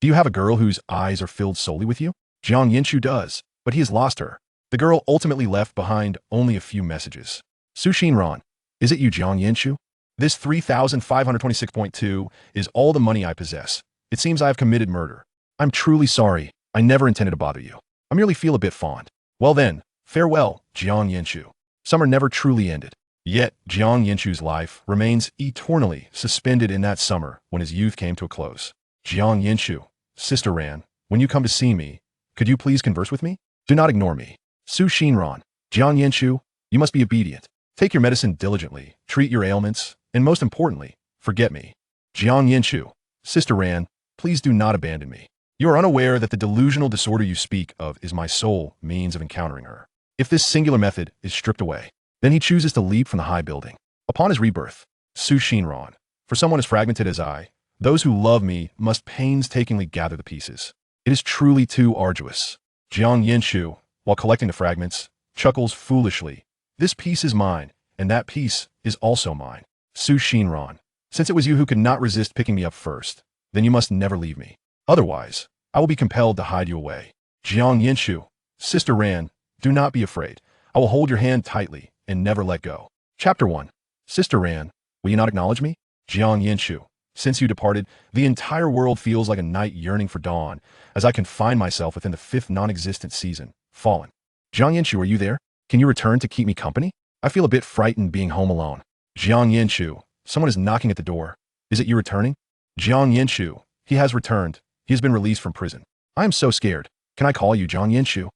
Do you have a girl whose eyes are filled solely with you? Jiang Yanchu does, but he has lost her. The girl ultimately left behind only a few messages. Xinran, is it you, Jiang Yanchu? This 3,526.2 is all the money I possess. It seems I have committed murder. I'm truly sorry. I never intended to bother you. I merely feel a bit fond. Well then, farewell, Jiang Yanchu. Summer never truly ended. Yet, Jiang Yanchu's life remains eternally suspended in that summer when his youth came to a close. Jiang Yanchu, Sister Ran, when you come to see me, could you please converse with me? Do not ignore me. Xinran, Jiang Yanchu, you must be obedient. Take your medicine diligently, treat your ailments, and most importantly, forget me. Jiang Yanchu, Sister Ran, please do not abandon me. You are unaware that the delusional disorder you speak of is my sole means of encountering her. If this singular method is stripped away, then he chooses to leap from the high building. Upon his rebirth, Xinran, for someone as fragmented as I, those who love me must painstakingly gather the pieces. It is truly too arduous. Jiang Yanchu, while collecting the fragments, chuckles foolishly. This piece is mine, and that piece is also mine. Xinran, since it was you who could not resist picking me up first, then you must never leave me. Otherwise, I will be compelled to hide you away. Jiang Yanchu, Sister Ran, do not be afraid. I will hold your hand tightly and never let go. Chapter 1. Sister Ran, will you not acknowledge me? Jiang Yanchu, since you departed, the entire world feels like a night yearning for dawn, as I confine myself within the fifth non-existent season, Fallen. Jiang Yanchu, are you there? Can you return to keep me company? I feel a bit frightened being home alone. Jiang Yanchu, someone is knocking at the door. Is it you returning? Jiang Yanchu, he has returned. He has been released from prison. I am so scared. Can I call you Jiang Yanchu?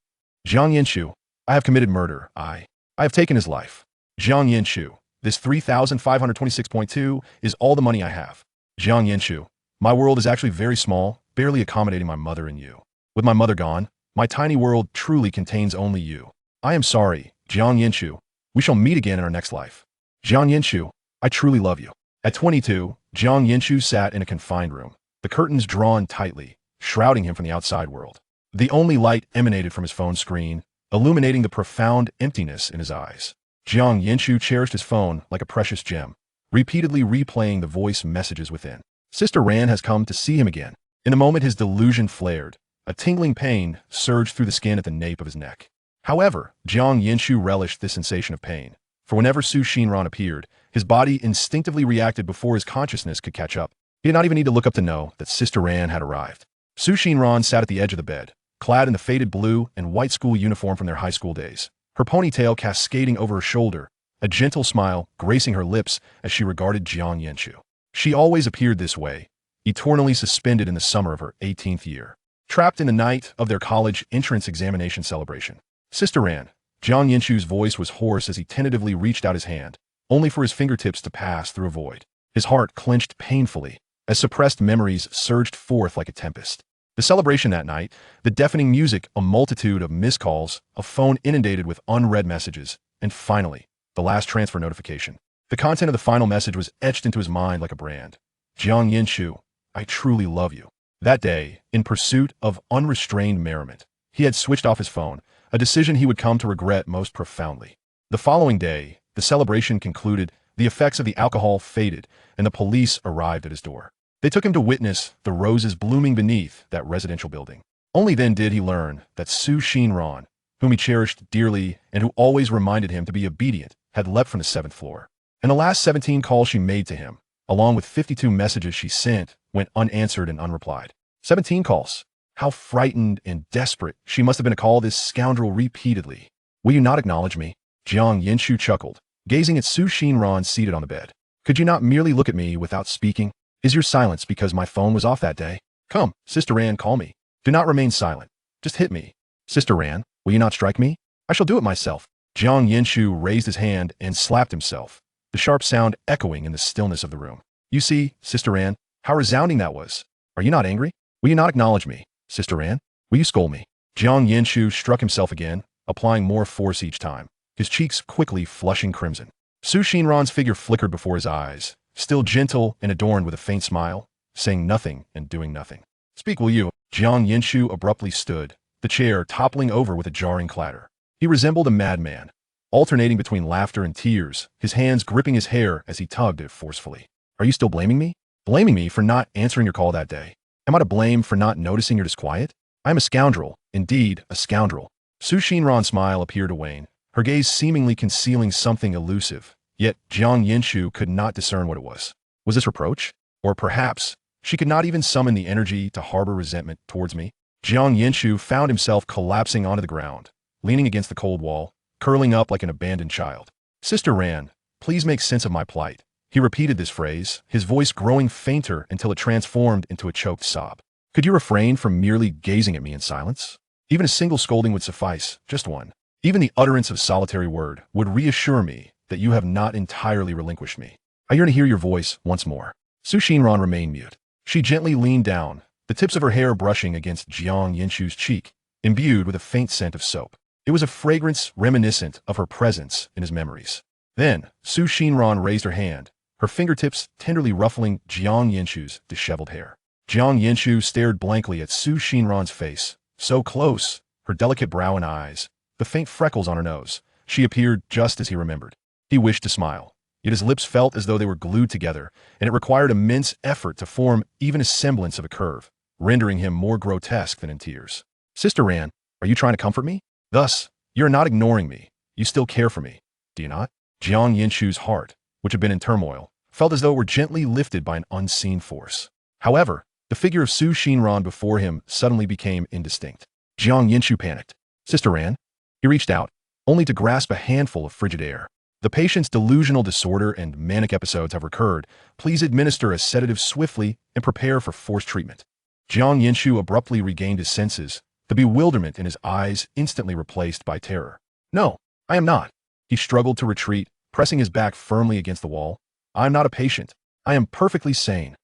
Jiang Yanchu, I have committed murder. I have taken his life. Jiang Yanchu, this 3,526.2 is all the money I have. Jiang Yanchu, my world is actually very small, barely accommodating my mother and you. With my mother gone, my tiny world truly contains only you. I am sorry, Jiang Yanchu. We shall meet again in our next life. Jiang Yanchu, I truly love you. At 22, Jiang Yanchu sat in a confined room, the curtains drawn tightly, shrouding him from the outside world. The only light emanated from his phone screen, illuminating the profound emptiness in his eyes. Jiang Yanchu cherished his phone like a precious gem, repeatedly replaying the voice messages within. Sister Ran has come to see him again. In a moment his delusion flared. A tingling pain surged through the skin at the nape of his neck. However, Jiang Yanchu relished this sensation of pain, for whenever Xinran appeared, his body instinctively reacted before his consciousness could catch up. He did not even need to look up to know that Sister Ran had arrived. Xinran sat at the edge of the bed, clad in the faded blue and white school uniform from their high school days, her ponytail cascading over her shoulder, a gentle smile gracing her lips as she regarded Jiang Yanchu. She always appeared this way, eternally suspended in the summer of her 18th year, trapped in the night of their college entrance examination celebration. Sister Ran, Jiang Yanchu's voice was hoarse as he tentatively reached out his hand, only for his fingertips to pass through a void. His heart clenched painfully as suppressed memories surged forth like a tempest. The celebration that night, the deafening music, a multitude of missed calls, a phone inundated with unread messages, and finally, the last transfer notification. The content of the final message was etched into his mind like a brand. Jiang Yanchu, I truly love you. That day, in pursuit of unrestrained merriment, he had switched off his phone, a decision he would come to regret most profoundly. The following day, the celebration concluded, the effects of the alcohol faded, and the police arrived at his door. They took him to witness the roses blooming beneath that residential building. Only then did he learn that Xinran, whom he cherished dearly and who always reminded him to be obedient, had leapt from the 7th floor. And the last 17 calls she made to him, along with 52 messages she sent, went unanswered and unreplied. 17 calls. How frightened and desperate she must have been to call this scoundrel repeatedly. Will you not acknowledge me? Jiang Yanchu chuckled, gazing at Xinran seated on the bed. Could you not merely look at me without speaking? Is your silence because my phone was off that day? Come, Sister Ran, call me. Do not remain silent. Just hit me. Sister Ran, will you not strike me? I shall do it myself. Jiang Yanchu raised his hand and slapped himself, the sharp sound echoing in the stillness of the room. You see, Sister Ran, how resounding that was. Are you not angry? Will you not acknowledge me? Sister Ran, will you scold me? Jiang Yanchu struck himself again, applying more force each time, his cheeks quickly flushing crimson. Xinran's figure flickered before his eyes, still gentle and adorned with a faint smile, saying nothing and doing nothing. Speak, will you? Jiang Yanchu abruptly stood, the chair toppling over with a jarring clatter. He resembled a madman, alternating between laughter and tears, his hands gripping his hair as he tugged at it forcefully. Are you still blaming me? Blaming me for not answering your call that day? Am I to blame for not noticing your disquiet? I am a scoundrel, indeed a scoundrel. Su Xinran's smile appeared to wane, her gaze seemingly concealing something elusive. Yet Jiang Yanchu could not discern what it was. Was this reproach? Or perhaps she could not even summon the energy to harbor resentment towards me? Jiang Yanchu found himself collapsing onto the ground, leaning against the cold wall, curling up like an abandoned child. Sister Ran, please make sense of my plight. He repeated this phrase, his voice growing fainter until it transformed into a choked sob. Could you refrain from merely gazing at me in silence? Even a single scolding would suffice, just one. Even the utterance of a solitary word would reassure me that you have not entirely relinquished me. I yearn to hear your voice once more. Su Xinran remained mute. She gently leaned down, the tips of her hair brushing against Jiang Yanchu's cheek, imbued with a faint scent of soap. It was a fragrance reminiscent of her presence in his memories. Then, Su Xinran raised her hand, her fingertips tenderly ruffling Jiang Yanchu's disheveled hair. Jiang Yanchu stared blankly at Su Xinran's face, so close, her delicate brow and eyes, the faint freckles on her nose. She appeared just as he remembered. He wished to smile, yet his lips felt as though they were glued together, and it required immense effort to form even a semblance of a curve, rendering him more grotesque than in tears. Sister Ran, are you trying to comfort me? Thus, you are not ignoring me. You still care for me, do you not? Jiang Yanchu's heart, which had been in turmoil, felt as though it were gently lifted by an unseen force. However, the figure of Su Xinran before him suddenly became indistinct. Jiang Yanchu panicked. Sister Ran? He reached out, only to grasp a handful of frigid air. The patient's delusional disorder and manic episodes have recurred. Please administer a sedative swiftly and prepare for forced treatment. Jiang Yanchu abruptly regained his senses, the bewilderment in his eyes instantly replaced by terror. No, I am not. He struggled to retreat, pressing his back firmly against the wall. I am not a patient. I am perfectly sane.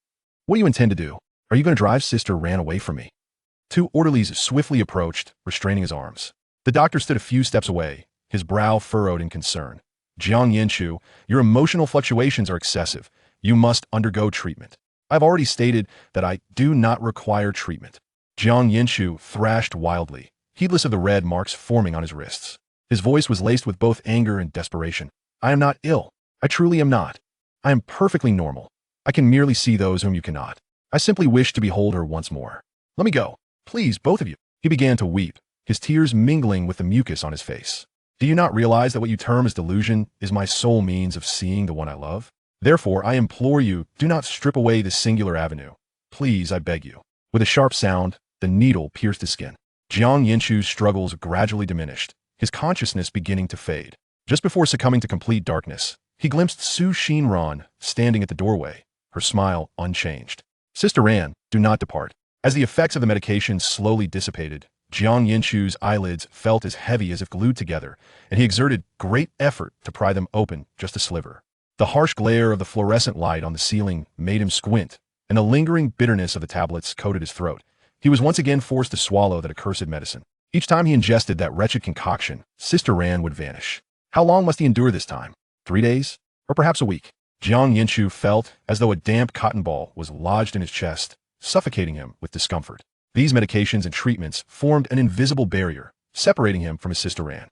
What do you intend to do? Are you going to drive Sister Ran away from me? Two orderlies swiftly approached, restraining his arms. The doctor stood a few steps away, his brow furrowed in concern. Jiang Yanchu, your emotional fluctuations are excessive. You must undergo treatment. I've already stated that I do not require treatment. Jiang Yanchu thrashed wildly, heedless of the red marks forming on his wrists. His voice was laced with both anger and desperation. I am not ill. I truly am not. I am perfectly normal. I can merely see those whom you cannot. I simply wish to behold her once more. Let me go. Please, both of you. He began to weep, his tears mingling with the mucus on his face. Do you not realize that what you term as delusion is my sole means of seeing the one I love? Therefore, I implore you, do not strip away this singular avenue. Please, I beg you. With a sharp sound, the needle pierced his skin. Jiang Yanchu's struggles gradually diminished, his consciousness beginning to fade. Just before succumbing to complete darkness, he glimpsed Su Xinran standing at the doorway, her smile unchanged. Sister Ran, do not depart. As the effects of the medication slowly dissipated, Jiang Yanchu's eyelids felt as heavy as if glued together, and he exerted great effort to pry them open just a sliver. The harsh glare of the fluorescent light on the ceiling made him squint, and the lingering bitterness of the tablets coated his throat. He was once again forced to swallow that accursed medicine. Each time he ingested that wretched concoction, Sister Ran would vanish. How long must he endure this time? 3 days? Or perhaps a week? Jiang Yanchu felt as though a damp cotton ball was lodged in his chest, suffocating him with discomfort. These medications and treatments formed an invisible barrier, separating him from his Sister Ran.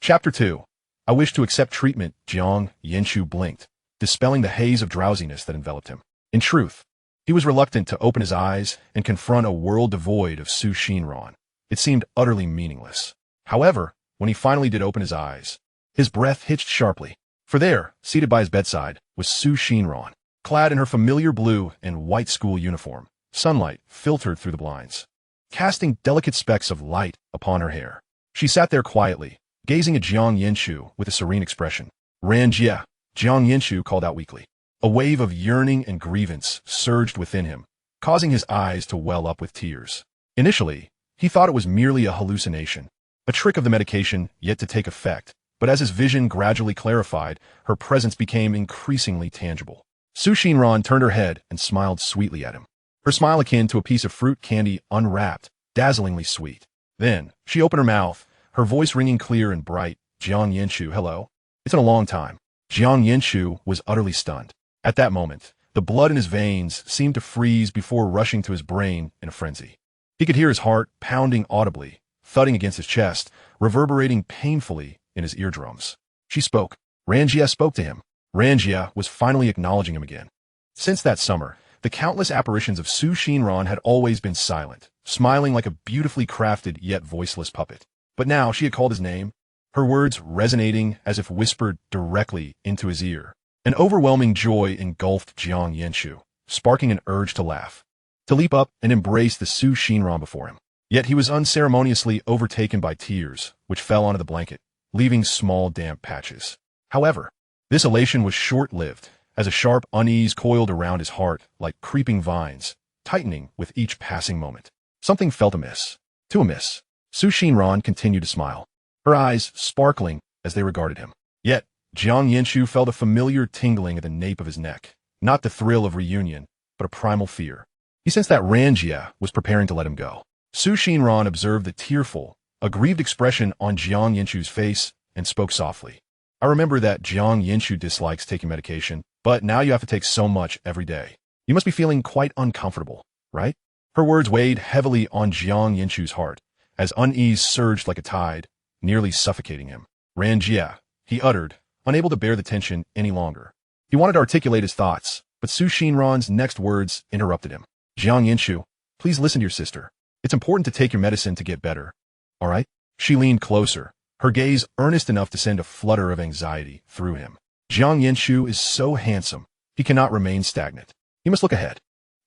Chapter 2. I wish to accept treatment. Jiang Yanchu blinked, dispelling the haze of drowsiness that enveloped him. In truth, he was reluctant to open his eyes and confront a world devoid of Su Xinran. It seemed utterly meaningless. However, when he finally did open his eyes, his breath hitched sharply. For there, seated by his bedside, was Su Xinran, clad in her familiar blue and white school uniform. Sunlight filtered through the blinds, casting delicate specks of light upon her hair. She sat there quietly, gazing at Jiang Yanchu with a serene expression. Ran-jie, Jiang Yanchu called out weakly. A wave of yearning and grievance surged within him, causing his eyes to well up with tears. Initially, he thought it was merely a hallucination, a trick of the medication yet to take effect, but as his vision gradually clarified, her presence became increasingly tangible. Su Xinran turned her head and smiled sweetly at him. Her smile akin to a piece of fruit candy unwrapped, dazzlingly sweet. Then, she opened her mouth, her voice ringing clear and bright. Jiang Yanchu, hello. It's been a long time. Jiang Yanchu was utterly stunned. At that moment, the blood in his veins seemed to freeze before rushing to his brain in a frenzy. He could hear his heart pounding audibly, thudding against his chest, reverberating painfully in his eardrums. She spoke. Ran-jie spoke to him. Ran-jie was finally acknowledging him again. Since that summer, The countless apparitions of Su Xinran had always been silent, smiling like a beautifully crafted yet voiceless puppet. But now she had called his name, her words resonating as if whispered directly into his ear. An overwhelming joy engulfed Jiang Yanchu, sparking an urge to laugh, to leap up and embrace the Su Xinran before him. Yet he was unceremoniously overtaken by tears, which fell onto the blanket, leaving small damp patches. However, this elation was short-lived, as a sharp unease coiled around his heart like creeping vines, tightening with each passing moment. Something felt amiss. Too amiss. Su Xinran continued to smile, her eyes sparkling as they regarded him. Yet, Jiang Yanchu felt a familiar tingling at the nape of his neck, not the thrill of reunion, but a primal fear. He sensed that Ran-jie was preparing to let him go. Su Xinran observed the tearful, aggrieved expression on Jiang Yanchu's face and spoke softly. I remember that Jiang Yanchu dislikes taking medication, but now you have to take so much every day. You must be feeling quite uncomfortable, right? Her words weighed heavily on Jiang Yanchu's heart, as unease surged like a tide, nearly suffocating him. Ran-jie, he uttered, unable to bear the tension any longer. He wanted to articulate his thoughts, but Su Xinran's next words interrupted him. Jiang Yanchu, please listen to your sister. It's important to take your medicine to get better. All right? She leaned closer, her gaze earnest enough to send a flutter of anxiety through him. Jiang Yanchu is so handsome, he cannot remain stagnant. He must look ahead.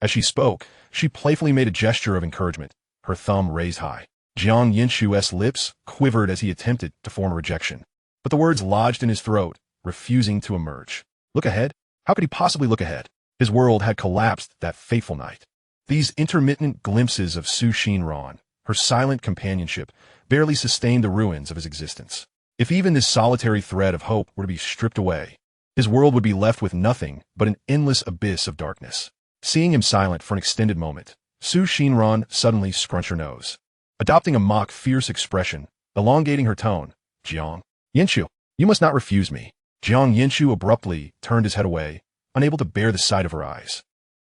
As she spoke, she playfully made a gesture of encouragement, her thumb raised high. Jiang Yanchu's lips quivered as he attempted to form a rejection, but the words lodged in his throat, refusing to emerge. Look ahead? How could he possibly look ahead? His world had collapsed that fateful night. These intermittent glimpses of Su Xinran, her silent companionship, barely sustained the ruins of his existence. If even this solitary thread of hope were to be stripped away, his world would be left with nothing but an endless abyss of darkness. Seeing him silent for an extended moment, Su Xinran suddenly scrunched her nose, adopting a mock fierce expression, elongating her tone. Jiang Yanchu, you must not refuse me. Jiang Yanchu abruptly turned his head away, unable to bear the sight of her eyes.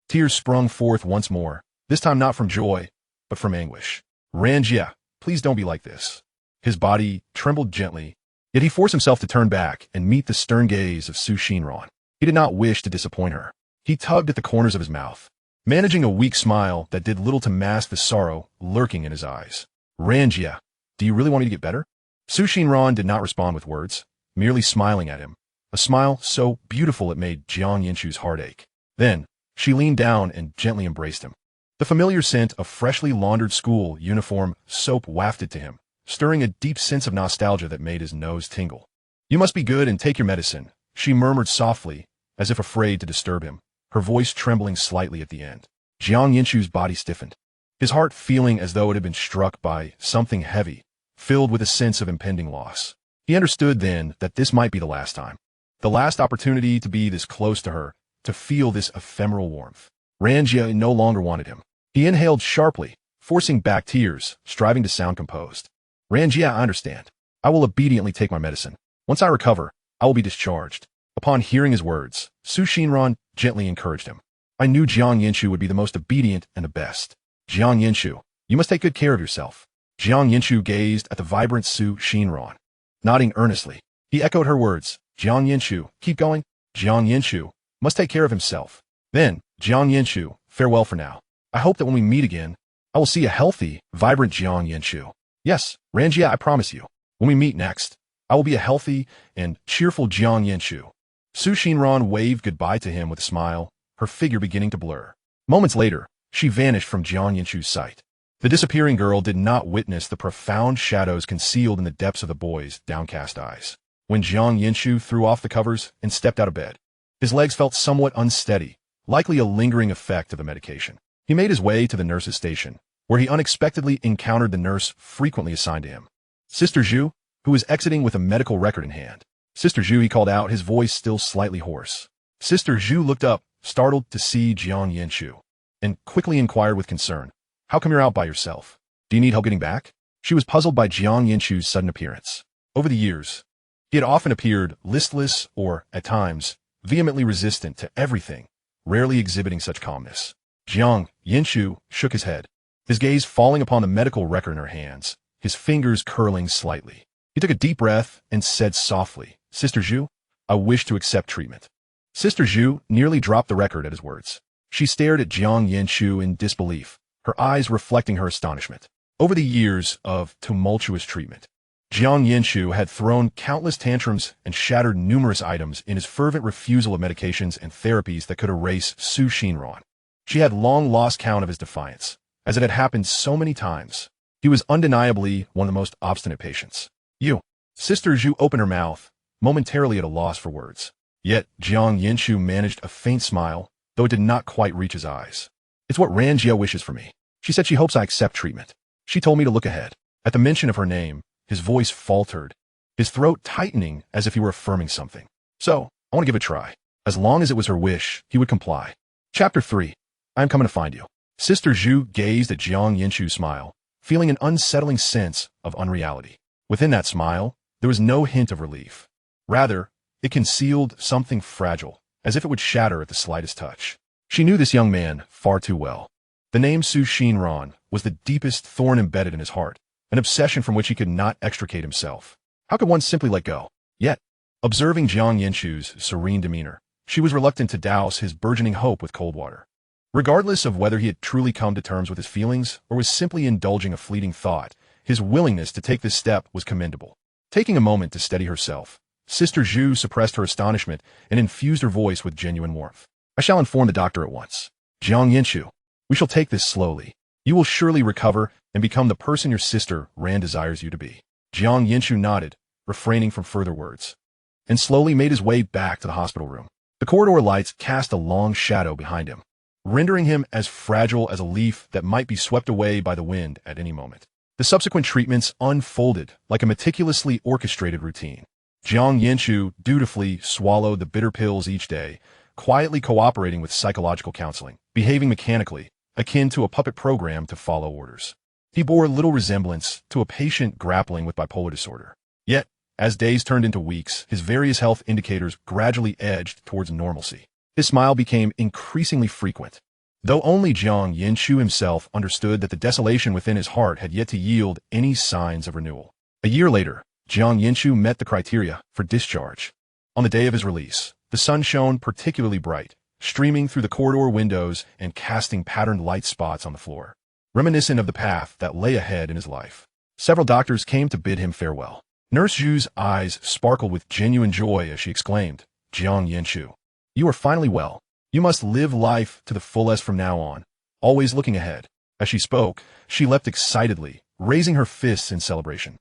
Tears sprung forth once more, this time not from joy, but from anguish. Ran-jie, please don't be like this. His body trembled gently, yet he forced himself to turn back and meet the stern gaze of Su Xinran. He did not wish to disappoint her. He tugged at the corners of his mouth, managing a weak smile that did little to mask the sorrow lurking in his eyes. Ran-jie, do you really want me to get better? Su Xinran did not respond with words, merely smiling at him, a smile so beautiful it made Jiang Yanchu's heart ache. Then, she leaned down and gently embraced him. The familiar scent of freshly laundered school uniform soap wafted to him, stirring a deep sense of nostalgia that made his nose tingle. You must be good and take your medicine, she murmured softly, as if afraid to disturb him, her voice trembling slightly at the end. Jiang Yanchu's body stiffened, his heart feeling as though it had been struck by something heavy, filled with a sense of impending loss. He understood then that this might be the last time, the last opportunity to be this close to her, to feel this ephemeral warmth. Ran-jie no longer wanted him. He inhaled sharply, forcing back tears, striving to sound composed. Ran-jie, I understand. I will obediently take my medicine. Once I recover, I will be discharged. Upon hearing his words, Su Xinran gently encouraged him. I knew Jiang Yanchu would be the most obedient and the best. Jiang Yanchu, you must take good care of yourself. Jiang Yanchu gazed at the vibrant Su Xinran, nodding earnestly. He echoed her words. Jiang Yanchu, keep going. Jiang Yanchu must take care of himself. Then, Jiang Yanchu, farewell for now. I hope that when we meet again, I will see a healthy, vibrant Jiang Yanchu. Yes, Ran-jie, I promise you. When we meet next, I will be a healthy and cheerful Jiang Yanchu. Su Xinran waved goodbye to him with a smile, her figure beginning to blur. Moments later, she vanished from Jiang Yanchu's sight. The disappearing girl did not witness the profound shadows concealed in the depths of the boy's downcast eyes. When Jiang Yanchu threw off the covers and stepped out of bed, his legs felt somewhat unsteady, likely a lingering effect of the medication. He made his way to the nurse's station, where he unexpectedly encountered the nurse frequently assigned to him. Sister Zhu, who was exiting with a medical record in hand. Sister Zhu, he called out, his voice still slightly hoarse. Sister Zhu looked up, startled to see Jiang Yanchu, and quickly inquired with concern, how come you're out by yourself? Do you need help getting back? She was puzzled by Jiang Yanchu's sudden appearance. Over the years, he had often appeared listless or, at times, vehemently resistant to everything, rarely exhibiting such calmness. Jiang Yanchu shook his head, his gaze falling upon the medical record in her hands, his fingers curling slightly. He took a deep breath and said softly, Sister Zhu, I wish to accept treatment. Sister Zhu nearly dropped the record at his words. She stared at Jiang Yanchu in disbelief, her eyes reflecting her astonishment. Over the years of tumultuous treatment, Jiang Yanchu had thrown countless tantrums and shattered numerous items in his fervent refusal of medications and therapies that could erase Xinran. She had long lost count of his defiance, as it had happened so many times. He was undeniably one of the most obstinate patients. You. Sister Zhu opened her mouth, momentarily at a loss for words. Yet Jiang Yanchu managed a faint smile, though it did not quite reach his eyes. It's what Ran-jie wishes for me. She said she hopes I accept treatment. She told me to look ahead. At the mention of her name, his voice faltered, his throat tightening as if he were affirming something. So, I want to give it a try. As long as it was her wish, he would comply. Chapter 3. I am coming to find you. Sister Zhu gazed at Jiang Yanchu's smile, feeling an unsettling sense of unreality. Within that smile, there was no hint of relief. Rather, it concealed something fragile, as if it would shatter at the slightest touch. She knew this young man far too well. The name Xinran was the deepest thorn embedded in his heart, an obsession from which he could not extricate himself. How could one simply let go? Yet, observing Jiang Yanchu's serene demeanor, she was reluctant to douse his burgeoning hope with cold water. Regardless of whether he had truly come to terms with his feelings or was simply indulging a fleeting thought, his willingness to take this step was commendable. Taking a moment to steady herself, Sister Zhu suppressed her astonishment and infused her voice with genuine warmth. I shall inform the doctor at once. Jiang Yanchu, we shall take this slowly. You will surely recover and become the person your sister Ran desires you to be. Jiang Yanchu nodded, refraining from further words, and slowly made his way back to the hospital room. The corridor lights cast a long shadow behind him, rendering him as fragile as a leaf that might be swept away by the wind at any moment. The subsequent treatments unfolded like a meticulously orchestrated routine. Jiang Yanchu dutifully swallowed the bitter pills each day, quietly cooperating with psychological counseling, behaving mechanically, akin to a puppet program to follow orders. He bore little resemblance to a patient grappling with bipolar disorder. Yet, as days turned into weeks, his various health indicators gradually edged towards normalcy. His smile became increasingly frequent, though only Jiang Yanchu himself understood that the desolation within his heart had yet to yield any signs of renewal. A year later, Jiang Yanchu met the criteria for discharge. On the day of his release, the sun shone particularly bright, streaming through the corridor windows and casting patterned light spots on the floor, reminiscent of the path that lay ahead in his life. Several doctors came to bid him farewell. Nurse Zhu's eyes sparkled with genuine joy as she exclaimed, Jiang Yanchu, you are finally well. You must live life to the fullest from now on, always looking ahead. As she spoke, she leapt excitedly, raising her fists in celebration.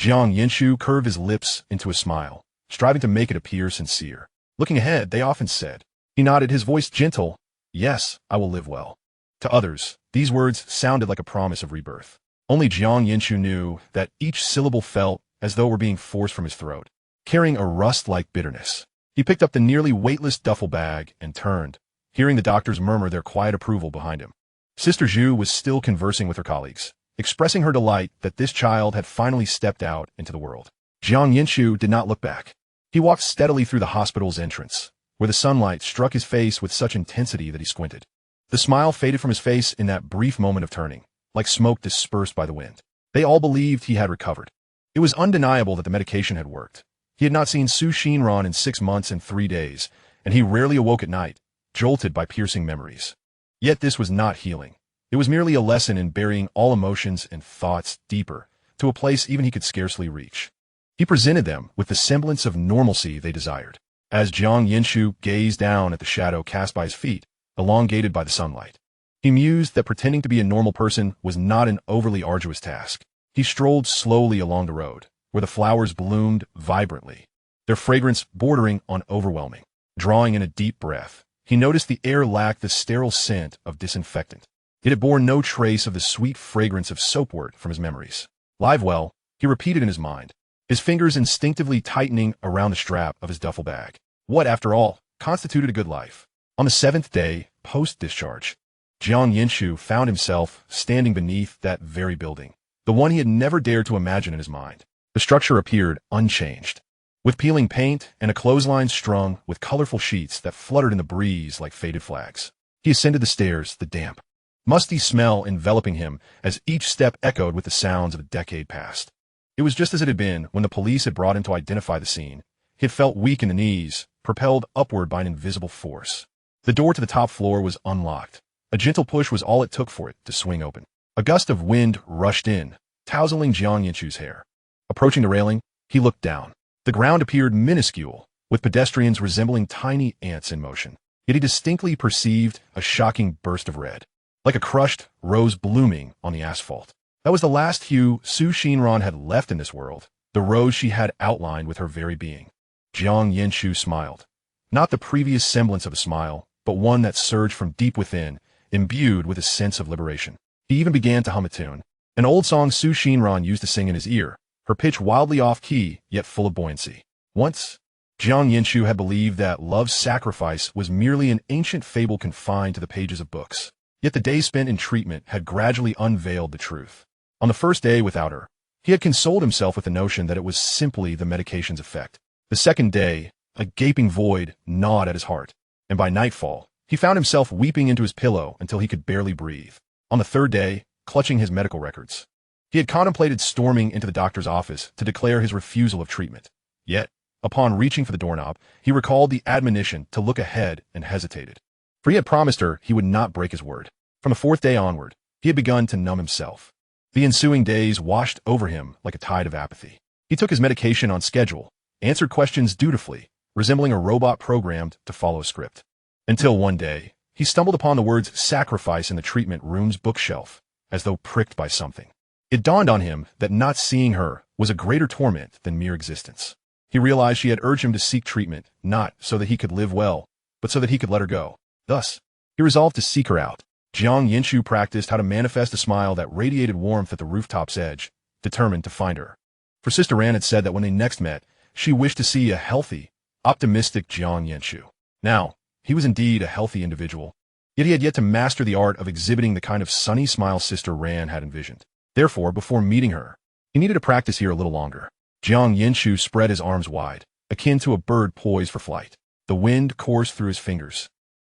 Jiang Yanchu curved his lips into a smile, striving to make it appear sincere. Looking ahead, they often said. He nodded, his voice gentle. Yes, I will live well. To others, these words sounded like a promise of rebirth. Only Jiang Yanchu knew that each syllable felt as though it were being forced from his throat, carrying a rust-like bitterness. He picked up the nearly weightless duffel bag and turned, hearing the doctors murmur their quiet approval behind him. Sister Zhu was still conversing with her colleagues, expressing her delight that this child had finally stepped out into the world. Jiang Yanchu did not look back. He walked steadily through the hospital's entrance, where the sunlight struck his face with such intensity that he squinted. The smile faded from his face in that brief moment of turning, like smoke dispersed by the wind. They all believed he had recovered. It was undeniable that the medication had worked. He had not seen Xinran in 6 months and 3 days, and he rarely awoke at night, jolted by piercing memories. Yet this was not healing. It was merely a lesson in burying all emotions and thoughts deeper, to a place even he could scarcely reach. He presented them with the semblance of normalcy they desired. As Jiang Yanchu gazed down at the shadow cast by his feet, elongated by the sunlight, he mused that pretending to be a normal person was not an overly arduous task. He strolled slowly along the road, where the flowers bloomed vibrantly, their fragrance bordering on overwhelming. Drawing in a deep breath, he noticed the air lacked the sterile scent of disinfectant. It had borne no trace of the sweet fragrance of soapwort from his memories. Live well, he repeated in his mind, his fingers instinctively tightening around the strap of his duffel bag. What, after all, constituted a good life? On the 7th day, post-discharge, Jiang Yanchu found himself standing beneath that very building, the one he had never dared to imagine in his mind. The structure appeared unchanged, with peeling paint and a clothesline strung with colorful sheets that fluttered in the breeze like faded flags. He ascended the stairs, the damp, musty smell enveloping him as each step echoed with the sounds of a decade past. It was just as it had been when the police had brought him to identify the scene. He had felt weak in the knees, propelled upward by an invisible force. The door to the top floor was unlocked. A gentle push was all it took for it to swing open. A gust of wind rushed in, tousling Jiang Yanchu's hair. Approaching the railing, he looked down. The ground appeared minuscule, with pedestrians resembling tiny ants in motion. Yet he distinctly perceived a shocking burst of red, like a crushed rose blooming on the asphalt. That was the last hue Xinran had left in this world, the rose she had outlined with her very being. Jiang Yanchu smiled. Not the previous semblance of a smile, but one that surged from deep within, imbued with a sense of liberation. He even began to hum a tune, an old song Xinran used to sing in his ear, her pitch wildly off-key, yet full of buoyancy. Once, Jiang Yanchu had believed that love's sacrifice was merely an ancient fable confined to the pages of books. Yet the days spent in treatment had gradually unveiled the truth. On the first day without her, he had consoled himself with the notion that it was simply the medication's effect. The second day, a gaping void gnawed at his heart, and by nightfall, he found himself weeping into his pillow until he could barely breathe. On the third day, clutching his medical records, he had contemplated storming into the doctor's office to declare his refusal of treatment. Yet, upon reaching for the doorknob, he recalled the admonition to look ahead and hesitated. For he had promised her he would not break his word. From the fourth day onward, he had begun to numb himself. The ensuing days washed over him like a tide of apathy. He took his medication on schedule, answered questions dutifully, resembling a robot programmed to follow a script. Until one day, he stumbled upon the words sacrifice in the treatment room's bookshelf, as though pricked by something. It dawned on him that not seeing her was a greater torment than mere existence. He realized she had urged him to seek treatment, not so that he could live well, but so that he could let her go. Thus, he resolved to seek her out. Jiang Yanchu practiced how to manifest a smile that radiated warmth at the rooftop's edge, determined to find her. For Sister Ran had said that when they next met, she wished to see a healthy, optimistic Jiang Yanchu. Now, he was indeed a healthy individual, yet he had yet to master the art of exhibiting the kind of sunny smile Sister Ran had envisioned. Therefore, before meeting her, he needed to practice here a little longer. Jiang Yanchu spread his arms wide, akin to a bird poised for flight. The wind coursed through his fingers,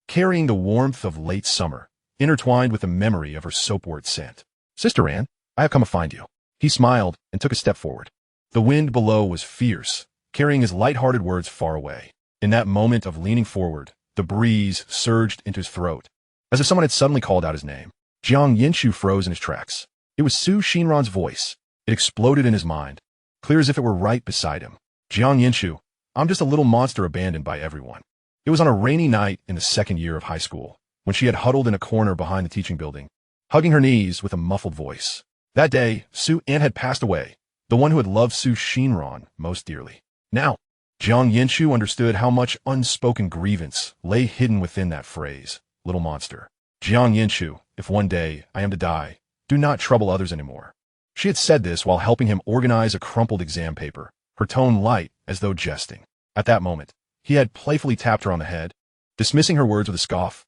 carrying the warmth of late summer, intertwined with the memory of her soapwort scent. Sister Ran, I have come to find you. He smiled and took a step forward. The wind below was fierce, carrying his light-hearted words far away. In that moment of leaning forward, the breeze surged into his throat, as if someone had suddenly called out his name. Jiang Yanchu froze in his tracks. It was Xinran's voice. It exploded in his mind, clear as if it were right beside him. Jiang Yanchu, I'm just a little monster abandoned by everyone. It was on a rainy night in the second year of high school, when she had huddled in a corner behind the teaching building, hugging her knees with a muffled voice. That day, Su An had passed away, the one who had loved Xinran most dearly. Now, Jiang Yanchu understood how much unspoken grievance lay hidden within that phrase, little monster. Jiang Yanchu, if one day I am to die, do not trouble others anymore. She had said this while helping him organize a crumpled exam paper, her tone light as though jesting. At that moment, he had playfully tapped her on the head, dismissing her words with a scoff.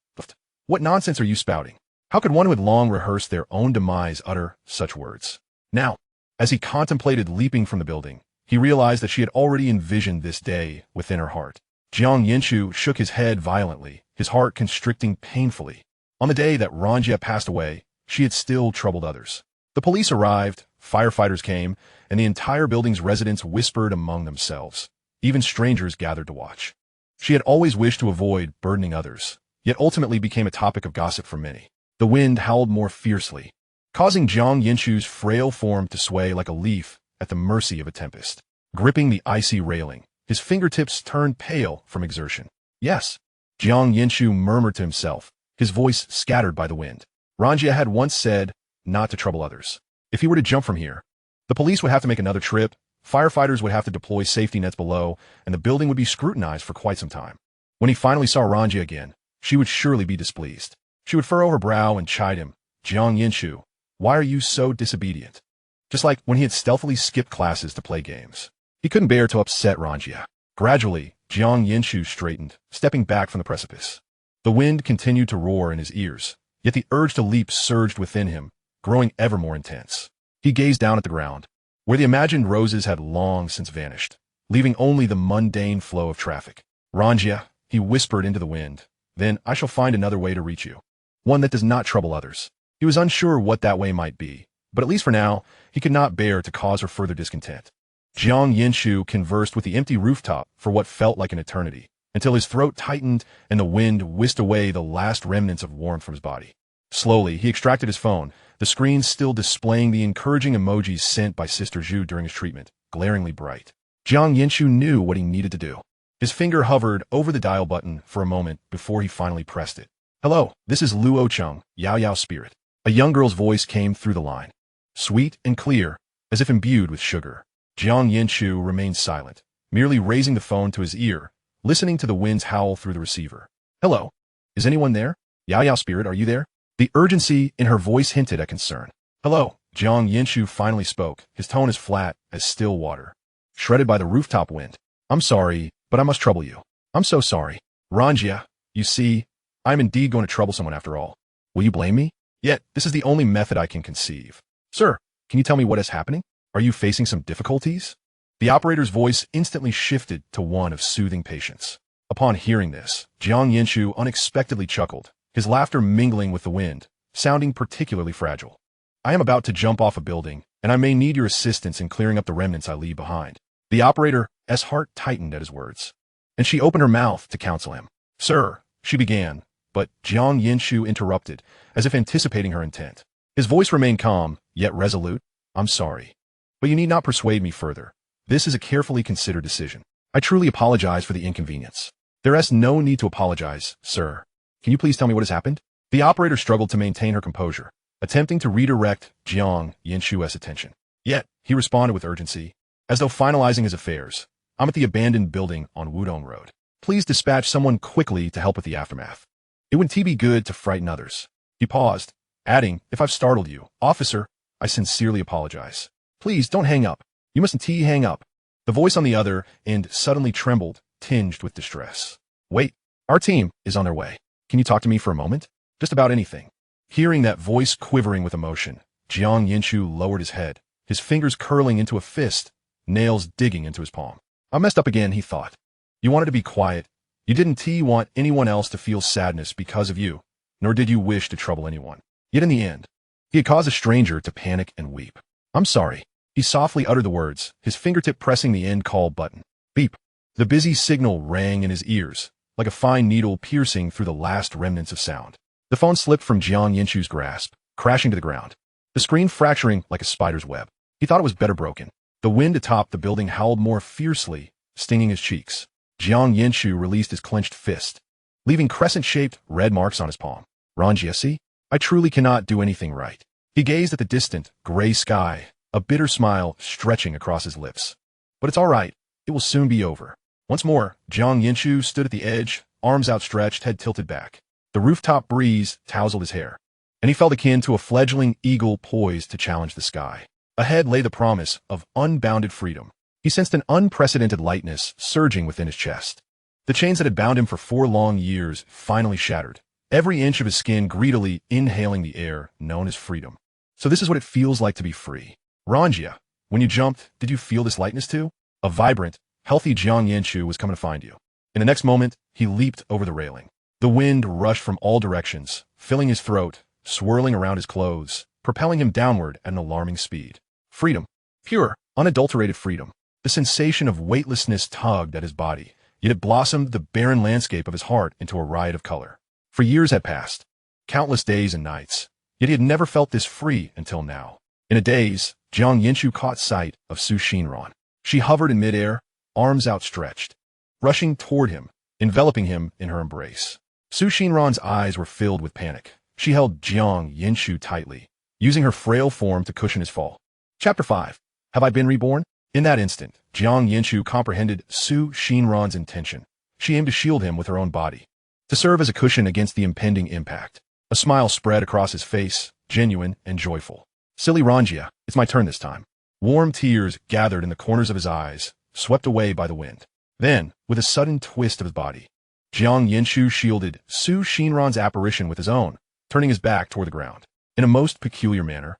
What nonsense are you spouting? How could one who had long rehearsed their own demise utter such words? Now, as he contemplated leaping from the building, he realized that she had already envisioned this day within her heart. Jiang Yanchu shook his head violently, his heart constricting painfully. On the day that Ran-jie passed away, she had still troubled others. The police arrived, firefighters came, and the entire building's residents whispered among themselves. Even strangers gathered to watch. She had always wished to avoid burdening others, yet ultimately became a topic of gossip for many. The wind howled more fiercely, causing Jiang Yanchu's frail form to sway like a leaf at the mercy of a tempest. Gripping the icy railing, his fingertips turned pale from exertion. Yes, Jiang Yanchu murmured to himself, his voice scattered by the wind. Ran-jie had once said not to trouble others. If he were to jump from here, the police would have to make another trip, firefighters would have to deploy safety nets below, and the building would be scrutinized for quite some time. When he finally saw Ran-jie again, she would surely be displeased. She would furrow her brow and chide him. Jiang Yanchu, why are you so disobedient? Just like when he had stealthily skipped classes to play games. He couldn't bear to upset Ran-jie. Gradually, Jiang Yanchu straightened, stepping back from the precipice. The wind continued to roar in his ears, yet the urge to leap surged within him, growing ever more intense. He gazed down at the ground, where the imagined roses had long since vanished, leaving only the mundane flow of traffic. Ran-jie, he whispered into the wind, then I shall find another way to reach you. One that does not trouble others. He was unsure what that way might be, but at least for now, he could not bear to cause her further discontent. Jiang Yanchu conversed with the empty rooftop for what felt like an eternity, until his throat tightened and the wind whisked away the last remnants of warmth from his body. Slowly, he extracted his phone, the screen still displaying the encouraging emojis sent by Sister Zhu during his treatment, glaringly bright. Jiang Yanchu knew what he needed to do. His finger hovered over the dial button for a moment before he finally pressed it. "Hello, this is Luo Cheng, Yao Yao Spirit." A young girl's voice came through the line. Sweet and clear, as if imbued with sugar. Jiang Yanchu remained silent, merely raising the phone to his ear, listening to the winds howl through the receiver. "Hello? Is anyone there? Yao Yao Spirit, are you there?" The urgency in her voice hinted at concern. "Hello," Jiang Yanchu finally spoke, his tone as flat as still water, shredded by the rooftop wind. "I'm sorry, but I must trouble you." "I'm so sorry. Ran-jie, you see, I'm indeed going to trouble someone after all. Will you blame me? Yet, this is the only method I can conceive." "Sir, can you tell me what is happening? Are you facing some difficulties?" The operator's voice instantly shifted to one of soothing patience. Upon hearing this, Jiang Yanchu unexpectedly chuckled, his laughter mingling with the wind, sounding particularly fragile. "I am about to jump off a building, and I may need your assistance in clearing up the remnants I leave behind." The operator's heart tightened at his words, and she opened her mouth to counsel him. "Sir," she began, but Jiang Yanchu interrupted, as if anticipating her intent. His voice remained calm, yet resolute. "I'm sorry, but you need not persuade me further. This is a carefully considered decision. I truly apologize for the inconvenience." "There is no need to apologize, sir. Can you please tell me what has happened?" The operator struggled to maintain her composure, attempting to redirect Jiang Yanchu's attention. Yet, he responded with urgency, as though finalizing his affairs. "I'm at the abandoned building on Wudong Road. Please dispatch someone quickly to help with the aftermath. It would be good to frighten others." He paused, adding, "If I've startled you, officer, I sincerely apologize. Please don't hang up. You mustn't hang up." The voice on the other end suddenly trembled, tinged with distress. "Wait, our team is on their way. Can you talk to me for a moment? Just about anything." Hearing that voice quivering with emotion, Jiang Yanchu lowered his head, his fingers curling into a fist, nails digging into his palm. "I messed up again," he thought. "You wanted to be quiet. You didn't want anyone else to feel sadness because of you, nor did you wish to trouble anyone. Yet in the end, he had caused a stranger to panic and weep." "I'm sorry." He softly uttered the words, his fingertip pressing the end call button. Beep. The busy signal rang in his ears, like a fine needle piercing through the last remnants of sound. The phone slipped from Jiang Yanchu's grasp, crashing to the ground, the screen fracturing like a spider's web. He thought it was better broken. The wind atop the building howled more fiercely, stinging his cheeks. Jiang Yanchu released his clenched fist, leaving crescent-shaped red marks on his palm. "Ran-jie, I truly cannot do anything right." He gazed at the distant, gray sky, a bitter smile stretching across his lips. "But it's all right. It will soon be over." Once more, Jiang Yanchu stood at the edge, arms outstretched, head tilted back. The rooftop breeze tousled his hair, and he felt akin to a fledgling eagle poised to challenge the sky. Ahead lay the promise of unbounded freedom. He sensed an unprecedented lightness surging within his chest. The chains that had bound him for 4 long years finally shattered, every inch of his skin greedily inhaling the air known as freedom. So this is what it feels like to be free. "Ran-jie, when you jumped, did you feel this lightness too?" A vibrant, healthy Jiang Yanchu was coming to find you. In the next moment, he leaped over the railing. The wind rushed from all directions, filling his throat, swirling around his clothes, propelling him downward at an alarming speed. Freedom. Pure, unadulterated freedom. The sensation of weightlessness tugged at his body, yet it blossomed the barren landscape of his heart into a riot of color. For years had passed, countless days and nights, yet he had never felt this free until now. In a daze, Jiang Yanchu caught sight of Xinran. She hovered in midair, arms outstretched, rushing toward him, enveloping him in her embrace. Xinran's eyes were filled with panic. She held Jiang Yanchu tightly, using her frail form to cushion his fall. Chapter 5. Have I been reborn? In that instant, Jiang Yanchu comprehended Xinran's intention. She aimed to shield him with her own body, to serve as a cushion against the impending impact. A smile spread across his face, genuine and joyful. "Silly Ran-jie, it's my turn this time." Warm tears gathered in the corners of his eyes, swept away by the wind. Then, with a sudden twist of his body, Jiang Yanchu shielded Xinran's apparition with his own, turning his back toward the ground. In a most peculiar manner,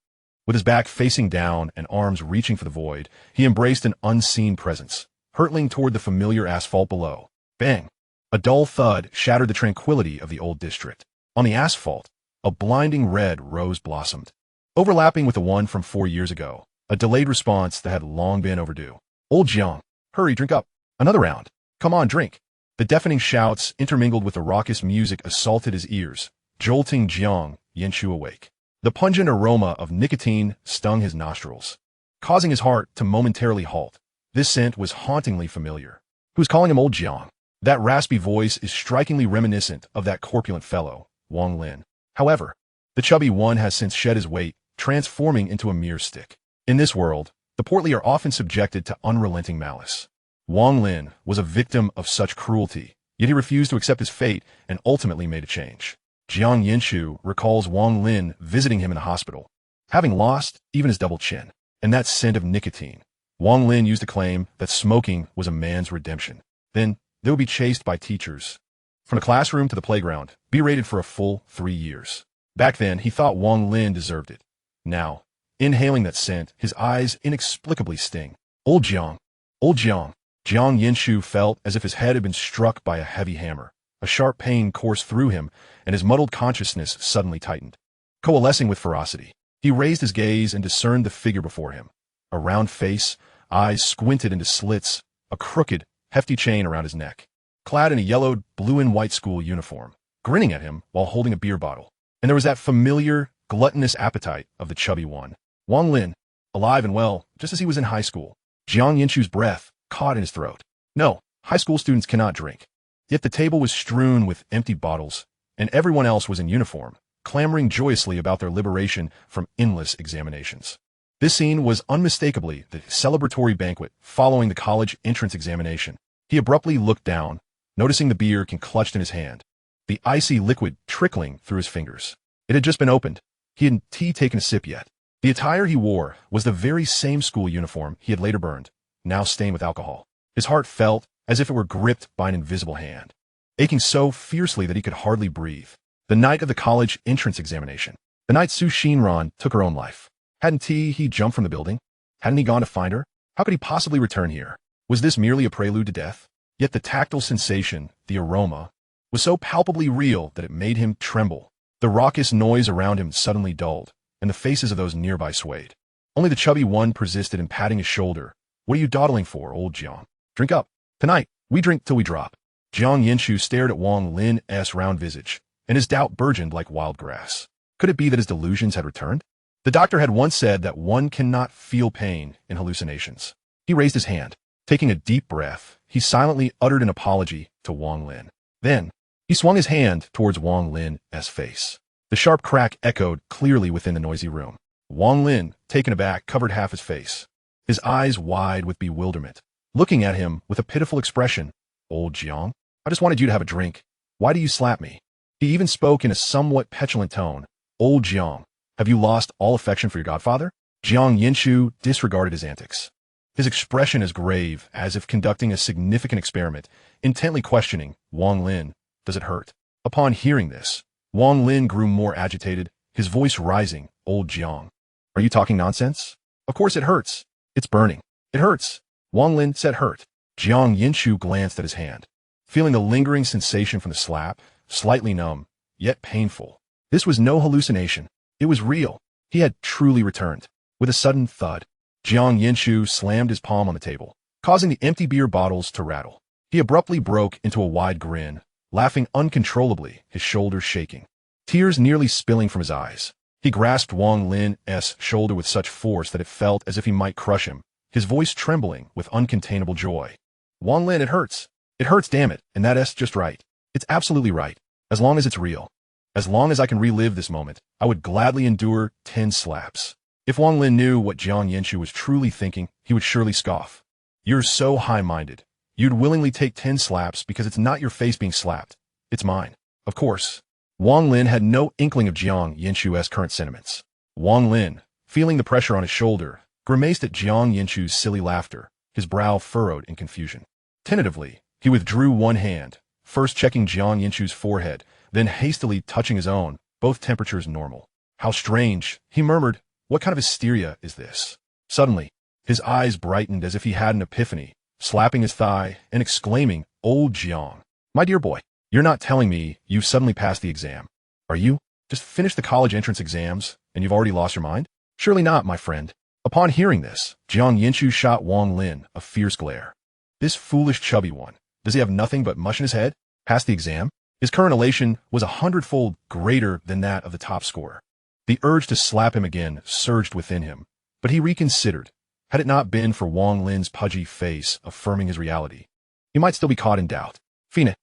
with his back facing down and arms reaching for the void, he embraced an unseen presence, hurtling toward the familiar asphalt below. Bang! A dull thud shattered the tranquility of the old district. On the asphalt, a blinding red rose blossomed, overlapping with the one from 4 years ago, a delayed response that had long been overdue. "Old Jiang, hurry, drink up. Another round. Come on, drink." The deafening shouts, intermingled with the raucous music, assaulted his ears, jolting Jiang Yanchu awake. The pungent aroma of nicotine stung his nostrils, causing his heart to momentarily halt. This scent was hauntingly familiar. Who's calling him old Jiang? That raspy voice is strikingly reminiscent of that corpulent fellow, Wang Lin. However, the chubby one has since shed his weight, transforming into a mere stick. In this world, the portly are often subjected to unrelenting malice. Wang Lin was a victim of such cruelty, yet he refused to accept his fate and ultimately made a change. Jiang Yanchu recalls Wang Lin visiting him in the hospital, having lost even his double chin, and that scent of nicotine. Wang Lin used to claim that smoking was a man's redemption. Then, they would be chased by teachers from the classroom to the playground, berated for a full 3 years. Back then, he thought Wang Lin deserved it. Now, inhaling that scent, his eyes inexplicably sting. Old Jiang! Old Jiang! Jiang Yanchu felt as if his head had been struck by a heavy hammer. A sharp pain coursed through him, and his muddled consciousness suddenly tightened. Coalescing with ferocity, he raised his gaze and discerned the figure before him. A round face, eyes squinted into slits, a crooked, hefty chain around his neck. Clad in a yellowed, blue-and-white school uniform, grinning at him while holding a beer bottle. And there was that familiar, gluttonous appetite of the chubby one. Wang Lin, alive and well, just as he was in high school. Jiang Yanchu's breath caught in his throat. No, high school students cannot drink. Yet the table was strewn with empty bottles, and everyone else was in uniform, clamoring joyously about their liberation from endless examinations. This scene was unmistakably the celebratory banquet following the college entrance examination. He abruptly looked down, noticing the beer clutched in his hand, the icy liquid trickling through his fingers. It had just been opened. He hadn't taken a sip yet. The attire he wore was the very same school uniform he had later burned, now stained with alcohol. His heart felt as if it were gripped by an invisible hand, aching so fiercely that he could hardly breathe. The night of the college entrance examination. The night Xinran took her own life. Hadn't he jumped from the building? Hadn't he gone to find her? How could he possibly return here? Was this merely a prelude to death? Yet the tactile sensation, the aroma, was so palpably real that it made him tremble. The raucous noise around him suddenly dulled, and the faces of those nearby swayed. Only the chubby one persisted in patting his shoulder. What are you dawdling for, old Jiang? Drink up. Tonight, we drink till we drop. Jiang Yanchu stared at Wang Lin's round visage, and his doubt burgeoned like wild grass. Could it be that his delusions had returned? The doctor had once said that one cannot feel pain in hallucinations. He raised his hand. Taking a deep breath, he silently uttered an apology to Wang Lin. Then, he swung his hand towards Wang Lin's face. The sharp crack echoed clearly within the noisy room. Wang Lin, taken aback, covered half his face, his eyes wide with bewilderment, looking at him with a pitiful expression. Old Jiang, I just wanted you to have a drink. Why do you slap me? He even spoke in a somewhat petulant tone. Old Jiang, have you lost all affection for your godfather? Jiang Yanchu disregarded his antics. His expression as grave as if conducting a significant experiment, intently questioning Wang Lin, does it hurt? Upon hearing this, Wang Lin grew more agitated, his voice rising. Old Jiang, are you talking nonsense? Of course it hurts. It's burning. It hurts. Wang Lin said hurt. Jiang Yanchu glanced at his hand, feeling the lingering sensation from the slap, slightly numb, yet painful. This was no hallucination. It was real. He had truly returned. With a sudden thud, Jiang Yanchu slammed his palm on the table, causing the empty beer bottles to rattle. He abruptly broke into a wide grin, laughing uncontrollably, his shoulders shaking, tears nearly spilling from his eyes. He grasped Wang Lin's shoulder with such force that it felt as if he might crush him, his voice trembling with uncontainable joy. Wang Lin, it hurts. It hurts, damn it, and that's just right. It's absolutely right. As long as it's real. As long as I can relive this moment, I would gladly endure 10 slaps. If Wang Lin knew what Jiang Yanchu was truly thinking, he would surely scoff. You're so high-minded. You'd willingly take 10 slaps because it's not your face being slapped. It's mine. Of course. Wang Lin had no inkling of Jiang Yanchu's current sentiments. Wang Lin, feeling the pressure on his shoulder, grimaced at Jiang Yanchu's silly laughter, his brow furrowed in confusion. Tentatively, he withdrew one hand, first checking Jiang Yanchu's forehead, then hastily touching his own, both temperatures normal. How strange, he murmured. What kind of hysteria is this? Suddenly, his eyes brightened as if he had an epiphany, slapping his thigh and exclaiming, Old Jiang, my dear boy, you're not telling me you've suddenly passed the exam, are you? Just finished the college entrance exams, and you've already lost your mind? Surely not, my friend. Upon hearing this, Jiang Yanchu shot Wang Lin a fierce glare. This foolish chubby one, Does he have nothing but mush in his head? Passed the exam? His current elation was 100-fold greater than that of the top scorer. The urge to slap him again surged within him, but he reconsidered. Had it not been for Wang Lin's pudgy face affirming his reality, he might still be caught in doubt. Fine.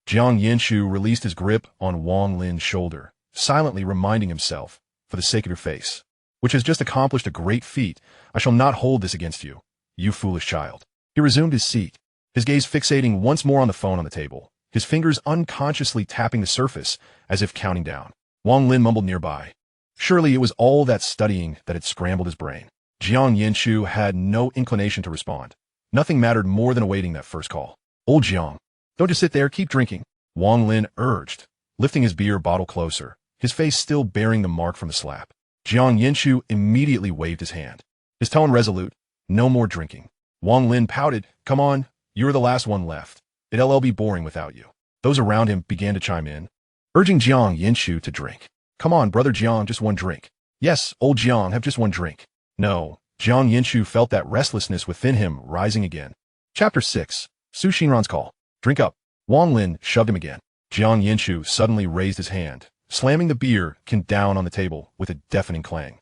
Jiang Yanchu released his grip on Wang Lin's shoulder, silently reminding himself, for the sake of your face, which has just accomplished a great feat, I shall not hold this against you, you foolish child. He resumed his seat, his gaze fixating once more on the phone on the table, his fingers unconsciously tapping the surface as if counting down. Wang Lin mumbled nearby. Surely it was all that studying that had scrambled his brain. Jiang Yanchu had no inclination to respond. Nothing mattered more than awaiting that first call. Old Jiang, don't just sit there, keep drinking, Wang Lin urged, lifting his beer bottle closer, his face still bearing the mark from the slap. Jiang Yanchu immediately waved his hand, his tone resolute. No more drinking. Wang Lin pouted. Come on, you're the last one left. It'll be boring without you. Those around him began to chime in, urging Jiang Yanchu to drink. Come on, brother Jiang, just one drink. Yes, old Jiang, have just one drink. No, Jiang Yanchu felt that restlessness within him rising again. Chapter 6. Xinran's Call. Drink up. Wang Lin shoved him again. Jiang Yanchu suddenly raised his hand, slamming the beer can down on the table with a deafening clang.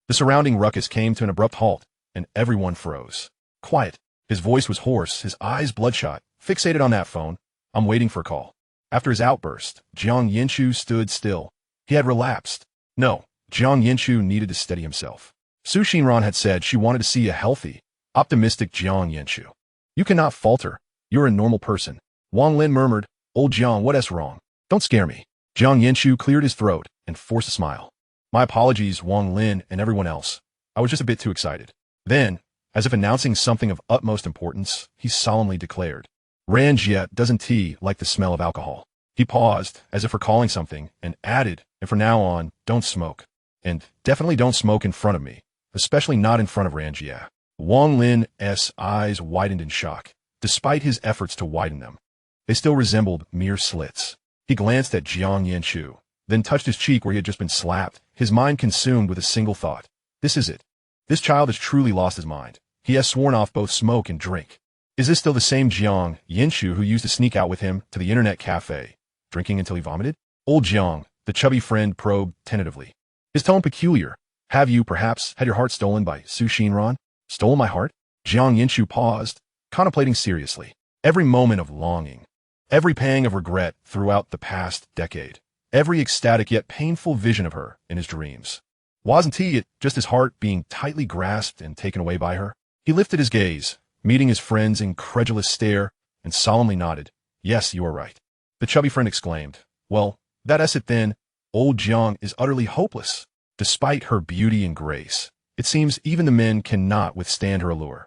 The surrounding ruckus came to an abrupt halt, and everyone froze. Quiet. His voice was hoarse, his eyes bloodshot, fixated on that phone. I'm waiting for a call. After his outburst, Jiang Yanchu stood still. He had relapsed. No, Jiang Yanchu needed to steady himself. Xinran had said she wanted to see a healthy, optimistic Jiang Yanchu. You cannot falter. You're a normal person. Wang Lin murmured, Old Jiang, what's wrong? Don't scare me. Jiang Yanchu cleared his throat and forced a smile. My apologies, Wang Lin and everyone else. I was just a bit too excited. Then, as if announcing something of utmost importance, he solemnly declared, Ran-jie doesn't tea like the smell of alcohol. He paused, as if recalling something, and added, and from now on, don't smoke. And definitely don't smoke in front of me, especially not in front of Ran-jie. Wang Lin's eyes widened in shock, despite his efforts to widen them. They still resembled mere slits. He glanced at Jiang Yanchu, then touched his cheek where he had just been slapped, his mind consumed with a single thought. This is it. This child has truly lost his mind. He has sworn off both smoke and drink. Is this still the same Jiang Yanchu who used to sneak out with him to the internet cafe, drinking until he vomited? Old Jiang, the chubby friend probed tentatively, his tone peculiar. Have you, perhaps, had your heart stolen by Xinran? Stolen my heart? Jiang Yanchu paused, contemplating seriously. Every moment of longing, every pang of regret throughout the past decade, every ecstatic yet painful vision of her in his dreams. Wasn't it just his heart being tightly grasped and taken away by her? He lifted his gaze, meeting his friend's incredulous stare, and solemnly nodded. Yes, you are right. The chubby friend exclaimed. Well, that's it then. Old Jiang is utterly hopeless. Despite her beauty and grace, it seems even the men cannot withstand her allure.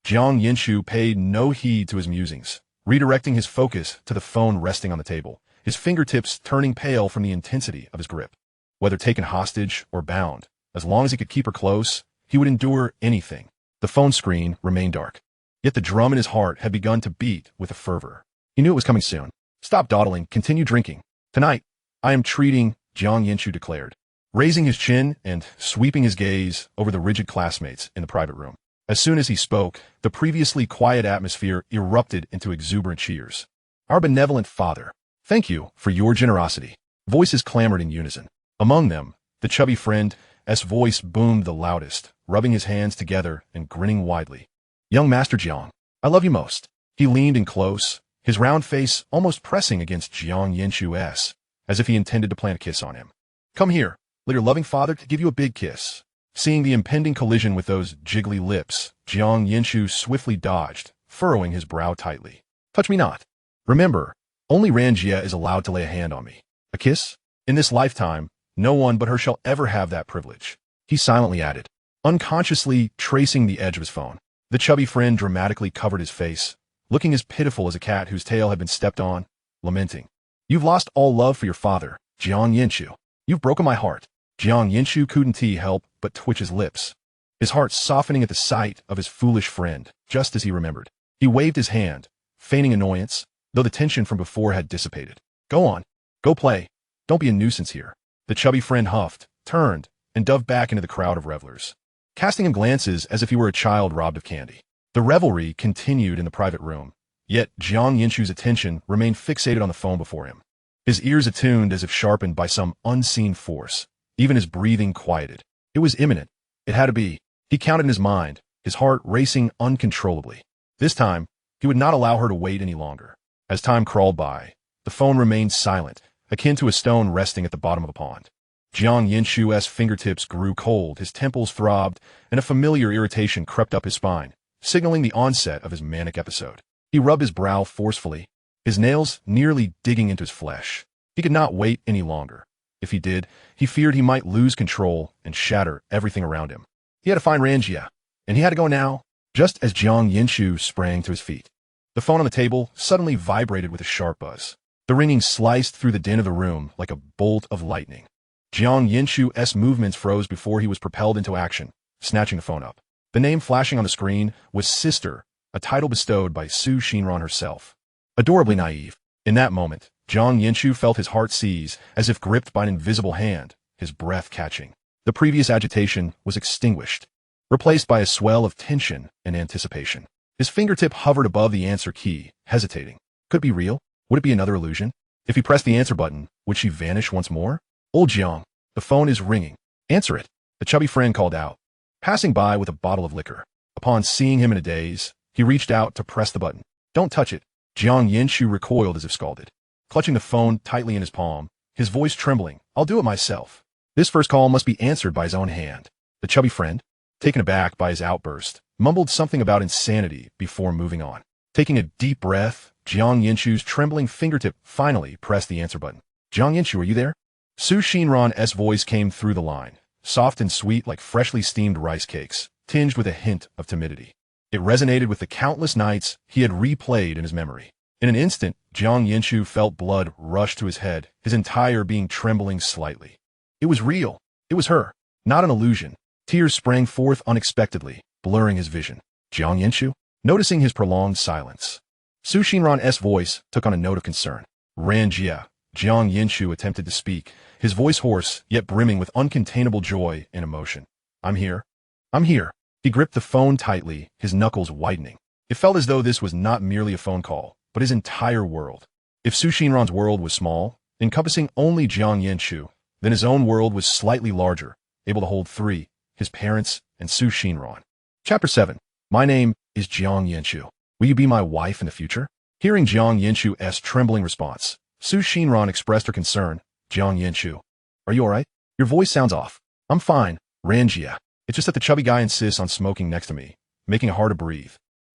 Jiang Yanchu paid no heed to his musings, redirecting his focus to the phone resting on the table, his fingertips turning pale from the intensity of his grip. Whether taken hostage or bound, as long as he could keep her close, he would endure anything. The phone screen remained dark. Yet the drum in his heart had begun to beat with a fervor. He knew it was coming soon. Stop dawdling, continue drinking. Tonight, I am treating, Jiang Yanchu declared, raising his chin and sweeping his gaze over the rigid classmates in the private room. As soon as he spoke, the previously quiet atmosphere erupted into exuberant cheers. Our benevolent father, thank you for your generosity. Voices clamored in unison. Among them, the chubby friend's voice boomed the loudest, rubbing his hands together and grinning widely. Young Master Jiang, I love you most. He leaned in close, his round face almost pressing against Jiang Yanchu's, as if he intended to plant a kiss on him. Come here, let your loving father give you a big kiss. Seeing the impending collision with those jiggly lips, Jiang Yanchu swiftly dodged, furrowing his brow tightly. Touch me not. Remember, only Ran-jie is allowed to lay a hand on me. A kiss? In this lifetime, no one but her shall ever have that privilege. He silently added, unconsciously tracing the edge of his phone. The chubby friend dramatically covered his face, looking as pitiful as a cat whose tail had been stepped on, lamenting. You've lost all love for your father, Jiang Yanchu. You've broken my heart. Jiang Yanchu couldn't help but twitch his lips, his heart softening at the sight of his foolish friend, just as he remembered. He waved his hand, feigning annoyance, though the tension from before had dissipated. Go on. Go play. Don't be a nuisance here. The chubby friend huffed, turned, and dove back into the crowd of revelers, casting him glances as if he were a child robbed of candy. The revelry continued in the private room, Yet Jiang Yanchu's attention remained fixated on the phone before him. His ears attuned as if sharpened by some unseen force. Even his breathing quieted. It was imminent. It had to be. He counted in his mind, his heart racing uncontrollably. This time, he would not allow her to wait any longer. As time crawled by, the phone remained silent, akin to a stone resting at the bottom of a pond. Jiang Yanchu's fingertips grew cold, his temples throbbed, and a familiar irritation crept up his spine, signaling the onset of his manic episode. He rubbed his brow forcefully, his nails nearly digging into his flesh. He could not wait any longer. If he did, he feared he might lose control and shatter everything around him. He had to find Ran-jie, and he had to go now, just as Jiang Yanchu sprang to his feet. The phone on the table suddenly vibrated with a sharp buzz. The ringing sliced through the din of the room like a bolt of lightning. Jiang Yanchu's movements froze before he was propelled into action, snatching the phone up. The name flashing on the screen was Sister, a title bestowed by Xinran herself. Adorably naive. In that moment, Jiang Yanchu felt his heart seize, as if gripped by an invisible hand, his breath catching. The previous agitation was extinguished, replaced by a swell of tension and anticipation. His fingertip hovered above the answer key, hesitating. Could it be real? Would it be another illusion? If he pressed the answer button, would she vanish once more? Old Jiang, the phone is ringing. Answer it, the chubby friend called out, passing by with a bottle of liquor. Upon seeing him in a daze, he reached out to press the button. Don't touch it. Jiang Yanchu recoiled as if scalded. Clutching the phone tightly in his palm, his voice trembling, I'll do it myself. This first call must be answered by his own hand. The chubby friend, taken aback by his outburst, mumbled something about insanity before moving on. Taking a deep breath, Jiang Yanchu's trembling fingertip finally pressed the answer button. Jiang Yanchu, are you there? Xinran's voice came through the line, soft and sweet like freshly steamed rice cakes, tinged with a hint of timidity. It resonated with the countless nights he had replayed in his memory. In an instant, Jiang Yanchu felt blood rush to his head, his entire being trembling slightly. It was real. It was her, not an illusion. Tears sprang forth unexpectedly, blurring his vision. Jiang Yanchu? Noticing his prolonged silence, Xinran's voice took on a note of concern. Ran-jie. Jiang Yanchu attempted to speak, his voice hoarse, yet brimming with uncontainable joy and emotion. I'm here. I'm here. He gripped the phone tightly, his knuckles whitening. It felt as though this was not merely a phone call, but his entire world. If Xinran's world was small, encompassing only Jiang Yanchu, then his own world was slightly larger, able to hold three, his parents and Xinran. Chapter 7. My name is Jiang Yanchu. Will you be my wife in the future? Hearing Jiang Yanchu's trembling response, Xinran expressed her concern. Jiang Yanchu, are you alright? Your voice sounds off. I'm fine, Ran-jie. It's just that the chubby guy insists on smoking next to me, making it hard to breathe.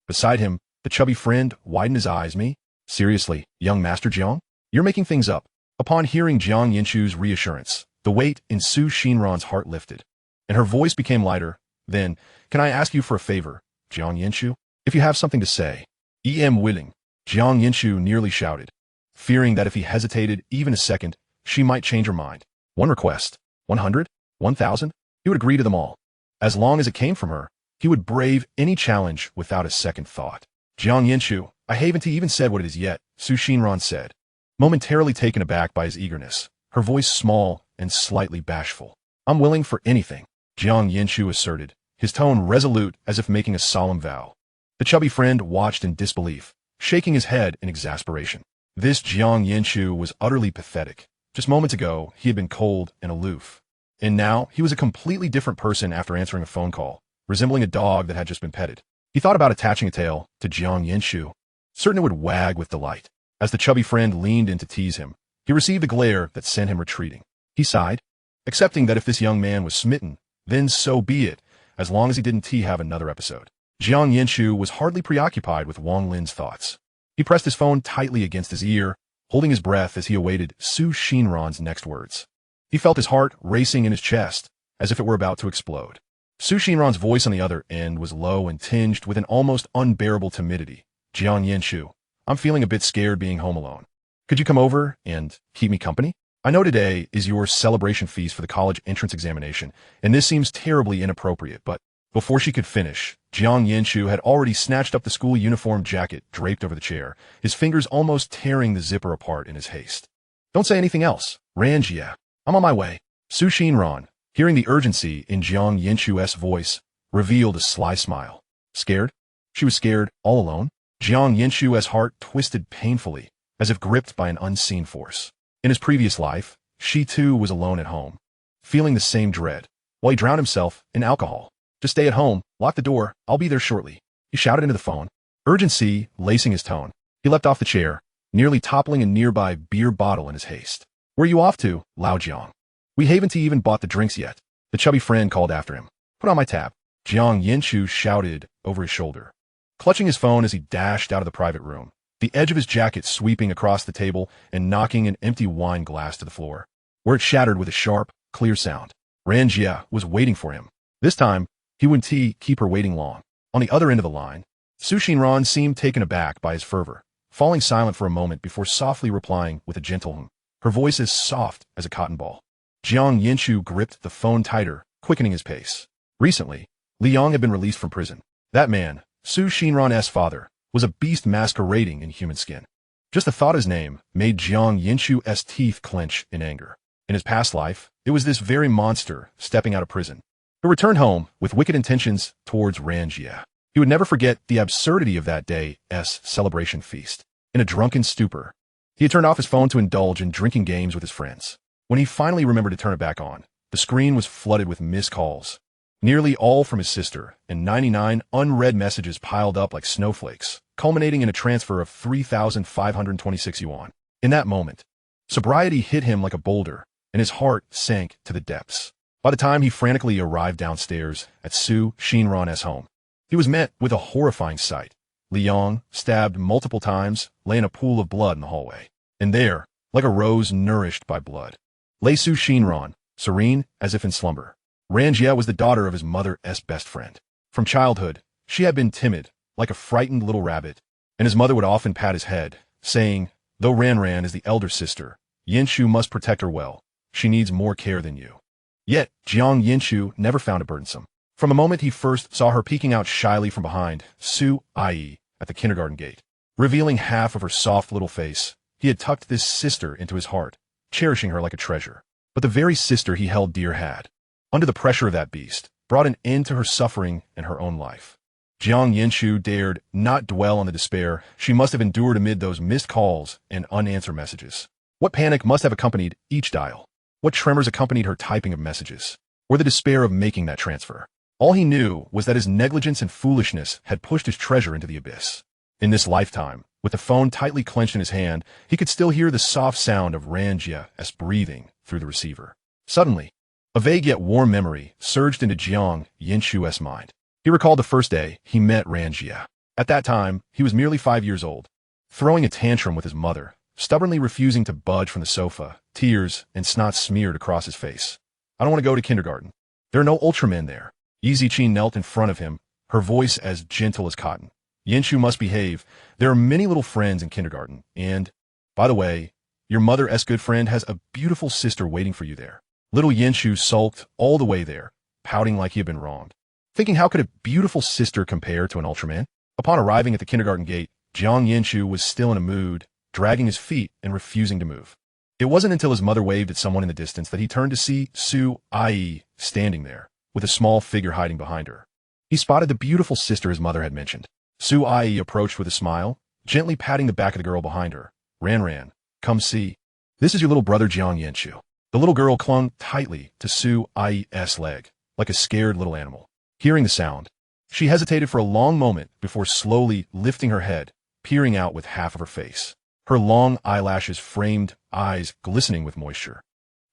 Beside him, the chubby friend widened his eyes. Me? Seriously, young Master Jiang? You're making things up. Upon hearing Jiang Yanchu's reassurance, the weight in Xinran's heart lifted, and her voice became lighter. Then, can I ask you for a favor, Jiang Yanchu? If you have something to say. I'm willing, Jiang Yanchu nearly shouted, fearing that if he hesitated even a second, she might change her mind. One request, 100, 1,000, he would agree to them all. As long as it came from her, he would brave any challenge without a second thought. Jiang Yanchu, I haven't even said what it is yet, Xinran said, momentarily taken aback by his eagerness, her voice small and slightly bashful. I'm willing for anything, Jiang Yanchu asserted, his tone resolute as if making a solemn vow. The chubby friend watched in disbelief, shaking his head in exasperation. This Jiang Yanchu was utterly pathetic. Just moments ago, he had been cold and aloof. And now, he was a completely different person after answering a phone call, resembling a dog that had just been petted. He thought about attaching a tail to Jiang Yanchu, certain it would wag with delight. As the chubby friend leaned in to tease him, he received a glare that sent him retreating. He sighed, accepting that if this young man was smitten, then so be it, as long as he didn't have another episode. Jiang Yanchu was hardly preoccupied with Wang Lin's thoughts. He pressed his phone tightly against his ear, holding his breath as he awaited Xinran's next words. He felt his heart racing in his chest, as if it were about to explode. Xinran's voice on the other end was low and tinged with an almost unbearable timidity. Jiang Yanchu, I'm feeling a bit scared being home alone. Could you come over and keep me company? I know today is your celebration feast for the college entrance examination, and this seems terribly inappropriate, but before she could finish, Jiang Yanchu had already snatched up the school uniform jacket draped over the chair, his fingers almost tearing the zipper apart in his haste. Don't say anything else, Ran-jie. I'm on my way. Xinran, hearing the urgency in Jiang Yanchu's voice, revealed a sly smile. Scared? She was scared all alone? Jiang Yanchu's heart twisted painfully, as if gripped by an unseen force. In his previous life, she too was alone at home, feeling the same dread, while he drowned himself in alcohol. Just stay at home, lock the door, I'll be there shortly, he shouted into the phone, urgency lacing his tone. He leapt off the chair, nearly toppling a nearby beer bottle in his haste. Where are you off to, Lao Jiang? We haven't even bought the drinks yet, the chubby friend called after him. Put on my tab, Jiang Yanchu shouted over his shoulder, clutching his phone as he dashed out of the private room, the edge of his jacket sweeping across the table and knocking an empty wine glass to the floor, where it shattered with a sharp, clear sound. Ran-jie was waiting for him. This time, he wouldn't keep her waiting long. On the other end of the line, Xinran seemed taken aback by his fervor, falling silent for a moment before softly replying with a gentle hum, her voice as soft as a cotton ball. Jiang Yanchu gripped the phone tighter, quickening his pace. Recently, Liang had been released from prison. That man, Xinran's father, was a beast masquerading in human skin. Just the thought of his name made Jiang Yanchu's teeth clench in anger. In his past life, it was this very monster stepping out of prison, who returned home with wicked intentions towards Ran-jie. He would never forget the absurdity of that day's celebration feast. In a drunken stupor, he had turned off his phone to indulge in drinking games with his friends. When he finally remembered to turn it back on, the screen was flooded with missed calls, nearly all from his sister, and 99 unread messages piled up like snowflakes, culminating in a transfer of 3,526 yuan. In that moment, sobriety hit him like a boulder, and his heart sank to the depths. By the time he frantically arrived downstairs at Xinran's home, he was met with a horrifying sight. Liang, stabbed multiple times, lay in a pool of blood in the hallway. And there, like a rose nourished by blood, lay Xinran, serene as if in slumber. Ran-jie was the daughter of his mother's best friend. From childhood, she had been timid, like a frightened little rabbit, and his mother would often pat his head, saying, though Ran is the elder sister, Yanchu must protect her well. She needs more care than you. Yet, Jiang Yanchu never found it burdensome. From the moment he first saw her peeking out shyly from behind Su-ai at the kindergarten gate, revealing half of her soft little face, he had tucked this sister into his heart, cherishing her like a treasure. But the very sister he held dear had, under the pressure of that beast, brought an end to her suffering and her own life. Jiang Yanchu dared not dwell on the despair she must have endured amid those missed calls and unanswered messages. What panic must have accompanied each dial? What tremors accompanied her typing of messages? Or the despair of making that transfer? All he knew was that his negligence and foolishness had pushed his treasure into the abyss. In this lifetime, with the phone tightly clenched in his hand, he could still hear the soft sound of Ran-jie's breathing through the receiver. Suddenly, a vague yet warm memory surged into Jiang Yanchu's mind. He recalled the first day he met Ran-jie. At that time, he was merely 5 years old, throwing a tantrum with his mother, stubbornly refusing to budge from the sofa, tears and snot smeared across his face. I don't want to go to kindergarten. There are no Ultramen there. Yiziqi knelt in front of him, her voice as gentle as cotton. Yanchu must behave. There are many little friends in kindergarten, and, by the way, your mother's good friend has a beautiful sister waiting for you there. Little Yanchu sulked all the way there, pouting like he had been wronged, thinking how could a beautiful sister compare to an Ultraman? Upon arriving at the kindergarten gate, Jiang Yanchu was still in a mood, dragging his feet and refusing to move. It wasn't until his mother waved at someone in the distance that he turned to see Su-ai standing there, with a small figure hiding behind her. He spotted the beautiful sister his mother had mentioned. Su-ai approached with a smile, gently patting the back of the girl behind her. Ran, come see. This is your little brother Jiang Yanchu. The little girl clung tightly to Su-ai's leg, like a scared little animal. Hearing the sound, she hesitated for a long moment before slowly lifting her head, peering out with half of her face, her long eyelashes framed eyes glistening with moisture.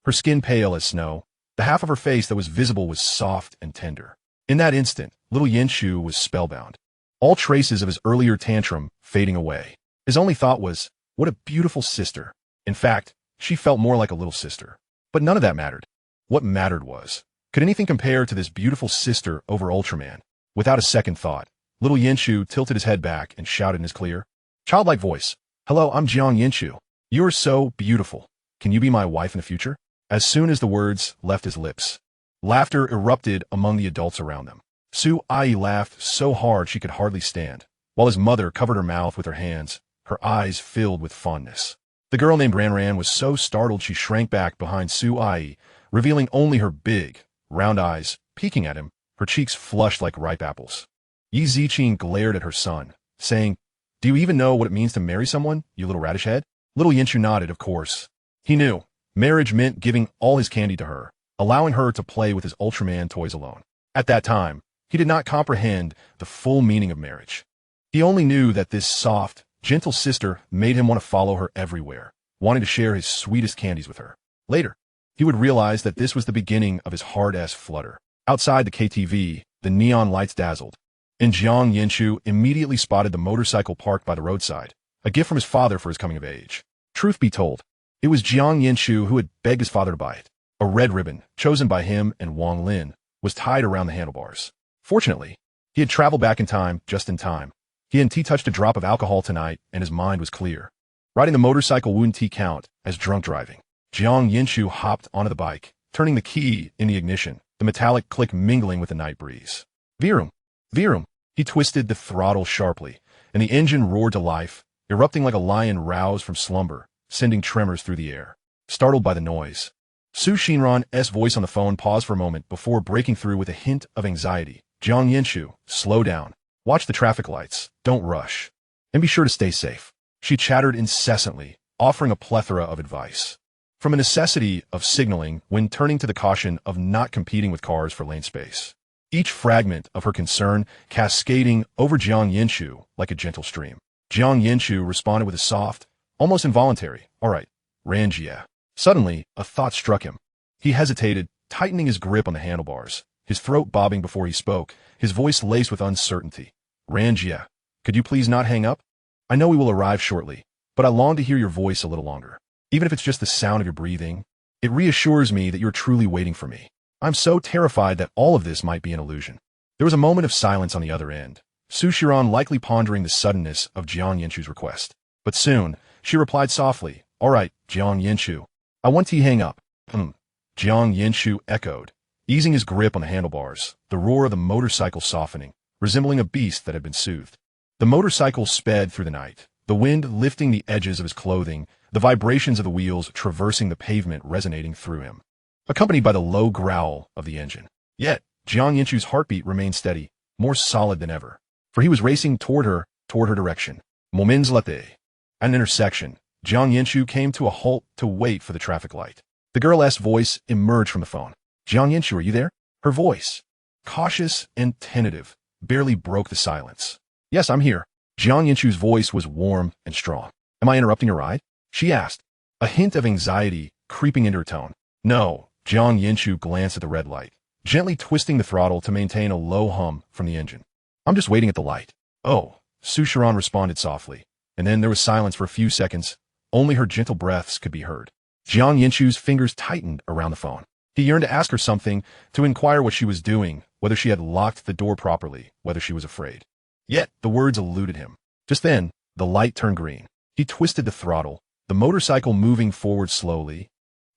Her skin pale as snow, the half of her face that was visible was soft and tender. In that instant, little Yanchu was spellbound, all traces of his earlier tantrum fading away. His only thought was, what a beautiful sister. In fact, she felt more like a little sister. But none of that mattered. What mattered was, could anything compare to this beautiful sister over Ultraman? Without a second thought, little Yanchu tilted his head back and shouted in his clear, childlike voice, hello, I'm Jiang Yanchu. You're so beautiful. Can you be my wife in the future? As soon as the words left his lips, laughter erupted among the adults around them. Su-ai laughed so hard she could hardly stand, while his mother covered her mouth with her hands, her eyes filled with fondness. The girl named Ran was so startled she shrank back behind Su-ai, revealing only her big, round eyes, peeking at him, her cheeks flushed like ripe apples. Yiziqi glared at her son, saying, Do you even know what it means to marry someone, you little radish head? Little Yanchu nodded, of course. He knew. Marriage meant giving all his candy to her, allowing her to play with his Ultraman toys alone. At that time, he did not comprehend the full meaning of marriage. He only knew that this soft, gentle sister made him want to follow her everywhere, wanting to share his sweetest candies with her. Later, he would realize that this was the beginning of his hard-ass flutter. Outside the KTV, the neon lights dazzled, and Jiang Yanchu immediately spotted the motorcycle parked by the roadside, a gift from his father for his coming of age. Truth be told, it was Jiang Yanchu who had begged his father to buy it. A red ribbon, chosen by him and Wang Lin, was tied around the handlebars. Fortunately, he had traveled back in time, just in time. He hadn't touched a drop of alcohol tonight, and his mind was clear. Riding the motorcycle wouldn't count as drunk driving. Jiang Yanchu hopped onto the bike, turning the key in the ignition, the metallic click mingling with the night breeze. Virum! Virum! He twisted the throttle sharply, and the engine roared to life, erupting like a lion roused from slumber, sending tremors through the air. Startled by the noise, Xinran's voice on the phone paused for a moment before breaking through with a hint of anxiety. Jiang Yanchu, slow down. Watch the traffic lights. Don't rush. And be sure to stay safe. She chattered incessantly, offering a plethora of advice. From a necessity of signaling when turning to the caution of not competing with cars for lane space. Each fragment of her concern cascading over Jiang Yanchu like a gentle stream. Jiang Yanchu responded with a soft, almost involuntary, "All right, Ran-jie." Suddenly, a thought struck him. He hesitated, tightening his grip on the handlebars, his throat bobbing before he spoke, his voice laced with uncertainty. "Ran-jie, could you please not hang up? I know we will arrive shortly, but I long to hear your voice a little longer. Even if it's just the sound of your breathing, it reassures me that you're truly waiting for me. I'm so terrified that all of this might be an illusion." There was a moment of silence on the other end, Xinran likely pondering the suddenness of Jiang Yanchu's request. But soon, she replied softly, "All right, Jiang Yanchu. I want to hang up." Jiang Yanchu echoed, easing his grip on the handlebars, the roar of the motorcycle softening, resembling a beast that had been soothed. The motorcycle sped through the night, the wind lifting the edges of his clothing, the vibrations of the wheels traversing the pavement resonating through him, accompanied by the low growl of the engine. Yet, Jiang Yanchu's heartbeat remained steady, more solid than ever, for he was racing toward her direction. Moments later, at an intersection, Jiang Yanchu came to a halt to wait for the traffic light. The girl's voice emerged from the phone. "Jiang Yanchu, are you there?" Her voice, cautious and tentative, barely broke the silence. "Yes, I'm here." Jiang Yanchu's voice was warm and strong. "Am I interrupting your ride?" she asked, a hint of anxiety creeping into her tone. "No." Jiang Yanchu glanced at the red light, gently twisting the throttle to maintain a low hum from the engine. "I'm just waiting at the light." "Oh," Xinran responded softly, and then there was silence for a few seconds. Only her gentle breaths could be heard. Jiang Yanchu's fingers tightened around the phone. He yearned to ask her something, to inquire what she was doing, whether she had locked the door properly, whether she was afraid. Yet the words eluded him. Just then, the light turned green. He twisted the throttle, the motorcycle moving forward slowly,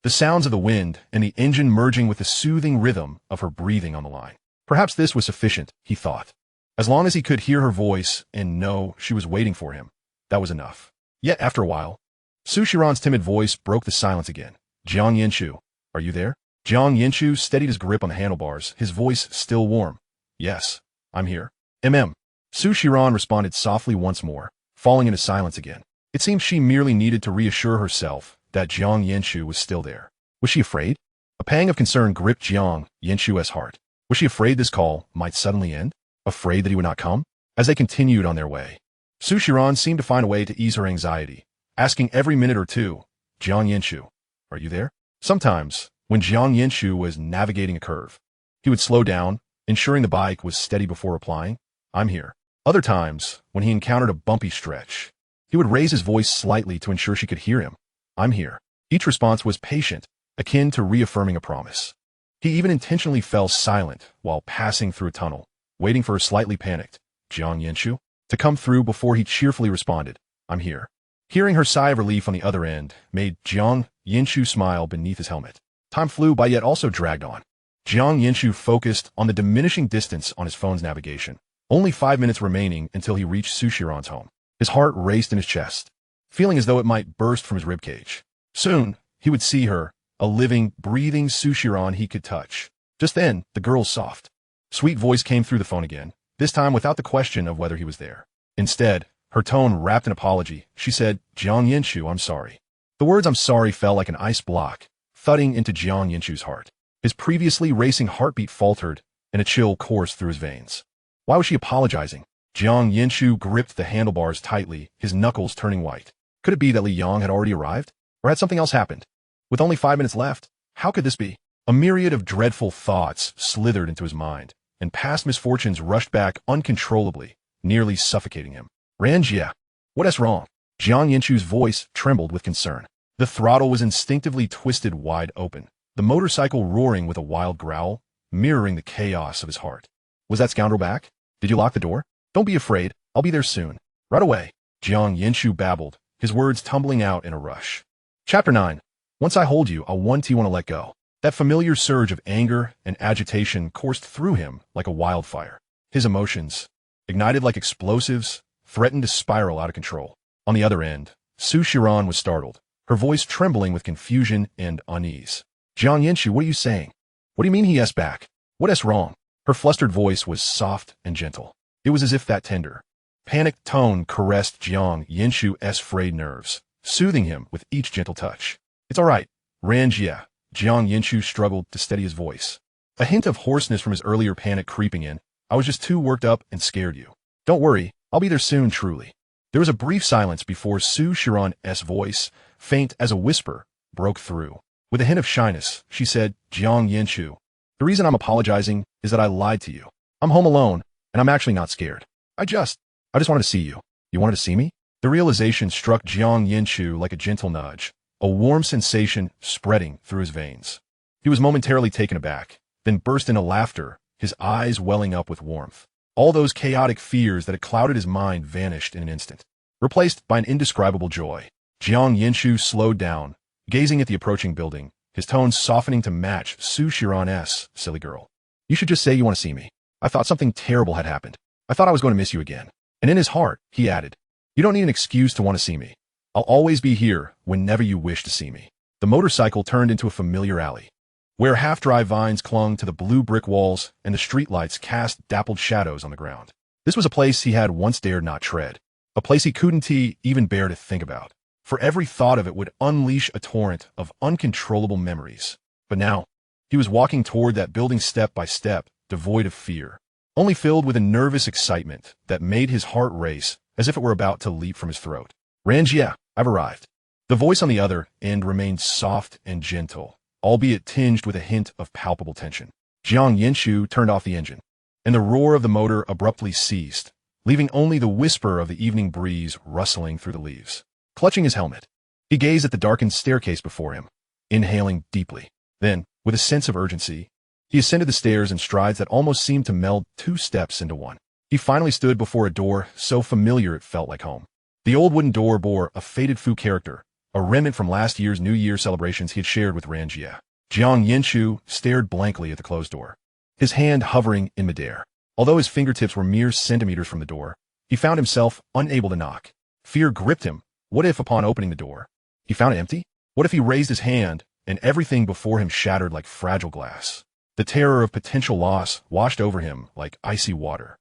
the sounds of the wind and the engine merging with the soothing rhythm of her breathing on the line. Perhaps this was sufficient, he thought. As long as he could hear her voice and know she was waiting for him, that was enough. Yet after a while, Xinran's timid voice broke the silence again. "Jiang Yanchu, are you there?" Jiang Yanchu steadied his grip on the handlebars, his voice still warm. "Yes, I'm here." Xinran responded softly once more, falling into silence again. It seemed she merely needed to reassure herself that Jiang Yanchu was still there. Was she afraid? A pang of concern gripped Jiang Yanchu's heart. Was she afraid this call might suddenly end? Afraid that he would not come? As they continued on their way, Xinran seemed to find a way to ease her anxiety, asking every minute or two, "Jiang Yanchu, are you there?" Sometimes, when Jiang Yanchu was navigating a curve, he would slow down, ensuring the bike was steady before replying, "I'm here." Other times, when he encountered a bumpy stretch, he would raise his voice slightly to ensure she could hear him, "I'm here." Each response was patient, akin to reaffirming a promise. He even intentionally fell silent while passing through a tunnel, waiting for a slightly panicked Jiang Yanchu to come through before he cheerfully responded, "I'm here." Hearing her sigh of relief on the other end made Jiang Yanchu smile beneath his helmet. Time flew by, yet also dragged on. Jiang Yanchu focused on the diminishing distance on his phone's navigation. Only 5 minutes remaining until he reached Xinran's home. His heart raced in his chest, feeling as though it might burst from his ribcage. Soon, he would see her, a living, breathing Xinran he could touch. Just then, the girl's soft, sweet voice came through the phone again, this time without the question of whether he was there. Instead, Her tone wrapped in apology. She said, Jiang Yanchu, I'm sorry. The words I'm sorry fell like an ice block, thudding into Jiang Yanchu's heart. His previously racing heartbeat faltered, and a chill coursed through his veins. Why was she apologizing? Jiang Yanchu gripped the handlebars tightly, his knuckles turning white. Could it be that Li Yang had already arrived? Or had something else happened? With only 5 minutes left, how could this be? A myriad of dreadful thoughts slithered into his mind, and past misfortunes rushed back uncontrollably, nearly suffocating him. Ran-jie, what is wrong? Jiang Yanchu's voice trembled with concern. The throttle was instinctively twisted wide open, the motorcycle roaring with a wild growl, mirroring the chaos of his heart. Was that scoundrel back? Did you lock the door? Don't be afraid, I'll be there soon. Right away, Jiang Yanchu babbled, his words tumbling out in a rush. Chapter 9. Once I hold you, I'll want to let go. That familiar surge of anger and agitation coursed through him like a wildfire. His emotions, ignited like explosives, threatened to spiral out of control. On the other end, Xinran was startled, her voice trembling with confusion and unease. Jiang Yanchu, what are you saying? What do you mean he asked back? What is wrong? Her flustered voice was soft and gentle. It was as if that tender, panicked tone caressed Jiang Yanchu's frayed nerves, soothing him with each gentle touch. It's all right, Ran-jie. Jiang Yanchu struggled to steady his voice. A hint of hoarseness from his earlier panic creeping in. I was just too worked up and scared you. Don't worry, I'll be there soon, truly. There was a brief silence before Xinran's voice, faint as a whisper, broke through. With a hint of shyness, she said, Jiang Yanchu, the reason I'm apologizing is that I lied to you. I'm home alone, and I'm actually not scared. I just wanted to see you. You wanted to see me? The realization struck Jiang Yanchu like a gentle nudge, a warm sensation spreading through his veins. He was momentarily taken aback, then burst into laughter, his eyes welling up with warmth. All those chaotic fears that had clouded his mind vanished in an instant, replaced by an indescribable joy. Jiang Yanchu slowed down, gazing at the approaching building, his tone softening to match Xinran's silly girl. You should just say you want to see me. I thought something terrible had happened. I thought I was going to miss you again. And in his heart, he added, you don't need an excuse to want to see me. I'll always be here whenever you wish to see me. The motorcycle turned into a familiar alley, where half-dry vines clung to the blue brick walls and the streetlights cast dappled shadows on the ground. This was a place he had once dared not tread, a place he couldn't even bear to think about, for every thought of it would unleash a torrent of uncontrollable memories. But now, he was walking toward that building step by step, devoid of fear, only filled with a nervous excitement that made his heart race as if it were about to leap from his throat. Ran-jie, I've arrived. The voice on the other end remained soft and gentle, albeit tinged with a hint of palpable tension. Jiang Yanchu turned off the engine, and the roar of the motor abruptly ceased, leaving only the whisper of the evening breeze rustling through the leaves. Clutching his helmet, he gazed at the darkened staircase before him, inhaling deeply. Then, with a sense of urgency, he ascended the stairs in strides that almost seemed to meld 2 steps into one. He finally stood before a door so familiar it felt like home. The old wooden door bore a faded Fu character, a remnant from last year's New Year celebrations he had shared with Ran-jie. Jiang Yanchu stared blankly at the closed door, his hand hovering in midair. Although his fingertips were mere centimeters from the door, he found himself unable to knock. Fear gripped him. What if, upon opening the door, he found it empty? What if he raised his hand and everything before him shattered like fragile glass? The terror of potential loss washed over him like icy water,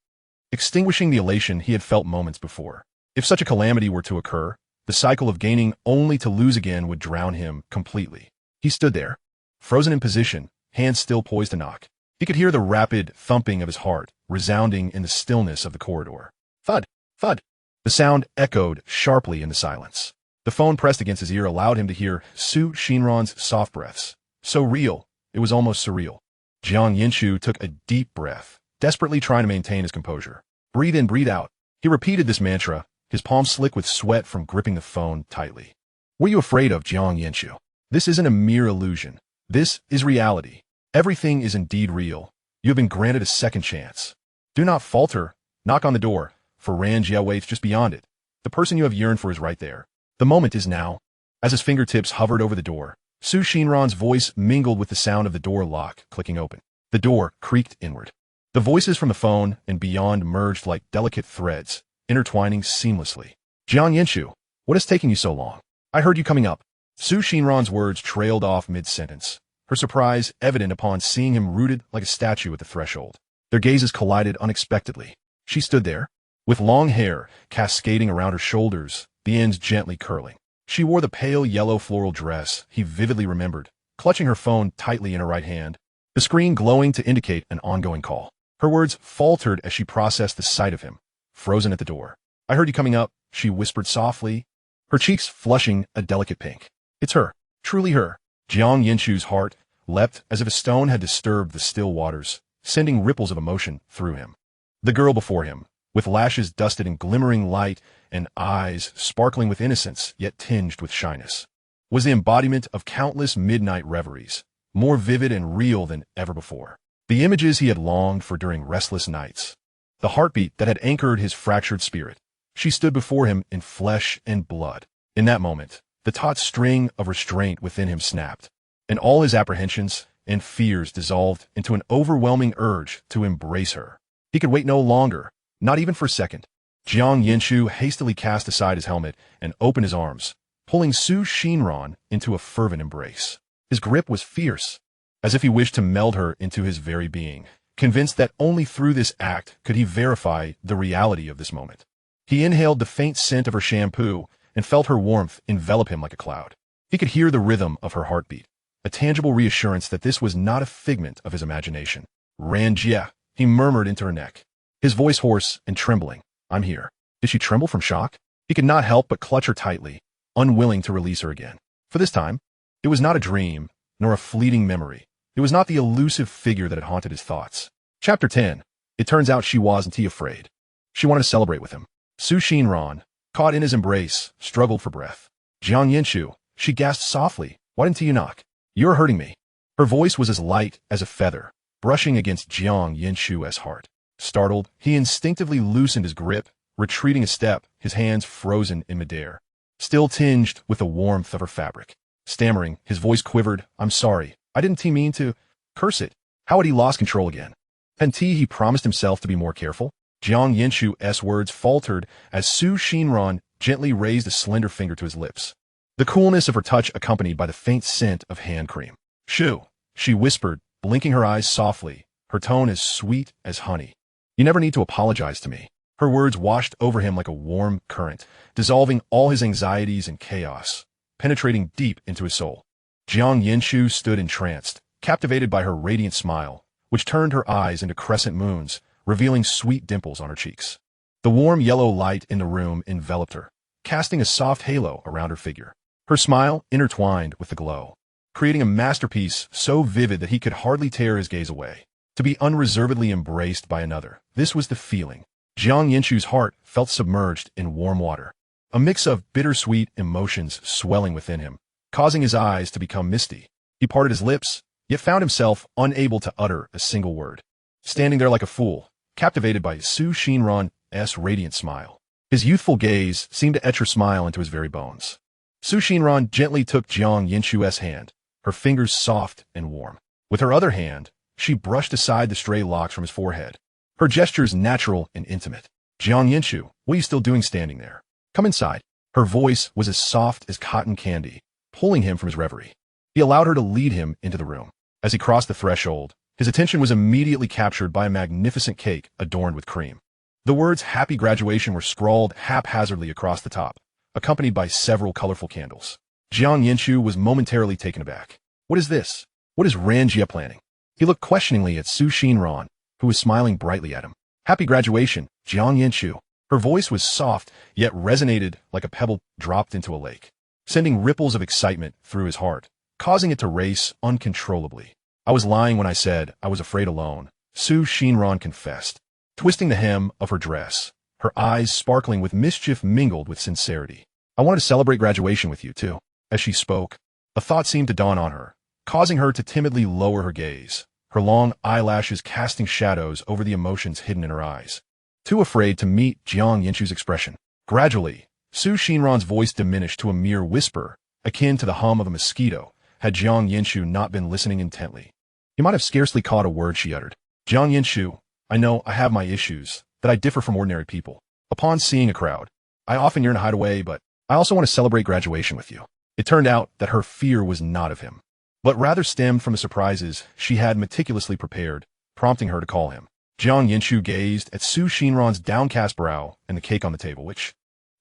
extinguishing the elation he had felt moments before. If such a calamity were to occur, the cycle of gaining only to lose again would drown him completely. He stood there, frozen in position, hands still poised to knock. He could hear the rapid thumping of his heart resounding in the stillness of the corridor. Thud, thud. The sound echoed sharply in the silence. The phone pressed against his ear allowed him to hear Xinran's soft breaths. So real, it was almost surreal. Jiang Yanchu took a deep breath, desperately trying to maintain his composure. Breathe in, breathe out. He repeated this mantra, his palms slick with sweat from gripping the phone tightly. What are you afraid of, Jiang Yanchu? This isn't a mere illusion. This is reality. Everything is indeed real. You have been granted a second chance. Do not falter. Knock on the door, for Ran-jie waits just beyond it. The person you have yearned for is right there. The moment is now. As his fingertips hovered over the door, Xinran's voice mingled with the sound of the door lock clicking open. The door creaked inward. The voices from the phone and beyond merged like delicate threads, intertwining seamlessly. Jiang Yanchu, what is taking you so long? I heard you coming up. Xinran's words trailed off mid-sentence, her surprise evident upon seeing him rooted like a statue at the threshold. Their gazes collided unexpectedly. She stood there, with long hair cascading around her shoulders, the ends gently curling. She wore the pale yellow floral dress he vividly remembered, clutching her phone tightly in her right hand, the screen glowing to indicate an ongoing call. Her words faltered as she processed the sight of him, frozen at the door. "I heard you coming up," she whispered softly, her cheeks flushing a delicate pink. "It's her, truly her." Jiang Yanchu's heart leapt as if a stone had disturbed the still waters, sending ripples of emotion through him. The girl before him, with lashes dusted in glimmering light and eyes sparkling with innocence yet tinged with shyness, was the embodiment of countless midnight reveries, more vivid and real than ever before. The images he had longed for during restless nights, the heartbeat that had anchored his fractured spirit. She stood before him in flesh and blood. In that moment, the taut string of restraint within him snapped, and all his apprehensions and fears dissolved into an overwhelming urge to embrace her. He could wait no longer, not even for a second. Jiang Yanchu hastily cast aside his helmet and opened his arms, pulling Xinran into a fervent embrace. His grip was fierce, as if he wished to meld her into his very being, convinced that only through this act could he verify the reality of this moment. He inhaled the faint scent of her shampoo and felt her warmth envelop him like a cloud. He could hear the rhythm of her heartbeat, a tangible reassurance that this was not a figment of his imagination. "Ran-jie," he murmured into her neck, his voice hoarse and trembling. "I'm here." Did she tremble from shock? He could not help but clutch her tightly, unwilling to release her again. For this time, it was not a dream, nor a fleeting memory. It was not the elusive figure that had haunted his thoughts. Chapter 10. It turns out she wasn't afraid. She wanted to celebrate with him. Xinran, caught in his embrace, struggled for breath. "Jiang Yanchu," she gasped softly. "Why didn't you knock? You're hurting me." Her voice was as light as a feather, brushing against Jiang Yanchu's heart. Startled, he instinctively loosened his grip, retreating a step, his hands frozen in midair, still tinged with the warmth of her fabric. Stammering, his voice quivered. "I'm sorry. I didn't mean to." Curse it. How had he lost control again? Hadn't he promised himself to be more careful? Jiang Yanchu's words faltered as Xinran gently raised a slender finger to his lips, the coolness of her touch accompanied by the faint scent of hand cream. "Shoo," she whispered, blinking her eyes softly, her tone as sweet as honey. "You never need to apologize to me." Her words washed over him like a warm current, dissolving all his anxieties and chaos, penetrating deep into his soul. Jiang Yanchu stood entranced, captivated by her radiant smile, which turned her eyes into crescent moons, revealing sweet dimples on her cheeks. The warm yellow light in the room enveloped her, casting a soft halo around her figure. Her smile intertwined with the glow, creating a masterpiece so vivid that he could hardly tear his gaze away. To be unreservedly embraced by another, this was the feeling. Jiang Yanchu's heart felt submerged in warm water, a mix of bittersweet emotions swelling within him, causing his eyes to become misty. He parted his lips, yet found himself unable to utter a single word, standing there like a fool, captivated by Xinran's radiant smile. His youthful gaze seemed to etch her smile into his very bones. Xinran gently took Jiang Yanchu's hand, her fingers soft and warm. With her other hand, she brushed aside the stray locks from his forehead, her gestures natural and intimate. "Jiang Yanchu, what are you still doing standing there? Come inside." Her voice was as soft as cotton candy, pulling him from his reverie. He allowed her to lead him into the room. As he crossed the threshold, his attention was immediately captured by a magnificent cake adorned with cream. The words "Happy Graduation" were scrawled haphazardly across the top, accompanied by several colorful candles. Jiang Yanchu was momentarily taken aback. "What is this? What is Ran-jie planning?" He looked questioningly at Xinran, who was smiling brightly at him. "Happy graduation, Jiang Yanchu." Her voice was soft, yet resonated like a pebble dropped into a lake, sending ripples of excitement through his heart, causing it to race uncontrollably. "I was lying when I said I was afraid alone," Xinran confessed, twisting the hem of her dress, her eyes sparkling with mischief mingled with sincerity. "I wanted to celebrate graduation with you, too." As she spoke, a thought seemed to dawn on her, causing her to timidly lower her gaze, her long eyelashes casting shadows over the emotions hidden in her eyes, too afraid to meet Jiang Yanchu's expression. Gradually, Xinran's voice diminished to a mere whisper, akin to the hum of a mosquito, had Jiang Yanchu not been listening intently. He might have scarcely caught a word she uttered. "Jiang Yanchu, I know I have my issues, that I differ from ordinary people. Upon seeing a crowd, I often yearn to hide away, but I also want to celebrate graduation with you." It turned out that her fear was not of him, but rather stemmed from the surprises she had meticulously prepared, prompting her to call him. Jiang Yanchu gazed at Su Xinran's downcast brow and the cake on the table, which,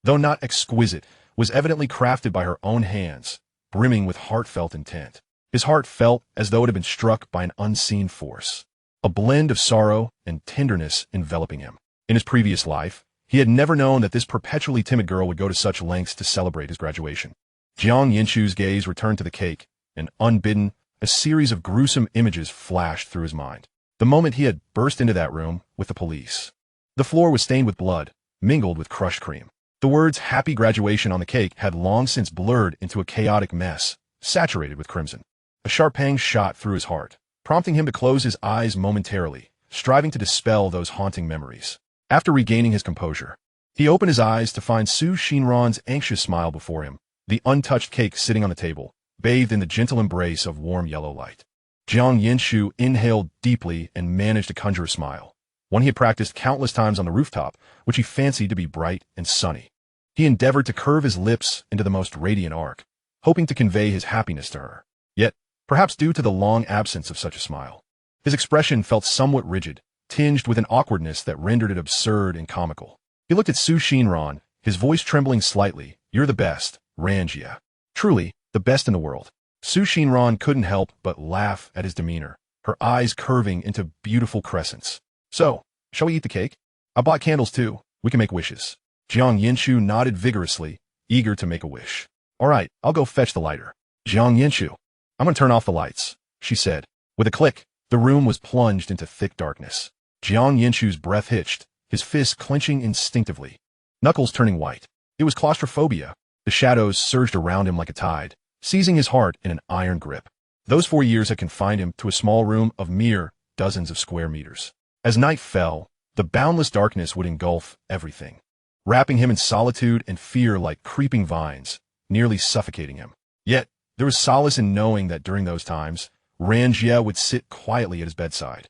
though not exquisite, was evidently crafted by her own hands, brimming with heartfelt intent. His heart felt as though it had been struck by an unseen force, a blend of sorrow and tenderness enveloping him. In his previous life, he had never known that this perpetually timid girl would go to such lengths to celebrate his graduation. Jiang Yanchu's gaze returned to the cake, and unbidden, a series of gruesome images flashed through his mind. The moment he had burst into that room with the police. The floor was stained with blood, mingled with crushed cream. The words "Happy Graduation" on the cake had long since blurred into a chaotic mess, saturated with crimson. A sharp pang shot through his heart, prompting him to close his eyes momentarily, striving to dispel those haunting memories. After regaining his composure, he opened his eyes to find Su Xinran's anxious smile before him, the untouched cake sitting on the table, bathed in the gentle embrace of warm yellow light. Jiang Yanchu inhaled deeply and managed to conjure a smile, one he had practiced countless times on the rooftop, which he fancied to be bright and sunny. He endeavored to curve his lips into the most radiant arc, hoping to convey his happiness to her. Yet, perhaps due to the long absence of such a smile, his expression felt somewhat rigid, tinged with an awkwardness that rendered it absurd and comical. He looked at Su Xinran, his voice trembling slightly. "You're the best, Ran-jie. Truly, the best in the world." Su Xinran couldn't help but laugh at his demeanor, her eyes curving into beautiful crescents. "So, shall we eat the cake? I bought candles too. We can make wishes." Jiang Yanchu nodded vigorously, eager to make a wish. "All right, I'll go fetch the lighter." "Jiang Yanchu, I'm going to turn off the lights," she said. With a click, the room was plunged into thick darkness. Jiang Yanchu's breath hitched, his fists clenching instinctively, knuckles turning white. It was claustrophobia. The shadows surged around him like a tide, seizing his heart in an iron grip. Those 4 years had confined him to a small room of mere dozens of square meters. As night fell, the boundless darkness would engulf everything, wrapping him in solitude and fear like creeping vines, nearly suffocating him. Yet, there was solace in knowing that during those times, Ran-jie would sit quietly at his bedside.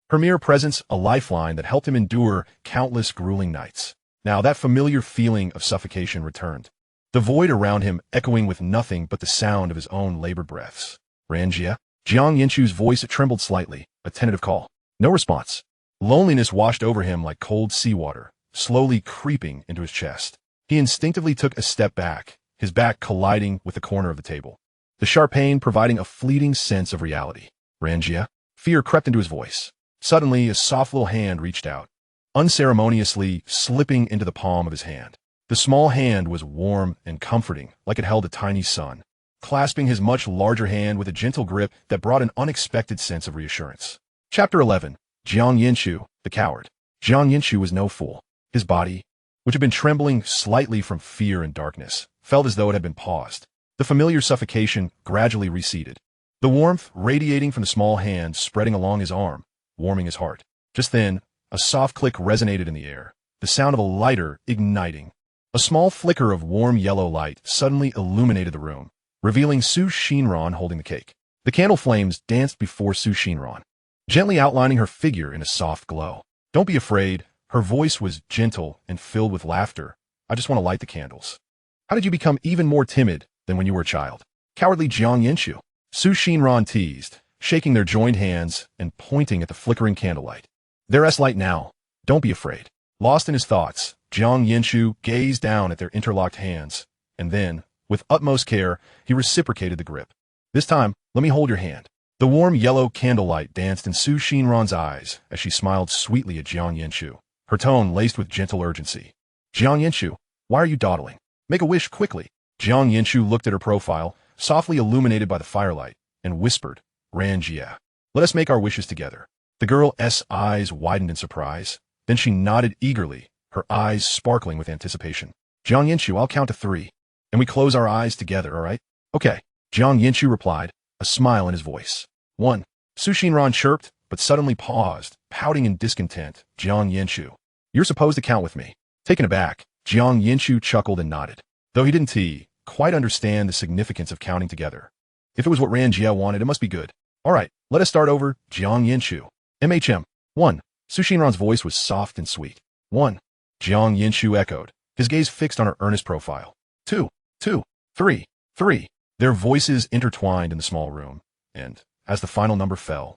Her mere presence a lifeline that helped him endure countless grueling nights. Now that familiar feeling of suffocation returned, the void around him echoing with nothing but the sound of his own labored breaths. "Ran-jie?" Jiang Yanchu's voice trembled slightly, a tentative call. No response. Loneliness washed over him like cold seawater, slowly creeping into his chest. He instinctively took a step back, his back colliding with the corner of the table, the sharp pain providing a fleeting sense of reality. "Ran-jie?" Fear crept into his voice. Suddenly, a soft little hand reached out, unceremoniously slipping into the palm of his hand. The small hand was warm and comforting, like it held a tiny son, clasping his much larger hand with a gentle grip that brought an unexpected sense of reassurance. Chapter 11. Jiang Yanchu, the Coward. Jiang Yanchu was no fool. His body, which had been trembling slightly from fear and darkness, felt as though it had been paused. The familiar suffocation gradually receded, the warmth radiating from the small hand spreading along his arm, warming his heart. Just then, a soft click resonated in the air, the sound of a lighter igniting. A small flicker of warm yellow light suddenly illuminated the room, revealing Su Xinran holding the cake. The candle flames danced before Su Xinran, gently outlining her figure in a soft glow. "Don't be afraid." Her voice was gentle and filled with laughter. "I just want to light the candles." "How did you become even more timid than when you were a child?" "Cowardly Jiang Yanchu," Su Xinran teased, shaking their joined hands and pointing at the flickering candlelight. "There's light now. Don't be afraid." Lost in his thoughts, Jiang Yanchu gazed down at their interlocked hands, and then, with utmost care, he reciprocated the grip. "This time, let me hold your hand." The warm yellow candlelight danced in Su Xinran's eyes as she smiled sweetly at Jiang Yanchu, her tone laced with gentle urgency. "Jiang Yanchu, why are you dawdling? Make a wish quickly." Jiang Yanchu looked at her profile, softly illuminated by the firelight, and whispered, "Ran-jie, let us make our wishes together." The girl's eyes widened in surprise. Then she nodded eagerly, her eyes sparkling with anticipation. "Jiang Yanchu, I'll count to 3, and we close our eyes together, all right?" "Okay," Jiang Yanchu replied, a smile in his voice. 1. Su Xinran chirped, but suddenly paused, pouting in discontent. "Jiang Yanchu, you're supposed to count with me." Taken aback, Jiang Yanchu chuckled and nodded, though he didn't quite understand the significance of counting together. If it was what Ran-jie wanted, it must be good. "All right, let us start over." Jiang Yanchu. "MHM. 1. Su Xinran's voice was soft and sweet. 1. Jiang Yanchu echoed, his gaze fixed on her earnest profile. 2, 2, 3, 3. Their voices intertwined in the small room, and, as the final number fell,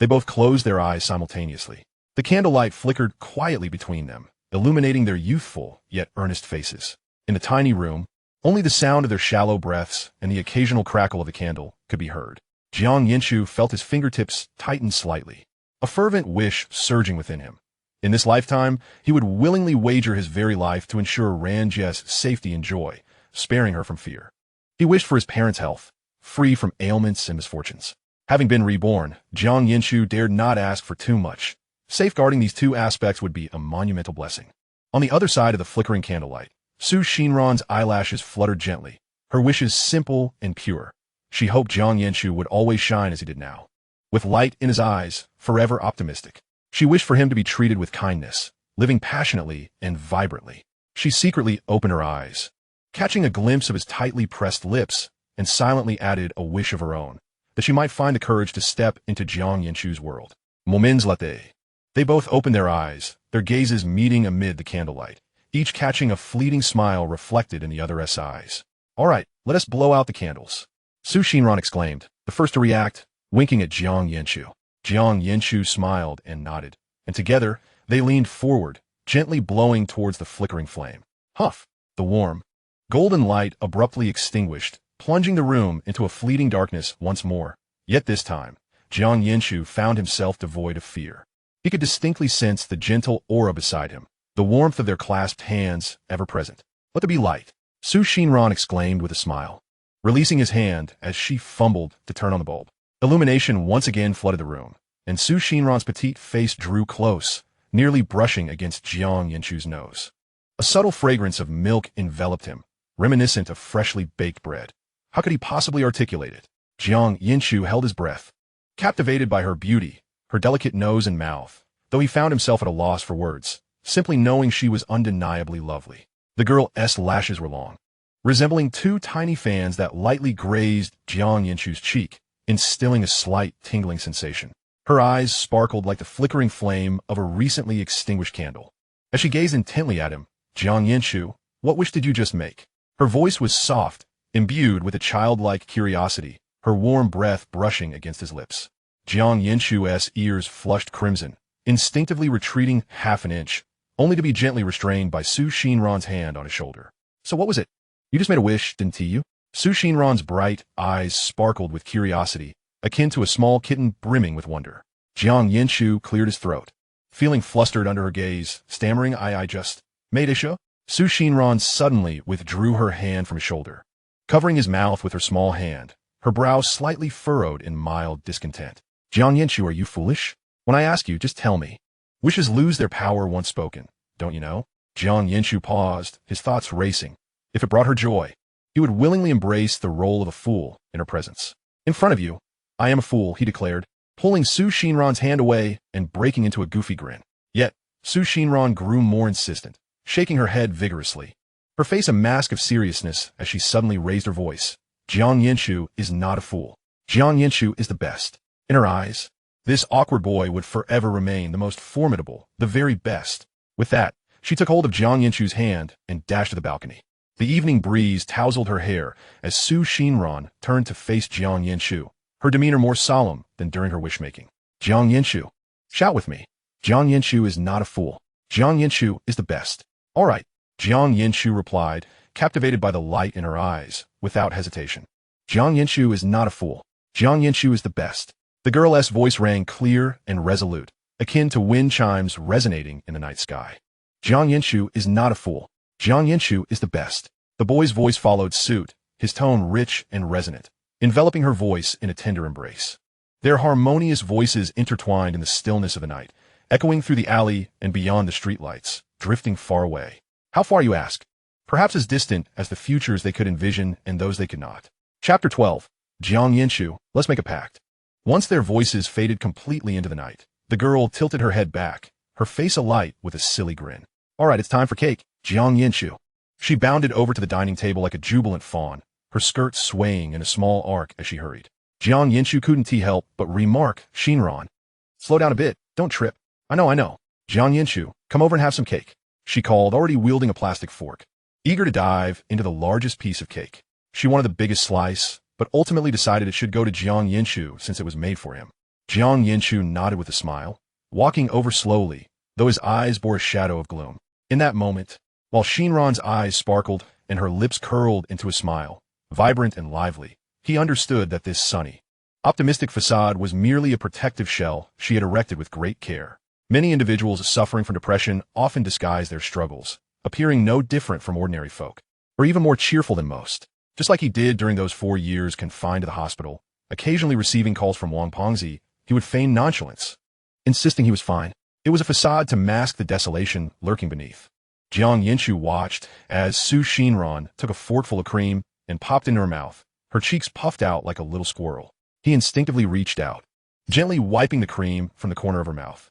they both closed their eyes simultaneously. The candlelight flickered quietly between them, illuminating their youthful yet earnest faces. In the tiny room, only the sound of their shallow breaths and the occasional crackle of the candle could be heard. Jiang Yanchu felt his fingertips tighten slightly, a fervent wish surging within him. In this lifetime, he would willingly wager his very life to ensure Ran-jie's safety and joy, sparing her from fear. He wished for his parents' health, free from ailments and misfortunes. Having been reborn, Jiang Yanchu dared not ask for too much. Safeguarding these two aspects would be a monumental blessing. On the other side of the flickering candlelight, Xinran's eyelashes fluttered gently, her wishes simple and pure. She hoped Jiang Yanchu would always shine as he did now, with light in his eyes, forever optimistic. She wished for him to be treated with kindness, living passionately and vibrantly. She secretly opened her eyes, catching a glimpse of his tightly pressed lips, and silently added a wish of her own, that she might find the courage to step into Jiang Yanchu's world. Moments later, they both opened their eyes, their gazes meeting amid the candlelight, each catching a fleeting smile reflected in the other's eyes. "All right, let us blow out the candles," Xinran exclaimed, the first to react, winking at Jiang Yanchu. Jiang Yanchu smiled and nodded, and together they leaned forward, gently blowing towards the flickering flame. Huff! The warm, golden light abruptly extinguished, plunging the room into a fleeting darkness once more. Yet this time, Jiang Yanchu found himself devoid of fear. He could distinctly sense the gentle aura beside him, the warmth of their clasped hands ever present. "Let there be light," Xinran exclaimed with a smile, releasing his hand as she fumbled to turn on the bulb. Illumination once again flooded the room, and Xinran's petite face drew close, nearly brushing against Jiang Yanchu's nose. A subtle fragrance of milk enveloped him, reminiscent of freshly baked bread. How could he possibly articulate it? Jiang Yanchu held his breath, captivated by her beauty, her delicate nose and mouth, though he found himself at a loss for words, simply knowing she was undeniably lovely. The girl's lashes were long, resembling two tiny fans that lightly grazed Jiang Yanchu's cheek, instilling a slight tingling sensation. Her eyes sparkled like the flickering flame of a recently extinguished candle. As she gazed intently at him, "Jiang Yanchu, what wish did you just make?" Her voice was soft, imbued with a childlike curiosity, her warm breath brushing against his lips. Jiang Yanchu's ears flushed crimson, instinctively retreating half an inch, only to be gently restrained by Xinran's hand on his shoulder. "So what was it? You just made a wish, didn't you?" Xinran's bright eyes sparkled with curiosity, akin to a small kitten brimming with wonder. Jiang Yanchu cleared his throat, feeling flustered under her gaze, stammering, I just made a show." Xinran suddenly withdrew her hand from his shoulder, covering his mouth with her small hand, her brow slightly furrowed in mild discontent. "Jiang Yanchu, are you foolish? When I ask you, just tell me. Wishes lose their power once spoken, don't you know?" Jiang Yanchu paused, his thoughts racing. If it brought her joy, he would willingly embrace the role of a fool in her presence. "In front of you, I am a fool," he declared, pulling Xinran's hand away and breaking into a goofy grin. Yet, Xinran grew more insistent, shaking her head vigorously, her face a mask of seriousness as she suddenly raised her voice. "Jiang Yanchu is not a fool. Jiang Yanchu is the best." In her eyes, this awkward boy would forever remain the most formidable, the very best. With that, she took hold of Jiang Yanchu's hand and dashed to the balcony. The evening breeze tousled her hair as Xinran turned to face Jiang Yanchu, her demeanor more solemn than during her wish-making. "Jiang Yanchu, shout with me. Jiang Yanchu is not a fool. Jiang Yanchu is the best." "All right," Jiang Yanchu replied, captivated by the light in her eyes, without hesitation. "Jiang Yanchu is not a fool. Jiang Yanchu is the best." The girl's voice rang clear and resolute, akin to wind chimes resonating in the night sky. "Jiang Yanchu is not a fool. Jiang Yanchu is the best." The boy's voice followed suit, his tone rich and resonant, enveloping her voice in a tender embrace. Their harmonious voices intertwined in the stillness of the night, echoing through the alley and beyond the streetlights, drifting far away. How far, you ask? Perhaps as distant as the futures they could envision and those they could not. Chapter 12. Jiang Yanchu, let's make a pact. Once their voices faded completely into the night, the girl tilted her head back, her face alight with a silly grin. "All right, it's time for cake, Jiang Yanchu." She bounded over to the dining table like a jubilant fawn, her skirt swaying in a small arc as she hurried. Jiang Yanchu couldn't help but remark, "Xinran, slow down a bit, don't trip." I know. "Jiang Yanchu, come over and have some cake," she called, already wielding a plastic fork, eager to dive into the largest piece of cake. She wanted the biggest slice, but ultimately decided it should go to Jiang Yanchu since it was made for him. Jiang Yanchu nodded with a smile, walking over slowly, though his eyes bore a shadow of gloom. In that moment, while Xinran's eyes sparkled and her lips curled into a smile, vibrant and lively, he understood that this sunny, optimistic facade was merely a protective shell she had erected with great care. Many individuals suffering from depression often disguise their struggles, appearing no different from ordinary folk, or even more cheerful than most. Just like he did during those 4 years confined to the hospital, occasionally receiving calls from Wang Pengzi, he would feign nonchalance, insisting he was fine. It was a facade to mask the desolation lurking beneath. Jiang Yanchu watched as Su Xinran took a forkful of cream and popped into her mouth, her cheeks puffed out like a little squirrel. He instinctively reached out, gently wiping the cream from the corner of her mouth.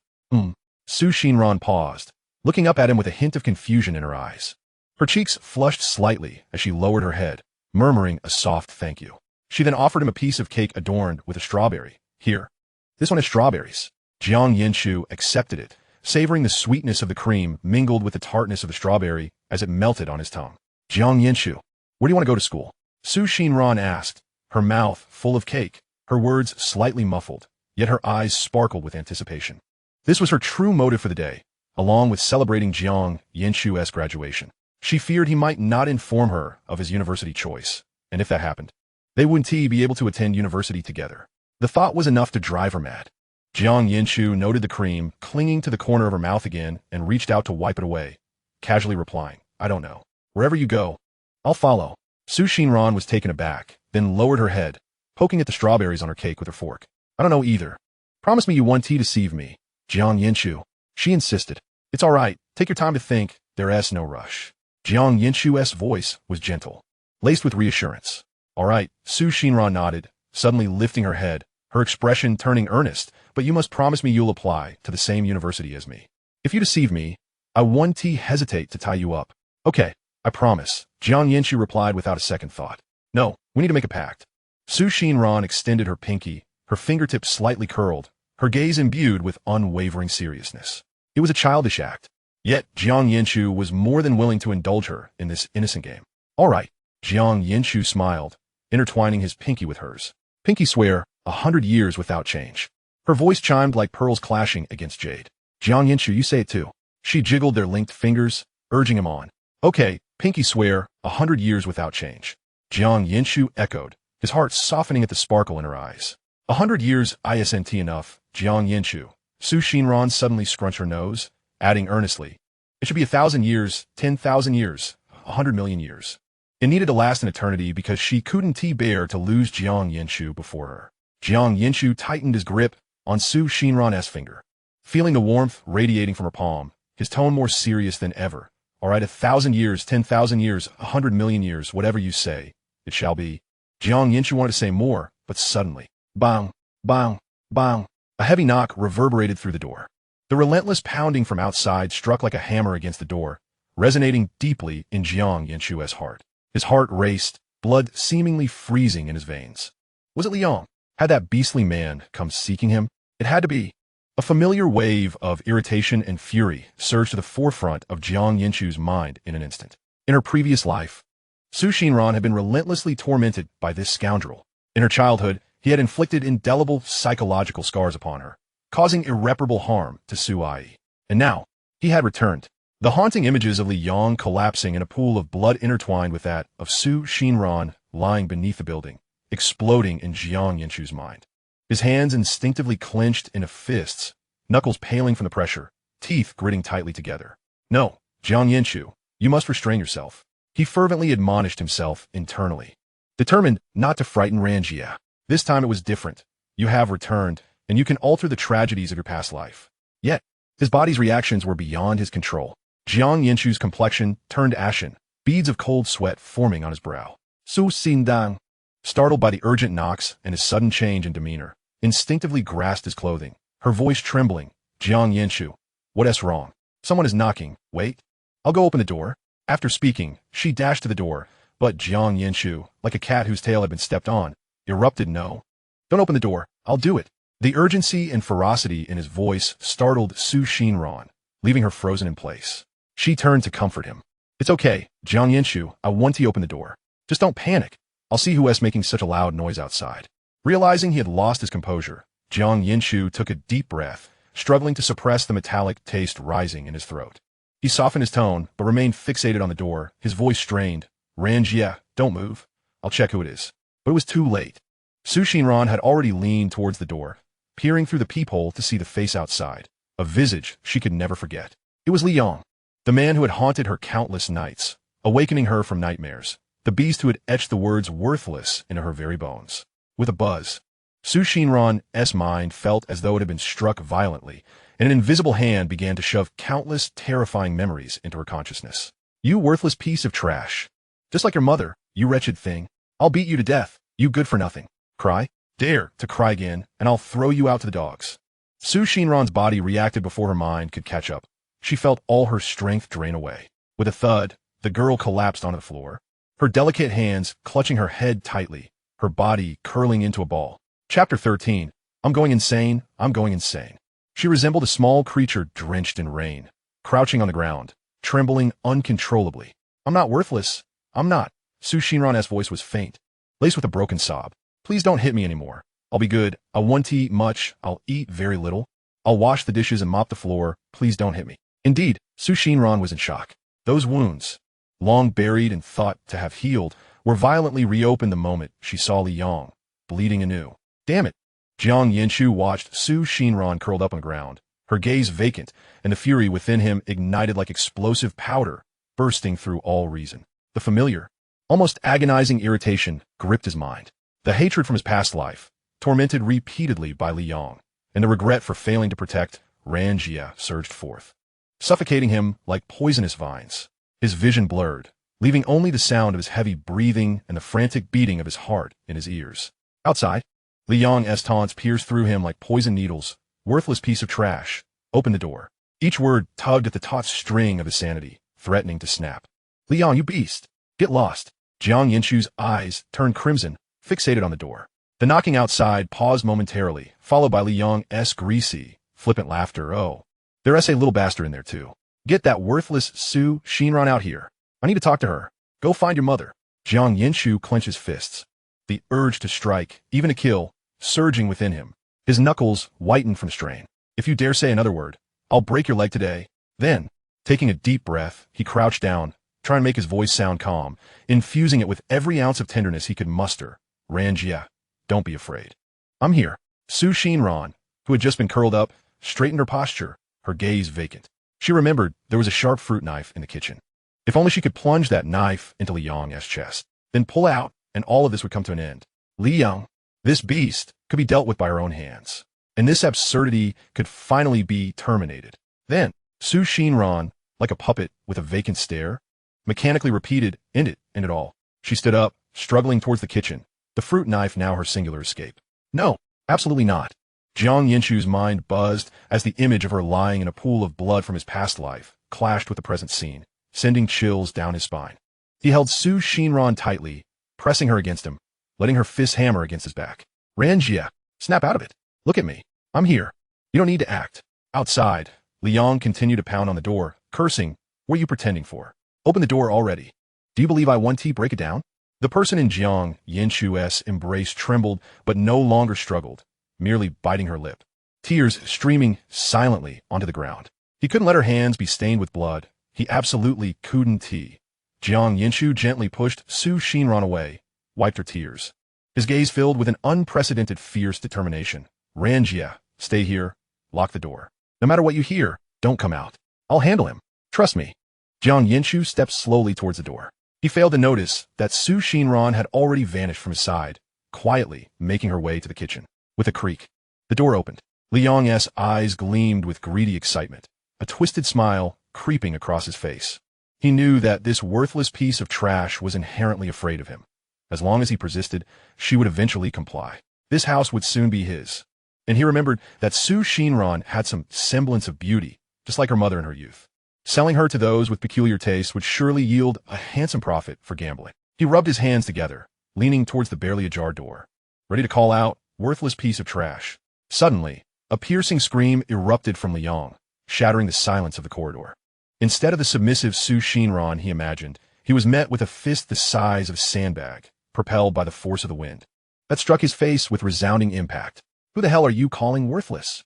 Su Xinran paused, looking up at him with a hint of confusion in her eyes. Her cheeks flushed slightly as she lowered her head, murmuring a soft thank you. She then offered him a piece of cake adorned with a strawberry. Here, this one has strawberries. Jiang Yanchu accepted it, savoring the sweetness of the cream mingled with the tartness of the strawberry as it melted on his tongue. Jiang Yanchu, where do you want to go to school? Su Xinran asked, her mouth full of cake, her words slightly muffled, yet her eyes sparkled with anticipation. This was her true motive for the day, along with celebrating Jiang Yanchu's graduation. She feared he might not inform her of his university choice, and if that happened, they wouldn't be able to attend university together. The thought was enough to drive her mad. Jiang Yanchu noted the cream clinging to the corner of her mouth again and reached out to wipe it away, casually replying, I don't know. Wherever you go, I'll follow. Su Xinran was taken aback, then lowered her head, poking at the strawberries on her cake with her fork. I don't know either. Promise me you won't deceive me. Jiang Yanchu. She insisted. It's all right. Take your time to think. There's no rush. Jiang Yanchu's voice was gentle, laced with reassurance. All right, Su Xinran nodded, suddenly lifting her head, her expression turning earnest, but you must promise me you'll apply to the same university as me. If you deceive me, I won't hesitate to tie you up. Okay, I promise, Jiang Yanchu replied without a second thought. No, we need to make a pact. Su Xinran extended her pinky, her fingertips slightly curled, her gaze imbued with unwavering seriousness. It was a childish act. Yet, Jiang Yanchu was more than willing to indulge her in this innocent game. All right, Jiang Yanchu smiled, intertwining his pinky with hers. Pinky swear, 100 years without change. Her voice chimed like pearls clashing against jade. Jiang Yanchu, you say it too. She jiggled their linked fingers, urging him on. Okay, pinky swear, 100 years without change. Jiang Yanchu echoed, his heart softening at the sparkle in her eyes. 100 years isn't enough, Jiang Yanchu. Su Xinran suddenly scrunched her nose, adding earnestly, it should be 1,000 years, 10,000 years, 100 million years. It needed to last an eternity because she couldn't bear to lose Jiang Yanchu before her. Jiang Yanchu tightened his grip on Su Xinran's finger. Feeling the warmth radiating from her palm, his tone more serious than ever. All right, 1,000 years, 10,000 years, 100 million years, whatever you say, it shall be. Jiang Yanchu wanted to say more, but suddenly, bang, bang, bang, a heavy knock reverberated through the door. The relentless pounding from outside struck like a hammer against the door, resonating deeply in Jiang Yanchu's heart. His heart raced, blood seemingly freezing in his veins. Was it Liang? Had that beastly man come seeking him? It had to be. A familiar wave of irritation and fury surged to the forefront of Jiang Yanchu's mind in an instant. In her previous life, Su Xinran had been relentlessly tormented by this scoundrel. In her childhood, he had inflicted indelible psychological scars upon her, causing irreparable harm to Su Ai. And now, he had returned. The haunting images of Li Yang collapsing in a pool of blood intertwined with that of Su Xinran lying beneath the building, exploding in Jiang Yanchu's mind. His hands instinctively clenched into fists, knuckles paling from the pressure, teeth gritting tightly together. No, Jiang Yanchu, you must restrain yourself. He fervently admonished himself internally, determined not to frighten Ran-jie. This time it was different. You have returned, and you can alter the tragedies of your past life. Yet, his body's reactions were beyond his control. Jiang Yanchu's complexion turned ashen, beads of cold sweat forming on his brow. Su Xindang, startled by the urgent knocks and his sudden change in demeanor, instinctively grasped his clothing, her voice trembling. Jiang Yanchu, what's wrong? Someone is knocking. Wait. I'll go open the door. After speaking, she dashed to the door, but Jiang Yanchu, like a cat whose tail had been stepped on, erupted. No. Don't open the door. I'll do it. The urgency and ferocity in his voice startled Su Xinran, leaving her frozen in place. She turned to comfort him. It's okay, Jiang Yanchu, I want to open the door. Just don't panic. I'll see who's making such a loud noise outside. Realizing he had lost his composure, Jiang Yanchu took a deep breath, struggling to suppress the metallic taste rising in his throat. He softened his tone, but remained fixated on the door, his voice strained. Ran-jie, don't move. I'll check who it is. But it was too late. Xinran had already leaned towards the door, peering through the peephole to see the face outside, a visage she could never forget. It was Liang, the man who had haunted her countless nights, awakening her from nightmares, the beast who had etched the words worthless into her very bones. With a buzz, Xinran's mind felt as though it had been struck violently, and an invisible hand began to shove countless terrifying memories into her consciousness. You worthless piece of trash. Just like your mother, you wretched thing. I'll beat you to death, you good-for-nothing. Cry? Dare to cry again, and I'll throw you out to the dogs. Xinran's body reacted before her mind could catch up. She felt all her strength drain away. With a thud, the girl collapsed onto the floor, her delicate hands clutching her head tightly, her body curling into a ball. Chapter 13. I'm going insane, I'm going insane. She resembled a small creature drenched in rain, crouching on the ground, trembling uncontrollably. I'm not worthless. I'm not. Xinran's voice was faint, laced with a broken sob. Please don't hit me anymore. I'll be good. I won't eat much. I'll eat very little. I'll wash the dishes and mop the floor. Please don't hit me. Indeed, Xinran was in shock. Those wounds, long buried and thought to have healed, were violently reopened the moment she saw Liang, bleeding anew. Damn it. Jiang Yanchu watched Xinran curled up on the ground, her gaze vacant, and the fury within him ignited like explosive powder, bursting through all reason. The familiar, almost agonizing irritation gripped his mind. The hatred from his past life, tormented repeatedly by Liang, and the regret for failing to protect Ran-jie surged forth, suffocating him like poisonous vines. His vision blurred, leaving only the sound of his heavy breathing and the frantic beating of his heart in his ears. Outside, Liang's taunts pierced through him like poison needles. Worthless piece of trash. Open the door. Each word tugged at the taut string of his sanity, threatening to snap. Liang, you beast! Get lost! Jiang Yanchu's eyes turned crimson, fixated on the door. The knocking outside paused momentarily, followed by Liang's greasy, flippant laughter. Oh, there's a little bastard in there too. Get that worthless Xinran out here. I need to talk to her. Go find your mother. Jiang Yanchu clenched his fists, the urge to strike, even to kill, surging within him. His knuckles whitened from strain. If you dare say another word, I'll break your leg today. Then, taking a deep breath, he crouched down, trying to make his voice sound calm, infusing it with every ounce of tenderness he could muster. Ran-jie, don't be afraid. I'm here. Xinran, who had just been curled up, straightened her posture, her gaze vacant. She remembered there was a sharp fruit knife in the kitchen. If only she could plunge that knife into Liang's chest, then pull out, and all of this would come to an end. Liang, this beast, could be dealt with by her own hands, and this absurdity could finally be terminated. Then, Xinran, like a puppet with a vacant stare, mechanically repeated, end it all. She stood up, struggling towards the kitchen, the fruit knife now her singular escape. No, absolutely not. Jiang Yanchu's mind buzzed as the image of her lying in a pool of blood from his past life clashed with the present scene, sending chills down his spine. He held Xinran tightly, pressing her against him, letting her fists hammer against his back. Ran-jie, snap out of it. Look at me. I'm here. You don't need to act. Outside, Liang continued to pound on the door, cursing. What are you pretending for? Open the door already. Do you believe I want to break it down? The person in Jiang Yanchu's embrace trembled, but no longer struggled, merely biting her lip, tears streaming silently onto the ground. He couldn't let her hands be stained with blood. He absolutely couldn't. Jiang Yanchu gently pushed Xinran away, wiped her tears. His gaze filled with an unprecedented fierce determination. Ran-jie, stay here, lock the door. No matter what you hear, don't come out. I'll handle him. Trust me. Jiang Yanchu stepped slowly towards the door. He failed to notice that Xinran had already vanished from his side, quietly making her way to the kitchen. With a creak, the door opened. Liang's eyes gleamed with greedy excitement, a twisted smile creeping across his face. He knew that this worthless piece of trash was inherently afraid of him. As long as he persisted, she would eventually comply. This house would soon be his. And he remembered that Xinran had some semblance of beauty, just like her mother in her youth. Selling her to those with peculiar tastes would surely yield a handsome profit for gambling. He rubbed his hands together, leaning towards the barely ajar door, ready to call out, worthless piece of trash. Suddenly, a piercing scream erupted from Liang, shattering the silence of the corridor. Instead of the submissive Xinran he imagined, he was met with a fist the size of a sandbag, propelled by the force of the wind. That struck his face with resounding impact. Who the hell are you calling worthless?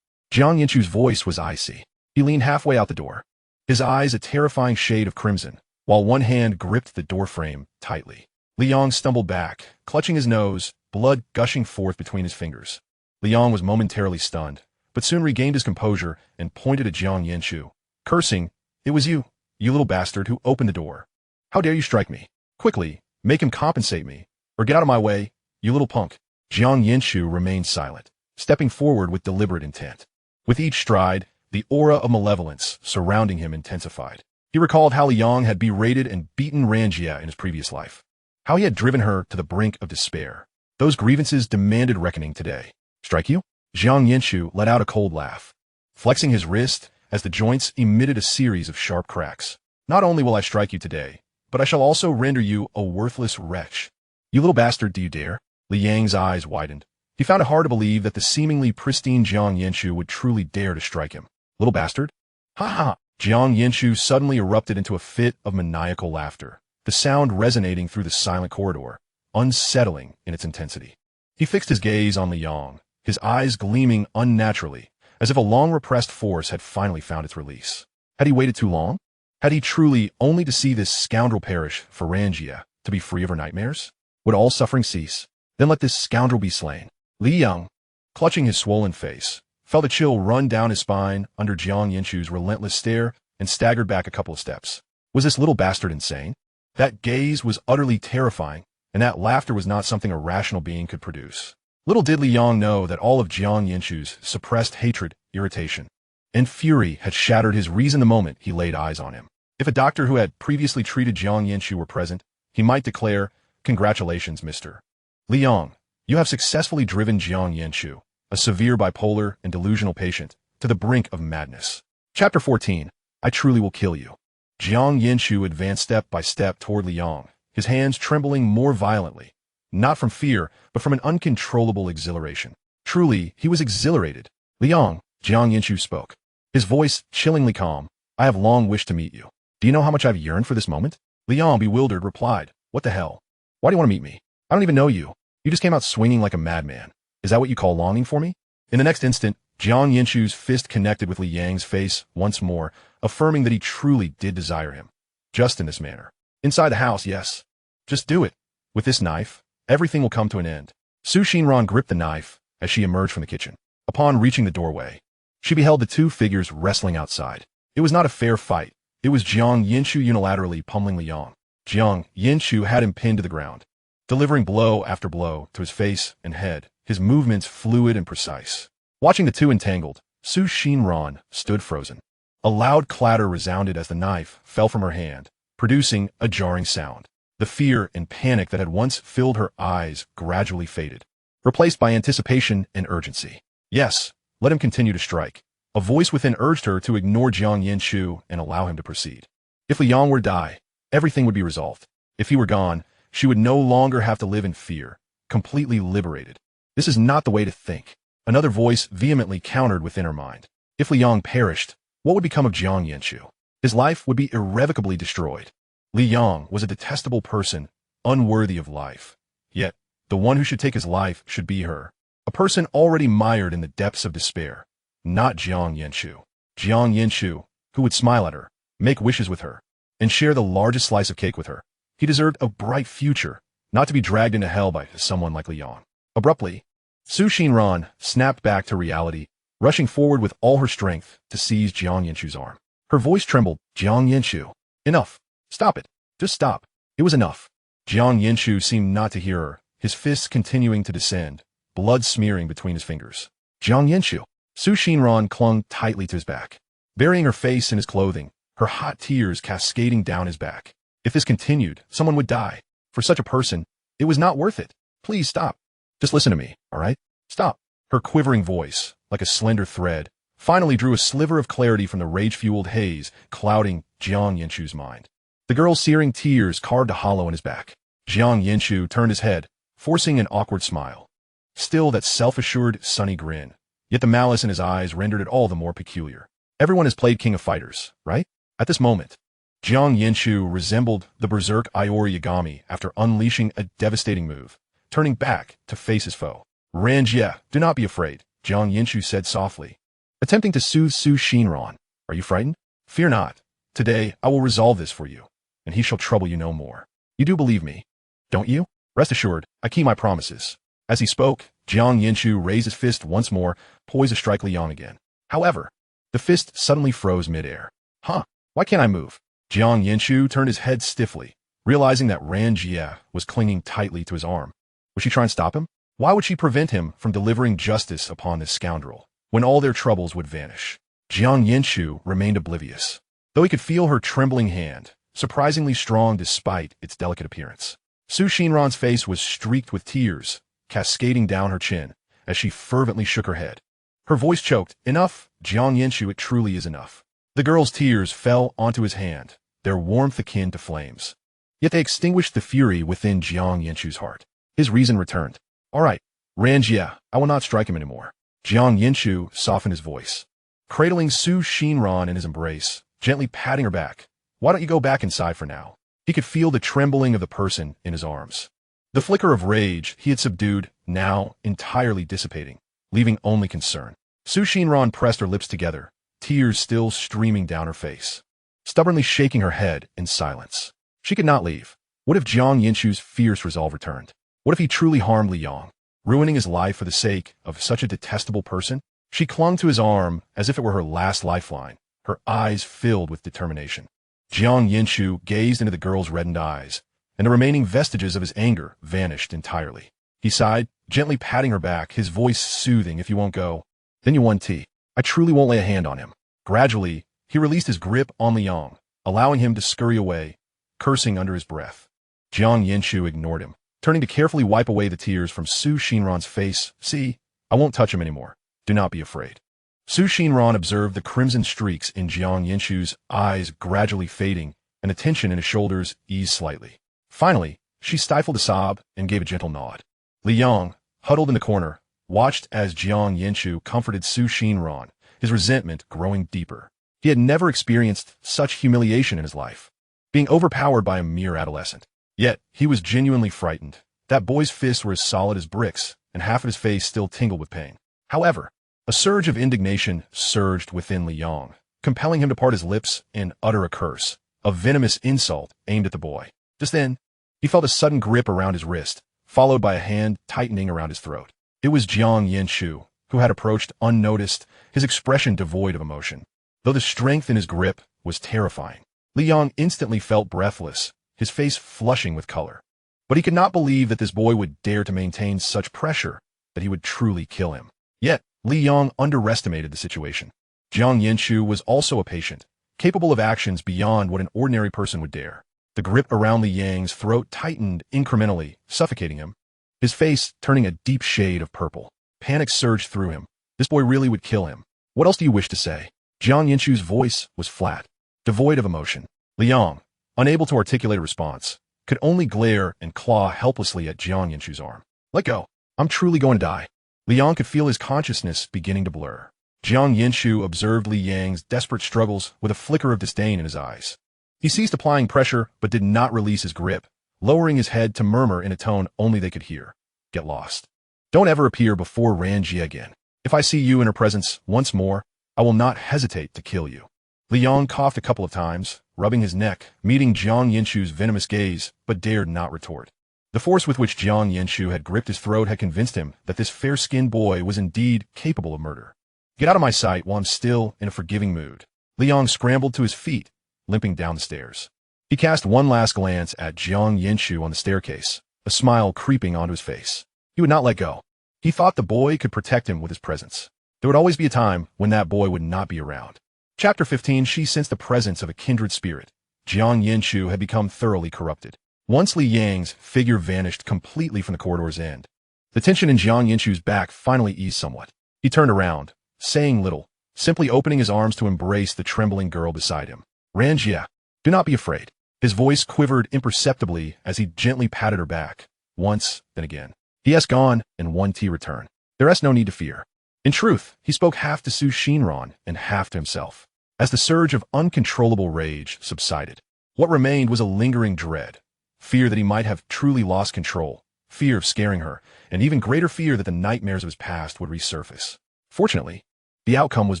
Jiang Yanchu's voice was icy. He leaned halfway out the door, his eyes a terrifying shade of crimson, while one hand gripped the doorframe tightly. Liang stumbled back, clutching his nose, blood gushing forth between his fingers. Liang was momentarily stunned, but soon regained his composure and pointed at Jiang Yanchu, cursing, "It was you, you little bastard, who opened the door. How dare you strike me? Quickly, make him compensate me, or get out of my way, you little punk." Jiang Yanchu remained silent, stepping forward with deliberate intent. With each stride, the aura of malevolence surrounding him intensified. He recalled how Liang had berated and beaten Ran-jie in his previous life, how he had driven her to the brink of despair. Those grievances demanded reckoning today. "Strike you?" Jiang Yanchu let out a cold laugh, flexing his wrist as the joints emitted a series of sharp cracks. "Not only will I strike you today, but I shall also render you a worthless wretch. You little bastard, do you dare?" Liang's eyes widened. He found it hard to believe that the seemingly pristine Jiang Yanchu would truly dare to strike him. "Little bastard? Ha ha!" Jiang Yanchu suddenly erupted into a fit of maniacal laughter, the sound resonating through the silent corridor, unsettling in its intensity. He fixed his gaze on Liang, his eyes gleaming unnaturally, as if a long-repressed force had finally found its release. Had he waited too long? Had he truly only to see this scoundrel perish for Ran-jie to be free of her nightmares? Would all suffering cease? Then let this scoundrel be slain. Liang, clutching his swollen face, felt a chill run down his spine under Jiang Yanchu's relentless stare and staggered back a couple of steps. Was this little bastard insane? That gaze was utterly terrifying, and that laughter was not something a rational being could produce. Little did Liang know that all of Jiang Yanchu's suppressed hatred, irritation, and fury had shattered his reason the moment he laid eyes on him. If a doctor who had previously treated Jiang Yanchu were present, he might declare, "Congratulations, Mr. Liang. You have successfully driven Jiang Yanchu, a severe bipolar and delusional patient, to the brink of madness." Chapter 14. I Truly Will Kill You. Jiang Yanchu advanced step by step toward Liang, his hands trembling more violently, not from fear, but from an uncontrollable exhilaration. Truly, he was exhilarated. "Liang," Jiang Yanchu spoke, his voice chillingly calm, "I have long wished to meet you. Do you know how much I've yearned for this moment?" Liang, bewildered, replied, "What the hell? Why do you want to meet me? I don't even know you. You just came out swinging like a madman. Is that what you call longing for me?" In the next instant, Jiang Yanchu's fist connected with Liang's face once more, affirming that he truly did desire him. Just in this manner. "Inside the house, yes. Just do it. With this knife, everything will come to an end." Xinran gripped the knife as she emerged from the kitchen. Upon reaching the doorway, she beheld the two figures wrestling outside. It was not a fair fight. It was Jiang Yanchu unilaterally pummeling Liang. Jiang Yanchu had him pinned to the ground, delivering blow after blow to his face and head, his movements fluid and precise. Watching the two entangled, Xinran stood frozen. A loud clatter resounded as the knife fell from her hand, producing a jarring sound. The fear and panic that had once filled her eyes gradually faded, replaced by anticipation and urgency. Yes, let him continue to strike. A voice within urged her to ignore Jiang Yanchu and allow him to proceed. If Liang were to die, everything would be resolved. If he were gone, she would no longer have to live in fear, completely liberated. This is not the way to think. Another voice vehemently countered within her mind. If Liang perished, what would become of Jiang Yanchu? His life would be irrevocably destroyed. Liang was a detestable person, unworthy of life. Yet, the one who should take his life should be her. A person already mired in the depths of despair. Not Jiang Yanchu. Jiang Yanchu, who would smile at her, make wishes with her, and share the largest slice of cake with her. He deserved a bright future, not to be dragged into hell by someone like Liang. Abruptly, Xinran snapped back to reality, rushing forward with all her strength to seize Jiang Yanchu's arm. Her voice trembled. "Jiang Yanchu, enough. Stop it. Just stop." It was enough. Jiang Yanchu seemed not to hear her, his fists continuing to descend, blood smearing between his fingers. "Jiang Yanchu." Xinran clung tightly to his back, burying her face in his clothing, her hot tears cascading down his back. If this continued, someone would die. For such a person, it was not worth it. "Please stop. Just listen to me, all right? Stop." Her quivering voice, like a slender thread, finally drew a sliver of clarity from the rage-fueled haze clouding Jiang Yanchu's mind. The girl's searing tears carved a hollow in his back. Jiang Yanchu turned his head, forcing an awkward smile. Still that self-assured, sunny grin. Yet the malice in his eyes rendered it all the more peculiar. Everyone has played King of Fighters, right? At this moment, Jiang Yanchu resembled the berserk Iori Yagami after unleashing a devastating move, turning back to face his foe. "Ran-jie, do not be afraid," Jiang Yanchu said softly, attempting to soothe Su Xinran. Are you frightened? Fear not. Today I will resolve this for you, and he shall trouble you no more. You do believe me, don't you? Rest assured, I keep my promises. As he spoke, Jiang Yanchu raised his fist once more, poised to strike Li Yang again. However, the fist suddenly froze midair. Huh, why can't I move? Jiang Yanchu turned his head stiffly, realizing that Ran-jie was clinging tightly to his arm. Would she try and stop him? Why would she prevent him from delivering justice upon this scoundrel, when all their troubles would vanish? Jiang Yanchu remained oblivious, though he could feel her trembling hand, surprisingly strong despite its delicate appearance. Su Xinran's face was streaked with tears, cascading down her chin, as she fervently shook her head. Her voice choked. Enough, Jiang Yanchu, it truly is enough. The girl's tears fell onto his hand, their warmth akin to flames. Yet they extinguished the fury within Jiang Yanchu's heart. His reason returned. All right, Ran-jie, I will not strike him anymore. Jiang Yanchu softened his voice, cradling Su Xinran in his embrace, gently patting her back. Why don't you go back inside for now? He could feel the trembling of the person in his arms. The flicker of rage he had subdued, now entirely dissipating, leaving only concern. Su Xinran pressed her lips together, tears still streaming down her face, stubbornly shaking her head in silence. She could not leave. What if Jiang Yanchu's fierce resolve returned? What if he truly harmed Li Yang, ruining his life for the sake of such a detestable person? She clung to his arm as if it were her last lifeline, her eyes filled with determination. Jiang Yanchu gazed into the girl's reddened eyes, and the remaining vestiges of his anger vanished entirely. He sighed, gently patting her back, his voice soothing. If you won't go, then you won tea. I truly won't lay a hand on him. Gradually, he released his grip on Li Yang, allowing him to scurry away, cursing under his breath. Jiang Yanchu ignored him, turning to carefully wipe away the tears from Su Xinran's face. See, I won't touch him anymore. Do not be afraid. Su Xinran observed the crimson streaks in Jiang Yanchu's eyes gradually fading, and the tension in his shoulders eased slightly. Finally, she stifled a sob and gave a gentle nod. Li Yang, huddled in the corner, watched as Jiang Yanchu comforted Su Xinran, his resentment growing deeper. He had never experienced such humiliation in his life, being overpowered by a mere adolescent. Yet, he was genuinely frightened. That boy's fists were as solid as bricks, and half of his face still tingled with pain. However, a surge of indignation surged within Li Yang, compelling him to part his lips and utter a curse, a venomous insult aimed at the boy. Just then, he felt a sudden grip around his wrist, followed by a hand tightening around his throat. It was Jiang Yanchu, who had approached unnoticed, his expression devoid of emotion. Though the strength in his grip was terrifying, Li Yang instantly felt breathless, his face flushing with color. But he could not believe that this boy would dare to maintain such pressure, that he would truly kill him. Yet, Li Yang underestimated the situation. Jiang Yanchu was also a patient, capable of actions beyond what an ordinary person would dare. The grip around Li Yang's throat tightened incrementally, suffocating him, his face turning a deep shade of purple. Panic surged through him. This boy really would kill him. What else do you wish to say? Jiang Yanchu's voice was flat, devoid of emotion. Li Yang, unable to articulate a response, could only glare and claw helplessly at Jiang Yanchu's arm. Let go. I'm truly going to die. Li Yang could feel his consciousness beginning to blur. Jiang Yanchu observed Li Yang's desperate struggles with a flicker of disdain in his eyes. He ceased applying pressure but did not release his grip, lowering his head to murmur in a tone only they could hear. Get lost. Don't ever appear before Ran-jie again. If I see you in her presence once more, I will not hesitate to kill you. Li Yang coughed a couple of times, rubbing his neck, meeting Jiang Yanchu's venomous gaze, but dared not retort. The force with which Jiang Yanchu had gripped his throat had convinced him that this fair-skinned boy was indeed capable of murder. Get out of my sight while I'm still in a forgiving mood. Li Yang scrambled to his feet, limping down the stairs. He cast one last glance at Jiang Yanchu on the staircase, a smile creeping onto his face. He would not let go. He thought the boy could protect him with his presence. There would always be a time when that boy would not be around. Chapter 15. She sensed the presence of a kindred spirit. Jiang Yanchu had become thoroughly corrupted. Once Li Yang's figure vanished completely from the corridor's end, the tension in Jiang Yanchu's back finally eased somewhat. He turned around, saying little, simply opening his arms to embrace the trembling girl beside him. Ran-jie, do not be afraid. His voice quivered imperceptibly as he gently patted her back, once, then again. He has gone, and one tea returned. There is no need to fear. In truth, he spoke half to Su Xinran and half to himself. As the surge of uncontrollable rage subsided, what remained was a lingering dread, fear that he might have truly lost control, fear of scaring her, and even greater fear that the nightmares of his past would resurface. Fortunately, The outcome was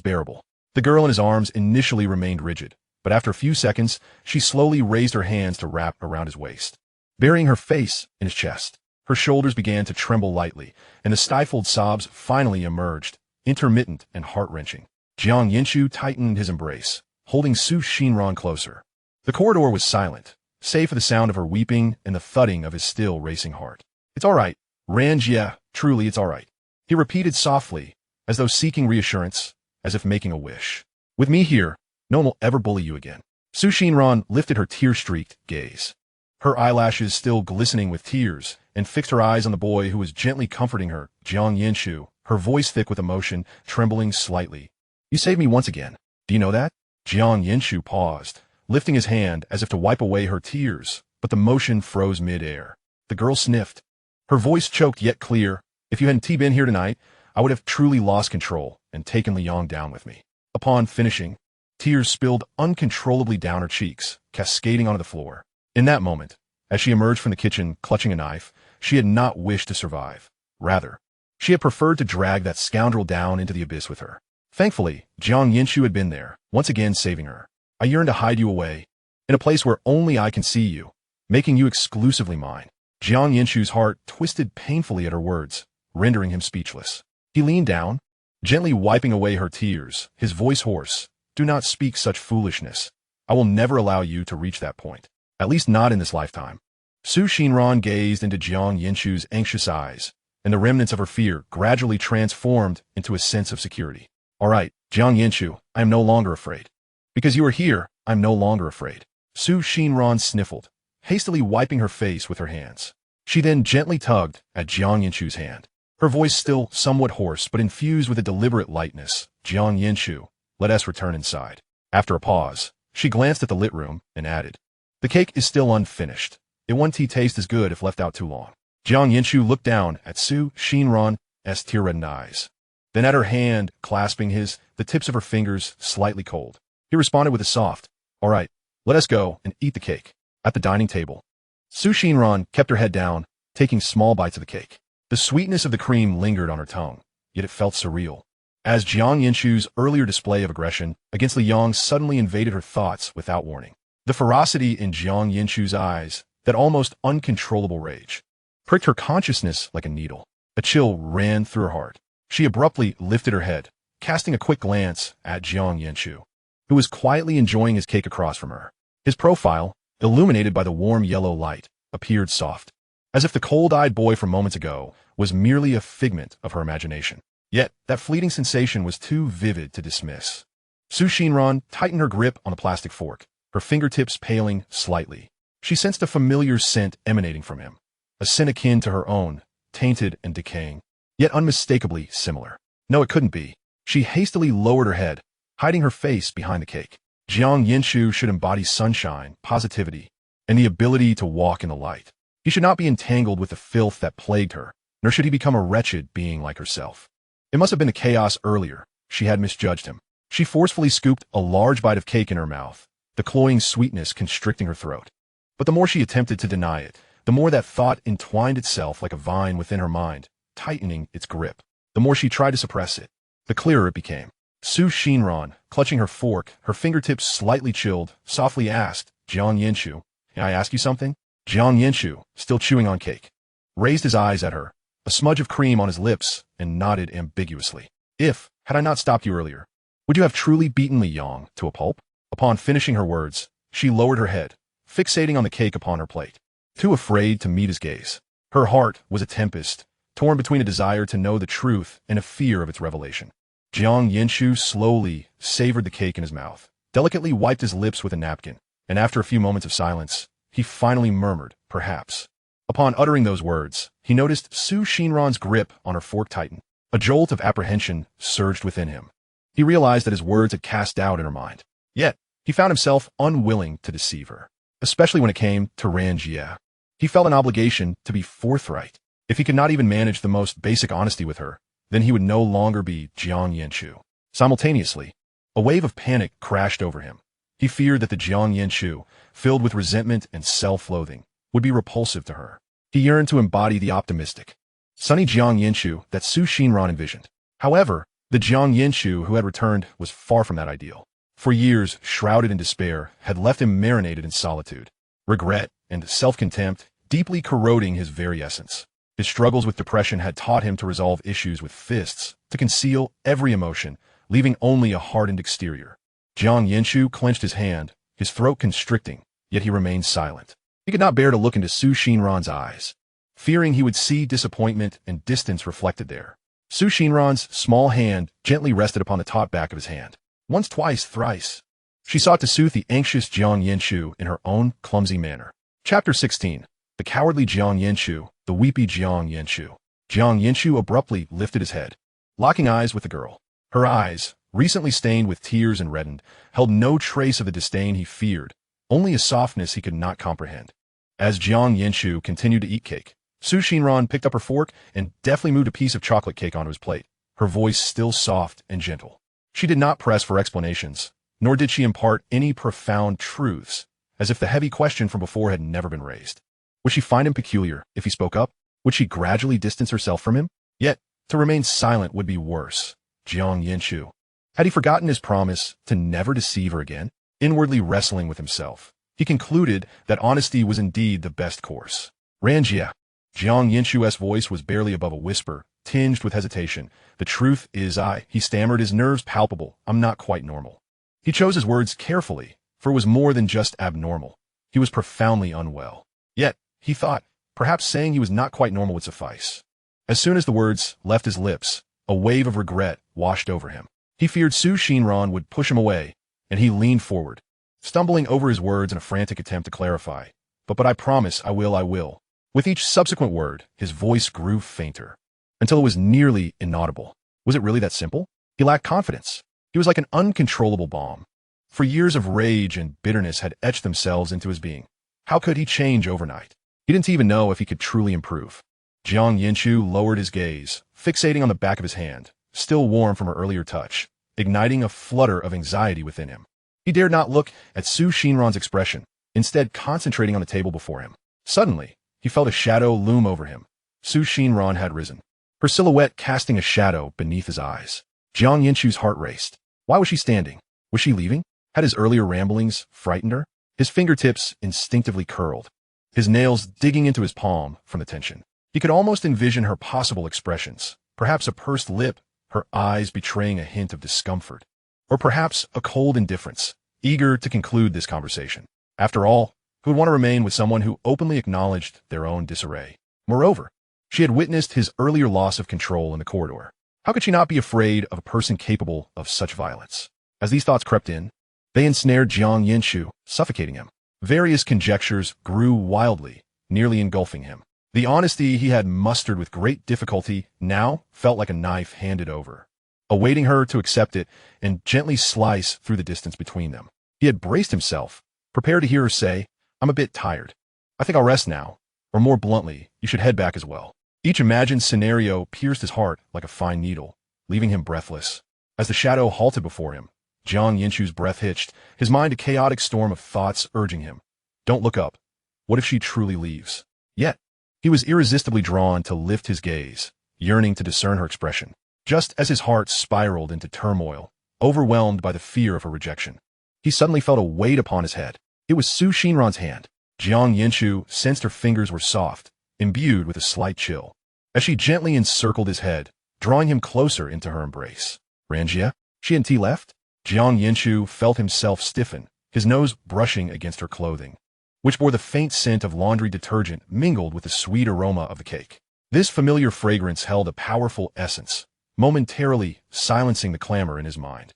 bearable. The girl in his arms initially remained rigid, but after a few seconds, she slowly raised her hands to wrap around his waist. Burying her face in his chest, her shoulders began to tremble lightly, and the stifled sobs finally emerged, intermittent and heart-wrenching. Jiang Yanchu tightened his embrace, holding Su Xinran closer. The corridor was silent, save for the sound of her weeping and the thudding of his still racing heart. "It's all right, Ran-jie, truly it's all right," he repeated softly, as though seeking reassurance, as if making a wish. "With me here, no one will ever bully you again." Su Xinran lifted her tear-streaked gaze, her eyelashes still glistening with tears, and fixed her eyes on the boy who was gently comforting her. Jiang Yanchu, her voice thick with emotion, trembling slightly. "You saved me once again. Do you know that?" Jiang Yanchu paused, lifting his hand as if to wipe away her tears, but the motion froze mid-air. The girl sniffed. Her voice choked yet clear. "If you hadn't been here tonight, I would have truly lost control and taken Liang down with me." Upon finishing, tears spilled uncontrollably down her cheeks, cascading onto the floor. In that moment, as she emerged from the kitchen clutching a knife, she had not wished to survive. Rather, she had preferred to drag that scoundrel down into the abyss with her. Thankfully, Jiang Yanchu had been there, once again saving her. "I yearn to hide you away, in a place where only I can see you, making you exclusively mine." Jiang Yanchu's heart twisted painfully at her words, rendering him speechless. He leaned down, gently wiping away her tears, his voice hoarse. "Do not speak such foolishness. I will never allow you to reach that point, at least not in this lifetime." Su Xinran gazed into Jiang Yanchu's anxious eyes, and the remnants of her fear gradually transformed into a sense of security. "All right, Jiang Yanchu, I am no longer afraid. Because you are here, I am no longer afraid." Su Xinran sniffled, hastily wiping her face with her hands. She then gently tugged at Jiang Yanchu's hand, her voice still somewhat hoarse but infused with a deliberate lightness. "Jiang Yanchu, let us return inside." After a pause, she glanced at the lit room and added, "The cake is still unfinished. It won't taste as good if left out too long." Jiang Yanchu looked down at Su Xinran's tear-reddened eyes, then at her hand clasping his, the tips of her fingers slightly cold. He responded with a soft, "All right, let us go and eat the cake." At the dining table, Su Xinran kept her head down, taking small bites of the cake. The sweetness of the cream lingered on her tongue, yet it felt surreal, as Jiang Yanchu's earlier display of aggression against Liang suddenly invaded her thoughts without warning. The ferocity in Jiang Yanchu's eyes, that almost uncontrollable rage, pricked her consciousness like a needle. A chill ran through her heart. She abruptly lifted her head, casting a quick glance at Jiang Yanchu, who was quietly enjoying his cake across from her. His profile, illuminated by the warm yellow light, appeared soft, as if the cold-eyed boy from moments ago was merely a figment of her imagination. Yet that fleeting sensation was too vivid to dismiss. Su Xinran tightened her grip on the plastic fork, her fingertips paling slightly. She sensed a familiar scent emanating from him, a scent akin to her own, tainted and decaying, yet unmistakably similar. No, it couldn't be. She hastily lowered her head, hiding her face behind the cake. Jiang Yanchu should embody sunshine, positivity, and the ability to walk in the light. He should not be entangled with the filth that plagued her, nor should he become a wretched being like herself. It must have been the chaos earlier. She had misjudged him. She forcefully scooped a large bite of cake in her mouth, the cloying sweetness constricting her throat. But the more she attempted to deny it, the more that thought entwined itself like a vine within her mind, tightening its grip. The more she tried to suppress it, the clearer it became. Su Xinran, clutching her fork, her fingertips slightly chilled, softly asked, "Jiang Yanchu, can I ask you something?" Jiang Yanchu, still chewing on cake, raised his eyes at her, a smudge of cream on his lips, and nodded ambiguously. Had I not stopped you earlier, would you have truly beaten Liang to a pulp?" Upon finishing her words, she lowered her head, fixating on the cake upon her plate, too afraid to meet his gaze. Her heart was a tempest, torn between a desire to know the truth and a fear of its revelation. Jiang Yanchu slowly savored the cake in his mouth, delicately wiped his lips with a napkin, and after a few moments of silence, he finally murmured, "Perhaps." Upon uttering those words, he noticed Su Xinran's grip on her fork tighten. A jolt of apprehension surged within him. He realized that his words had cast doubt in her mind. Yet, he found himself unwilling to deceive her, especially when it came to Ran-jie. He felt an obligation to be forthright. If he could not even manage the most basic honesty with her, then he would no longer be Jiang Yanchu. Simultaneously, a wave of panic crashed over him. He feared that the Jiang Yanchu, filled with resentment and self-loathing, would be repulsive to her. He yearned to embody the optimistic, sunny Jiang Yanchu that Su Xinran envisioned. However, The Jiang Yanchu who had returned was far from that ideal. For years, shrouded in despair, had left him marinated in solitude, regret, and self-contempt, deeply corroding his very essence. His struggles with depression had taught him to resolve issues with fists, to conceal every emotion, leaving only a hardened exterior. Jiang Yanchu clenched his hand, his throat constricting, yet he remained silent. He could not bear to look into Xinran's eyes, fearing he would see disappointment and distance reflected there. Xinran's small hand gently rested upon the taut back of his hand. Once, twice, thrice. She sought to soothe the anxious Jiang Yanchu in her own clumsy manner. Chapter 16. The cowardly Jiang Yanchu, the weepy Jiang Yanchu. Jiang Yanchu abruptly lifted his head, locking eyes with the girl. Her eyes, recently stained with tears and reddened, held no trace of the disdain he feared, only a softness he could not comprehend. As Jiang Yanchu continued to eat cake, Xinran picked up her fork and deftly moved a piece of chocolate cake onto his plate, her voice still soft and gentle. She did not press for explanations, nor did she impart any profound truths, as if the heavy question from before had never been raised. Would she find him peculiar if he spoke up? Would she gradually distance herself from him? Yet, to remain silent would be worse. Jiang Yanchu. Had he forgotten his promise to never deceive her again? Inwardly wrestling with himself, he concluded that honesty was indeed the best course. Ran-jie. Jiang Yanchu's voice was barely above a whisper, tinged with hesitation. The truth is he stammered, his nerves palpable. I'm not quite normal. He chose his words carefully, for it was more than just abnormal. He was profoundly unwell. Yet, he thought, perhaps saying he was not quite normal would suffice. As soon as the words left his lips, a wave of regret washed over him. He feared Xinran would push him away, and he leaned forward, stumbling over his words in a frantic attempt to clarify. But I promise, I will. With each subsequent word, his voice grew fainter, until it was nearly inaudible. Was it really that simple? He lacked confidence. He was like an uncontrollable bomb. For years of rage and bitterness had etched themselves into his being. How could he change overnight? He didn't even know if he could truly improve. Jiang Yanchu lowered his gaze, fixating on the back of his hand, still warm from her earlier touch, igniting a flutter of anxiety within him. He dared not look at Xinran's expression, instead concentrating on the table before him. Suddenly, he felt a shadow loom over him. Xinran had risen, her silhouette casting a shadow beneath his eyes. Jiang Yanchu's heart raced. Why was she standing? Was she leaving? Had his earlier ramblings frightened her? His fingertips instinctively curled, his nails digging into his palm from the tension. He could almost envision her possible expressions, perhaps a pursed lip, her eyes betraying a hint of discomfort, or perhaps a cold indifference, eager to conclude this conversation. After all, who would want to remain with someone who openly acknowledged their own disarray? Moreover, she had witnessed his earlier loss of control in the corridor. How could she not be afraid of a person capable of such violence? As these thoughts crept in, they ensnared Jiang Yanchu, suffocating him. Various conjectures grew wildly, nearly engulfing him. The honesty he had mustered with great difficulty now felt like a knife handed over, awaiting her to accept it and gently slice through the distance between them. He had braced himself, prepared to hear her say, I'm a bit tired. I think I'll rest now. Or more bluntly, you should head back as well. Each imagined scenario pierced his heart like a fine needle, leaving him breathless. As the shadow halted before him, Jiang Yanchu's breath hitched, his mind a chaotic storm of thoughts urging him. Don't look up. What if she truly leaves? Yet, he was irresistibly drawn to lift his gaze, yearning to discern her expression, just as his heart spiraled into turmoil, overwhelmed by the fear of her rejection. He suddenly felt a weight upon his head. It was Xinran's hand. Jiang Yanchu sensed her fingers were soft, imbued with a slight chill, as she gently encircled his head, drawing him closer into her embrace. Ran-jie? She and T left? Jiang Yanchu felt himself stiffen, his nose brushing against her clothing, which bore the faint scent of laundry detergent mingled with the sweet aroma of the cake. This familiar fragrance held a powerful essence, momentarily silencing the clamor in his mind.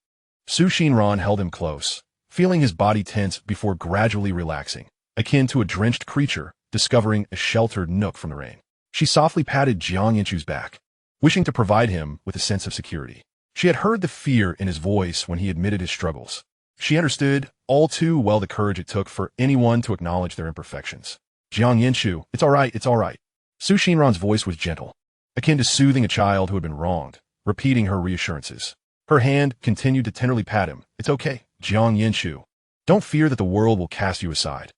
Xinran held him close, feeling his body tense before gradually relaxing, akin to a drenched creature discovering a sheltered nook from the rain. She softly patted Jiang Yanchu's back, wishing to provide him with a sense of security. She had heard the fear in his voice when he admitted his struggles. She understood all too well the courage it took for anyone to acknowledge their imperfections. Jiang Yanchu, it's all right. Xinran's voice was gentle, akin to soothing a child who had been wronged, repeating her reassurances. Her hand continued to tenderly pat him. It's okay, Jiang Yanchu. Don't fear that the world will cast you aside.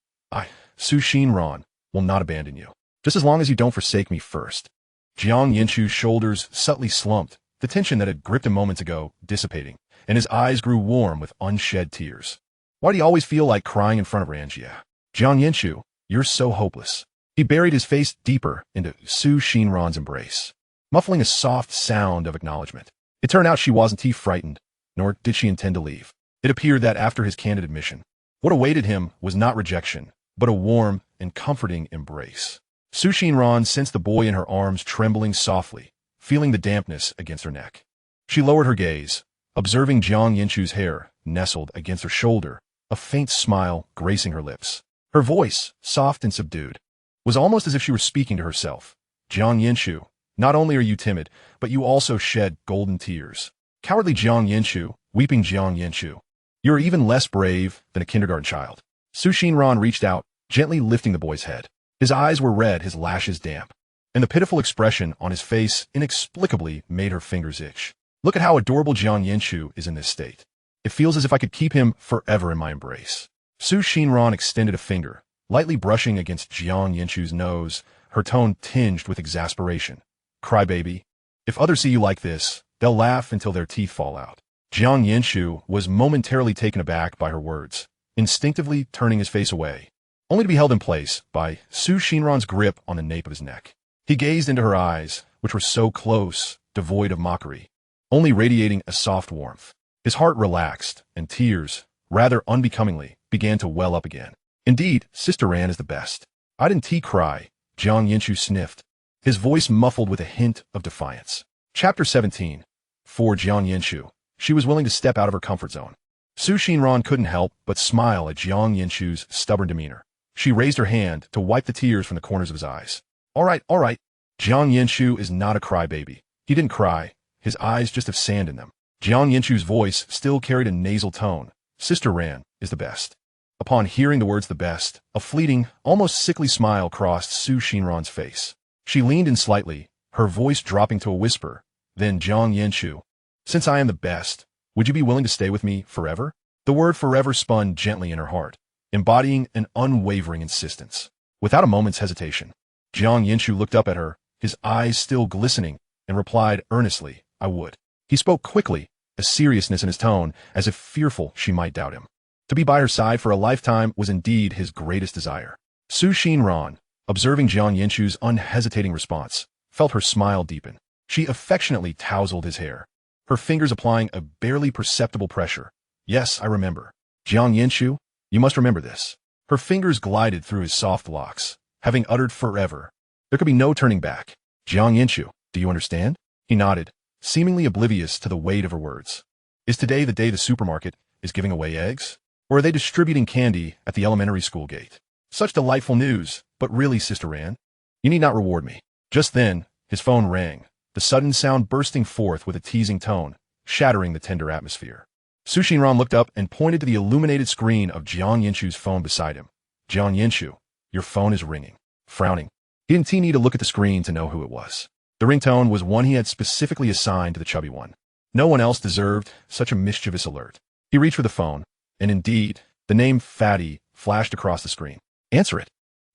Xinran, will not abandon you, just as long as you don't forsake me first. Jiang Yanchu's shoulders subtly slumped, the tension that had gripped him moments ago dissipating, and his eyes grew warm with unshed tears. Why do you always feel like crying in front of Ran-jie? Jiang Yanchu, you're so hopeless. He buried his face deeper into Xinran's embrace, muffling a soft sound of acknowledgement. It turned out she wasn't frightened, nor did she intend to leave. It appeared that after his candid admission, what awaited him was not rejection, but a warm and comforting embrace. Xinran sensed the boy in her arms trembling softly, feeling the dampness against her neck. She lowered her gaze, observing Jiang Yanchu's hair nestled against her shoulder, a faint smile gracing her lips. Her voice, soft and subdued, was almost as if she were speaking to herself. Jiang Yanchu, not only are you timid, but you also shed golden tears. Cowardly Jiang Yanchu, weeping Jiang Yanchu. You are even less brave than a kindergarten child. Xinran reached out, gently lifting the boy's head. His eyes were red, his lashes damp, and the pitiful expression on his face inexplicably made her fingers itch. Look at how adorable Jiang Yanchu is in this state. It feels as if I could keep him forever in my embrace. Xinran extended a finger, lightly brushing against Jiang Yanchu's nose, her tone tinged with exasperation. Crybaby. If others see you like this, they'll laugh until their teeth fall out. Jiang Yanchu was momentarily taken aback by her words, instinctively turning his face away, only to be held in place by Xinran's grip on the nape of his neck. He gazed into her eyes, which were so close, devoid of mockery, only radiating a soft warmth. His heart relaxed, and tears, rather unbecomingly, began to well up again. Indeed, Sister Ran is the best. I didn't cry, Jiang Yanchu sniffed, his voice muffled with a hint of defiance. Chapter 17. For Jiang Yanchu, she was willing to step out of her comfort zone. Xinran couldn't help but smile at Jiang Yanchu's stubborn demeanor. She raised her hand to wipe the tears from the corners of his eyes. All right. Jiang Yanchu is not a crybaby. He didn't cry. His eyes just have sand in them. Jiang Yanchu's voice still carried a nasal tone. Sister Ran is the best. Upon hearing the words the best, a fleeting, almost sickly smile crossed Xinran's face. She leaned in slightly, her voice dropping to a whisper. Then Jiang Yanchu, since I am the best, would you be willing to stay with me forever? The word forever spun gently in her heart, embodying an unwavering insistence. Without a moment's hesitation, Jiang Yanchu looked up at her, his eyes still glistening, and replied earnestly, I would. He spoke quickly, a seriousness in his tone, as if fearful she might doubt him. To be by her side for a lifetime was indeed his greatest desire. Xinran, observing Jiang Yanchu's unhesitating response, felt her smile deepen. She affectionately tousled his hair, her fingers applying a barely perceptible pressure. Yes, I remember. Jiang Yanchu, you must remember this. Her fingers glided through his soft locks, having uttered forever. There could be no turning back. Jiang Yanchu, do you understand? He nodded, seemingly oblivious to the weight of her words. Is today the day the supermarket is giving away eggs? Or are they distributing candy at the elementary school gate? Such delightful news, but really, Sister Ran, you need not reward me. Just then, his phone rang, the sudden sound bursting forth with a teasing tone, shattering the tender atmosphere. Xinran looked up and pointed to the illuminated screen of Jiang Yanchu's phone beside him. Jiang Yanchu, your phone is ringing. Frowning, he didn't need to look at the screen to know who it was. The ringtone was one he had specifically assigned to the chubby one. No one else deserved such a mischievous alert. He reached for the phone, and indeed, the name Fatty flashed across the screen. Answer it.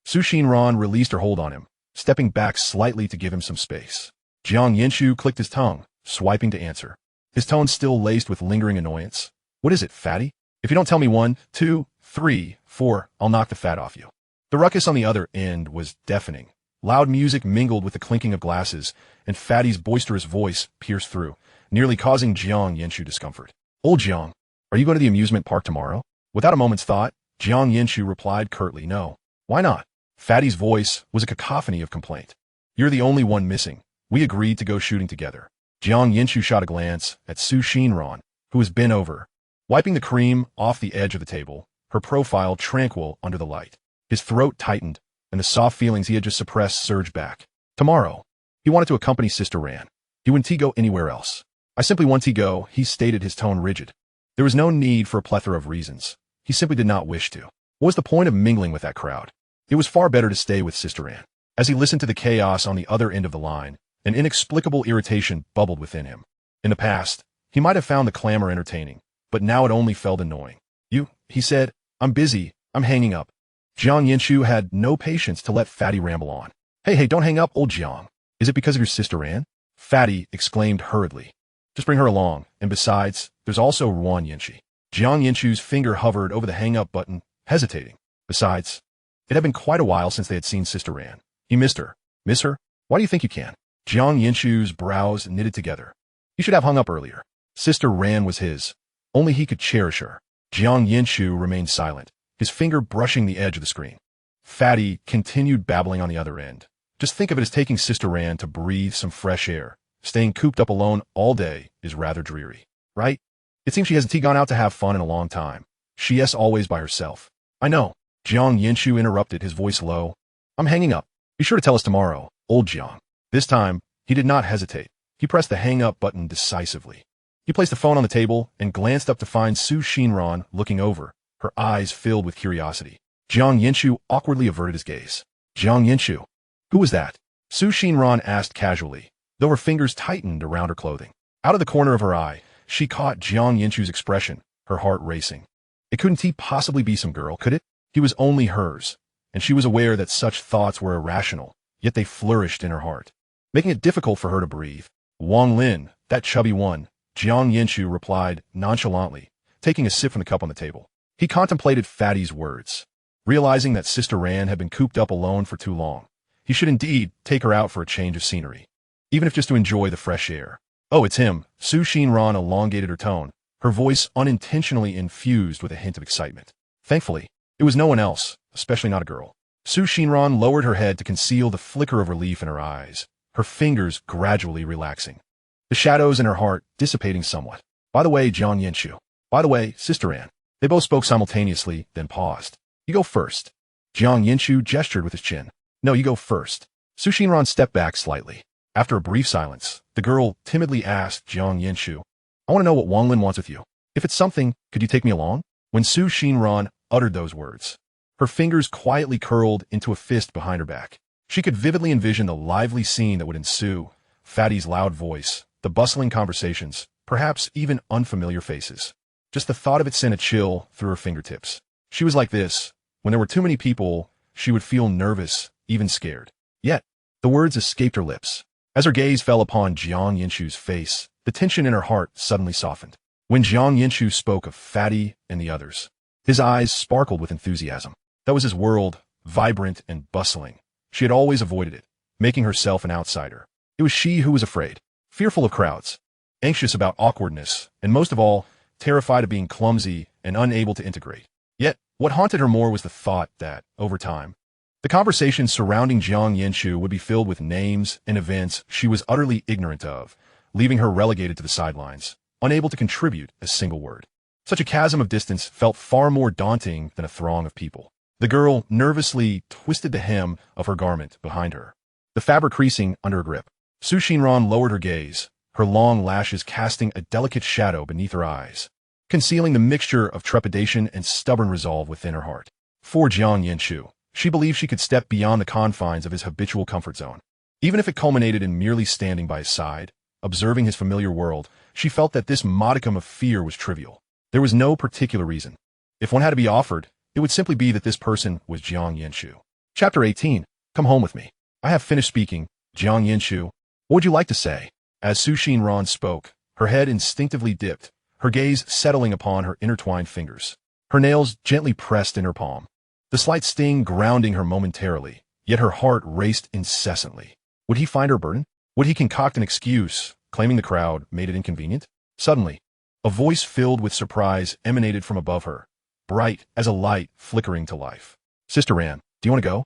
Xinran released her hold on him, stepping back slightly to give him some space. Jiang Yanchu clicked his tongue, swiping to answer. His tone still laced with lingering annoyance. What is it, Fatty? If you don't tell me 1, 2, 3, 4, I'll knock the fat off you. The ruckus on the other end was deafening. Loud music mingled with the clinking of glasses, and Fatty's boisterous voice pierced through, nearly causing Jiang Yanchu discomfort. Old Jiang, are you going to the amusement park tomorrow? Without a moment's thought, Jiang Yanchu replied curtly, no. Why not? Fatty's voice was a cacophony of complaint. You're the only one missing. We agreed to go shooting together. Jiang Yanchu shot a glance at Xinran, who was bent over, wiping the cream off the edge of the table, her profile tranquil under the light. His throat tightened, and the soft feelings he had just suppressed surged back. Tomorrow, he wanted to accompany Sister Ran. He wouldn't go anywhere else. I simply want to go, he stated, his tone rigid. There was no need for a plethora of reasons. He simply did not wish to. What was the point of mingling with that crowd? It was far better to stay with Sister Ran. As he listened to the chaos on the other end of the line, an inexplicable irritation bubbled within him. In the past, he might have found the clamor entertaining, but now it only felt annoying. He said, I'm busy, I'm hanging up. Jiang Yanchu had no patience to let Fatty ramble on. Hey, don't hang up, old Jiang. Is it because of your Sister Ran? Fatty exclaimed hurriedly. Just bring her along, and besides, there's also Ran Yanchi. Jiang Yanchu's finger hovered over the hang-up button, hesitating. Besides, it had been quite a while since they had seen Sister Ran. He missed her. Miss her? Why do you think you can? Jiang Yanchu's brows knitted together. You should have hung up earlier. Sister Ran was his. Only he could cherish her. Jiang Yanchu remained silent, his finger brushing the edge of the screen. Fatty continued babbling on the other end. Just think of it as taking Sister Ran to breathe some fresh air. Staying cooped up alone all day is rather dreary, right? It seems she hasn't gone out to have fun in a long time. She is always by herself. I know. Jiang Yanchu interrupted, his voice low. I'm hanging up. Be sure to tell us tomorrow, old Jiang. This time, he did not hesitate. He pressed the hang-up button decisively. He placed the phone on the table and glanced up to find Xinran looking over, her eyes filled with curiosity. Jiang Yanchu awkwardly averted his gaze. Jiang Yanchu. Who was that? Xinran asked casually, though her fingers tightened around her clothing. Out of the corner of her eye, she caught Jiang Yanchu's expression, her heart racing. It couldn't he possibly be some girl, could it? He was only hers, and she was aware that such thoughts were irrational, yet they flourished in her heart, making it difficult for her to breathe. Wang Lin, that chubby one, Jiang Yanchu replied nonchalantly, taking a sip from the cup on the table. He contemplated Fatty's words, realizing that Sister Ran had been cooped up alone for too long. He should indeed take her out for a change of scenery, even if just to enjoy the fresh air. Oh, it's him. Xinran elongated her tone, her voice unintentionally infused with a hint of excitement. Thankfully, it was no one else, especially not a girl. Xinran lowered her head to conceal the flicker of relief in her eyes, her fingers gradually relaxing, the shadows in her heart dissipating somewhat. By the way, Jiang Yanchu. By the way, Sister Ran. They both spoke simultaneously, then paused. You go first. Jiang Yanchu gestured with his chin. No, you go first. Xinran stepped back slightly. After a brief silence, the girl timidly asked Jiang Yanchu, I want to know what Wang Lin wants with you. If it's something, could you take me along? When Xinran uttered those words, her fingers quietly curled into a fist behind her back. She could vividly envision the lively scene that would ensue, Fatty's loud voice, the bustling conversations, perhaps even unfamiliar faces. Just the thought of it sent a chill through her fingertips. She was like this. When there were too many people, she would feel nervous, even scared. Yet, the words escaped her lips. As her gaze fell upon Jiang Yanchu's face, the tension in her heart suddenly softened. When Jiang Yanchu spoke of Fatty and the others, his eyes sparkled with enthusiasm. That was his world, vibrant and bustling. She had always avoided it, making herself an outsider. It was she who was afraid, fearful of crowds, anxious about awkwardness, and most of all, terrified of being clumsy and unable to integrate. Yet, what haunted her more was the thought that, over time, the conversation surrounding Jiang Yanchu would be filled with names and events she was utterly ignorant of, leaving her relegated to the sidelines, unable to contribute a single word. Such a chasm of distance felt far more daunting than a throng of people. The girl nervously twisted the hem of her garment behind her, the fabric creasing under her grip. Xinran lowered her gaze, her long lashes casting a delicate shadow beneath her eyes, concealing the mixture of trepidation and stubborn resolve within her heart. For Jiang Yanchu, she believed she could step beyond the confines of his habitual comfort zone. Even if it culminated in merely standing by his side, observing his familiar world, she felt that this modicum of fear was trivial. There was no particular reason. If one had to be offered, it would simply be that this person was Jiang Yanchu. Chapter 18. Come home with me. I have finished speaking, Jiang Yanchu. What would you like to say? As Xinran spoke, her head instinctively dipped, her gaze settling upon her intertwined fingers, her nails gently pressed in her palm. The slight sting grounding her momentarily, yet her heart raced incessantly. Would he find her burden? Would he concoct an excuse, claiming the crowd made it inconvenient? Suddenly, a voice filled with surprise emanated from above her, bright as a light flickering to life. Sister Ran, do you want to go?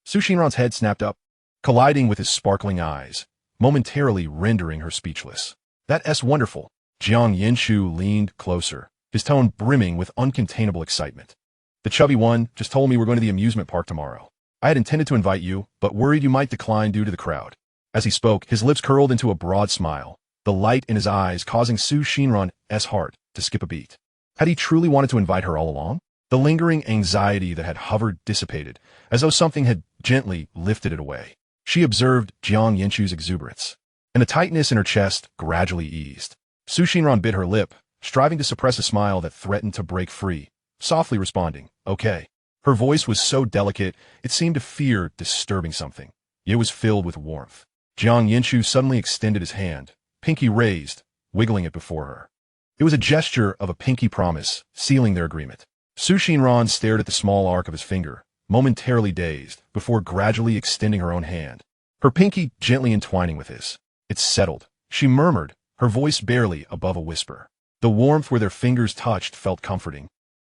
Xinran's head snapped up, colliding with his sparkling eyes, momentarily rendering her speechless. That's wonderful. Jiang Yanchu leaned closer, his tone brimming with uncontainable excitement. The chubby one just told me we're going to the amusement park tomorrow. I had intended to invite you, but worried you might decline due to the crowd. As he spoke, his lips curled into a broad smile, the light in his eyes causing Xinran's heart to skip a beat. Had he truly wanted to invite her all along? The lingering anxiety that had hovered dissipated, as though something had gently lifted it away. She observed Jiang Yanchu's exuberance, and the tightness in her chest gradually eased. Xinran bit her lip, striving to suppress a smile that threatened to break free, softly responding, okay. Her voice was so delicate, it seemed to fear disturbing something. It was filled with warmth. Jiang Yanchu suddenly extended his hand, pinky raised, wiggling it before her. It was a gesture of a pinky promise, sealing their agreement. Xinran stared at the small arc of his finger, momentarily dazed, before gradually extending her own hand, her pinky gently entwining with his. It's settled, she murmured, her voice barely above a whisper. The warmth where their fingers touched felt comforting,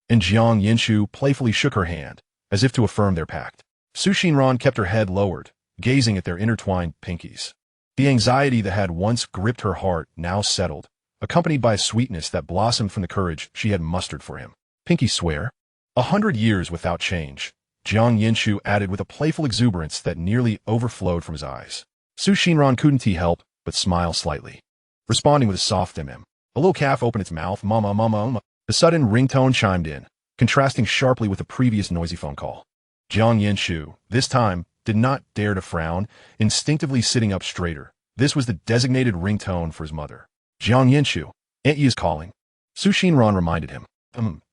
and Jiang Yanchu playfully shook her hand, as if to affirm their pact. Xinran kept her head lowered, gazing at their intertwined pinkies. The anxiety that had once gripped her heart now settled, accompanied by a sweetness that blossomed from the courage she had mustered for him. Pinky swear? 100 years without change, Jiang Yanchu added with a playful exuberance that nearly overflowed from his eyes. Xinran couldn't help but smile slightly, responding with a soft mm. A little calf opened its mouth, mama, mama, mama. The sudden ringtone chimed in, contrasting sharply with the previous noisy phone call. Jiang Yanchu, this time, did not dare to frown, instinctively sitting up straighter. This was the designated ringtone for his mother. Jiang Yanchu, Aunt Yi is calling. Xinran reminded him.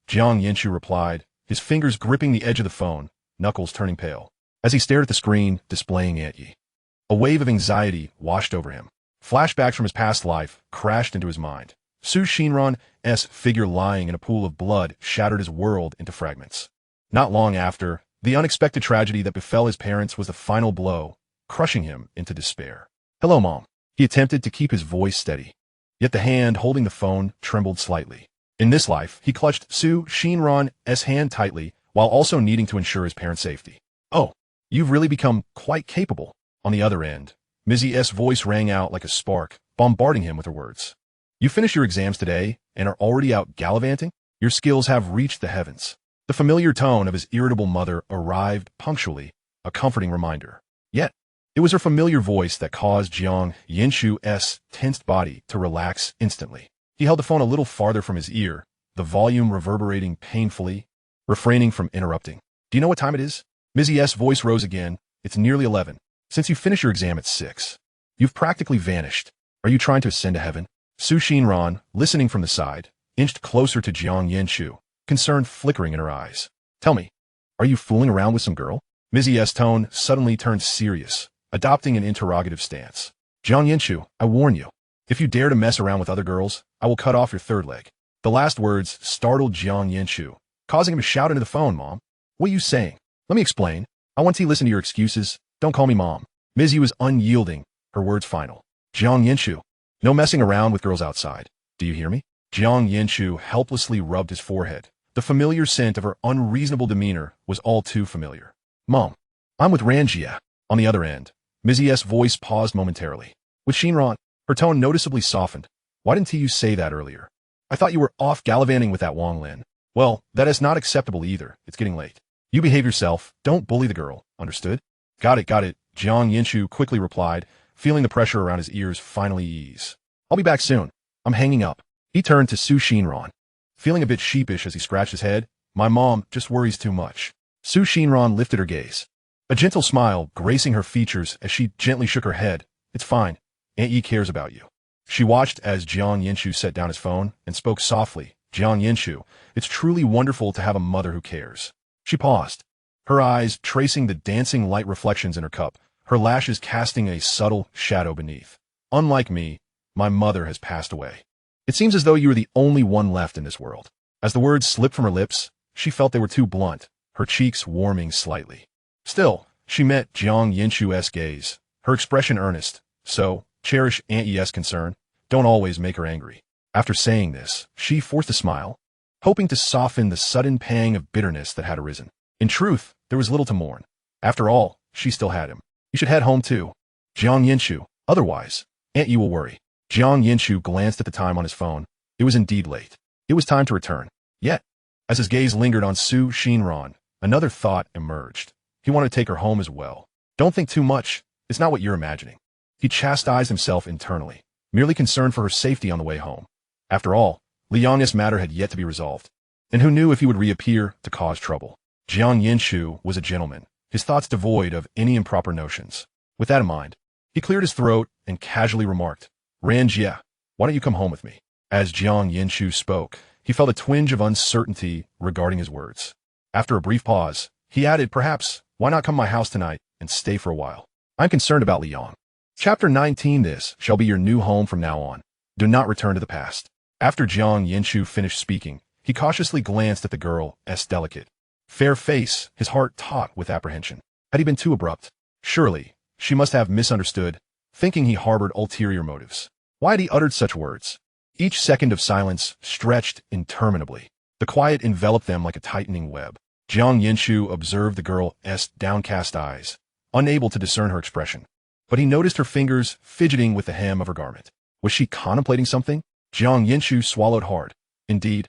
Jiang Yanchu replied, his fingers gripping the edge of the phone, knuckles turning pale, as he stared at the screen displaying Aunt Yi. A wave of anxiety washed over him. Flashbacks from his past life crashed into his mind. Xinran's figure lying in a pool of blood shattered his world into fragments. Not long after, the unexpected tragedy that befell his parents was the final blow, crushing him into despair. Hello, Mom. He attempted to keep his voice steady, yet the hand holding the phone trembled slightly. In this life, he clutched Xinran's hand tightly, while also needing to ensure his parents' safety. Oh, you've really become quite capable. On the other end, Mrs.'s voice rang out like a spark, bombarding him with her words. You finished your exams today and are already out gallivanting? Your skills have reached the heavens. The familiar tone of his irritable mother arrived punctually, a comforting reminder. Yet, it was her familiar voice that caused Jiang Yanchu's tensed body to relax instantly. He held the phone a little farther from his ear, the volume reverberating painfully, refraining from interrupting. Do you know what time it is? Mrs.'s voice rose again. It's nearly 11. Since you finished your exam at 6, you've practically vanished. Are you trying to ascend to heaven? Xinran, listening from the side, inched closer to Jiang Yanchu, concern flickering in her eyes. Tell me, are you fooling around with some girl? Mrs.'s tone suddenly turned serious, adopting an interrogative stance. Jiang Yanchu, I warn you, if you dare to mess around with other girls, I will cut off your third leg. The last words startled Jiang Yanchu, causing him to shout into the phone, Mom. What are you saying? Let me explain. I want to listen to your excuses. Don't call me Mom. Mizzy was unyielding, her words final. Jiang Yanchu, no messing around with girls outside. Do you hear me? Jiang Yanchu helplessly rubbed his forehead. The familiar scent of her unreasonable demeanor was all too familiar. Mom, I'm with Ran-jie. On the other end, Mizzy's voice paused momentarily. With Xinran, her tone noticeably softened. Why didn't you say that earlier? I thought you were off gallivanting with that Wang Lin. Well, that is not acceptable either. It's getting late. You behave yourself. Don't bully the girl. Understood? Got it, Jiang Yanchu quickly replied, feeling the pressure around his ears finally ease. I'll be back soon. I'm hanging up. He turned to Xinran, feeling a bit sheepish as he scratched his head. My mom just worries too much. Xinran lifted her gaze, a gentle smile gracing her features as she gently shook her head. It's fine. Aunt Yi cares about you. She watched as Jiang Yanchu set down his phone and spoke softly. Jiang Yanchu, it's truly wonderful to have a mother who cares. She paused, her eyes tracing the dancing light reflections in her cup, her lashes casting a subtle shadow beneath. Unlike me, my mother has passed away. It seems as though you are the only one left in this world. As the words slipped from her lips, she felt they were too blunt, her cheeks warming slightly. Still, she met Jiang Yanchu's gaze, her expression earnest. So, cherish Aunt Yi's concern. Don't always make her angry. After saying this, she forced a smile, hoping to soften the sudden pang of bitterness that had arisen. In truth, there was little to mourn. After all, she still had him. You should head home too, Jiang Yanchu. Otherwise, Aunt Yi will worry. Jiang Yanchu glanced at the time on his phone. It was indeed late. It was time to return. Yet, as his gaze lingered on Xinran, another thought emerged. He wanted to take her home as well. Don't think too much. It's not what you're imagining. He chastised himself internally, merely concerned for her safety on the way home. After all, Liang's matter had yet to be resolved, and who knew if he would reappear to cause trouble. Jiang Yanchu was a gentleman, his thoughts devoid of any improper notions. With that in mind, he cleared his throat and casually remarked, Ran-jie, why don't you come home with me? As Jiang Yanchu spoke, he felt a twinge of uncertainty regarding his words. After a brief pause, he added, perhaps, why not come to my house tonight and stay for a while? I'm concerned about Liang. Chapter 19. This shall be your new home from now on. Do not return to the past. After Jiang Yanchu finished speaking, he cautiously glanced at the girl's delicate, fair face, his heart taut with apprehension. Had he been too abrupt? Surely, she must have misunderstood, thinking he harbored ulterior motives. Why had he uttered such words? Each second of silence stretched interminably. The quiet enveloped them like a tightening web. Jiang Yanchu observed the girl's downcast eyes, unable to discern her expression. But he noticed her fingers fidgeting with the hem of her garment. Was she contemplating something? Jiang Yanchu swallowed hard. Indeed.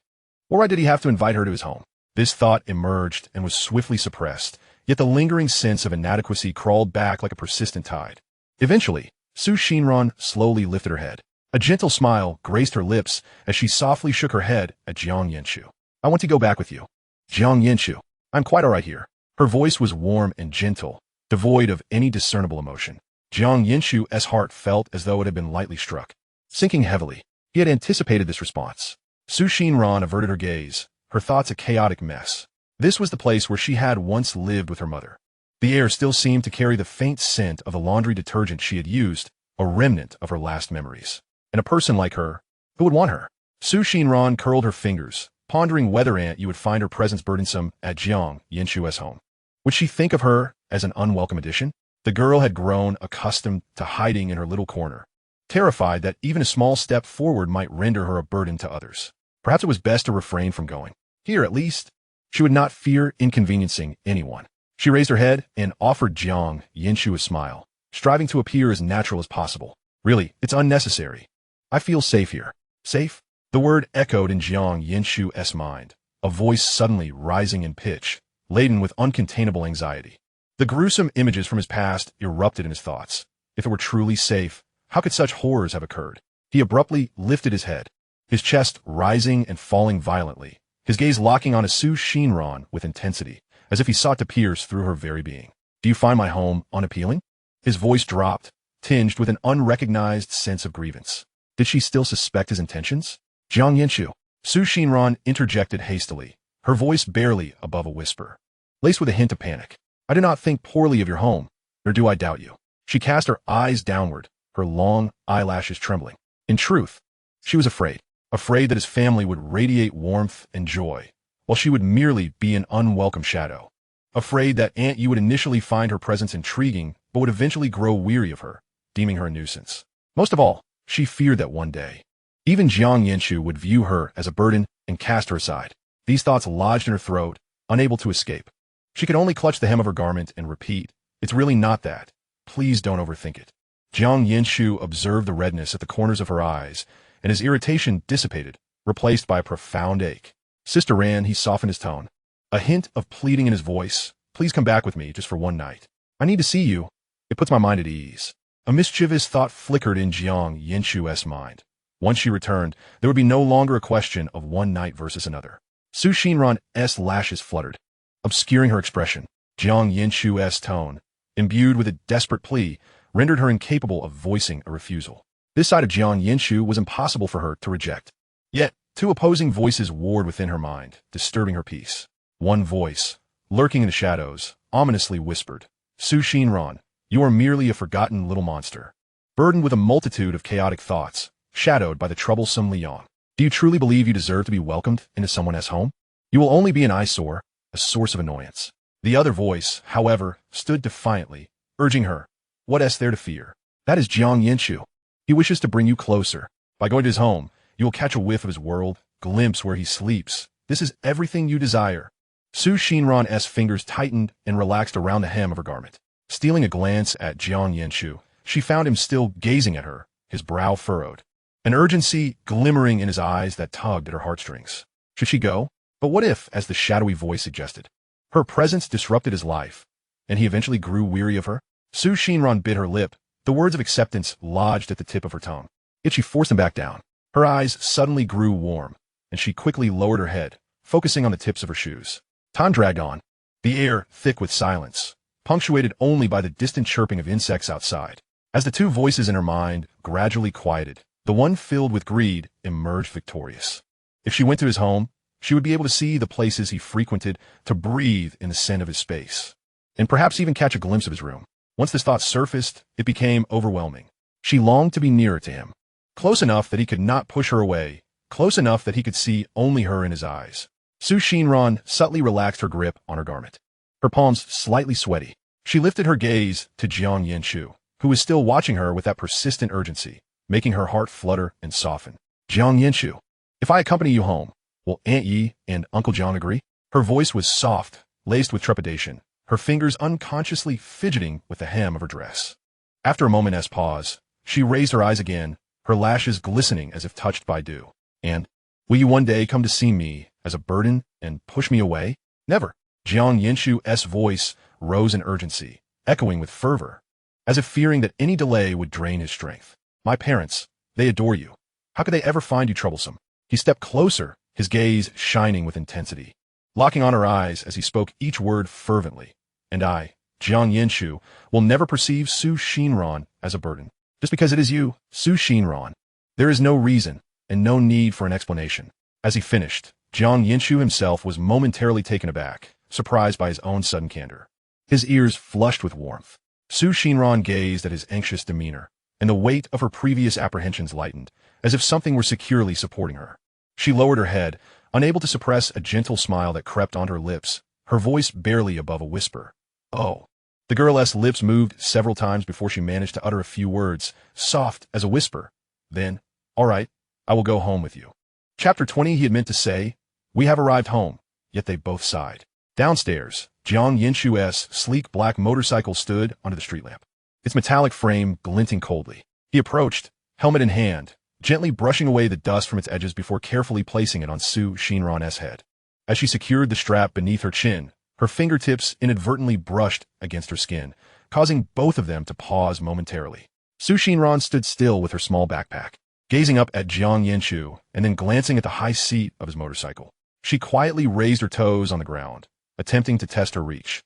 Why did he have to invite her to his home? This thought emerged and was swiftly suppressed, yet the lingering sense of inadequacy crawled back like a persistent tide. Eventually, Xinran slowly lifted her head. A gentle smile graced her lips as she softly shook her head at Jiang Yanchu. I want to go back with you. Jiang Yanchu, I'm quite all right here. Her voice was warm and gentle, devoid of any discernible emotion. Jiang Yanchu's heart felt as though it had been lightly struck. Sinking heavily, he had anticipated this response. Xinran averted her gaze, her thoughts a chaotic mess. This was the place where she had once lived with her mother. The air still seemed to carry the faint scent of the laundry detergent she had used, a remnant of her last memories. And a person like her, who would want her? Xinran curled her fingers, pondering whether you would find her presence burdensome at Jiang Yanchu's home. Would she think of her as an unwelcome addition? The girl had grown accustomed to hiding in her little corner, terrified that even a small step forward might render her a burden to others. Perhaps it was best to refrain from going. Here, at least, she would not fear inconveniencing anyone. She raised her head and offered Jiang Yanchu a smile, striving to appear as natural as possible. Really, it's unnecessary. I feel safe here. Safe? The word echoed in Jiang Yanchu's mind, a voice suddenly rising in pitch, laden with uncontainable anxiety. The gruesome images from his past erupted in his thoughts. If it were truly safe, how could such horrors have occurred? He abruptly lifted his head, his chest rising and falling violently, his gaze locking on Xinran with intensity, as if he sought to pierce through her very being. Do you find my home unappealing? His voice dropped, tinged with an unrecognized sense of grievance. Did she still suspect his intentions? Jiang Yanchu. Xinran interjected hastily, her voice barely above a whisper, laced with a hint of panic. I do not think poorly of your home, nor do I doubt you. She cast her eyes downward, her long eyelashes trembling. In truth, she was afraid that his family would radiate warmth and joy, while she would merely be an unwelcome shadow. Afraid that Aunt Yu would initially find her presence intriguing, but would eventually grow weary of her, deeming her a nuisance. Most of all, she feared that one day, even Jiang Yanchu would view her as a burden and cast her aside. These thoughts lodged in her throat, unable to escape. She could only clutch the hem of her garment and repeat, it's really not that. Please don't overthink it. Jiang Yanchu observed the redness at the corners of her eyes, and his irritation dissipated, replaced by a profound ache. Sister Ran, he softened his tone. A hint of pleading in his voice. Please come back with me just for one night. I need to see you. It puts my mind at ease. A mischievous thought flickered in Jiang Yanchu's mind. Once she returned, there would be no longer a question of one night versus another. Xinran's lashes fluttered, obscuring her expression. Jiang Yanchu's tone, imbued with a desperate plea, rendered her incapable of voicing a refusal. This side of Jiang Yanchu was impossible for her to reject. Yet, two opposing voices warred within her mind, disturbing her peace. One voice, lurking in the shadows, ominously whispered, Xinran, you are merely a forgotten little monster, burdened with a multitude of chaotic thoughts, shadowed by the troublesome Liang. Do you truly believe you deserve to be welcomed into someone else's home? You will only be an eyesore, a source of annoyance. The other voice, however, stood defiantly, urging her. What is there to fear? That is Jiang Yanchu. He wishes to bring you closer. By going to his home, you will catch a whiff of his world, glimpse where he sleeps. This is everything you desire. Xinran's fingers tightened and relaxed around the hem of her garment. Stealing a glance at Jiang Yanchu, she found him still gazing at her, his brow furrowed, an urgency glimmering in his eyes that tugged at her heartstrings. Should she go? But what if, as the shadowy voice suggested, her presence disrupted his life, and he eventually grew weary of her? Xinran bit her lip, the words of acceptance lodged at the tip of her tongue. Yet she forced them back down. Her eyes suddenly grew warm, and she quickly lowered her head, focusing on the tips of her shoes. Time dragged on, the air thick with silence, punctuated only by the distant chirping of insects outside. As the two voices in her mind gradually quieted, the one filled with greed emerged victorious. If she went to his home, she would be able to see the places he frequented, to breathe in the scent of his space, and perhaps even catch a glimpse of his room. Once this thought surfaced, it became overwhelming. She longed to be nearer to him. Close enough that he could not push her away, close enough that he could see only her in his eyes. Su Xinran subtly relaxed her grip on her garment. Her palms slightly sweaty. She lifted her gaze to Jiang Yanchu, who was still watching her with that persistent urgency, making her heart flutter and soften. Jiang Yanchu, if I accompany you home, will Aunt Yi and Uncle Jiang agree? Her voice was soft, laced with trepidation, her fingers unconsciously fidgeting with the hem of her dress. After a moment's pause, she raised her eyes again, her lashes glistening as if touched by dew. And, will you one day come to see me as a burden and push me away? Never. Jiang Yanchu's voice rose in urgency, echoing with fervor, as if fearing that any delay would drain his strength. My parents, they adore you. How could they ever find you troublesome? He stepped closer, his gaze shining with intensity, locking on her eyes as he spoke each word fervently. And I, Jiang Yanchu, will never perceive Su Xinran as a burden. Just because it is you, Su Xinran. There is no reason and no need for an explanation. As he finished, Jiang Yanchu himself was momentarily taken aback, surprised by his own sudden candor. His ears flushed with warmth. Su Xinran gazed at his anxious demeanor, and the weight of her previous apprehensions lightened, as if something were securely supporting her. She lowered her head, unable to suppress a gentle smile that crept onto her lips, her voice barely above a whisper. Oh. The girl's lips moved several times before she managed to utter a few words, soft as a whisper. Then, all right, I will go home with you. Chapter 20 he had meant to say, we have arrived home, yet they both sighed. Downstairs, Jiang Yanchu's sleek black motorcycle stood under the street lamp, its metallic frame glinting coldly. He approached, helmet in hand, gently brushing away the dust from its edges before carefully placing it on Su Xinran's head. As she secured the strap beneath her chin, her fingertips inadvertently brushed against her skin, causing both of them to pause momentarily. Su Xinran stood still with her small backpack, gazing up at Jiang Yanchu and then glancing at the high seat of his motorcycle. She quietly raised her toes on the ground, attempting to test her reach,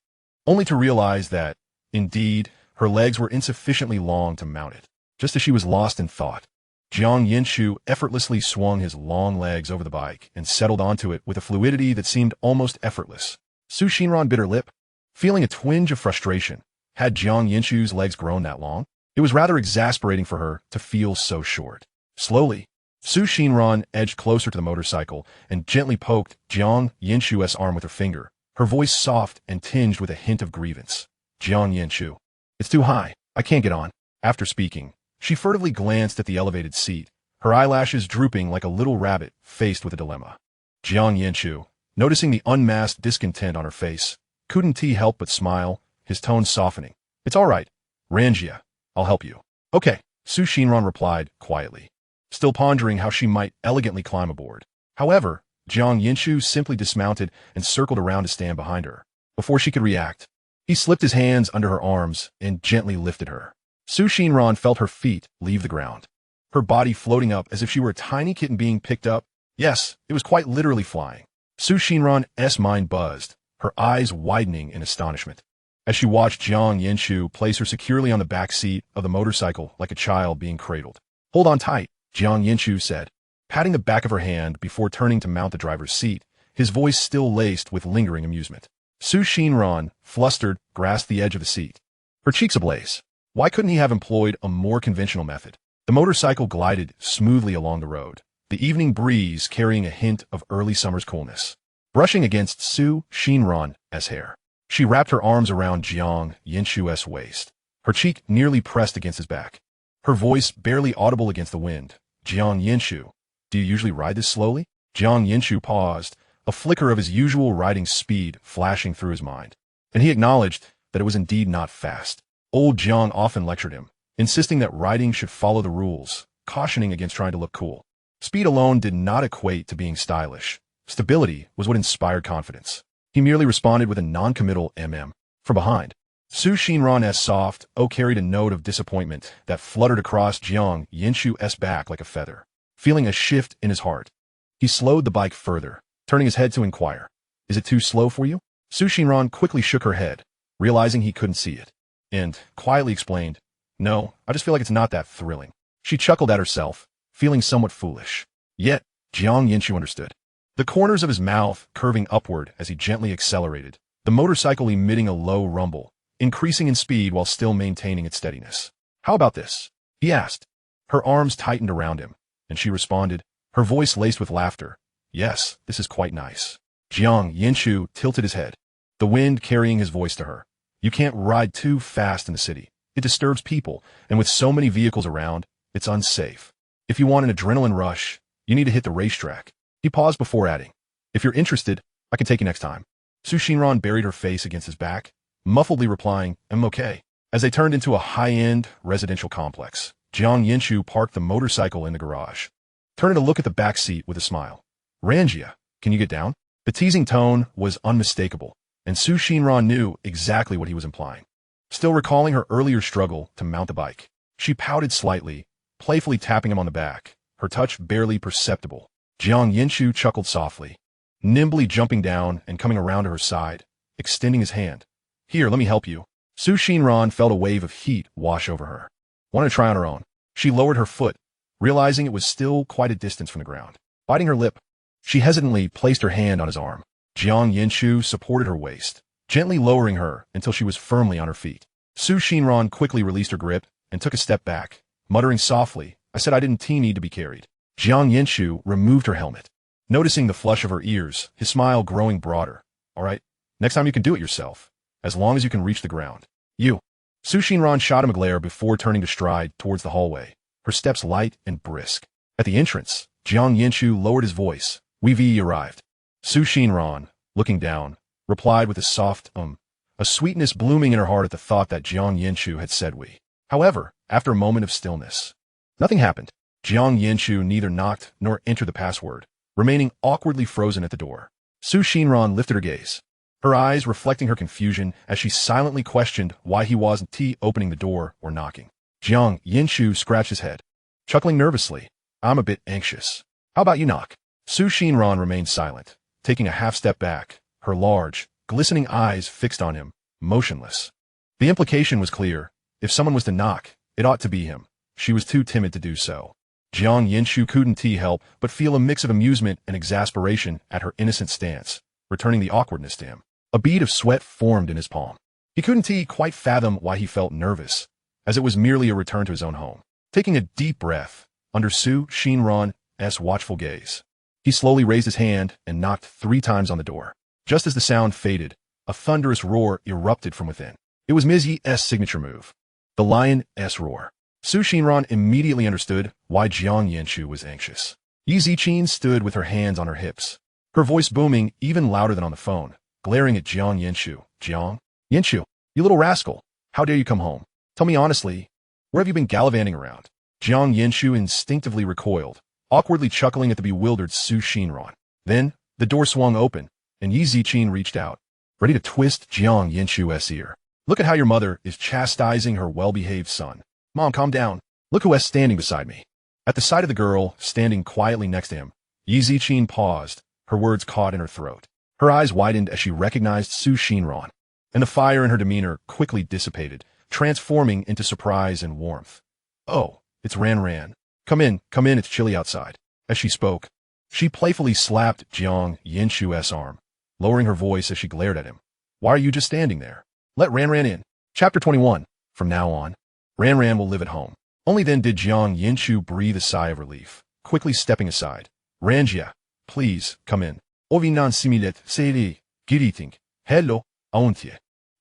only to realize that, indeed, her legs were insufficiently long to mount it. Just as she was lost in thought, Jiang Yanchu effortlessly swung his long legs over the bike and settled onto it with a fluidity that seemed almost effortless. Su Xinran bit her lip, feeling a twinge of frustration. Had Jiang Yanchu's legs grown that long? It was rather exasperating for her to feel so short. Slowly, Su Xinran edged closer to the motorcycle and gently poked Jiang Yanchu's arm with her finger, her voice soft and tinged with a hint of grievance. Jiang Yanchu, it's too high. I can't get on. After speaking, she furtively glanced at the elevated seat, her eyelashes drooping like a little rabbit faced with a dilemma. Jiang Yanchu, noticing the unmasked discontent on her face, couldn't he help but smile, his tone softening. It's all right. Ran-jie, I'll help you. Okay, Su Xinran replied quietly, still pondering how she might elegantly climb aboard. However, Jiang Yanchu simply dismounted and circled around to stand behind her. Before she could react, he slipped his hands under her arms and gently lifted her. Su Xinran felt her feet leave the ground, her body floating up as if she were a tiny kitten being picked up. Yes, it was quite literally flying. Su Xinran's mind buzzed, her eyes widening in astonishment, as she watched Jiang Yanchu place her securely on the back seat of the motorcycle like a child being cradled. Hold on tight, Jiang Yanchu said, patting the back of her hand before turning to mount the driver's seat, his voice still laced with lingering amusement. Su Xinran, flustered, grasped the edge of the seat, her cheeks ablaze. Why couldn't he have employed a more conventional method? The motorcycle glided smoothly along the road, the evening breeze carrying a hint of early summer's coolness, brushing against Su Xinran's hair. She wrapped her arms around Jiang Yanchu's waist, her cheek nearly pressed against his back, her voice barely audible against the wind. Jiang Yanchu, do you usually ride this slowly? Jiang Yanchu paused, a flicker of his usual riding speed flashing through his mind, and he acknowledged that it was indeed not fast. Old Jiang often lectured him, insisting that riding should follow the rules, cautioning against trying to look cool. Speed alone did not equate to being stylish. Stability was what inspired confidence. He merely responded with a non-committal from behind. Su Xinran's soft "oh" carried a note of disappointment that fluttered across Jiang Yanchu's back like a feather. Feeling a shift in his heart, he slowed the bike further, turning his head to inquire, is it too slow for you? Su Xinran quickly shook her head, realizing he couldn't see it, and quietly explained, no, I just feel like it's not that thrilling. She chuckled at herself, feeling somewhat foolish. Yet, Jiang Yanchu understood. The corners of his mouth curving upward as he gently accelerated, the motorcycle emitting a low rumble, increasing in speed while still maintaining its steadiness. How about this? He asked. Her arms tightened around him, and she responded, her voice laced with laughter. Yes, this is quite nice. Jiang Yanchu tilted his head, the wind carrying his voice to her. You can't ride too fast in the city. It disturbs people, and with so many vehicles around, it's unsafe. If you want an adrenaline rush, you need to hit the racetrack. He paused before adding, if you're interested, I can take you next time. Xinran buried her face against his back, muffledly replying, I'm okay. As they turned into a high-end residential complex, Jiang Yanchu parked the motorcycle in the garage, turning to look at the back seat with a smile. Ran-jie, can you get down? The teasing tone was unmistakable, and Xinran knew exactly what he was implying. Still recalling her earlier struggle to mount the bike, she pouted slightly, playfully tapping him on the back, her touch barely perceptible. Jiang Yanchu chuckled softly, nimbly jumping down and coming around to her side, extending his hand. Here, let me help you. Xinran felt a wave of heat wash over her. Want to try on her own? She lowered her foot, realizing it was still quite a distance from the ground. Biting her lip, she hesitantly placed her hand on his arm. Jiang Yanchu supported her waist, gently lowering her until she was firmly on her feet. Xinran quickly released her grip and took a step back, muttering softly, I said I didn't need to be carried. Jiang Yanchu removed her helmet, noticing the flush of her ears, his smile growing broader. All right, next time you can do it yourself, as long as you can reach the ground. You. Xinran shot him a glare before turning to stride towards the hallway, her steps light and brisk. At the entrance, Jiang Yanchu lowered his voice. We've arrived. Xinran, looking down, replied with a soft a sweetness blooming in her heart at the thought that Jiang Yanchu had said we. However, after a moment of stillness, nothing happened. Jiang Yanchu neither knocked nor entered the password, remaining awkwardly frozen at the door. Xinran lifted her gaze, her eyes reflecting her confusion as she silently questioned why he wasn't opening the door or knocking. Jiang Yanchu scratched his head, chuckling nervously. I'm a bit anxious. How about you knock? Xinran remained silent, taking a half step back, her large, glistening eyes fixed on him, motionless. The implication was clear. If someone was to knock, it ought to be him. She was too timid to do so. Jiang Yanchu couldn't help but feel a mix of amusement and exasperation at her innocent stance, returning the awkwardness to him. A bead of sweat formed in his palm. He couldn't quite fathom why he felt nervous, as it was merely a return to his own home. Taking a deep breath, under Xinran's watchful gaze, he slowly raised his hand and knocked 3 times on the door. Just as the sound faded, a thunderous roar erupted from within. It was Ms. Yi's signature move, the lion's roar. Xinran immediately understood why Jiang Yanchu was anxious. Yi Ziqin stood with her hands on her hips, her voice booming even louder than on the phone, glaring at Jiang Yanchu. Jiang Yanchu, you little rascal, how dare you come home? Tell me honestly, where have you been gallivanting around? Jiang Yanchu instinctively recoiled, awkwardly chuckling at the bewildered Xinran. Then, the door swung open, and Yi Ziqin reached out, ready to twist Jiang Yanchu's ear. Look at how your mother is chastising her well-behaved son. Mom, calm down. Look who's standing beside me. At the sight of the girl standing quietly next to him, Yi Ziqin paused, her words caught in her throat. Her eyes widened as she recognized Xinran, and the fire in her demeanor quickly dissipated, transforming into surprise and warmth. Oh, it's Ran. Come in, it's chilly outside. As she spoke, she playfully slapped Jiang Yanchu's arm, lowering her voice as she glared at him. Why are you just standing there? Let Ran in. Chapter 21. From now on, Ran will live at home. Only then did Jiang Yanchu breathe a sigh of relief, quickly stepping aside. Ran-jie, please, come in. Ovinan similet seiri, giriting. Hello, auntie.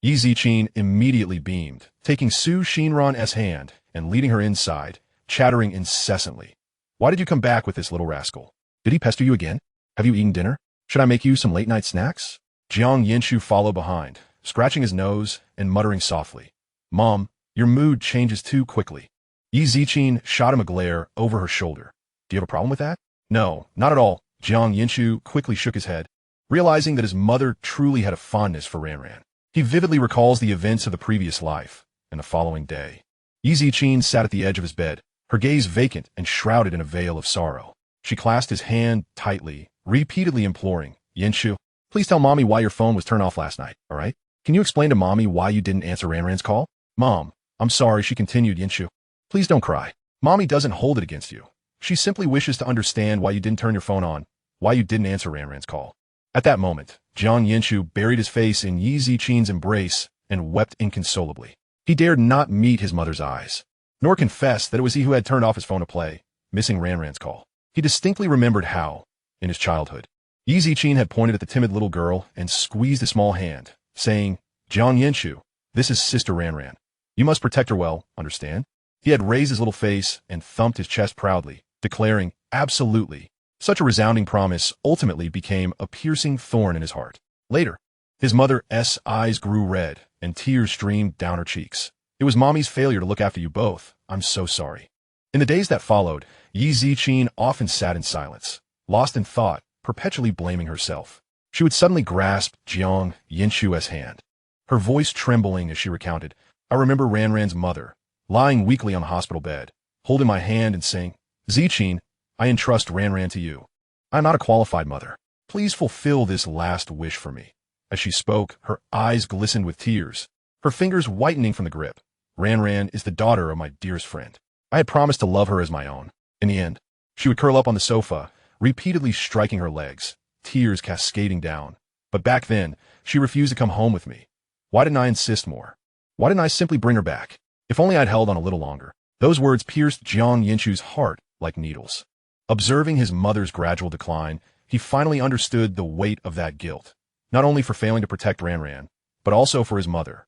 Yi Ziqin immediately beamed, taking Xinran's hand and leading her inside, chattering incessantly. Why did you come back with this little rascal? Did he pester you again? Have you eaten dinner? Should I make you some late-night snacks? Jiang Yanchu followed behind, scratching his nose and muttering softly. Mom, your mood changes too quickly. Yi Ziqin shot him a glare over her shoulder. Do you have a problem with that? No, not at all. Jiang Yanchu quickly shook his head, realizing that his mother truly had a fondness for Ran. He vividly recalls the events of the previous life and the following day. Yi Ziqin sat at the edge of his bed, her gaze vacant and shrouded in a veil of sorrow. She clasped his hand tightly, repeatedly imploring, Yanchu, please tell Mommy why your phone was turned off last night, all right? Can you explain to Mommy why you didn't answer Ran's call? Mom, I'm sorry, she continued, Yanchu. Please don't cry. Mommy doesn't hold it against you. She simply wishes to understand why you didn't turn your phone on, why you didn't answer Ran's call. At that moment, Jiang Yanchu buried his face in Yi Ziqin's embrace and wept inconsolably. He dared not meet his mother's eyes, nor confess that it was he who had turned off his phone to play, missing Ran-Ran's call. He distinctly remembered how, in his childhood, Yi Ziqin had pointed at the timid little girl and squeezed a small hand, saying, "Jiang Yanchu, this is Sister Ran-Ran. You must protect her well, understand?" He had raised his little face and thumped his chest proudly, declaring, "Absolutely." Such a resounding promise ultimately became a piercing thorn in his heart. Later, his mother's eyes grew red and tears streamed down her cheeks. "It was Mommy's failure to look after you both. I'm so sorry." In the days that followed, Yi Ziqin often sat in silence, lost in thought, perpetually blaming herself. She would suddenly grasp Jiang Yanchu's hand, her voice trembling as she recounted, "I remember Ran-Ran's mother, lying weakly on the hospital bed, holding my hand and saying, 'Ziqin, I entrust Ran-Ran to you. I am not a qualified mother. Please fulfill this last wish for me.'" As she spoke, her eyes glistened with tears, her fingers whitening from the grip. "Ran-Ran is the daughter of my dearest friend. I had promised to love her as my own." In the end, she would curl up on the sofa, repeatedly striking her legs, tears cascading down. "But back then, she refused to come home with me. Why didn't I insist more? Why didn't I simply bring her back? If only I'd held on a little longer." Those words pierced Jiang Yanchu's heart like needles. Observing his mother's gradual decline, he finally understood the weight of that guilt, not only for failing to protect Ran-Ran, but also for his mother,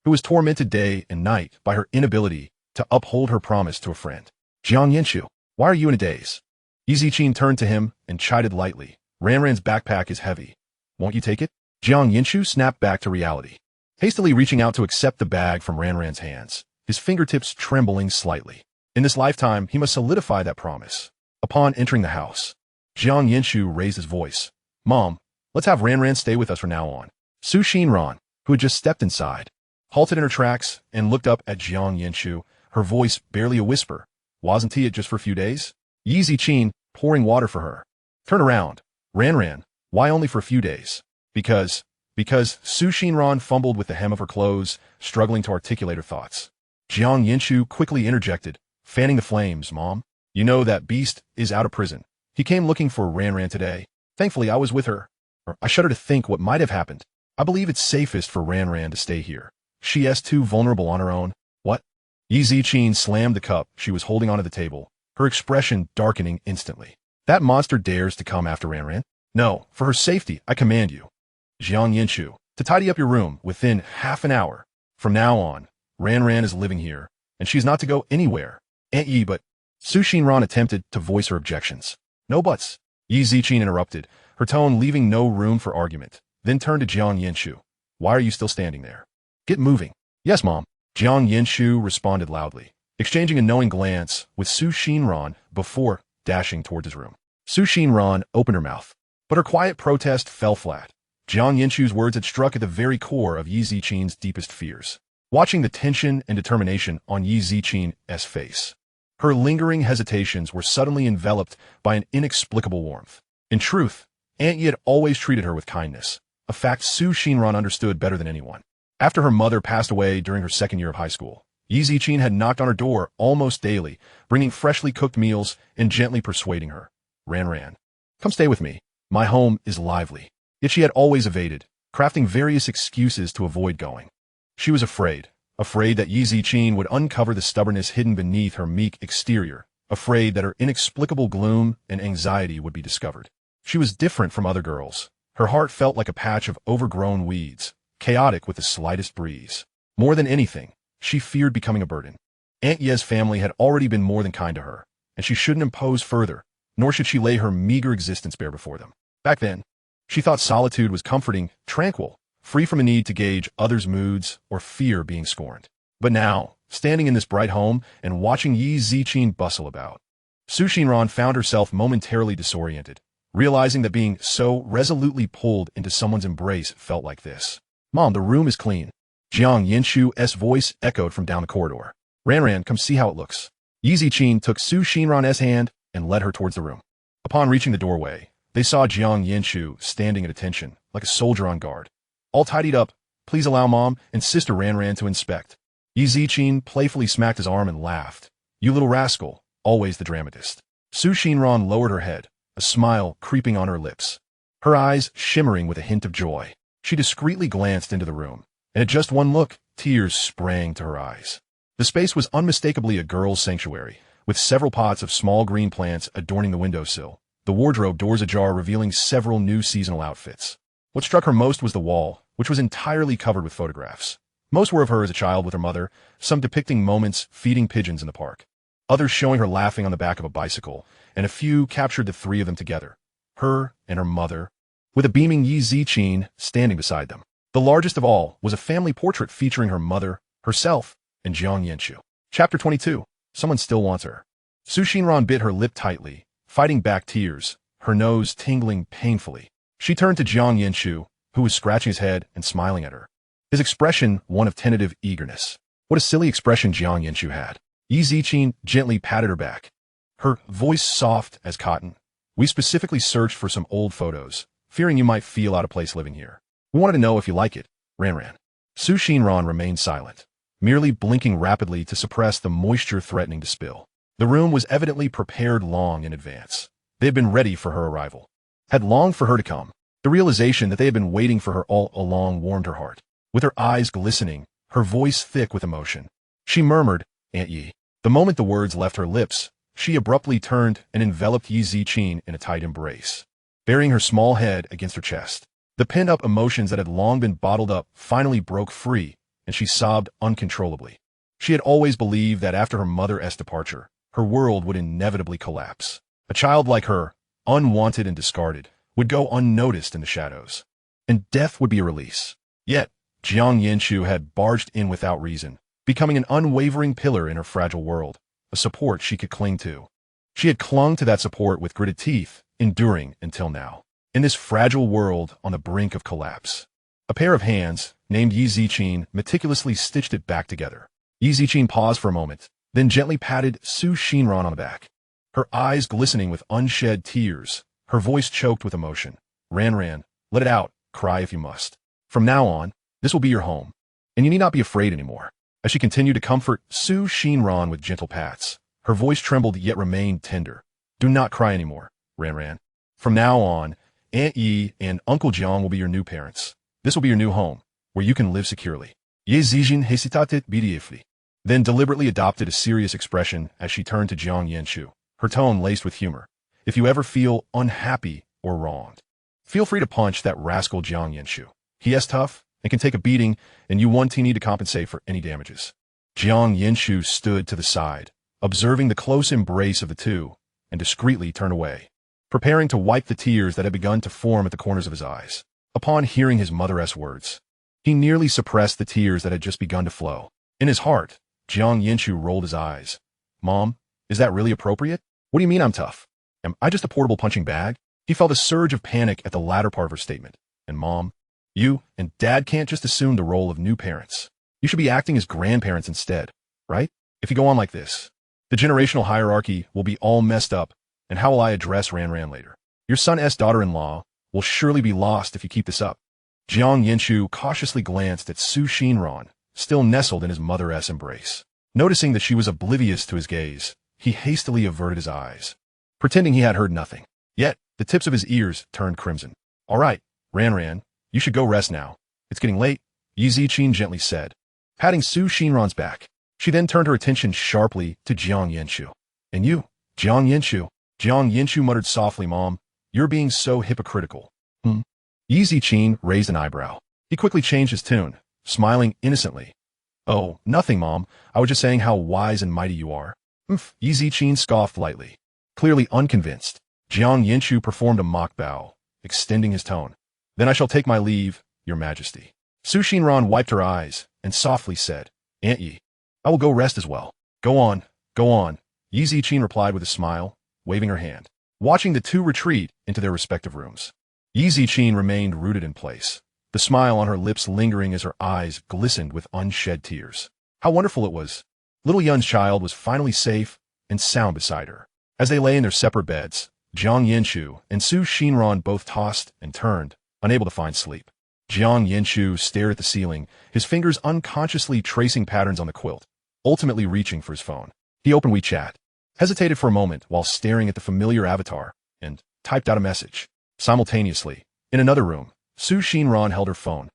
who was tormented day and night by her inability to uphold her promise to a friend. "Jiang Yanchu, why are you in a daze?" Yi Ziqin turned to him and chided lightly, "Ran-Ran's backpack is heavy. Won't you take it?" Jiang Yanchu snapped back to reality, hastily reaching out to accept the bag from Ran-Ran's hands, his fingertips trembling slightly. In this lifetime, he must solidify that promise. Upon entering the house, Jiang Yanchu raised his voice, "Mom, let's have Ran-Ran stay with us from now on." Xinran, who had just stepped inside, halted in her tracks and looked up at Jiang Yanchu, her voice barely a whisper. "Wasn't he it just for a few days?" Yi Ziqin, pouring water for her. "Turn around. Ran-Ran, why only for a few days?" Because Xinran fumbled with the hem of her clothes, struggling to articulate her thoughts. Jiang Yanchu quickly interjected, fanning the flames, "Mom, you know that beast is out of prison. He came looking for Ran-Ran today. Thankfully, I was with her. I shudder to think what might have happened. I believe it's safest for Ran-Ran to stay here. She is too vulnerable on her own." "What?" Yi Ziqin slammed the cup she was holding onto the table, her expression darkening instantly. "That monster dares to come after Ran-Ran? No, for her safety, I command you, Jiang Yanchu, to tidy up your room within half an hour. From now on, Ran-Ran is living here, and she's not to go anywhere. Aunt Yi, but..." Xinran attempted to voice her objections. "No buts," Yi Ziqin interrupted, her tone leaving no room for argument, then turned to Jiang Yanchu. "Why are you still standing there? Get moving." "Yes, Mom," Jiang Yanchu responded loudly, exchanging a knowing glance with Xinran before dashing toward his room. Xinran opened her mouth, but her quiet protest fell flat. Jiang Yanchu's words had struck at the very core of Yi Ziqin's deepest fears. Watching the tension and determination on Yi Ziqin's face, her lingering hesitations were suddenly enveloped by an inexplicable warmth. In truth, Aunt Yi had always treated her with kindness, a fact Xinran understood better than anyone. After her mother passed away during her second year of high school, Yi Ziqin had knocked on her door almost daily, bringing freshly cooked meals and gently persuading her. "Ran-Ran, come stay with me. My home is lively." Yet she had always evaded, crafting various excuses to avoid going. She was afraid that Yi Ziqin would uncover the stubbornness hidden beneath her meek exterior, afraid that her inexplicable gloom and anxiety would be discovered. She was different from other girls. Her heart felt like a patch of overgrown weeds, chaotic with the slightest breeze. More than anything, she feared becoming a burden. Aunt Ye's family had already been more than kind to her, and she shouldn't impose further, nor should she lay her meager existence bare before them. Back then, she thought solitude was comforting, tranquil, free from a need to gauge others' moods or fear being scorned. But now, standing in this bright home and watching Yi Ziqin bustle about, Xinran found herself momentarily disoriented, realizing that being so resolutely pulled into someone's embrace felt like this. "Mom, the room is clean." Jiang Yanchu's voice echoed from down the corridor. "Ran-Ran, come see how it looks." Yi Ziqin took Xinran's hand and led her towards the room. Upon reaching the doorway, they saw Jiang Yanchu standing at attention, like a soldier on guard. "All tidied up. Please allow Mom and Sister Ran-Ran to inspect." Yi Ziqin playfully smacked his arm and laughed. "You little rascal, always the dramatist." Xinran lowered her head, a smile creeping on her lips, her eyes shimmering with a hint of joy. She discreetly glanced into the room, and at just one look, tears sprang to her eyes. The space was unmistakably a girl's sanctuary, with several pots of small green plants adorning the windowsill, the wardrobe doors ajar revealing several new seasonal outfits. What struck her most was the wall, which was entirely covered with photographs. Most were of her as a child with her mother, some depicting moments feeding pigeons in the park. Others showing her laughing on the back of a bicycle, and a few captured the three of them together, her and her mother, with a beaming Yi Ziqin standing beside them. The largest of all was a family portrait featuring her mother, herself, and Jiang Yanchu. Chapter 22. Someone still wants her. Xinran bit her lip tightly, fighting back tears, her nose tingling painfully. She turned to Jiang Yanchu, who was scratching his head and smiling at her. His expression one of tentative eagerness. What a silly expression Jiang Yanchu had. Yi Ziqin gently patted her back, her voice soft as cotton. We specifically searched for some old photos, fearing you might feel out of place living here. We wanted to know if you like it, Ran. Xinran remained silent, merely blinking rapidly to suppress the moisture threatening to spill. The room was evidently prepared long in advance. They had been ready for her arrival, had longed for her to come. The realization that they had been waiting for her all along warmed her heart. With her eyes glistening, her voice thick with emotion, she murmured, "Aunt Yi." The moment the words left her lips, she abruptly turned and enveloped Yi Ziqin in a tight embrace, burying her small head against her chest. The pent-up emotions that had long been bottled up finally broke free, and she sobbed uncontrollably. She had always believed that after her mother's departure, her world would inevitably collapse. A child like her, unwanted and discarded, would go unnoticed in the shadows, and death would be a release. Yet, Jiang Yanchu had barged in without reason, becoming an unwavering pillar in her fragile world, a support she could cling to. She had clung to that support with gritted teeth, enduring until now. In this fragile world on the brink of collapse, a pair of hands, named Yi Ziqin, meticulously stitched it back together. Yi Ziqin paused for a moment, then gently patted Xinran on the back, her eyes glistening with unshed tears, her voice choked with emotion. Ran, let it out, cry if you must. From now on, this will be your home, and you need not be afraid anymore. As she continued to comfort Xinran with gentle pats, her voice trembled yet remained tender. Do not cry anymore, Ran. From now on, Aunt Yi and Uncle Jiang will be your new parents. This will be your new home, where you can live securely. Ye Zijin hesitated briefly, then deliberately adopted a serious expression as she turned to Jiang Yanchu, her tone laced with humor. If you ever feel unhappy or wronged, feel free to punch that rascal Jiang Yanchu. He is tough and can take a beating, and you won't need to compensate for any damages. Jiang Yanchu stood to the side, observing the close embrace of the two, and discreetly turned away, preparing to wipe the tears that had begun to form at the corners of his eyes. Upon hearing his mother's words, he nearly suppressed the tears that had just begun to flow. In his heart, Jiang Yanchu rolled his eyes. Mom, is that really appropriate? What do you mean I'm tough? Am I just a portable punching bag? He felt a surge of panic at the latter part of her statement. And Mom, you and Dad can't just assume the role of new parents. You should be acting as grandparents instead, right? If you go on like this, the generational hierarchy will be all messed up, and how will I address Ran later? Your son's daughter-in-law will surely be lost if you keep this up. Jiang Yanchu cautiously glanced at Xinran, still nestled in his mother's embrace. Noticing that she was oblivious to his gaze, he hastily averted his eyes, pretending he had heard nothing. Yet, the tips of his ears turned crimson. All right, Ran, you should go rest now. It's getting late, Yi Ziqin gently said, patting Xinran's back. She then turned her attention sharply to Jiang Yanchu. And you, Jiang Yanchu? Jiang Yanchu muttered softly, Mom, you're being so hypocritical. Yi Ziqin raised an eyebrow. He quickly changed his tune, smiling innocently. Oh, nothing, Mom. I was just saying how wise and mighty you are. Yi Ziqin scoffed lightly. Clearly unconvinced, Jiang Yanchu performed a mock bow, extending his tone. Then I shall take my leave, Your Majesty. Xinran wiped her eyes and softly said, Aunt Yi, I will go rest as well. Go on. Yi Ziqin replied with a smile, waving her hand, watching the two retreat into their respective rooms. Yi Ziqin remained rooted in place, the smile on her lips lingering as her eyes glistened with unshed tears. How wonderful it was. Little Yun's child was finally safe and sound beside her. As they lay in their separate beds, Jiang Yanchu and Xinran both tossed and turned, unable to find sleep. Jiang Yanchu stared at the ceiling, his fingers unconsciously tracing patterns on the quilt, ultimately reaching for his phone. He opened WeChat, hesitated for a moment while staring at the familiar avatar, and typed out a message. Simultaneously, in another room, Xinran held her phone,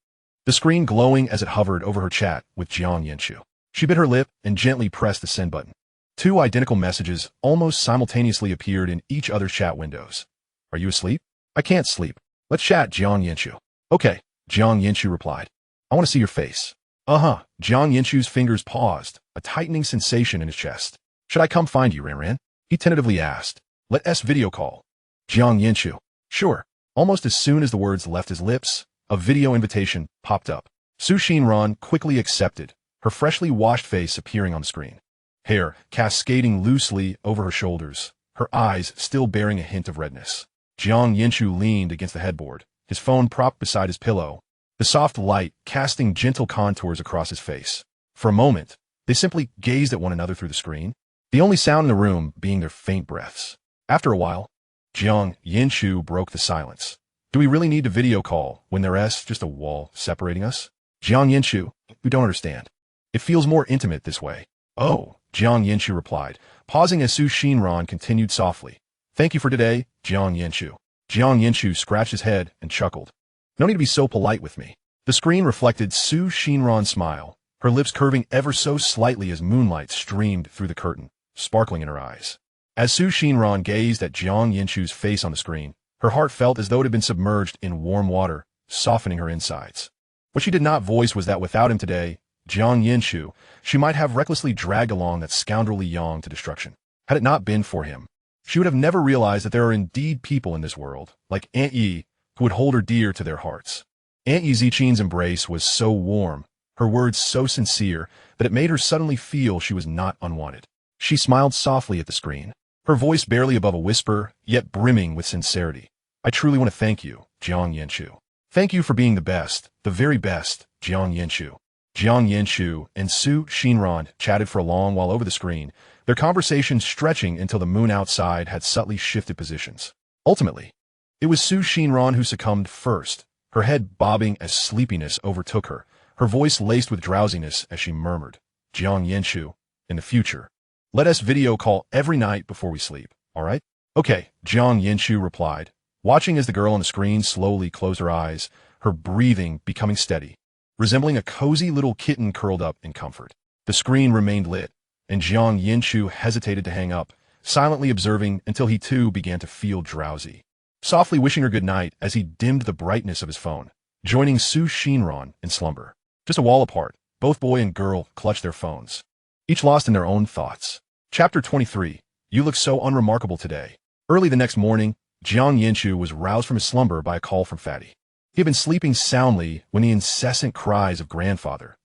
the screen glowing as it hovered over her chat with Jiang Yanchu. She bit her lip and gently pressed the send button. Two identical messages almost simultaneously appeared in each other's chat windows. Are you asleep? I can't sleep. Let's chat, Jiang Yanchu. Okay, Jiang Yanchu replied. I want to see your face. Uh-huh. Jiang Yanchu's fingers paused, a tightening sensation in his chest. Should I come find you, Ran-Ran? He tentatively asked. Let us video call. Jiang Yanchu. Sure. Almost as soon as the words left his lips, a video invitation popped up. Xinran quickly accepted, her freshly washed face appearing on the screen. Hair cascading loosely over her shoulders, her eyes still bearing a hint of redness. Jiang Yanchu leaned against the headboard, his phone propped beside his pillow, the soft light casting gentle contours across his face. For a moment, they simply gazed at one another through the screen, the only sound in the room being their faint breaths. After a while, Jiang Yanchu broke the silence. Do we really need to video call when there's just a wall separating us? Jiang Yanchu, you don't understand. It feels more intimate this way. Oh, Jiang Yanchu replied, pausing as Xinran continued softly. Thank you for today, Jiang Yanchu. Jiang Yanchu scratched his head and chuckled. No need to be so polite with me. The screen reflected Xinran's smile, her lips curving ever so slightly as moonlight streamed through the curtain, sparkling in her eyes. As Xinran gazed at Jiang Yanchu's face on the screen, her heart felt as though it had been submerged in warm water, softening her insides. What she did not voice was that without him today, Jiang Yanchu, she might have recklessly dragged along that scoundrelly Yang to destruction. Had it not been for him, she would have never realized that there are indeed people in this world, like Aunt Yi, who would hold her dear to their hearts. Aunt Yi Zichin's embrace was so warm, her words so sincere, that it made her suddenly feel she was not unwanted. She smiled softly at the screen, her voice barely above a whisper, yet brimming with sincerity. I truly want to thank you, Jiang Yanchu. Thank you for being the best, the very best, Jiang Yanchu. Jiang Yanchu and Xinran chatted for a long while over the screen, their conversation stretching until the moon outside had subtly shifted positions. Ultimately, it was Xinran who succumbed first, her head bobbing as sleepiness overtook her, her voice laced with drowsiness as she murmured, Jiang Yanchu, in the future, let us video call every night before we sleep, all right? Okay, Jiang Yanchu replied, watching as the girl on the screen slowly closed her eyes, her breathing becoming steady, resembling a cozy little kitten curled up in comfort. The screen remained lit, and Jiang Yanchu hesitated to hang up, silently observing until he too began to feel drowsy. Softly wishing her good night as he dimmed the brightness of his phone, joining Xinran in slumber. Just a wall apart, both boy and girl clutched their phones, each lost in their own thoughts. Chapter 23. You look so unremarkable today. Early the next morning, Jiang Yanchu was roused from his slumber by a call from Fatty. He had been sleeping soundly when the incessant cries of grandfather,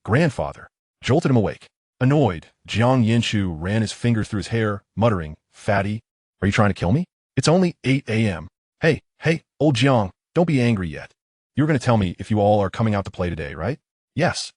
jolted him awake. Annoyed, Jiang Yanchu ran his fingers through his hair, muttering, Fatty, are you trying to kill me? It's only 8 a.m. Hey, old Jiang, don't be angry yet. You were going to tell me if you all are coming out to play today, right? Yes.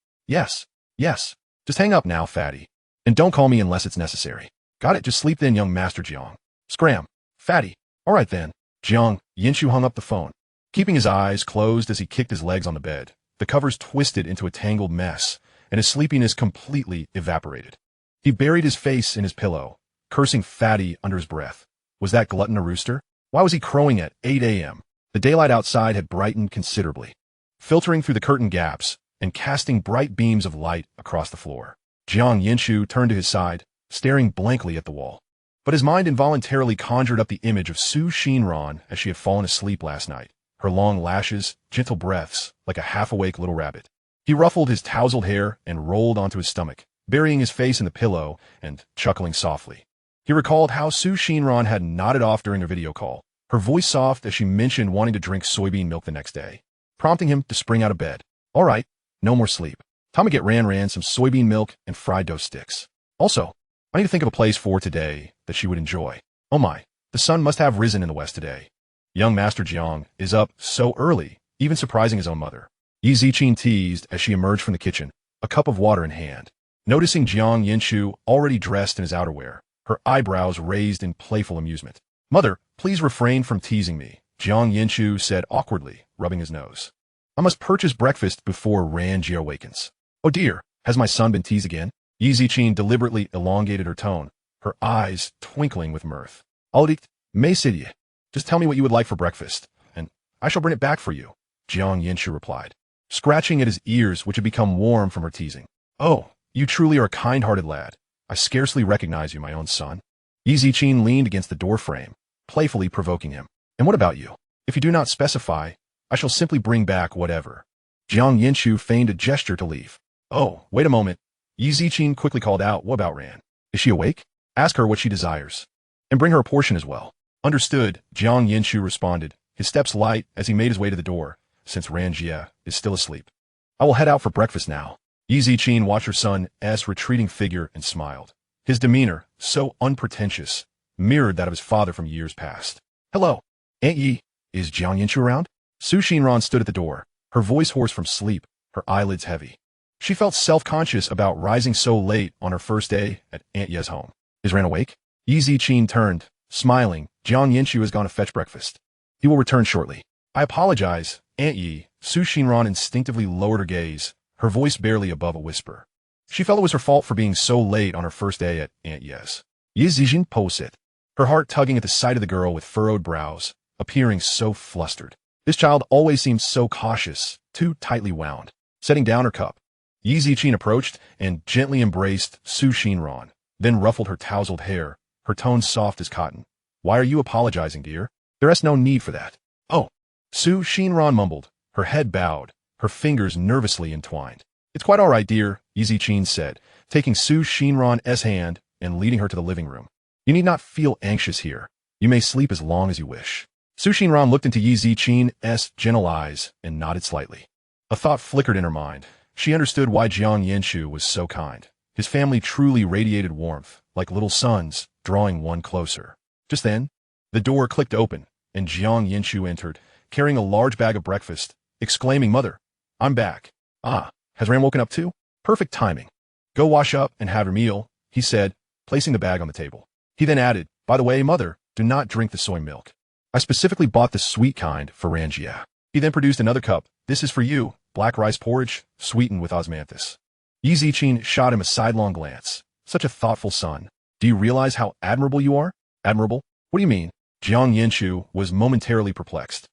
Just hang up now, Fatty. And don't call me unless it's necessary. Got it, just sleep then, young Master Jiang. Scram. Fatty. All right then. Jiang Yanchu hung up the phone, keeping his eyes closed as he kicked his legs on the bed. The covers twisted into a tangled mess, and his sleepiness completely evaporated. He buried his face in his pillow, cursing Fatty under his breath. Was that glutton a rooster? Why was he crowing at 8 a.m.? The daylight outside had brightened considerably, filtering through the curtain gaps and casting bright beams of light across the floor. Jiang Yanchu turned to his side, staring blankly at the wall. But his mind involuntarily conjured up the image of Xinran as she had fallen asleep last night, her long lashes, gentle breaths, like a half-awake little rabbit. He ruffled his tousled hair and rolled onto his stomach, burying his face in the pillow and chuckling softly. He recalled how Xinran had nodded off during their video call, her voice soft as she mentioned wanting to drink soybean milk the next day, prompting him to spring out of bed. All right, no more sleep. Time to get Ran some soybean milk and fried dough sticks. Also, I need to think of a place for today that she would enjoy. Oh my, the sun must have risen in the west today. Young Master Jiang is up so early, even surprising his own mother. Yi Zichin teased as she emerged from the kitchen, a cup of water in hand. Noticing Jiang Yanchu already dressed in his outerwear, her eyebrows raised in playful amusement. Mother, please refrain from teasing me, Jiang Yanchu said awkwardly, rubbing his nose. I must purchase breakfast before Ran-jie awakens. Oh dear, has my son been teased again? Yi Zichin deliberately elongated her tone, her eyes twinkling with mirth. Aldict, mais c'est. Just tell me what you would like for breakfast, and I shall bring it back for you, Jiang Yanchu replied. scratching at his ears which had become warm from her teasing. "Oh, you truly are a kind-hearted lad. I scarcely recognize you, my own son." Yi Ziqin leaned against the door frame, playfully provoking him. "And what about you? If you do not specify, I shall simply bring back whatever." Jiang Yanchu feigned a gesture to leave. "Oh, wait a moment." Yi Ziqin quickly called out, "What about Ran? Is she awake? Ask her what she desires. And bring her a portion as well." "Understood," Jiang Yanchu responded, his steps light as he made his way to the door, since Ran-jie is still asleep. "I will head out for breakfast now." Yi Ziqin watched her son's retreating figure and smiled. His demeanor, so unpretentious, mirrored that of his father from years past. "Hello, Aunt Yi. Is Jiang Yanchu around?" Xinran stood at the door, her voice hoarse from sleep, her eyelids heavy. She felt self-conscious about rising so late on her first day at Aunt Ye's home. "Is Ran awake?" Yi Ziqin turned, smiling. "Jiang Yanchu has gone to fetch breakfast. He will return shortly." "I apologize, Aunt Yi." Xinran instinctively lowered her gaze, her voice barely above a whisper. She felt it was her fault for being so late on her first day at Aunt Ye's. Yi Ziqin posed, her heart tugging at the sight of the girl with furrowed brows, appearing so flustered. This child always seemed so cautious, too tightly wound. Setting down her cup, Yi Ziqin approached and gently embraced Xinran, then ruffled her tousled hair, her tone soft as cotton. "Why are you apologizing, dear? There is no need for that." "Oh," Xinran mumbled, her head bowed, her fingers nervously entwined. "It's quite all right, dear," Yi Ziqin said, taking Xinran's hand and leading her to the living room. "You need not feel anxious here. You may sleep as long as you wish." Xinran looked into Yi Ziqin's gentle eyes and nodded slightly. A thought flickered in her mind. She understood why Jiang Yanchu was so kind. His family truly radiated warmth, like little suns, drawing one closer. Just then, the door clicked open, and Jiang Yanchu entered, carrying a large bag of breakfast, exclaiming, "Mother, I'm back." "Ah, has Ran woken up too? Perfect timing. Go wash up and have your meal," he said, placing the bag on the table. He then added, "By the way, Mother, do not drink the soy milk. I specifically bought the sweet kind for Ran-jie." He then produced another cup. "This is for you, black rice porridge, sweetened with osmanthus." Yi Ziqin shot him a sidelong glance. "Such a thoughtful son. Do you realize how admirable you are?" "Admirable? What do you mean?" Jiang Yanchu was momentarily perplexed,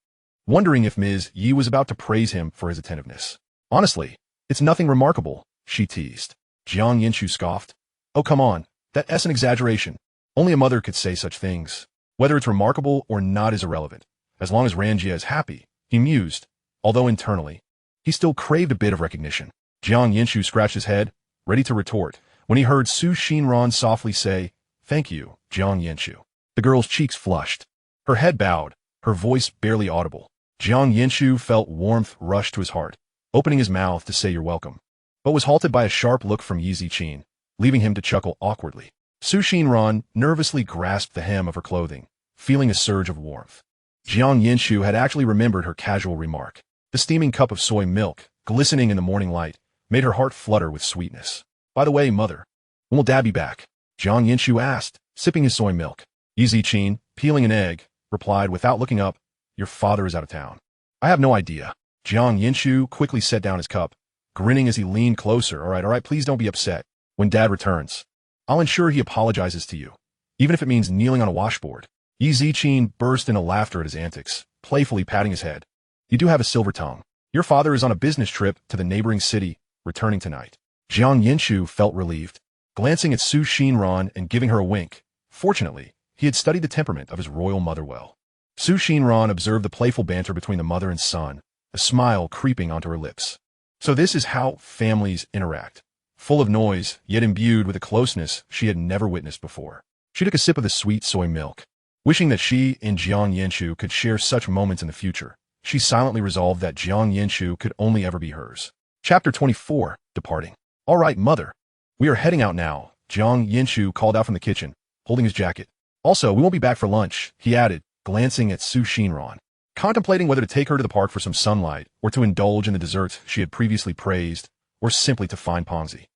wondering if Ms. Yi was about to praise him for his attentiveness. "Honestly, it's nothing remarkable," she teased. Jiang Yanchu scoffed. "Oh, come on, that's an exaggeration. Only a mother could say such things. Whether it's remarkable or not is irrelevant. As long as Ran-jie is happy," he mused, although internally, he still craved a bit of recognition. Jiang Yanchu scratched his head, ready to retort, when he heard Xinran softly say, "Thank you, Jiang Yanchu." The girl's cheeks flushed. Her head bowed, her voice barely audible. Jiang Yanchu felt warmth rush to his heart, opening his mouth to say "You're welcome," but was halted by a sharp look from Yi Ziqin, leaving him to chuckle awkwardly. Xinran nervously grasped the hem of her clothing, feeling a surge of warmth. Jiang Yanchu had actually remembered her casual remark. The steaming cup of soy milk, glistening in the morning light, made her heart flutter with sweetness. "By the way, Mother, when will Dad be back?" Jiang Yanchu asked, sipping his soy milk. Yi Ziqin, peeling an egg, replied without looking up, "Your father is out of town." "I have no idea." Jiang Yanchu quickly set down his cup, grinning as he leaned closer. All right, please don't be upset. When Dad returns, I'll ensure he apologizes to you, even if it means kneeling on a washboard." Yi Ziqin burst into laughter at his antics, playfully patting his head. "You do have a silver tongue. Your father is on a business trip to the neighboring city, returning tonight." Jiang Yanchu felt relieved, glancing at Xinran and giving her a wink. Fortunately, he had studied the temperament of his royal mother well. Xinran observed the playful banter between the mother and son, a smile creeping onto her lips. So this is how families interact. Full of noise, yet imbued with a closeness she had never witnessed before. She took a sip of the sweet soy milk. Wishing that she and Jiang Yanchu could share such moments in the future, she silently resolved that Jiang Yanchu could only ever be hers. Chapter 24, Departing. "All right, Mother. We are heading out now," Jiang Yanchu called out from the kitchen, holding his jacket. "Also, we won't be back for lunch," he added, glancing at Xinran, contemplating whether to take her to the park for some sunlight, or to indulge in the desserts she had previously praised, or simply to find Pongzi.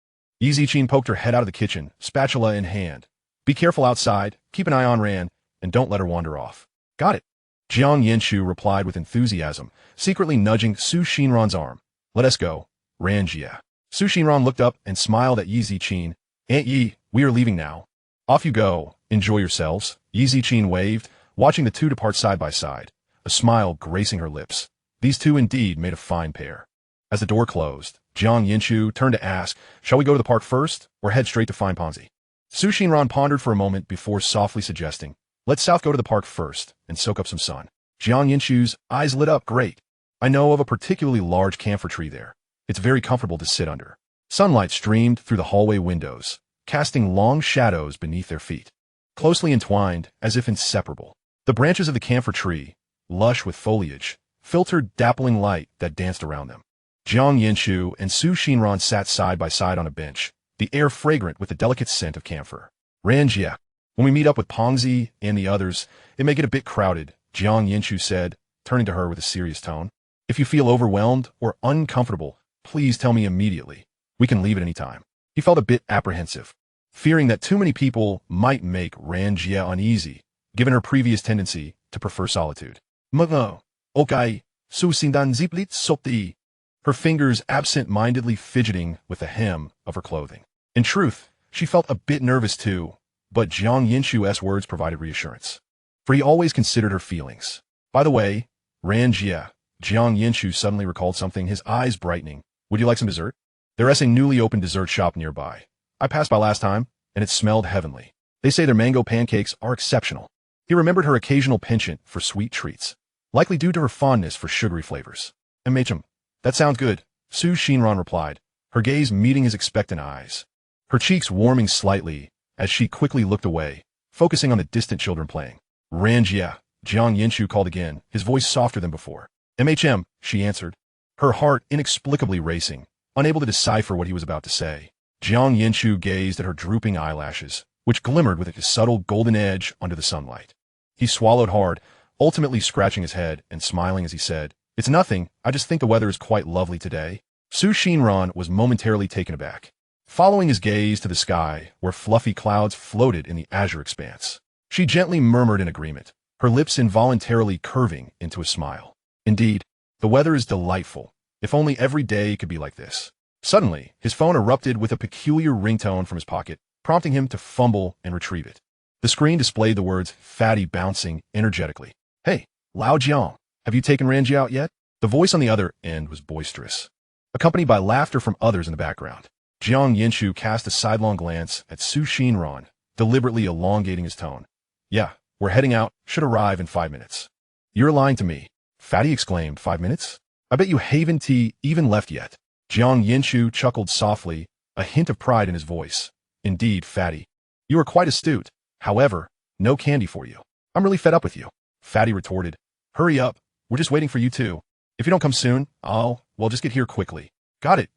Yi Ziqin poked her head out of the kitchen, spatula in hand. "Be careful outside, keep an eye on Ran, and don't let her wander off." "Got it." Jiang Yanchu replied with enthusiasm, secretly nudging Xinran's arm. "Let us go, Ran-jie." Xinran looked up and smiled at Yi Ziqin. "Aunt Yi, we are leaving now." "Off you go. Enjoy yourselves." Yi Ziqin waved, watching the two depart side by side, a smile gracing her lips. These two indeed made a fine pair. As the door closed, Jiang Yanchu turned to ask, "Shall we go to the park first, or head straight to find Ponzi?" Su Xinran pondered for a moment before softly suggesting, "Let's South go to the park first and soak up some sun." Jiang Yanchu's eyes lit up. "Great. I know of a particularly large camphor tree there. It's very comfortable to sit under." Sunlight streamed through the hallway windows, casting long shadows beneath their feet. Closely entwined, as if inseparable, the branches of the camphor tree, lush with foliage, filtered dappling light that danced around them. Jiang Yanchu and Su Xinran sat side by side on a bench, the air fragrant with the delicate scent of camphor. "Ran-jie, when we meet up with Ponzi and the others, it may get a bit crowded," Jiang Yanchu said, turning to her with a serious tone. "If you feel overwhelmed or uncomfortable, please tell me immediately. We can leave at any time." He felt a bit apprehensive, fearing that too many people might make Ran-jie uneasy, given her previous tendency to prefer solitude. "Mother, okay, Su Xindan ziplit sopti." Her fingers absent-mindedly fidgeting with the hem of her clothing. In truth, she felt a bit nervous too, but Jiang Yanchu's words provided reassurance, for he always considered her feelings. "By the way, Ran-jie," Jiang Yanchu suddenly recalled something, his eyes brightening. "Would you like some dessert? There is a newly opened dessert shop nearby. I passed by last time, and it smelled heavenly. They say their mango pancakes are exceptional." He remembered her occasional penchant for sweet treats, likely due to her fondness for sugary flavors. "MHM, that sounds good," Su Xinran replied, her gaze meeting his expectant eyes, her cheeks warming slightly as she quickly looked away, focusing on the distant children playing. "Ran-jie," Jiang Yanchu called again, his voice softer than before. "MHM," she answered, her heart inexplicably racing, unable to decipher what he was about to say. Jiang Yanchu gazed at her drooping eyelashes, which glimmered with a subtle golden edge under the sunlight. He swallowed hard, ultimately scratching his head and smiling as he said, "It's nothing, I just think the weather is quite lovely today." Su Xinran was momentarily taken aback, following his gaze to the sky where fluffy clouds floated in the azure expanse. She gently murmured in agreement, her lips involuntarily curving into a smile. "Indeed, the weather is delightful. If only every day could be like this." Suddenly, his phone erupted with a peculiar ringtone from his pocket, prompting him to fumble and retrieve it. The screen displayed the words "Fatty" bouncing energetically. "Hey, Lao Jiang, have you taken Ran-jie out yet?" The voice on the other end was boisterous, accompanied by laughter from others in the background. Jiang Yanchu cast a sidelong glance at Su Xinran, deliberately elongating his tone. "Yeah, we're heading out, should arrive in 5 minutes." "You're lying to me," Fatty exclaimed. "5 minutes? I bet you haven't even left yet." Jiang Yanchu chuckled softly, a hint of pride in his voice. "Indeed, Fatty. You are quite astute. However, no candy for you. I'm really fed up with you." Fatty retorted, "Hurry up. We're just waiting for you too. If you don't come soon, well, just get here quickly." Got it.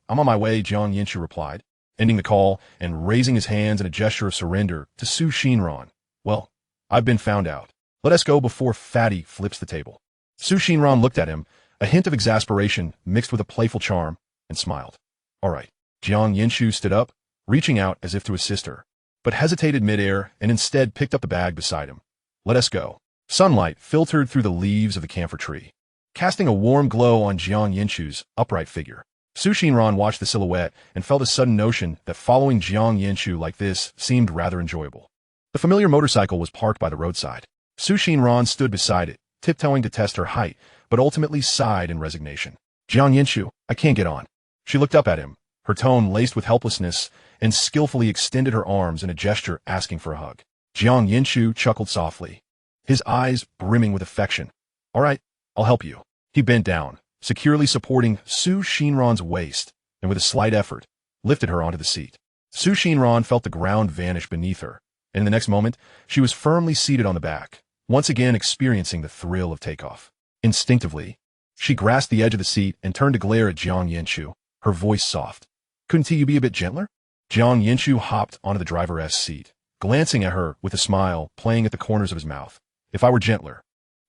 I'm on my way," Jiang Yanchu replied, ending the call and raising his hands in a gesture of surrender to Su Xinran. "Well, I've been found out. Let us go before Fatty flips the table." Su Xinran looked at him, a hint of exasperation mixed with a playful charm, and smiled. "All right." Jiang Yanchu stood up, reaching out as if to assist her, but hesitated midair and instead picked up the bag beside him. "Let us go." Sunlight filtered through the leaves of the camphor tree, casting a warm glow on Jiang Yanchu's upright figure. Su Xinran watched the silhouette and felt a sudden notion that following Jiang Yanchu like this seemed rather enjoyable. The familiar motorcycle was parked by the roadside. Su Xinran stood beside it, tiptoeing to test her height, but ultimately sighed in resignation. "Jiang Yanchu, I can't get on." She looked up at him, her tone laced with helplessness, and skillfully extended her arms in a gesture asking for a hug. Jiang Yanchu chuckled softly, his eyes brimming with affection. "All right, I'll help you." He bent down, securely supporting Su Xinran's waist, and with a slight effort, lifted her onto the seat. Su Xinran felt the ground vanish beneath her, and in the next moment, she was firmly seated on the back, once again experiencing the thrill of takeoff. Instinctively, she grasped the edge of the seat and turned to glare at Jiang Yanchu, her voice soft. "Couldn't you be a bit gentler?" Jiang Yanchu hopped onto the driver's seat, glancing at her with a smile playing at the corners of his mouth. "If I were gentler,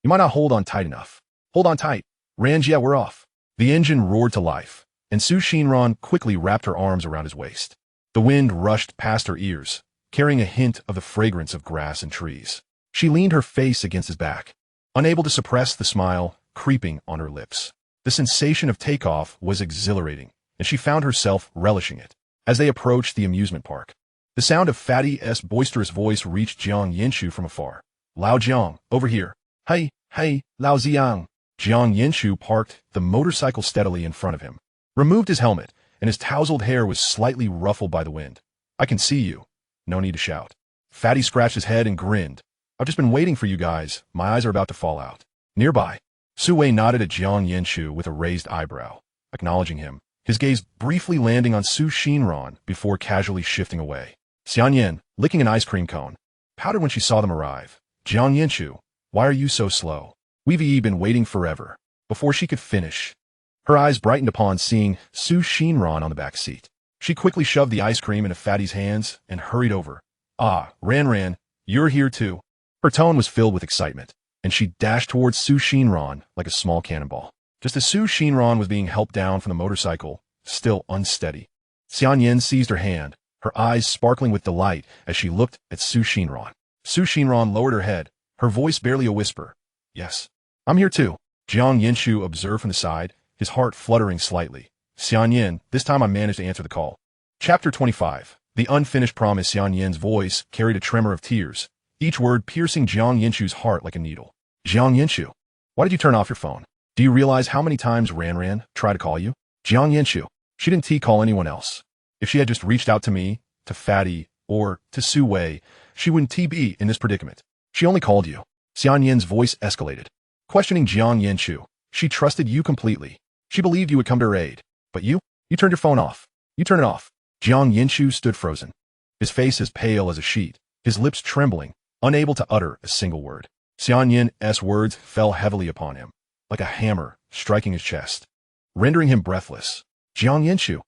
you might not hold on tight enough." "Hold on tight. Ran-jie, we're off." The engine roared to life, and Su Xinran quickly wrapped her arms around his waist. The wind rushed past her ears, carrying a hint of the fragrance of grass and trees. She leaned her face against his back, unable to suppress the smile creeping on her lips. The sensation of takeoff was exhilarating, and she found herself relishing it. As they approached the amusement park, the sound of Fatty's boisterous voice reached Jiang Yanchu from afar. "Lao Jiang, over here." Hey, Lao Jiang." Jiang Yanchu parked the motorcycle steadily in front of him, removed his helmet, and his tousled hair was slightly ruffled by the wind. I can see you. No need to shout. Fatty scratched his head and grinned. I've just been waiting for you guys. My eyes are about to fall out. Nearby, Su Wei nodded at Jiang Yanchu with a raised eyebrow, acknowledging him, his gaze briefly landing on Su Xinran before casually shifting away. Xian Yin, licking an ice cream cone, pouted when she saw them arrive. Jiang Yanchu, why are you so slow? We've been waiting forever. Before she could finish, her eyes brightened upon seeing Su Xinran on the back seat. She quickly shoved the ice cream into Fatty's hands and hurried over. Ah, Ran, you're here too. Her tone was filled with excitement, and she dashed towards Su Xinran like a small cannonball. Just as Su Xinran was being helped down from the motorcycle, still unsteady, Xian Yin seized her hand, her eyes sparkling with delight as she looked at Su Xinran. Su Xinran lowered her head, her voice barely a whisper. Yes, I'm here too. Jiang Yanchu observed from the side, his heart fluttering slightly. Xian Yin, this time I managed to answer the call. Chapter 25. The Unfinished Promise. Xian Yin's voice carried a tremor of tears, each word piercing Jiang Yanchu's heart like a needle. Jiang Yanchu, why did you turn off your phone? Do you realize how many times Ran tried to call you? Jiang Yanchu, she didn't call anyone else. If she had just reached out to me, to Fatty, or to Su Wei, she wouldn't be in this predicament. She only called you. Xian Yin's voice escalated, questioning Jiang Yanchu. She trusted you completely. She believed you would come to her aid. But you turned your phone off. You turned it off. Jiang Yanchu stood frozen, his face as pale as a sheet, his lips trembling, unable to utter a single word. Xian Yin's words fell heavily upon him, like a hammer striking his chest, rendering him breathless. Jiang Yanchu.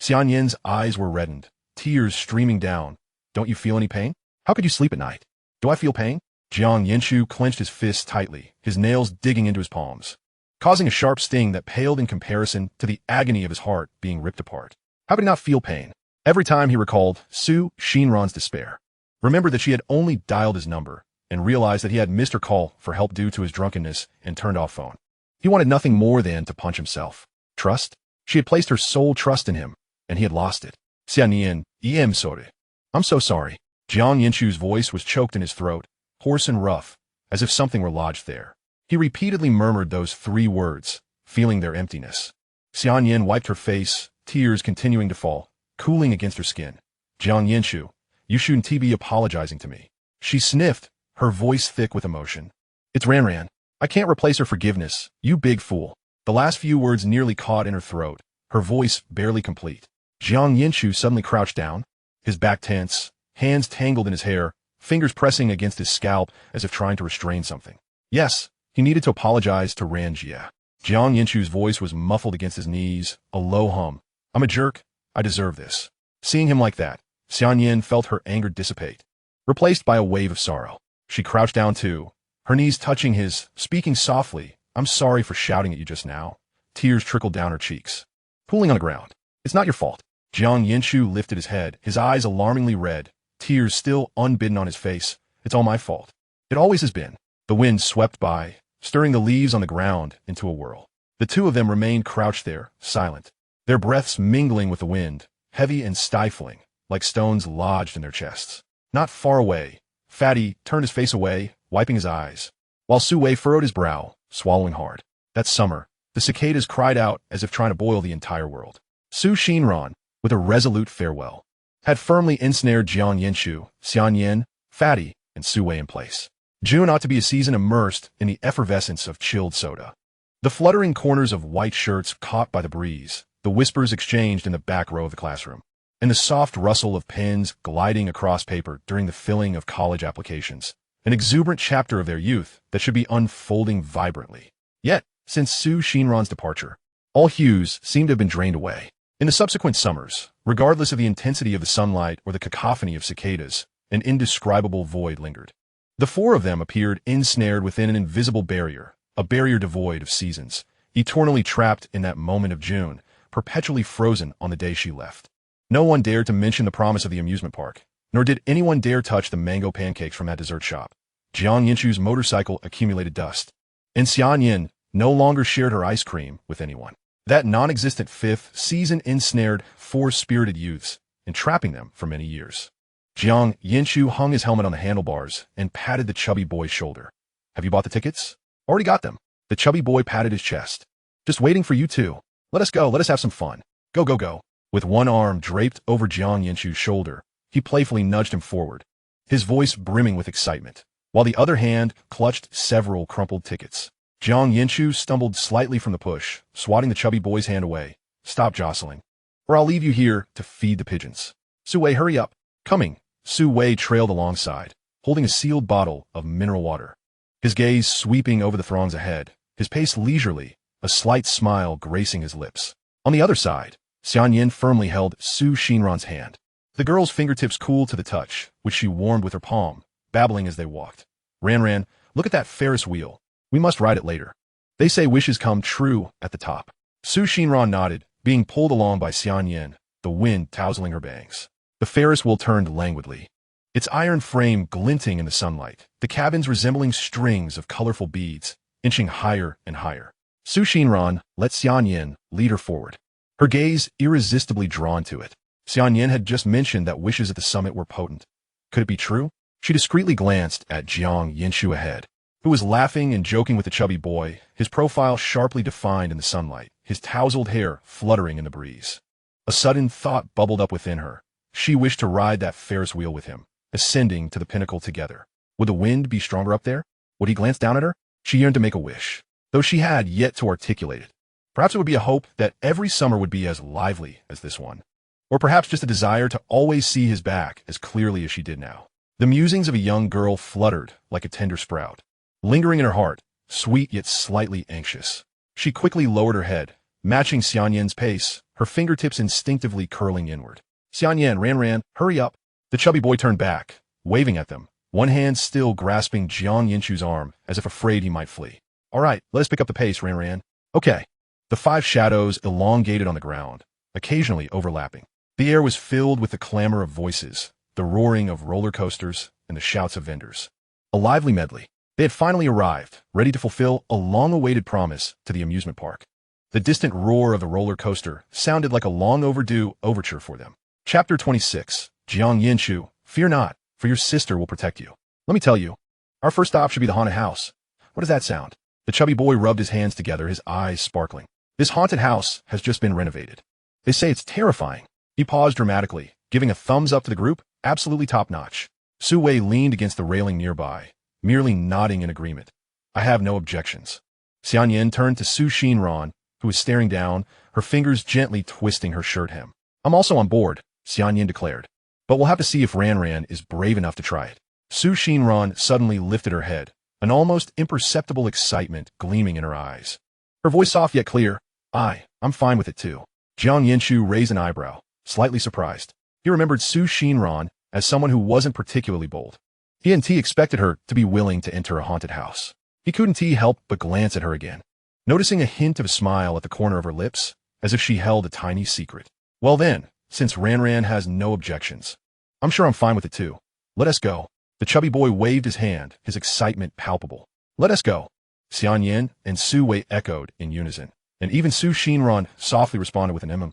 Xian Yin's eyes were reddened, tears streaming down. Don't you feel any pain? How could you sleep at night? Do I feel pain? Jiang Yanchu clenched his fists tightly, his nails digging into his palms, causing a sharp sting that paled in comparison to the agony of his heart being ripped apart. How could he not feel pain? Every time he recalled Su Xinran's despair, remembered that she had only dialed his number, and realized that he had missed her call for help due to his drunkenness and turned off phone. He wanted nothing more than to punch himself. Trust? She had placed her sole trust in him, and he had lost it. Xian Yin, sorry. I'm so sorry. Jiang Yanchu's voice was choked in his throat, hoarse and rough, as if something were lodged there. He repeatedly murmured those 3 words, feeling their emptiness. Xian Yin wiped her face, tears continuing to fall, cooling against her skin. Jiang Yanchu, you shouldn't be apologizing to me. She sniffed, her voice thick with emotion. It's Ran. I can't replace her forgiveness, you big fool. The last few words nearly caught in her throat, her voice barely complete. Jiang Yanchu suddenly crouched down, his back tense, hands tangled in his hair, fingers pressing against his scalp as if trying to restrain something. Yes, he needed to apologize to Ran-jie. Jiang Yanchu's voice was muffled against his knees, a low hum. I'm a jerk. I deserve this. Seeing him like that, Xian Yin felt her anger dissipate, replaced by a wave of sorrow. She crouched down too, her knees touching his, speaking softly. I'm sorry for shouting at you just now. Tears trickled down her cheeks, pooling on the ground. It's not your fault. Jiang Yanchu lifted his head, his eyes alarmingly red, tears still unbidden on his face. It's all my fault. It always has been. The wind swept by, stirring the leaves on the ground into a whirl. The two of them remained crouched there, silent, their breaths mingling with the wind, heavy and stifling, like stones lodged in their chests. Not far away, Fatty turned his face away, wiping his eyes, while Su Wei furrowed his brow, swallowing hard. That summer, the cicadas cried out as if trying to boil the entire world. Su Xinran, with a resolute farewell, had firmly ensnared Jiang Yanchu, Xian Yin, Fatty, and Su Wei in place. June ought to be a season immersed in the effervescence of chilled soda. The fluttering corners of white shirts caught by the breeze, the whispers exchanged in the back row of the classroom, and the soft rustle of pens gliding across paper during the filling of college applications, an exuberant chapter of their youth that should be unfolding vibrantly. Yet, since Su Xinran's departure, all hues seemed to have been drained away. In the subsequent summers, regardless of the intensity of the sunlight or the cacophony of cicadas, an indescribable void lingered. The 4 of them appeared ensnared within an invisible barrier, a barrier devoid of seasons, eternally trapped in that moment of June, perpetually frozen on the day she left. No one dared to mention the promise of the amusement park, nor did anyone dare touch the mango pancakes from that dessert shop. Jiang Yanchu's motorcycle accumulated dust, and Xian Yin no longer shared her ice cream with anyone. That non-existent 5th season ensnared 4 spirited youths, entrapping them for many years. Jiang Yanchu hung his helmet on the handlebars and patted the chubby boy's shoulder. Have you bought the tickets? Already got them. The chubby boy patted his chest. Just waiting for you two. Let us go, let us have some fun. Go, go, go. With one arm draped over Jiang Yanchu's shoulder, he playfully nudged him forward, his voice brimming with excitement, while the other hand clutched several crumpled tickets. Jiang Yanchu stumbled slightly from the push, swatting the chubby boy's hand away. Stop jostling, or I'll leave you here to feed the pigeons. Su-wei, hurry up. Coming. Su-wei trailed alongside, holding a sealed bottle of mineral water, his gaze sweeping over the throngs ahead, his pace leisurely, a slight smile gracing his lips. On the other side, Xianyan firmly held Su Xinran's hand. The girl's fingertips cooled to the touch, which she warmed with her palm, babbling as they walked. Ran, look at that Ferris wheel. We must ride it later. They say wishes come true at the top. Su Xinran nodded, being pulled along by Xianyan, the wind tousling her bangs. The Ferris wheel turned languidly, its iron frame glinting in the sunlight, the cabins resembling strings of colorful beads, inching higher and higher. Su Xinran let Xianyan lead her forward, her gaze irresistibly drawn to it. Xianyan had just mentioned that wishes at the summit were potent. Could it be true? She discreetly glanced at Jiang Yanchu ahead, who was laughing and joking with the chubby boy, his profile sharply defined in the sunlight, his tousled hair fluttering in the breeze. A sudden thought bubbled up within her. She wished to ride that Ferris wheel with him, ascending to the pinnacle together. Would the wind be stronger up there? Would he glance down at her? She yearned to make a wish, though she had yet to articulate it. Perhaps it would be a hope that every summer would be as lively as this one. Or perhaps just a desire to always see his back as clearly as she did now. The musings of a young girl fluttered like a tender sprout, lingering in her heart, sweet yet slightly anxious. She quickly lowered her head, matching Xianyan's pace, her fingertips instinctively curling inward. Xianyan, Ran, hurry up. The chubby boy turned back, waving at them, one hand still grasping Jiang Yanchu's arm as if afraid he might flee. All right, let us pick up the pace, Ran. Okay. The five shadows elongated on the ground, occasionally overlapping. The air was filled with the clamor of voices, the roaring of roller coasters, and the shouts of vendors. A lively medley. They had finally arrived, ready to fulfill a long-awaited promise to the amusement park. The distant roar of the roller coaster sounded like a long-overdue overture for them. Chapter 26. Jiang Yanchu, fear not, for your sister will protect you. Let me tell you, our first stop should be the haunted house. What does that sound? The chubby boy rubbed his hands together, his eyes sparkling. This haunted house has just been renovated. They say it's terrifying. He paused dramatically, giving a thumbs up to the group, absolutely top-notch. Su-wei leaned against the railing nearby, merely nodding in agreement. I have no objections. Xianyan turned to Su Xinran, who was staring down, her fingers gently twisting her shirt hem. I'm also on board, Xianyan declared. But we'll have to see if Ran is brave enough to try it. Su Xinran suddenly lifted her head, an almost imperceptible excitement gleaming in her eyes. Her voice soft yet clear. I'm fine with it too. Jiang Yanchu raised an eyebrow, slightly surprised. He remembered Su Xinran as someone who wasn't particularly bold. He expected her to be willing to enter a haunted house. He couldn't help but glance at her again, noticing a hint of a smile at the corner of her lips, as if she held a tiny secret. Well then, since Ran has no objections, I'm sure I'm fine with it too. Let us go. The chubby boy waved his hand, his excitement palpable. Let us go. Xianyan and Su-wei echoed in unison, and even Su Xinran softly responded with an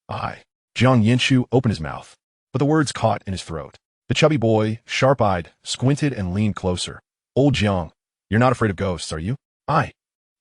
Aye. Jiang Yanchu opened his mouth, but the words caught in his throat. The chubby boy, sharp-eyed, squinted and leaned closer. Old Jiang, you're not afraid of ghosts, are you? Aye.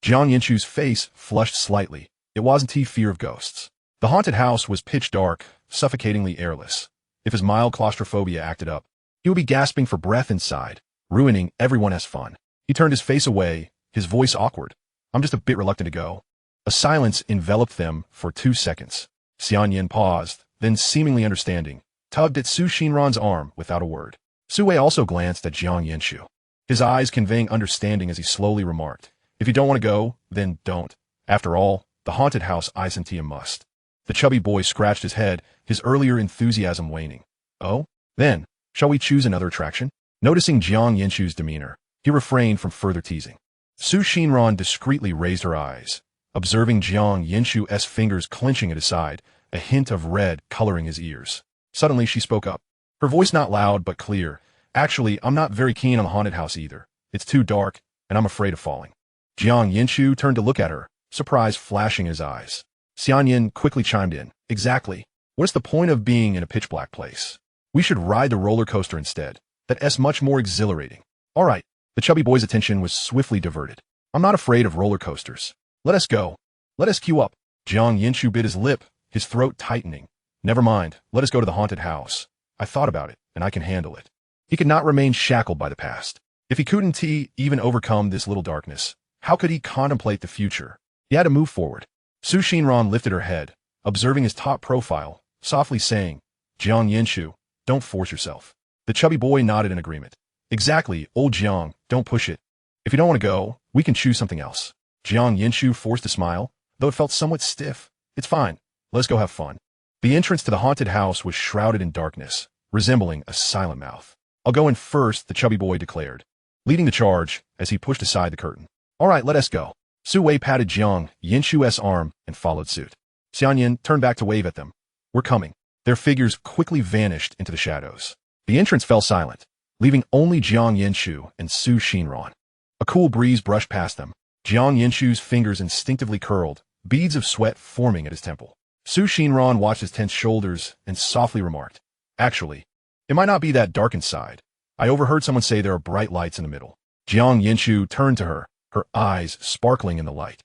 Jiang Yanchu's face flushed slightly. It wasn't fear of ghosts. The haunted house was pitch dark, suffocatingly airless. If his mild claustrophobia acted up, he would be gasping for breath inside, ruining everyone's fun. He turned his face away, his voice awkward. I'm just a bit reluctant to go. A silence enveloped them for 2 seconds. Xianyan paused, then seemingly understanding, tugged at Su Xinran's arm without a word. Su-wei also glanced at Jiang Yanchu, his eyes conveying understanding as he slowly remarked, if you don't want to go, then don't. After all, the haunted house isn't a must. The chubby boy scratched his head, his earlier enthusiasm waning. Oh? Then, shall we choose another attraction? Noticing Jiang Yanchu's demeanor, he refrained from further teasing. Su Xinran discreetly raised her eyes, observing Jiang Yanchu's fingers clenching at his side, a hint of red coloring his ears. Suddenly she spoke up, her voice not loud but clear. Actually, I'm not very keen on the haunted house either. It's too dark, and I'm afraid of falling. Jiang Yanchu turned to look at her, surprise flashing in his eyes. Xianyan quickly chimed in. Exactly. What's the point of being in a pitch-black place? We should ride the roller coaster instead. That's much more exhilarating. All right. The chubby boy's attention was swiftly diverted. I'm not afraid of roller coasters. Let us go. Let us queue up. Jiang Yanchu bit his lip, his throat tightening. Never mind, let us go to the haunted house. I thought about it, and I can handle it. He could not remain shackled by the past. If he couldn't even overcome this little darkness, how could he contemplate the future? He had to move forward. Su Xinran lifted her head, observing his top profile, softly saying, Jiang Yanchu, don't force yourself. The chubby boy nodded in agreement. Exactly, old Jiang, don't push it. If you don't want to go, we can choose something else. Jiang Yanchu forced a smile, though it felt somewhat stiff. It's fine. Let's go have fun. The entrance to the haunted house was shrouded in darkness, resembling a silent mouth. I'll go in first, the chubby boy declared, leading the charge as he pushed aside the curtain. All right, let us go. Su Wei patted Jiang Yanchu's arm and followed suit. Xianyan turned back to wave at them. We're coming. Their figures quickly vanished into the shadows. The entrance fell silent, leaving only Jiang Yanchu and Su Xinran. A cool breeze brushed past them. Jiang Yanchu's fingers instinctively curled, beads of sweat forming at his temple. Su Xinran watched his tense shoulders and softly remarked, Actually, it might not be that dark inside. I overheard someone say there are bright lights in the middle. Jiang Yanchu turned to her, her eyes sparkling in the light.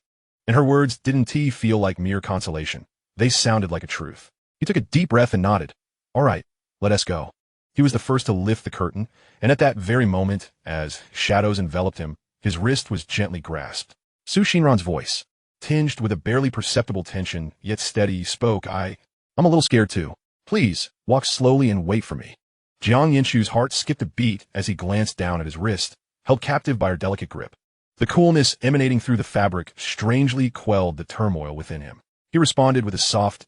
And her words didn't feel like mere consolation. They sounded like a truth. He took a deep breath and nodded. All right, let us go. He was the first to lift the curtain, and at that very moment, as shadows enveloped him, his wrist was gently grasped. Su Xinran's voice, tinged with a barely perceptible tension, yet steady, spoke, I'm a little scared too. Please, walk slowly and wait for me. Jiang Yanchu's heart skipped a beat as he glanced down at his wrist, held captive by her delicate grip. The coolness emanating through the fabric strangely quelled the turmoil within him. He responded with a soft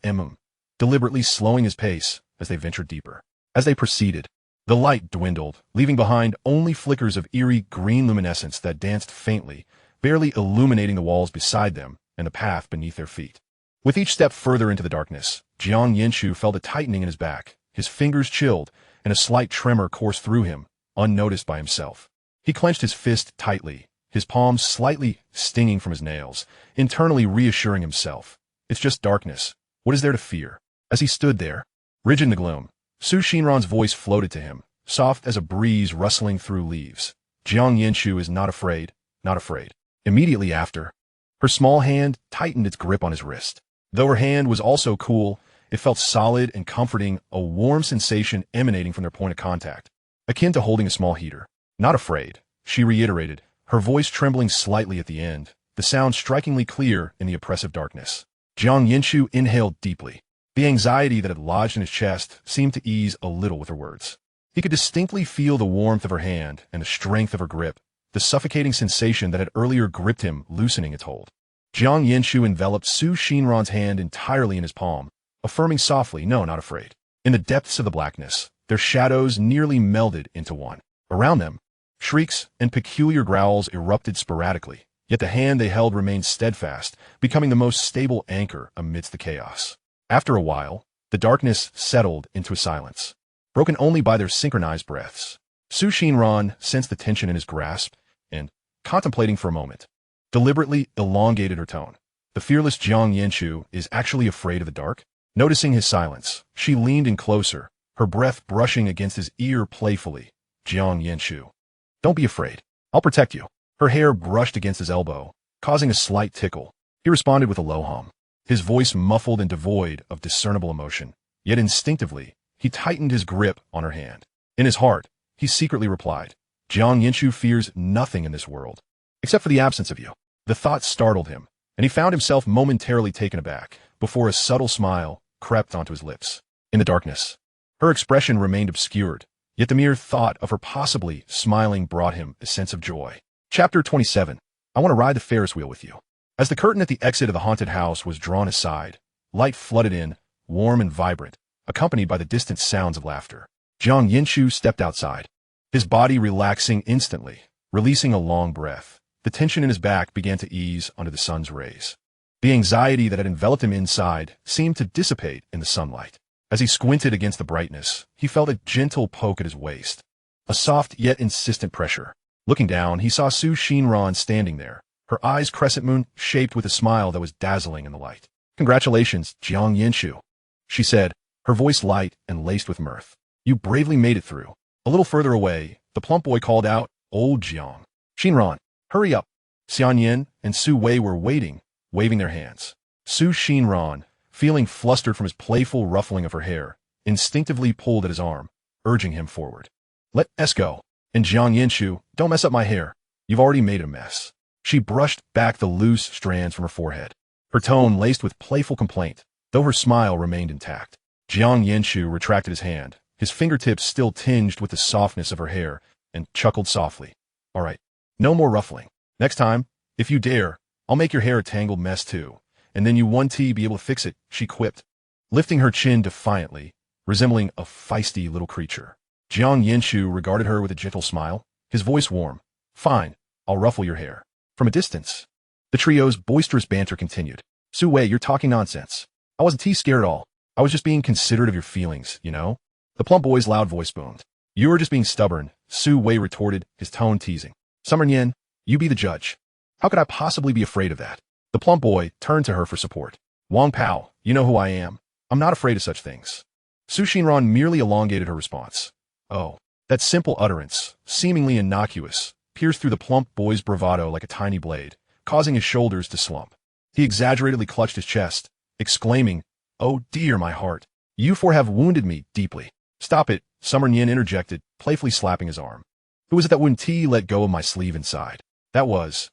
deliberately slowing his pace as they ventured deeper. As they proceeded, the light dwindled, leaving behind only flickers of eerie green luminescence that danced faintly, barely illuminating the walls beside them and the path beneath their feet. With each step further into the darkness, Jiang Yanchu felt a tightening in his back, his fingers chilled, and a slight tremor coursed through him, unnoticed by himself. He clenched his fist tightly, his palms slightly stinging from his nails, internally reassuring himself. It's just darkness. What is there to fear? As he stood there, rigid in the gloom, Su Xinran's voice floated to him, soft as a breeze rustling through leaves. Jiang Yanchu is not afraid, not afraid. Immediately after, her small hand tightened its grip on his wrist. Though her hand was also cool, it felt solid and comforting, a warm sensation emanating from their point of contact, akin to holding a small heater. Not afraid, she reiterated, her voice trembling slightly at the end, the sound strikingly clear in the oppressive darkness. Jiang Yanchu inhaled deeply. The anxiety that had lodged in his chest seemed to ease a little with her words. He could distinctly feel the warmth of her hand and the strength of her grip, the suffocating sensation that had earlier gripped him loosening its hold. Jiang Yanchu enveloped Su Xinran's hand entirely in his palm, affirming softly, no, not afraid. In the depths of the blackness, their shadows nearly melded into one. Around them, shrieks and peculiar growls erupted sporadically, yet the hand they held remained steadfast, becoming the most stable anchor amidst the chaos. After a while, the darkness settled into a silence, broken only by their synchronized breaths. Su Xinran sensed the tension in his grasp and, contemplating for a moment, deliberately elongated her tone. The fearless Jiang Yanchu is actually afraid of the dark? Noticing his silence, she leaned in closer, her breath brushing against his ear playfully. Jiang Yanchu, don't be afraid. I'll protect you. Her hair brushed against his elbow, causing a slight tickle. He responded with a low hum, his voice muffled and devoid of discernible emotion. Yet instinctively, he tightened his grip on her hand. In his heart, he secretly replied, Jiang Yanchu fears nothing in this world, except for the absence of you. The thought startled him, and he found himself momentarily taken aback, before a subtle smile crept onto his lips. In the darkness, her expression remained obscured, yet the mere thought of her possibly smiling brought him a sense of joy. Chapter 27. I want to ride the Ferris wheel with you. As the curtain at the exit of the haunted house was drawn aside, light flooded in, warm and vibrant, accompanied by the distant sounds of laughter. Jiang Yanchu stepped outside, his body relaxing instantly, releasing a long breath. The tension in his back began to ease under the sun's rays. The anxiety that had enveloped him inside seemed to dissipate in the sunlight. As he squinted against the brightness, he felt a gentle poke at his waist, a soft yet insistent pressure. Looking down, he saw Su Xinran standing there, her eyes crescent moon-shaped with a smile that was dazzling in the light. Congratulations, Jiang Yanchu, she said, her voice light and laced with mirth. You bravely made it through. A little further away, the plump boy called out, Old Jiang. Xinran, hurry up. Xian Yin and Su Wei were waiting, waving their hands. Su Xinran, feeling flustered from his playful ruffling of her hair, instinctively pulled at his arm, urging him forward. Let us go. And Jiang Yanchu, don't mess up my hair. You've already made a mess. She brushed back the loose strands from her forehead, her tone laced with playful complaint, though her smile remained intact. Jiang Yanchu retracted his hand, his fingertips still tinged with the softness of her hair, and chuckled softly. All right, no more ruffling. Next time, if you dare, I'll make your hair a tangled mess too, and then you 1T be able to fix it, she quipped, lifting her chin defiantly, resembling a feisty little creature. Jiang Yanchu regarded her with a gentle smile, his voice warm. Fine, I'll ruffle your hair. From a distance, the trio's boisterous banter continued. Su Wei, you're talking nonsense. I wasn't scared at all. I was just being considerate of your feelings, you know? The plump boy's loud voice boomed. You were just being stubborn, Su Wei retorted, his tone teasing. Summer Nian, you be the judge. How could I possibly be afraid of that? The plump boy turned to her for support. Wang Pao, you know who I am. I'm not afraid of such things. Su Xinran merely elongated her response. Oh, that simple utterance, seemingly innocuous, pierced through the plump boy's bravado like a tiny blade, causing his shoulders to slump. He exaggeratedly clutched his chest, exclaiming, Oh dear, my heart. You four have wounded me deeply. Stop it, Summer Nian interjected, playfully slapping his arm. Who was it that wouldn't let go of my sleeve inside? That was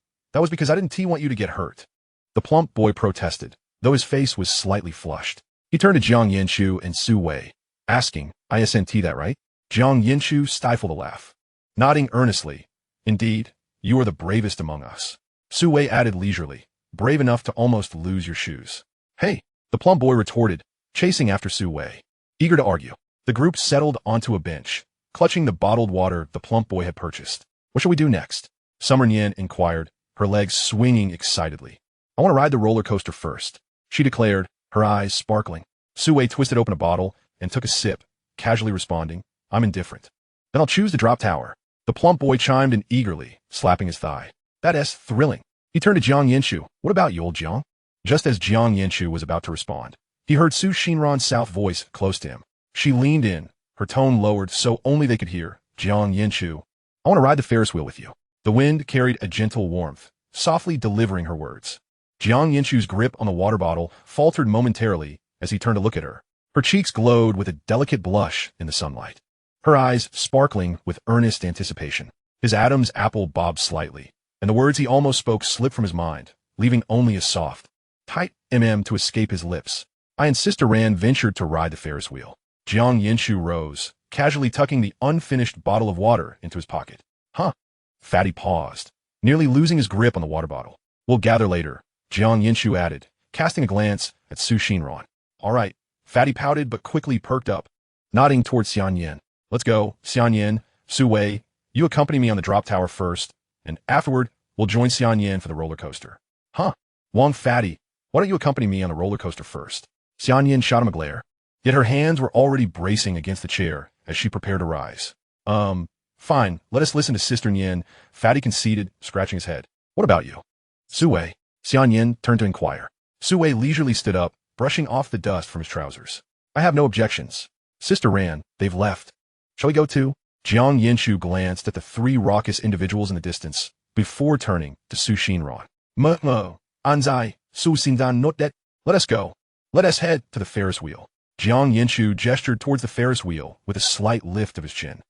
because I didn't want you to get hurt. The plump boy protested, though his face was slightly flushed. He turned to Jiang Yanchu and Su Wei, asking, ISNT that right? Jiang Yanchu stifled a laugh, nodding earnestly. Indeed, you are the bravest among us. Su Wei added leisurely, brave enough to almost lose your shoes. Hey, the plump boy retorted, chasing after Su Wei. Eager to argue, the group settled onto a bench, clutching the bottled water the plump boy had purchased. What shall we do next? Summer Nian inquired, her legs swinging excitedly. I want to ride the roller coaster first, she declared, her eyes sparkling. Su Wei twisted open a bottle and took a sip, casually responding, I'm indifferent. Then I'll choose the drop tower. The plump boy chimed in eagerly, slapping his thigh. That's thrilling. He turned to Jiang Yanchu. What about you, old Jiang? Just as Jiang Yanchu was about to respond, he heard Su Xinran's soft voice close to him. She leaned in, her tone lowered so only they could hear. Jiang Yanchu, I want to ride the Ferris wheel with you. The wind carried a gentle warmth, softly delivering her words. Jiang Yanchu's grip on the water bottle faltered momentarily as he turned to look at her. Her cheeks glowed with a delicate blush in the sunlight, her eyes sparkling with earnest anticipation. His Adam's apple bobbed slightly, and the words he almost spoke slipped from his mind, leaving only a soft, tight to escape his lips. I and Sister Ran ventured to ride the Ferris wheel. Jiang Yanchu rose, casually tucking the unfinished bottle of water into his pocket. Huh? Fatty paused, nearly losing his grip on the water bottle. We'll gather later, Jiang Yanchu added, casting a glance at Su Xinran. All right, Fatty pouted but quickly perked up, nodding towards Xian Yin. Let's go, Xian Yin, Su Wei, you accompany me on the drop tower first, and afterward, we'll join Xian Yin for the roller coaster. Huh? Wang Fatty, why don't you accompany me on the roller coaster first? Xian Yin shot him a glare, yet her hands were already bracing against the chair as she prepared to rise. Fine, let us listen to Sister Yin, Fatty conceded, scratching his head. What about you? Su Wei, Xian Yin turned to inquire. Su Wei leisurely stood up, brushing off the dust from his trousers. I have no objections. Sister Ran, they've left. Shall we go too? Jiang Yanchu glanced at the three raucous individuals in the distance, before turning to Su Xinran. Mo, Anzai, Su Xindan not that. Let us go. Let us head to the Ferris wheel. Jiang Yanchu gestured towards the Ferris wheel with a slight lift of his chin.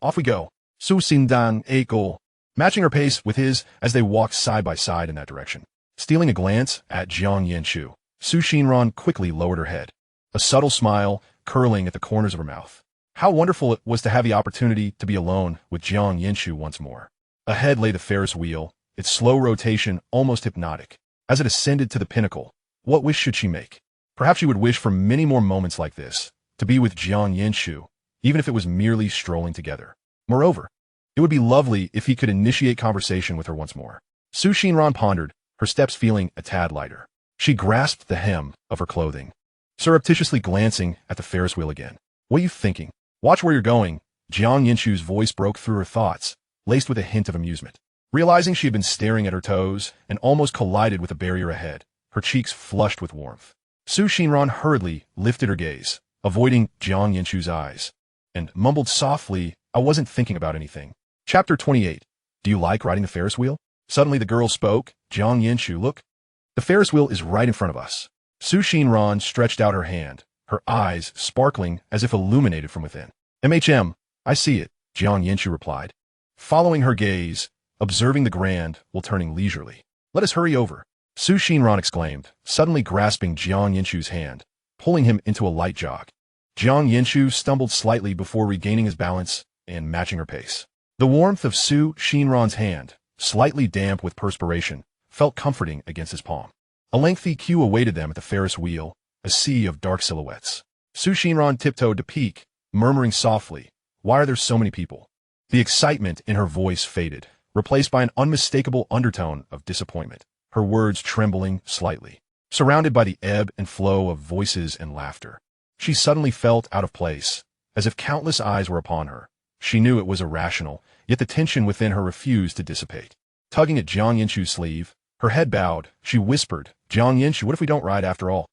Off we go. Su Xindan a goal, matching her pace with his as they walked side by side in that direction. Stealing a glance at Jiang Yanchu, Su Xinran quickly lowered her head, a subtle smile curling at the corners of her mouth. How wonderful it was to have the opportunity to be alone with Jiang Yanchu once more. Ahead lay the Ferris wheel, its slow rotation almost hypnotic. As it ascended to the pinnacle, what wish should she make? Perhaps she would wish for many more moments like this, to be with Jiang Yanchu, even if it was merely strolling together. Moreover, it would be lovely if he could initiate conversation with her once more. Su Xinran pondered, her steps feeling a tad lighter. She grasped the hem of her clothing, surreptitiously glancing at the Ferris wheel again. What are you thinking? Watch where you're going. Jiang Yanchu's voice broke through her thoughts, laced with a hint of amusement. Realizing she had been staring at her toes and almost collided with a barrier ahead, her cheeks flushed with warmth. Su Xinran hurriedly lifted her gaze, avoiding Jiang Yanchu's eyes, and mumbled softly, I wasn't thinking about anything. Chapter 28. Do you like riding the Ferris wheel? Suddenly the girl spoke. Jiang Yanchu, look. The Ferris wheel is right in front of us. Xinran stretched out her hand, her eyes sparkling as if illuminated from within. I see it, Jiang Yanchu replied, following her gaze, observing the grand while turning leisurely. Let us hurry over, Xinran exclaimed, suddenly grasping Jiang Yanchu's hand, pulling him into a light jog. Jiang Yanchu stumbled slightly before regaining his balance and matching her pace. The warmth of Xinran's hand, slightly damp with perspiration, felt comforting against his palm. A lengthy queue awaited them at the Ferris wheel, a sea of dark silhouettes. Xinran tiptoed to peek, murmuring softly, "Why are there so many people?" The excitement in her voice faded, replaced by an unmistakable undertone of disappointment, her words trembling slightly. Surrounded by the ebb and flow of voices and laughter, she suddenly felt out of place, as if countless eyes were upon her. She knew it was irrational, yet the tension within her refused to dissipate. Tugging at Jiang Yanchu's sleeve, her head bowed, she whispered, "Jiang Yanchu, what if we don't ride after all?"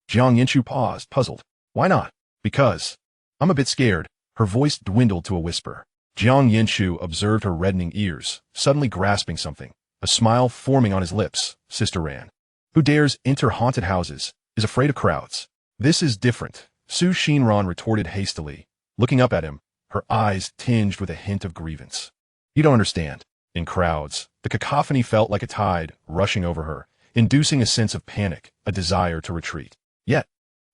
Jiang Yanchu paused, puzzled. "Why not?" "Because I'm a bit scared." Her voice dwindled to a whisper. Jiang Yanchu observed her reddening ears, suddenly grasping something, a smile forming on his lips. "Sister Ran, who dares enter haunted houses, is afraid of crowds." "This is different," Xinran retorted hastily, looking up at him, her eyes tinged with a hint of grievance. "You don't understand." In crowds, the cacophony felt like a tide rushing over her, inducing a sense of panic, a desire to retreat. Yet,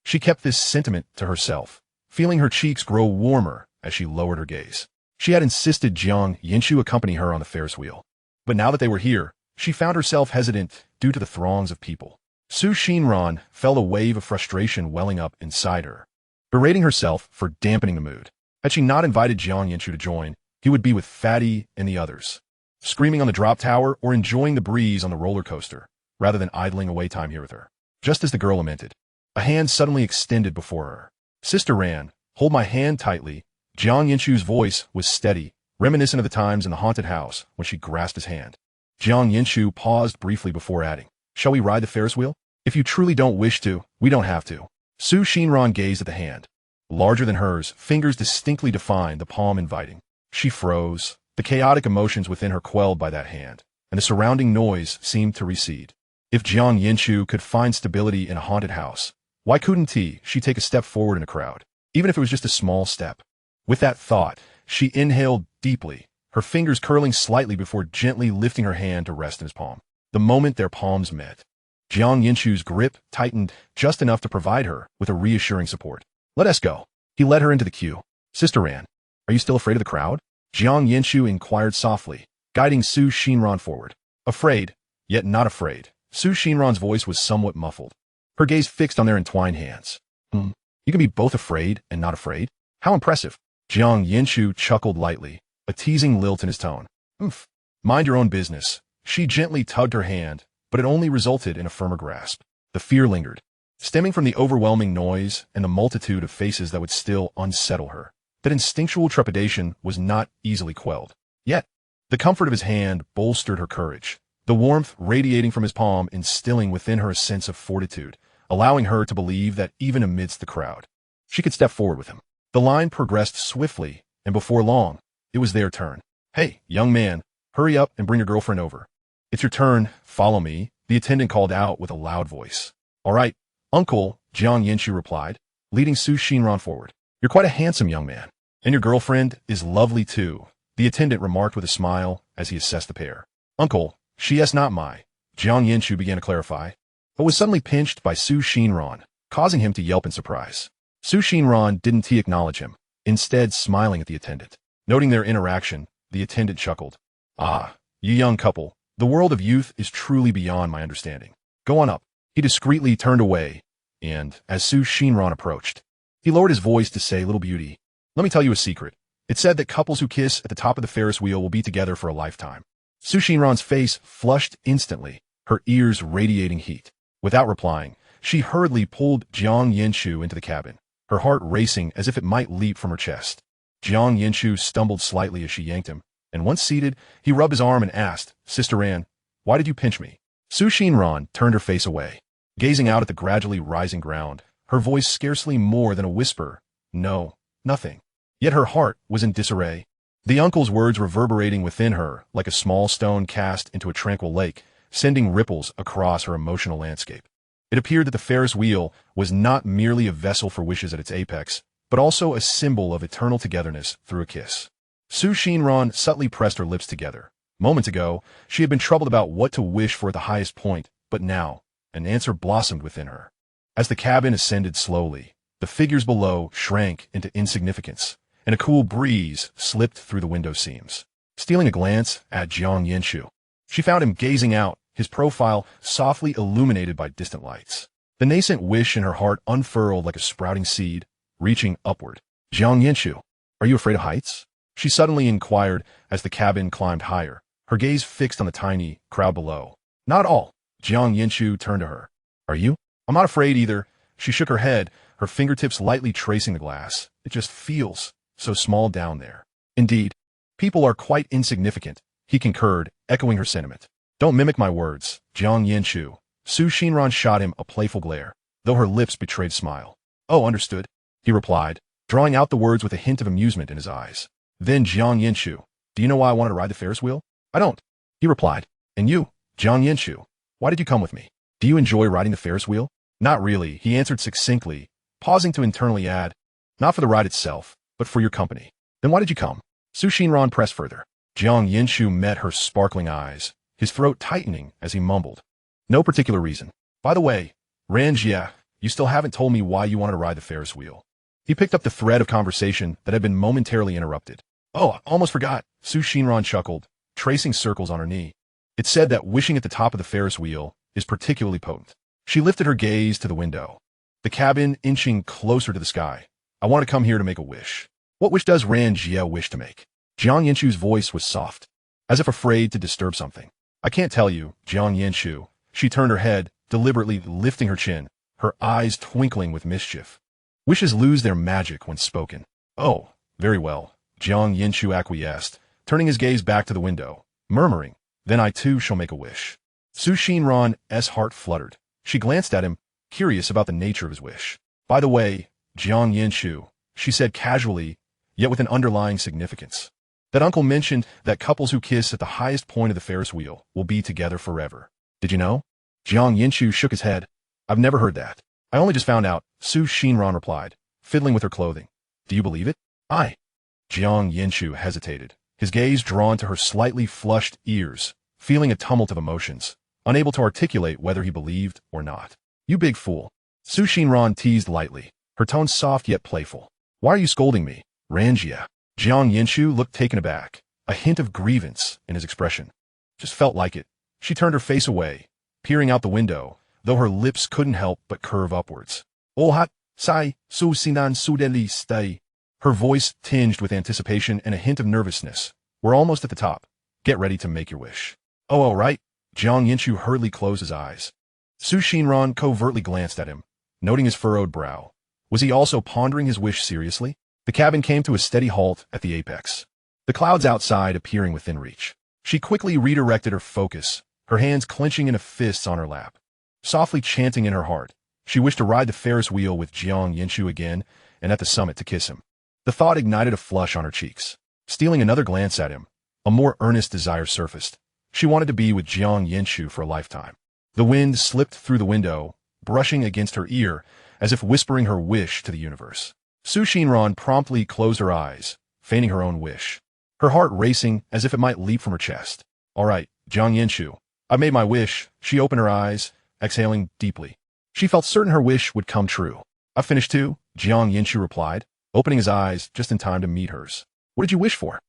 she kept this sentiment to herself, feeling her cheeks grow warmer as she lowered her gaze. She had insisted Jiang Yanchu accompany her on the Ferris wheel. But now that they were here, she found herself hesitant due to the throngs of people. Xinran felt a wave of frustration welling up inside her, berating herself for dampening the mood. Had she not invited Jiang Yanchu to join, he would be with Fatty and the others, screaming on the drop tower or enjoying the breeze on the roller coaster, rather than idling away time here with her. Just as the girl lamented, a hand suddenly extended before her. "Sister Ran, hold my hand tightly." Jiang Yanchu's voice was steady, reminiscent of the times in the haunted house when she grasped his hand. Jiang Yanchu paused briefly before adding, "Shall we ride the Ferris wheel? If you truly don't wish to, we don't have to." Xinran gazed at the hand. Larger than hers, fingers distinctly defined the palm inviting. She froze, the chaotic emotions within her quelled by that hand, and the surrounding noise seemed to recede. If Jiang Yanchu could find stability in a haunted house, why couldn't she take a step forward in a crowd, even if it was just a small step? With that thought, she inhaled deeply, her fingers curling slightly before gently lifting her hand to rest in his palm. The moment their palms met, Jiang Yanchu's grip tightened just enough to provide her with a reassuring support. "Let us go." He led her into the queue. "Sister Ran, are you still afraid of the crowd?" Jiang Yanchu inquired softly, guiding Xinran forward. "Afraid, yet not afraid." Xinran's voice was somewhat muffled, her gaze fixed on their entwined hands. You can be both afraid and not afraid? How impressive." Jiang Yanchu chuckled lightly, a teasing lilt in his tone. Mind your own business." She gently tugged her hand, but it only resulted in a firmer grasp. The fear lingered, stemming from the overwhelming noise and the multitude of faces that would still unsettle her. That instinctual trepidation was not easily quelled. Yet, the comfort of his hand bolstered her courage, the warmth radiating from his palm instilling within her a sense of fortitude, allowing her to believe that even amidst the crowd, she could step forward with him. The line progressed swiftly, and before long, it was their turn. "Hey, young man, hurry up and bring your girlfriend over." "It's your turn, follow me," the attendant called out with a loud voice. "All right, uncle," Jiang Yanchu replied, leading Xinran forward. "You're quite a handsome young man, and your girlfriend is lovely too," the attendant remarked with a smile as he assessed the pair. "Uncle, she is not my," Jiang Yanchu began to clarify, but was suddenly pinched by Xinran, causing him to yelp in surprise. Xinran didn't acknowledge him, instead smiling at the attendant. Noting their interaction, the attendant chuckled. "Ah, you young couple, the world of youth is truly beyond my understanding. Go on up." He discreetly turned away, and, as Xinran approached, he lowered his voice to say, "Little beauty, let me tell you a secret. It's said that couples who kiss at the top of the Ferris wheel will be together for a lifetime." Xinran's face flushed instantly, her ears radiating heat. Without replying, she hurriedly pulled Jiang Yanchu into the cabin, her heart racing as if it might leap from her chest. Jiang Yanchu stumbled slightly as she yanked him, and once seated, he rubbed his arm and asked, "Sister Ran, why did you pinch me?" Xinran turned her face away, gazing out at the gradually rising ground, her voice scarcely more than a whisper, "No, nothing." Yet her heart was in disarray. The uncle's words reverberating within her like a small stone cast into a tranquil lake, sending ripples across her emotional landscape. It appeared that the Ferris wheel was not merely a vessel for wishes at its apex, but also a symbol of eternal togetherness through a kiss. Xinran subtly pressed her lips together. Moments ago, she had been troubled about what to wish for at the highest point, but now, an answer blossomed within her. As the cabin ascended slowly, the figures below shrank into insignificance, and a cool breeze slipped through the window seams. Stealing a glance at Jiang Yanchu, she found him gazing out, his profile softly illuminated by distant lights. The nascent wish in her heart unfurled like a sprouting seed, reaching upward. Jiang Yanchu, are you afraid of heights? She suddenly inquired as the cabin climbed higher, her gaze fixed on the tiny crowd below. Not all. Jiang Yanchu turned to her. Are you? I'm not afraid either. She shook her head, her fingertips lightly tracing the glass. It just feels so small down there. Indeed, people are quite insignificant, he concurred, echoing her sentiment. Don't mimic my words, Jiang Yanchu. Xinran shot him a playful glare, though her lips betrayed a smile. Oh, understood, he replied, drawing out the words with a hint of amusement in his eyes. Then Jiang Yanchu, do you know why I wanted to ride the Ferris wheel? I don't, he replied. And you, Jiang Yanchu, why did you come with me? Do you enjoy riding the Ferris wheel? Not really, he answered succinctly, pausing to internally add, not for the ride itself, but for your company. Then why did you come? Xinran pressed further. Jiang Yanchu met her sparkling eyes, his throat tightening as he mumbled. No particular reason. By the way, Ran-jie, you still haven't told me why you wanted to ride the Ferris wheel. He picked up the thread of conversation that had been momentarily interrupted. Oh, I almost forgot, Xinran chuckled, tracing circles on her knee. It's said that wishing at the top of the Ferris wheel is particularly potent. She lifted her gaze to the window, the cabin inching closer to the sky. I want to come here to make a wish. What wish does Ran-jie wish to make? Jiang Yanchu's voice was soft, as if afraid to disturb something. I can't tell you, Jiang Yanchu. She turned her head, deliberately lifting her chin, her eyes twinkling with mischief. Wishes lose their magic when spoken. Oh, very well, Jiang Yanchu acquiesced, turning his gaze back to the window, murmuring, then I too shall make a wish. Xinran's heart fluttered. She glanced at him, curious about the nature of his wish. By the way, Jiang Yanchu, she said casually, yet with an underlying significance. That uncle mentioned that couples who kiss at the highest point of the Ferris wheel will be together forever. Did you know? Jiang Yanchu shook his head. I've never heard that. I only just found out, Xinran replied, fiddling with her clothing. Do you believe it? I. Jiang Yanchu hesitated, his gaze drawn to her slightly flushed ears, feeling a tumult of emotions, unable to articulate whether he believed or not. You big fool. Xinran teased lightly, her tone soft yet playful. Why are you scolding me, Ran-jie? Jiang Yanchu looked taken aback, a hint of grievance in his expression. Just felt like it. She turned her face away, peering out the window, though her lips couldn't help but curve upwards. Ohat, sai, su sinan sudeli stay. Her voice tinged with anticipation and a hint of nervousness. We're almost at the top. Get ready to make your wish. Oh, all right. Jiang Yanchu hurriedly closed his eyes. Xinran covertly glanced at him, noting his furrowed brow. Was he also pondering his wish seriously? The cabin came to a steady halt at the apex, the clouds outside appearing within reach. She quickly redirected her focus, her hands clenching into fists on her lap. Softly chanting in her heart, she wished to ride the Ferris wheel with Jiang Yanchu again and at the summit to kiss him. The thought ignited a flush on her cheeks. Stealing another glance at him, a more earnest desire surfaced. She wanted to be with Jiang Yanchu for a lifetime. The wind slipped through the window, brushing against her ear, as if whispering her wish to the universe. Xinran promptly closed her eyes, feigning her own wish, her heart racing as if it might leap from her chest. All right, Jiang Yanchu, I've made my wish. She opened her eyes, exhaling deeply. She felt certain her wish would come true. I've finished too, Jiang Yanchu replied, opening his eyes just in time to meet hers. What did you wish for?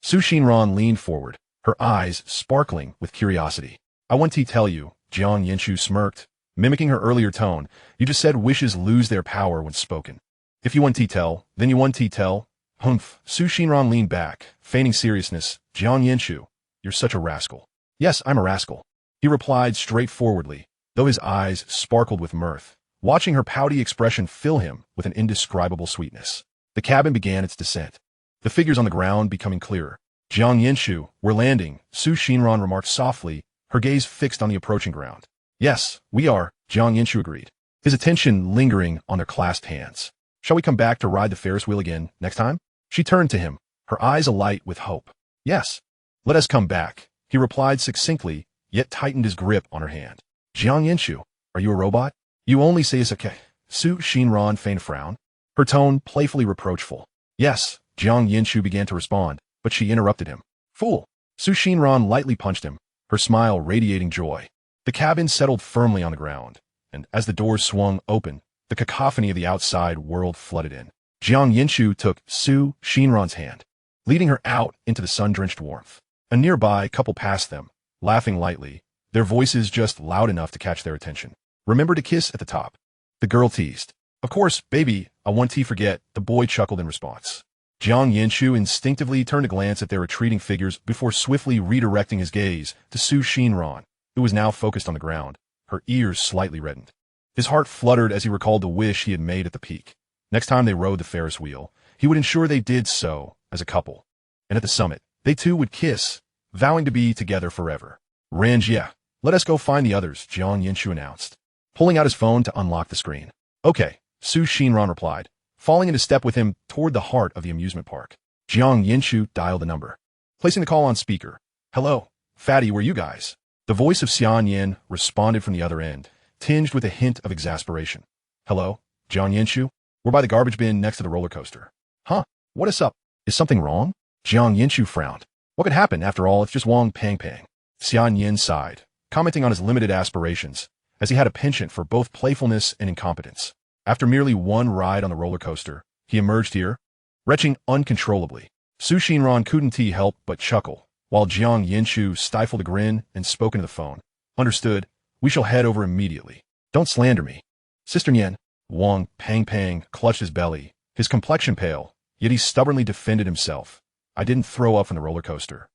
Xinran leaned forward, her eyes sparkling with curiosity. I want to tell you, Jiang Yanchu smirked, mimicking her earlier tone. You just said wishes lose their power when spoken. If you want to tell, then you want to tell. Humph. Xinran leaned back, feigning seriousness. Jiang Yanchu, you're such a rascal. Yes, I'm a rascal, he replied straightforwardly, though his eyes sparkled with mirth, watching her pouty expression fill him with an indescribable sweetness. The cabin began its descent, the figures on the ground becoming clearer. Jiang Yanchu, we're landing, Xinran remarked softly, her gaze fixed on the approaching ground. Yes, we are, Jiang Yanchu agreed, his attention lingering on their clasped hands. Shall we come back to ride the Ferris wheel again next time? She turned to him, her eyes alight with hope. Yes. Let us come back, he replied succinctly, yet tightened his grip on her hand. Jiang Yanchu, are you a robot? You only say it's okay. Su Xinran feigned a frown, her tone playfully reproachful. Yes, Jiang Yanchu began to respond, but she interrupted him. Fool! Su Xinran lightly punched him, her smile radiating joy. The cabin settled firmly on the ground, and as the doors swung open, the cacophony of the outside world flooded in. Jiang Yanchu took Su Xinran's hand, leading her out into the sun-drenched warmth. A nearby couple passed them, laughing lightly, their voices just loud enough to catch their attention. Remember to kiss at the top. The girl teased. Of course, baby, I want to forget, the boy chuckled in response. Jiang Yanchu instinctively turned a glance at their retreating figures before swiftly redirecting his gaze to Su Xinran, who was now focused on the ground, her ears slightly reddened. His heart fluttered as he recalled the wish he had made at the peak. Next time they rode the Ferris wheel, he would ensure they did so as a couple. And at the summit, they too would kiss, vowing to be together forever. Ran-jie, let us go find the others, Jiang Yanchu announced, pulling out his phone to unlock the screen. Okay, Su Xinran replied, falling into step with him toward the heart of the amusement park. Jiang Yanchu dialed the number, placing the call on speaker. Hello, fatty, where you guys? The voice of Xian Yan responded from the other end, tinged with a hint of exasperation. Hello, Jiang Yanchu? We're by the garbage bin next to the roller coaster. Huh? What is up? Is something wrong? Jiang Yanchu frowned. What could happen? After all, it's just Wang Pang Pang. Xian Yan sighed, commenting on his limited aspirations, as he had a penchant for both playfulness and incompetence. After merely one ride on the roller coaster, he emerged here, retching uncontrollably. Su Xinran couldn't help but chuckle, while Jiang Yanchu stifled a grin and spoke into the phone. Understood. We shall head over immediately. Don't slander me. Sister Nyen. Wang Pang Pang clutched his belly, his complexion pale, yet he stubbornly defended himself. I didn't throw up on the roller coaster.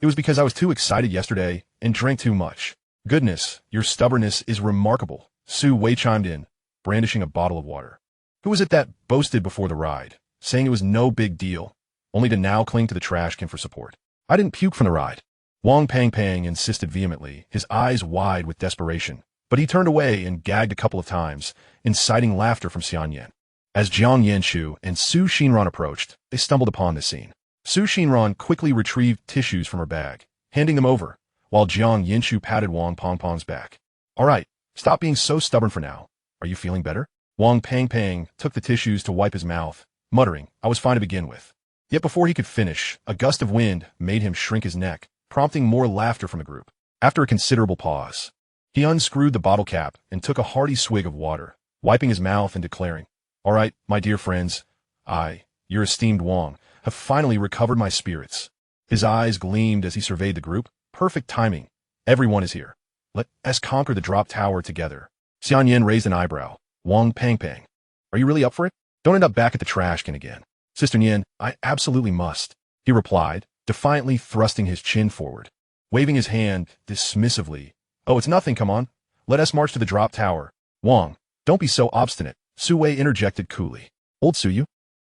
It was because I was too excited yesterday and drank too much. Goodness, your stubbornness is remarkable, Su Wei chimed in, brandishing a bottle of water. Who was it that boasted before the ride, saying it was no big deal, only to now cling to the trash can for support? I didn't puke from the ride. Wang Pang Pang insisted vehemently, his eyes wide with desperation, but he turned away and gagged a couple of times, inciting laughter from Xian Yan. As Jiang Yanchu and Su Xinran approached, they stumbled upon this scene. Su Xinran quickly retrieved tissues from her bag, handing them over, while Jiang Yanchu patted Wang Pang Pang's back. All right, stop being so stubborn for now. Are you feeling better? Wang Pang Pang took the tissues to wipe his mouth, muttering, I was fine to begin with. Yet before he could finish, a gust of wind made him shrink his neck, prompting more laughter from the group. After a considerable pause, he unscrewed the bottle cap and took a hearty swig of water, wiping his mouth and declaring, All right, my dear friends, I, your esteemed Wang, have finally recovered my spirits. His eyes gleamed as he surveyed the group. Perfect timing. Everyone is here. Let us conquer the drop tower together. Xian Yan raised an eyebrow. Wang Pang Pang. Are you really up for it? Don't end up back at the trash can again. Sister Nyen, I absolutely must, he replied, defiantly thrusting his chin forward, waving his hand dismissively. Oh, it's nothing, come on. Let us march to the drop tower. Wang, don't be so obstinate, Su Wei interjected coolly. Old Suyu?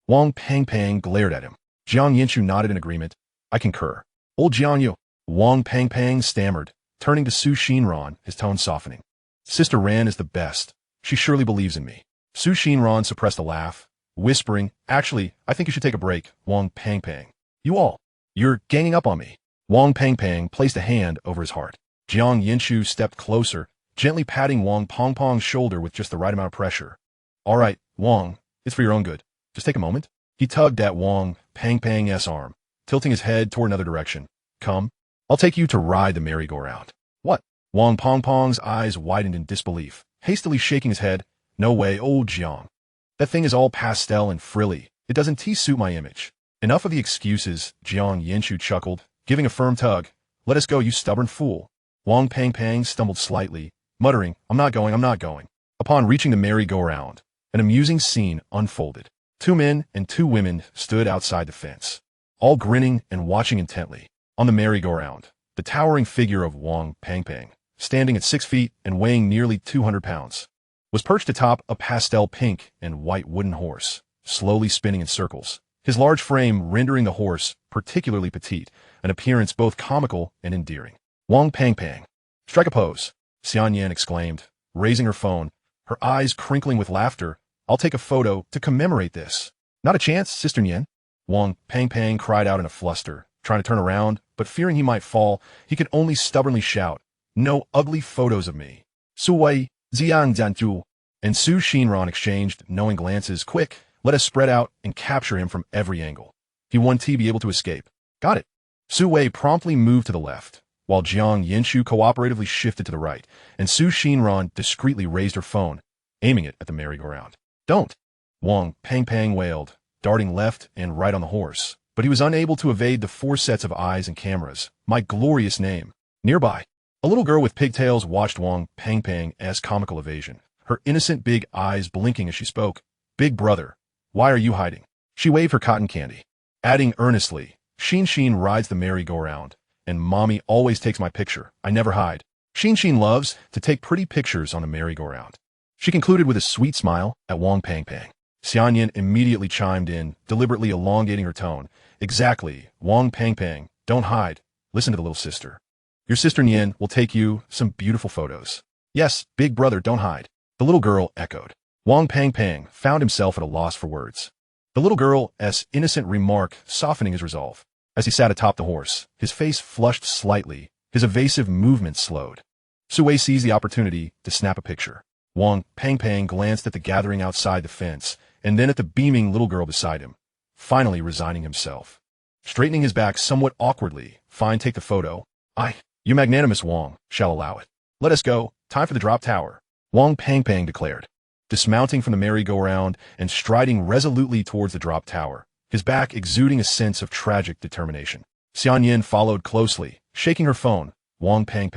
Wang Pang Pang glared at him. Jiang Yanchu nodded in agreement. I concur. Old Jiang Yu. Wang Pang Pang stammered, turning to Su Xinran, his tone softening. Sister Ran is the best. She surely believes in me. Su Xinran suppressed a laugh, whispering, Actually, I think you should take a break, Wang Pang Pang. You all. You're ganging up on me. Wang Pang Pang placed a hand over his heart. Jiang Yanchu stepped closer, gently patting Wang Pang Pang's shoulder with just the right amount of pressure. All right, Wang, it's for your own good. Just take a moment. He tugged at Wang Pang Pang's arm, tilting his head toward another direction. Come. I'll take you to ride the merry-go-round. What? Wang Pang Pang's eyes widened in disbelief, hastily shaking his head. No way, old Jiang. That thing is all pastel and frilly. It doesn't suit my image. Enough of the excuses, Jiang Yanchu chuckled, giving a firm tug. Let us go, you stubborn fool. Wang Pang Pang stumbled slightly, muttering, I'm not going. Upon reaching the merry-go-round, an amusing scene unfolded. 2 men and 2 women stood outside the fence, all grinning and watching intently. On the merry-go-round, the towering figure of Wang Pang Pang, standing at 6 feet and weighing nearly 200 pounds, was perched atop a pastel pink and white wooden horse, slowly spinning in circles, his large frame rendering the horse particularly petite, an appearance both comical and endearing. Wang Pang Pang. Strike a pose, Xian Yan exclaimed, raising her phone, her eyes crinkling with laughter. I'll take a photo to commemorate this. Not a chance, Sister Nyen. Wang Pang cried out in a fluster, trying to turn around, but fearing he might fall, he could only stubbornly shout, "No ugly photos of me." Su Wei, Jiang Yanchu, and Su Xinran exchanged knowing glances. Quick, let us spread out and capture him from every angle. He won't be able to escape. Got it. Su Wei promptly moved to the left, while Jiang Yanchu cooperatively shifted to the right, and Su Xinran discreetly raised her phone, aiming it at the merry-go-round. Don't! Wang Pang wailed, darting left and right on the horse, but he was unable to evade the 4 sets of eyes and cameras. My glorious name. Nearby, a little girl with pigtails watched Wang Pang's comical evasion, her innocent big eyes blinking as she spoke. Big brother, why are you hiding? She waved her cotton candy, adding earnestly, Xin rides the merry-go-round, and Mommy always takes my picture. I never hide. Xin loves to take pretty pictures on the merry-go-round. She concluded with a sweet smile at Wang Pang. Xianyan immediately chimed in, deliberately elongating her tone. Exactly, Wang Pang, don't hide. Listen to the little sister. Your sister Nian will take you some beautiful photos. Yes, big brother, don't hide. The little girl echoed. Wang Pang found himself at a loss for words. The little girl's innocent remark softening his resolve. As he sat atop the horse, his face flushed slightly, his evasive movements slowed. Su Wei seized the opportunity to snap a picture. Wang Pang glanced at the gathering outside the fence, and then at the beaming little girl beside him, finally resigning himself. Straightening his back somewhat awkwardly, fine, take the photo. You magnanimous Wang, shall allow it. Let us go, time for the drop tower, Wang Pang declared, dismounting from the merry-go-round and striding resolutely towards the drop tower, his back exuding a sense of tragic determination. Xianyan followed closely, shaking her phone. Wang Pang,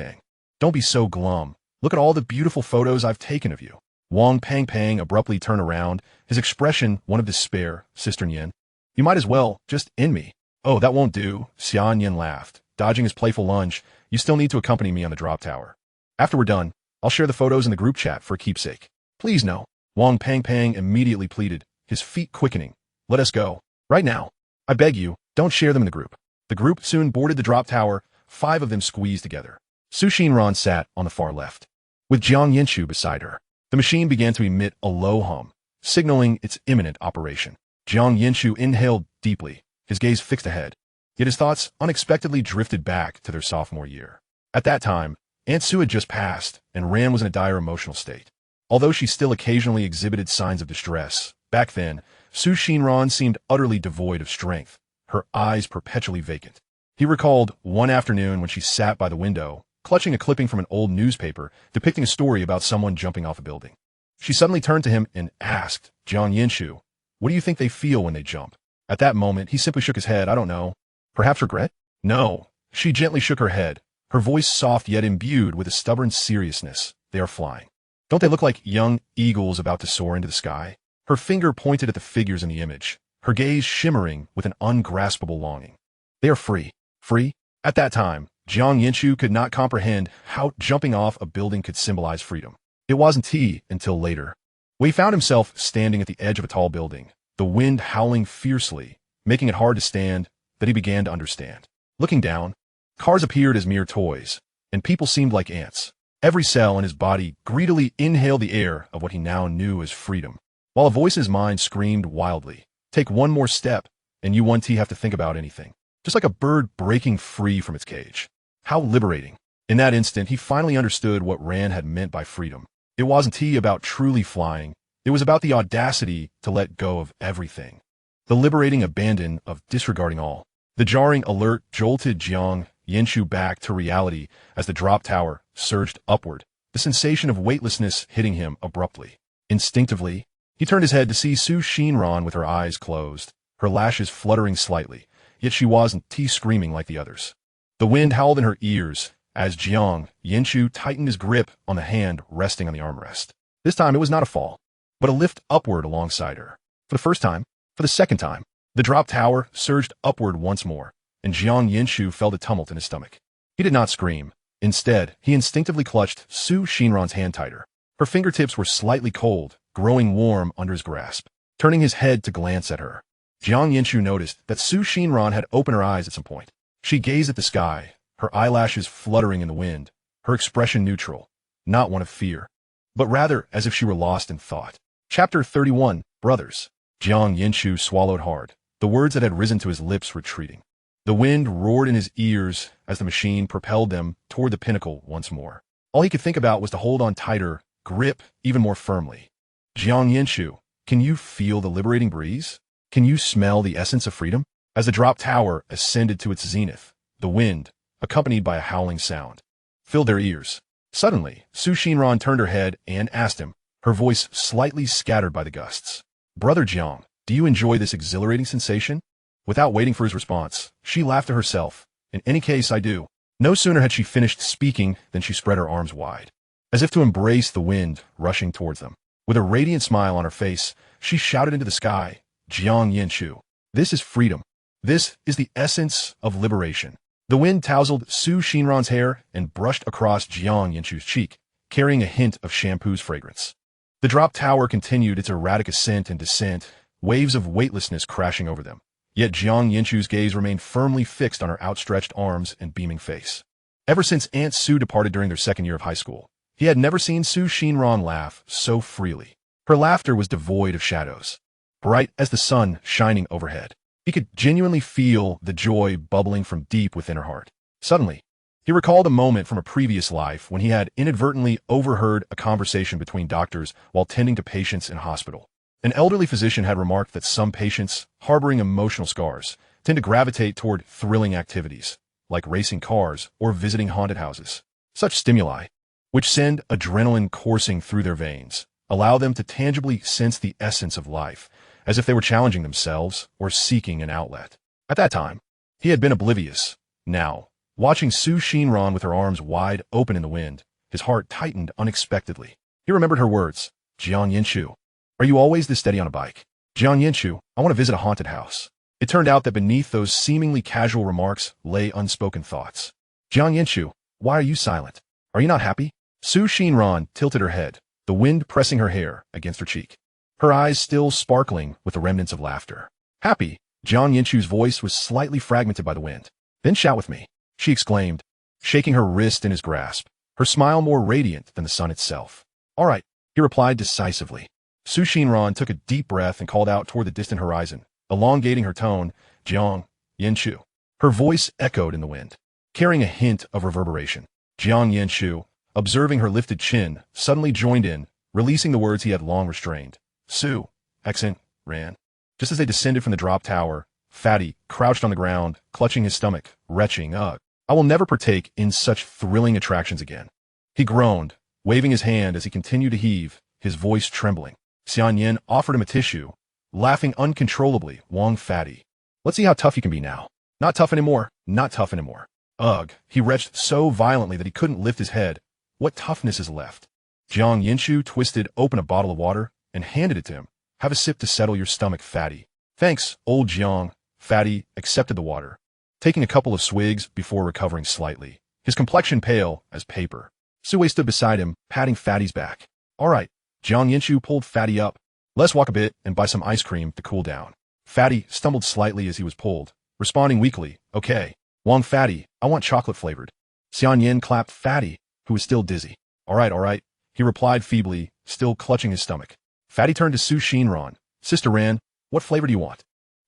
don't be so glum. Look at all the beautiful photos I've taken of you. Wang Pang abruptly turned around, his expression one of despair. Sister Nian, you might as well just end me. Oh, that won't do, Xianyan laughed, dodging his playful lunge. You still need to accompany me on the drop tower. After we're done, I'll share the photos in the group chat for a keepsake. Please no, Wang Pang immediately pleaded, his feet quickening. Let us go. Right now. I beg you, don't share them in the group. The group soon boarded the drop tower, 5 of them squeezed together. Su Xinran sat on the far left, with Jiang Yanchu beside her. The machine began to emit a low hum, signaling its imminent operation. Jiang Yanchu inhaled deeply, his gaze fixed ahead. Yet his thoughts unexpectedly drifted back to their sophomore year. At that time, Aunt Sue had just passed, and Ran was in a dire emotional state. Although she still occasionally exhibited signs of distress, back then, Su Xinran seemed utterly devoid of strength, her eyes perpetually vacant. He recalled one afternoon when she sat by the window, clutching a clipping from an old newspaper depicting a story about someone jumping off a building. She suddenly turned to him and asked, Jiang Yanchu, what do you think they feel when they jump? At that moment, he simply shook his head. I don't know. Perhaps regret? No. She gently shook her head, her voice soft yet imbued with a stubborn seriousness. They are flying. Don't they look like young eagles about to soar into the sky? Her finger pointed at the figures in the image, her gaze shimmering with an ungraspable longing. They are free. Free? At that time, Jiang Yanchu could not comprehend how jumping off a building could symbolize freedom. It wasn't until later, when he found himself standing at the edge of a tall building, the wind howling fiercely, making it hard to stand, that he began to understand. Looking down, cars appeared as mere toys, and people seemed like ants. Every cell in his body greedily inhaled the air of what he now knew as freedom, while a voice in his mind screamed wildly, take one more step, and you won't have to think about anything. Just like a bird breaking free from its cage. How liberating. In that instant, he finally understood what Ran had meant by freedom. It wasn't about truly flying. It was about the audacity to let go of everything. The liberating abandon of disregarding all. The jarring alert jolted Jiang Yanchu back to reality as the drop tower surged upward, the sensation of weightlessness hitting him abruptly. Instinctively, he turned his head to see Su Xinran with her eyes closed, her lashes fluttering slightly, yet she wasn't screaming like the others. The wind howled in her ears as Jiang Yanchu tightened his grip on the hand resting on the armrest. This time it was not a fall, but a lift upward alongside her. For the first time, for the second time, the drop tower surged upward once more, and Jiang Yanchu felt a tumult in his stomach. He did not scream. Instead, he instinctively clutched Su Xinran's hand tighter. Her fingertips were slightly cold, growing warm under his grasp. Turning his head to glance at her, Jiang Yanchu noticed that Su Xinran had opened her eyes at some point. She gazed at the sky, her eyelashes fluttering in the wind, her expression neutral, not one of fear, but rather as if she were lost in thought. Chapter 31, Brothers. Jiang Yanchu swallowed hard, the words that had risen to his lips retreating. The wind roared in his ears as the machine propelled them toward the pinnacle once more. All he could think about was to hold on tighter, grip even more firmly. Jiang Yanchu, can you feel the liberating breeze? Can you smell the essence of freedom? As the drop tower ascended to its zenith, the wind, accompanied by a howling sound, filled their ears. Suddenly, Xinran turned her head and asked him, her voice slightly scattered by the gusts. Brother Jiang, do you enjoy this exhilarating sensation? Without waiting for his response, she laughed to herself. In any case, I do. No sooner had she finished speaking than she spread her arms wide, as if to embrace the wind rushing towards them. With a radiant smile on her face, she shouted into the sky, Jiang Yanchu, this is freedom. This is the essence of liberation. The wind tousled Xinran's hair and brushed across Jiang Yanchu's cheek, carrying a hint of shampoo's fragrance. The drop tower continued its erratic ascent and descent, waves of weightlessness crashing over them. Yet Jiang Yanchu's gaze remained firmly fixed on her outstretched arms and beaming face. Ever since Aunt Sue departed during their second year of high school, he had never seen Xinran laugh so freely. Her laughter was devoid of shadows, bright as the sun shining overhead. He could genuinely feel the joy bubbling from deep within her heart. Suddenly, he recalled a moment from a previous life when he had inadvertently overheard a conversation between doctors while tending to patients in hospital. An elderly physician had remarked that some patients, harboring emotional scars, tend to gravitate toward thrilling activities, like racing cars or visiting haunted houses. Such stimuli, which send adrenaline coursing through their veins, allow them to tangibly sense the essence of life, as if they were challenging themselves or seeking an outlet. At that time, he had been oblivious. Now, watching Xinran with her arms wide open in the wind, his heart tightened unexpectedly. He remembered her words, Jiang Yanchu, are you always this steady on a bike? Jiang Yanchu, I want to visit a haunted house. It turned out that beneath those seemingly casual remarks lay unspoken thoughts. Jiang Yanchu, why are you silent? Are you not happy? Xinran tilted her head, the wind pressing her hair against her cheek, her eyes still sparkling with the remnants of laughter. Happy? Jiang Yanchu's voice was slightly fragmented by the wind. Then shout with me, she exclaimed, shaking her wrist in his grasp, her smile more radiant than the sun itself. All right, he replied decisively. Xinran took a deep breath and called out toward the distant horizon, elongating her tone, Jiang Yanchu. Her voice echoed in the wind, carrying a hint of reverberation. Jiang Yanchu, observing her lifted chin, suddenly joined in, releasing the words he had long restrained. Sue, accent, ran. Just as they descended from the drop tower, Fatty crouched on the ground, clutching his stomach, retching, ugh. I will never partake in such thrilling attractions again. He groaned, waving his hand as he continued to heave, his voice trembling. Xianyan offered him a tissue, laughing uncontrollably. Wang Fatty, let's see how tough you can be now. Not tough anymore, not tough anymore. Ugh, he retched so violently that he couldn't lift his head. What toughness is left? Jiang Yanchu twisted open a bottle of water and handed it to him. Have a sip to settle your stomach, Fatty. Thanks, old Jiang. Fatty accepted the water, taking a couple of swigs before recovering slightly, his complexion pale as paper. Sue stood beside him, patting Fatty's back. All right. Jiang Yanchu pulled Fatty up. Let's walk a bit and buy some ice cream to cool down. Fatty stumbled slightly as he was pulled, responding weakly, okay. Wang Fatty, I want chocolate flavored. Xianyan clapped Fatty, who was still dizzy. All right, he replied feebly, still clutching his stomach. Fatty turned to Xinran. Sister Ran, what flavor do you want?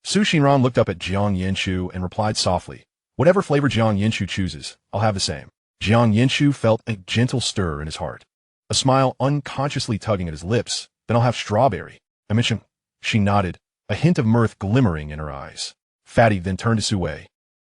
Xinran looked up at Jiang Yanchu and replied softly, whatever flavor Jiang Yanchu chooses, I'll have the same. Jiang Yanchu felt a gentle stir in his heart, a smile unconsciously tugging at his lips. Then I'll have strawberry. I mentioned. She nodded, a hint of mirth glimmering in her eyes. Fatty then turned to Sue.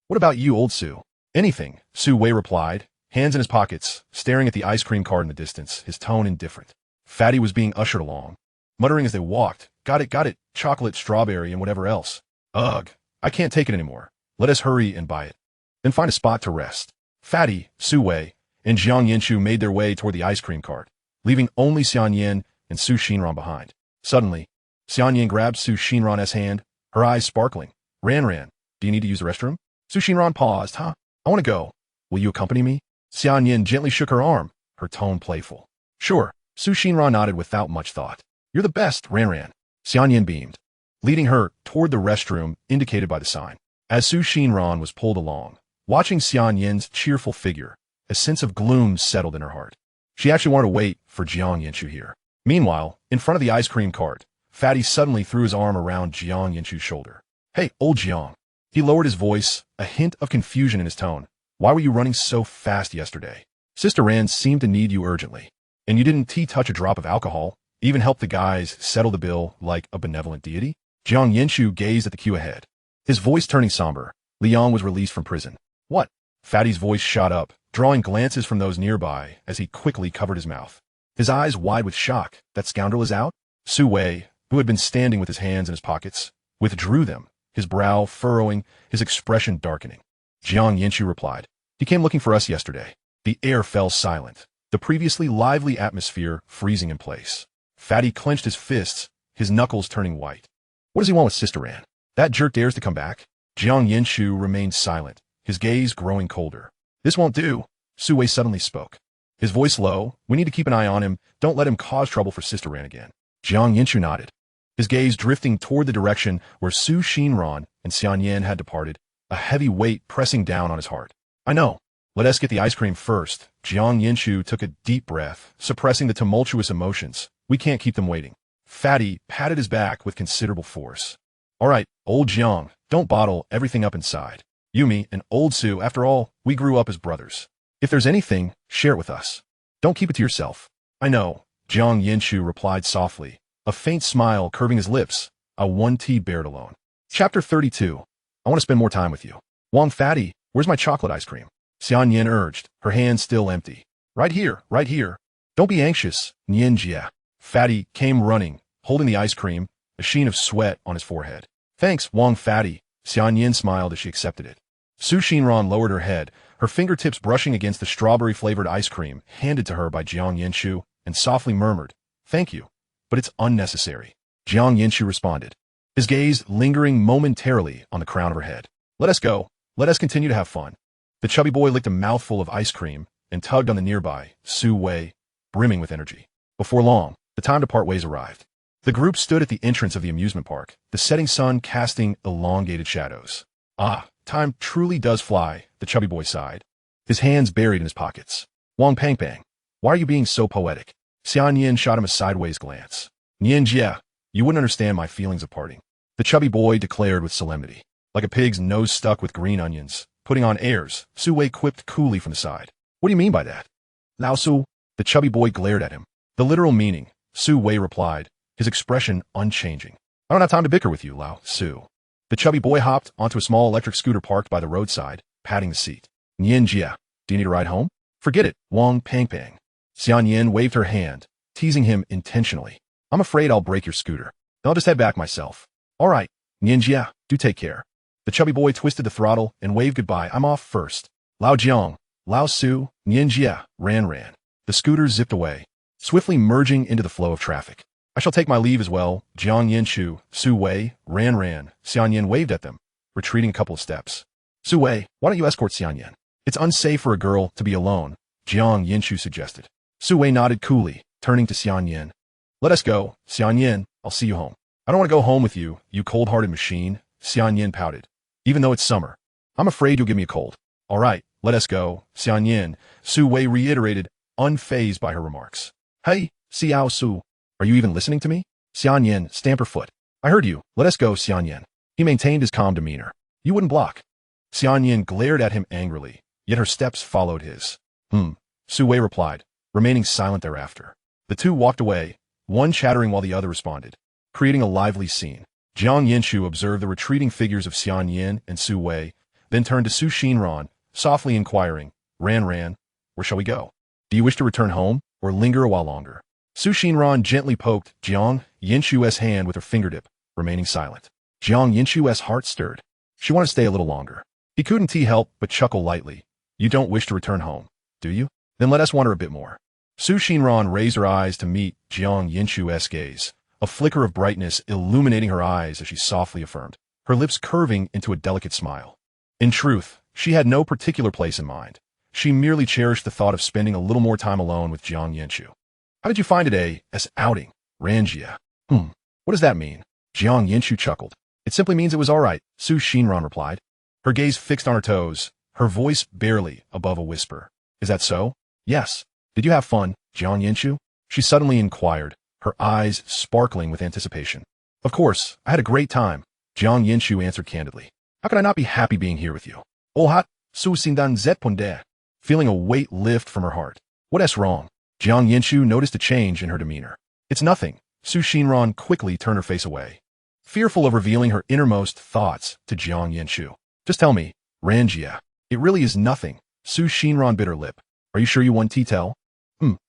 What about you, old Sue? Anything, Sue replied, hands in his pockets, staring at the ice cream cart in the distance, his tone indifferent. Fatty was being ushered along, muttering as they walked, got it, chocolate, strawberry, and whatever else. Ugh, I can't take it anymore. Let us hurry and buy it. Then find a spot to rest. Fatty, Sue, and Jiang Yanchu made their way toward the ice cream cart, leaving only Xianyan and Xinran behind. Suddenly, Xianyan grabbed Xinran's hand, her eyes sparkling. Ran, do you need to use the restroom? Xinran paused. Huh? I want to go. Will you accompany me? Xianyan gently shook her arm, her tone playful. Sure. Xinran nodded without much thought. You're the best, Ran. Xianyan beamed, leading her toward the restroom indicated by the sign. As Xinran was pulled along, watching Xianyan's cheerful figure, a sense of gloom settled in her heart. She actually wanted to wait for Jiang Yanchu here. Meanwhile, in front of the ice cream cart, Fatty suddenly threw his arm around Jiang Yanchu's shoulder. Hey, old Jiang. He lowered his voice, a hint of confusion in his tone. Why were you running so fast yesterday? Sister Ran seemed to need you urgently. And you didn't touch a drop of alcohol, even help the guys settle the bill like a benevolent deity? Jiang Yanchu gazed at the queue ahead. His voice turning somber. Liang was released from prison. What? Fatty's voice shot up, drawing glances from those nearby as he quickly covered his mouth. His eyes wide with shock. That scoundrel is out? Su Wei, who had been standing with his hands in his pockets, withdrew them, his brow furrowing, his expression darkening. Jiang Yanchu replied, He came looking for us yesterday. The air fell silent, the previously lively atmosphere freezing in place. Fatty clenched his fists, his knuckles turning white. What does he want with Sister Ran? That jerk dares to come back? Jiang Yanchu remained silent, his gaze growing colder. This won't do, Su Wei suddenly spoke. His voice low. We need to keep an eye on him. Don't let him cause trouble for Sister Ran again. Jiang Yanchu nodded, his gaze drifting toward the direction where Xinran and Xian Yan had departed, a heavy weight pressing down on his heart. I know. Let us get the ice cream first. Jiang Yanchu took a deep breath, suppressing the tumultuous emotions. We can't keep them waiting. Fatty patted his back with considerable force. All right, old Jiang, don't bottle everything up inside. Yumi and old Su, after all, we grew up as brothers. If there's anything, share it with us. Don't keep it to yourself. I know, Jiang Yanchu replied softly, a faint smile curving his lips, a 1T bared alone. Chapter 32. I want to spend more time with you. Wang Fatty, where's my chocolate ice cream? Xian Yan urged, her hand still empty. Right here, right here. Don't be anxious, Ran-jie. Fatty came running, holding the ice cream, a sheen of sweat on his forehead. Thanks, Wang Fatty. Xian Yan smiled as she accepted it. Xinran lowered her head, her fingertips brushing against the strawberry-flavored ice cream handed to her by Jiang Yanchu, and softly murmured, Thank you, but it's unnecessary. Jiang Yanchu responded, his gaze lingering momentarily on the crown of her head. Let us go. Let us continue to have fun. The chubby boy licked a mouthful of ice cream and tugged on the nearby Su Wei, brimming with energy. Before long, the time to part ways arrived. The group stood at the entrance of the amusement park, the setting sun casting elongated shadows. Ah, time truly does fly, the chubby boy sighed, his hands buried in his pockets. Wang Pangpang, why are you being so poetic? Xian Yan shot him a sideways glance. Ran-jie, you wouldn't understand my feelings of parting, the chubby boy declared with solemnity. Like a pig's nose stuck with green onions, putting on airs, Su Wei quipped coolly from the side. What do you mean by that? Lao Su, the chubby boy glared at him. The literal meaning, Su Wei replied, his expression unchanging. I don't have time to bicker with you, Lao Su. The chubby boy hopped onto a small electric scooter parked by the roadside, patting the seat. Ran-jie, do you need a ride home? Forget it, Wang Pangpang. Xian Yan waved her hand, teasing him intentionally. I'm afraid I'll break your scooter. I'll just head back myself. All right, Ran-jie, do take care. The chubby boy twisted the throttle and waved goodbye. I'm off first. Lao Jiang, Lao Su, Ran-jie, Ran. The scooter zipped away, swiftly merging into the flow of traffic. I shall take my leave as well. Jiang Yanchu, Su Wei, Ran. Xian Yan waved at them, retreating a couple of steps. Su Wei, why don't you escort Xian Yan? It's unsafe for a girl to be alone, Jiang Yanchu suggested. Su Wei nodded coolly, turning to Xian Yan. Let us go, Xian Yan, I'll see you home. I don't want to go home with you, you cold-hearted machine, Xian Yan pouted. Even though it's summer, I'm afraid you'll give me a cold. All right, let us go, Xian Yan, Su Wei reiterated, unfazed by her remarks. Hey, Xiao Su, are you even listening to me? Xian Yan stamped her foot. I heard you, let us go, Xian Yan. He maintained his calm demeanor. You wouldn't block. Xian Yan glared at him angrily, yet her steps followed his. Su Wei replied, remaining silent thereafter. The two walked away, one chattering while the other responded, creating a lively scene. Jiang Yanchu observed the retreating figures of Xian Yan and Su Wei, then turned to Xinran, softly inquiring, Ran, where shall we go? Do you wish to return home, or linger a while longer? Xinran gently poked Jiang Yanchu's hand with her fingertip, remaining silent. Jiang Yanchu's heart stirred. She wanted to stay a little longer. He couldn't help but chuckle lightly. You don't wish to return home, do you? Then let us wander a bit more. Xinran raised her eyes to meet Jiang Yanchu's gaze, a flicker of brightness illuminating her eyes as she softly affirmed, her lips curving into a delicate smile. In truth, she had no particular place in mind. She merely cherished the thought of spending a little more time alone with Jiang Yanchu. How did you find today as outing, Ran-jie? What does that mean? Jiang Yanchu chuckled. It simply means it was all right, Xinran replied, her gaze fixed on her toes, her voice barely above a whisper. Is that so? Yes. Did you have fun, Jiang Yanchu? She suddenly inquired, her eyes sparkling with anticipation. Of course, I had a great time. Jiang Yanchu answered candidly. How could I not be happy being here with you? Olhat, su sindan zet. Feeling a weight lift from her heart. What's wrong? Jiang Yanchu noticed a change in her demeanor. It's nothing. Su Xinran quickly turned her face away, fearful of revealing her innermost thoughts to Jiang Yanchu. Just tell me, Ran-jie. It really is nothing. Su Xinran bit her lip. Are you sure you want tea, tell?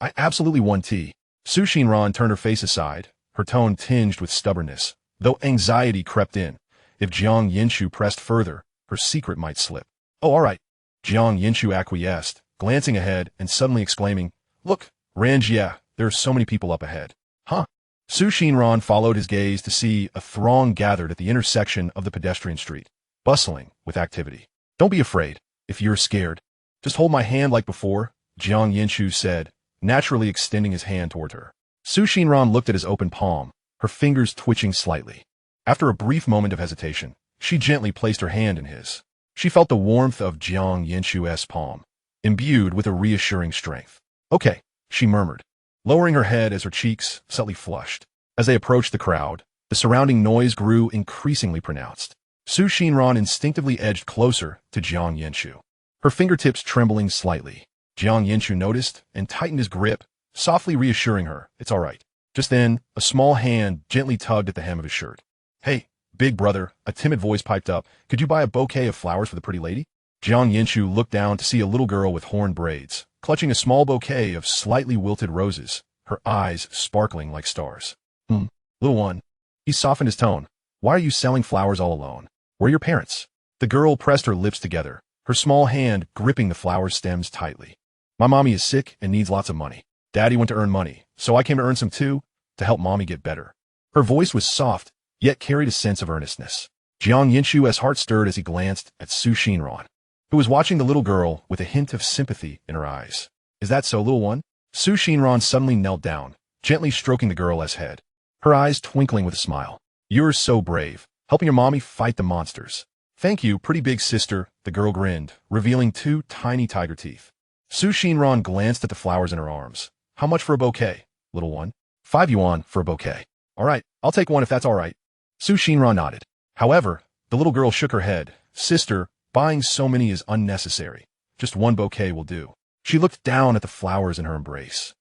I absolutely want tea. Su Xinran turned her face aside, her tone tinged with stubbornness, though anxiety crept in. If Jiang Yanchu pressed further, her secret might slip. Oh, all right. Jiang Yanchu acquiesced, glancing ahead and suddenly exclaiming, Look, Ran-jie, there are so many people up ahead. Huh? Su Xinran followed his gaze to see a throng gathered at the intersection of the pedestrian street, bustling with activity. Don't be afraid. If you're scared, just hold my hand like before, Jiang Yanchu said, naturally extending his hand toward her. Su Xinran looked at his open palm, her fingers twitching slightly. After a brief moment of hesitation, she gently placed her hand in his. She felt the warmth of Jiang Yanchu's palm, imbued with a reassuring strength. Okay, she murmured, lowering her head as her cheeks subtly flushed. As they approached the crowd, the surrounding noise grew increasingly pronounced. Su Xinran instinctively edged closer to Jiang Yanchu, her fingertips trembling slightly. Jiang Yanchu noticed and tightened his grip, softly reassuring her, it's all right. Just then, a small hand gently tugged at the hem of his shirt. Hey, big brother, a timid voice piped up, could you buy a bouquet of flowers for the pretty lady? Jiang Yanchu looked down to see a little girl with horn braids, clutching a small bouquet of slightly wilted roses, her eyes sparkling like stars. Little one. He softened his tone. Why are you selling flowers all alone? Where are your parents? The girl pressed her lips together, her small hand gripping the flower stems tightly. My mommy is sick and needs lots of money. Daddy went to earn money, so I came to earn some too, to help mommy get better. Her voice was soft, yet carried a sense of earnestness. Jiang Yanchu's heart stirred as he glanced at Su Xinran, who was watching the little girl with a hint of sympathy in her eyes. Is that so, little one? Su Xinran suddenly knelt down, gently stroking the girl's head, her eyes twinkling with a smile. You're so brave, helping your mommy fight the monsters. Thank you, pretty big sister, the girl grinned, revealing 2 tiny tiger teeth. Su Xinran glanced at the flowers in her arms. How much for a bouquet, little one? 5 yuan for a bouquet. All right, I'll take one if that's all right. Su Xinran nodded. However, the little girl shook her head. Sister, buying so many is unnecessary. Just 1 bouquet will do. She looked down at the flowers in her embrace.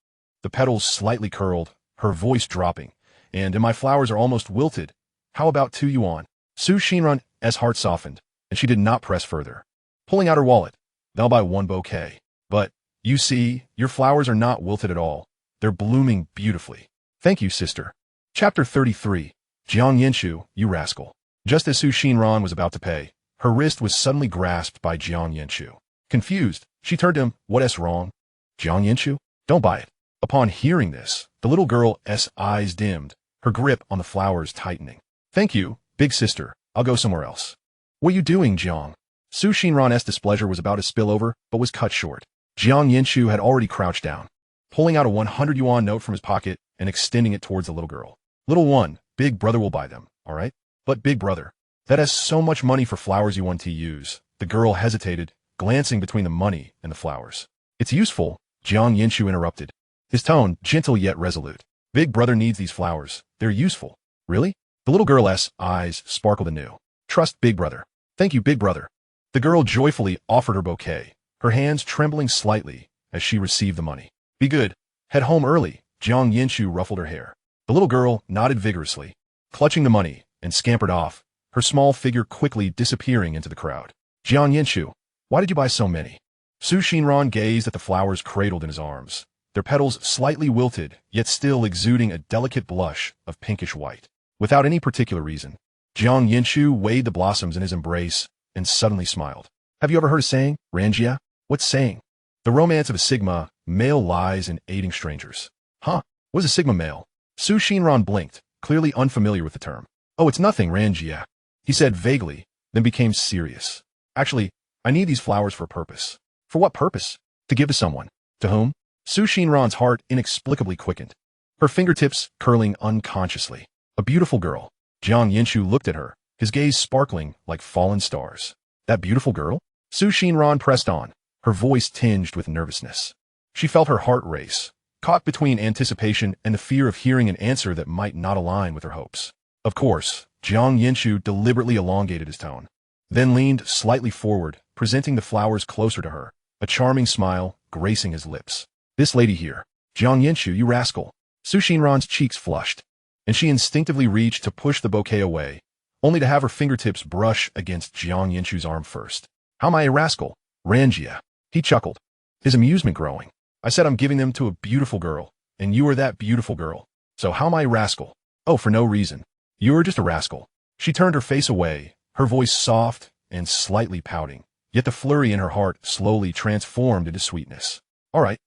The petals slightly curled, her voice dropping. And my flowers are almost wilted. How about 2 yuan? Su Xinran's heart softened, and she did not press further. Pulling out her wallet, they'll buy 1 bouquet. But, you see, your flowers are not wilted at all. They're blooming beautifully. Thank you, sister. Chapter 33. Jiang Yanchu, you rascal. Just as Su Xinran was about to pay, her wrist was suddenly grasped by Jiang Yanchu. Confused, she turned to him, what's wrong? Jiang Yanchu? Don't buy it. Upon hearing this, the little girl's eyes dimmed, her grip on the flowers tightening. Thank you, big sister. I'll go somewhere else. What are you doing, Jiang? Su Xinran's displeasure was about to spill over, but was cut short. Jiang Yanchu had already crouched down, pulling out a 100 yuan note from his pocket and extending it towards the little girl. Little one, big brother will buy them, all right? But big brother, that has so much money for flowers you want to use. The girl hesitated, glancing between the money and the flowers. It's useful, Jiang Yanchu interrupted, his tone gentle yet resolute. Big brother needs these flowers. They're useful. Really? The little girl's eyes sparkled anew. Trust big brother. Thank you, big brother. The girl joyfully offered her bouquet, her hands trembling slightly as she received the money. Be good. Head home early. Jiang Yanchu ruffled her hair. The little girl nodded vigorously, clutching the money, and scampered off, her small figure quickly disappearing into the crowd. Jiang Yanchu, why did you buy so many? Su Xinran gazed at the flowers cradled in his arms, their petals slightly wilted, yet still exuding a delicate blush of pinkish white. Without any particular reason, Jiang Yanchu weighed the blossoms in his embrace and suddenly smiled. Have you ever heard a saying, Ran-jie? What's saying? The romance of a Sigma male lies in aiding strangers. Huh? What is a Sigma male? Su Xinran blinked, clearly unfamiliar with the term. Oh, it's nothing, Ran-jie, he said vaguely, then became serious. Actually, I need these flowers for a purpose. For what purpose? To give to someone. To whom? Su Xinran's heart inexplicably quickened, her fingertips curling unconsciously. A beautiful girl. Jiang Yanchu looked at her, his gaze sparkling like fallen stars. That beautiful girl? Su Xinran pressed on, her voice tinged with nervousness. She felt her heart race, caught between anticipation and the fear of hearing an answer that might not align with her hopes. Of course, Jiang Yanchu deliberately elongated his tone, then leaned slightly forward, presenting the flowers closer to her, a charming smile gracing his lips. This lady here. Jiang Yanchu, you rascal. Xinran's cheeks flushed, and she instinctively reached to push the bouquet away, only to have her fingertips brush against Jiang Yanchu's arm first. How am I a rascal? Ran-jie. He chuckled, his amusement growing. I said I'm giving them to a beautiful girl, and you are that beautiful girl. So how am I a rascal? Oh, for no reason. You're just a rascal. She turned her face away, her voice soft and slightly pouting, yet the flurry in her heart slowly transformed into sweetness. All right.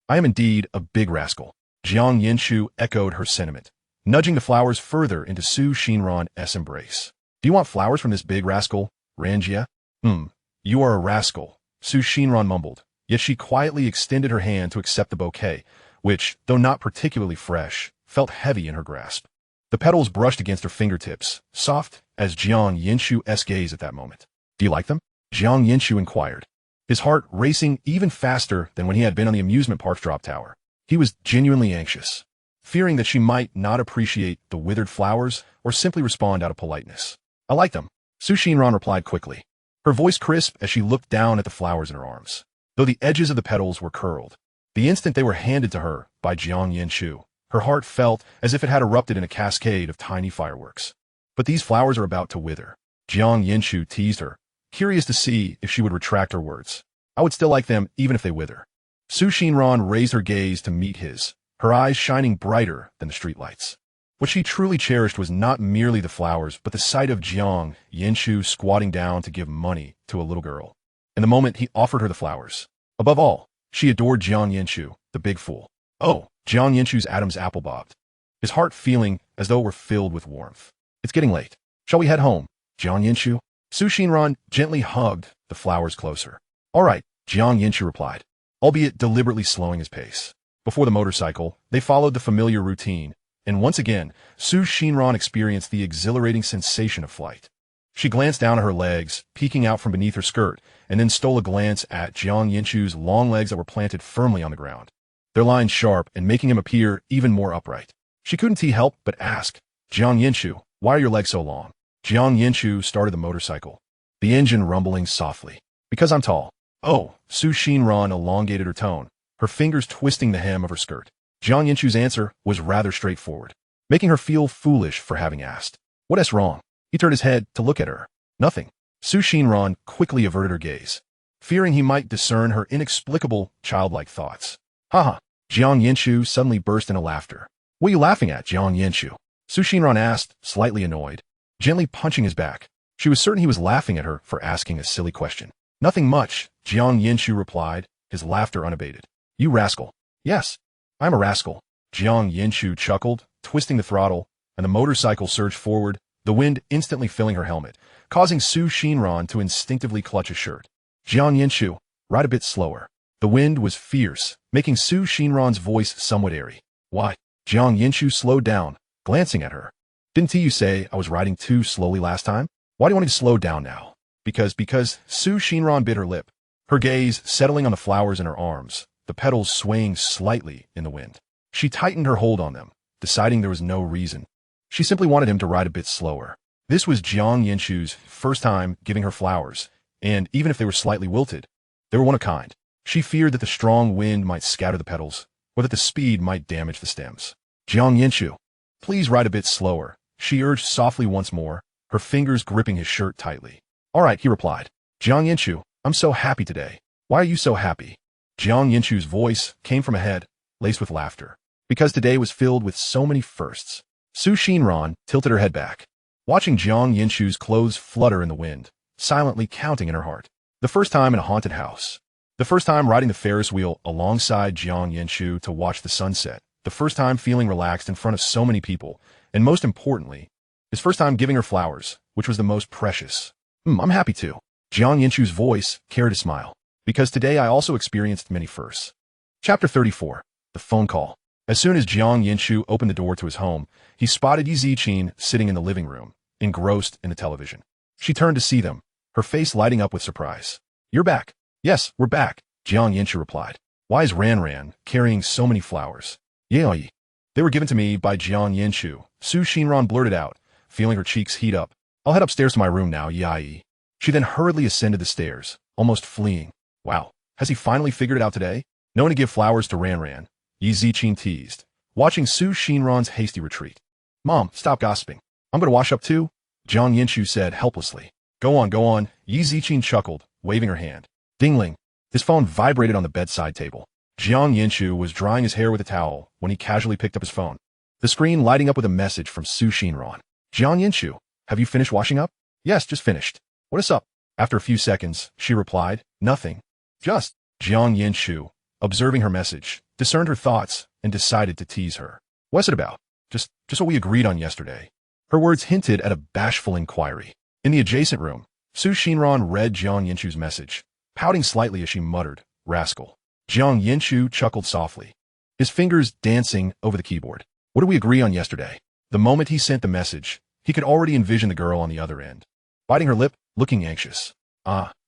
I am indeed a big rascal. Jiang Yanchu echoed her sentiment, nudging the flowers further into Xinran's embrace. Do you want flowers from this big rascal, Ran-jie? You are a rascal, Xinran mumbled, yet she quietly extended her hand to accept the bouquet, which, though not particularly fresh, felt heavy in her grasp. The petals brushed against her fingertips, soft as Jiang Yanchu's gaze at that moment. Do you like them? Jiang Yanchu inquired, his heart racing even faster than when he had been on the amusement park's drop tower. He was genuinely anxious, fearing that she might not appreciate the withered flowers or simply respond out of politeness. I like them, Xinran replied quickly, her voice crisp as she looked down at the flowers in her arms, though the edges of the petals were curled. The instant they were handed to her by Jiang Yanchu, her heart felt as if it had erupted in a cascade of tiny fireworks. But these flowers are about to wither. Jiang Yanchu teased her, curious to see if she would retract her words. I would still like them even if they wither. Xinran raised her gaze to meet his, her eyes shining brighter than the streetlights. What she truly cherished was not merely the flowers, but the sight of Jiang Yanchu squatting down to give money to a little girl. And the moment he offered her the flowers. Above all, she adored Jiang Yanchu, the big fool. Oh, Jiang Yanchu's Adam's apple bobbed, his heart feeling as though it were filled with warmth. It's getting late. Shall we head home, Jiang Yanchu? Xinran gently hugged the flowers closer. All right, Jiang Yanchu replied, albeit deliberately slowing his pace. Before the motorcycle, they followed the familiar routine, and once again, Xinran experienced the exhilarating sensation of flight. She glanced down at her legs, peeking out from beneath her skirt, and then stole a glance at Jiang Yanchu's long legs that were planted firmly on the ground, their lines sharp and making him appear even more upright. She couldn't help but ask, Jiang Yanchu, why are your legs so long? Jiang Yanchu started the motorcycle, the engine rumbling softly. Because I'm tall. Oh, Xinran elongated her tone, her fingers twisting the hem of her skirt. Jiang Yanchu's answer was rather straightforward, making her feel foolish for having asked. What is wrong? He turned his head to look at her. Nothing. Xinran quickly averted her gaze, fearing he might discern her inexplicable, childlike thoughts. Haha. Jiang Yanchu suddenly burst into laughter. What are you laughing at, Jiang Yanchu? Xinran asked, slightly annoyed, gently punching his back. She was certain he was laughing at her for asking a silly question. Nothing much, Jiang Yanchu replied, his laughter unabated. You rascal. Yes, I'm a rascal. Jiang Yanchu chuckled, twisting the throttle, and the motorcycle surged forward, the wind instantly filling her helmet, causing Xinran to instinctively clutch his shirt. Jiang Yanchu, ride a bit slower. The wind was fierce, making Xinran's voice somewhat airy. Why? Jiang Yanchu slowed down, glancing at her. Didn't you say I was riding too slowly last time? Why do you want me to slow down now? Because Xinran bit her lip, her gaze settling on the flowers in her arms, the petals swaying slightly in the wind. She tightened her hold on them, deciding there was no reason. She simply wanted him to ride a bit slower. This was Jiang Yanchu's first time giving her flowers, and even if they were slightly wilted, they were one of a kind. She feared that the strong wind might scatter the petals, or that the speed might damage the stems. Jiang Yanchu, please ride a bit slower, she urged softly once more, her fingers gripping his shirt tightly. All right, he replied. Jiang Yanchu, I'm so happy today. Why are you so happy? Jiang Yanchu's voice came from ahead, laced with laughter. Because today was filled with so many firsts. Xinran tilted her head back, watching Jiang Yanchu's clothes flutter in the wind, silently counting in her heart. The first time in a haunted house. The first time riding the Ferris wheel alongside Jiang Yanchu to watch the sunset. The first time feeling relaxed in front of so many people. And most importantly, his first time giving her flowers, which was the most precious. I'm happy too. Jiang Yanchu's voice carried a smile. Because today I also experienced many firsts. Chapter 34. The Phone Call. As soon as Jiang Yanchu opened the door to his home, he spotted Yi Ziqin sitting in the living room, engrossed in the television. She turned to see them, her face lighting up with surprise. You're back. Yes, we're back, Jiang Yanchu replied. Why is Ran carrying so many flowers? Yai. They were given to me by Jiang Yanchu, Xinran blurted out, feeling her cheeks heat up. I'll head upstairs to my room now, yai. She then hurriedly ascended the stairs, almost fleeing. Wow, has he finally figured it out today? Knowing to give flowers to Ran, Yi Ziqing teased, watching Su Xinran's hasty retreat. Mom, stop gossiping. I'm going to wash up too, Jiang Yanchu said helplessly. Go on, Yi Ziqing chuckled, waving her hand. Dingling. His phone vibrated on the bedside table. Jiang Yanchu was drying his hair with a towel when he casually picked up his phone. The screen lighting up with a message from Su Xinran. Jiang Yanchu, have you finished washing up? Yes, just finished. What is up? After a few seconds, she replied, nothing. Just. Jiang Yanchu, observing her message, discerned her thoughts and decided to tease her. What's it about? Just what we agreed on yesterday. Her words hinted at a bashful inquiry. In the adjacent room, Su Xinran read Jiang Yanchu's message, pouting slightly as she muttered, rascal. Jiang Yanchu chuckled softly, his fingers dancing over the keyboard. What did we agree on yesterday? The moment he sent the message, he could already envision the girl on the other end, biting her lip, looking anxious.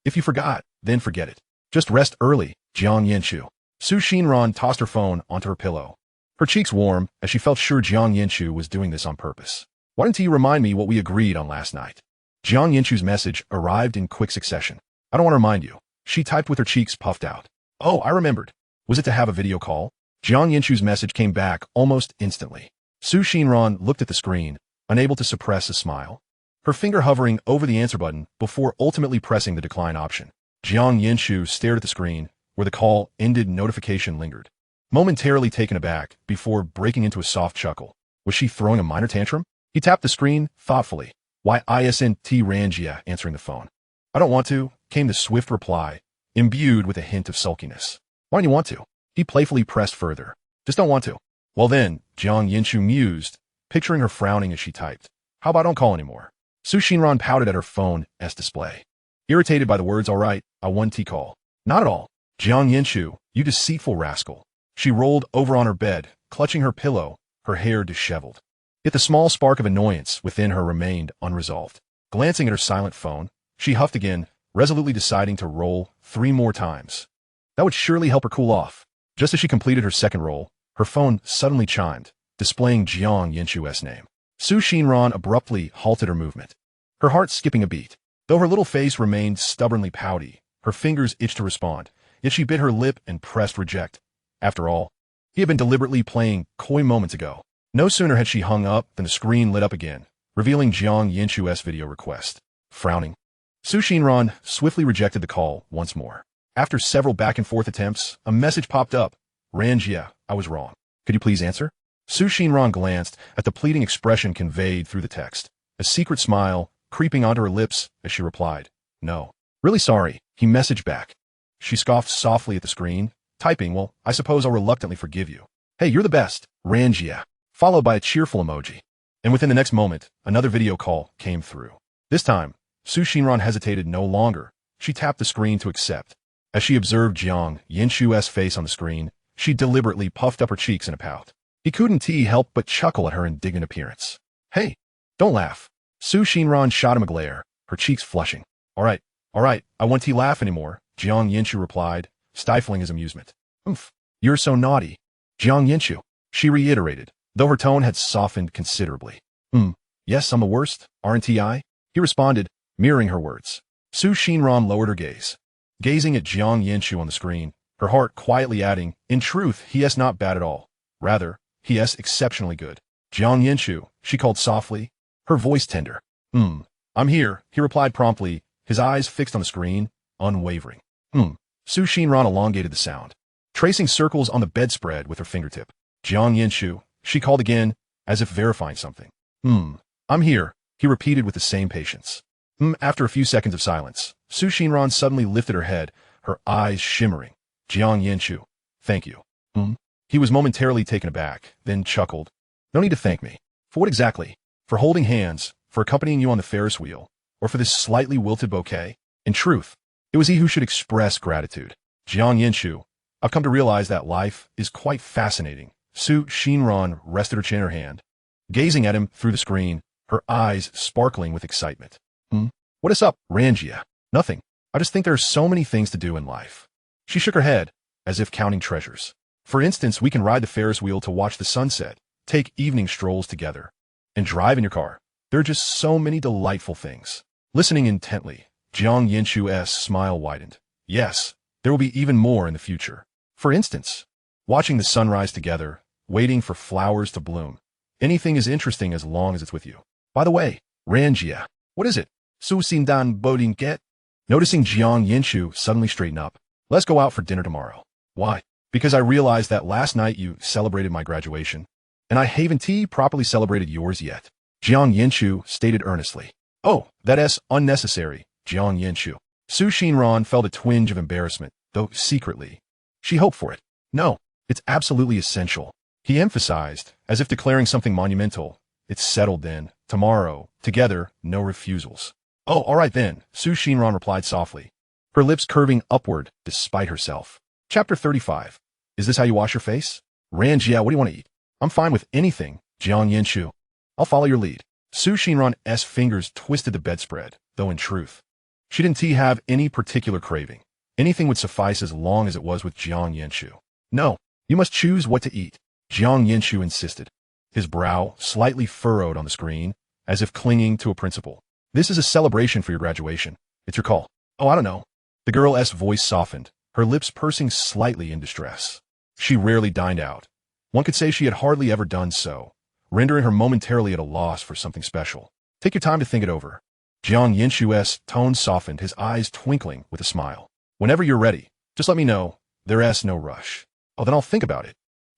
If you forgot, then forget it. Just rest early, Jiang Yanchu. Su Xinran tossed her phone onto her pillow, her cheeks warm as she felt sure Jiang Yanchu was doing this on purpose. Why didn't you remind me what we agreed on last night? Jiang Yanchu's message arrived in quick succession. I don't want to remind you, she typed with her cheeks puffed out. Oh, I remembered. Was it to have a video call? Jiang Yanchu's message came back almost instantly. Su Xinran looked at the screen, unable to suppress a smile, her finger hovering over the answer button before ultimately pressing the decline option. Jiang Yanchu stared at the screen, where the call ended notification lingered, momentarily taken aback before breaking into a soft chuckle. Was she throwing a minor tantrum? He tapped the screen thoughtfully. Why isn't Ran-jie answering the phone? I don't want to, came the swift reply, imbued with a hint of sulkiness. Why don't you want to? He playfully pressed further. Just don't want to. Well then, Jiang Yanchu mused, picturing her frowning as she typed. How about I don't call anymore? Su Xinran pouted at her phone S display, irritated by the words, all right, I want to call. Not at all. Jiang Yanchu, you deceitful rascal. She rolled over on her bed, clutching her pillow, her hair disheveled. Yet the small spark of annoyance within her remained unresolved. Glancing at her silent phone, she huffed again, resolutely deciding to roll 3 more times. That would surely help her cool off. Just as she completed her second roll, her phone suddenly chimed, displaying Jiang Yanchu's name. Su Xinran abruptly halted her movement, her heart skipping a beat. Though her little face remained stubbornly pouty, her fingers itched to respond, yet she bit her lip and pressed reject. After all, he had been deliberately playing coy moments ago. No sooner had she hung up than the screen lit up again, revealing Jiang Yanchu's video request. Frowning, Su Xinran swiftly rejected the call once more. After several back-and-forth attempts, a message popped up. Ran-jie, I was wrong. Could you please answer? Su Xinran glanced at the pleading expression conveyed through the text, a secret smile creeping onto her lips as she replied, no. Really sorry, he messaged back. She scoffed softly at the screen, typing, well, I suppose I'll reluctantly forgive you. Hey, you're the best, Ran-jie, followed by a cheerful emoji. And within the next moment, another video call came through. This time, Su Xinran hesitated no longer. She tapped the screen to accept. As she observed Jiang Yanchu's face on the screen, she deliberately puffed up her cheeks in a pout. He couldn't help but chuckle at her indignant appearance. Hey, don't laugh. Su Xinran shot him a glare, her cheeks flushing. All right, I won't laugh anymore, Jiang Yanchu replied, stifling his amusement. Oomph, you're so naughty. Jiang Yanchu, she reiterated, though her tone had softened considerably. Yes, I'm the worst, aren't I? He responded, mirroring her words. Su Xinran lowered her gaze, gazing at Jiang Yanchu on the screen, her heart quietly adding, in truth, he is not bad at all. Rather, he is exceptionally good. Jiang Yanchu, she called softly, her voice tender. I'm here, he replied promptly, his eyes fixed on the screen, unwavering. Su Xinran elongated the sound, tracing circles on the bedspread with her fingertip. Jiang Yanchu, she called again, as if verifying something. I'm here, he repeated with the same patience. After a few seconds of silence, Su Xinran suddenly lifted her head, her eyes shimmering. Jiang Yanchu, thank you. He was momentarily taken aback, then chuckled. No need to thank me. For what exactly? For holding hands, for accompanying you on the Ferris wheel, or for this slightly wilted bouquet? In truth, it was he who should express gratitude. Jiang Yanchu, I've come to realize that life is quite fascinating. Su Xinran rested her chin in her hand, gazing at him through the screen, her eyes sparkling with excitement. What is up, Ran-jie? Nothing. I just think there are so many things to do in life. She shook her head, as if counting treasures. For instance, we can ride the Ferris wheel to watch the sunset, take evening strolls together, and drive in your car. There are just so many delightful things. Listening intently, Jiang Yanchu's smile widened. Yes, there will be even more in the future. For instance, watching the sunrise together, waiting for flowers to bloom. Anything is interesting as long as it's with you. By the way, Ran-jie, what is it? Su dan boding get? Noticing Jiang Yanchu suddenly straighten up. Let's go out for dinner tomorrow. Why? Because I realized that last night you celebrated my graduation, and I haven't properly celebrated yours yet. Jiang Yanchu stated earnestly. Oh, that's unnecessary, Jiang Yanchu. Xinran felt a twinge of embarrassment, though secretly. She hoped for it. No, it's absolutely essential. He emphasized, as if declaring something monumental. It's settled then. Tomorrow. Together. No refusals. Oh, all right then, Xinran replied softly, her lips curving upward despite herself. Chapter 35. Is this how you wash your face? Ran-jie, what do you want to eat? I'm fine with anything, Jiang Yanchu. I'll follow your lead. Xinran's fingers twisted the bedspread, though in truth, she didn't have any particular craving. Anything would suffice as long as it was with Jiang Yanchu. No, you must choose what to eat, Jiang Yanchu insisted, his brow slightly furrowed on the screen, as if clinging to a principle. This is a celebration for your graduation. It's your call. Oh, I don't know. The girl's voice softened, her lips pursing slightly in distress. She rarely dined out. One could say she had hardly ever done so, rendering her momentarily at a loss for something special. Take your time to think it over. Jiang Yanchu's tone softened, his eyes twinkling with a smile. Whenever you're ready, just let me know. There's no rush. Oh, then I'll think about it.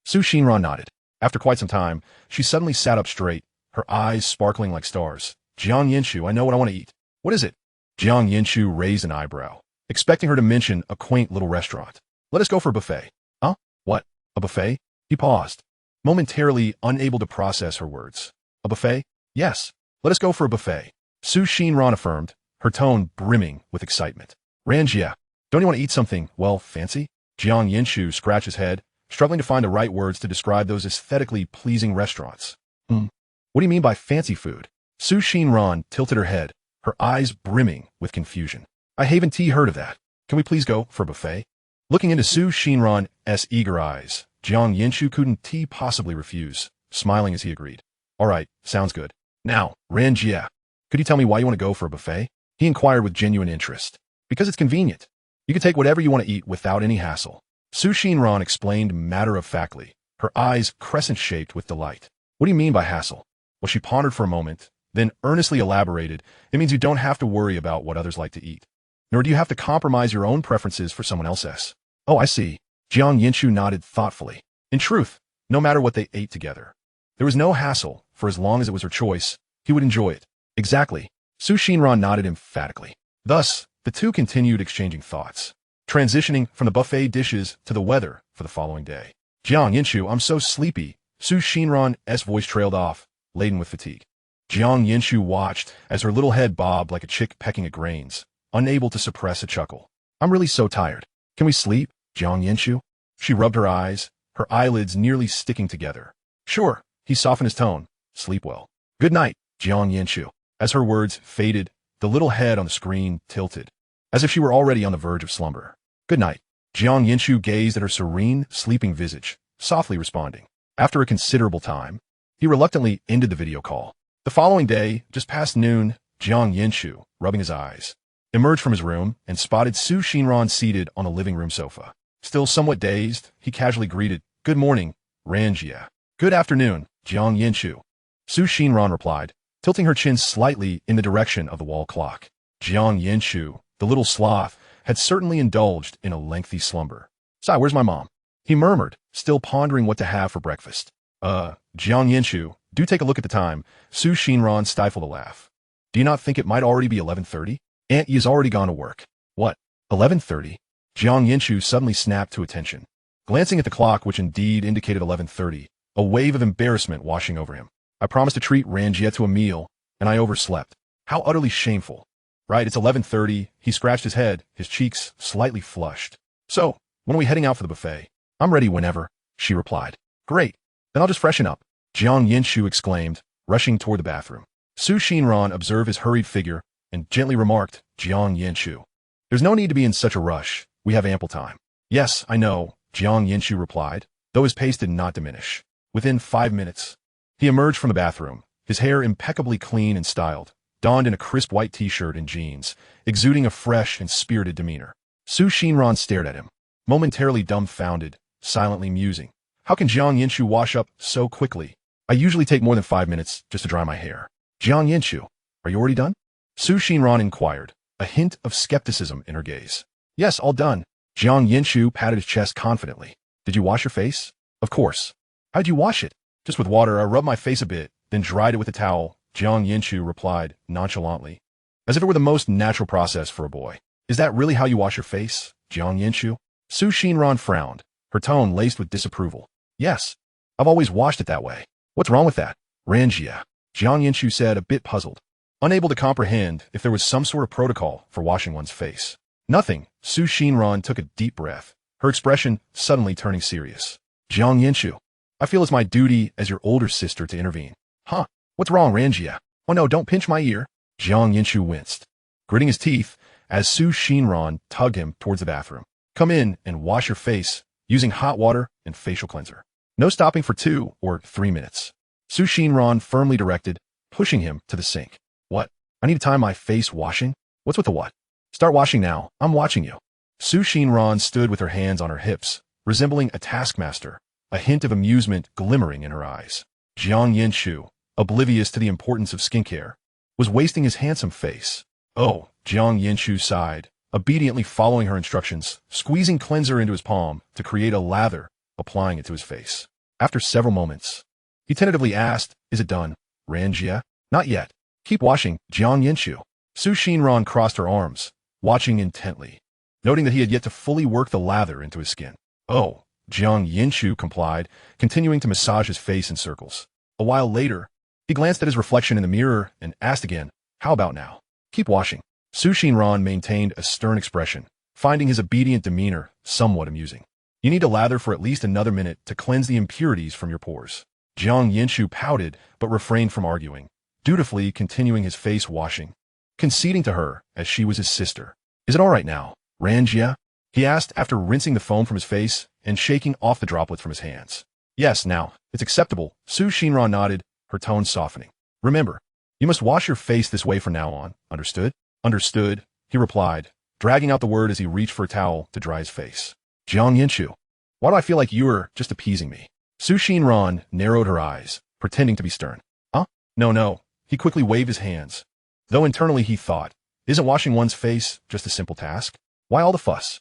Xinran nodded. After quite some time, she suddenly sat up straight, her eyes sparkling like stars. Jiang Yanchu, I know what I want to eat. What is it? Jiang Yanchu raised an eyebrow, expecting her to mention a quaint little restaurant. Let us go for a buffet. Huh? What? A buffet? He paused, momentarily unable to process her words. A buffet? Yes. Let us go for a buffet. Xinran affirmed, her tone brimming with excitement. Ran-jie, don't you want to eat something, well, fancy? Jiang Yanchu scratched his head, struggling to find the right words to describe those aesthetically pleasing restaurants. What do you mean by fancy food? Xinran tilted her head, her eyes brimming with confusion. I haven't heard of that. Can we please go for a buffet? Looking into Xinran's eager eyes, Jiang Yanchu couldn't possibly refuse, smiling as he agreed. All right, sounds good. Now, Ran-jie, could you tell me why you want to go for a buffet? He inquired with genuine interest. Because it's convenient. You can take whatever you want to eat without any hassle. Xinran explained matter-of-factly, her eyes crescent-shaped with delight. What do you mean by hassle? Well, she pondered for a moment, then earnestly elaborated. It means you don't have to worry about what others like to eat, nor do you have to compromise your own preferences for someone else's. Oh, I see. Jiang Yanchu nodded thoughtfully. In truth, no matter what they ate together, there was no hassle, for as long as it was her choice, he would enjoy it. Exactly. Xinran nodded emphatically. Thus, the two continued exchanging thoughts, transitioning from the buffet dishes to the weather for the following day. Jiang Yanchu, I'm so sleepy. Xinran's voice trailed off, laden with fatigue. Jiang Yanchu watched as her little head bobbed like a chick pecking at grains, unable to suppress a chuckle. I'm really so tired. Can we sleep, Jiang Yanchu? She rubbed her eyes, her eyelids nearly sticking together. Sure, he softened his tone. Sleep well. Good night, Jiang Yanchu. As her words faded, the little head on the screen tilted, as if she were already on the verge of slumber. Good night. Jiang Yanchu gazed at her serene, sleeping visage, softly responding. After a considerable time, he reluctantly ended the video call. The following day, just past noon, Jiang Yanchu, rubbing his eyes, emerged from his room and spotted Xinran seated on a living room sofa. Still somewhat dazed, he casually greeted, Good morning, Ran-jie. Good afternoon, Jiang Yanchu. Xinran replied, tilting her chin slightly in the direction of the wall clock. Jiang Yanchu, the little sloth, had certainly indulged in a lengthy slumber. Sai, where's my mom? He murmured, still pondering what to have for breakfast. Jiang Yanchu, do take a look at the time. Xinran stifled a laugh. Do you not think it might already be 11:30? Aunt Yi's already gone to work. What? 11:30? Jiang Yanchu suddenly snapped to attention. Glancing at the clock, which indeed indicated 11:30, a wave of embarrassment washing over him. I promised to treat Ran-jie to a meal, and I overslept. How utterly shameful. Right, it's 11:30. He scratched his head, his cheeks slightly flushed. So, when are we heading out for the buffet? I'm ready whenever, she replied. Great. Then I'll just freshen up, Jiang Yanchu exclaimed, rushing toward the bathroom. Xinran observed his hurried figure and gently remarked, Jiang Yanchu, there's no need to be in such a rush. We have ample time. Yes, I know, Jiang Yanchu replied, though his pace did not diminish. Within 5 minutes, he emerged from the bathroom, his hair impeccably clean and styled, donned in a crisp white t-shirt and jeans, exuding a fresh and spirited demeanor. Su Xinran stared at him, momentarily dumbfounded, silently musing. How can Jiang Yanchu wash up so quickly? I usually take more than 5 minutes just to dry my hair. Jiang Yanchu, are you already done? Su Xinran inquired, a hint of skepticism in her gaze. Yes, all done. Jiang Yanchu patted his chest confidently. Did you wash your face? Of course. How'd you wash it? Just with water. I rubbed my face a bit, then dried it with a towel, Jiang Yanchu replied nonchalantly, as if it were the most natural process for a boy. Is that really how you wash your face, Jiang Yanchu? Su Xinran frowned, her tone laced with disapproval. Yes. I've always washed it that way. What's wrong with that? Ran-jie, Jiang Yanchu said, a bit puzzled, unable to comprehend if there was some sort of protocol for washing one's face. Nothing. Su Xinran took a deep breath, her expression suddenly turning serious. Jiang Yanchu, I feel it's my duty as your older sister to intervene. Huh? What's wrong, Ran-jie? Oh no, don't pinch my ear. Jiang Yanchu winced, gritting his teeth as Su Xinran tugged him towards the bathroom. Come in and wash your face using hot water and facial cleanser. No stopping for 2 or 3 minutes. Su Xinran firmly directed, pushing him to the sink. What? I need to time my face washing? What's with the what? Start washing now. I'm watching you. Su Xinran stood with her hands on her hips, resembling a taskmaster, a hint of amusement glimmering in her eyes. Jiang Yanchu, oblivious to the importance of skincare, was wasting his handsome face. Oh, Jiang Yanchu sighed, obediently following her instructions, squeezing cleanser into his palm to create a lather, applying it to his face. After several moments, he tentatively asked, Is it done, Ran-jie? Not yet. Keep washing, Jiang Yanchu. Su Xinran crossed her arms, watching intently, noting that he had yet to fully work the lather into his skin. Oh, Jiang Yanchu complied, continuing to massage his face in circles. A while later, he glanced at his reflection in the mirror and asked again, How about now? Keep washing. Su Xinran maintained a stern expression, finding his obedient demeanor somewhat amusing. You need to lather for at least another minute to cleanse the impurities from your pores. Jiang Yanchu pouted, but refrained from arguing, dutifully continuing his face washing, conceding to her as she was his sister. Is it all right now, Ran-jie? He asked after rinsing the foam from his face and shaking off the droplets from his hands. Yes, now, it's acceptable. Su Xinran nodded, her tone softening. Remember, you must wash your face this way from now on, understood? Understood, he replied, dragging out the word as he reached for a towel to dry his face. Jiang Yanchu, why do I feel like you're just appeasing me? Su Xinran narrowed her eyes, pretending to be stern. Huh? No. He quickly waved his hands, though internally he thought, isn't washing one's face just a simple task? Why all the fuss?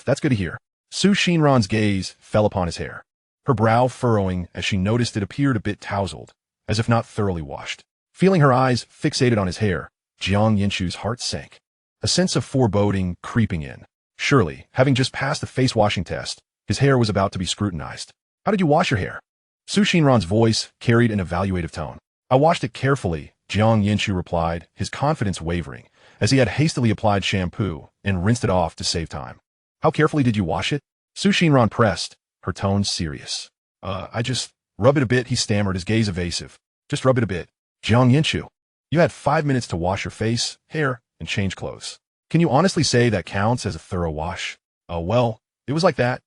That's good to hear. Su Xinran's gaze fell upon his hair, her brow furrowing as she noticed it appeared a bit tousled, as if not thoroughly washed. Feeling her eyes fixated on his hair, Jiang Yanchu's heart sank, a sense of foreboding creeping in. Surely, having just passed the face-washing test, his hair was about to be scrutinized. How did you wash your hair? Su Xinran's voice carried an evaluative tone. I washed it carefully, Jiang Yanchu replied, his confidence wavering, as he had hastily applied shampoo and rinsed it off to save time. How carefully did you wash it? Su Xinran pressed, her tone serious. I just rub it a bit, he stammered, his gaze evasive. Just rub it a bit. Jiang Yanchu, you had 5 minutes to wash your face, hair, and change clothes. Can you honestly say that counts as a thorough wash? Well, it was like that,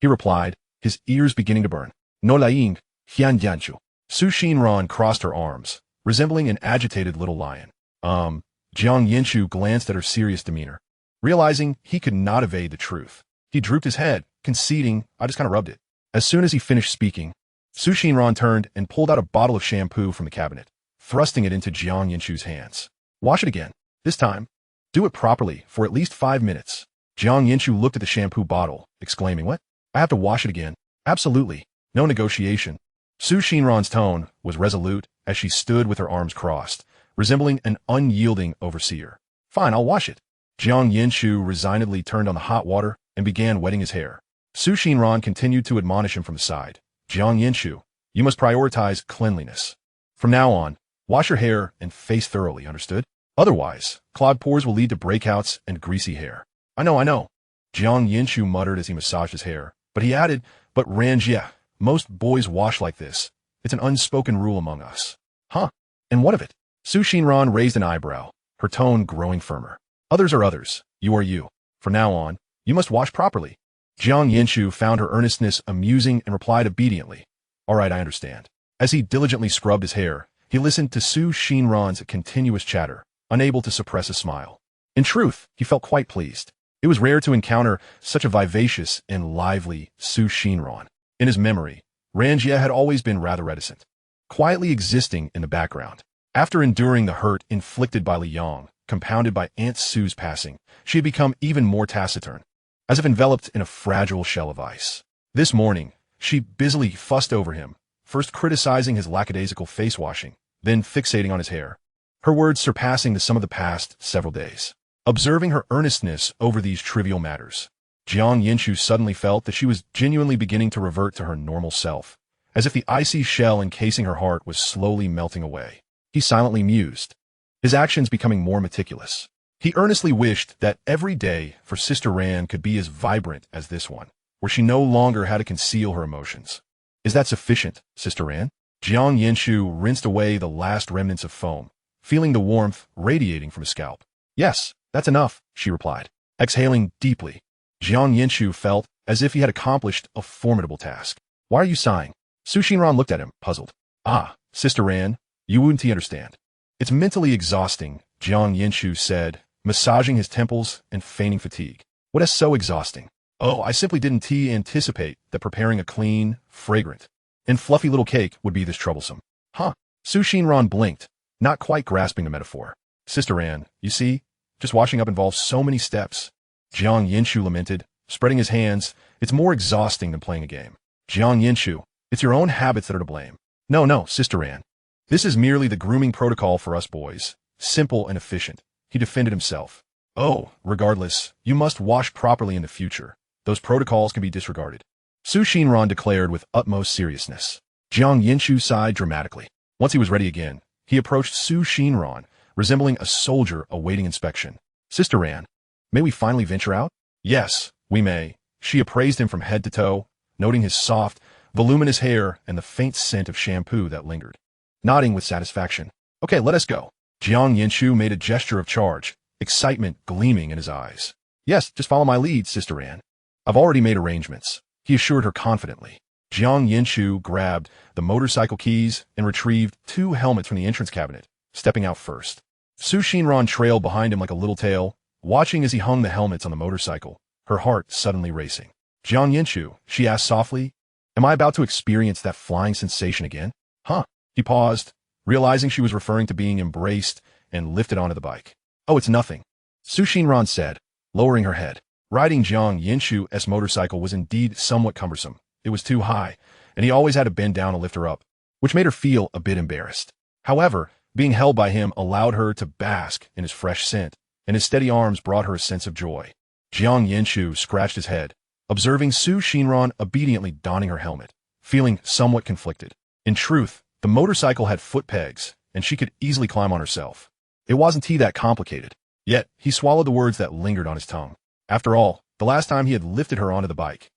he replied, his ears beginning to burn. No lying, Jiang Yanchu. Su Xinran crossed her arms, resembling an agitated little lion. Jiang Yanchu glanced at her serious demeanor, realizing he could not evade the truth. He drooped his head, conceding, I just kind of rubbed it. As soon as he finished speaking, Su Xinran turned and pulled out a bottle of shampoo from the cabinet, thrusting it into Jiang Yanchu's hands. Wash it again. This time, do it properly for at least 5 minutes. Jiang Yanchu looked at the shampoo bottle, exclaiming, What? I have to wash it again? Absolutely. No negotiation. Su Xinran's tone was resolute as she stood with her arms crossed, resembling an unyielding overseer. Fine, I'll wash it. Jiang Yanchu resignedly turned on the hot water and began wetting his hair. Su Xinran continued to admonish him from the side. Jiang Yanchu, you must prioritize cleanliness. From now on, wash your hair and face thoroughly, understood? Otherwise, clogged pores will lead to breakouts and greasy hair. I know. Jiang Yanchu muttered as he massaged his hair, but he added, But Ran-jie, most boys wash like this. It's an unspoken rule among us. Huh? And what of it? Su Xinran raised an eyebrow, her tone growing firmer. Others are others. You are you. From now on, you must wash properly. Jiang Yanchu found her earnestness amusing and replied obediently. All right, I understand. As he diligently scrubbed his hair, He listened to Su Xinran's continuous chatter, unable to suppress a smile. In truth, he felt quite pleased. It was rare to encounter such a vivacious and lively Su Xinran. In his memory, Ran-jie had always been rather reticent, quietly existing in the background. After enduring the hurt inflicted by Li Yang, compounded by Aunt Su's passing, she had become even more taciturn, as if enveloped in a fragile shell of ice. This morning, she busily fussed over him, first criticizing his lackadaisical face-washing, then fixating on his hair, her words surpassing the sum of the past several days. Observing her earnestness over these trivial matters, Jiang Yanchu suddenly felt that she was genuinely beginning to revert to her normal self, as if the icy shell encasing her heart was slowly melting away. He silently mused, his actions becoming more meticulous. He earnestly wished that every day for Sister Ran could be as vibrant as this one, where she no longer had to conceal her emotions. Is that sufficient, Sister Ran? Jiang Yanchu rinsed away the last remnants of foam, feeling the warmth radiating from his scalp. Yes, that's enough, she replied, exhaling deeply. Jiang Yanchu felt as if he had accomplished a formidable task. Why are you sighing? Su Xinran looked at him, puzzled. Ah, Sister Ran, you wouldn't understand. It's mentally exhausting, Jiang Yanchu said, massaging his temples and feigning fatigue. What is so exhausting? Oh, I simply didn't anticipate that preparing a clean, fragrant, and fluffy little cake would be this troublesome. Huh? Su Xinran blinked, not quite grasping the metaphor. Sister Ran, you see, just washing up involves so many steps. Jiang Yanchu lamented, spreading his hands. It's more exhausting than playing a game. Jiang Yanchu, it's your own habits that are to blame. No, Sister Ran. This is merely the grooming protocol for us boys. Simple and efficient. He defended himself. Oh, regardless, you must wash properly in the future. Those protocols can be disregarded. Su Xinran declared with utmost seriousness. Jiang Yanchu sighed dramatically. Once he was ready again, he approached Su Xinran, resembling a soldier awaiting inspection. Sister Ran, may we finally venture out? Yes, we may. She appraised him from head to toe, noting his soft, voluminous hair and the faint scent of shampoo that lingered. Nodding with satisfaction. Okay, let us go. Jiang Yanchu made a gesture of charge, excitement gleaming in his eyes. Yes, just follow my lead, Sister Ran. I've already made arrangements, he assured her confidently. Jiang Yanchu grabbed the motorcycle keys and retrieved 2 helmets from the entrance cabinet, stepping out first. Su Xinran trailed behind him like a little tail, watching as he hung the helmets on the motorcycle, her heart suddenly racing. Jiang Yanchu, she asked softly, am I about to experience that flying sensation again? Huh? He paused, realizing she was referring to being embraced, and lifted onto the bike. Oh, it's nothing, Su Xinran said, lowering her head. Riding Jiang Yanchu's motorcycle was indeed somewhat cumbersome. It was too high, and he always had to bend down to lift her up, which made her feel a bit embarrassed. However, being held by him allowed her to bask in his fresh scent, and his steady arms brought her a sense of joy. Jiang Yanchu scratched his head, observing Su Xinran obediently donning her helmet, feeling somewhat conflicted. In truth, the motorcycle had foot pegs, and she could easily climb on herself. It wasn't that complicated. Yet, he swallowed the words that lingered on his tongue. After all, the last time he had lifted her onto the bike,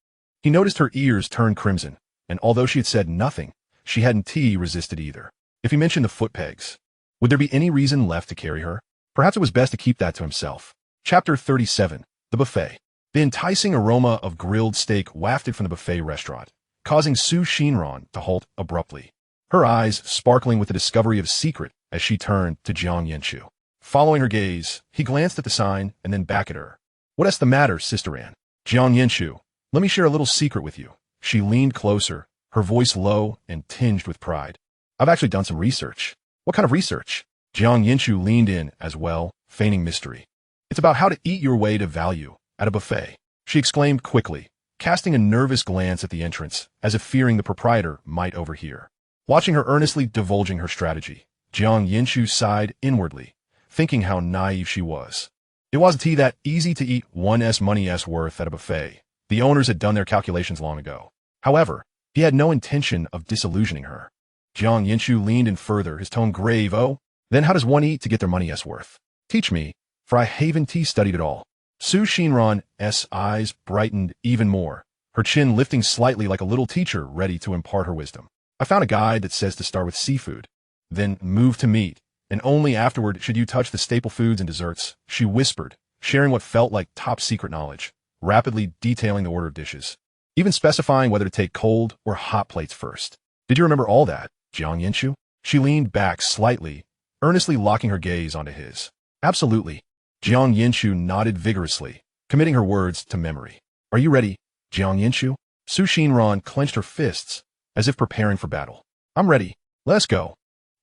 he noticed her ears turn crimson, and although she had said nothing, she hadn't resisted either. If he mentioned the foot pegs, would there be any reason left to carry her? Perhaps it was best to keep that to himself. Chapter 37. The Buffet. The enticing aroma of grilled steak wafted from the buffet restaurant, causing Su Xinran to halt abruptly, her eyes sparkling with the discovery of a secret as she turned to Jiang Yanchu. Following her gaze, he glanced at the sign and then back at her. What is the matter, Sister Ran? Jiang Yanchu, let me share a little secret with you. She leaned closer, her voice low and tinged with pride. I've actually done some research. What kind of research? Jiang Yanchu leaned in as well, feigning mystery. It's about how to eat your way to value at a buffet, she exclaimed quickly, casting a nervous glance at the entrance, as if fearing the proprietor might overhear. Watching her earnestly divulging her strategy, Jiang Yanchu sighed inwardly, thinking how naive she was. It wasn't that easy to eat one's money's worth at a buffet. The owners had done their calculations long ago. However, he had no intention of disillusioning her. Jiang Yanchu leaned in further, his tone grave. Oh, then how does one eat to get their money's worth? Teach me, for I haven't studied it all. Su Xinran's eyes brightened even more, her chin lifting slightly like a little teacher ready to impart her wisdom. I found a guide that says to start with seafood, then move to meat, and only afterward should you touch the staple foods and desserts, she whispered, sharing what felt like top-secret knowledge, rapidly detailing the order of dishes, even specifying whether to take cold or hot plates first. Did you remember all that, Jiang Yanchu? She leaned back slightly, earnestly locking her gaze onto his. Absolutely. Jiang Yanchu nodded vigorously, committing her words to memory. Are you ready, Jiang Yanchu? Xinran clenched her fists, as if preparing for battle. I'm ready. Let's go.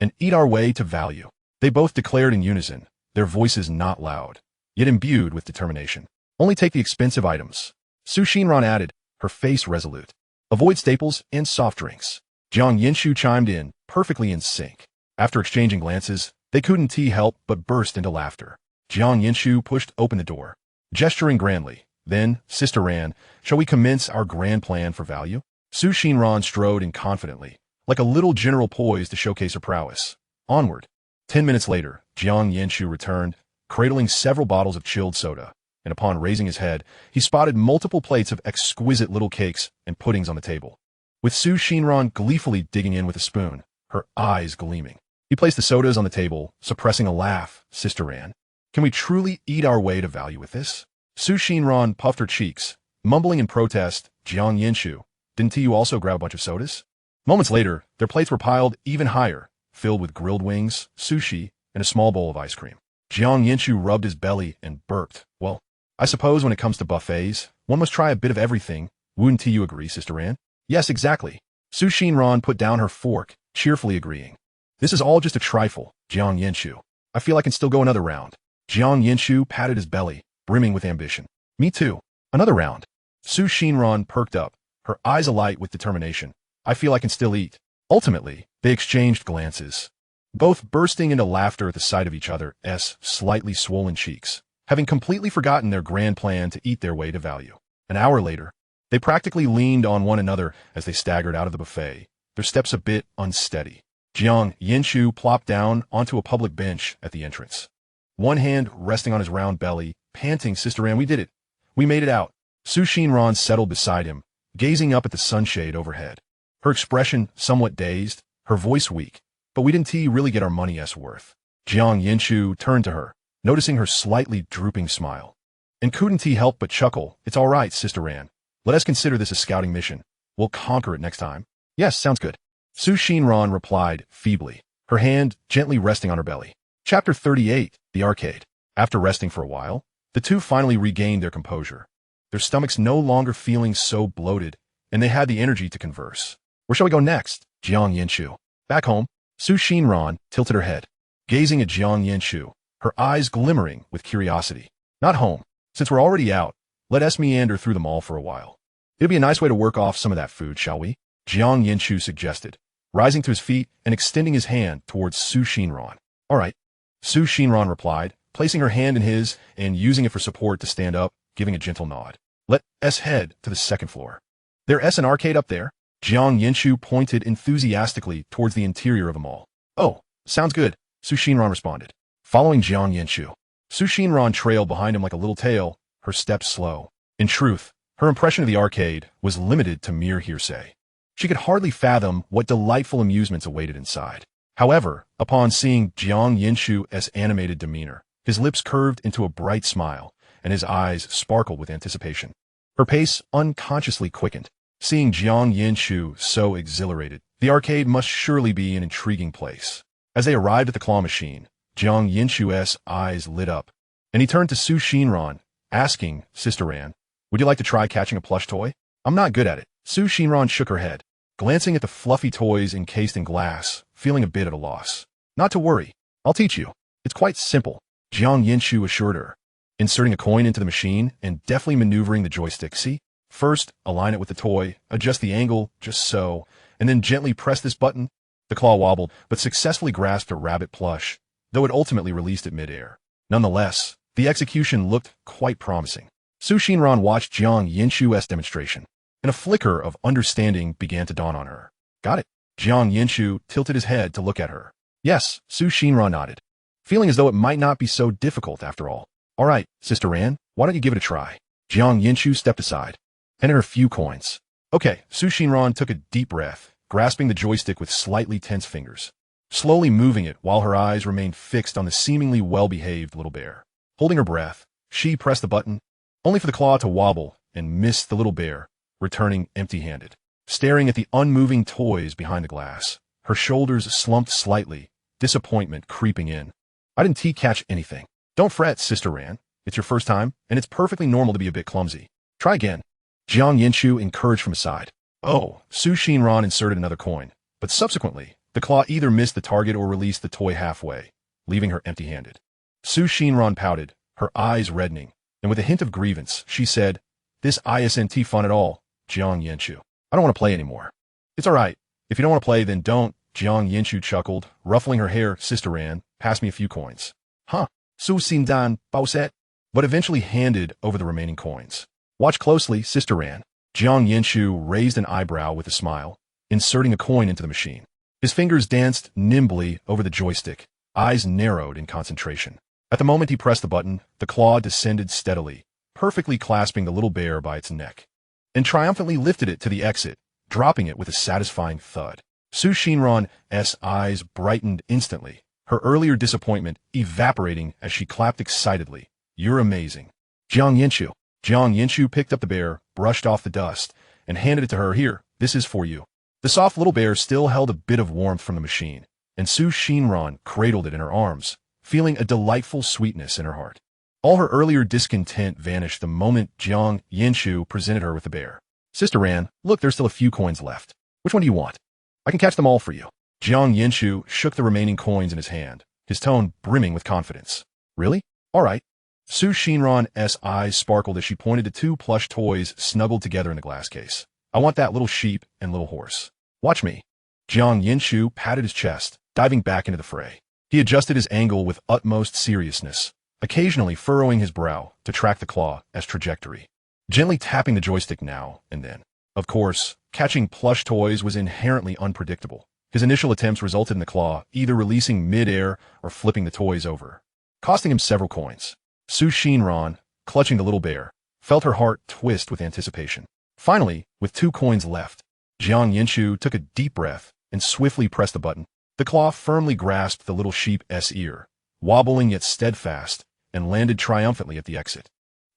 And eat our way to value. They both declared in unison, their voices not loud, yet imbued with determination. Only take the expensive items. Xinran added, her face resolute. Avoid staples and soft drinks. Jiang Yanchu chimed in, perfectly in sync. After exchanging glances, they couldn't help but burst into laughter. Jiang Yanchu pushed open the door, gesturing grandly. Then, Sister Ran, shall we commence our grand plan for value? Xinran strode in confidently, like a little general poised to showcase her prowess. Onward. 10 minutes later, Jiang Yanchu returned, cradling several bottles of chilled soda, and upon raising his head, he spotted multiple plates of exquisite little cakes and puddings on the table. With Xinran gleefully digging in with a spoon, her eyes gleaming. He placed the sodas on the table, suppressing a laugh. Sister Ran, can we truly eat our way to value with this? Xinran puffed her cheeks, mumbling in protest. Jiang Yanchu, didn't you also grab a bunch of sodas? Moments later, their plates were piled even higher, filled with grilled wings, sushi, and a small bowl of ice cream. Jiang Yanchu rubbed his belly and burped. Well, I suppose when it comes to buffets, one must try a bit of everything. Wouldn't you agree, Sister Ran? Yes, exactly. Xinran put down her fork, cheerfully agreeing. This is all just a trifle, Jiang Yanchu. I feel I can still go another round. Jiang Yanchu patted his belly, brimming with ambition. Me too. Another round. Xinran perked up, her eyes alight with determination. I feel I can still eat. Ultimately, they exchanged glances, both bursting into laughter at the sight of each other's slightly swollen cheeks, having completely forgotten their grand plan to eat their way to value. An hour later, they practically leaned on one another as they staggered out of the buffet, their steps a bit unsteady. Jiang Yanchu plopped down onto a public bench at the entrance, one hand resting on his round belly, panting. Sister Ran, we did it. We made it out. Xinran settled beside him, gazing up at the sunshade overhead. Her expression somewhat dazed, her voice weak. But we didn't really get our money's worth. Jiang Yanchu turned to her, noticing her slightly drooping smile. And couldn't help but chuckle. It's all right, Sister Ran. Let us consider this a scouting mission. We'll conquer it next time. Yes, sounds good. Xinran replied feebly, her hand gently resting on her belly. Chapter 38, The Arcade. After resting for a while, the two finally regained their composure, their stomachs no longer feeling so bloated, and they had the energy to converse. Where shall we go next, Jiang Yanchu? Back home. Xinran tilted her head, gazing at Jiang Yanchu, her eyes glimmering with curiosity. Not home. Since we're already out, let us meander through the mall for a while. It'd be a nice way to work off some of that food, shall we? Jiang Yanchu suggested, rising to his feet and extending his hand towards Xinran. All right. Xinran replied, placing her hand in his and using it for support to stand up, giving a gentle nod. Let us head to the second floor. There's an arcade up there. Jiang Yanchu pointed enthusiastically towards the interior of the mall. Oh, sounds good, Xinran responded. Following Jiang Yanchu, Xinran trailed behind him like a little tail, her steps slow. In truth, her impression of the arcade was limited to mere hearsay. She could hardly fathom what delightful amusements awaited inside. However, upon seeing Jiang Yanchu's animated demeanor, his lips curved into a bright smile, and his eyes sparkled with anticipation. Her pace unconsciously quickened. Seeing Jiang Yanchu so exhilarated, the arcade must surely be an intriguing place. As they arrived at the claw machine, Jiang Yanchu's eyes lit up, and he turned to Xinran, asking, Sister Ran, would you like to try catching a plush toy? I'm not good at it. Xinran shook her head, glancing at the fluffy toys encased in glass, feeling a bit at a loss. Not to worry. I'll teach you. It's quite simple, Jiang Yanchu assured her, inserting a coin into the machine and deftly maneuvering the joystick. See? First, align it with the toy, adjust the angle, just so, and then gently press this button. The claw wobbled, but successfully grasped a rabbit plush, though it ultimately released it midair. Nonetheless, the execution looked quite promising. Xinran watched Jiang Yanchu's demonstration, and a flicker of understanding began to dawn on her. Got it. Jiang Yanchu tilted his head to look at her. Yes, Xinran nodded, feeling as though it might not be so difficult after all. All right, Sister Ran, why don't you give it a try? Jiang Yanchu stepped aside, handed her a few coins. Okay, Xinran took a deep breath, grasping the joystick with slightly tense fingers, slowly moving it while her eyes remained fixed on the seemingly well-behaved little bear. Holding her breath, she pressed the button, only for the claw to wobble and miss the little bear, returning empty-handed. Staring at the unmoving toys behind the glass, Her shoulders slumped slightly, disappointment creeping in. I didn't catch anything. Don't fret, Sister Ran. It's your first time, and it's perfectly normal to be a bit clumsy. Try again. Jiang Yanchu encouraged from his side. Oh, Xinran inserted another coin, but subsequently, the claw either missed the target or released the toy halfway, leaving her empty-handed. Xinran pouted, her eyes reddening, and with a hint of grievance, she said, "This isn't fun at all, Jiang Yanchu. I don't want to play anymore." "It's all right. If you don't want to play, then don't," Jiang Yanchu chuckled, ruffling her hair. Sister Ran, pass me a few coins. Huh, Su Xindan, Baoset, but eventually handed over the remaining coins. Watch closely, Sister Ran. Jiang Yanchu raised an eyebrow with a smile, inserting a coin into the machine. His fingers danced nimbly over the joystick, eyes narrowed in concentration. At the moment he pressed the button, the claw descended steadily, perfectly clasping the little bear by its neck, and triumphantly lifted it to the exit, dropping it with a satisfying thud. Xinran's eyes brightened instantly, her earlier disappointment evaporating as she clapped excitedly. "You're amazing." Jiang Yanchu picked up the bear, brushed off the dust, and handed it to her. "Here, this is for you." The soft little bear still held a bit of warmth from the machine, and Xinran cradled it in her arms, feeling a delightful sweetness in her heart. All her earlier discontent vanished the moment Jiang Yanchu presented her with the bear. "Sister Ran, look, there's still a few coins left. Which one do you want? I can catch them all for you." Jiang Yanchu shook the remaining coins in his hand, his tone brimming with confidence. "Really? All right." Xinran's eyes sparkled as she pointed to two plush toys snuggled together in the glass case. "I want that little sheep and little horse. Watch me." Jiang Yanchu patted his chest, diving back into the fray. He adjusted his angle with utmost seriousness, occasionally furrowing his brow to track the claw's trajectory, gently tapping the joystick now and then. Of course, catching plush toys was inherently unpredictable. His initial attempts resulted in the claw either releasing mid-air or flipping the toys over, costing him several coins. Xinran, clutching the little bear, felt her heart twist with anticipation. Finally, with 2 coins left, Jiang Yanchu took a deep breath and swiftly pressed the button. The claw firmly grasped the little sheep's ear, wobbling yet steadfast, and landed triumphantly at the exit.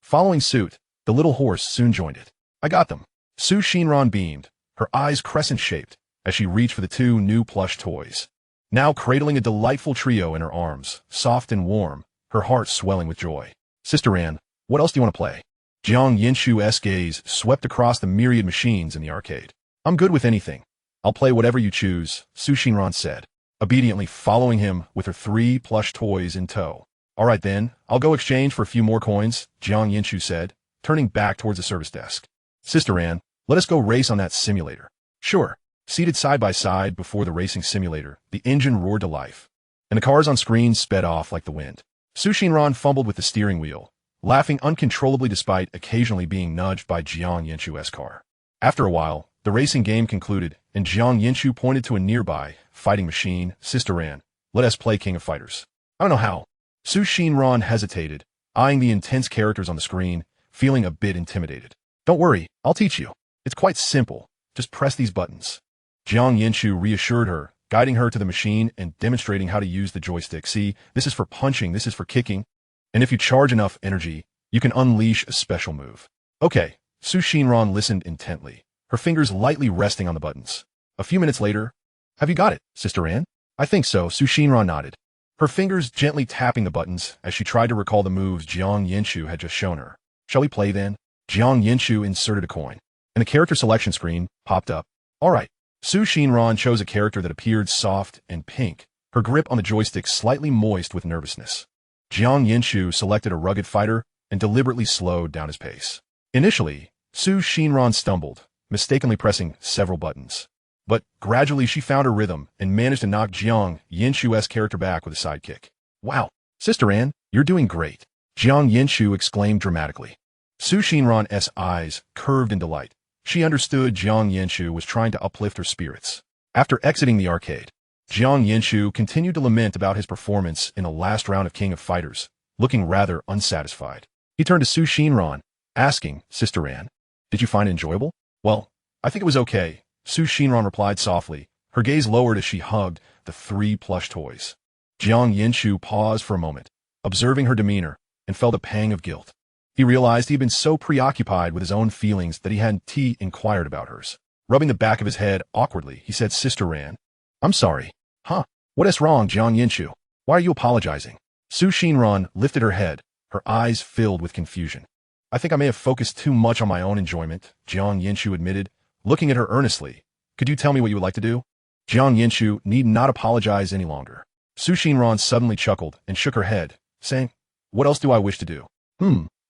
Following suit, the little horse soon joined it. "I got them." Xinran beamed, her eyes crescent-shaped, as she reached for the 2 new plush toys. Now cradling a delightful trio in her arms, soft and warm, her heart swelling with joy. "Sister Ran, what else do you want to play?" Jiang Yanchu's gaze swept across the myriad machines in the arcade. "I'm good with anything. I'll play whatever you choose," Xinran said, obediently following him with her 3 plush toys in tow. "All right then, I'll go exchange for a few more coins," Jiang Yanchu said, turning back towards the service desk. "Sister Ran, let us go race on that simulator." "Sure." Seated side by side before the racing simulator, the engine roared to life, and the cars on screen sped off like the wind. Xinran fumbled with the steering wheel, laughing uncontrollably despite occasionally being nudged by Jiang Yanchu's car. After a while, the racing game concluded, and Jiang Yanchu pointed to a nearby fighting machine. "Sister Ran, let us play King of Fighters." "I don't know how." Xinran hesitated, eyeing the intense characters on the screen, feeling a bit intimidated. "Don't worry, I'll teach you. It's quite simple. Just press these buttons." Jiang Yanchu reassured her, guiding her to the machine and demonstrating how to use the joystick. "See, this is for punching, this is for kicking, and if you charge enough energy, you can unleash a special move." "Okay." Xinran listened intently, her fingers lightly resting on the buttons. A few minutes later, "Have you got it, Sister Ran?" "I think so." Xinran nodded, her fingers gently tapping the buttons as she tried to recall the moves Jiang Yanchu had just shown her. "Shall we play then?" Jiang Yanchu inserted a coin, and the character selection screen popped up. "All right." Xinran chose a character that appeared soft and pink, her grip on the joystick slightly moist with nervousness. Jiang Yanchu selected a rugged fighter and deliberately slowed down his pace. Initially, Xinran stumbled, mistakenly pressing several buttons. But gradually she found her rhythm and managed to knock Jiang Yanchu's character back with a sidekick. "Wow, Sister Ran, you're doing great," Jiang Yanchu exclaimed dramatically. Xinran's eyes curved in delight. She understood Jiang Yanchu was trying to uplift her spirits. After exiting the arcade, Jiang Yanchu continued to lament about his performance in the last round of King of Fighters, looking rather unsatisfied. He turned to Xinran, asking, "Sister Ran, did you find it enjoyable?" "Well, I think it was okay," Xinran replied softly, her gaze lowered as she hugged the 3 plush toys. Jiang Yanchu paused for a moment, observing her demeanor, and felt a pang of guilt. He realized he had been so preoccupied with his own feelings that he hadn't inquired about hers. Rubbing the back of his head awkwardly, he said, "Sister Ran, I'm sorry. Huh? What is wrong, Jiang Yanchu? Why are you apologizing? Su Xinran lifted her head, her eyes filled with confusion. I think I may have focused too much on my own enjoyment, Jiang Yanchu admitted, looking at her earnestly. Could you tell me what you would like to do? Jiang Yanchu need not apologize any longer. Su Xinran suddenly chuckled and shook her head, saying, What else do I wish to do?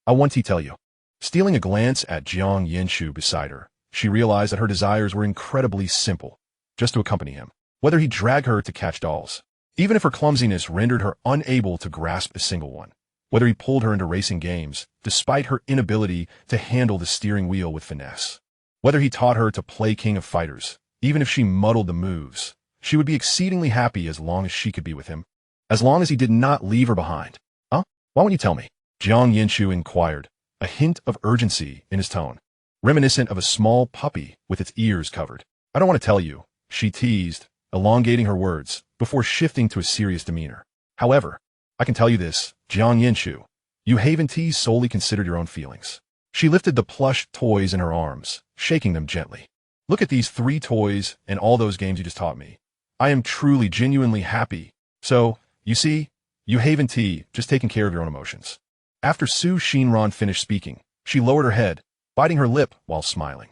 I want to tell you. Stealing a glance at Jiang Yanchu beside her, she realized that her desires were incredibly simple, just to accompany him, whether he dragged her to catch dolls, even if her clumsiness rendered her unable to grasp a single one, whether he pulled her into racing games, despite her inability to handle the steering wheel with finesse, whether he taught her to play King of Fighters, even if she muddled the moves, she would be exceedingly happy as long as she could be with him, as long as he did not leave her behind. Huh? Why won't you tell me? Jiang Yanchu inquired, a hint of urgency in his tone, reminiscent of a small puppy with its ears covered. I don't want to tell you, she teased, elongating her words, before shifting to a serious demeanor. However, I can tell you this, Jiang Yanchu, you haven't solely considered your own feelings. She lifted the plush toys in her arms, shaking them gently. Look at these 3 toys and all those games you just taught me. I am truly, genuinely happy. So, you see, you haven't just taken care of your own emotions. After Su Xinran finished speaking, she lowered her head, biting her lip while smiling.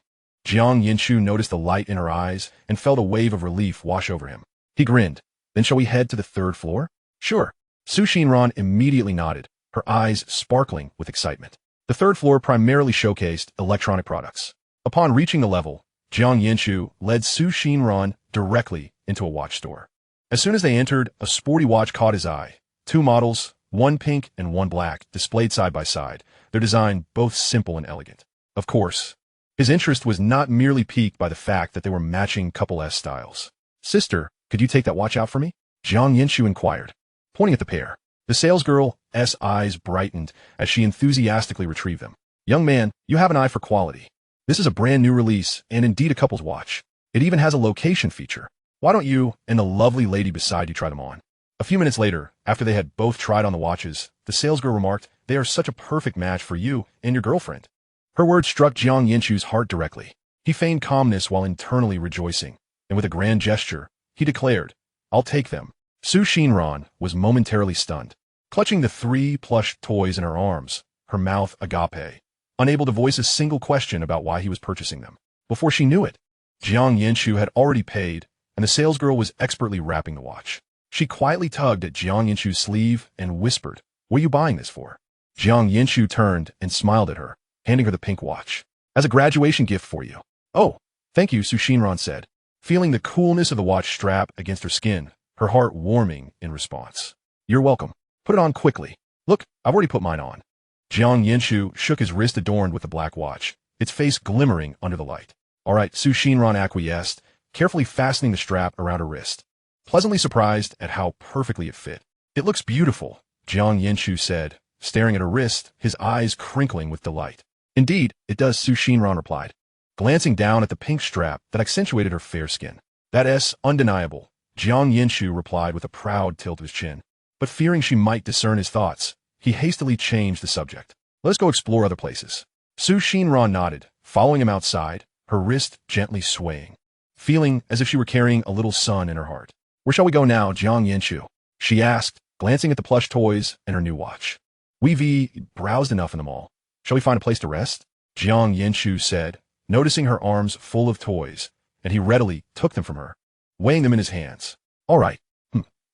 Jiang Yanchu noticed the light in her eyes and felt a wave of relief wash over him. He grinned. Then shall we head to the 3rd floor? Sure. Su Xinran immediately nodded, her eyes sparkling with excitement. The 3rd floor primarily showcased electronic products. Upon reaching the level, Jiang Yanchu led Su Xinran directly into a watch store. As soon as they entered, a sporty watch caught his eye. 2 models, one pink and one black, displayed side by side, their design both simple and elegant. Of course, his interest was not merely piqued by the fact that they were matching couple S styles. Sister, could you take that watch out for me? Jiang Yanchu inquired, pointing at the pair. The salesgirl's eyes brightened as she enthusiastically retrieved them. Young man, you have an eye for quality. This is a brand new release and indeed a couple's watch. It even has a location feature. Why don't you and the lovely lady beside you try them on? A few minutes later, after they had both tried on the watches, the salesgirl remarked, They are such a perfect match for you and your girlfriend. Her words struck Jiang Yanchu's heart directly. He feigned calmness while internally rejoicing, and with a grand gesture, he declared, I'll take them. Su Xinran was momentarily stunned, clutching the 3 plush toys in her arms, her mouth agape, unable to voice a single question about why he was purchasing them. Before she knew it, Jiang Yanchu had already paid, and the salesgirl was expertly wrapping the watch. She quietly tugged at Jiang Yanchu's sleeve and whispered, What are you buying this for? Jiang Yanchu turned and smiled at her, handing her the pink watch. As a graduation gift for you. Oh, thank you, Su Xinran said, feeling the coolness of the watch strap against her skin, her heart warming in response. You're welcome. Put it on quickly. Look, I've already put mine on. Jiang Yanchu shook his wrist adorned with the black watch, its face glimmering under the light. All right, Su Xinran acquiesced, carefully fastening the strap around her wrist, pleasantly surprised at how perfectly it fit. It looks beautiful, Jiang Yanchu said, staring at her wrist, his eyes crinkling with delight. Indeed, it does, Su Xinran replied, glancing down at the pink strap that accentuated her fair skin. That's undeniable, Jiang Yanchu replied with a proud tilt of his chin. But fearing she might discern his thoughts, he hastily changed the subject. Let's go explore other places. Su Xinran nodded, following him outside, her wrist gently swaying, feeling as if she were carrying a little sun in her heart. Where shall we go now, Jiang Yanchu? She asked, glancing at the plush toys and her new watch. We've browsed enough in the mall. Shall we find a place to rest? Jiang Yanchu said, noticing her arms full of toys, and he readily took them from her, weighing them in his hands. All right.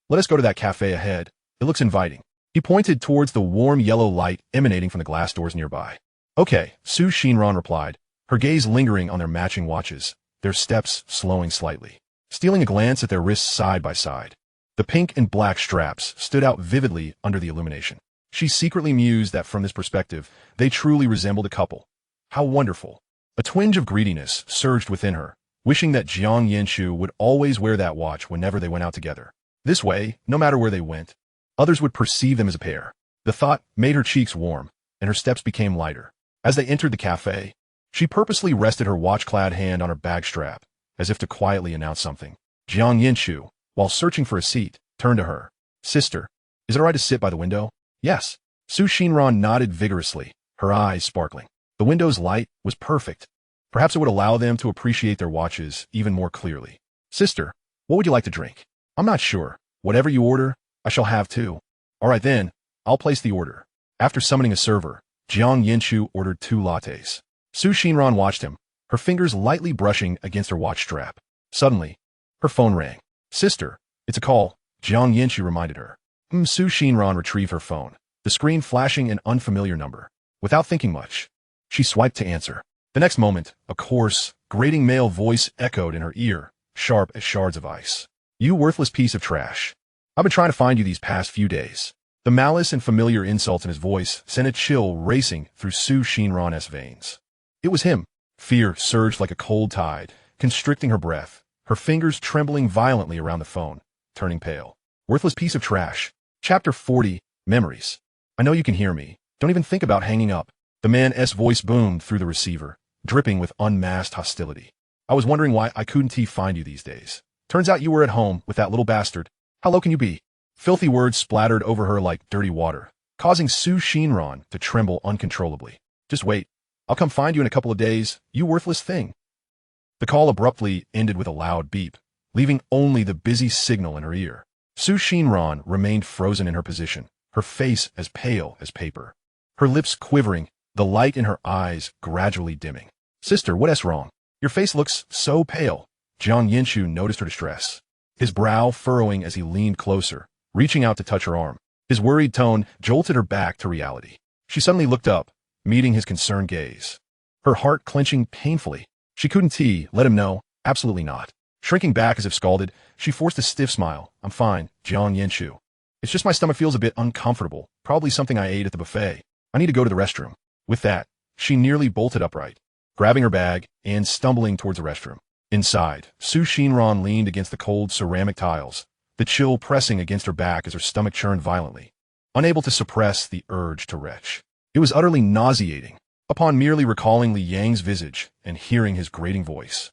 Let us go to that cafe ahead. It looks inviting. He pointed towards the warm yellow light emanating from the glass doors nearby. Okay, Su Xinran replied, her gaze lingering on their matching watches, their steps slowing slightly, stealing a glance at their wrists side by side. The pink and black straps stood out vividly under the illumination. She secretly mused that from this perspective, they truly resembled a couple. How wonderful. A twinge of greediness surged within her, wishing that Jiang Yanchu would always wear that watch whenever they went out together. This way, no matter where they went, others would perceive them as a pair. The thought made her cheeks warm, and her steps became lighter. As they entered the cafe, she purposely rested her watch-clad hand on her bag strap, as if to quietly announce something. Jiang Yanchu, while searching for a seat, turned to her. Sister, is it all right to sit by the window? Yes. Su Xinran nodded vigorously, her eyes sparkling. The window's light was perfect. Perhaps it would allow them to appreciate their watches even more clearly. Sister, What would you like to drink? I'm not sure. Whatever you order, I shall have too. All right then, I'll place the order. After summoning a server, Jiang Yanchu ordered 2 lattes. Xinran watched him, her fingers lightly brushing against her watch strap. Suddenly, her phone rang. Sister, it's a call, Jiang Yanchu reminded her. Xinran retrieved her phone, the screen flashing an unfamiliar number. Without thinking much, she swiped to answer. The next moment, a coarse, grating male voice echoed in her ear, sharp as shards of ice. You worthless piece of trash. I've been trying to find you these past few days. The malice and familiar insults in his voice sent a chill racing through Xinran's veins. It was him. Fear surged like a cold tide, constricting her breath, her fingers trembling violently around the phone, turning pale. Worthless piece of trash. Chapter 40, Memories. I know you can hear me. Don't even think about hanging up. The man's voice boomed through the receiver, dripping with unmasked hostility. I was wondering why I couldn't find you these days. Turns out you were at home with that little bastard. How low can you be? Filthy words splattered over her like dirty water, causing Xinran to tremble uncontrollably. Just wait. I'll come find you in a couple of days, you worthless thing. The call abruptly ended with a loud beep, leaving only the busy signal in her ear. Xinran remained frozen in her position, her face as pale as paper. Her lips quivering, the light in her eyes gradually dimming. Sister, what's wrong? Your face looks so pale. Jiang Yanchu noticed her distress, his brow furrowing as he leaned closer, reaching out to touch her arm. His worried tone jolted her back to reality. She suddenly looked up, meeting his concerned gaze, her heart clenching painfully. She couldn't let him know, absolutely not. Shrinking back as if scalded, she forced a stiff smile. I'm fine, Jiang Yanchu. It's just my stomach feels a bit uncomfortable, probably something I ate at the buffet. I need to go to the restroom. With that, she nearly bolted upright, grabbing her bag and stumbling towards the restroom. Inside, Xinran leaned against the cold ceramic tiles, the chill pressing against her back as her stomach churned violently, unable to suppress the urge to retch. It was utterly nauseating. Upon merely recalling Li Yang's visage and hearing his grating voice,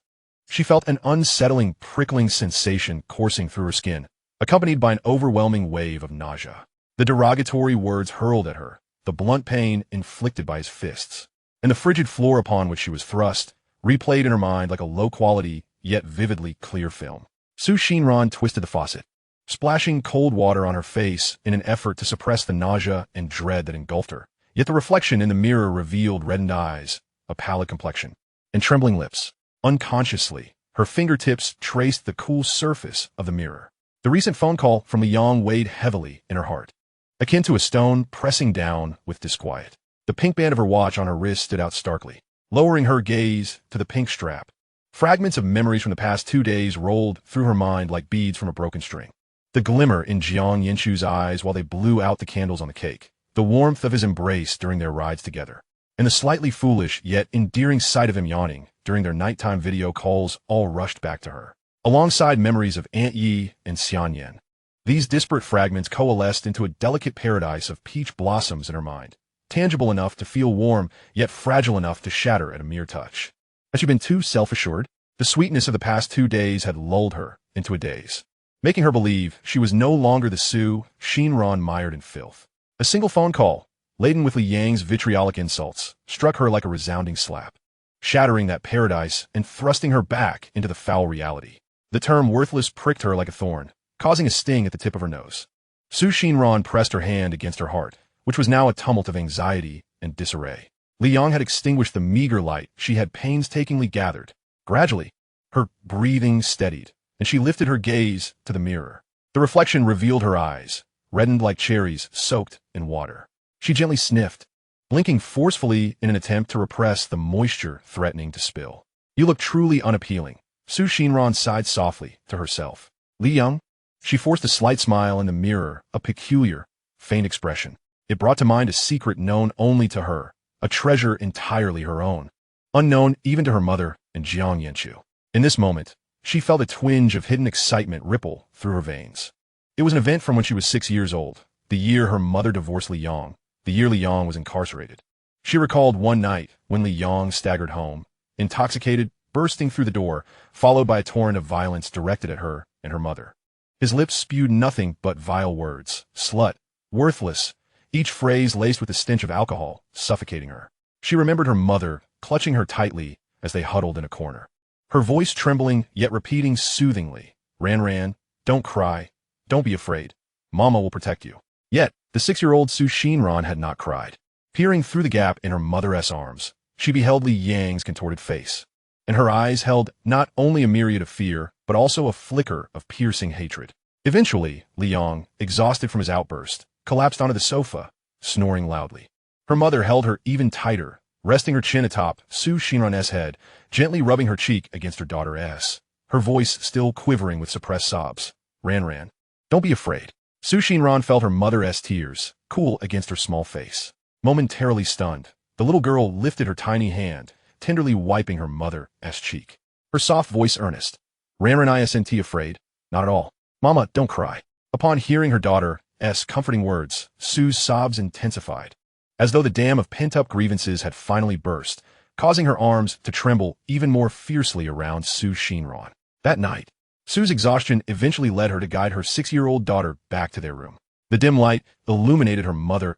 she felt an unsettling, prickling sensation coursing through her skin, accompanied by an overwhelming wave of nausea. The derogatory words hurled at her, the blunt pain inflicted by his fists, and the frigid floor upon which she was thrust, replayed in her mind like a low-quality, yet vividly clear film. Xinran twisted the faucet, splashing cold water on her face in an effort to suppress the nausea and dread that engulfed her. Yet the reflection in the mirror revealed reddened eyes, a pallid complexion, and trembling lips. Unconsciously, her fingertips traced the cool surface of the mirror. The recent phone call from Li Yang weighed heavily in her heart, akin to a stone pressing down with disquiet. The pink band of her watch on her wrist stood out starkly, lowering her gaze to the pink strap. Fragments of memories from the past 2 days rolled through her mind like beads from a broken string. The glimmer in Jiang Yanchu's eyes while they blew out the candles on the cake, the warmth of his embrace during their rides together, and the slightly foolish yet endearing sight of him yawning during their nighttime video calls all rushed back to her, alongside memories of Aunt Yi and Xianyan. These disparate fragments coalesced into a delicate paradise of peach blossoms in her mind, tangible enough to feel warm, yet fragile enough to shatter at a mere touch. Had she been too self-assured? The sweetness of the past 2 days had lulled her into a daze, making her believe she was no longer the Xinran mired in filth. A single phone call, laden with Li Yang's vitriolic insults, struck her like a resounding slap, shattering that paradise and thrusting her back into the foul reality. The term worthless pricked her like a thorn, causing a sting at the tip of her nose. Xinran pressed her hand against her heart, which was now a tumult of anxiety and disarray. Li Yang had extinguished the meager light she had painstakingly gathered. Gradually, her breathing steadied, and she lifted her gaze to the mirror. The reflection revealed her eyes, reddened like cherries soaked in water. She gently sniffed, blinking forcefully in an attempt to repress the moisture threatening to spill. You look truly unappealing. Xinran sighed softly to herself. Li Yang? She forced a slight smile in the mirror, a peculiar, faint expression. It brought to mind a secret known only to her, a treasure entirely her own, unknown even to her mother and Jiang Yanchu. In this moment, she felt a twinge of hidden excitement ripple through her veins. It was an event from when she was 6 years old, the year her mother divorced Li Yang, the year Li Yang was incarcerated. She recalled one night when Li Yang staggered home, intoxicated, bursting through the door, followed by a torrent of violence directed at her and her mother. His lips spewed nothing but vile words, slut, worthless, each phrase laced with the stench of alcohol, suffocating her. She remembered her mother, clutching her tightly as they huddled in a corner, her voice trembling yet repeating soothingly, Ran, don't cry. Don't be afraid. Mama will protect you. Yet, the 6-year-old Xinran had not cried. Peering through the gap in her mother's arms, she beheld Li Yang's contorted face. And her eyes held not only a myriad of fear, but also a flicker of piercing hatred. Eventually, Li Yang, exhausted from his outburst, collapsed onto the sofa, snoring loudly. Her mother held her even tighter, resting her chin atop Xinran's head, gently rubbing her cheek against her daughter's, her voice still quivering with suppressed sobs. Ran, don't be afraid. Xinran felt her mother's tears, cool against her small face. Momentarily stunned, the little girl lifted her tiny hand, tenderly wiping her mother's cheek. Her soft voice earnest. Ran isn't afraid? Not at all. Mama, don't cry. Upon hearing her daughter's comforting words, Sue's sobs intensified, as though the dam of pent-up grievances had finally burst, causing her arms to tremble even more fiercely around Xinran. That night, Sue's exhaustion eventually led her to guide her 6-year-old daughter back to their room. The dim light illuminated her mother's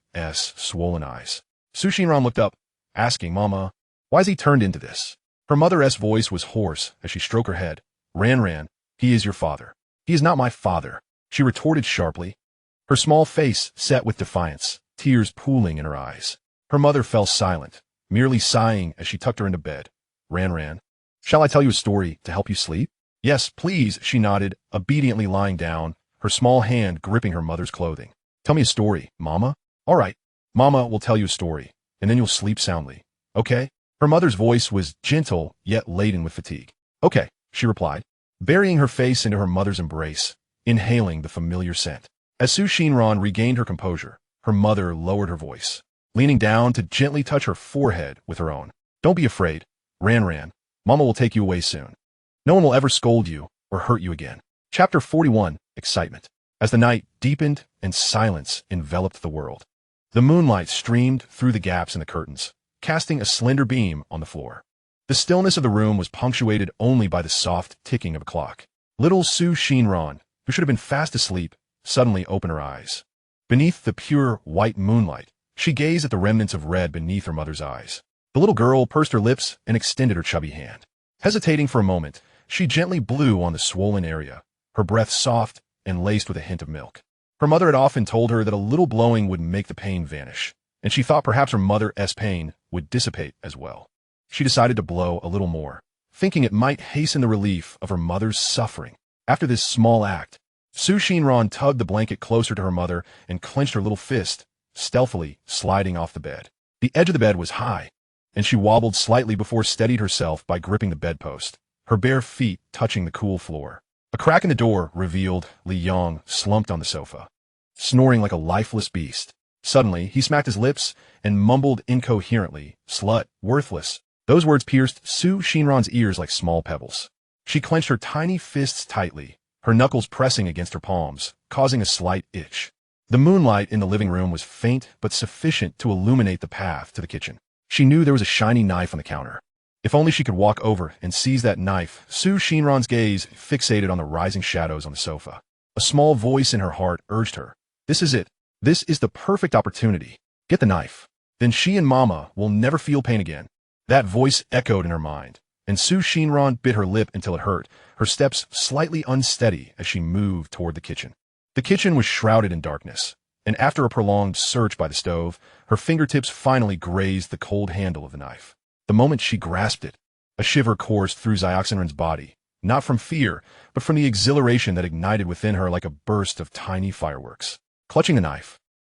swollen eyes. Xinran looked up, asking, Mama, why's he turned into this? Her mother's voice was hoarse as she stroked her head. Ran, he is your father. He is not my father, she retorted sharply. Her small face set with defiance, tears pooling in her eyes. Her mother fell silent, merely sighing as she tucked her into bed. Ran, shall I tell you a story to help you sleep? Yes, please, she nodded, obediently lying down, her small hand gripping her mother's clothing. Tell me a story, Mama. All right, Mama will tell you a story, and then you'll sleep soundly. Okay? Her mother's voice was gentle, yet laden with fatigue. Okay, she replied, burying her face into her mother's embrace, inhaling the familiar scent. As Xinran regained her composure, her mother lowered her voice, leaning down to gently touch her forehead with her own. Don't be afraid. Ran, Mama will take you away soon. No one will ever scold you or hurt you again. Chapter 41, Excitement. As the night deepened and silence enveloped the world, the moonlight streamed through the gaps in the curtains, casting a slender beam on the floor. The stillness of the room was punctuated only by the soft ticking of a clock. Little Xinran, who should have been fast asleep, suddenly opened her eyes. Beneath the pure white moonlight, she gazed at the remnants of red beneath her mother's eyes. The little girl pursed her lips and extended her chubby hand. Hesitating for a moment, she gently blew on the swollen area, her breath soft and laced with a hint of milk. Her mother had often told her that a little blowing would make the pain vanish, and she thought perhaps her mother's pain would dissipate as well. She decided to blow a little more, thinking it might hasten the relief of her mother's suffering. After this small act, Xinran tugged the blanket closer to her mother and clenched her little fist, stealthily sliding off the bed. The edge of the bed was high, and she wobbled slightly before steadied herself by gripping the bedpost, her bare feet touching the cool floor. A crack in the door revealed Li Yang slumped on the sofa, snoring like a lifeless beast. Suddenly, he smacked his lips and mumbled incoherently, "Slut, worthless." Those words pierced Xinran's ears like small pebbles. She clenched her tiny fists tightly, her knuckles pressing against her palms, causing a slight itch. The moonlight in the living room was faint but sufficient to illuminate the path to the kitchen. She knew there was a shiny knife on the counter. If only she could walk over and seize that knife. Xinran's gaze fixated on the rising shadows on the sofa. A small voice in her heart urged her. This is it. This is the perfect opportunity. Get the knife. Then she and Mama will never feel pain again. That voice echoed in her mind, and Xinran bit her lip until it hurt, her steps slightly unsteady as she moved toward the kitchen. The kitchen was shrouded in darkness, and after a prolonged search by the stove, her fingertips finally grazed the cold handle of the knife. The moment she grasped it, a shiver coursed through Xinran's body, not from fear, but from the exhilaration that ignited within her like a burst of tiny fireworks. Clutching the knife,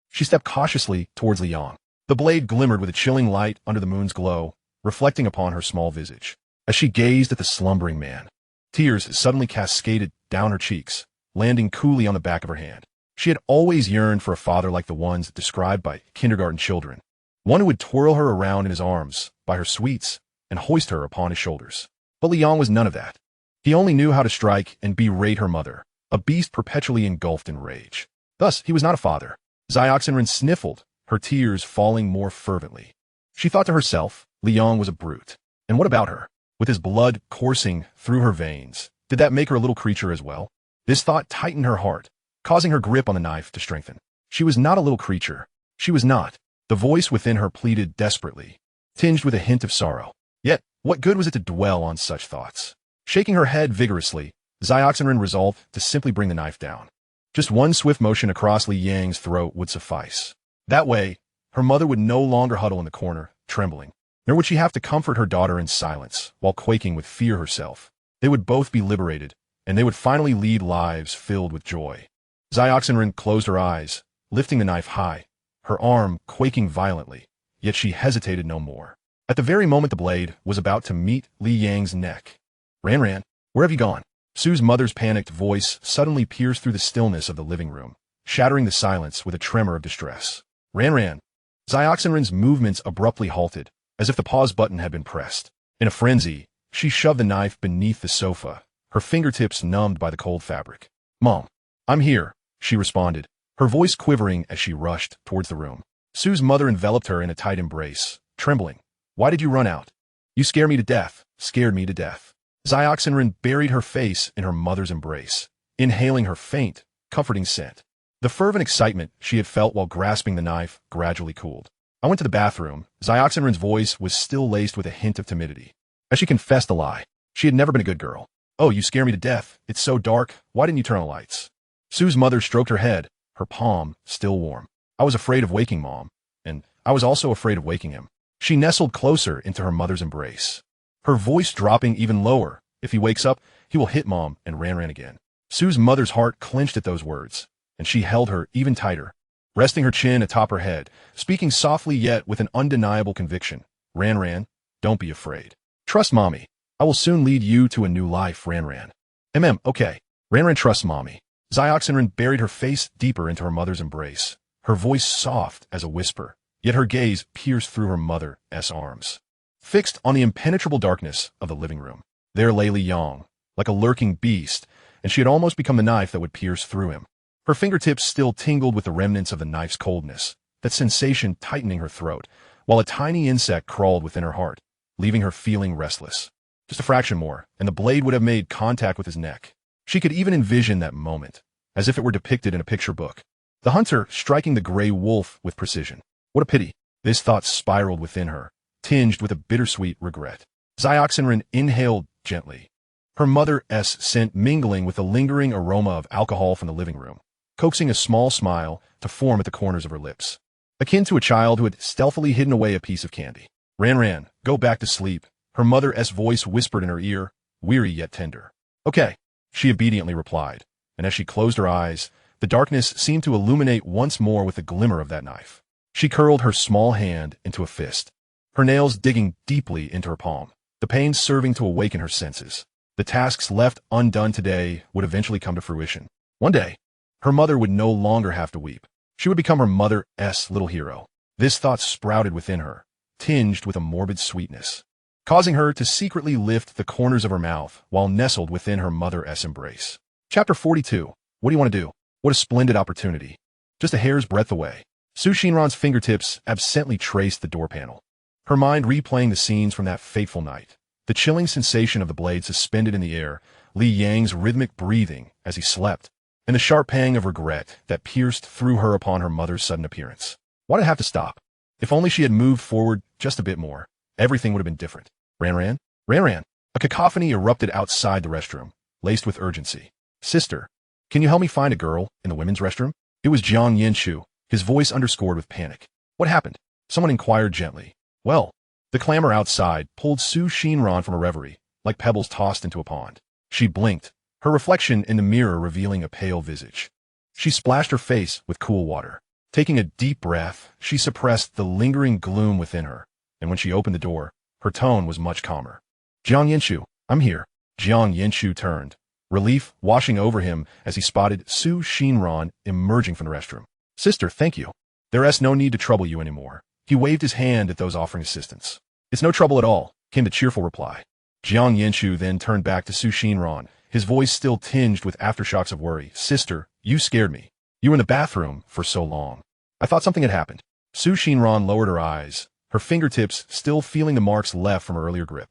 she stepped cautiously towards Li Yang. The blade glimmered with a chilling light under the moon's glow, reflecting upon her small visage. As she gazed at the slumbering man, tears suddenly cascaded down her cheeks, landing coolly on the back of her hand. She had always yearned for a father like the ones described by kindergarten children, one who would twirl her around in his arms, buy her sweets, and hoist her upon his shoulders. But Li Yang was none of that. He only knew how to strike and berate her mother, a beast perpetually engulfed in rage. Thus, he was not a father. Xinran sniffled, her tears falling more fervently. She thought to herself, Li Yang was a brute. And what about her? With his blood coursing through her veins, did that make her a little creature as well? This thought tightened her heart, causing her grip on the knife to strengthen. She was not a little creature. She was not. The voice within her pleaded desperately, tinged with a hint of sorrow. Yet, what good was it to dwell on such thoughts? Shaking her head vigorously, Xinran resolved to simply bring the knife down. Just one swift motion across Li Yang's throat would suffice. That way, her mother would no longer huddle in the corner, trembling, nor would she have to comfort her daughter in silence while quaking with fear herself. They would both be liberated, and they would finally lead lives filled with joy. Xinran closed her eyes, lifting the knife high, her arm quaking violently, yet she hesitated no more. At the very moment the blade was about to meet Li Yang's neck. Ran, where have you gone? Sue's mother's panicked voice suddenly pierced through the stillness of the living room, shattering the silence with a tremor of distress. Ran. Xinran's movements abruptly halted, as if the pause button had been pressed. In a frenzy, she shoved the knife beneath the sofa, her fingertips numbed by the cold fabric. Mom, I'm here, she responded, her voice quivering as she rushed towards the room. Sue's mother enveloped her in a tight embrace, trembling. Why did you run out? You scared me to death. Xinran buried her face in her mother's embrace, inhaling her faint, comforting scent. The fervent excitement she had felt while grasping the knife gradually cooled. I went to the bathroom. Xinran's voice was still laced with a hint of timidity, as she confessed the lie. She had never been a good girl. Oh, you scare me to death. It's so dark. Why didn't you turn on the lights? Sue's mother stroked her head, her palm still warm. I was afraid of waking Mom, and I was also afraid of waking him. She nestled closer into her mother's embrace, her voice dropping even lower. If he wakes up, he will hit Mom and Ran again. Sue's mother's heart clenched at those words, and she held her even tighter, resting her chin atop her head, speaking softly yet with an undeniable conviction. Ran, don't be afraid. Trust Mommy. I will soon lead you to a new life, Ran. Okay. Ran trusts Mommy. Xinran buried her face deeper into her mother's embrace, her voice soft as a whisper, yet her gaze pierced through her mother's arms. Fixed on the impenetrable darkness of the living room, there lay Li Yang, like a lurking beast, and she had almost become the knife that would pierce through him. Her fingertips still tingled with the remnants of the knife's coldness, that sensation tightening her throat, while a tiny insect crawled within her heart, leaving her feeling restless. Just a fraction more, and the blade would have made contact with his neck. She could even envision that moment, as if it were depicted in a picture book. The hunter striking the gray wolf with precision. What a pity. This thought spiraled within her, tinged with a bittersweet regret. Xinran inhaled gently, her mother's scent mingling with the lingering aroma of alcohol from the living room, coaxing a small smile to form at the corners of her lips, akin to a child who had stealthily hidden away a piece of candy. Ran, go back to sleep, her mother's voice whispered in her ear, weary yet tender. Okay, she obediently replied, and as she closed her eyes, the darkness seemed to illuminate once more with the glimmer of that knife. She curled her small hand into a fist, her nails digging deeply into her palm, the pain serving to awaken her senses. The tasks left undone today would eventually come to fruition. One day, her mother would no longer have to weep. She would become her mother's little hero. This thought sprouted within her, tinged with a morbid sweetness, causing her to secretly lift the corners of her mouth while nestled within her mother's embrace. Chapter 42. What do you want to do? What a splendid opportunity. Just a hair's breadth away. Xinran's fingertips absently traced the door panel, her mind replaying the scenes from that fateful night. The chilling sensation of the blade suspended in the air, Li Yang's rhythmic breathing as he slept, and the sharp pang of regret that pierced through her upon her mother's sudden appearance. Why'd it have to stop? If only she had moved forward just a bit more, everything would have been different. Ran. A cacophony erupted outside the restroom, laced with urgency. Sister, can you help me find a girl in the women's restroom? It was Jiang Yanchu, his voice underscored with panic. What happened? Someone inquired gently. Well, the clamor outside pulled Xinran from a reverie, like pebbles tossed into a pond. She blinked, her reflection in the mirror revealing a pale visage. She splashed her face with cool water. Taking a deep breath, she suppressed the lingering gloom within her, and when she opened the door, her tone was much calmer. Jiang Yanchu, I'm here. Jiang Yanchu turned, relief washing over him as he spotted Xinran emerging from the restroom. Sister, thank you. There's no need to trouble you anymore. He waved his hand at those offering assistance. It's no trouble at all, came the cheerful reply. Jiang Yanchu then turned back to Xinran, his voice still tinged with aftershocks of worry. Sister, you scared me. You were in the bathroom for so long. I thought something had happened. Xinran lowered her eyes, her fingertips still feeling the marks left from her earlier grip.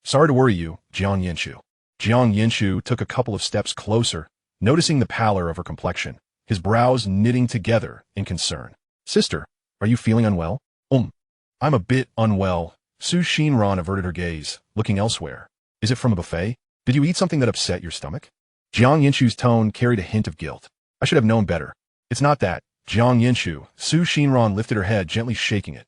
Sorry to worry you, Jiang Yanchu. Jiang Yanchu took a couple of steps closer, noticing the pallor of her complexion, his brows knitting together in concern. Sister, are you feeling unwell? I'm a bit unwell. Xinran averted her gaze, looking elsewhere. Is it from a buffet? Did you eat something that upset your stomach? Jiang Yanchu's tone carried a hint of guilt. I should have known better. It's not that. Jiang Yanchu. Su Xinran lifted her head, gently shaking it.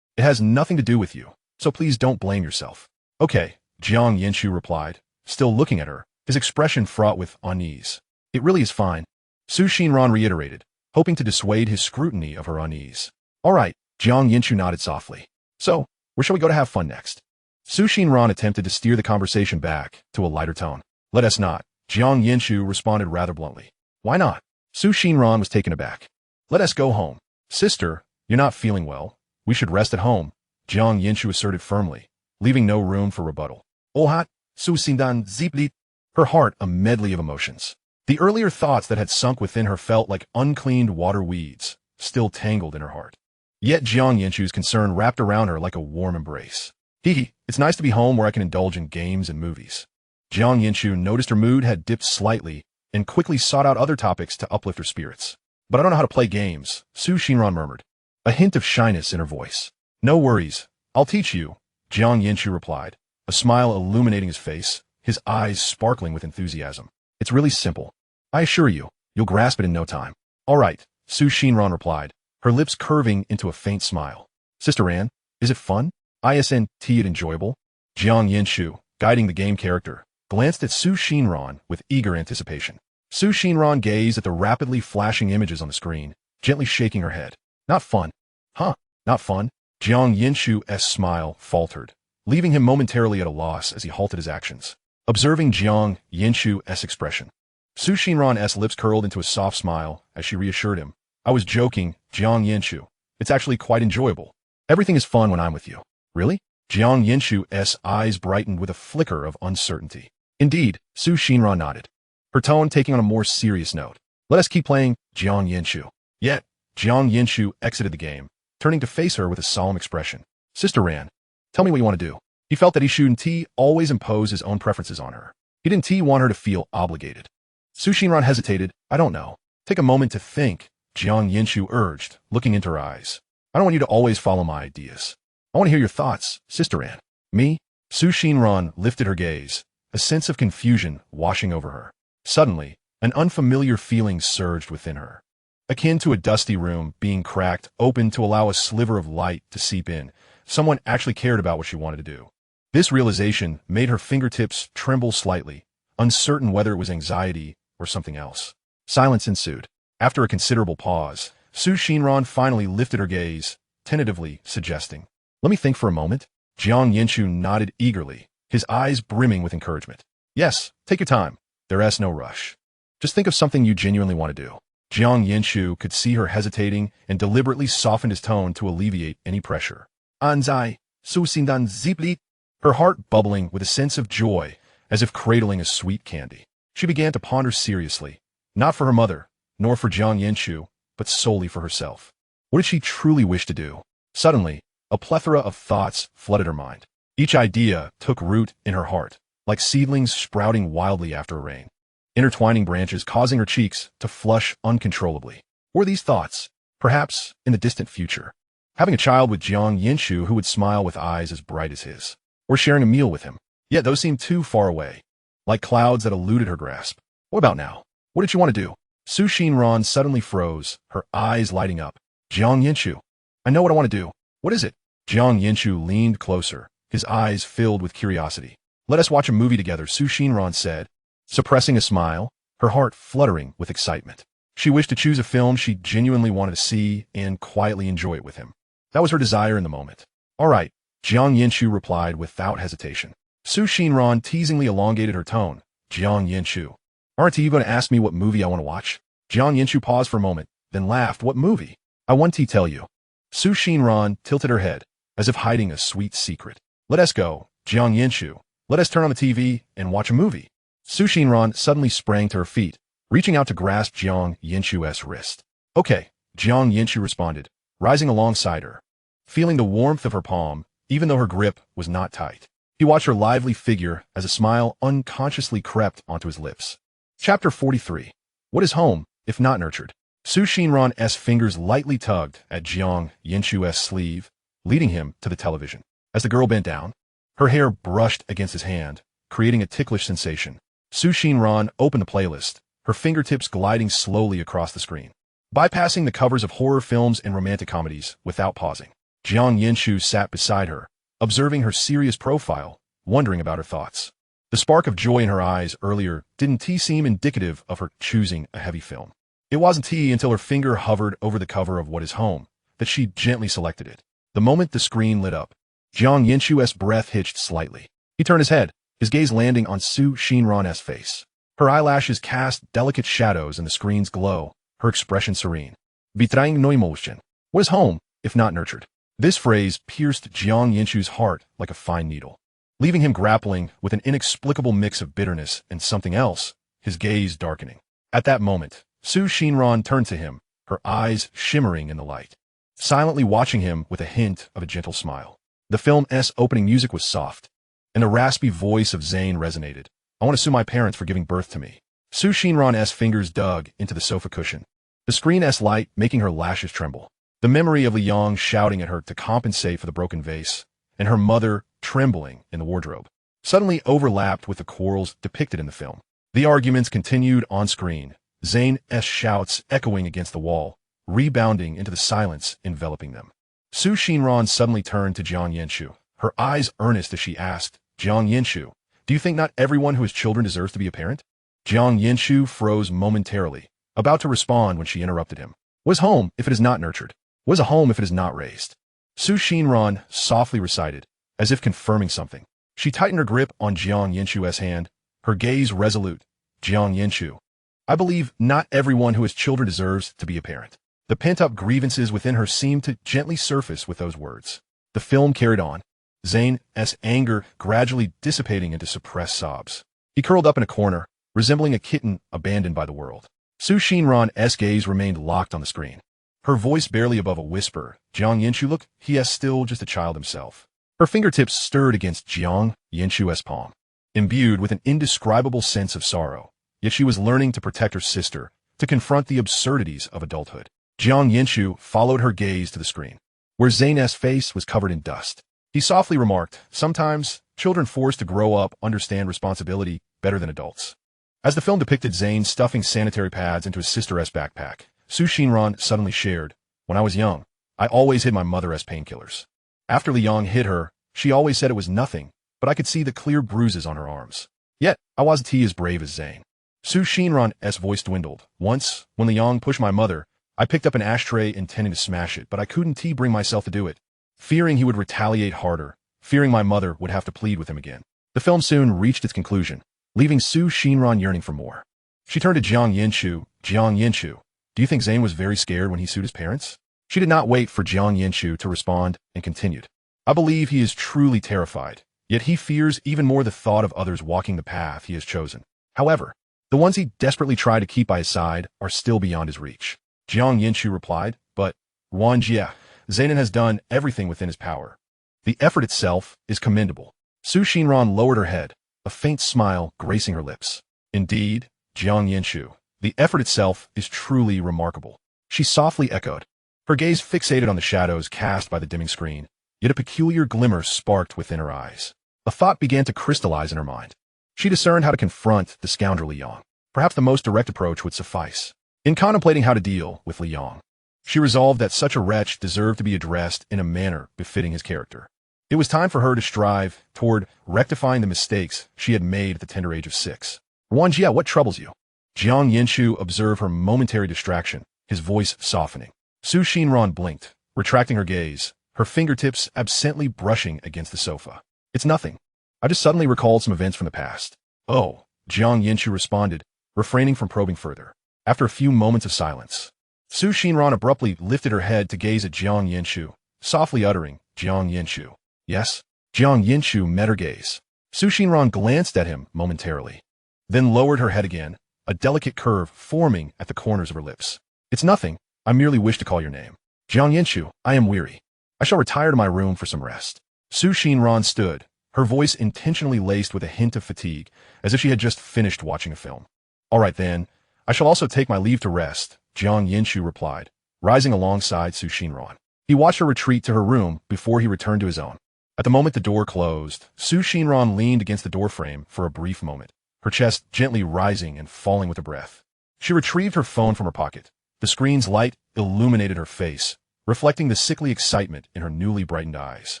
It has nothing to do with you, so please don't blame yourself. Okay, Jiang Yanchu replied, still looking at her, his expression fraught with unease. It really is fine. Su Xinran reiterated, hoping to dissuade his scrutiny of her unease. All right, Jiang Yanchu nodded softly. So, where shall we go to have fun next? Su Xinran attempted to steer the conversation back to a lighter tone. Let us not, Jiang Yanchu responded rather bluntly. Why not? Su Xinran was taken aback. Let us go home. Sister, you're not feeling well. We should rest at home, Jiang Yanchu asserted firmly, leaving no room for rebuttal. Ohat, Su Xindan Ziplit. Her heart a medley of emotions. The earlier thoughts that had sunk within her felt like uncleaned water weeds, still tangled in her heart. Yet Jiang Yanchu's concern wrapped around her like a warm embrace. Hee, it's nice to be home where I can indulge in games and movies. Jiang Yanchu noticed her mood had dipped slightly and quickly sought out other topics to uplift her spirits. But I don't know how to play games, Su Xinran murmured, a hint of shyness in her voice. No worries, I'll teach you, Jiang Yanchu replied, a smile illuminating his face, his eyes sparkling with enthusiasm. It's really simple. I assure you, you'll grasp it in no time. All right, Su Xinran replied, her lips curving into a faint smile. Sister Ran, is it fun? Isn't it enjoyable? Jiang Yanchu, guiding the game character, glanced at Su Xinran with eager anticipation. Su Xinran gazed at the rapidly flashing images on the screen, gently shaking her head. Not fun. Huh, not fun? Jiang Yanchu's smile faltered, leaving him momentarily at a loss as he halted his actions. Observing Jiang Yanchu's expression, Su Xinran's lips curled into a soft smile as she reassured him. I was joking, Jiang Yanchu. It's actually quite enjoyable. Everything is fun when I'm with you. Really? Jiang Yanchu's eyes brightened with a flicker of uncertainty. Indeed, Su Xinran nodded, her tone taking on a more serious note. Let us keep playing, Jiang Yanchu. Yet, Jiang Yanchu exited the game, turning to face her with a solemn expression. Sister Ran, tell me what you want to do. He felt that he shouldn't always impose his own preferences on her. He didn't want her to feel obligated. Su Xinran hesitated. I don't know. Take a moment to think, Jiang Yanchu urged, looking into her eyes. I don't want you to always follow my ideas. I want to hear your thoughts, Sister Ran. Me? Su Xinran lifted her gaze, a sense of confusion washing over her. Suddenly, an unfamiliar feeling surged within her. Akin to a dusty room being cracked open to allow a sliver of light to seep in, someone actually cared about what she wanted to do. This realization made her fingertips tremble slightly, uncertain whether it was anxiety or something else. Silence ensued. After a considerable pause, Su Xinran finally lifted her gaze, tentatively suggesting, let me think for a moment. Jiang Yanchu nodded eagerly, his eyes brimming with encouragement. Yes, take your time. There's no rush. Just think of something you genuinely want to do. Jiang Yanchu could see her hesitating and deliberately softened his tone to alleviate any pressure. Anzai, Su Xindan Zipli, her heart bubbling with a sense of joy, as if cradling a sweet candy. She began to ponder seriously, not for her mother, nor for Jiang Yanchu, but solely for herself. What did she truly wish to do? Suddenly, a plethora of thoughts flooded her mind. Each idea took root in her heart, like seedlings sprouting wildly after a rain, intertwining branches causing her cheeks to flush uncontrollably. Were these thoughts, perhaps, in the distant future? Having a child with Jiang Yanchu who would smile with eyes as bright as his, or sharing a meal with him. Yet those seemed too far away, like clouds that eluded her grasp. What about now? What did she want to do? Su Xinran suddenly froze, her eyes lighting up. Jiang Yanchu, I know what I want to do. What is it? Jiang Yanchu leaned closer, his eyes filled with curiosity. Let us watch a movie together, Su Xinran said, suppressing a smile, her heart fluttering with excitement. She wished to choose a film she genuinely wanted to see and quietly enjoy it with him. That was her desire in the moment. All right, Jiang Yanchu replied without hesitation. Su Xinran teasingly elongated her tone. Jiang Yanchu, aren't you going to ask me what movie I want to watch? Jiang Yanchu paused for a moment, then laughed. What movie? I want to tell you. Su Xinran tilted her head, as if hiding a sweet secret. Let us go, Jiang Yanchu. Let us turn on the TV and watch a movie. Su Xinran suddenly sprang to her feet, reaching out to grasp Jiang Yanchu's wrist. Okay, Jiang Yanchu responded, rising alongside her. Feeling the warmth of her palm, even though her grip was not tight. He watched her lively figure as a smile unconsciously crept onto his lips. Chapter 43. What is home, if not nurtured? Su Xinran's fingers lightly tugged at Jiang Yanchu's sleeve, leading him to the television. As the girl bent down, her hair brushed against his hand, creating a ticklish sensation. Xinran opened the playlist, her fingertips gliding slowly across the screen, bypassing the covers of horror films and romantic comedies without pausing. Jiang Yanchu sat beside her, observing her serious profile, wondering about her thoughts. The spark of joy in her eyes earlier didn't seem indicative of her choosing a heavy film. It wasn't until her finger hovered over the cover of What Is Home that she gently selected it. The moment the screen lit up, Jiang Yanchu's breath hitched slightly. He turned his head, his gaze landing on Xinran's face. Her eyelashes cast delicate shadows in the screen's glow, her expression serene. Betraying no emotion. What is home, if not nurtured? This phrase pierced Jiang Yanchu's heart like a fine needle, leaving him grappling with an inexplicable mix of bitterness and something else, his gaze darkening. At that moment, Xinran turned to him, her eyes shimmering in the light, silently watching him with a hint of a gentle smile. The film's opening music was soft, and the raspy voice of Zane resonated. I want to sue my parents for giving birth to me. Xinran's fingers dug into the sofa cushion, the screen's light making her lashes tremble. The memory of Liang shouting at her to compensate for the broken vase, and her mother trembling in the wardrobe, suddenly overlapped with the quarrels depicted in the film. The arguments continued on screen, Zane's shouts echoing against the wall, rebounding into the silence enveloping them. Xinran suddenly turned to Jiang Yanchu, her eyes earnest as she asked, Jiang Yanchu, do you think not everyone who has children deserves to be a parent? Jiang Yanchu froze momentarily, about to respond when she interrupted him. What is home if it is not nurtured? What is a home if it is not raised? Xinran softly recited, as if confirming something. She tightened her grip on Jiang Yanchu's hand, her gaze resolute. Jiang Yanchu, I believe not everyone who has children deserves to be a parent. The pent-up grievances within her seemed to gently surface with those words. The film carried on, Zane's anger gradually dissipating into suppressed sobs. He curled up in a corner, resembling a kitten abandoned by the world. Xinran's gaze remained locked on the screen, her voice barely above a whisper. Jiang Yanchu, look, he is still just a child himself. Her fingertips stirred against Jiang Yanchu's palm, imbued with an indescribable sense of sorrow. Yet she was learning to protect her sister, to confront the absurdities of adulthood. Jiang Yanchu followed her gaze to the screen, where Zane's face was covered in dust. He softly remarked, sometimes, children forced to grow up understand responsibility better than adults. As the film depicted Zane stuffing sanitary pads into his sister's backpack, Xinran suddenly shared, when I was young, I always hid my mother's painkillers. After Liang hit her, she always said it was nothing, but I could see the clear bruises on her arms. Yet, I wasn't as brave as Zane. Xinran's voice dwindled. Once, when Liang pushed my mother, I picked up an ashtray intending to smash it, but I couldn't bring myself to do it, fearing he would retaliate harder, fearing my mother would have to plead with him again. The film soon reached its conclusion, leaving Xinran yearning for more. She turned to Jiang Yanchu. Jiang Yanchu, do you think Zane was very scared when he sued his parents? She did not wait for Jiang Yanchu to respond and continued. I believe he is truly terrified, yet he fears even more the thought of others walking the path he has chosen. However, the ones he desperately tried to keep by his side are still beyond his reach. Jiang Yanchu replied, but, Ran-jie, Zane has done everything within his power. The effort itself is commendable. Xinran lowered her head, a faint smile gracing her lips. Indeed, Jiang Yanchu, the effort itself is truly remarkable. She softly echoed, her gaze fixated on the shadows cast by the dimming screen, yet a peculiar glimmer sparked within her eyes. A thought began to crystallize in her mind. She discerned how to confront the scoundrel Liang. Perhaps the most direct approach would suffice. In contemplating how to deal with Liang, she resolved that such a wretch deserved to be addressed in a manner befitting his character. It was time for her to strive toward rectifying the mistakes she had made at the tender age of 6. Ran-jie, what troubles you? Jiang Yanchu observed her momentary distraction, his voice softening. Xinran blinked, retracting her gaze, her fingertips absently brushing against the sofa. It's nothing. I just suddenly recalled some events from the past. Oh, Jiang Yanchu responded, refraining from probing further. After a few moments of silence, Xinran abruptly lifted her head to gaze at Jiang Yanchu, softly uttering, Jiang Yanchu. Yes? Jiang Yanchu met her gaze. Xinran glanced at him momentarily, then lowered her head again, a delicate curve forming at the corners of her lips. It's nothing. I merely wish to call your name. Jiang Yanchu, I am weary. I shall retire to my room for some rest. Xinran stood, her voice intentionally laced with a hint of fatigue, as if she had just finished watching a film. All right then, I shall also take my leave to rest, Jiang Yanchu replied, rising alongside Xinran. He watched her retreat to her room before he returned to his own. At the moment the door closed, Su Xinran leaned against the doorframe for a brief moment, her chest gently rising and falling with a breath. She retrieved her phone from her pocket. The screen's light illuminated her face, reflecting the sickly excitement in her newly brightened eyes.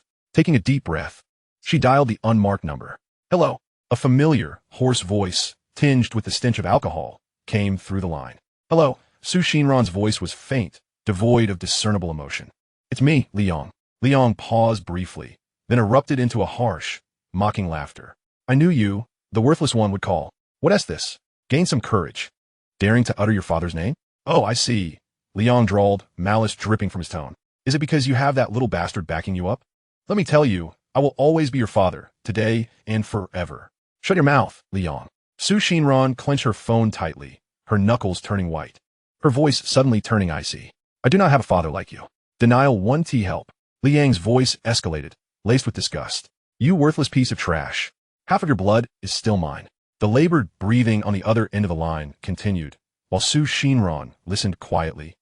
Taking a deep breath, she dialed the unmarked number. Hello. A familiar, hoarse voice, tinged with the stench of alcohol, came through the line. Hello. Su Xinran's voice was faint, devoid of discernible emotion. It's me, Liang. Liang paused briefly, then erupted into a harsh, mocking laughter. I knew you, the worthless one, would call. What is this? Gain some courage. Daring to utter your father's name? Oh, I see. Liang drawled, malice dripping from his tone. Is it because you have that little bastard backing you up? Let me tell you, I will always be your father, today and forever. Shut your mouth, Liang. Su Xinran clenched her phone tightly, her knuckles turning white. Her voice suddenly turning icy. I do not have a father like you. Denial 1T help. Liang's voice escalated, laced with disgust. You worthless piece of trash. Half of your blood is still mine. The labored breathing on the other end of the line continued, while Su Xinran listened quietly,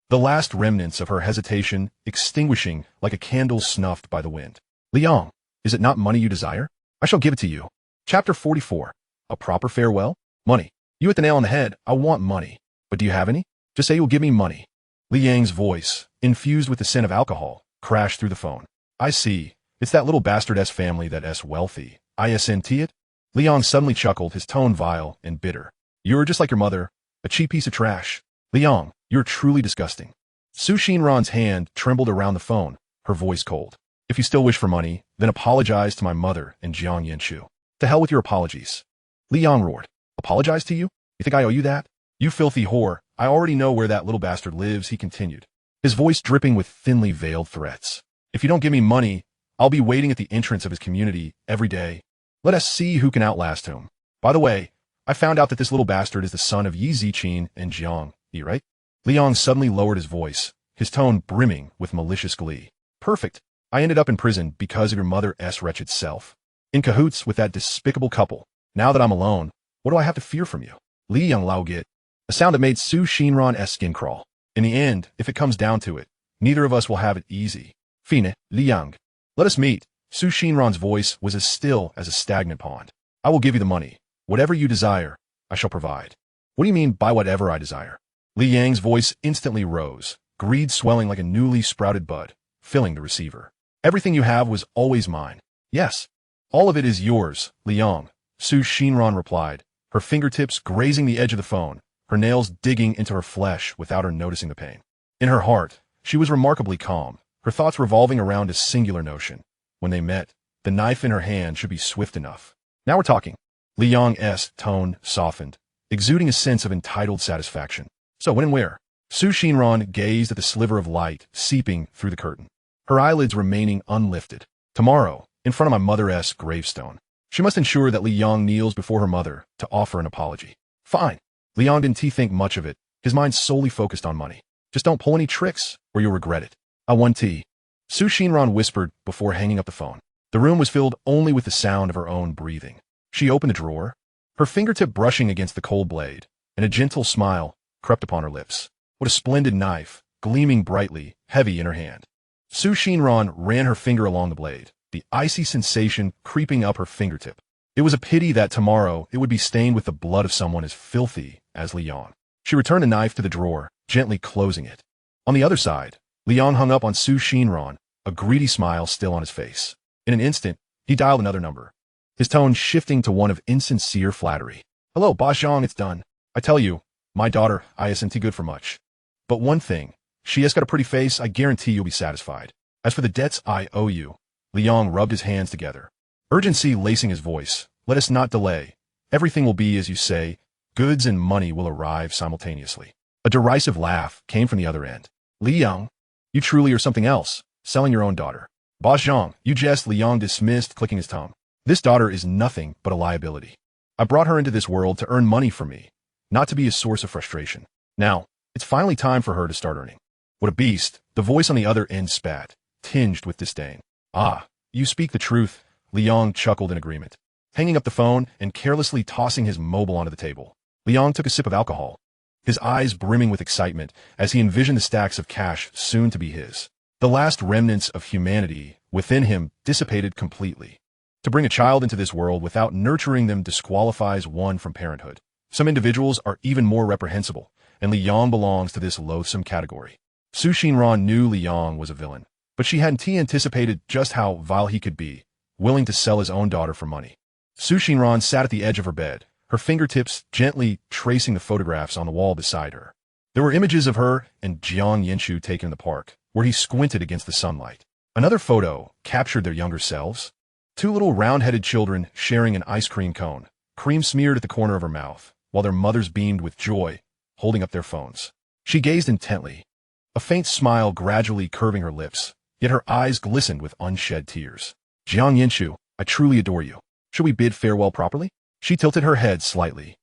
the last remnants of her hesitation extinguishing like a candle snuffed by the wind. Liang, is it not money you desire? I shall give it to you. Chapter 44. A proper farewell? Money. You hit the nail on the head. I want money. But do you have any? Just say you'll give me money. Liang's voice, infused with the scent of alcohol, crashed through the phone. I see. It's that little bastard-s family that s wealthy. Isn't it? Liang suddenly chuckled, his tone vile and bitter. You're just like your mother, a cheap piece of trash. Liang, you're truly disgusting. Su Xinran's hand trembled around the phone, her voice cold. If you still wish for money, then apologize to my mother and Jiang Yanchu. To hell with your apologies. Liang roared. Apologize to you? You think I owe you that? You filthy whore, I already know where that little bastard lives, he continued, his voice dripping with thinly veiled threats. If you don't give me money, I'll be waiting at the entrance of his community every day. Let us see who can outlast whom. By the way, I found out that this little bastard is the son of Yi Ziqin and Jiang, right? Liang suddenly lowered his voice, his tone brimming with malicious glee. Perfect. I ended up in prison because of your mother's wretched self. In cahoots with that despicable couple. Now that I'm alone, what do I have to fear from you? Liang Lao Git. A sound that made Su Xinran's skin crawl. In the end, if it comes down to it, neither of us will have it easy. Fine, Liang. Let us meet. Su Xinran's voice was as still as a stagnant pond. I will give you the money. Whatever you desire, I shall provide. What do you mean by whatever I desire? Liang's voice instantly rose, greed swelling like a newly sprouted bud, filling the receiver. Everything you have was always mine. Yes. All of it is yours, Liang, Su Xinran replied, her fingertips grazing the edge of the phone, her nails digging into her flesh without her noticing the pain. In her heart, she was remarkably calm, her thoughts revolving around a singular notion. When they met, the knife in her hand should be swift enough. Now we're talking. Liang's tone softened, exuding a sense of entitled satisfaction. So when and where? Su Xinran gazed at the sliver of light seeping through the curtain, her eyelids remaining unlifted. Tomorrow, in front of my mother's gravestone. She must ensure that Liang kneels before her mother to offer an apology. Fine. Liang didn't think much of it, his mind solely focused on money. Just don't pull any tricks, or you'll regret it. I want tea. Su Xinran whispered before hanging up the phone. The room was filled only with the sound of her own breathing. She opened a drawer, her fingertip brushing against the cold blade, and a gentle smile crept upon her lips. What a splendid knife, gleaming brightly, heavy in her hand. Su Xinran ran her finger along the blade, the icy sensation creeping up her fingertip. It was a pity that tomorrow it would be stained with the blood of someone as filthy as Liang. She returned the knife to the drawer, gently closing it. On the other side, Liang hung up on Su Xinran, a greedy smile still on his face. In an instant, he dialed another number, his tone shifting to one of insincere flattery. Hello, Boss Zhang, it's done. I tell you, my daughter isn't good for much. But one thing, she has got a pretty face, I guarantee you'll be satisfied. As for the debts I owe you, Liang rubbed his hands together, urgency lacing his voice. Let us not delay. Everything will be as you say. Goods and money will arrive simultaneously. A derisive laugh came from the other end. Liang, you truly are something else, selling your own daughter. Boss Zhang, you jest, Liang dismissed, clicking his tongue. This daughter is nothing but a liability. I brought her into this world to earn money for me, not to be a source of frustration. Now, it's finally time for her to start earning. What a beast, the voice on the other end spat, tinged with disdain. Ah, you speak the truth, Liang chuckled in agreement. Hanging up the phone and carelessly tossing his mobile onto the table, Liang took a sip of alcohol, his eyes brimming with excitement as he envisioned the stacks of cash soon to be his. The last remnants of humanity within him dissipated completely. To bring a child into this world without nurturing them disqualifies one from parenthood. Some individuals are even more reprehensible, and Li Yang belongs to this loathsome category. Su Xinran knew Li Yang was a villain, but she hadn't anticipated just how vile he could be, willing to sell his own daughter for money. Su Xinran sat at the edge of her bed, her fingertips gently tracing the photographs on the wall beside her. There were images of her and Jiang Yanchu taken in the park, where he squinted against the sunlight. Another photo captured their younger selves. Two little round-headed children sharing an ice cream cone, cream smeared at the corner of her mouth, while their mothers beamed with joy, holding up their phones. She gazed intently, a faint smile gradually curving her lips, yet her eyes glistened with unshed tears. Jiang Yanchu, I truly adore you. Should we bid farewell properly? She tilted her head slightly,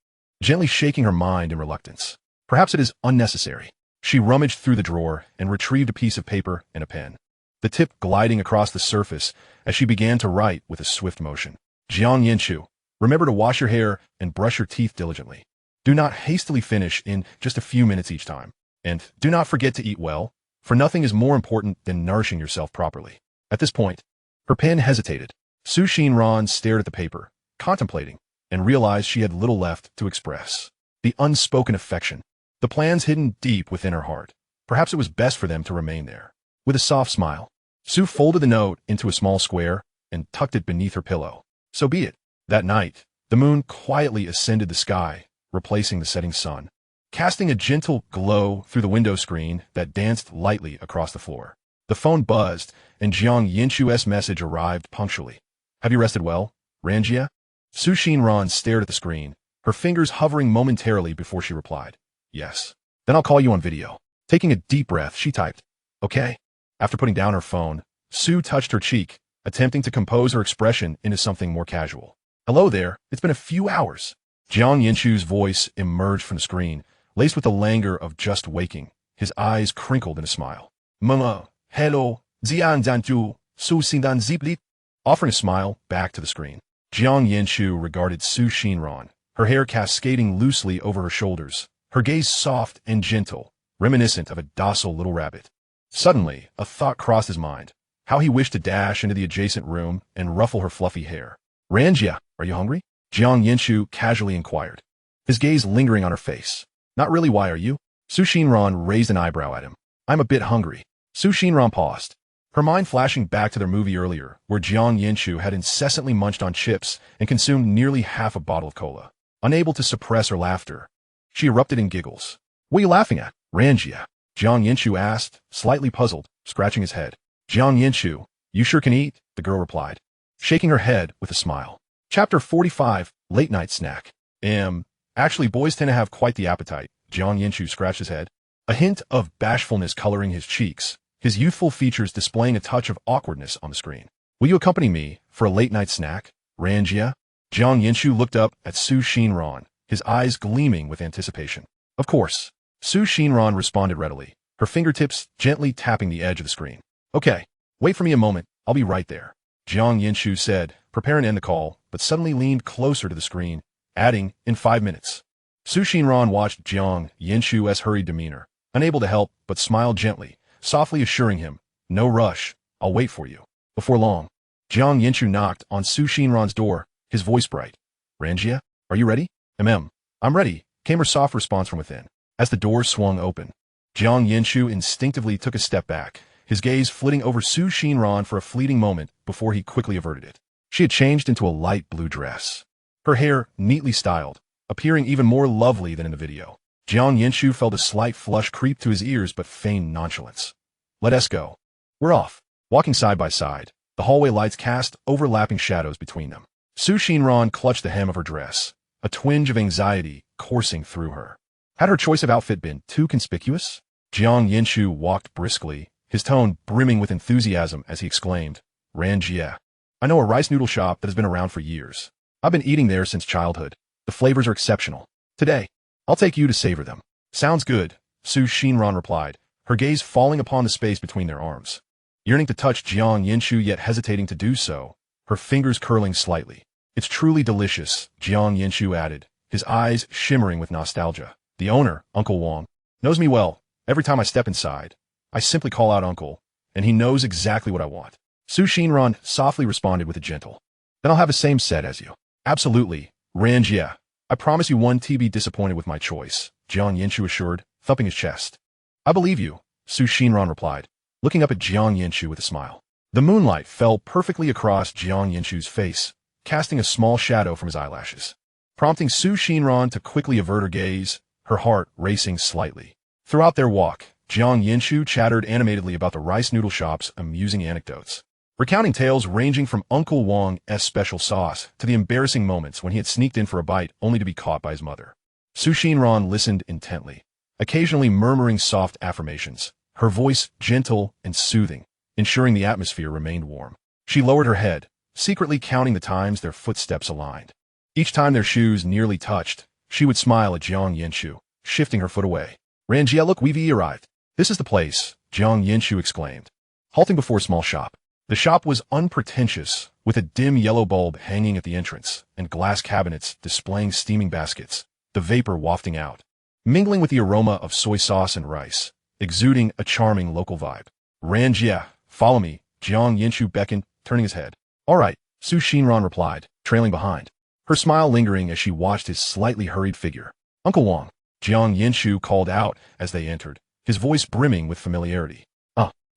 gently shaking her mind in reluctance. Perhaps it is unnecessary. She rummaged through the drawer and retrieved a piece of paper and a pen, the tip gliding across the surface as she began to write with a swift motion. Jiang Yanchu, remember to wash your hair and brush your teeth diligently. Do not hastily finish in just a few minutes each time. And do not forget to eat well, for nothing is more important than nourishing yourself properly. At this point, her pen hesitated. Su Xinran stared at the paper, contemplating, and realized she had little left to express. The unspoken affection, the plans hidden deep within her heart. Perhaps it was best for them to remain there. With a soft smile, Su folded the note into a small square and tucked it beneath her pillow. So be it. That night, the moon quietly ascended the sky, replacing the setting sun, casting a gentle glow through the window screen that danced lightly across the floor. The phone buzzed, and Jiang Yanchu's message arrived punctually. Have you rested well, Ran-jie? Su Xinran stared at the screen, her fingers hovering momentarily before she replied. Yes. Then I'll call you on video. Taking a deep breath, she typed, Okay. After putting down her phone, Su touched her cheek, attempting to compose her expression into something more casual. Hello there, it's been a few hours. Jiang Yanchu's voice emerged from the screen, laced with the languor of just waking, his eyes crinkled in a smile. Mama, hello, Jiang Yanchu, Su Xinran Ziblit. Offering a smile back to the screen. Jiang Yanchu regarded Su Xinran, her hair cascading loosely over her shoulders, her gaze soft and gentle, reminiscent of a docile little rabbit. Suddenly, a thought crossed his mind, how he wished to dash into the adjacent room and ruffle her fluffy hair. Ran-jie, are you hungry? Jiang Yanchu casually inquired, his gaze lingering on her face. Not really, why are you? Su Xinran raised an eyebrow at him. I'm a bit hungry. Su Xinran paused, her mind flashing back to their movie earlier, where Jiang Yanchu had incessantly munched on chips and consumed nearly half a bottle of cola. Unable to suppress her laughter, she erupted in giggles. What are you laughing at, Ran-jie? Jiang Yanchu asked, slightly puzzled, scratching his head. Jiang Yanchu, you sure can eat, the girl replied, shaking her head with a smile. Chapter 45, Late Night Snack. Actually boys tend to have quite the appetite. Jiang Yanchu scratched his head, a hint of bashfulness coloring his cheeks, his youthful features displaying a touch of awkwardness on the screen. Will you accompany me for a late night snack, Ran-jie? Jiang Yanchu looked up at Su Xinran, his eyes gleaming with anticipation. Of course. Su Xinran responded readily, her fingertips gently tapping the edge of the screen. Okay, wait for me a moment, I'll be right there. Jiang Yanchu said, preparing to end the call, but suddenly leaned closer to the screen, adding, in 5 minutes. Su Xinran watched Jiang Yanchu's hurried demeanor, unable to help but smiled gently, softly assuring him, no rush, I'll wait for you. Before long, Jiang Yanchu knocked on Su Xinran's door, his voice bright. Ran-jie, are you ready? I'm ready, came her soft response from within. As the door swung open, Jiang Yanchu instinctively took a step back, his gaze flitting over Su Xinran for a fleeting moment before he quickly averted it. She had changed into a light blue dress, her hair neatly styled, appearing even more lovely than in the video. Jiang Yanchu felt a slight flush creep to his ears but feigned nonchalance. Let us go. We're off. Walking side by side, the hallway lights cast overlapping shadows between them. Su Xinran clutched the hem of her dress, a twinge of anxiety coursing through her. Had her choice of outfit been too conspicuous? Jiang Yanchu walked briskly, his tone brimming with enthusiasm as he exclaimed, Ran-jie, I know a rice noodle shop that has been around for years. I've been eating there since childhood. The flavors are exceptional. Today, I'll take you to savor them. Sounds good, Su Xinran replied, her gaze falling upon the space between their arms. Yearning to touch Jiang Yanchu yet hesitating to do so, her fingers curling slightly. It's truly delicious, Jiang Yanchu added, his eyes shimmering with nostalgia. The owner, Uncle Wang, knows me well. Every time I step inside, I simply call out Uncle, and he knows exactly what I want. Su Xinran softly responded with a gentle, "Then I'll have the same set as you." "Absolutely, Ran-jie. I promise you one to be disappointed with my choice," Jiang Yanchu assured, thumping his chest. "I believe you," Su Xinran replied, looking up at Jiang Yanchu with a smile. The moonlight fell perfectly across Jiang Yanchu's face, casting a small shadow from his eyelashes, prompting Su Xinran to quickly avert her gaze, her heart racing slightly. Throughout their walk, Jiang Yanchu chattered animatedly about the rice noodle shop's amusing anecdotes, recounting tales ranging from Uncle Wang's special sauce to the embarrassing moments when he had sneaked in for a bite only to be caught by his mother. Su Xinran listened intently, occasionally murmuring soft affirmations, her voice gentle and soothing, ensuring the atmosphere remained warm. She lowered her head, secretly counting the times their footsteps aligned. Each time their shoes nearly touched, she would smile at Jiang Yanchu, shifting her foot away. "Ran-jie, look, we've arrived." "This is the place," Jiang Yanchu exclaimed, halting before a small shop. The shop was unpretentious, with a dim yellow bulb hanging at the entrance and glass cabinets displaying steaming baskets, the vapor wafting out, mingling with the aroma of soy sauce and rice, exuding a charming local vibe. "Ran-jie, follow me," Jiang Yanchu beckoned, turning his head. "All right," Su Xinran replied, trailing behind, her smile lingering as she watched his slightly hurried figure. "Uncle Wang," Jiang Yanchu called out as they entered, his voice brimming with familiarity.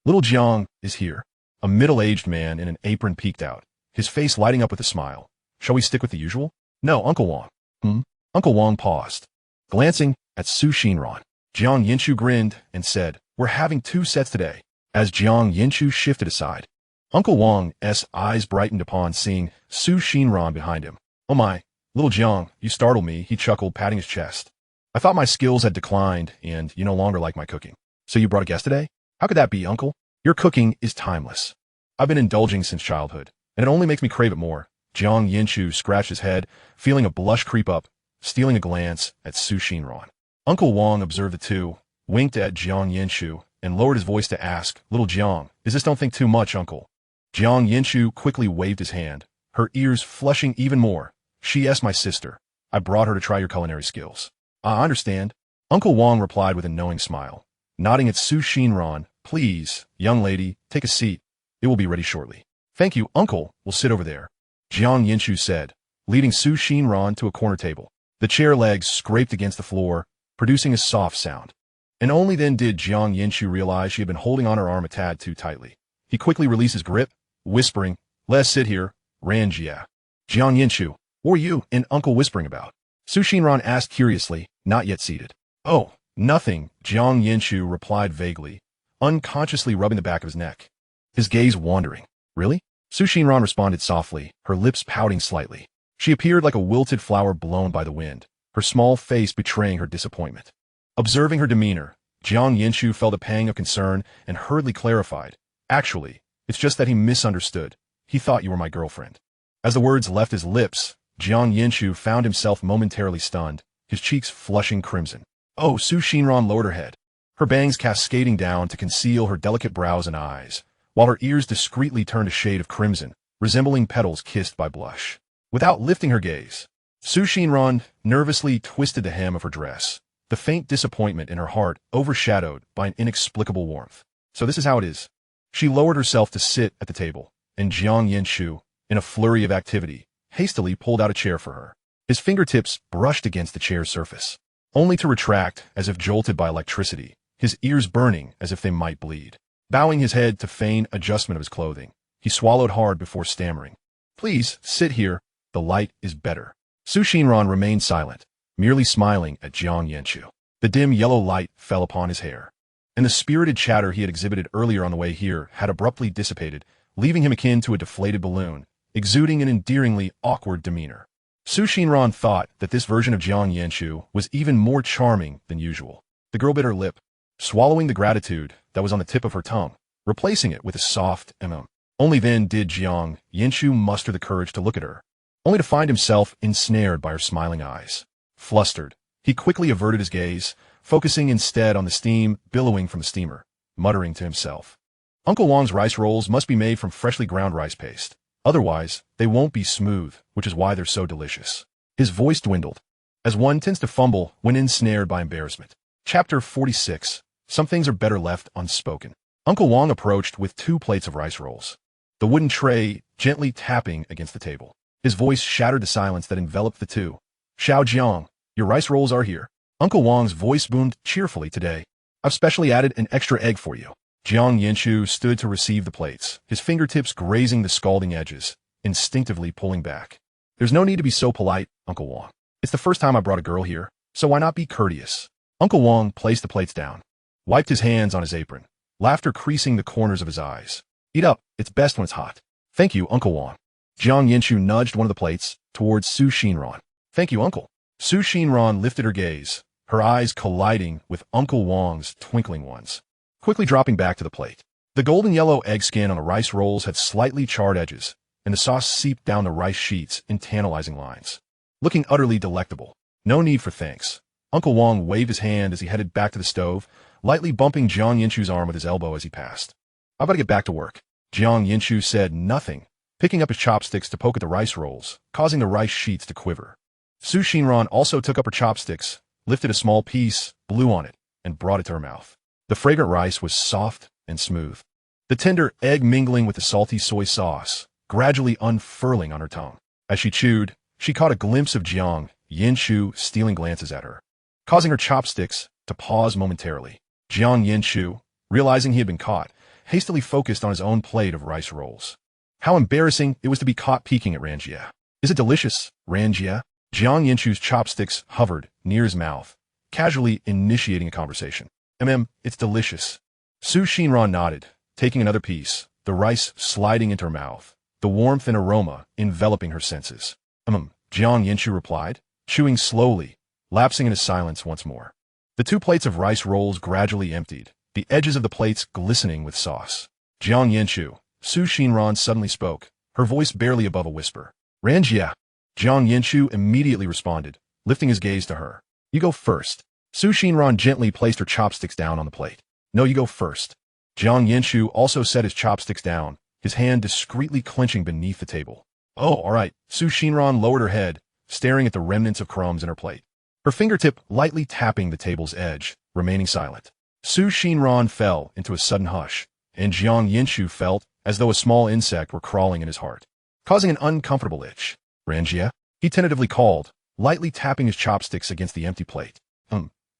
Little Jiang is here." A middle-aged man in an apron peeked out, his face lighting up with a smile. "Shall we stick with the usual?" "No, Uncle Wang." Uncle Wang paused, glancing at Su Xinran. Jiang Yanchu grinned and said, "We're having 2 sets today." As Jiang Yanchu shifted aside, Uncle Wang's eyes brightened upon seeing Su Xinran behind him. "Oh my, little Jiang, you startled me," he chuckled, patting his chest. "I thought my skills had declined and you no longer like my cooking. So you brought a guest today? How could that be, Uncle? Your cooking is timeless. I've been indulging since childhood, and it only makes me crave it more." Jiang Yanchu scratched his head, feeling a blush creep up, stealing a glance at Su Xinran. Uncle Wang observed the two, winked at Jiang Yanchu, and lowered his voice to ask, "Little Jiang, is this don't think too much, Uncle?" Jiang Yanchu quickly waved his hand, her ears flushing even more. "She's my sister. I brought her to try your culinary skills." "I understand." Uncle Wang replied with a knowing smile, nodding at Su Xinran. "Please, young lady, take a seat. It will be ready shortly." "Thank you, Uncle. We'll sit over there," Jiang Yanchu said, leading Su Xinran to a corner table. The chair legs scraped against the floor, producing a soft sound. And only then did Jiang Yanchu realize she had been holding on her arm a tad too tightly. He quickly released his grip, whispering, "Let's sit here, Ran-jie." "Jiang Yanchu, what were you and Uncle whispering about?" Su Xinran asked curiously, not yet seated. "Oh, nothing," Jiang Yanchu replied vaguely, unconsciously rubbing the back of his neck, his gaze wandering. "Really?" Su Xinran responded softly, her lips pouting slightly. She appeared like a wilted flower blown by the wind, her small face betraying her disappointment. Observing her demeanor, Jiang Yanchu felt a pang of concern and hurriedly clarified, "Actually, it's just that he misunderstood. He thought you were my girlfriend." As the words left his lips, Jiang Yanchu found himself momentarily stunned, his cheeks flushing crimson. "Oh," Su Xinran lowered her head, her bangs cascading down to conceal her delicate brows and eyes, while her ears discreetly turned a shade of crimson, resembling petals kissed by blush. Without lifting her gaze, Su Xinran nervously twisted the hem of her dress, the faint disappointment in her heart overshadowed by an inexplicable warmth. "So this is how it is." She lowered herself to sit at the table, and Jiang Yanchu, in a flurry of activity, hastily pulled out a chair for her. His fingertips brushed against the chair's surface, only to retract as if jolted by electricity, his ears burning as if they might bleed. Bowing his head to feign adjustment of his clothing, he swallowed hard before stammering, "Please, sit here. The light is better." Su Xinran remained silent, merely smiling at Jiang Yanchu. The dim yellow light fell upon his hair, and the spirited chatter he had exhibited earlier on the way here had abruptly dissipated, leaving him akin to a deflated balloon, exuding an endearingly awkward demeanor. Su Xinran thought that this version of Jiang Yanchu was even more charming than usual. The girl bit her lip, swallowing the gratitude that was on the tip of her tongue, replacing it with a soft Only then did Jiang Yanchu muster the courage to look at her, only to find himself ensnared by her smiling eyes. Flustered, he quickly averted his gaze, focusing instead on the steam billowing from the steamer, muttering to himself, "Uncle Wang's rice rolls must be made from freshly ground rice paste. Otherwise, they won't be smooth, which is why they're so delicious." His voice dwindled, as one tends to fumble when ensnared by embarrassment. Chapter 46. Some things are better left unspoken. Uncle Wang approached with 2 plates of rice rolls. the wooden tray gently tapping against the table. His voice shattered the silence that enveloped the two. Xiao Jiang, your rice rolls are here. Uncle Wang's voice boomed cheerfully today. I've specially added an extra egg for you. Jiang Yanchu stood to receive the plates, his fingertips grazing the scalding edges, instinctively pulling back. There's no need to be so polite, Uncle Wang. It's the first time I brought a girl here, so why not be courteous? Uncle Wang placed the plates down, wiped his hands on his apron, laughter creasing the corners of his eyes. Eat up, it's best when it's hot. Thank you, Uncle Wang. Jiang Yanchu nudged one of the plates towards Su Xinran. Thank you, Uncle. Su Xinran lifted her gaze, her eyes colliding with Uncle Wang's twinkling ones, quickly dropping back to the plate. The golden yellow egg skin on the rice rolls had slightly charred edges, and the sauce seeped down the rice sheets in tantalizing lines. Looking utterly delectable. No need for thanks. Uncle Wang waved his hand as he headed back to the stove, lightly bumping Jiang Yanchu's arm with his elbow as he passed. I've got to get back to work. Jiang Yanchu said nothing, picking up his chopsticks to poke at the rice rolls, causing the rice sheets to quiver. Su Xinran also took up her chopsticks, lifted a small piece, blew on it, and brought it to her mouth. The fragrant rice was soft and smooth, the tender egg mingling with the salty soy sauce, gradually unfurling on her tongue. As she chewed, she caught a glimpse of Jiang Yanchu stealing glances at her, causing her chopsticks to pause momentarily. Jiang Yanchu, realizing he had been caught, hastily focused on his own plate of rice rolls. How embarrassing it was to be caught peeking at Ran-jie. Is it delicious, Ran-jie? Jiang Yanchu's chopsticks hovered near his mouth, casually initiating a conversation. It's delicious. Su Xinran nodded, taking another piece, the rice sliding into her mouth, the warmth and aroma enveloping her senses. Jiang Yanchu replied, chewing slowly, lapsing into silence once more. The two plates of rice rolls gradually emptied, the edges of the plates glistening with sauce. Jiang Yanchu, Su Xinran suddenly spoke, her voice barely above a whisper. Ran-jie. Jiang Yanchu immediately responded, lifting his gaze to her. You go first. Su Xinran gently placed her chopsticks down on the plate. No, you go first. Jiang Yanchu also set his chopsticks down, his hand discreetly clenching beneath the table. Oh, all right. Su Xinran lowered her head, staring at the remnants of crumbs in her plate, her fingertip lightly tapping the table's edge, remaining silent. Su Xinran fell into a sudden hush, and Jiang Yanchu felt as though a small insect were crawling in his heart, causing an uncomfortable itch. Ran-jie? He tentatively called, lightly tapping his chopsticks against the empty plate.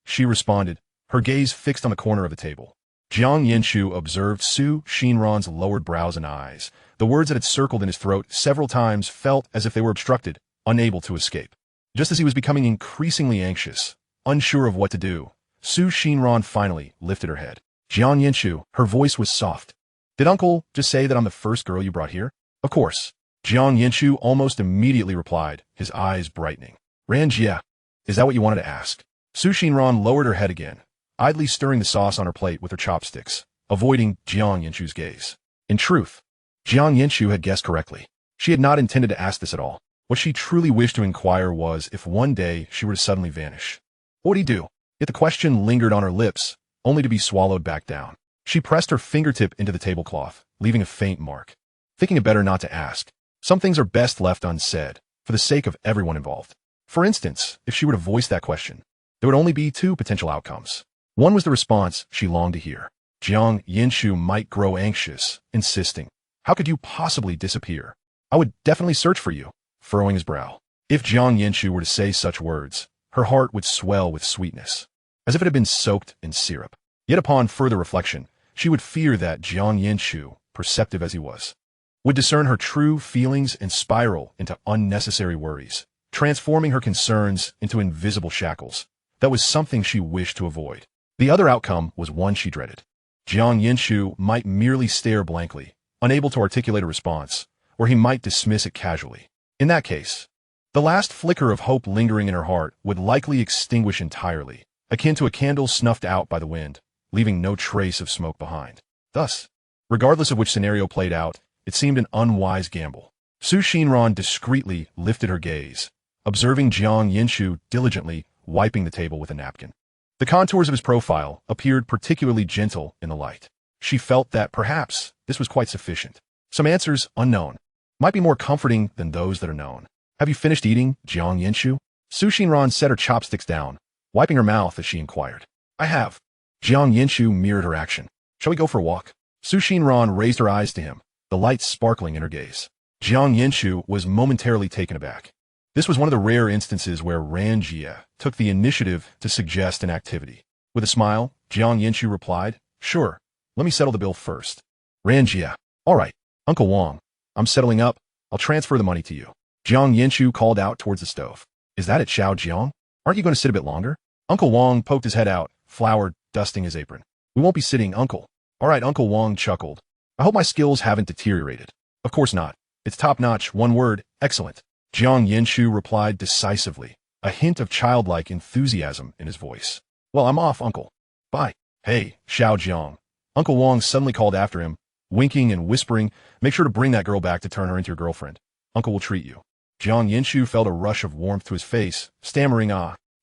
She responded, her gaze fixed on the corner of the table. Jiang Yanchu observed Su Xinran's lowered brows and eyes. The words that had circled in his throat several times felt as if they were obstructed, unable to escape. Just as he was becoming increasingly anxious, unsure of what to do, Su Xinran finally lifted her head. Jiang Yanchu, her voice was soft. Did Uncle just say that I'm the first girl you brought here? Of course. Jiang Yanchu almost immediately replied, his eyes brightening. Ran-jie, is that what you wanted to ask? Su Xinran lowered her head again, idly stirring the sauce on her plate with her chopsticks, avoiding Jiang Yanchu's gaze. In truth, Jiang Yanchu had guessed correctly. She had not intended to ask this at all. What she truly wished to inquire was if one day she were to suddenly vanish. What would he do? Yet the question lingered on her lips, only to be swallowed back down. She pressed her fingertip into the tablecloth, leaving a faint mark, thinking it better not to ask. Some things are best left unsaid, for the sake of everyone involved. For instance, if she were to voice that question, there would only be two potential outcomes. One was the response she longed to hear. Jiang Yanchu might grow anxious, insisting, how could you possibly disappear? I would definitely search for you, furrowing his brow. If Jiang Yanchu were to say such words, her heart would swell with sweetness, as if it had been soaked in syrup. Yet upon further reflection, she would fear that Jiang Yanchu, perceptive as he was, would discern her true feelings and spiral into unnecessary worries, transforming her concerns into invisible shackles. That was something she wished to avoid. The other outcome was one she dreaded. Jiang Yanchu might merely stare blankly, unable to articulate a response, or he might dismiss it casually. In that case, the last flicker of hope lingering in her heart would likely extinguish entirely, akin to a candle snuffed out by the wind, leaving no trace of smoke behind. Thus, regardless of which scenario played out, it seemed an unwise gamble. Su Xinran discreetly lifted her gaze, observing Jiang Yanchu diligently wiping the table with a napkin. The contours of his profile appeared particularly gentle in the light. She felt that perhaps this was quite sufficient. Some answers, unknown, might be more comforting than those that are known. Have you finished eating, Jiang Yanchu? Su Xinran set her chopsticks down, wiping her mouth as she inquired. I have. Jiang Yanchu mirrored her action. Shall we go for a walk? Su Xinran raised her eyes to him, the light sparkling in her gaze. Jiang Yanchu was momentarily taken aback. This was one of the rare instances where Ran-jie took the initiative to suggest an activity. With a smile, Jiang Yanchu replied, "Sure, let me settle the bill first." Ran-jie, "All right, Uncle Wang, I'm settling up. I'll transfer the money to you." Jiang Yanchu called out towards the stove. "Is that it, Xiao Jiang? Aren't you going to sit a bit longer?" Uncle Wang poked his head out, flour dusting his apron. "We won't be sitting, Uncle." "All right," Uncle Wang chuckled. "I hope my skills haven't deteriorated." "Of course not. It's top-notch, one word, excellent." Jiang Yanchu replied decisively, a hint of childlike enthusiasm in his voice. "Well, I'm off, Uncle. Bye." "Hey, Xiao Jiang." Uncle Wang suddenly called after him, winking and whispering, "Make sure to bring that girl back to turn her into your girlfriend. Uncle will treat you." Jiang Yanchu felt a rush of warmth to his face, stammering,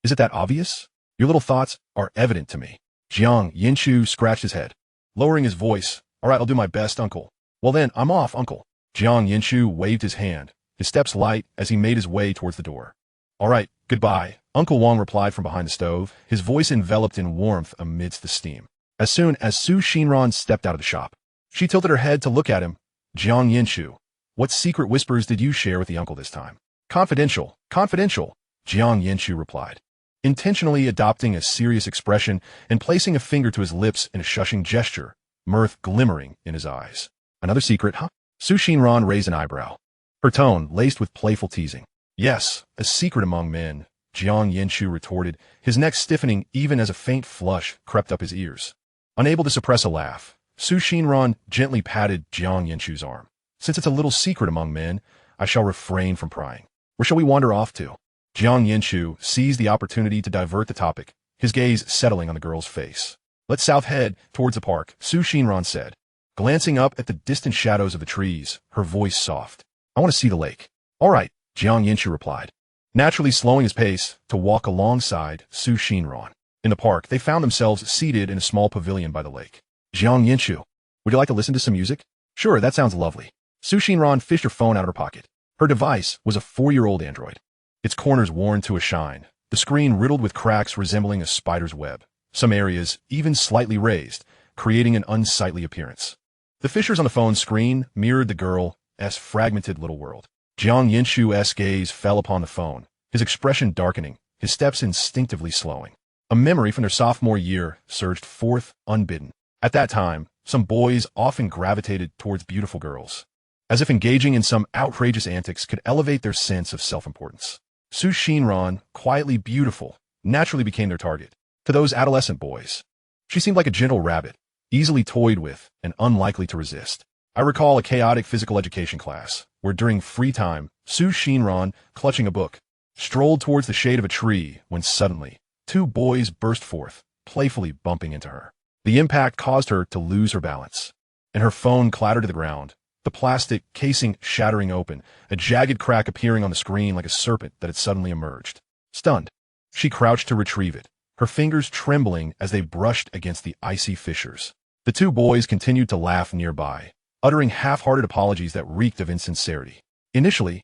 "Is it that obvious? Your little thoughts are evident to me." Jiang Yanchu scratched his head, lowering his voice. "All right, I'll do my best, Uncle." "Well then, I'm off, Uncle." Jiang Yanchu waved his hand, his steps light as he made his way towards the door. "All right, goodbye," Uncle Wang replied from behind the stove, his voice enveloped in warmth amidst the steam. As soon as Xinran stepped out of the shop, she tilted her head to look at him. "Jiang Yanchu, what secret whispers did you share with the uncle this time?" "Confidential, confidential," Jiang Yanchu replied, intentionally adopting a serious expression and placing a finger to his lips in a shushing gesture, mirth glimmering in his eyes. "Another secret, huh?" Xinran raised an eyebrow, her tone laced with playful teasing. "Yes, a secret among men," Jiang Yanchu retorted, his neck stiffening even as a faint flush crept up his ears. Unable to suppress a laugh, Xinran gently patted Jiang Yanchu's arm. "Since it's a little secret among men, I shall refrain from prying. Where shall we wander off to?" Jiang Yanchu seized the opportunity to divert the topic, his gaze settling on the girl's face. "Let's south head towards the park," Xinran said, glancing up at the distant shadows of the trees, her voice soft. "I want to see the lake." "All right," Jiang Yanchu replied, naturally slowing his pace to walk alongside Xinran. In the park, they found themselves seated in a small pavilion by the lake. "Jiang Yanchu, would you like to listen to some music?" "Sure, that sounds lovely." Xinran fished her phone out of her pocket. Her device was a 4-year-old Android, its corners worn to a shine, the screen riddled with cracks resembling a spider's web, some areas even slightly raised, creating an unsightly appearance. The fissures on the phone's screen mirrored the girl's fragmented little world. Jiang Yanchu's gaze fell upon the phone, his expression darkening, his steps instinctively slowing. A memory from their sophomore year surged forth unbidden. At that time, some boys often gravitated towards beautiful girls, as if engaging in some outrageous antics could elevate their sense of self-importance. Xinran, quietly beautiful, naturally became their target. To those adolescent boys, she seemed like a gentle rabbit, easily toyed with and unlikely to resist. I recall a chaotic physical education class, where during free time, Xinran, clutching a book, strolled towards the shade of a tree when suddenly, 2 boys burst forth, playfully bumping into her. The impact caused her to lose her balance, and her phone clattered to the ground, the plastic casing shattering open, a jagged crack appearing on the screen like a serpent that had suddenly emerged. Stunned, she crouched to retrieve it, her fingers trembling as they brushed against the icy fissures. The 2 boys continued to laugh nearby, uttering half-hearted apologies that reeked of insincerity. Initially,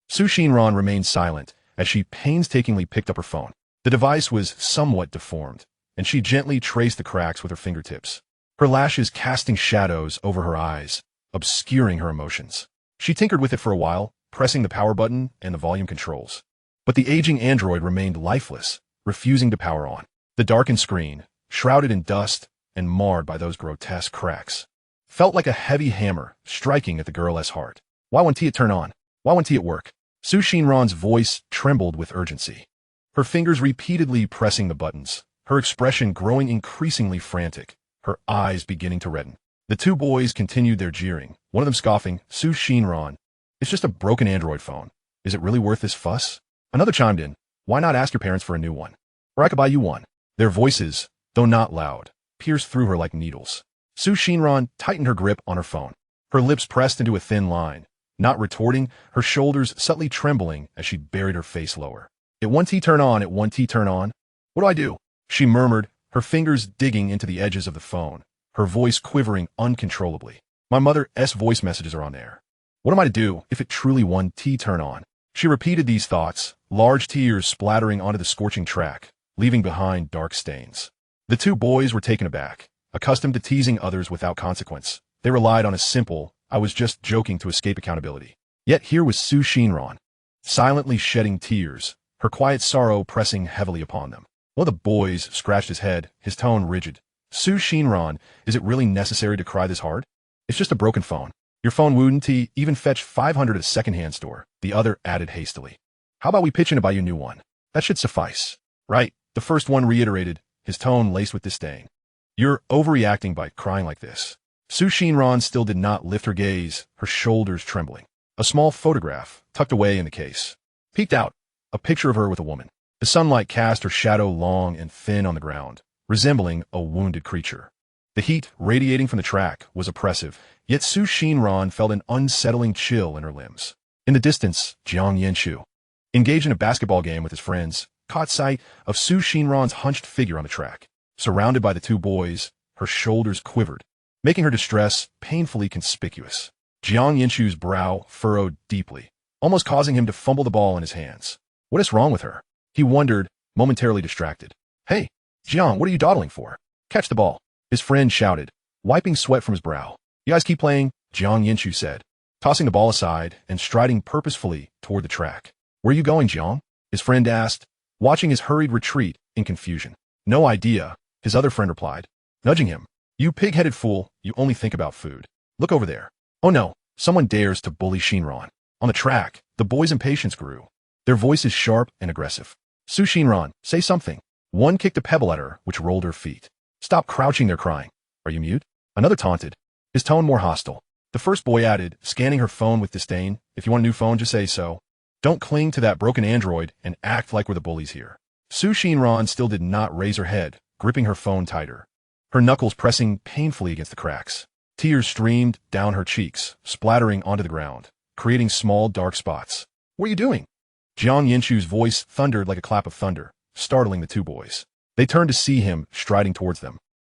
Xinran remained silent as she painstakingly picked up her phone. The device was somewhat deformed, and she gently traced the cracks with her fingertips, her lashes casting shadows over her eyes, obscuring her emotions. She tinkered with it for a while, pressing the power button and the volume controls. But the aging android remained lifeless, refusing to power on. The darkened screen, shrouded in dust and marred by those grotesque cracks, felt like a heavy hammer striking at the girl's heart. "Why won't it turn on? Why won't it work?" Xinran's voice trembled with urgency, her fingers repeatedly pressing the buttons, her expression growing increasingly frantic, her eyes beginning to redden. The 2 boys continued their jeering, one of them scoffing, "Xinran, it's just a broken Android phone. Is it really worth this fuss?" Another chimed in, "Why not ask your parents for a new one? Or I could buy you one." Their voices, though not loud, pierced through her like needles. Xinran tightened her grip on her phone, her lips pressed into a thin line, not retorting, her shoulders subtly trembling as she buried her face lower. "It won't turn on, it won't turn on. What do I do?" she murmured, her fingers digging into the edges of the phone, her voice quivering uncontrollably. "My mother's voice messages are on there. What am I to do if it truly won't turn on?" She repeated these thoughts, large tears splattering onto the scorching track, leaving behind dark stains. The 2 boys were taken aback. Accustomed to teasing others without consequence, they relied on a simple, I was just joking to escape accountability. Yet here was Xinran, silently shedding tears, her quiet sorrow pressing heavily upon them. One of the boys scratched his head, his tone rigid. Xinran, is it really necessary to cry this hard? It's just a broken phone. Your phone wouldn't even fetch 500 at a second-hand store, the other added hastily. How about we pitch in to buy you a new one? That should suffice. Right, the first one reiterated, his tone laced with disdain. You're overreacting by crying like this. Xinran still did not lift her gaze, her shoulders trembling. A small photograph, tucked away in the case, peeked out, a picture of her with a woman. The sunlight cast her shadow long and thin on the ground, resembling a wounded creature. The heat radiating from the track was oppressive, yet Xinran felt an unsettling chill in her limbs. In the distance, Jiang Yanchu, engaged in a basketball game with his friends, caught sight of Xinran's hunched figure on the track. Surrounded by the two boys, her shoulders quivered, making her distress painfully conspicuous. Jiang Yanchu's brow furrowed deeply, almost causing him to fumble the ball in his hands. What is wrong with her? He wondered, momentarily distracted. Hey, Jiang, what are you dawdling for? Catch the ball, his friend shouted, wiping sweat from his brow. You guys keep playing, Jiang Yanchu said, tossing the ball aside and striding purposefully toward the track. Where are you going, Jiang? His friend asked, watching his hurried retreat in confusion. No idea, his other friend replied, nudging him. You pig-headed fool, you only think about food. Look over there. Oh no, someone dares to bully Xinran. On the track, the boys' impatience grew, their voices sharp and aggressive. Xinran, say something. One kicked a pebble at her, which rolled her feet. Stop crouching there crying. Are you mute? Another taunted, his tone more hostile. The first boy added, scanning her phone with disdain, if you want a new phone, just say so. Don't cling to that broken Android and act like we're the bullies here. Xinran still did not raise her head, gripping her phone tighter, her knuckles pressing painfully against the cracks. Tears streamed down her cheeks, splattering onto the ground, creating small dark spots. What are you doing? Jiang Yanchu's voice thundered like a clap of thunder, startling the two boys. They turned to see him striding towards them,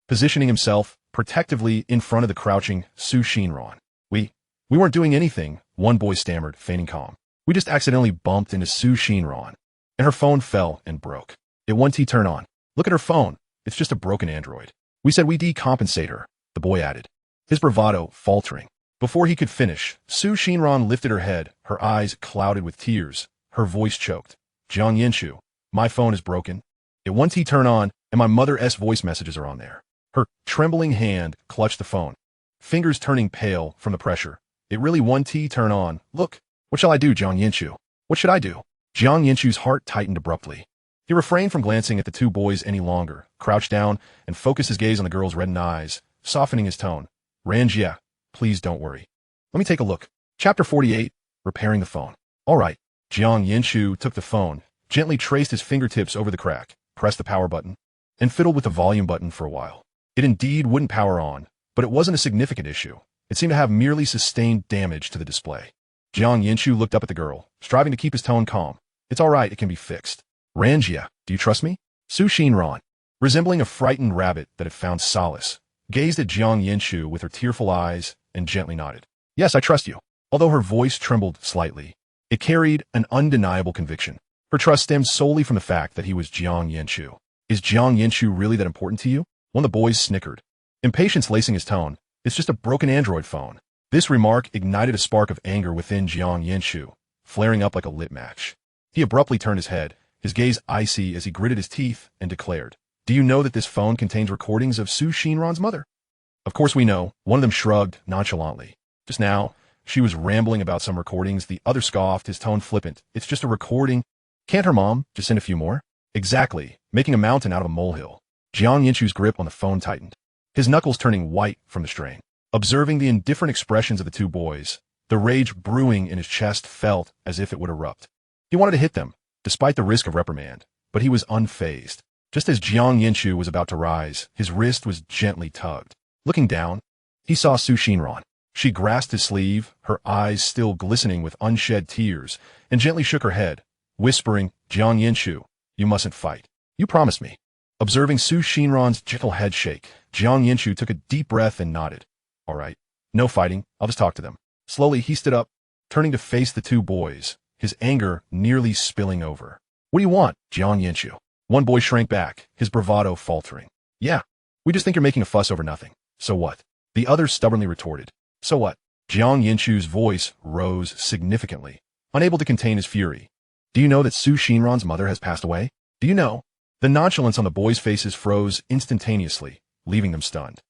positioning himself protectively in front of the crouching Xinran. We weren't doing anything, one boy stammered, feigning calm. We just accidentally bumped into Xinran, and her phone fell and broke. It won't turn on. Look at her phone. It's just a broken Android. We said we decompensate her, the boy added, his bravado faltering. Before he could finish, Xinran lifted her head, her eyes clouded with tears, her voice choked. Jiang Yanchu, my phone is broken. It won't turn on, and my mother's voice messages are on there. Her trembling hand clutched the phone, fingers turning pale from the pressure. It really won't turn on. Look, what shall I do, Jiang Yanchu? What should I do? Jiang Yanchu's heart tightened abruptly. He refrained from glancing at the two boys any longer, crouched down, and focused his gaze on the girl's reddened eyes, softening his tone. Ran-jie, please don't worry. Let me take a look. Chapter 48, Repairing the Phone. All right. Jiang Yanchu took the phone, gently traced his fingertips over the crack, pressed the power button, and fiddled with the volume button for a while. It indeed wouldn't power on, but it wasn't a significant issue. It seemed to have merely sustained damage to the display. Jiang Yanchu looked up at the girl, striving to keep his tone calm. It's all right, it can be fixed. Ran-jie, do you trust me? Xinran, resembling a frightened rabbit that had found solace, gazed at Jiang Yanchu with her tearful eyes and gently nodded. Yes, I trust you. Although her voice trembled slightly, it carried an undeniable conviction. Her trust stemmed solely from the fact that he was Jiang Yanchu. Is Jiang Yanchu really that important to you? One of the boys snickered, impatience lacing his tone. It's just a broken Android phone. This remark ignited a spark of anger within Jiang Yanchu, flaring up like a lit match. He abruptly turned his head, his gaze icy as he gritted his teeth, and declared, Do you know that this phone contains recordings of Xinran's mother? Of course we know, one of them shrugged nonchalantly. Just now, she was rambling about some recordings, the other scoffed, his tone flippant. It's just a recording. Can't her mom just send a few more? Exactly, making a mountain out of a molehill. Jiang Yanchu's grip on the phone tightened, his knuckles turning white from the strain. Observing the indifferent expressions of the two boys, the rage brewing in his chest felt as if it would erupt. He wanted to hit them, despite the risk of reprimand, but he was unfazed. Just as Jiang Yanchu was about to rise, his wrist was gently tugged. Looking down, he saw Xinran. She grasped his sleeve, her eyes still glistening with unshed tears, and gently shook her head, whispering, Jiang Yanchu, you mustn't fight. You promised me. Observing Xinran's gentle head shake, Jiang Yanchu took a deep breath and nodded. All right. No fighting. I'll just talk to them. Slowly, he stood up, turning to face the two boys, his anger nearly spilling over. What do you want, Jiang Yanchu? One boy shrank back, his bravado faltering. Yeah, we just think you're making a fuss over nothing. So what? The other stubbornly retorted. So what? Jiang Yanchu's voice rose significantly, unable to contain his fury. Do you know that Su Xinran's mother has passed away? Do you know? The nonchalance on the boys' faces froze instantaneously, leaving them stunned.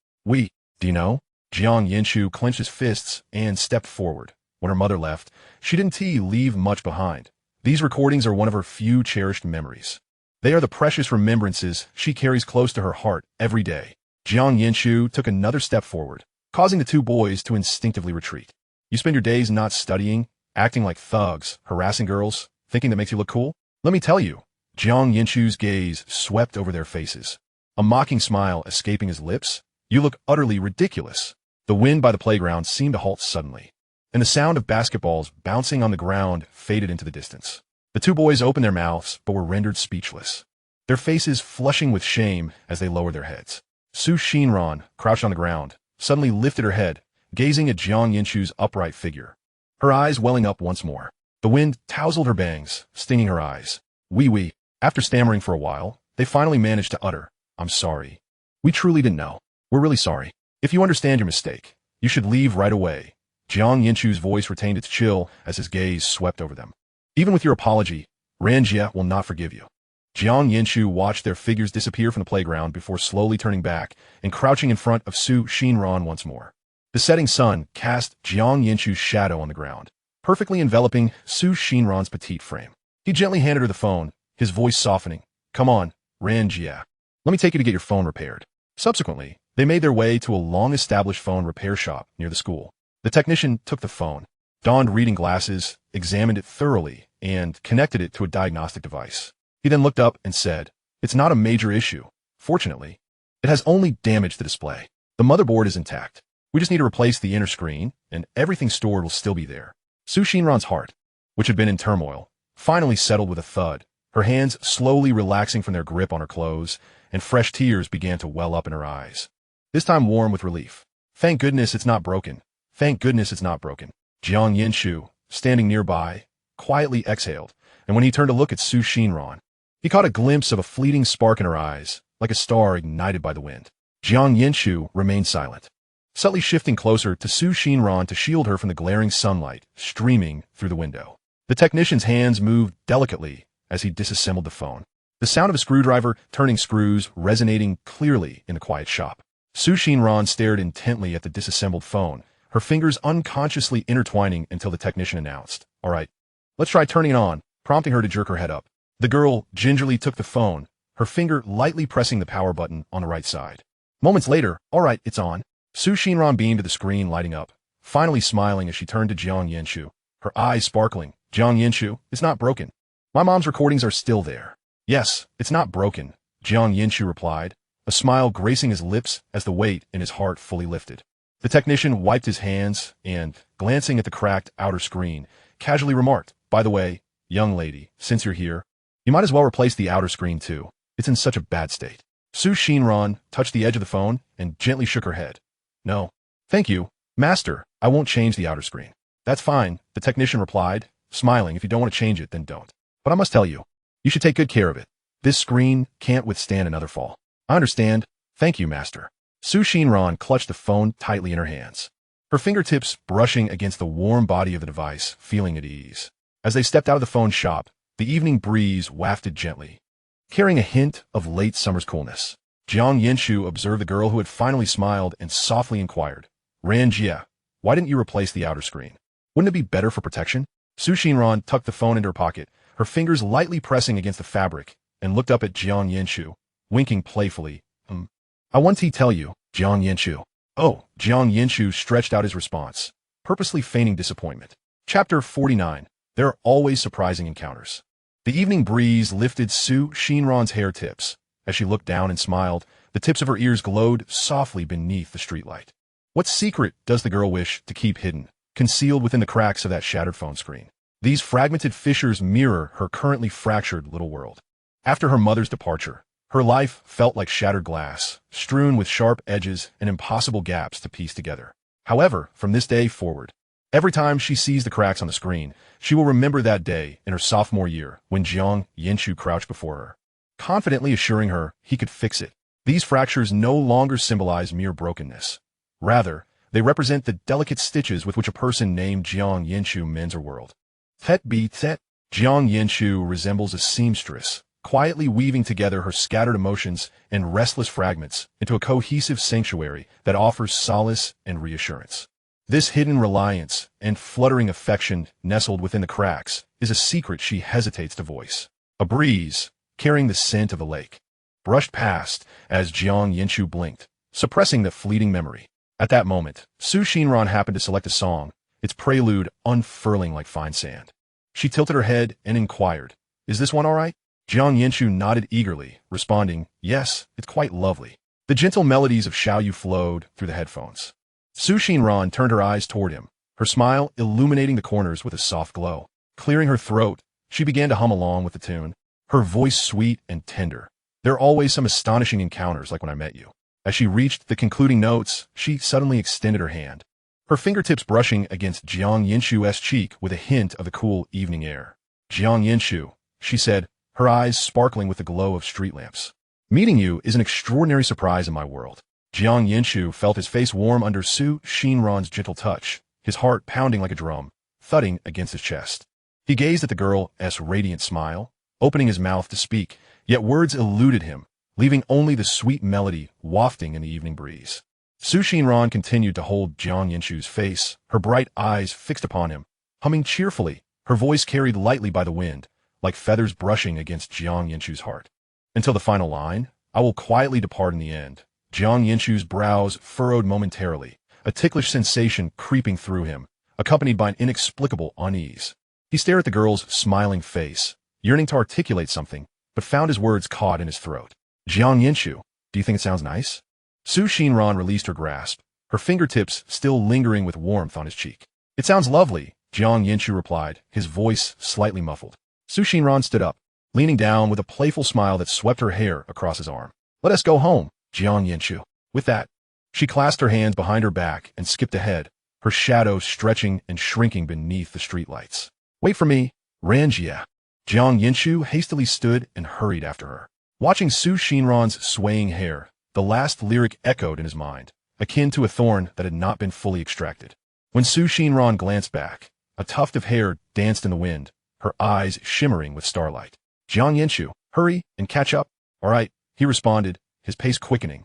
Do you know? Jiang Yanchu clenched his fists and stepped forward. When her mother left, she didn't leave much behind. These recordings are one of her few cherished memories. They are the precious remembrances she carries close to her heart every day. Jiang Yanchu took another step forward, causing the two boys to instinctively retreat. You spend your days not studying, acting like thugs, harassing girls, thinking that makes you look cool? Let me tell you. Jiang Yanchu's gaze swept over their faces, a mocking smile escaping his lips. You look utterly ridiculous. The wind by the playground seemed to halt suddenly, and the sound of basketballs bouncing on the ground faded into the distance. The two boys opened their mouths but were rendered speechless, their faces flushing with shame as they lowered their heads. Su Xinran, crouched on the ground, suddenly lifted her head, gazing at Jiang Yanchu's upright figure, her eyes welling up once more. The wind tousled her bangs, stinging her eyes. Oui. After stammering for a while, they finally managed to utter, I'm sorry. We truly didn't know. We're really sorry. If you understand your mistake, you should leave right away. Jiang Yanchu's voice retained its chill as his gaze swept over them. Even with your apology, Ran-jie will not forgive you. Jiang Yanchu watched their figures disappear from the playground before slowly turning back and crouching in front of Su Xinran once more. The setting sun cast Jiang Yanchu's shadow on the ground, perfectly enveloping Su Xinran's petite frame. He gently handed her the phone, his voice softening. Come on, Ran-jie. Let me take you to get your phone repaired. Subsequently, they made their way to a long-established phone repair shop near the school. The technician took the phone, donned reading glasses, examined it thoroughly, and connected it to a diagnostic device. He then looked up and said, It's not a major issue. Fortunately, it has only damaged the display. The motherboard is intact. We just need to replace the inner screen, and everything stored will still be there. Su Xinran's heart, which had been in turmoil, finally settled with a thud, her hands slowly relaxing from their grip on her clothes, and fresh tears began to well up in her eyes, this time warm with relief. Thank goodness it's not broken. Thank goodness it's not broken. Jiang Yanchu, standing nearby, quietly exhaled, and when he turned to look at Su Xinran, he caught a glimpse of a fleeting spark in her eyes, like a star ignited by the wind. Jiang Yanchu remained silent, subtly shifting closer to Su Xinran to shield her from the glaring sunlight streaming through the window. The technician's hands moved delicately as he disassembled the phone, the sound of a screwdriver turning screws resonating clearly in the quiet shop. Su Xinran stared intently at the disassembled phone, her fingers unconsciously intertwining until the technician announced, All right, let's try turning it on, prompting her to jerk her head up. The girl gingerly took the phone, her finger lightly pressing the power button on the right side. Moments later, All right, it's on. Su Xinran beamed to the screen, lighting up, finally smiling as she turned to Jiang Yanchu, her eyes sparkling. Jiang Yanchu, it's not broken. My mom's recordings are still there. Yes, it's not broken, Jiang Yanchu replied, a smile gracing his lips as the weight in his heart fully lifted. The technician wiped his hands and, glancing at the cracked outer screen, casually remarked, By the way, young lady, since you're here, you might as well replace the outer screen too. It's in such a bad state. Su Xinran touched the edge of the phone and gently shook her head. No. Thank you, master, I won't change the outer screen. That's fine, the technician replied, smiling. If you don't want to change it, then don't. But I must tell you, you should take good care of it. This screen can't withstand another fall. I understand. Thank you, master. Su Xinran clutched the phone tightly in her hands, her fingertips brushing against the warm body of the device, feeling at ease. As they stepped out of the phone shop, the evening breeze wafted gently, carrying a hint of late summer's coolness. Jiang Yanchu observed the girl who had finally smiled and softly inquired, Ran-jie, why didn't you replace the outer screen? Wouldn't it be better for protection? Su Xinran tucked the phone into her pocket, her fingers lightly pressing against the fabric, and looked up at Jiang Yanchu, winking playfully. I want to tell you, Jiang Yanchu. Oh, Jiang Yanchu stretched out his response, purposely feigning disappointment. Chapter 49. There are always surprising encounters. The evening breeze lifted Su Xinran's hair tips. As she looked down and smiled, the tips of her ears glowed softly beneath the streetlight. What secret does the girl wish to keep hidden, concealed within the cracks of that shattered phone screen? These fragmented fissures mirror her currently fractured little world. After her mother's departure, her life felt like shattered glass, strewn with sharp edges and impossible gaps to piece together. However, from this day forward, every time she sees the cracks on the screen, she will remember that day in her sophomore year when Jiang Yanchu crouched before her, confidently assuring her he could fix it. These fractures no longer symbolize mere brokenness. Rather, They represent the delicate stitches with which a person named Jiang Yanchu mends her world. Tet be tet. Jiang Yanchu resembles a seamstress, quietly weaving together her scattered emotions and restless fragments into a cohesive sanctuary that offers solace and reassurance. This hidden reliance and fluttering affection nestled within the cracks is a secret she hesitates to voice. A breeze, carrying the scent of a lake, brushed past as Jiang Yanchu blinked, suppressing the fleeting memory. At that moment, Xinran happened to select a song, its prelude unfurling like fine sand. She tilted her head and inquired, "Is this one all right?" Jiang Yanchu nodded eagerly, responding, "Yes, it's quite lovely." The gentle melodies of Xiaoyu flowed through the headphones. Xinran turned her eyes toward him, her smile illuminating the corners with a soft glow. Clearing her throat, she began to hum along with the tune, her voice sweet and tender. "There are always some astonishing encounters like when I met you." As she reached the concluding notes, she suddenly extended her hand, her fingertips brushing against Jiang Yanchu's cheek with a hint of the cool evening air. "Jiang Yanchu," she said, her eyes sparkling with the glow of street lamps. "Meeting you is an extraordinary surprise in my world." Jiang Yanchu felt his face warm under Xinran's gentle touch, his heart pounding like a drum, thudding against his chest. He gazed at the girl's radiant smile, opening his mouth to speak, yet words eluded him, leaving only the sweet melody wafting in the evening breeze. Xinran continued to hold Jiang Yanchu's face, her bright eyes fixed upon him, humming cheerfully, her voice carried lightly by the wind, like feathers brushing against Jiang Yanchu's heart. Until the final line, "I will quietly depart in the end." Jiang Yanchu's brows furrowed momentarily, a ticklish sensation creeping through him, accompanied by an inexplicable unease. He stared at the girl's smiling face, yearning to articulate something, but found his words caught in his throat. "Jiang Yanchu, do you think it sounds nice?" Xinran released her grasp, her fingertips still lingering with warmth on his cheek. "It sounds lovely," Jiang Yanchu replied, his voice slightly muffled. Xinran stood up, leaning down with a playful smile that swept her hair across his arm. "Let us go home, Jiang Yanchu." With that, she clasped her hands behind her back and skipped ahead, her shadow stretching and shrinking beneath the streetlights. "Wait for me, Ran-jie." Jiang Yanchu hastily stood and hurried after her. Watching Xinran's swaying hair, the last lyric echoed in his mind, akin to a thorn that had not been fully extracted. When Xinran glanced back, a tuft of hair danced in the wind, her eyes shimmering with starlight. "Jiang Yanchu, hurry and catch up." "All right," he responded, his pace quickening,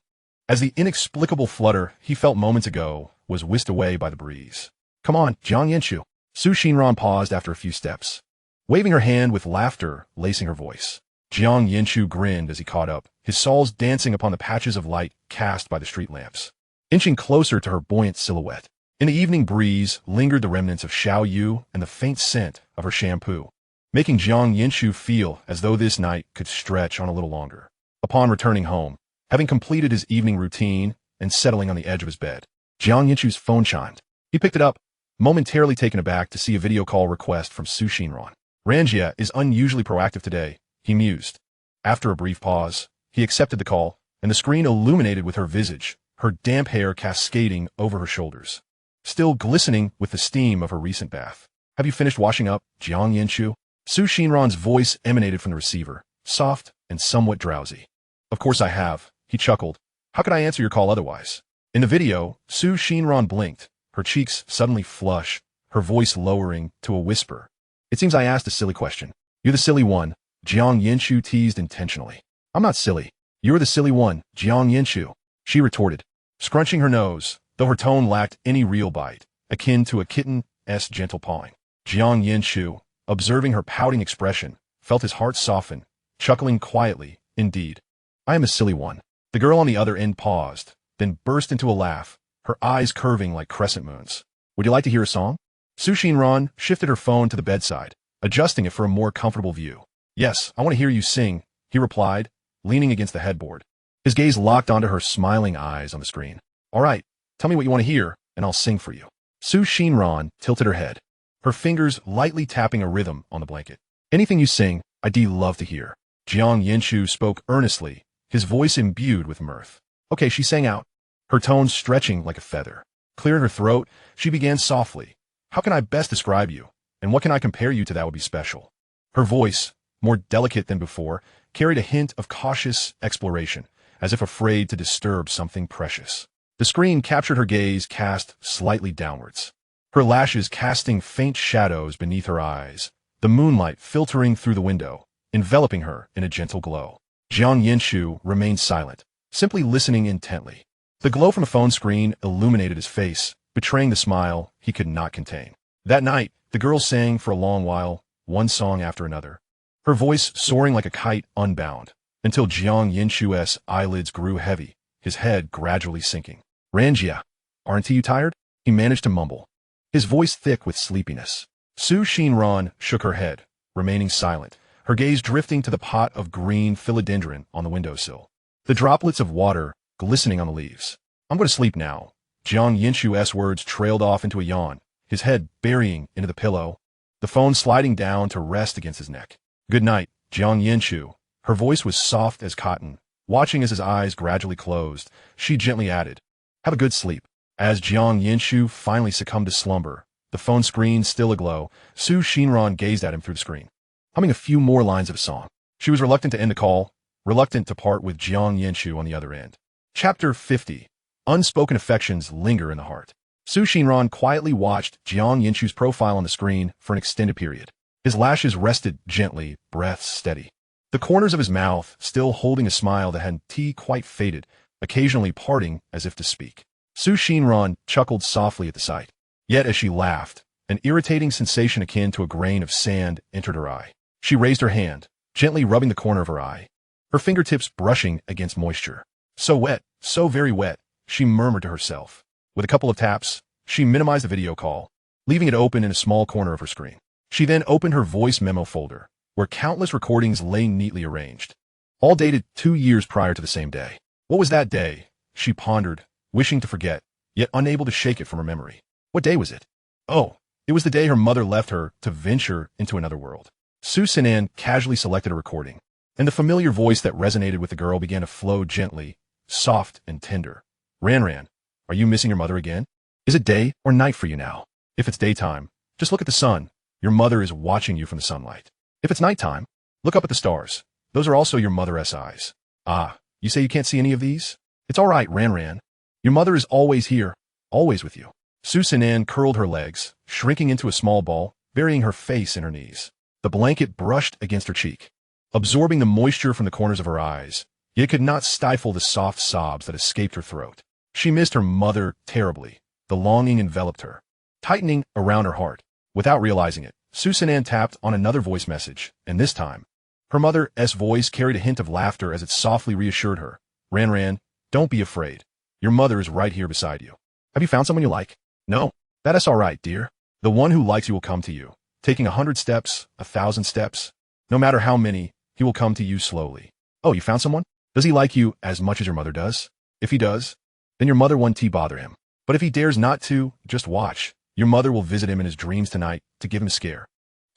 as the inexplicable flutter he felt moments ago was whisked away by the breeze. "Come on, Jiang Yanchu." Xinran paused after a few steps, waving her hand with laughter lacing her voice. Jiang Yanchu grinned as he caught up, his soles dancing upon the patches of light cast by the street lamps. Inching closer to her buoyant silhouette, in the evening breeze lingered the remnants of Xiaoyu and the faint scent of her shampoo, making Jiang Yanchu feel as though this night could stretch on a little longer. Upon returning home, having completed his evening routine and settling on the edge of his bed, Jiang Yanchu's phone chimed. He picked it up, momentarily taken aback to see a video call request from Xinran. "Ran-jie is unusually proactive today," he mused. After a brief pause, he accepted the call, and the screen illuminated with her visage, her damp hair cascading over her shoulders, still glistening with the steam of her recent bath. "Have you finished washing up, Jiang Yanchu?" Xinran's voice emanated from the receiver, soft and somewhat drowsy. "Of course I have," he chuckled. "How could I answer your call otherwise?" In the video, Xinran blinked, her cheeks suddenly flush, her voice lowering to a whisper. "It seems I asked a silly question." "You're the silly one," Jiang Yanchu teased intentionally. "I'm not silly. You're the silly one, Jiang Yanchu," she retorted, scrunching her nose, though her tone lacked any real bite, akin to a kitten's gentle pawing. Jiang Yanchu, observing her pouting expression, felt his heart soften, chuckling quietly, "Indeed, I am a silly one." The girl on the other end paused, then burst into a laugh, her eyes curving like crescent moons. "Would you like to hear a song?" Xinran shifted her phone to the bedside, adjusting it for a more comfortable view. "Yes, I want to hear you sing," he replied, leaning against the headboard. His gaze locked onto her smiling eyes on the screen. "All right, tell me what you want to hear, and I'll sing for you." Xinran tilted her head, her fingers lightly tapping a rhythm on the blanket. "Anything you sing, I'd love to hear." Jiang Yanchu spoke earnestly, his voice imbued with mirth. "Okay," she sang out, her tones stretching like a feather. Clearing her throat, she began softly. "How can I best describe you, and what can I compare you to that would be special?" Her voice, more delicate than before, carried a hint of cautious exploration, as if afraid to disturb something precious. The screen captured her gaze cast slightly downwards, her lashes casting faint shadows beneath her eyes, the moonlight filtering through the window, enveloping her in a gentle glow. Jiang Yanchu remained silent, simply listening intently. The glow from the phone screen illuminated his face, betraying the smile he could not contain. That night, the girl sang for a long while, one song after another, her voice soaring like a kite unbound, until Jiang Yanchu's eyelids grew heavy, his head gradually sinking. Ran-jie, aren't you tired? He managed to mumble, his voice thick with sleepiness. Xinran shook her head, remaining silent, her gaze drifting to the pot of green philodendron on the windowsill, the droplets of water glistening on the leaves. I'm going to sleep now. Jiang Yanchu's words trailed off into a yawn, his head burying into the pillow, the phone sliding down to rest against his neck. Good night, Jiang Yanchu. Her voice was soft as cotton. Watching as his eyes gradually closed, she gently added, have a good sleep. As Jiang Yanchu finally succumbed to slumber, the phone screen still aglow, Xinran gazed at him through the screen, humming a few more lines of a song. She was reluctant to end the call, reluctant to part with Jiang Yanchu on the other end. Chapter 50. Unspoken affections linger in the heart. Xinran quietly watched Jiang Yanchu's profile on the screen for an extended period. His lashes rested gently, breath steady. The corners of his mouth still holding a smile that hadn't quite faded, occasionally parting as if to speak. Xinran chuckled softly at the sight. Yet as she laughed, an irritating sensation akin to a grain of sand entered her eye. She raised her hand, gently rubbing the corner of her eye, her fingertips brushing against moisture. So wet, so very wet, she murmured to herself. With a couple of taps, she minimized the video call, leaving it open in a small corner of her screen. She then opened her voice memo folder, where countless recordings lay neatly arranged, all dated 2 years prior to the same day. What was that day? She pondered, wishing to forget, yet unable to shake it from her memory. What day was it? Oh, it was the day her mother left her to venture into another world. Xinran casually selected a recording, and the familiar voice that resonated with the girl began to flow gently, soft and tender. Ran, are you missing your mother again? Is it day or night for you now? If it's daytime, just look at the sun. Your mother is watching you from the sunlight. If it's nighttime, look up at the stars. Those are also your mother's eyes. Ah, you say you can't see any of these? It's all right, Ran. Your mother is always here, always with you. Xinran curled her legs, shrinking into a small ball, burying her face in her knees. The blanket brushed against her cheek, absorbing the moisture from the corners of her eyes, yet could not stifle the soft sobs that escaped her throat. She missed her mother terribly. The longing enveloped her, tightening around her heart. Without realizing it, Xinran tapped on another voice message, and this time, her mother's voice carried a hint of laughter as it softly reassured her. Ran, don't be afraid. Your mother is right here beside you. Have you found someone you like? No? That is all right, dear. The one who likes you will come to you, taking 100 steps, 1,000 steps. No matter how many, he will come to you slowly. Oh, you found someone? Does he like you as much as your mother does? If he does, then your mother won't bother him. But if he dares not to, just watch. Your mother will visit him in his dreams tonight to give him a scare.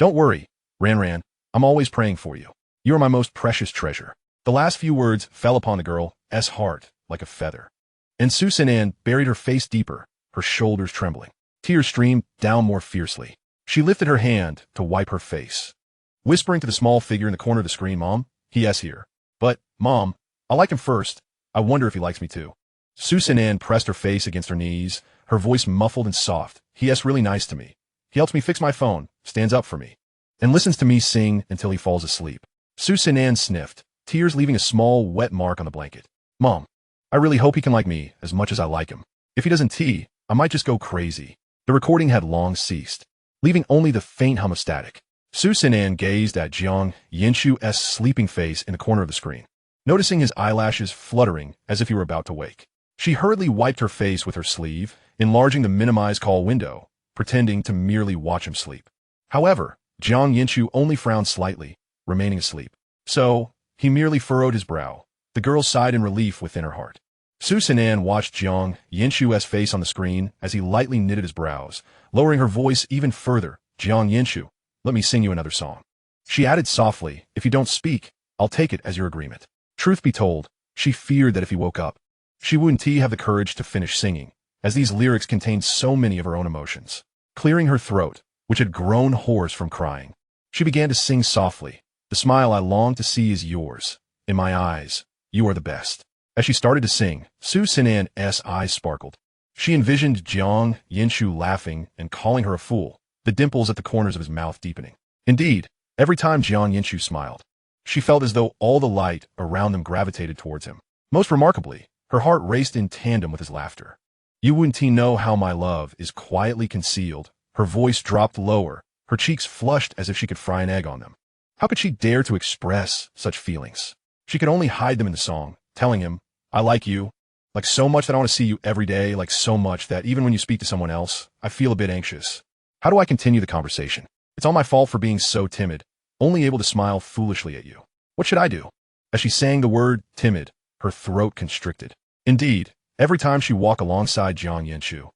Don't worry, Ran, I'm always praying for you. You are my most precious treasure. The last few words fell upon the girl's heart like a feather. And Xinran buried her face deeper, her shoulders trembling. Tears streamed down more fiercely. She lifted her hand to wipe her face, whispering to the small figure in the corner of the screen, Mom, he's here. But, Mom, I like him first. I wonder if he likes me too. Xinran pressed her face against her knees, her voice muffled and soft. He's really nice to me. He helps me fix my phone, stands up for me, and listens to me sing until he falls asleep. Xinran sniffed, tears leaving a small, wet mark on the blanket. Mom, I really hope he can like me as much as I like him. If he doesn't, I might just go crazy. The recording had long ceased, leaving only the faint hum of static. Xinran gazed at Jiang Yanchu's sleeping face in the corner of the screen, noticing his eyelashes fluttering as if he were about to wake. She hurriedly wiped her face with her sleeve, enlarging the minimize call window, pretending to merely watch him sleep. However, Jiang Yanchu only frowned slightly, remaining asleep. So, he merely furrowed his brow. The girl sighed in relief within her heart. Xinran watched Jiang Yanchu's face on the screen as he lightly knitted his brows, lowering her voice even further. Jiang Yanchu, let me sing you another song. She added softly, if you don't speak, I'll take it as your agreement. Truth be told, she feared that if he woke up, she wouldn't have the courage to finish singing, as these lyrics contained so many of her own emotions. Clearing her throat, which had grown hoarse from crying, she began to sing softly. The smile I long to see is yours. In my eyes, you are the best. As she started to sing, Su Xinran's eyes sparkled. She envisioned Jiang Yanchu laughing and calling her a fool, the dimples at the corners of his mouth deepening. Indeed, every time Jiang Yanchu smiled, she felt as though all the light around them gravitated towards him. Most remarkably, her heart raced in tandem with his laughter. You wouldn't know how my love is quietly concealed. Her voice dropped lower, her cheeks flushed as if she could fry an egg on them. How could she dare to express such feelings? She could only hide them in the song, telling him, I like you, like so much that I want to see you every day, like so much that even when you speak to someone else, I feel a bit anxious. How do I continue the conversation? It's all my fault for being so timid, only able to smile foolishly at you. What should I do? As she sang the word timid, her throat constricted. Indeed, every time she walked alongside Jiang Yanchu,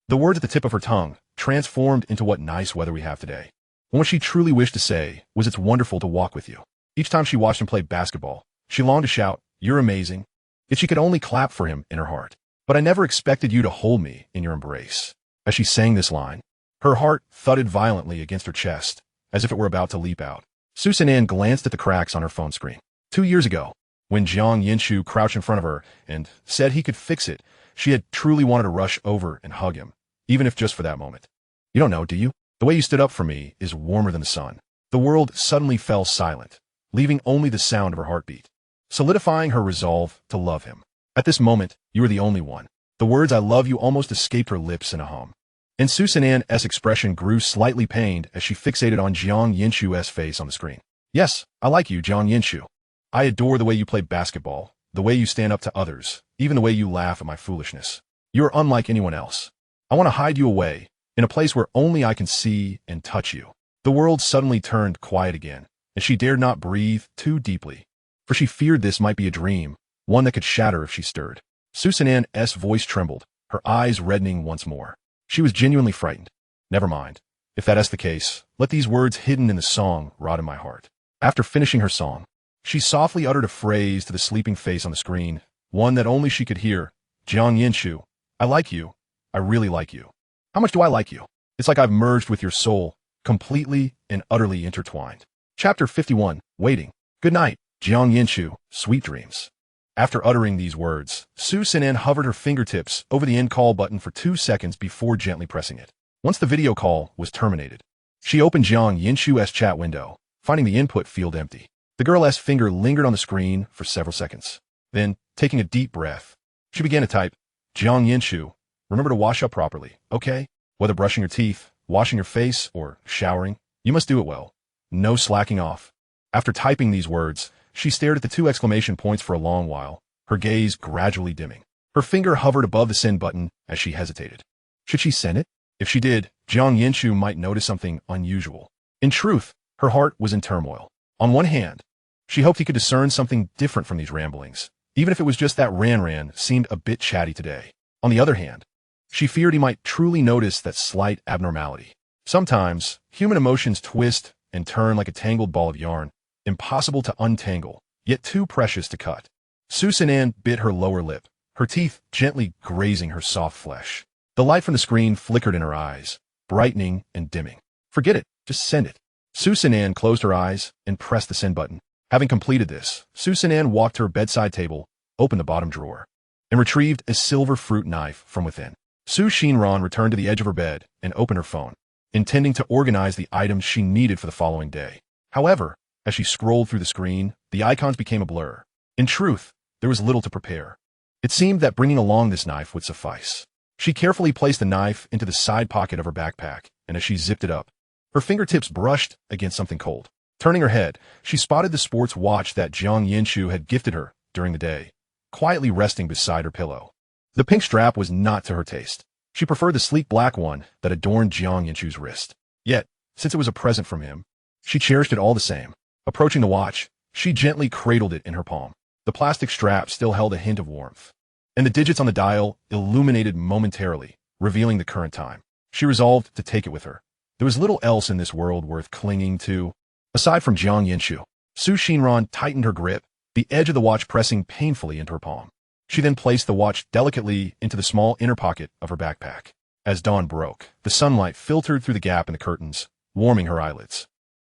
the words at the tip of her tongue transformed into what nice weather we have today. And what she truly wished to say was it's wonderful to walk with you. Each time she watched him play basketball, she longed to shout, you're amazing. Yet she could only clap for him in her heart. But I never expected you to hold me in your embrace. As she sang this line, her heart thudded violently against her chest, as if it were about to leap out. Su Xinran glanced at the cracks on her phone screen. 2 years ago, when Jiang Yanchu crouched in front of her and said he could fix it, she had truly wanted to rush over and hug him, even if just for that moment. You don't know, do you? The way you stood up for me is warmer than the sun. The world suddenly fell silent, leaving only the sound of her heartbeat, solidifying her resolve to love him. At this moment, you were the only one. The words I love you almost escaped her lips in a hum. And Su Xinran's expression grew slightly pained as she fixated on Jiang Yanchu's face on the screen. Yes, I like you, Jiang Yanchu. I adore the way you play basketball, the way you stand up to others, even the way you laugh at my foolishness. You are unlike anyone else. I want to hide you away, in a place where only I can see and touch you. The world suddenly turned quiet again, and she dared not breathe too deeply, for she feared this might be a dream, one that could shatter if she stirred. Su Xinran's voice trembled, her eyes reddening once more. She was genuinely frightened. Never mind. If that is the case, let these words hidden in the song rot in my heart. After finishing her song, she softly uttered a phrase to the sleeping face on the screen, one that only she could hear. Jiang Yanchu, I like you. I really like you. How much do I like you? It's like I've merged with your soul, completely and utterly intertwined. Chapter 51, Waiting. Good night, Jiang Yanchu, sweet dreams. After uttering these words, Su Xinran hovered her fingertips over the end call button for 2 seconds before gently pressing it. Once the video call was terminated, she opened Jiang Yanchu's chat window, finding the input field empty. The girl's finger lingered on the screen for several seconds. Then, taking a deep breath, she began to type, Jiang Yanchu, remember to wash up properly, okay? Whether brushing your teeth, washing your face, or showering, you must do it well. No slacking off. After typing these words, she stared at the 2 exclamation points for a long while, her gaze gradually dimming. Her finger hovered above the send button as she hesitated. Should she send it? If she did, Jiang Yanchu might notice something unusual. In truth, her heart was in turmoil. On one hand, she hoped he could discern something different from these ramblings, even if it was just that Ran seemed a bit chatty today. On the other hand, she feared he might truly notice that slight abnormality. Sometimes, human emotions twist and turn like a tangled ball of yarn, impossible to untangle, yet too precious to cut. Su Xinran bit her lower lip, her teeth gently grazing her soft flesh. The light from the screen flickered in her eyes, brightening and dimming. Forget it, just send it. Su Xinran closed her eyes and pressed the send button. Having completed this, Su Xinran walked to her bedside table, opened the bottom drawer, and retrieved a silver fruit knife from within. Su Xinran returned to the edge of her bed and opened her phone, intending to organize the items she needed for the following day. However, as she scrolled through the screen, the icons became a blur. In truth, there was little to prepare. It seemed that bringing along this knife would suffice. She carefully placed the knife into the side pocket of her backpack, and as she zipped it up, her fingertips brushed against something cold. Turning her head, she spotted the sports watch that Jiang Yanchu had gifted her during the day, quietly resting beside her pillow. The pink strap was not to her taste. She preferred the sleek black one that adorned Jiang Yanchu's wrist. Yet, since it was a present from him, she cherished it all the same. Approaching the watch, she gently cradled it in her palm. The plastic strap still held a hint of warmth, and the digits on the dial illuminated momentarily, revealing the current time. She resolved to take it with her. There was little else in this world worth clinging to, aside from Jiang Yanchu. Su Xinran tightened her grip, the edge of the watch pressing painfully into her palm. She then placed the watch delicately into the small inner pocket of her backpack. As dawn broke, the sunlight filtered through the gap in the curtains, warming her eyelids.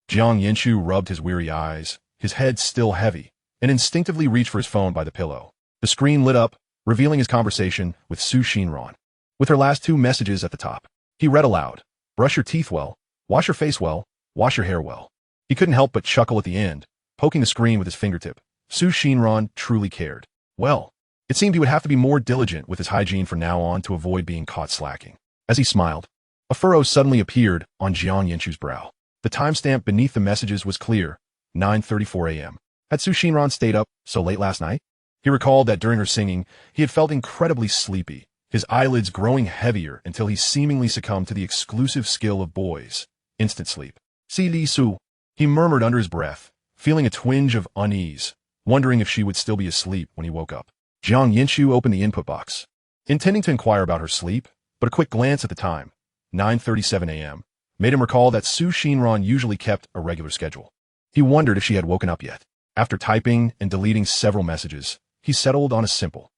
Jiang Yanchu rubbed his weary eyes, his head still heavy, and instinctively reached for his phone by the pillow. The screen lit up, revealing his conversation with Xinran, with her last two messages at the top. He read aloud, "Brush your teeth well, wash your face well, wash your hair well." He couldn't help but chuckle at the end, poking the screen with his fingertip. Xinran truly cared. Well, it seemed he would have to be more diligent with his hygiene from now on to avoid being caught slacking. As he smiled, a furrow suddenly appeared on Jiang Yanchu's brow. The timestamp beneath the messages was clear, 9:34 a.m. Had Xinran stayed up so late last night? He recalled that during her singing, he had felt incredibly sleepy, his eyelids growing heavier until he seemingly succumbed to the exclusive skill of boys, instant sleep. "Si Li Su," he murmured under his breath, feeling a twinge of unease, wondering if she would still be asleep when he woke up. Jiang Yanchu opened the input box, intending to inquire about her sleep, but a quick glance at the time, 9:37 a.m., made him recall that Xinran usually kept a regular schedule. He wondered if she had woken up yet. After typing and deleting several messages, he settled on a simple,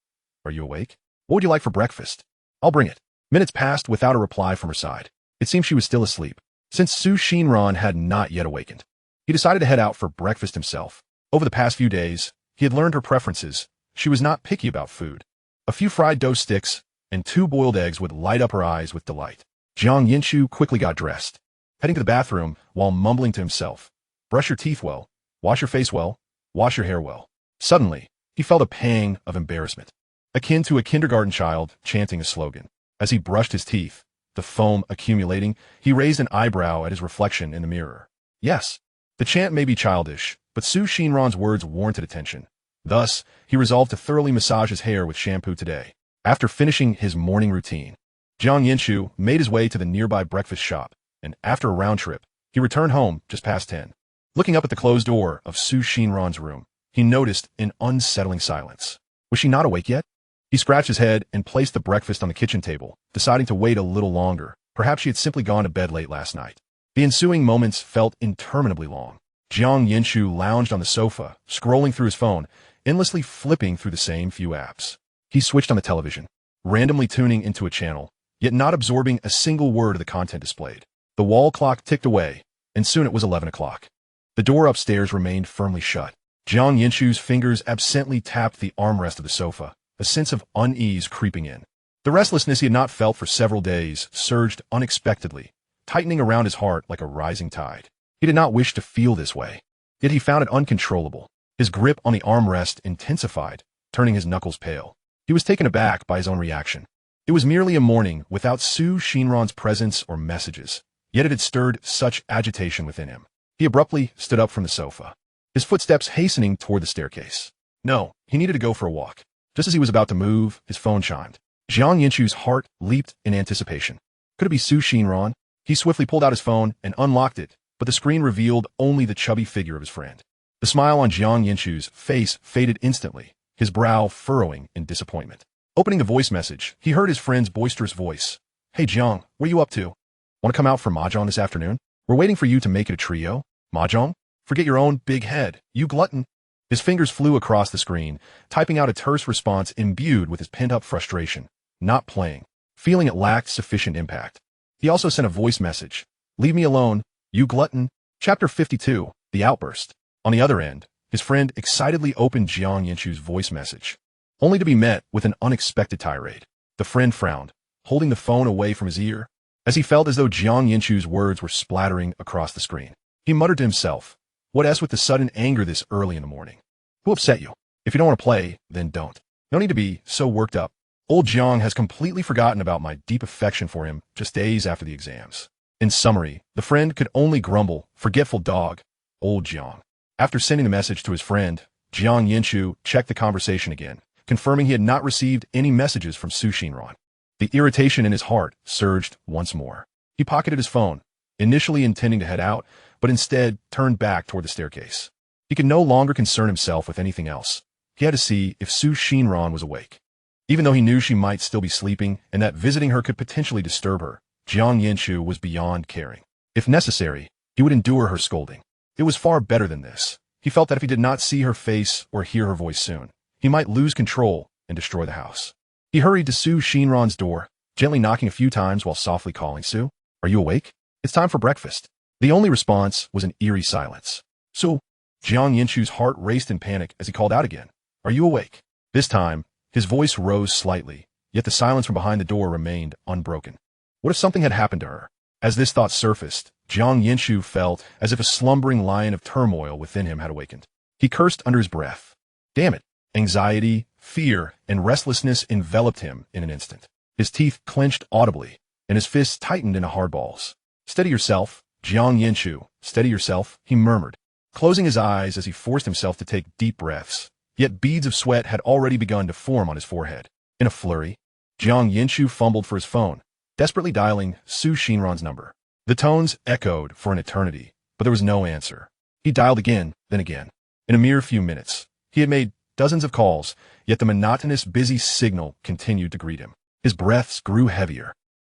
"Are you awake? What would you like for breakfast? I'll bring it." Minutes passed without a reply from her side. It seemed she was still asleep, since Xinran had not yet awakened. He decided to head out for breakfast himself. Over the past few days, he had learned her preferences. She was not picky about food. A few fried dough sticks and 2 boiled eggs would light up her eyes with delight. Jiang Yanchu quickly got dressed, heading to the bathroom while mumbling to himself, "Brush your teeth well, wash your face well, wash your hair well." Suddenly, he felt a pang of embarrassment, akin to a kindergarten child chanting a slogan. As he brushed his teeth, the foam accumulating, he raised an eyebrow at his reflection in the mirror. Yes, the chant may be childish, but Xinran's words warranted attention. Thus, he resolved to thoroughly massage his hair with shampoo today. After finishing his morning routine, Jiang Yanchu made his way to the nearby breakfast shop, and after a round trip, he returned home just past 10. Looking up at the closed door of Xinran's room, he noticed an unsettling silence. Was she not awake yet? He scratched his head and placed the breakfast on the kitchen table, deciding to wait a little longer. Perhaps she had simply gone to bed late last night. The ensuing moments felt interminably long. Jiang Yanchu lounged on the sofa, scrolling through his phone, endlessly flipping through the same few apps. He switched on the television, randomly tuning into a channel, yet not absorbing a single word of the content displayed. The wall clock ticked away, and soon it was 11 o'clock. The door upstairs remained firmly shut. Jiang Yanchu's fingers absently tapped the armrest of the sofa, a sense of unease creeping in. The restlessness he had not felt for several days surged unexpectedly, tightening around his heart like a rising tide. He did not wish to feel this way, yet he found it uncontrollable. His grip on the armrest intensified, turning his knuckles pale. He was taken aback by his own reaction. It was merely a morning without Xinran's presence or messages, yet it had stirred such agitation within him. He abruptly stood up from the sofa, his footsteps hastening toward the staircase. No, he needed to go for a walk. Just as he was about to move, his phone chimed. Jiang Yanchu's heart leaped in anticipation. Could it be Xinran? He swiftly pulled out his phone and unlocked it, but the screen revealed only the chubby figure of his friend. The smile on Jiang Yanchu's face faded instantly, his brow furrowing in disappointment. Opening the voice message, he heard his friend's boisterous voice. "Hey Jiang, what are you up to? Want to come out for mahjong this afternoon? We're waiting for you to make it a trio." "Mahjong? Forget your own big head, you glutton." His fingers flew across the screen, typing out a terse response imbued with his pent-up frustration. Not playing. Feeling it lacked sufficient impact. He also sent a voice message. "Leave me alone, you glutton." Chapter 52, The Outburst. On the other end, his friend excitedly opened Jiang Yanchu's voice message, only to be met with an unexpected tirade. The friend frowned, holding the phone away from his ear, as he felt as though Jiang Yanchu's words were splattering across the screen. He muttered to himself, "What else with the sudden anger this early in the morning? Who upset you? If you don't want to play, then don't. No need to be so worked up. Old Jiang has completely forgotten about my deep affection for him just days after the exams." In summary, the friend could only grumble, "Forgetful dog, old Jiang." After sending the message to his friend, Jiang Yanchu checked the conversation again, confirming he had not received any messages from Xinran. The irritation in his heart surged once more. He pocketed his phone, initially intending to head out, but instead turned back toward the staircase. He could no longer concern himself with anything else. He had to see if Xinran was awake. Even though he knew she might still be sleeping and that visiting her could potentially disturb her, Jiang Yanchu was beyond caring. If necessary, he would endure her scolding. It was far better than this. He felt that if he did not see her face or hear her voice soon, he might lose control and destroy the house. He hurried to Xinran's door, gently knocking a few times while softly calling, "Su, are you awake? It's time for breakfast." The only response was an eerie silence. "Su." Jiang Yanchu's heart raced in panic as he called out again. "Are you awake?" This time, his voice rose slightly, yet the silence from behind the door remained unbroken. What if something had happened to her? As this thought surfaced, Jiang Yanchu felt as if a slumbering lion of turmoil within him had awakened. He cursed under his breath. Damn it! Anxiety, fear, and restlessness enveloped him in an instant. His teeth clenched audibly, and his fists tightened into hard balls. Steady yourself, Jiang Yanchu, steady yourself, he murmured, closing his eyes as he forced himself to take deep breaths. Yet beads of sweat had already begun to form on his forehead. In a flurry, Jiang Yanchu fumbled for his phone, desperately dialing Xinran's number. The tones echoed for an eternity, but there was no answer. He dialed again, then again. In a mere few minutes, he had made dozens of calls, yet the monotonous, busy signal continued to greet him. His breaths grew heavier,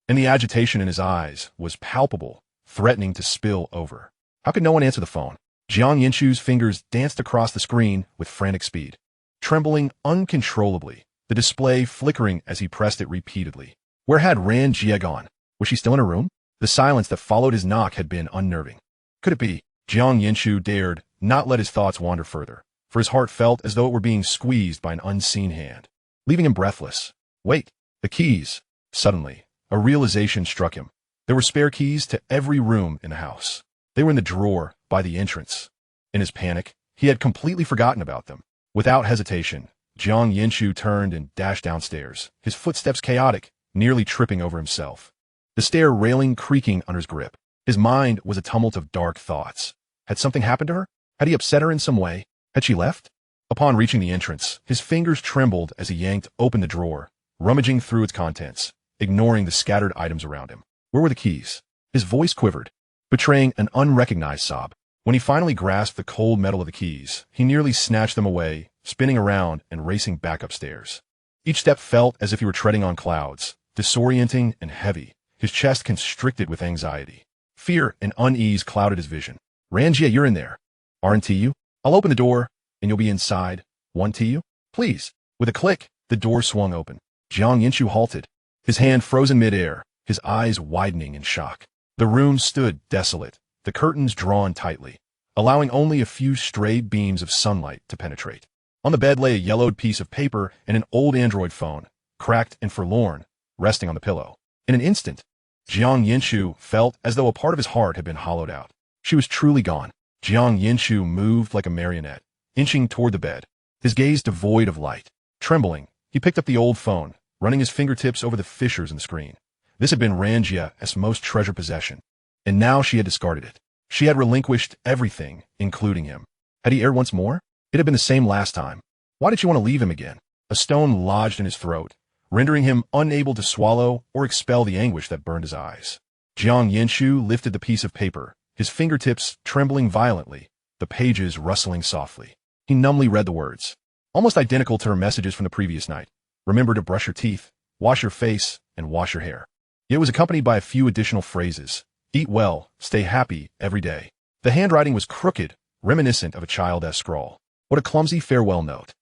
and the agitation in his eyes was palpable, threatening to spill over. How could no one answer the phone? Jiang Yanchu's fingers danced across the screen with frantic speed, trembling uncontrollably, the display flickering as he pressed it repeatedly. Where had Ran-jie gone? Was she still in her room? The silence that followed his knock had been unnerving. Could it be? Jiang Yanchu dared not let his thoughts wander further, for his heart felt as though it were being squeezed by an unseen hand, leaving him breathless. Wait, the keys. Suddenly, a realization struck him. There were spare keys to every room in the house. They were in the drawer by the entrance. In his panic, he had completely forgotten about them. Without hesitation, Jiang Yanchu turned and dashed downstairs, his footsteps chaotic, nearly tripping over himself. The stair railing creaking under his grip. His mind was a tumult of dark thoughts. Had something happened to her? Had he upset her in some way? Had she left? Upon reaching the entrance, his fingers trembled as he yanked open the drawer, rummaging through its contents, ignoring the scattered items around him. Where were the keys? His voice quivered, betraying an unrecognized sob. When he finally grasped the cold metal of the keys, he nearly snatched them away, spinning around and racing back upstairs. Each step felt as if he were treading on clouds, disorienting and heavy, his chest constricted with anxiety. Fear and unease clouded his vision. Ran-jie, you're in there. Aren't you? I'll open the door, and you'll be inside. Want you? Please. With a click, the door swung open. Jiang Yanchu halted, his hand frozen midair, his eyes widening in shock. The room stood desolate, the curtains drawn tightly, allowing only a few stray beams of sunlight to penetrate. On the bed lay a yellowed piece of paper and an old Android phone, cracked and forlorn, resting on the pillow. In an instant, Jiang Yanchu felt as though a part of his heart had been hollowed out. She was truly gone. Jiang Yanchu moved like a marionette, inching toward the bed, his gaze devoid of light. Trembling, he picked up the old phone, running his fingertips over the fissures in the screen. This had been Ran-jie's most treasured possession, and now she had discarded it. She had relinquished everything, including him. Had he erred once more? It had been the same last time. Why did she want to leave him again? A stone lodged in his throat, rendering him unable to swallow or expel the anguish that burned his eyes. Jiang Yanchu lifted the piece of paper, his fingertips trembling violently, the pages rustling softly. He numbly read the words, almost identical to her messages from the previous night. Remember to brush your teeth, wash your face, and wash your hair. It was accompanied by a few additional phrases. Eat well, stay happy, every day. The handwriting was crooked, reminiscent of a childish scrawl. What a clumsy farewell note.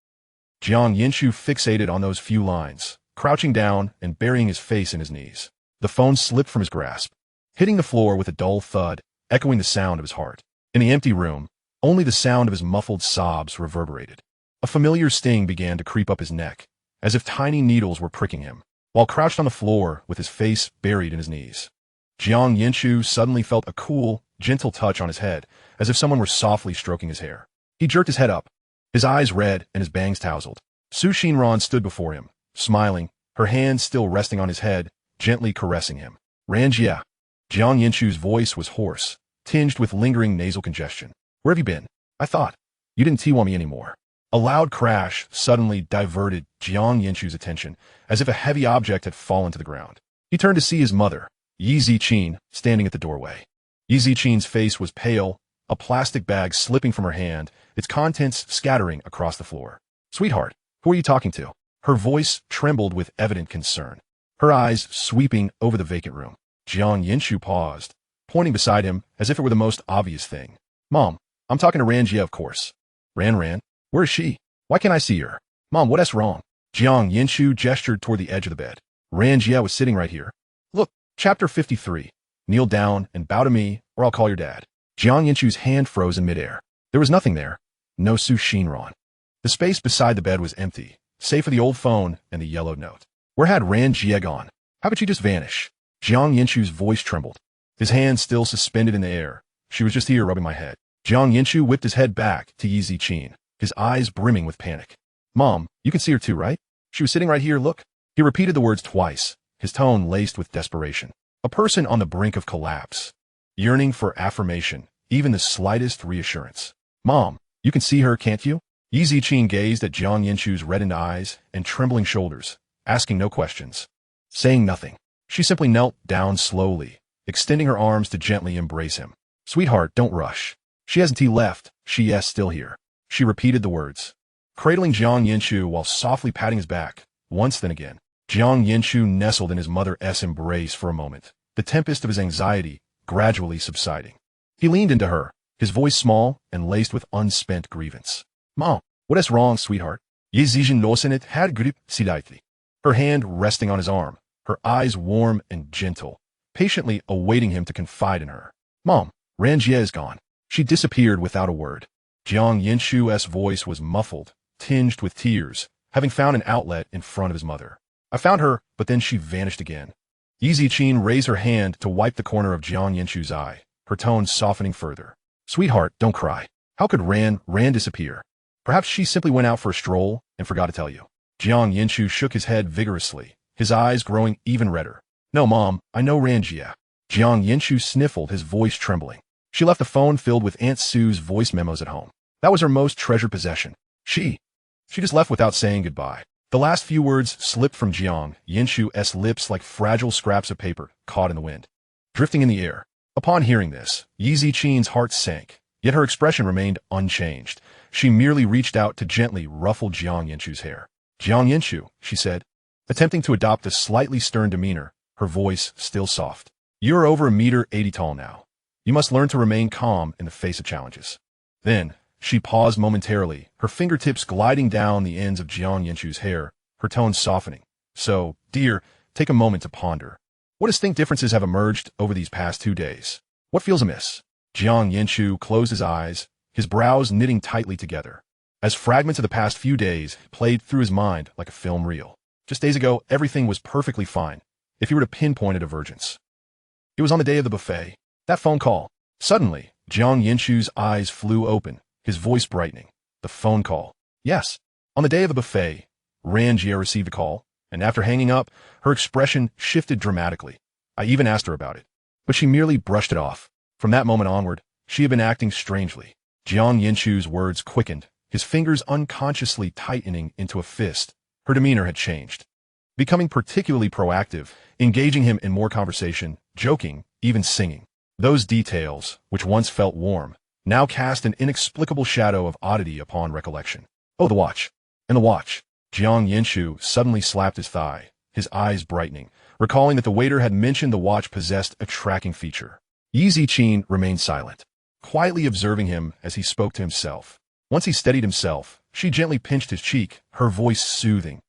Jiang Yanchu fixated on those few lines, crouching down and burying his face in his knees. The phone slipped from his grasp, hitting the floor with a dull thud, echoing the sound of his heart. In the empty room, only the sound of his muffled sobs reverberated. A familiar sting began to creep up his neck, as if tiny needles were pricking him. While crouched on the floor with his face buried in his knees, Jiang Yanchu suddenly felt a cool, gentle touch on his head, as if someone were softly stroking his hair. He jerked his head up, his eyes red and his bangs tousled. Xinran stood before him, smiling, her hands still resting on his head, gently caressing him. Ran-jie. Jiang Yanchu's voice was hoarse, tinged with lingering nasal congestion. Where have you been? I thought. You didn't want me anymore. A loud crash suddenly diverted Jiang Yanchu's attention, as if a heavy object had fallen to the ground. He turned to see his mother, Yi Ziqin, standing at the doorway. Yi Ziqin's face was pale, a plastic bag slipping from her hand, its contents scattering across the floor. Sweetheart, who are you talking to? Her voice trembled with evident concern, her eyes sweeping over the vacant room. Jiang Yanchu paused, pointing beside him as if it were the most obvious thing. Mom, I'm talking to Ran-jie, of course. Ran? Where is she? Why can't I see her? Mom, what's wrong? Jiang Yanchu gestured toward the edge of the bed. Ran-jie was sitting right here. Look, chapter 53. Kneel down and bow to me, or I'll call your dad. Jiang Yanchu's hand froze in midair. There was nothing there. No Xinran. The space beside the bed was empty, save for the old phone and the yellow note. Where had Ran-jie gone? How could she just vanish? Jiang Yanchu's voice trembled. His hand still suspended in the air. She was just here rubbing my head. Jiang Yanchu whipped his head back to Yi Ziqin, his eyes brimming with panic. Mom, you can see her too, right? She was sitting right here, look. He repeated the words twice, his tone laced with desperation. A person on the brink of collapse, yearning for affirmation, even the slightest reassurance. Mom, you can see her, can't you? Yi Ziqin gazed at Jiang Yanchu's reddened eyes and trembling shoulders, asking no questions, saying nothing. She simply knelt down slowly, extending her arms to gently embrace him. Sweetheart, don't rush. She hasn't left, she is still here. She repeated the words, cradling Jiang Yanchu while softly patting his back, once then again. Jiang Yanchu nestled in his mother's embrace for a moment, the tempest of his anxiety gradually subsiding. He leaned into her, his voice small and laced with unspent grievance. Mom, what is wrong, sweetheart? Yi Ziqin losenet had grip sidaitli. Her hand resting on his arm, her eyes warm and gentle, patiently awaiting him to confide in her. Mom, Ran-jie is gone. She disappeared without a word. Jiang Yanchu's voice was muffled, tinged with tears, having found an outlet in front of his mother. I found her, but then she vanished again. Yi Ziqin raised her hand to wipe the corner of Jiang Yanchu's eye, her tone softening further. Sweetheart, don't cry. How could Ran disappear? Perhaps she simply went out for a stroll and forgot to tell you. Jiang Yanchu shook his head vigorously, his eyes growing even redder. No, Mom, I know Ran-jie. Jiang Yanchu sniffled, his voice trembling. She left a phone filled with Aunt Sue's voice memos at home. That was her most treasured possession. She just left without saying goodbye. The last few words slipped from Jiang Yanchu's lips like fragile scraps of paper caught in the wind, drifting in the air. Upon hearing this, Yi Ziqin's heart sank, yet her expression remained unchanged. She merely reached out to gently ruffle Jiang Yanchu's hair. Jiang Yanchu, she said, attempting to adopt a slightly stern demeanor, her voice still soft. You're over 1.80 meters tall now. You must learn to remain calm in the face of challenges. Then, she paused momentarily, her fingertips gliding down the ends of Jiang Yanchu's hair, her tone softening. So, dear, take a moment to ponder. What distinct differences have emerged over these past 2 days? What feels amiss? Jiang Yanchu closed his eyes, his brows knitting tightly together, as fragments of the past few days played through his mind like a film reel. Just days ago, everything was perfectly fine, if you were to pinpoint a divergence. It was on the day of the buffet. That phone call. Suddenly, Jiang Yanchu's eyes flew open, his voice brightening. The phone call. Yes. On the day of the buffet, Ran-jie received a call, and after hanging up, her expression shifted dramatically. I even asked her about it, but she merely brushed it off. From that moment onward, she had been acting strangely. Jiang Yanchu's words quickened, his fingers unconsciously tightening into a fist. Her demeanor had changed, becoming particularly proactive, engaging him in more conversation, joking, even singing. Those details, which once felt warm, now cast an inexplicable shadow of oddity upon recollection. Oh, the watch. And the watch. Jiang Yanchu suddenly slapped his thigh, his eyes brightening, recalling that the waiter had mentioned the watch possessed a tracking feature. Yi Ziqin remained silent, quietly observing him as he spoke to himself. Once he steadied himself, she gently pinched his cheek, her voice soothing.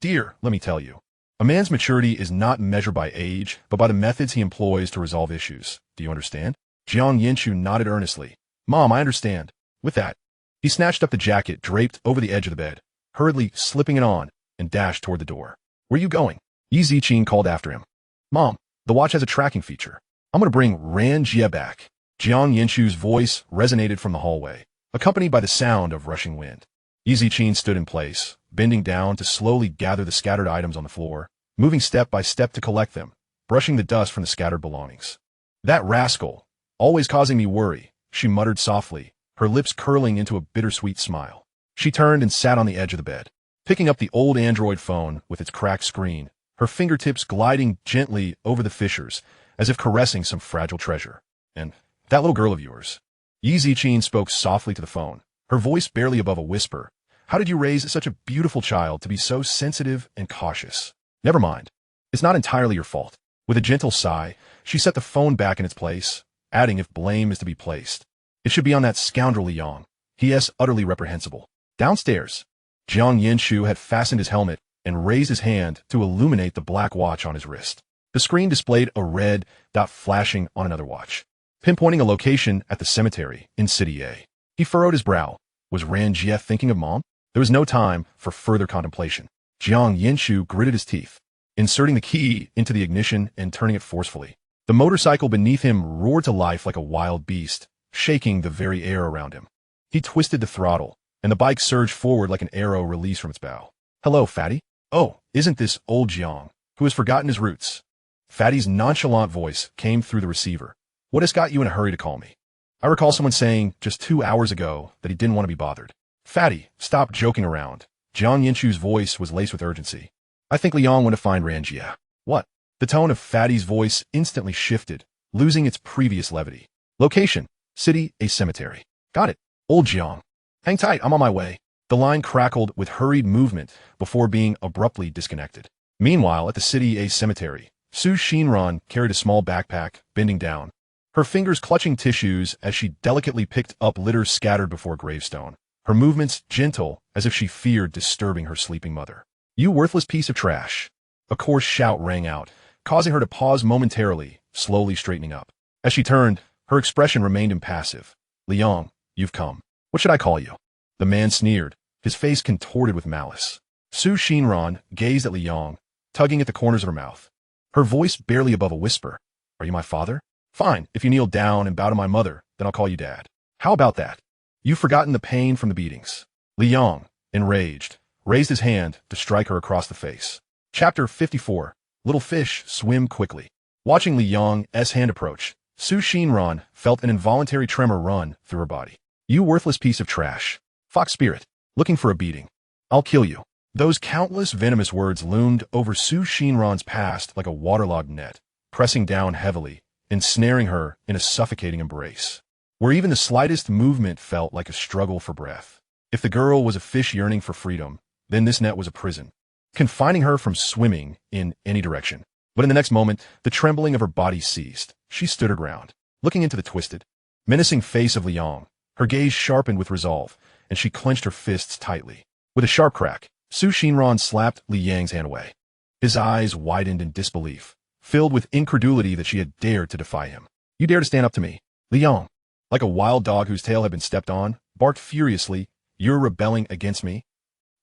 Dear, let me tell you, a man's maturity is not measured by age, but by the methods he employs to resolve issues. Do you understand? Jiang Yanchu nodded earnestly. Mom, I understand. With that, he snatched up the jacket draped over the edge of the bed, hurriedly slipping it on, and dashed toward the door. Where are you going? Yi Ziqin called after him. Mom, the watch has a tracking feature. I'm going to bring Ran-jie back. Jiang Yanchu's voice resonated from the hallway, accompanied by the sound of rushing wind. Yi Ziqin stood in place, bending down to slowly gather the scattered items on the floor, moving step by step to collect them, brushing the dust from the scattered belongings. That rascal, always causing me worry, she muttered softly, her lips curling into a bittersweet smile. She turned and sat on the edge of the bed, picking up the old Android phone with its cracked screen, her fingertips gliding gently over the fissures, as if caressing some fragile treasure. And that little girl of yours. Yi Ziqin spoke softly to the phone, her voice barely above a whisper. How did you raise such a beautiful child to be so sensitive and cautious? Never mind. It's not entirely your fault. With a gentle sigh, she set the phone back in its place, adding if blame is to be placed, it should be on that scoundrel Yang. He is utterly reprehensible. Downstairs, Jiang Yanchu had fastened his helmet and raised his hand to illuminate the black watch on his wrist. The screen displayed a red dot flashing on another watch, pinpointing a location at the cemetery in City A. He furrowed his brow. Was Ran-jie thinking of Mom? There was no time for further contemplation. Jiang Yanchu gritted his teeth, inserting the key into the ignition and turning it forcefully. The motorcycle beneath him roared to life like a wild beast, shaking the very air around him. He twisted the throttle, and the bike surged forward like an arrow released from its bow. "Hello, Fatty." "Oh, isn't this old Jiang, who has forgotten his roots?" Fatty's nonchalant voice came through the receiver. "What has got you in a hurry to call me?" "I recall someone saying just 2 hours ago that he didn't want to be bothered." "Fatty, stop joking around." Jiang Yanchu's voice was laced with urgency. "I think Liang went to find Ran-jie." "What?" The tone of Fatty's voice instantly shifted, losing its previous levity. "Location, city, a cemetery." "Got it, old Jiang. Hang tight, I'm on my way." The line crackled with hurried movement before being abruptly disconnected. Meanwhile, at the city, a cemetery, Xinran carried a small backpack, bending down, her fingers clutching tissues as she delicately picked up litter scattered before a gravestone, her movements gentle as if she feared disturbing her sleeping mother. "You worthless piece of trash." A coarse shout rang out, causing her to pause momentarily, slowly straightening up. As she turned, her expression remained impassive. "Liang, you've come. What should I call you?" The man sneered, his face contorted with malice. Xinran gazed at Liang, tugging at the corners of her mouth, her voice barely above a whisper. "Are you my father? Fine, if you kneel down and bow to my mother, then I'll call you Dad. How about that? You've forgotten the pain from the beatings." Liang, enraged, raised his hand to strike her across the face. Chapter 54. Little fish swim quickly. Watching Liang's hand approach, Xinran felt an involuntary tremor run through her body. "You worthless piece of trash. Fox spirit, looking for a beating. I'll kill you." Those countless venomous words loomed over Xinran's past like a waterlogged net, pressing down heavily, ensnaring her in a suffocating embrace, where even the slightest movement felt like a struggle for breath. If the girl was a fish yearning for freedom, then this net was a prison, confining her from swimming in any direction. But in the next moment, the trembling of her body ceased. She stood her ground, looking into the twisted, menacing face of Liang. Her gaze sharpened with resolve, and she clenched her fists tightly. With a sharp crack, Xinran slapped Liang's hand away. His eyes widened in disbelief, filled with incredulity that she had dared to defy him. "You dare to stand up to me?" Liang, like a wild dog whose tail had been stepped on, barked furiously. "You're rebelling against me?"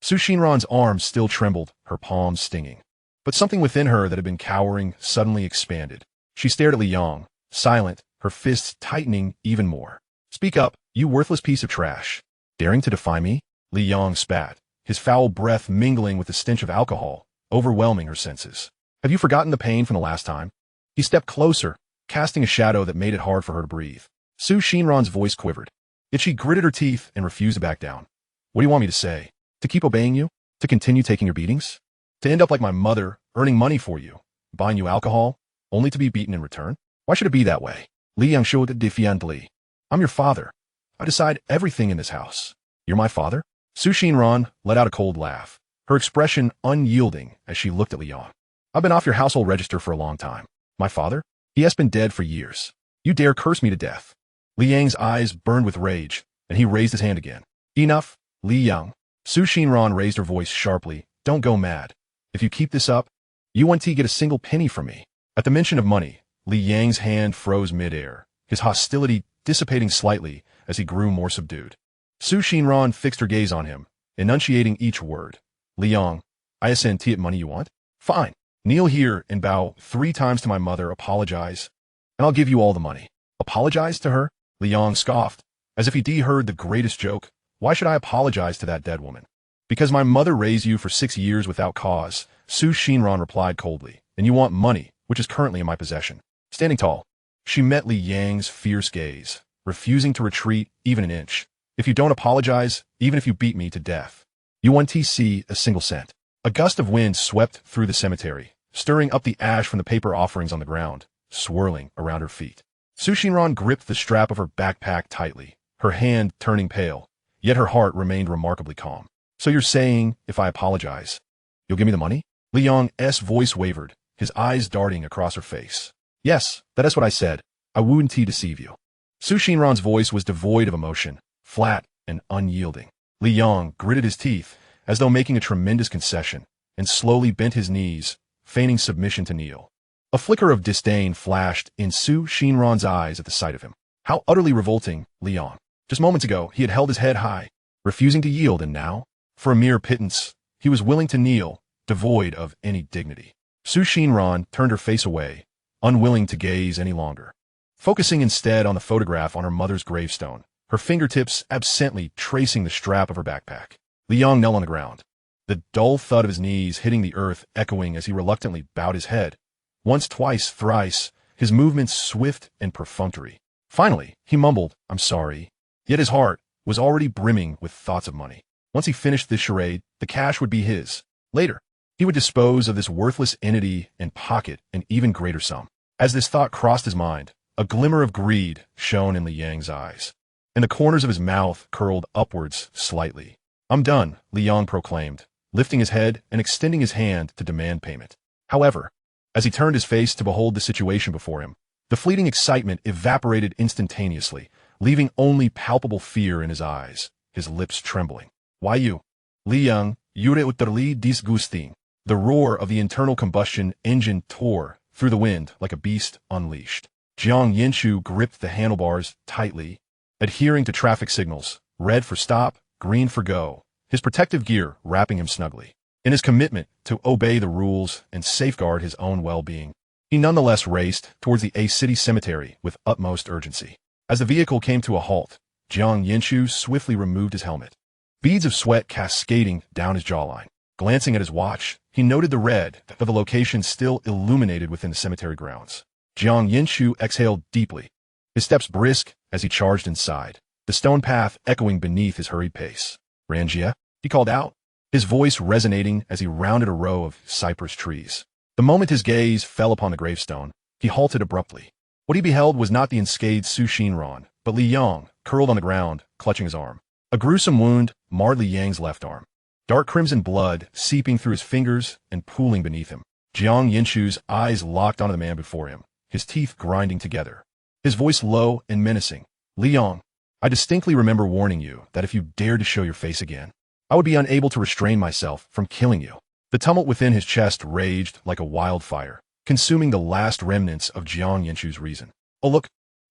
Xinran's arms still trembled, her palms stinging. But something within her that had been cowering suddenly expanded. She stared at Liang, silent, her fists tightening even more. "Speak up, you worthless piece of trash. Daring to defy me?" Liang spat, his foul breath mingling with the stench of alcohol, overwhelming her senses. "Have you forgotten the pain from the last time?" He stepped closer, casting a shadow that made it hard for her to breathe. Xinran's voice quivered. Yet she gritted her teeth and refused to back down. "What do you want me to say? To keep obeying you? To continue taking your beatings? To end up like my mother, earning money for you, buying you alcohol, only to be beaten in return? Why should it be that way?" Liang showed defiantly. "I'm your father. I decide everything in this house." "You're my father?" Xinran let out a cold laugh, her expression unyielding as she looked at Liang. "I've been off your household register for a long time. My father? He has been dead for years. You dare curse me to death." Liang's eyes burned with rage, and he raised his hand again. "Enough, Liang." Xinran raised her voice sharply. "Don't go mad. If you keep this up, you won't get a single penny from me." At the mention of money, Liang's hand froze midair, his hostility dissipating slightly as he grew more subdued. Xinran fixed her gaze on him, enunciating each word. "Liang, I assent to money you want? Fine. Kneel here and bow 3 times to my mother, apologize, and I'll give you all the money." "Apologize to her?" Liang scoffed, as if he'd heard the greatest joke. "Why should I apologize to that dead woman?" "Because my mother raised you for 6 years without cause," Xinran replied coldly, "and you want money, which is currently in my possession." Standing tall, she met Liang's fierce gaze, refusing to retreat even an inch. "If you don't apologize, even if you beat me to death, you won't see a single cent." A gust of wind swept through the cemetery, stirring up the ash from the paper offerings on the ground, swirling around her feet. Xinran gripped the strap of her backpack tightly, her hand turning pale, yet her heart remained remarkably calm. "So you're saying, if I apologize, you'll give me the money?" Liang's voice wavered, his eyes darting across her face. "Yes, that is what I said. I wouldn't deceive you." Xinran's voice was devoid of emotion, flat and unyielding. Liang gritted his teeth, as though making a tremendous concession, and slowly bent his knees, feigning submission to kneel. A flicker of disdain flashed in Xinran's eyes at the sight of him. How utterly revolting, Liang. Just moments ago, he had held his head high, refusing to yield, and now, For a mere pittance, he was willing to kneel, devoid of any dignity. Xinran turned her face away, unwilling to gaze any longer. Focusing instead on the photograph on her mother's gravestone, her fingertips absently tracing the strap of her backpack. Liang knelt on the ground, the dull thud of his knees hitting the earth echoing as he reluctantly bowed his head. Once, twice, thrice, his movements swift and perfunctory. Finally, he mumbled, "I'm sorry." Yet his heart was already brimming with thoughts of money. Once he finished this charade, the cash would be his. Later, he would dispose of this worthless entity and pocket an even greater sum. As this thought crossed his mind, a glimmer of greed shone in Liang's eyes, and the corners of his mouth curled upwards slightly. "I'm done," Liang proclaimed, lifting his head and extending his hand to demand payment. However, as he turned his face to behold the situation before him, the fleeting excitement evaporated instantaneously, leaving only palpable fear in his eyes, his lips trembling. "Why you?" Liang, "Jure utterly disgusting." The roar of the internal combustion engine tore through the wind like a beast unleashed. Jiang Yanchu gripped the handlebars tightly, adhering to traffic signals, red for stop, green for go, his protective gear wrapping him snugly. In his commitment to obey the rules and safeguard his own well-being, he nonetheless raced towards the A-City cemetery with utmost urgency. As the vehicle came to a halt, Jiang Yanchu swiftly removed his helmet, beads of sweat cascading down his jawline. Glancing at his watch, he noted the red of the location still illuminated within the cemetery grounds. Jiang Yanchu exhaled deeply, his steps brisk as he charged inside, the stone path echoing beneath his hurried pace. "Ran-jie," he called out, his voice resonating as he rounded a row of cypress trees. The moment his gaze fell upon the gravestone, he halted abruptly. What he beheld was not the unscathed Xinran, but Liang, curled on the ground, clutching his arm. A gruesome wound marred Liang's left arm, dark crimson blood seeping through his fingers and pooling beneath him. Jiang Yanchu's eyes locked onto the man before him, his teeth grinding together. His voice low and menacing. "Liang, I distinctly remember warning you that if you dared to show your face again, I would be unable to restrain myself from killing you." The tumult within his chest raged like a wildfire, consuming the last remnants of Jiang Yanchu's reason. "Oh look,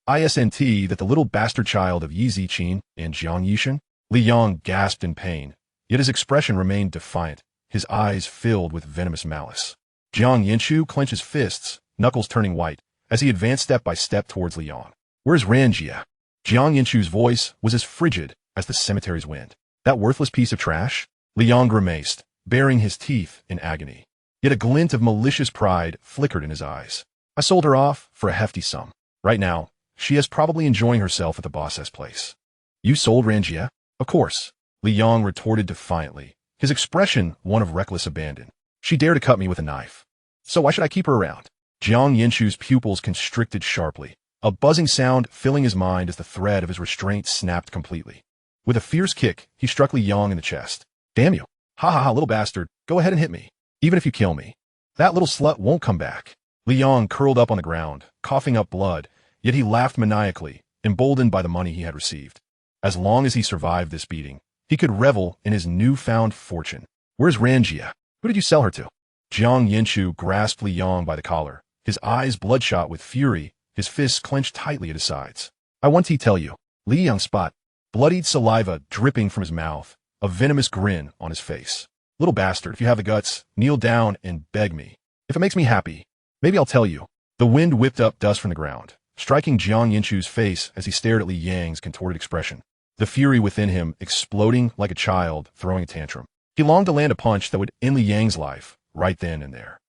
isn't that the little bastard child of Yi Ziqin and Jiang Yishan?" Liang gasped in pain, yet his expression remained defiant, his eyes filled with venomous malice. Jiang Yanchu clenched his fists, knuckles turning white, as he advanced step by step towards Liang. "Where's Ran-jie?" Jiang Yanchu's voice was as frigid as the cemetery's wind. "That worthless piece of trash?" Liang grimaced, baring his teeth in agony. Yet a glint of malicious pride flickered in his eyes. "I sold her off for a hefty sum. Right now, she is probably enjoying herself at the boss's place." "You sold Ran-jie?" "Of course," Liang retorted defiantly, his expression one of reckless abandon. "She dared to cut me with a knife. So why should I keep her around?" Jiang Yanchu's pupils constricted sharply, a buzzing sound filling his mind as the thread of his restraint snapped completely. With a fierce kick, he struck Liang in the chest. "Damn you! Ha ha ha, little bastard, go ahead and hit me. Even if you kill me, that little slut won't come back." Liang curled up on the ground, coughing up blood, yet he laughed maniacally, emboldened by the money he had received. As long as he survived this beating, he could revel in his newfound fortune. "Where's Ran-jie? Who did you sell her to?" Jiang Yanchu grasped Liang by the collar, his eyes bloodshot with fury, his fists clenched tightly at his sides. "I want to tell you." Liang spat, bloodied saliva dripping from his mouth, a venomous grin on his face. "Little bastard, if you have the guts, kneel down and beg me. If it makes me happy, maybe I'll tell you." The wind whipped up dust from the ground, striking Jiang Yanchu's face as he stared at Liang's contorted expression, the fury within him exploding like a child throwing a tantrum. He longed to land a punch that would end Liang's life right then and there.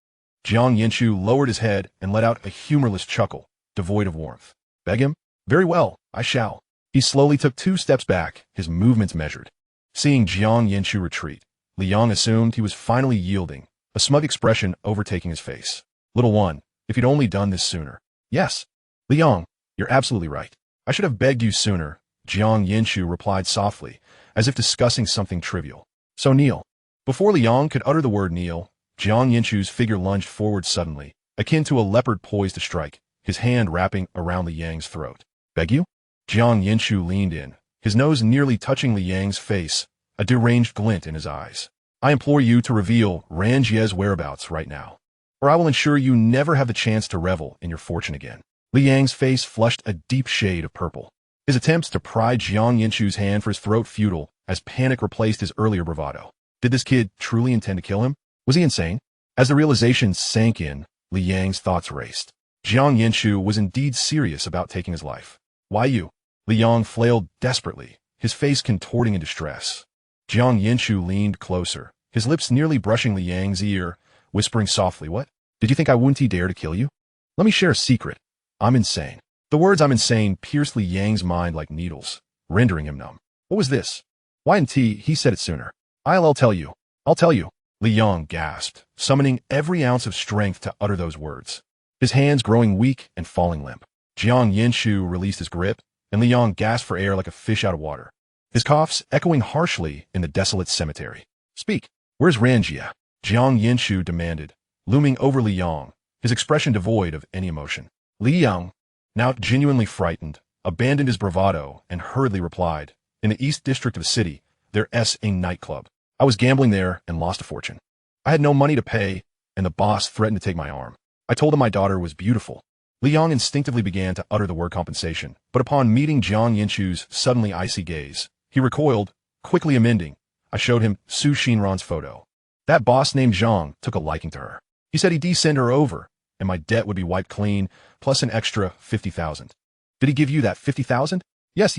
Jiang Yanchu lowered his head and let out a humorless chuckle, devoid of warmth. "Beg him? Very well, I shall." He slowly took 2 steps back, his movements measured. Seeing Jiang Yanchu retreat, Liang assumed he was finally yielding, a smug expression overtaking his face. "Little one, if you'd only done this sooner." "Yes, Liang, you're absolutely right. I should have begged you sooner," Jiang Yanchu replied softly, as if discussing something trivial. "So kneel." Before Liang could utter the word kneel, Jiang Yanchu's figure lunged forward suddenly, akin to a leopard poised to strike, his hand wrapping around Liang's throat. "Beg you?" Jiang Yanchu leaned in, his nose nearly touching Liang's face, a deranged glint in his eyes. "I implore you to reveal Ran-jie's whereabouts right now, or I will ensure you never have the chance to revel in your fortune again." Liang's face flushed a deep shade of purple. His attempts to pry Jiang Yanchu's hand for his throat futile, as panic replaced his earlier bravado. Did this kid truly intend to kill him? Was he insane? As the realization sank in, Li Yang's thoughts raced. Jiang Yanchu was indeed serious about taking his life. Why you? Li Yang flailed desperately, his face contorting in distress. Jiang Yanchu leaned closer, his lips nearly brushing Li Yang's ear, whispering softly, "What? Did you think I wouldn't dare to kill you? Let me share a secret. I'm insane." The words "I'm insane" pierced Li Yang's mind like needles, rendering him numb. What was this? Why didn't he said it sooner? I'll tell you. I'll tell you. Li Yang gasped, summoning every ounce of strength to utter those words. His hands growing weak and falling limp. Jiang Yanchu released his grip, and Li Yang gasped for air like a fish out of water. His coughs echoing harshly in the desolate cemetery. "Speak. Where's Ran-jie?" Jiang Yanchu demanded, looming over Li Yang, his expression devoid of any emotion. Li Yang, now genuinely frightened, abandoned his bravado and hurriedly replied, "In the East District of the city, there's a nightclub. I was gambling there and lost a fortune. I had no money to pay, and the boss threatened to take my arm. I told him my daughter was beautiful." Li Yang instinctively began to utter the word compensation, but upon meeting Jiang Yanchu's suddenly icy gaze, he recoiled, quickly amending. "I showed him Su Xinran's photo. That boss named Zhang took a liking to her. He said he'd send her over, and my debt would be wiped clean, plus an extra 50,000. Did he give you that 50,000? Yes.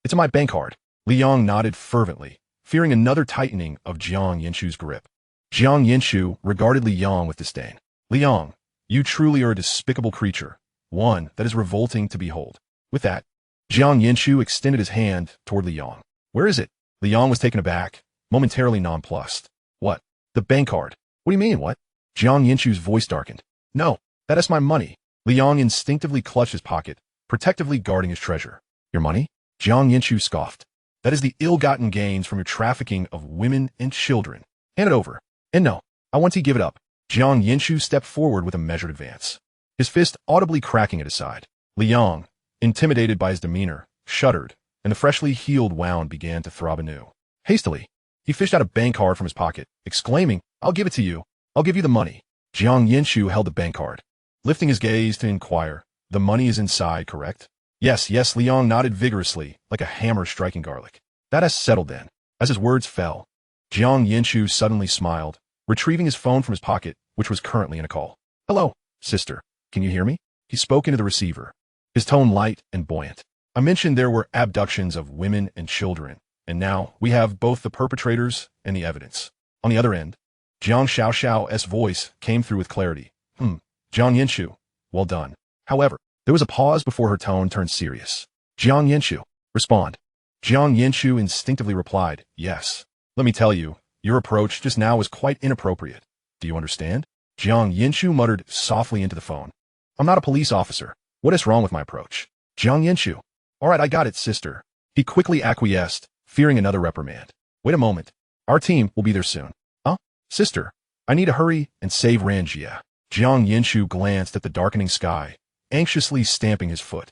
It's in my bank card." Li Yang nodded fervently, fearing another tightening of Jiang Yanchu's grip. Jiang Yanchu regarded Li Yang with disdain. "Li Yang, you truly are a despicable creature, one that is revolting to behold." With that, Jiang Yanchu extended his hand toward Li Yang. "Where is it?" Li Yang was taken aback, momentarily nonplussed. "What? The bank card? What do you mean, what?" Jiang Yanchu's voice darkened. "No, that is my money." Li Yang instinctively clutched his pocket, protectively guarding his treasure. "Your money?" Jiang Yanchu scoffed. "That is the ill-gotten gains from your trafficking of women and children. Hand it over." "And no, I want to give it up." Jiang Yanchu stepped forward with a measured advance, his fist audibly cracking at his side. Li Yang, intimidated by his demeanor, shuddered, and the freshly healed wound began to throb anew. Hastily, he fished out a bank card from his pocket, exclaiming, "I'll give it to you. I'll give you the money." Jiang Yanchu held the bank card, lifting his gaze to inquire, "The money is inside, correct?" Yes, Li Yang nodded vigorously, like a hammer striking garlic. "That has settled then." As his words fell, Jiang Yanchu suddenly smiled, retrieving his phone from his pocket, which was currently in a call. "Hello, sister. Can you hear me?" He spoke into the receiver, his tone light and buoyant. "I mentioned there were abductions of women and children, and now we have both the perpetrators and the evidence." On the other end, Jiang Xiao's voice came through with clarity. Jiang Yanchu, well done." However, there was a pause before her tone turned serious. "Jiang Yanchu, respond." Jiang Yanchu instinctively replied, "Yes. Let me tell you, your approach just now was quite inappropriate. Do you understand?" Jiang Yanchu muttered softly into the phone. "I'm not a police officer. What is wrong with my approach?" Jiang Yanchu. "All right, I got it, sister." He quickly acquiesced, fearing another reprimand. "Wait a moment. Our team will be there soon." "Huh? Sister, I need to hurry and save Ran-jie." Jiang Yanchu glanced at the darkening sky, anxiously stamping his foot.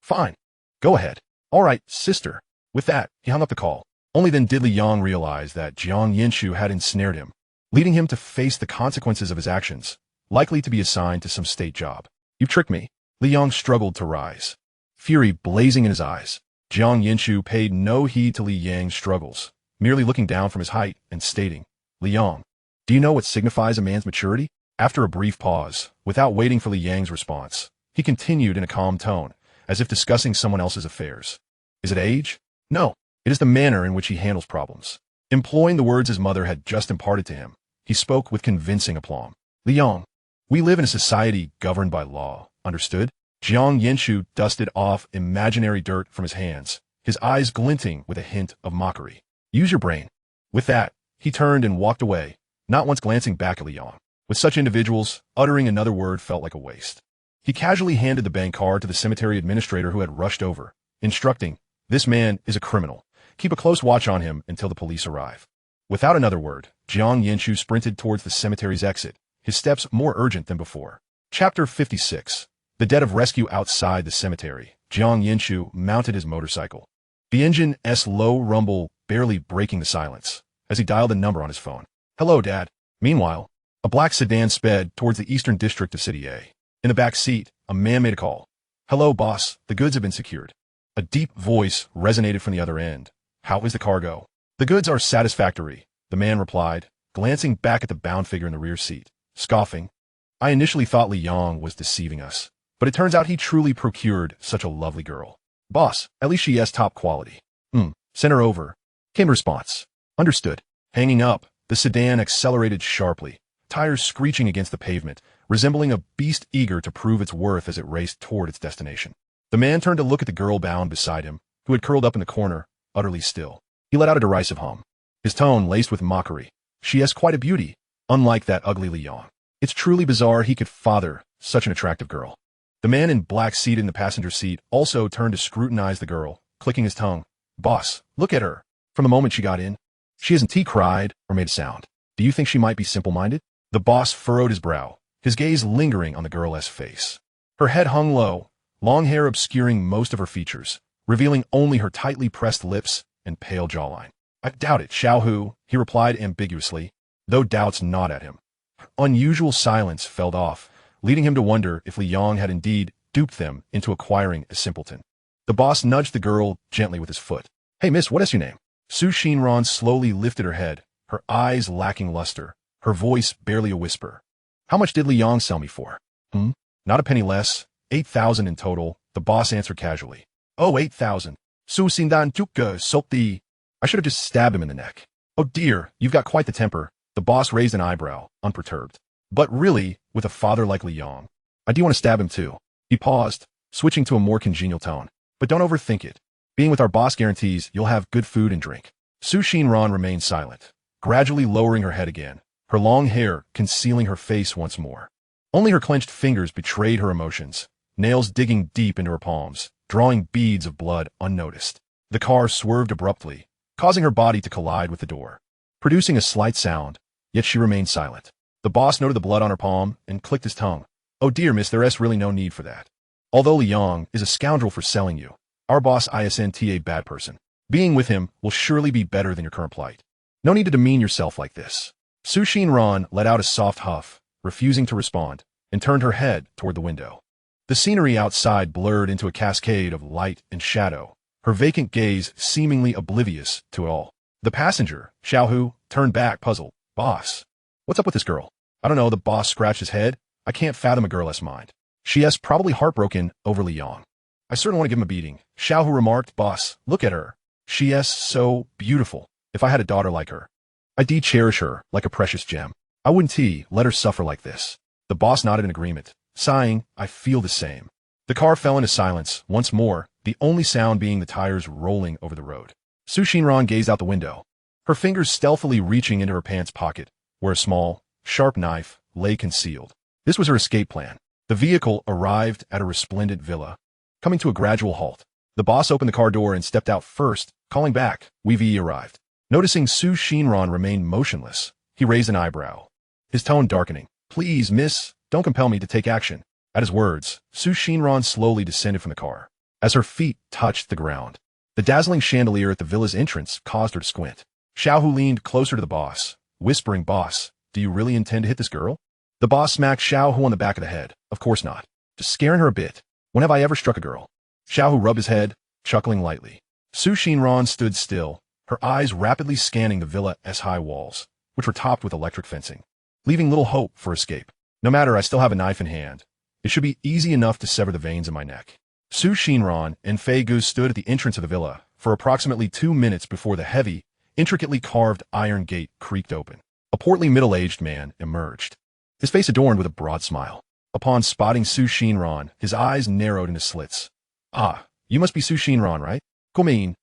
Fine. Go ahead." "All right, sister." With that, he hung up the call. Only then did Li Yang realize that Jiang Yanchu had ensnared him, leading him to face the consequences of his actions, likely to be assigned to some state job. "You've tricked me." Li Yang struggled to rise, fury blazing in his eyes. Jiang Yanchu paid no heed to Li Yang's struggles, merely looking down from his height and stating, "Li Yang, do you know what signifies a man's maturity?" After a brief pause, without waiting for Li Yang's response, he continued in a calm tone, as if discussing someone else's affairs. "Is it age? No, it is the manner in which he handles problems." Employing the words his mother had just imparted to him, he spoke with convincing aplomb. "Li Yang, we live in a society governed by law, understood?" Jiang Yanchu dusted off imaginary dirt from his hands, his eyes glinting with a hint of mockery. "Use your brain." With that, he turned and walked away, not once glancing back at Li Yang. With such individuals, uttering another word felt like a waste. He casually handed the bank card to the cemetery administrator who had rushed over, instructing, "This man is a criminal. Keep a close watch on him until the police arrive." Without another word, Jiang Yanchu sprinted towards the cemetery's exit, his steps more urgent than before. Chapter 56. The dead of rescue outside the cemetery. Jiang Yanchu mounted his motorcycle, the engine's low rumble barely breaking the silence, as he dialed a number on his phone. "Hello, Dad." Meanwhile, a black sedan sped towards the eastern district of City A. In the back seat, a man made a call. "Hello, boss. The goods have been secured." A deep voice resonated from the other end, How is the cargo? The goods are satisfactory, the man replied, glancing back at the bound figure in the rear seat, scoffing. I initially thought Li Yang was deceiving us, but it turns out he truly procured such a lovely girl. Boss, at least she has top quality. Send her over, came the response. Understood. Hanging up, the sedan accelerated sharply, tires screeching against the pavement, resembling a beast eager to prove its worth as it raced toward its destination. The man turned to look at the girl bound beside him, who had curled up in the corner, utterly still. He let out a derisive hum, his tone laced with mockery. She has quite a beauty, unlike that ugly Li Yang. It's truly bizarre he could father such an attractive girl. The man in black seated in the passenger seat also turned to scrutinize the girl, clicking his tongue. Boss, look at her. From the moment she got in, she hasn't cried or made a sound. Do you think she might be simple-minded? The boss furrowed his brow, his gaze lingering on the girl's face. Her head hung low, long hair obscuring most of her features, revealing only her tightly pressed lips and pale jawline. I doubt it, Xiaohu, he replied ambiguously, though doubts gnawed at him. Unusual silence fell off, leading him to wonder if Li Yang had indeed duped them into acquiring a simpleton. The boss nudged the girl gently with his foot. Hey miss, what is your name? Xinran slowly lifted her head, her eyes lacking luster, her voice barely a whisper. How much did Li Yang sell me for? Not a penny less, 8,000 in total, the boss answered casually. Oh, 8,000. Xinran Tuka Sokti. I should have just stabbed him in the neck. Oh dear, you've got quite the temper. The boss raised an eyebrow, unperturbed. But really, with a father like Li Yang, I do want to stab him too. He paused, switching to a more congenial tone. But don't overthink it. Being with our boss guarantees you'll have good food and drink. Xinran remained silent, gradually lowering her head again, her long hair concealing her face once more. Only her clenched fingers betrayed her emotions, nails digging deep into her palms, drawing beads of blood unnoticed. The car swerved abruptly, causing her body to collide with the door, producing a slight sound, yet she remained silent. The boss noted the blood on her palm and clicked his tongue. Oh dear miss, there's really no need for that. Although Li Yang is a scoundrel for selling you, our boss isn't a bad person. Being with him will surely be better than your current plight. No need to demean yourself like this. Xinran let out a soft huff, refusing to respond, and turned her head toward the window. The scenery outside blurred into a cascade of light and shadow, her vacant gaze seemingly oblivious to it all. The passenger, Xiaohu, turned back, puzzled. Boss, what's up with this girl? I don't know, the boss scratched his head. I can't fathom a girl's mind. She is probably heartbroken over Li Yang. I certainly want to give him a beating. Xiaohu remarked. Boss, look at her. She is so beautiful. If I had a daughter like her, I'd cherish her like a precious gem. I wouldn't let her suffer like this. The boss nodded in agreement, sighing, I feel the same. The car fell into silence once more, the only sound being the tires rolling over the road. Xinran gazed out the window, her fingers stealthily reaching into her pants pocket, where a small, sharp knife lay concealed. This was her escape plan. The vehicle arrived at a resplendent villa, coming to a gradual halt. The boss opened the car door and stepped out first, calling back. We've arrived. Noticing Xinran remained motionless, he raised an eyebrow, his tone darkening. Please, miss, don't compel me to take action. At his words, Xinran slowly descended from the car. As her feet touched the ground, the dazzling chandelier at the villa's entrance caused her to squint. Xiaohu leaned closer to the boss, whispering, Boss, do you really intend to hit this girl? The boss smacked Xiaohu on the back of the head. Of course not. Just scaring her a bit. When have I ever struck a girl? Xiaohu rubbed his head, chuckling lightly. Xinran stood still, her eyes rapidly scanning the villa's high walls, which were topped with electric fencing, leaving little hope for escape. No matter, I still have a knife in hand. It should be easy enough to sever the veins in my neck. Xinran and Fei Gu stood at the entrance of the villa for approximately 2 minutes before the heavy, intricately carved iron gate creaked open. A portly middle-aged man emerged, his face adorned with a broad smile. Upon spotting Xinran, his eyes narrowed into slits. Ah, you must be Xinran, right? Come.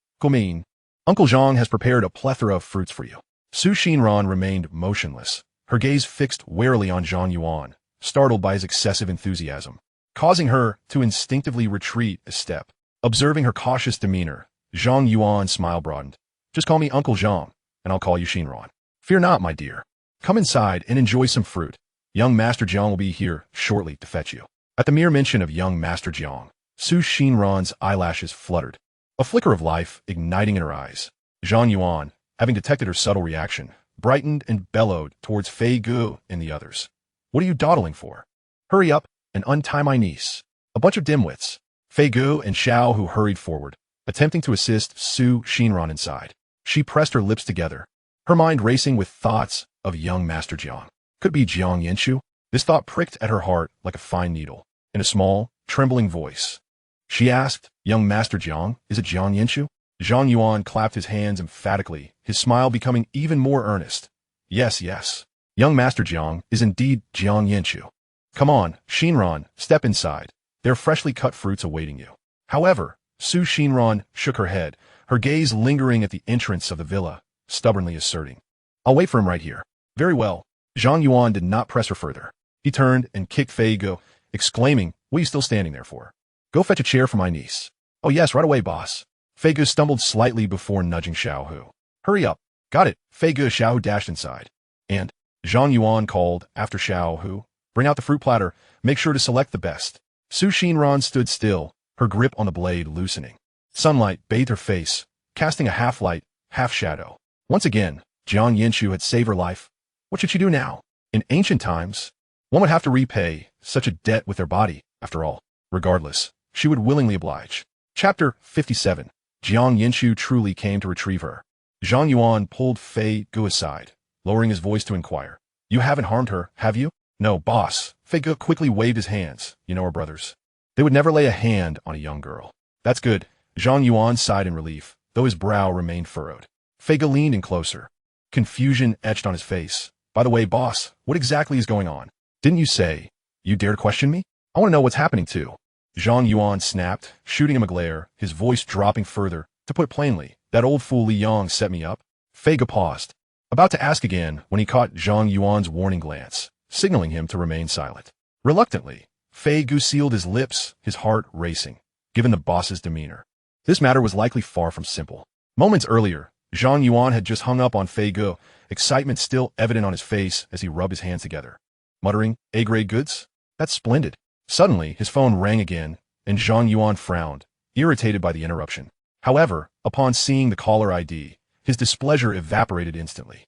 Uncle Zhang has prepared a plethora of fruits for you. Xinran remained motionless, her gaze fixed warily on Zhang Yuan, startled by his excessive enthusiasm, causing her to instinctively retreat a step. Observing her cautious demeanor, Zhang Yuan's smile broadened. Just call me Uncle Zhang, and I'll call you Xinran. Fear not, my dear. Come inside and enjoy some fruit. Young Master Jiang will be here shortly to fetch you. At the mere mention of young Master Jiang, Xinran's eyelashes fluttered, a flicker of life igniting in her eyes. Zhang Yuan, having detected her subtle reaction, brightened and bellowed towards Fei Gu and the others. What are you dawdling for? Hurry up and untie my niece. A bunch of dimwits. Fei Gu and Xiao, who hurried forward, attempting to assist Su Xinran inside. She pressed her lips together, her mind racing with thoughts of young Master Jiang. Could be Jiang Yanchu? This thought pricked at her heart like a fine needle. In a small, trembling voice, she asked, "Young Master Jiang, is it Jiang Yanchu?" Zhang Yuan clapped his hands emphatically, his smile becoming even more earnest. Yes, yes. Young Master Jiang is indeed Jiang Yanchu. Come on, Xinran, step inside. There are freshly cut fruits awaiting you. However, Su Xinran shook her head, her gaze lingering at the entrance of the villa, stubbornly asserting, "I'll wait for him right here." Very well. Zhang Yuan did not press her further. He turned and kicked Fei Ge, exclaiming, "What are you still standing there for? Go fetch a chair for my niece." "Oh yes, right away, boss." Fei Ge stumbled slightly before nudging Xiao Hu. "Hurry up." "Got it." Fei Ge. Xiao Hu dashed inside. And Zhang Yuan called after Xiao Hu, "Bring out the fruit platter. Make sure to select the best." Su Xinran stood still, her grip on the blade loosening. Sunlight bathed her face, casting a half-light, half-shadow. Once again, Jiang Yanchu had saved her life. What should she do now? In ancient times, one would have to repay such a debt with their body, after all. Regardless, she would willingly oblige. Chapter 57. Jiang Yanchu truly came to retrieve her. Zhang Yuan pulled Fei Ge aside, lowering his voice to inquire. "You haven't harmed her, have you?" "No, boss." Fei Ge quickly waved his hands. "You know her brothers. They would never lay a hand on a young girl." "That's good." Zhang Yuan sighed in relief, though his brow remained furrowed. Fei Ge leaned in closer. Confusion etched on his face. "By the way, boss, what exactly is going on? Didn't you say you dared question me? I want to know what's happening too." Zhang Yuan snapped, shooting him a glare, his voice dropping further. "To put it plainly, that old fool Li Yang set me up." Fei Ge paused, about to ask again when he caught Zhang Yuan's warning glance, signaling him to remain silent. Reluctantly, Fei Ge sealed his lips, his heart racing, given the boss's demeanor. This matter was likely far from simple. Moments earlier, Zhang Yuan had just hung up on Fei Ge, excitement still evident on his face as he rubbed his hands together. Muttering, "A-grade goods? That's splendid." Suddenly, his phone rang again, and Zhang Yuan frowned, irritated by the interruption. However, upon seeing the caller ID, his displeasure evaporated instantly.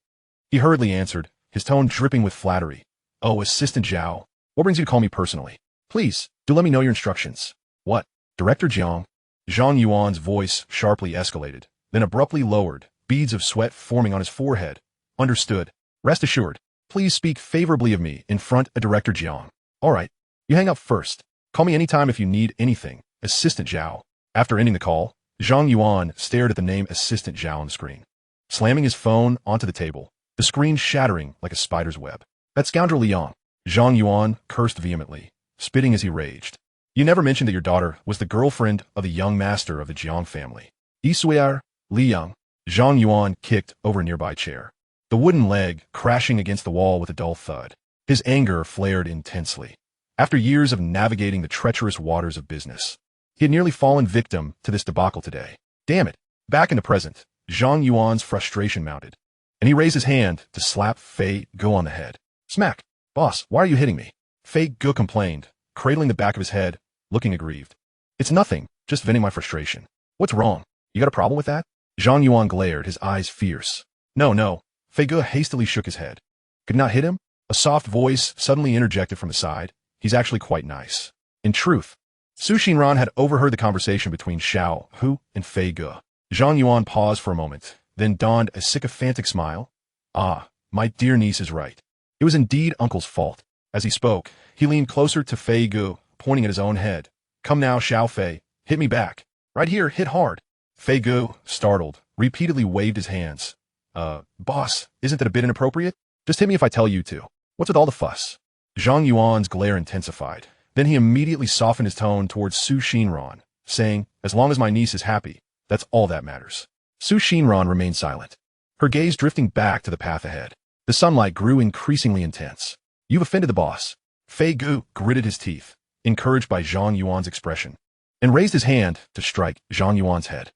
He hurriedly answered, his tone dripping with flattery. "Oh, Assistant Zhao, what brings you to call me personally? Please, do let me know your instructions." "What? Director Jiang?" Zhang Yuan's voice sharply escalated, then abruptly lowered, beads of sweat forming on his forehead. "Understood. Rest assured. Please speak favorably of me in front of Director Jiang." "All right. You hang up first. Call me anytime if you need anything, Assistant Zhao." After ending the call, Zhang Yuan stared at the name Assistant Zhao on the screen, slamming his phone onto the table, the screen shattering like a spider's web. "That scoundrel Li Yang." Zhang Yuan cursed vehemently, spitting as he raged. "You never mentioned that your daughter was the girlfriend of the young master of the Jiang family." "I swear, Li Yang." Zhang Yuan kicked over a nearby chair, the wooden leg crashing against the wall with a dull thud. His anger flared intensely. After years of navigating the treacherous waters of business, he had nearly fallen victim to this debacle today. Damn it. Back in the present, Zhang Yuan's frustration mounted, and he raised his hand to slap Fei Ge on the head. Smack. "Boss, why are you hitting me?" Fei Ge complained, cradling the back of his head, looking aggrieved. "It's nothing, just venting my frustration." "What's wrong? You got a problem with that?" Zhang Yuan glared, his eyes fierce. No. Fei Ge hastily shook his head. "Could not hit him?" A soft voice suddenly interjected from the side. "He's actually quite nice." In truth, Su Xinran had overheard the conversation between Xiao Hu and Fei Ge. Zhang Yuan paused for a moment, then donned a sycophantic smile. "Ah, my dear niece is right. It was indeed Uncle's fault." As he spoke, he leaned closer to Fei Ge, pointing at his own head. "Come now, Xiao Fei, hit me back. Right here, hit hard." Fei Ge, startled, repeatedly waved his hands. Boss, isn't that a bit inappropriate? Just hit me if I tell you to. What's with all the fuss?" Zhang Yuan's glare intensified. Then he immediately softened his tone towards Su Xinran, saying, "As long as my niece is happy, that's all that matters." Su Xinran remained silent, her gaze drifting back to the path ahead. The sunlight grew increasingly intense. "You've offended the boss." Fei Ge gritted his teeth, encouraged by Zhang Yuan's expression, and raised his hand to strike Zhang Yuan's head.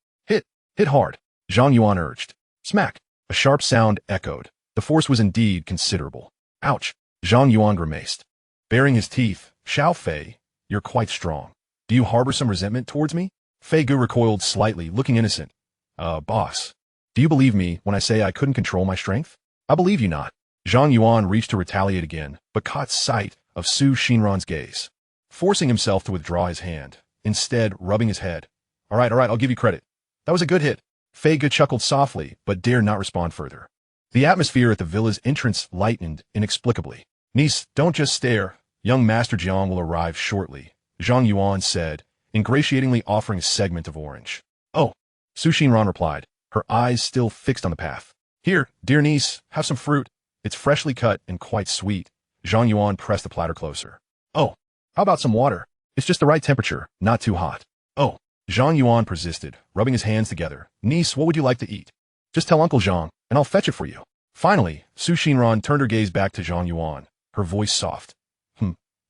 Hit hard," Zhang Yuan urged. Smack. A sharp sound echoed. The force was indeed considerable. "Ouch," Zhang Yuan grimaced. Baring his teeth, "Xiao Fei, you're quite strong. Do you harbor some resentment towards me?" Fei Ge recoiled slightly, looking innocent. Boss, do you believe me when I say I couldn't control my strength?" "I believe you not." Zhang Yuan reached to retaliate again, but caught sight of Su Xinran's gaze, forcing himself to withdraw his hand, instead rubbing his head. All right, I'll give you credit. That was a good hit. Fei Ge chuckled softly, but dared not respond further. The atmosphere at the villa's entrance lightened inexplicably. Niece, don't just stare. Young Master Jiang will arrive shortly, Zhang Yuan said, ingratiatingly offering a segment of orange. Oh, Su Xinran replied, her eyes still fixed on the path. Here, dear niece, have some fruit. It's freshly cut and quite sweet. Zhang Yuan pressed the platter closer. Oh, how about some water? It's just the right temperature, not too hot. Oh, Zhang Yuan persisted, rubbing his hands together. Niece, what would you like to eat? Just tell Uncle Zhang, and I'll fetch it for you. Finally, Su Xinran turned her gaze back to Zhang Yuan, her voice soft.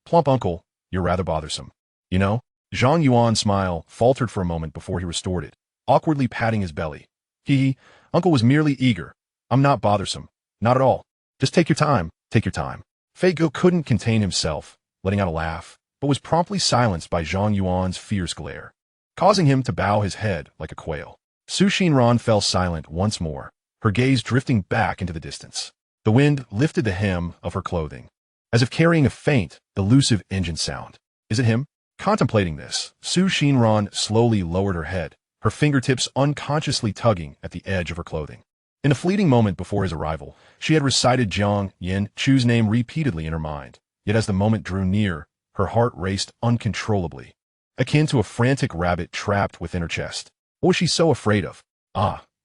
Plump uncle, you're rather bothersome. You know? Zhang Yuan's smile faltered for a moment before he restored it, awkwardly patting his belly. Uncle was merely eager. I'm not bothersome. Not at all. Just take your time, take your time. Fei Ge couldn't contain himself, letting out a laugh, but was promptly silenced by Zhang Yuan's fierce glare, causing him to bow his head like a quail. Su Xinran fell silent once more, her gaze drifting back into the distance. The wind lifted the hem of her clothing, as if carrying a faint, elusive engine sound. Is it him? Contemplating this, Su Xinran slowly lowered her head, her fingertips unconsciously tugging at the edge of her clothing. In a fleeting moment before his arrival, she had recited Jiang Yanchu's name repeatedly in her mind, yet as the moment drew near, her heart raced uncontrollably, akin to a frantic rabbit trapped within her chest. What was she so afraid of?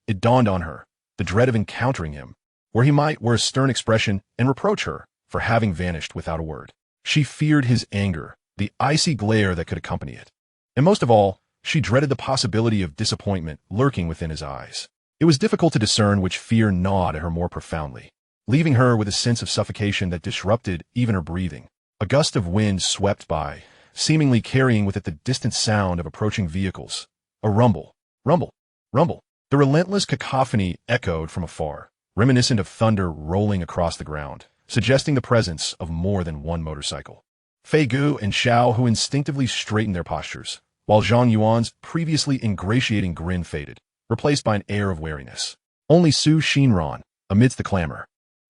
It dawned on her, the dread of encountering him, where he might wear a stern expression and reproach her for having vanished without a word. She feared his anger, the icy glare that could accompany it. And most of all, she dreaded the possibility of disappointment lurking within his eyes. It was difficult to discern which fear gnawed at her more profoundly, leaving her with a sense of suffocation that disrupted even her breathing. A gust of wind swept by, seemingly carrying with it the distant sound of approaching vehicles. A rumble, rumble, rumble. The relentless cacophony echoed from afar, reminiscent of thunder rolling across the ground, suggesting the presence of more than one motorcycle. Fei Ge and Xiao Hu instinctively straightened their postures, while Zhang Yuan's previously ingratiating grin faded, replaced by an air of wariness. Only Su Xinran, amidst the clamor,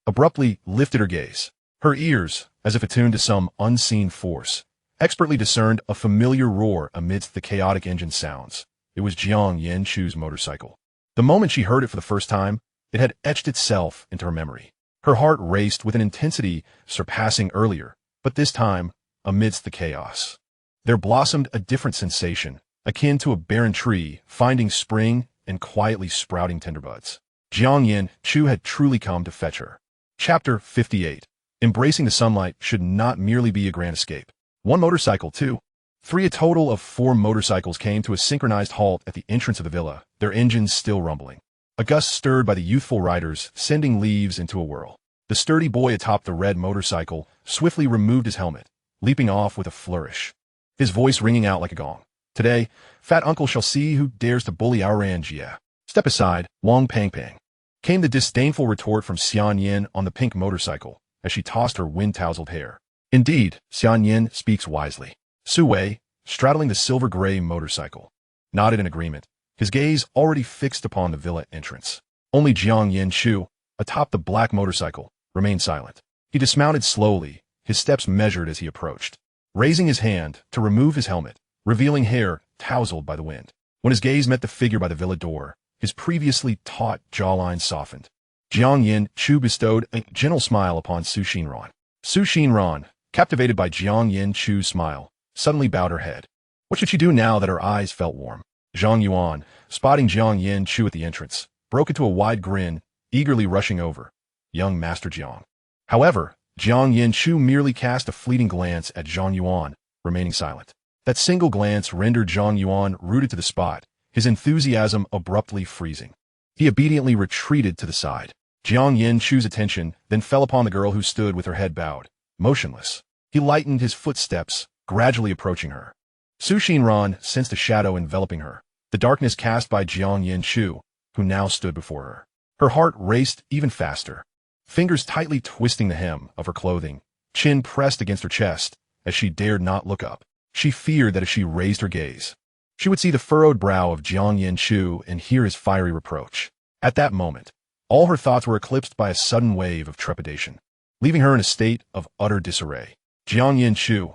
abruptly lifted her gaze. Her ears, as if attuned to some unseen force, expertly discerned a familiar roar amidst the chaotic engine sounds. It was Jiang Yanchu's motorcycle. The moment she heard it for the first time, it had etched itself into her memory. Her heart raced with an intensity surpassing earlier, but this time, amidst the chaos, there blossomed a different sensation, akin to a barren tree finding spring and quietly sprouting tender buds. Jiang Yanchu had truly come to fetch her. Chapter 58. Embracing the sunlight should not merely be a grand escape. One motorcycle, two, three, a total of 4 motorcycles came to a synchronized halt at the entrance of the villa, their engines still rumbling. A gust stirred by the youthful riders, sending leaves into a whirl. The sturdy boy atop the red motorcycle swiftly removed his helmet, leaping off with a flourish, his voice ringing out like a gong. Today, Fat Uncle shall see who dares to bully our Ran-jie. Step aside, Wang Pang Pang, came the disdainful retort from Xian Yin on the pink motorcycle, as she tossed her wind-tousled hair. Indeed, Xian Yin speaks wisely. Su Wei, straddling the silver-gray motorcycle, nodded in agreement, his gaze already fixed upon the villa entrance. Only Jiang Yanchu, atop the black motorcycle, remained silent. He dismounted slowly, his steps measured as he approached, raising his hand to remove his helmet, revealing hair tousled by the wind. When his gaze met the figure by the villa door, his previously taut jawline softened. Jiang Yanchu bestowed a gentle smile upon Su Xinran. Su Xinran, captivated by Jiang Yanchu's smile, suddenly bowed her head. What should she do now that her eyes felt warm? Zhang Yuan, spotting Jiang Yanchu at the entrance, broke into a wide grin, eagerly rushing over. Young Master Jiang. However, Jiang Yanchu merely cast a fleeting glance at Zhang Yuan, remaining silent. That single glance rendered Zhang Yuan rooted to the spot, his enthusiasm abruptly freezing. He obediently retreated to the side. Jiang Yanchu's attention then fell upon the girl who stood with her head bowed, motionless. He lightened his footsteps, gradually approaching her. Su Xinran sensed a shadow enveloping her, the darkness cast by Jiang Yanchu, who now stood before her. Her heart raced even faster, fingers tightly twisting the hem of her clothing, chin pressed against her chest, as she dared not look up. She feared that if she raised her gaze, she would see the furrowed brow of Jiang Yanchu and hear his fiery reproach. At that moment, all her thoughts were eclipsed by a sudden wave of trepidation, leaving her in a state of utter disarray. Jiang Yanchu,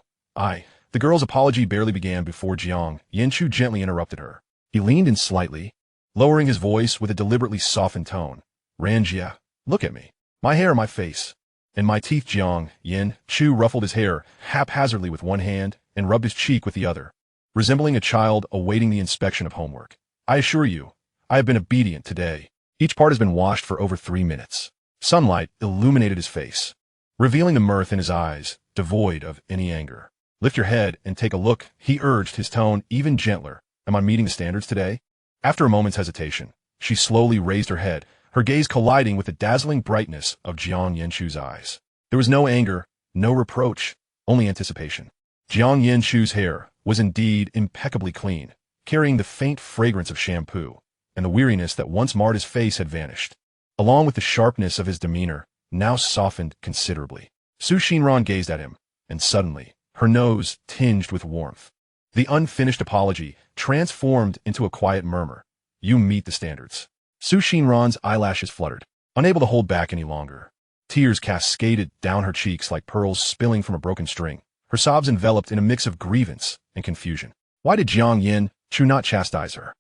the girl's apology barely began before Jiang Yanchu gently interrupted her. He leaned in slightly, lowering his voice with a deliberately softened tone. Ran-jie, look at me. My hair, my face, and my teeth. Jiang Yanchu ruffled his hair haphazardly with one hand and rubbed his cheek with the other, resembling a child awaiting the inspection of homework. I assure you, I have been obedient today. Each part has been washed for over 3 minutes. Sunlight illuminated his face, revealing the mirth in his eyes, devoid of any anger. Lift your head and take a look, he urged, his tone even gentler. Am I meeting the standards today? After a moment's hesitation, she slowly raised her head, her gaze colliding with the dazzling brightness of Jiang Yanchu's eyes. There was no anger, no reproach, only anticipation. Jiang Yanchu's hair was indeed impeccably clean, carrying the faint fragrance of shampoo, and the weariness that once marred his face had vanished, along with the sharpness of his demeanor, now softened considerably. Xinran gazed at him, and suddenly, her nose tinged with warmth. The unfinished apology transformed into a quiet murmur. You meet the standards. Xinran's eyelashes fluttered, unable to hold back any longer. Tears cascaded down her cheeks like pearls spilling from a broken string, her sobs enveloped in a mix of grievance and confusion. Why did Jiang Yanchu not chastise her?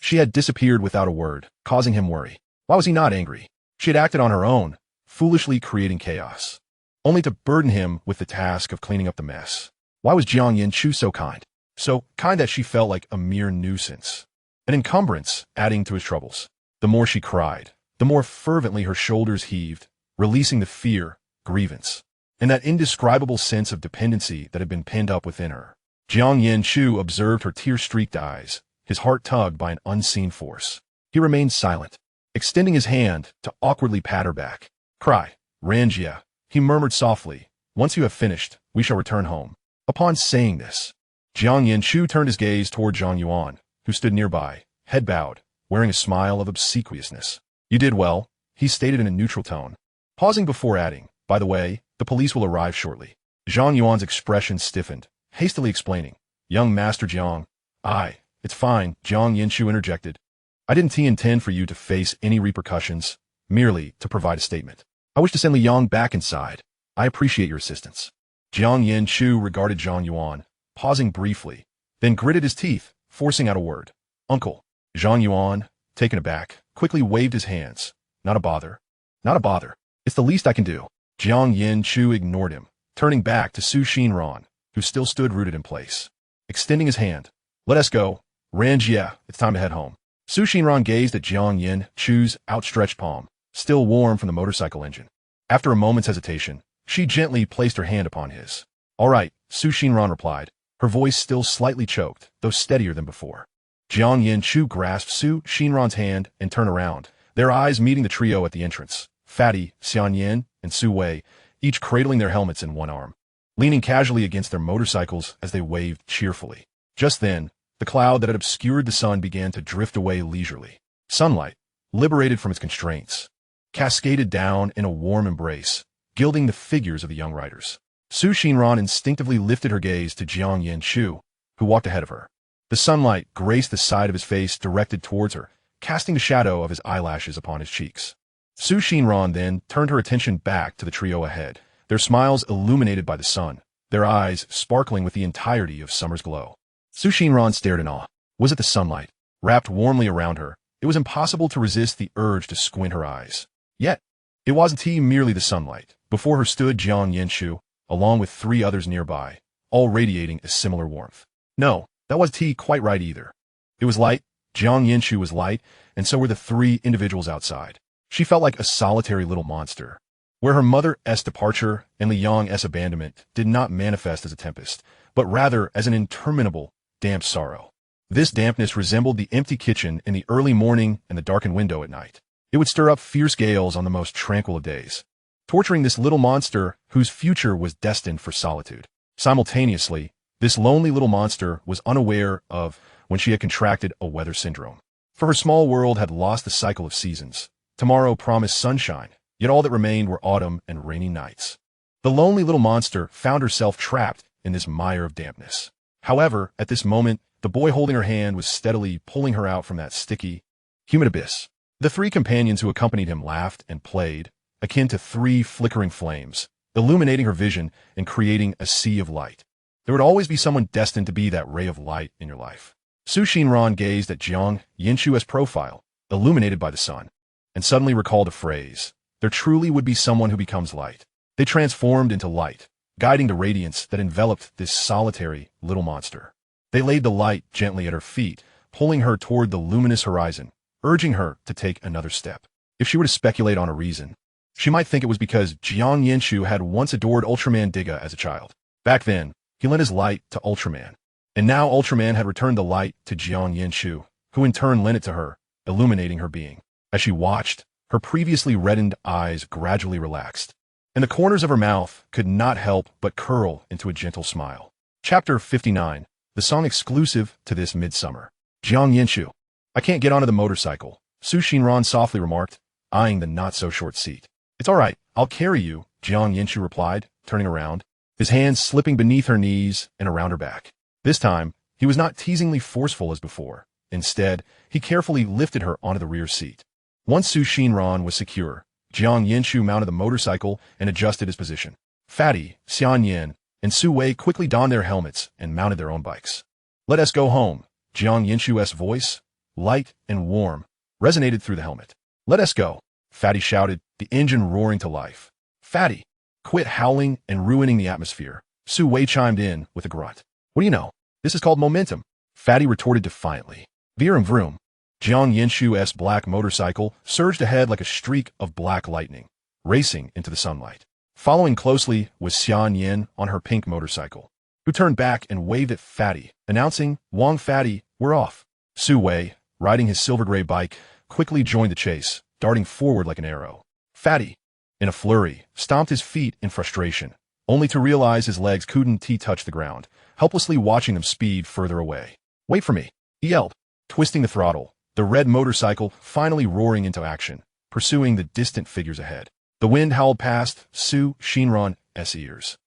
She had disappeared without a word, causing him worry. Why was he not angry? She had acted on her own, foolishly creating chaos, only to burden him with the task of cleaning up the mess. Why was Jiang Yanchu so kind? So kind that she felt like a mere nuisance, an encumbrance adding to his troubles. The more she cried, the more fervently her shoulders heaved, releasing the fear, grievance, and that indescribable sense of dependency that had been pinned up within her. Jiang Yanchu observed her tear-streaked eyes, his heart tugged by an unseen force. He remained silent, extending his hand to awkwardly pat her back. Cry, Ran-jie, he murmured softly. Once you have finished, we shall return home. Upon saying this, Jiang Yanchu turned his gaze toward Zhang Yuan, who stood nearby, head bowed, wearing a smile of obsequiousness. You did well, he stated in a neutral tone, pausing before adding, by the way, the police will arrive shortly. Zhang Yuan's expression stiffened, hastily explaining, Young Master Jiang. It's fine, Jiang Yanchu interjected. I didn't intend for you to face any repercussions, merely to provide a statement. I wish to send Liang back inside. I appreciate your assistance. Jiang Yanchu regarded Zhang Yuan, pausing briefly, then gritted his teeth, forcing out a word. Uncle. Zhang Yuan, taken aback, quickly waved his hands. Not a bother. Not a bother. It's the least I can do. Jiang Yanchu ignored him, turning back to Xinran, who still stood rooted in place. Extending his hand. Let us go. Ran-jie, it's time to head home. Xinran gazed at Jiang Yanchu's outstretched palm, still warm from the motorcycle engine. After a moment's hesitation, she gently placed her hand upon his. All right, Xinran replied, her voice still slightly choked, though steadier than before. Jiang Yanchu grasped Xinran's hand and turned around, their eyes meeting the trio at the entrance, Fatty, Xianyan, and Su Wei, each cradling their helmets in one arm, leaning casually against their motorcycles as they waved cheerfully. Just then, the cloud that had obscured the sun began to drift away leisurely. Sunlight, liberated from its constraints, cascaded down in a warm embrace, gilding the figures of the young riders. Xinran instinctively lifted her gaze to Jiang Yanchu, who walked ahead of her. The sunlight graced the side of his face directed towards her, casting the shadow of his eyelashes upon his cheeks. Xinran then turned her attention back to the trio ahead, their smiles illuminated by the sun, their eyes sparkling with the entirety of summer's glow. Xinran stared in awe. Was it the sunlight? Wrapped warmly around her, it was impossible to resist the urge to squint her eyes. Yet, it wasn't merely the sunlight. Before her stood Jiang Yanchu, along with 3 others nearby, all radiating a similar warmth. No, that wasn't quite right either. It was light, Jiang Yanchu was light, and so were the 3 individuals outside. She felt like a solitary little monster, where her mother's departure and Liang's abandonment did not manifest as a tempest, but rather as an interminable, damp sorrow. This dampness resembled the empty kitchen in the early morning and the darkened window at night. It would stir up fierce gales on the most tranquil of days, torturing this little monster whose future was destined for solitude. Simultaneously, this lonely little monster was unaware of when she had contracted a weather syndrome. For her small world had lost the cycle of seasons. Tomorrow promised sunshine, yet all that remained were autumn and rainy nights. The lonely little monster found herself trapped in this mire of dampness. However, at this moment, the boy holding her hand was steadily pulling her out from that sticky, humid abyss. The 3 companions who accompanied him laughed and played, akin to 3 flickering flames, illuminating her vision and creating a sea of light. There would always be someone destined to be that ray of light in your life. Su Xinran gazed at Jiang Yanchu's profile, illuminated by the sun, and suddenly recalled a phrase. There truly would be someone who becomes light. They transformed into light, guiding the radiance that enveloped this solitary little monster. They laid the light gently at her feet, pulling her toward the luminous horizon, urging her to take another step. If she were to speculate on a reason, she might think it was because Jiang Yanchu had once adored Ultraman Digga as a child. Back then, he lent his light to Ultraman, and now Ultraman had returned the light to Jiang Yanchu, who in turn lent it to her, illuminating her being. As she watched, her previously reddened eyes gradually relaxed, and the corners of her mouth could not help but curl into a gentle smile. Chapter 59, the song exclusive to this midsummer. Jiang Yanchu. I can't get onto the motorcycle, Su Xinran softly remarked, eyeing the not-so-short seat. It's all right, I'll carry you, Jiang Yanchu replied, turning around, his hands slipping beneath her knees and around her back. This time, he was not teasingly forceful as before. Instead, he carefully lifted her onto the rear seat. Once Su Xinran was secure, Jiang Yanchu mounted the motorcycle and adjusted his position. Fatty, Xianyan, and Su Wei quickly donned their helmets and mounted their own bikes. Let us go home, Jiang Yanchu's voice, light and warm, resonated through the helmet. Let us go, Fatty shouted, the engine roaring to life. Fatty, quit howling and ruining the atmosphere, Su Wei chimed in with a grunt. What do you know? This is called momentum, Fatty retorted defiantly. Vroom vroom. Jiang Yanchu's black motorcycle surged ahead like a streak of black lightning, racing into the sunlight. Following closely was Xianyan on her pink motorcycle, who turned back and waved at Fatty, announcing, Wong Fatty, we're off. Su Wei, riding his silver-gray bike, quickly joined the chase, darting forward like an arrow. Fatty, in a flurry, stomped his feet in frustration, only to realize his legs couldn't touch the ground, helplessly watching them speed further away. Wait for me, he yelled, twisting the throttle, the red motorcycle finally roaring into action, pursuing the distant figures ahead. The wind howled past Su Xinran's ears,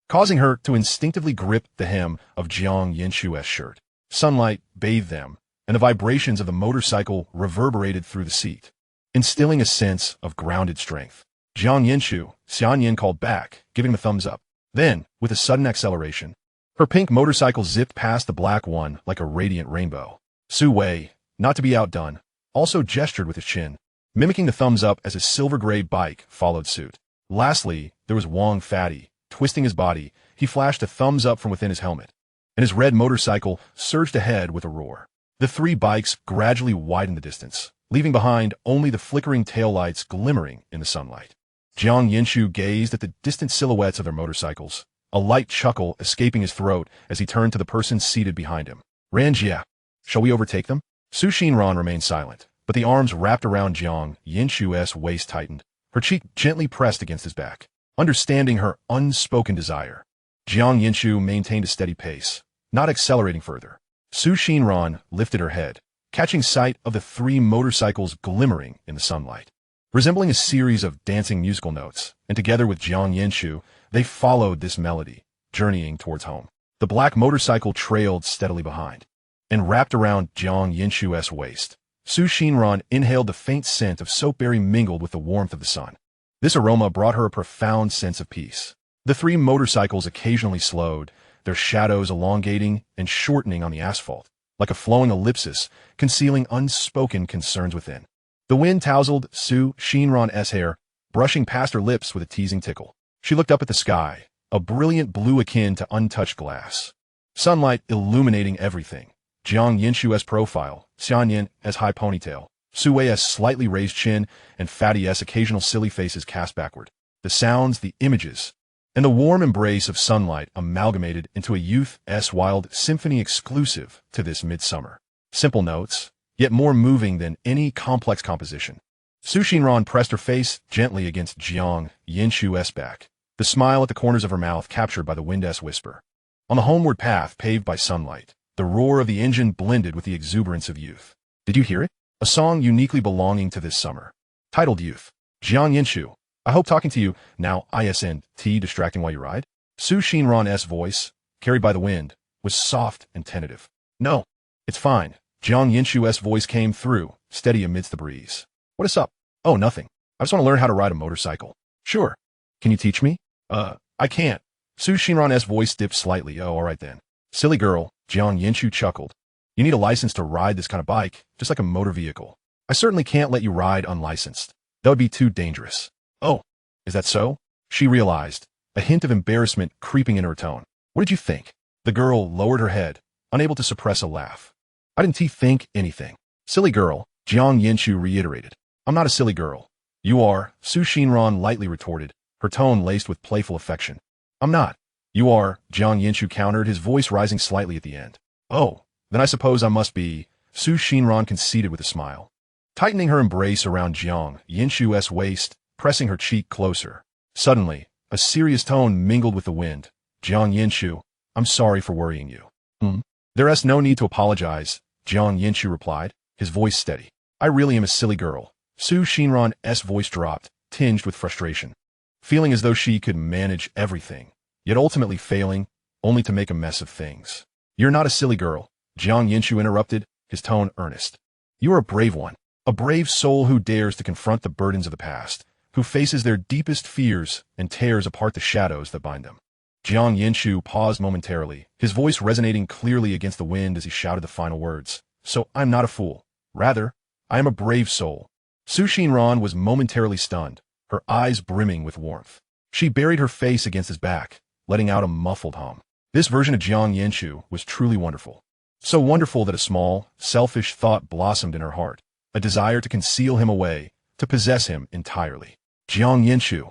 causing her to instinctively grip the hem of Jiang Yanchu's shirt. Sunlight bathed them, and the vibrations of the motorcycle reverberated through the seat, instilling a sense of grounded strength. Jiang Yanchu, Xianyan called back, giving him a thumbs up. Then, with a sudden acceleration, her pink motorcycle zipped past the black one like a radiant rainbow. Su Wei, not to be outdone, also gestured with his chin, mimicking the thumbs up as his silver-gray bike followed suit. Lastly, there was Wong Fatty. Twisting his body, he flashed a thumbs up from within his helmet, and his red motorcycle surged ahead with a roar. The three bikes gradually widened the distance, leaving behind only the flickering taillights glimmering in the sunlight. Jiang Yanchu gazed at the distant silhouettes of their motorcycles, a light chuckle escaping his throat as he turned to the person seated behind him. Ran-jie, shall we overtake them? Su Xinran remained silent, but the arms wrapped around Jiang Yanchu's waist tightened, her cheek gently pressed against his back. Understanding her unspoken desire, Jiang Yanchu maintained a steady pace, not accelerating further. Su Xinran lifted her head, catching sight of the three motorcycles glimmering in the sunlight, resembling a series of dancing musical notes, and together with Jiang Yanchu, they followed this melody, journeying towards home. The black motorcycle trailed steadily behind, and wrapped around Jiang Yanchu's waist. Su Xinran inhaled the faint scent of soapberry mingled with the warmth of the sun. This aroma brought her a profound sense of peace. The three motorcycles occasionally slowed, their shadows elongating and shortening on the asphalt, like a flowing ellipsis, concealing unspoken concerns within. The wind tousled Su Xinran's hair, brushing past her lips with a teasing tickle. She looked up at the sky, a brilliant blue akin to untouched glass. Sunlight illuminating everything. Jiang Yanchu's profile, Xianyan's high ponytail, Su Wei's slightly raised chin, and Fatty's occasional silly faces cast backward. The sounds, the images, and the warm embrace of sunlight amalgamated into a youth's wild symphony exclusive to this midsummer. Simple notes, yet more moving than any complex composition. Su Xinran pressed her face gently against Jiang Yanchu's back, the smile at the corners of her mouth captured by the wind's whisper. On the homeward path paved by sunlight, the roar of the engine blended with the exuberance of youth. Did you hear it? A song uniquely belonging to this summer. Titled Youth. Jiang Yanchu, I hope talking to you now isn't distracting while you ride. Su Xinran's voice, carried by the wind, was soft and tentative. No, it's fine. Jiang Yanchu's voice came through, steady amidst the breeze. What is up? Oh, nothing. I just want to learn how to ride a motorcycle. Sure. Can you teach me? I can't. Su Xinran's voice dipped slightly. Oh, all right then. Silly girl, Jiang Yanchu chuckled, You need a license to ride this kind of bike, just like a motor vehicle. I certainly can't let you ride unlicensed. That would be too dangerous. Oh, is that so? She realized, a hint of embarrassment creeping in her tone. What did you think? The girl lowered her head, unable to suppress a laugh. I didn't think anything. Silly girl, Jiang Yanchu reiterated. I'm not a silly girl. You are, Su Xinran lightly retorted, her tone laced with playful affection. I'm not. You are, Jiang Yanchu countered, his voice rising slightly at the end. Oh, then I suppose I must be, Su Xinran conceded with a smile. Tightening her embrace around Jiang Yanchu's waist, pressing her cheek closer. Suddenly, a serious tone mingled with the wind. Jiang Yanchu, I'm sorry for worrying you. There's no need to apologize, Jiang Yanchu replied, his voice steady. I really am a silly girl. Su Xinran's voice dropped, tinged with frustration. Feeling as though she could manage everything, yet ultimately failing, only to make a mess of things. You're not a silly girl, Jiang Yanchu interrupted, his tone earnest. You are a brave one, a brave soul who dares to confront the burdens of the past, who faces their deepest fears and tears apart the shadows that bind them. Jiang Yanchu paused momentarily, his voice resonating clearly against the wind as he shouted the final words. So I'm not a fool. Rather, I am a brave soul. Su Xinran was momentarily stunned, her eyes brimming with warmth. She buried her face against his back, letting out a muffled hum. This version of Jiang Yanchu was truly wonderful. So wonderful that a small, selfish thought blossomed in her heart, a desire to conceal him away, to possess him entirely. Jiang Yanchu,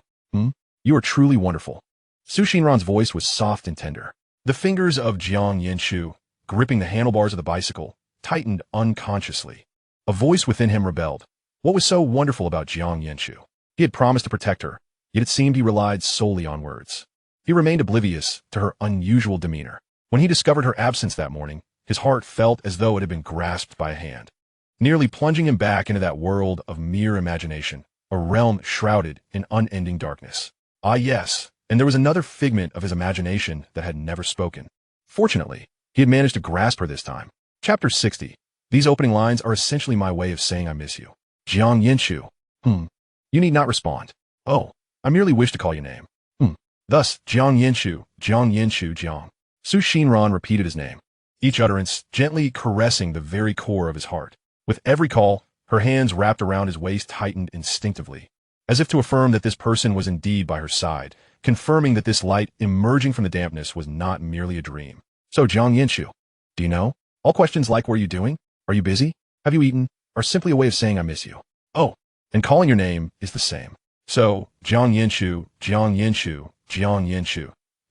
you are truly wonderful. Su Xinran's voice was soft and tender. The fingers of Jiang Yanchu, gripping the handlebars of the bicycle, tightened unconsciously. A voice within him rebelled. What was so wonderful about Jiang Yanchu? He had promised to protect her, yet it seemed he relied solely on words. He remained oblivious to her unusual demeanor. When he discovered her absence that morning, his heart felt as though it had been grasped by a hand, nearly plunging him back into that world of mere imagination, a realm shrouded in unending darkness. Ah yes, and there was another figment of his imagination that had never spoken. Fortunately, he had managed to grasp her this time. Chapter 60. These opening lines are essentially my way of saying I miss you. Jiang Yanchu. You need not respond. Oh, I merely wish to call your name. Thus, Jiang Yanchu, Jiang. Su Xinran repeated his name, each utterance gently caressing the very core of his heart. With every call, her hands wrapped around his waist tightened instinctively, as if to affirm that this person was indeed by her side, confirming that this light emerging from the dampness was not merely a dream. So, Jiang Yanchu, do you know? All questions like what are you doing? Are you busy? Have you eaten? Are simply a way of saying I miss you. Oh, and calling your name is the same. So, Jiang Yanchu.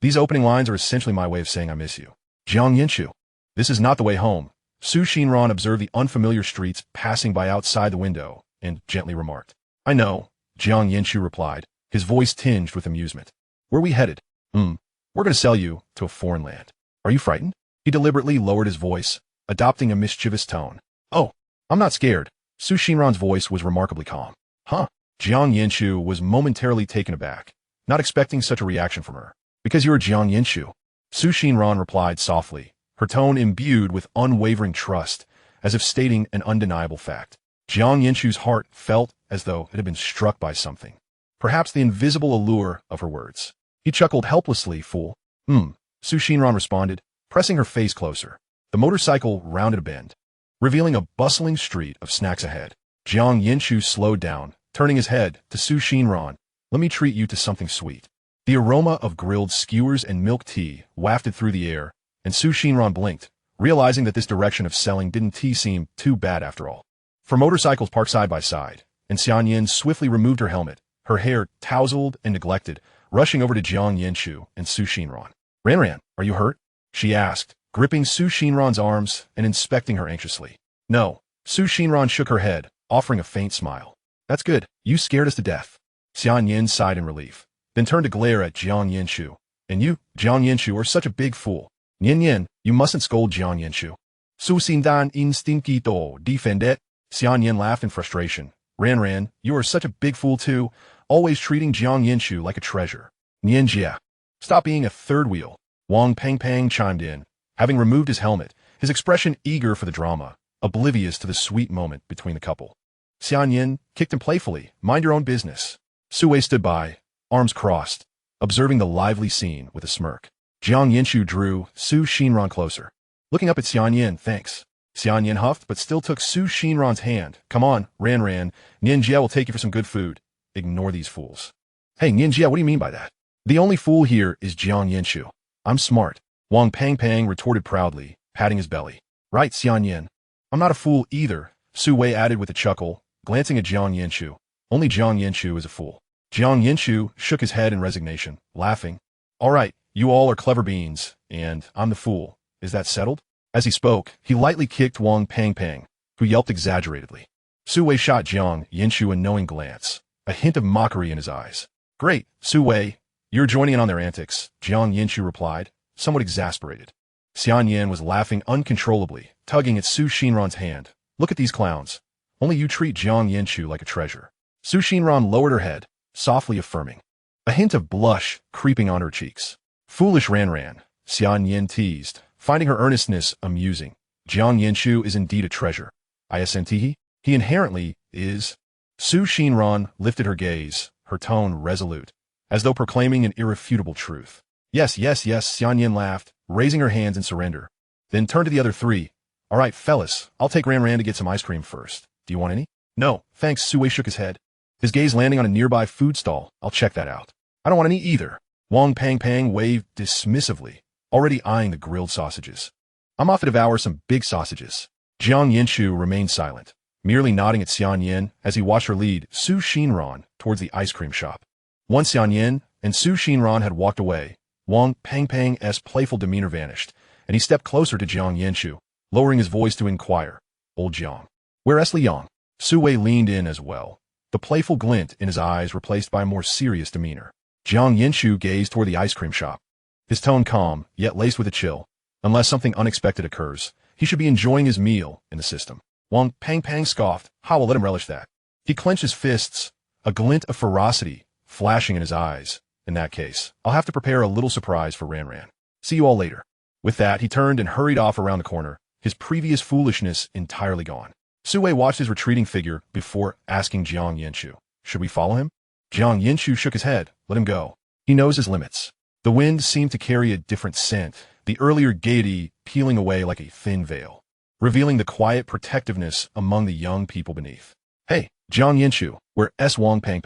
These opening lines are essentially my way of saying I miss you. Jiang Yanchu. This is not the way home. Su Xinran observed the unfamiliar streets passing by outside the window and gently remarked. I know, Jiang Yanchu replied, his voice tinged with amusement. Where are we headed? We're going to sell you to a foreign land. Are you frightened? He deliberately lowered his voice, adopting a mischievous tone. Oh, I'm not scared. Su Xinran's voice was remarkably calm. Huh? Jiang Yanchu was momentarily taken aback, not expecting such a reaction from her. Because you're Jiang Yanchu. Su Xinran replied softly, her tone imbued with unwavering trust, as if stating an undeniable fact. Jiang Yanchu's heart felt as though it had been struck by something. Perhaps the invisible allure of her words. He chuckled helplessly, fool. Su Xinran responded, pressing her face closer. The motorcycle rounded a bend, revealing a bustling street of snacks ahead. Jiang Yanchu slowed down, turning his head to Su Xinran. Let me treat you to something sweet. The aroma of grilled skewers and milk tea wafted through the air, and Su Xinran blinked, realizing that this direction of selling didn't seem too bad after all. For motorcycles parked side by side, and Xianyan swiftly removed her helmet, her hair tousled and neglected, rushing over to Jiang Yanchu and Su Xinran. Ran, are you hurt? She asked, gripping Su Xinran's arms and inspecting her anxiously. No. Su Xinran shook her head, offering a faint smile. That's good. You scared us to death. Xianyan sighed in relief, then turned to glare at Jiang Yanchu. And you, Jiang Yanchu, are such a big fool. Nian, you mustn't scold Jiang Yanchu. Su Xindan instinquito defendet. Xianyan laughed in frustration. Ran, you are such a big fool too, always treating Jiang Yanchu like a treasure. Nianjia. Stop being a third wheel. Wang Pang chimed in, having removed his helmet, his expression eager for the drama, oblivious to the sweet moment between the couple. Xianyan kicked him playfully, mind your own business. Sui stood by, arms crossed, observing the lively scene with a smirk. Jiang Yanchu drew Su Xinran closer. Looking up at Xianyan, thanks. Xian huffed, but still took Su Xinran's hand. Come on, Ran, Ran-jie will take you for some good food. Ignore these fools. Hey, Ran-jie, what do you mean by that? The only fool here is Jiang Yanchu. I'm smart. Wang Pang retorted proudly, patting his belly. Right, Xian. I'm not a fool either, Su Wei added with a chuckle, glancing at Jiang Yanchu. Only Jiang Yanchu is a fool. Jiang Yanchu shook his head in resignation, laughing. All right, you all are clever beans, and I'm the fool. Is that settled? As he spoke, he lightly kicked Wang Pang, who yelped exaggeratedly. Su Wei shot Jiang Yanchu a knowing glance, a hint of mockery in his eyes. Great, Su Wei, you're joining in on their antics, Jiang Yanchu replied, somewhat exasperated. Xian Yan was laughing uncontrollably, tugging at Su Xinran's hand. Look at these clowns. Only you treat Jiang Yanchu like a treasure. Su Xinran lowered her head, softly affirming. A hint of blush creeping on her cheeks. Foolish Ran, Xian Yan teased, finding her earnestness amusing. Jiang Yanchu is indeed a treasure. Isn't he? He inherently is. Su Xinran lifted her gaze, her tone resolute, as though proclaiming an irrefutable truth. Yes, Xian Yan laughed, raising her hands in surrender. Then turned to the other three. All right, fellas, I'll take Ran to get some ice cream first. Do you want any? No, thanks, Su Wei shook his head, his gaze landing on a nearby food stall. I'll check that out. I don't want any either. Wang Pang waved dismissively, already eyeing the grilled sausages. I'm off to devour some big sausages. Jiang Yanchu remained silent, merely nodding at Xian Yan as he watched her lead Su Xinran towards the ice cream shop. Once Xian Yan and Su Xinran had walked away, Wang Pang's playful demeanor vanished, and he stepped closer to Jiang Yanchu, lowering his voice to inquire, Old Jiang, where's Liang? Su Wei leaned in as well, the playful glint in his eyes replaced by a more serious demeanor. Jiang Yanchu gazed toward the ice cream shop, his tone calm, yet laced with a chill. Unless something unexpected occurs, he should be enjoying his meal in the system. Wang Pang scoffed. Ha, will let him relish that. He clenched his fists, a glint of ferocity flashing in his eyes. In that case, I'll have to prepare a little surprise for Ran. See you all later. With that, he turned and hurried off around the corner, his previous foolishness entirely gone. Su Wei watched his retreating figure before asking Jiang Yanchu, should we follow him? Jiang Yanchu shook his head. Let him go. He knows his limits. The wind seemed to carry a different scent, the earlier gaiety peeling away like a thin veil, revealing the quiet protectiveness among the young people beneath. Hey, Jiang Yanchu, where's Wang Pang?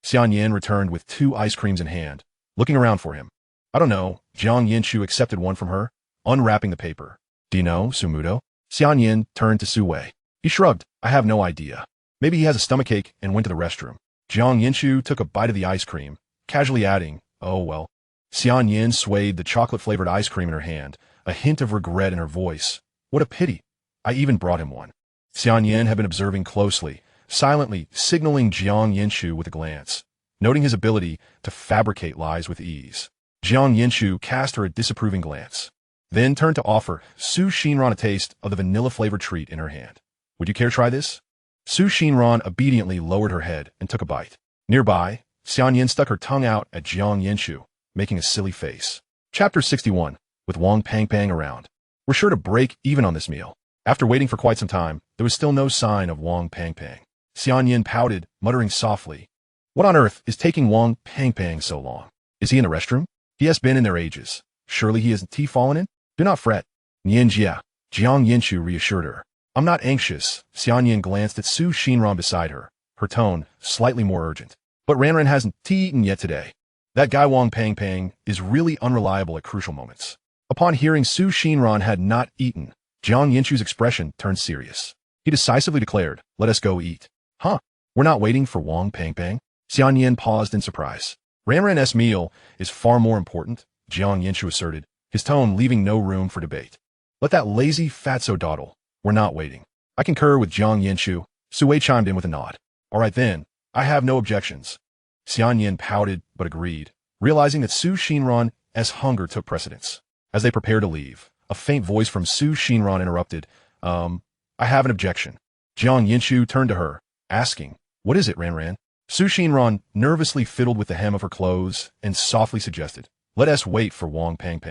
Xian Yan returned with 2 ice creams in hand, looking around for him. I don't know. Jiang Yanchu accepted one from her, unwrapping the paper. Do you know, Sumudo? Xian Yan turned to Su Wei. He shrugged. I have no idea. Maybe he has a stomachache and went to the restroom. Jiang Yanchu took a bite of the ice cream, casually adding, oh well. Xian Yan swayed the chocolate-flavored ice cream in her hand, a hint of regret in her voice. What a pity. I even brought him one. Xian Yan had been observing closely, silently signaling Jiang Yanchu with a glance, noting his ability to fabricate lies with ease. Jiang Yanchu cast her a disapproving glance, then turned to offer Su Xinran a taste of the vanilla-flavored treat in her hand. Would you care to try this? Su Xinran obediently lowered her head and took a bite. Nearby, Xian Yan stuck her tongue out at Jiang Yanchu, making a silly face. Chapter 61, with Wang Pang around. We're sure to break even on this meal. After waiting for quite some time, there was still no sign of Wang Pang. Xian Yan pouted, muttering softly. What on earth is taking Wang Pang so long? Is he in the restroom? He has been in there ages. Surely he hasn't fallen in? Do not fret. Ran-jie, Jiang Yanchu reassured her. I'm not anxious. Xian Yan glanced at Su Xinran beside her, her tone slightly more urgent. But Ran hasn't eaten yet today. That guy Wang Pang is really unreliable at crucial moments. Upon hearing Su Xinran had not eaten, Jiang Yanchu's expression turned serious. He decisively declared, let us go eat. Huh? We're not waiting for Wang Pang? Xian Yan paused in surprise. Ran's meal is far more important, Jiang Yanchu asserted, his tone leaving no room for debate. Let that lazy fatso dawdle. We're not waiting. I concur with Jiang Yanchu. Su Wei chimed in with a nod. All right then, I have no objections. Xian Yan pouted, but agreed, realizing that Su Xinran's hunger took precedence. As they prepared to leave, a faint voice from Su Xinran interrupted. I have an objection. Jiang Yanchu turned to her, asking, what is it, Ran? Su Xinran nervously fiddled with the hem of her clothes and softly suggested, let us wait for Wang Pang.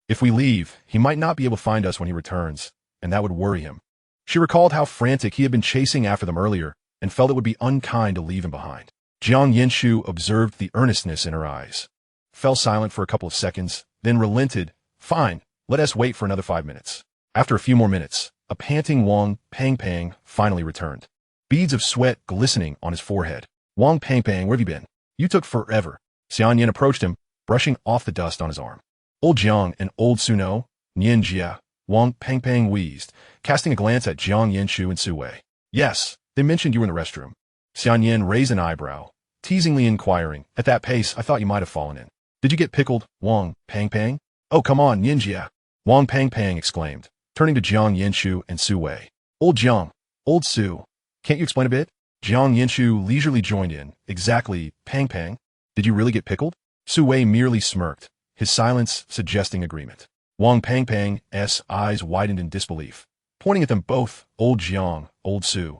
If we leave, he might not be able to find us when he returns, and that would worry him. She recalled how frantic he had been chasing after them earlier and felt it would be unkind to leave him behind. Jiang Yanchu observed the earnestness in her eyes, fell silent for a couple of seconds, then relented. Fine, let us wait for another 5 minutes. After a few more minutes, a panting Wang Pangpang finally returned. Beads of sweat glistening on his forehead. Wang Pangpang, where have you been? You took forever. Xianyan approached him, brushing off the dust on his arm. Old Jiang and old Suno, Ran-jie, Wang Pangpang wheezed, casting a glance at Jiang Yanchu and Su Wei. Yes, they mentioned you were in the restroom. Xianyan raised an eyebrow, teasingly inquiring, at that pace I thought you might have fallen in. Did you get pickled, Wang Pangpang? Oh, come on, Ninja! Wang Pangpang exclaimed, turning to Jiang Yanchu and Su Wei. Old Jiang, old Su, can't you explain a bit? Jiang Yanchu leisurely joined in. Exactly, Pangpang. Did you really get pickled? Su Wei merely smirked, his silence suggesting agreement. Wang Pangpang's eyes widened in disbelief, pointing at them both, old Jiang, old Su.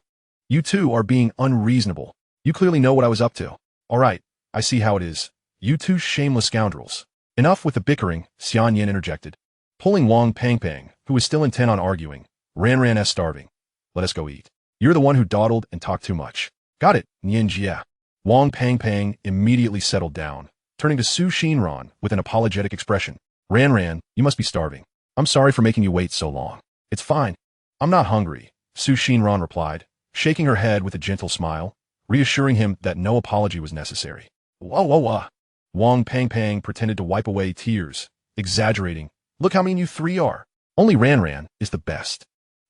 You two are being unreasonable. You clearly know what I was up to. All right, I see how it is. You two shameless scoundrels. Enough with the bickering, Xianyan interjected, pulling Wang Pangpang, who was still intent on arguing. Ran-ran's starving. Let us go eat. You're the one who dawdled and talked too much. Got it, Yandere. Wang Pangpang immediately settled down, turning to Xinran with an apologetic expression. Ran, you must be starving. I'm sorry for making you wait so long. It's fine. I'm not hungry, Xinran replied, shaking her head with a gentle smile, reassuring him that no apology was necessary. Wah. Wang Pangpang pretended to wipe away tears, exaggerating. Look how mean you three are. Only Ran is the best.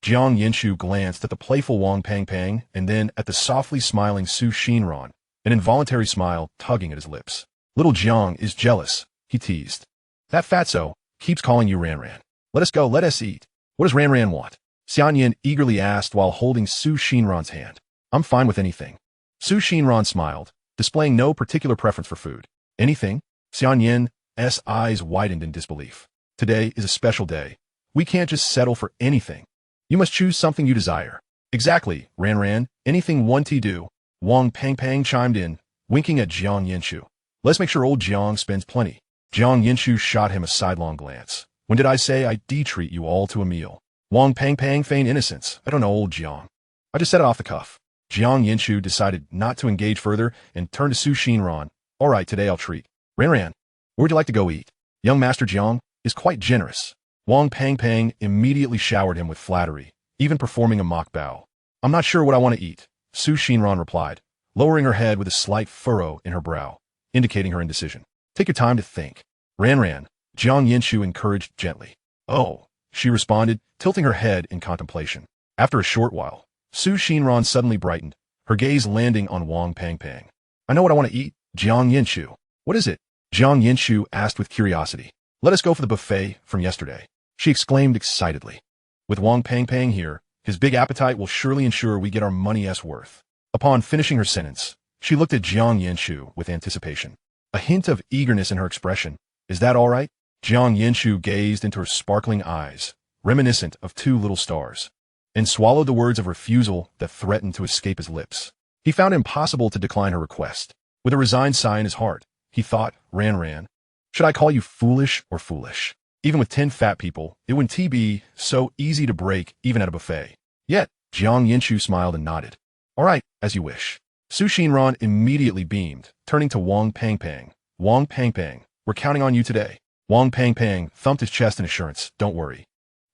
Jiang Yanchu glanced at the playful Wang Pangpang and then at the softly smiling Xinran, an involuntary smile tugging at his lips. Little Jiang is jealous, he teased. That fatso keeps calling you Ran. Let us go, let us eat. What does Ran want? Xianyan eagerly asked while holding Xinran's hand. I'm fine with anything. Xinran smiled, displaying no particular preference for food. Anything? Xianyan's eyes widened in disbelief. Today is a special day. We can't just settle for anything. You must choose something you desire. Exactly, Ran, anything one tea do. Wang Pangpang chimed in, winking at Jiang Yanchu. Let's make sure old Jiang spends plenty. Jiang Yanchu shot him a sidelong glance. When did I say I'd treat you all to a meal? Wang Pangpang feigned innocence. I don't know old Jiang. I just said it off the cuff. Jiang Yanchu decided not to engage further and turned to Xinran. All right, today I'll treat. Ran, where would you like to go eat? Young Master Jiang is quite generous. Wang Pangpang immediately showered him with flattery, even performing a mock bow. I'm not sure what I want to eat, Xinran replied, lowering her head with a slight furrow in her brow, indicating her indecision. Take your time to think. Ran, Jiang Yanchu encouraged gently. Oh, she responded, tilting her head in contemplation. After a short while, Xinran suddenly brightened, her gaze landing on Wang Pangpang. I know what I want to eat, Jiang Yanchu. What is it? Jiang Yanchu asked with curiosity. Let us go for the buffet from yesterday, she exclaimed excitedly. With Wang Pangpang here, his big appetite will surely ensure we get our money's worth. Upon finishing her sentence, she looked at Jiang Yanchu with anticipation. A hint of eagerness in her expression. Is that all right? Jiang Yanchu gazed into her sparkling eyes, reminiscent of two little stars, and swallowed the words of refusal that threatened to escape his lips. He found it impossible to decline her request. With a resigned sigh in his heart, he thought, Ran, should I call you foolish or foolish? Even with 10 fat people, it wouldn't be so easy to break even at a buffet. Yet, Jiang Yanchu smiled and nodded. All right, as you wish. Xinran immediately beamed, turning to Wang Pangpang. Wang Pangpang, we're counting on you today. Wang Pangpang thumped his chest in assurance. Don't worry.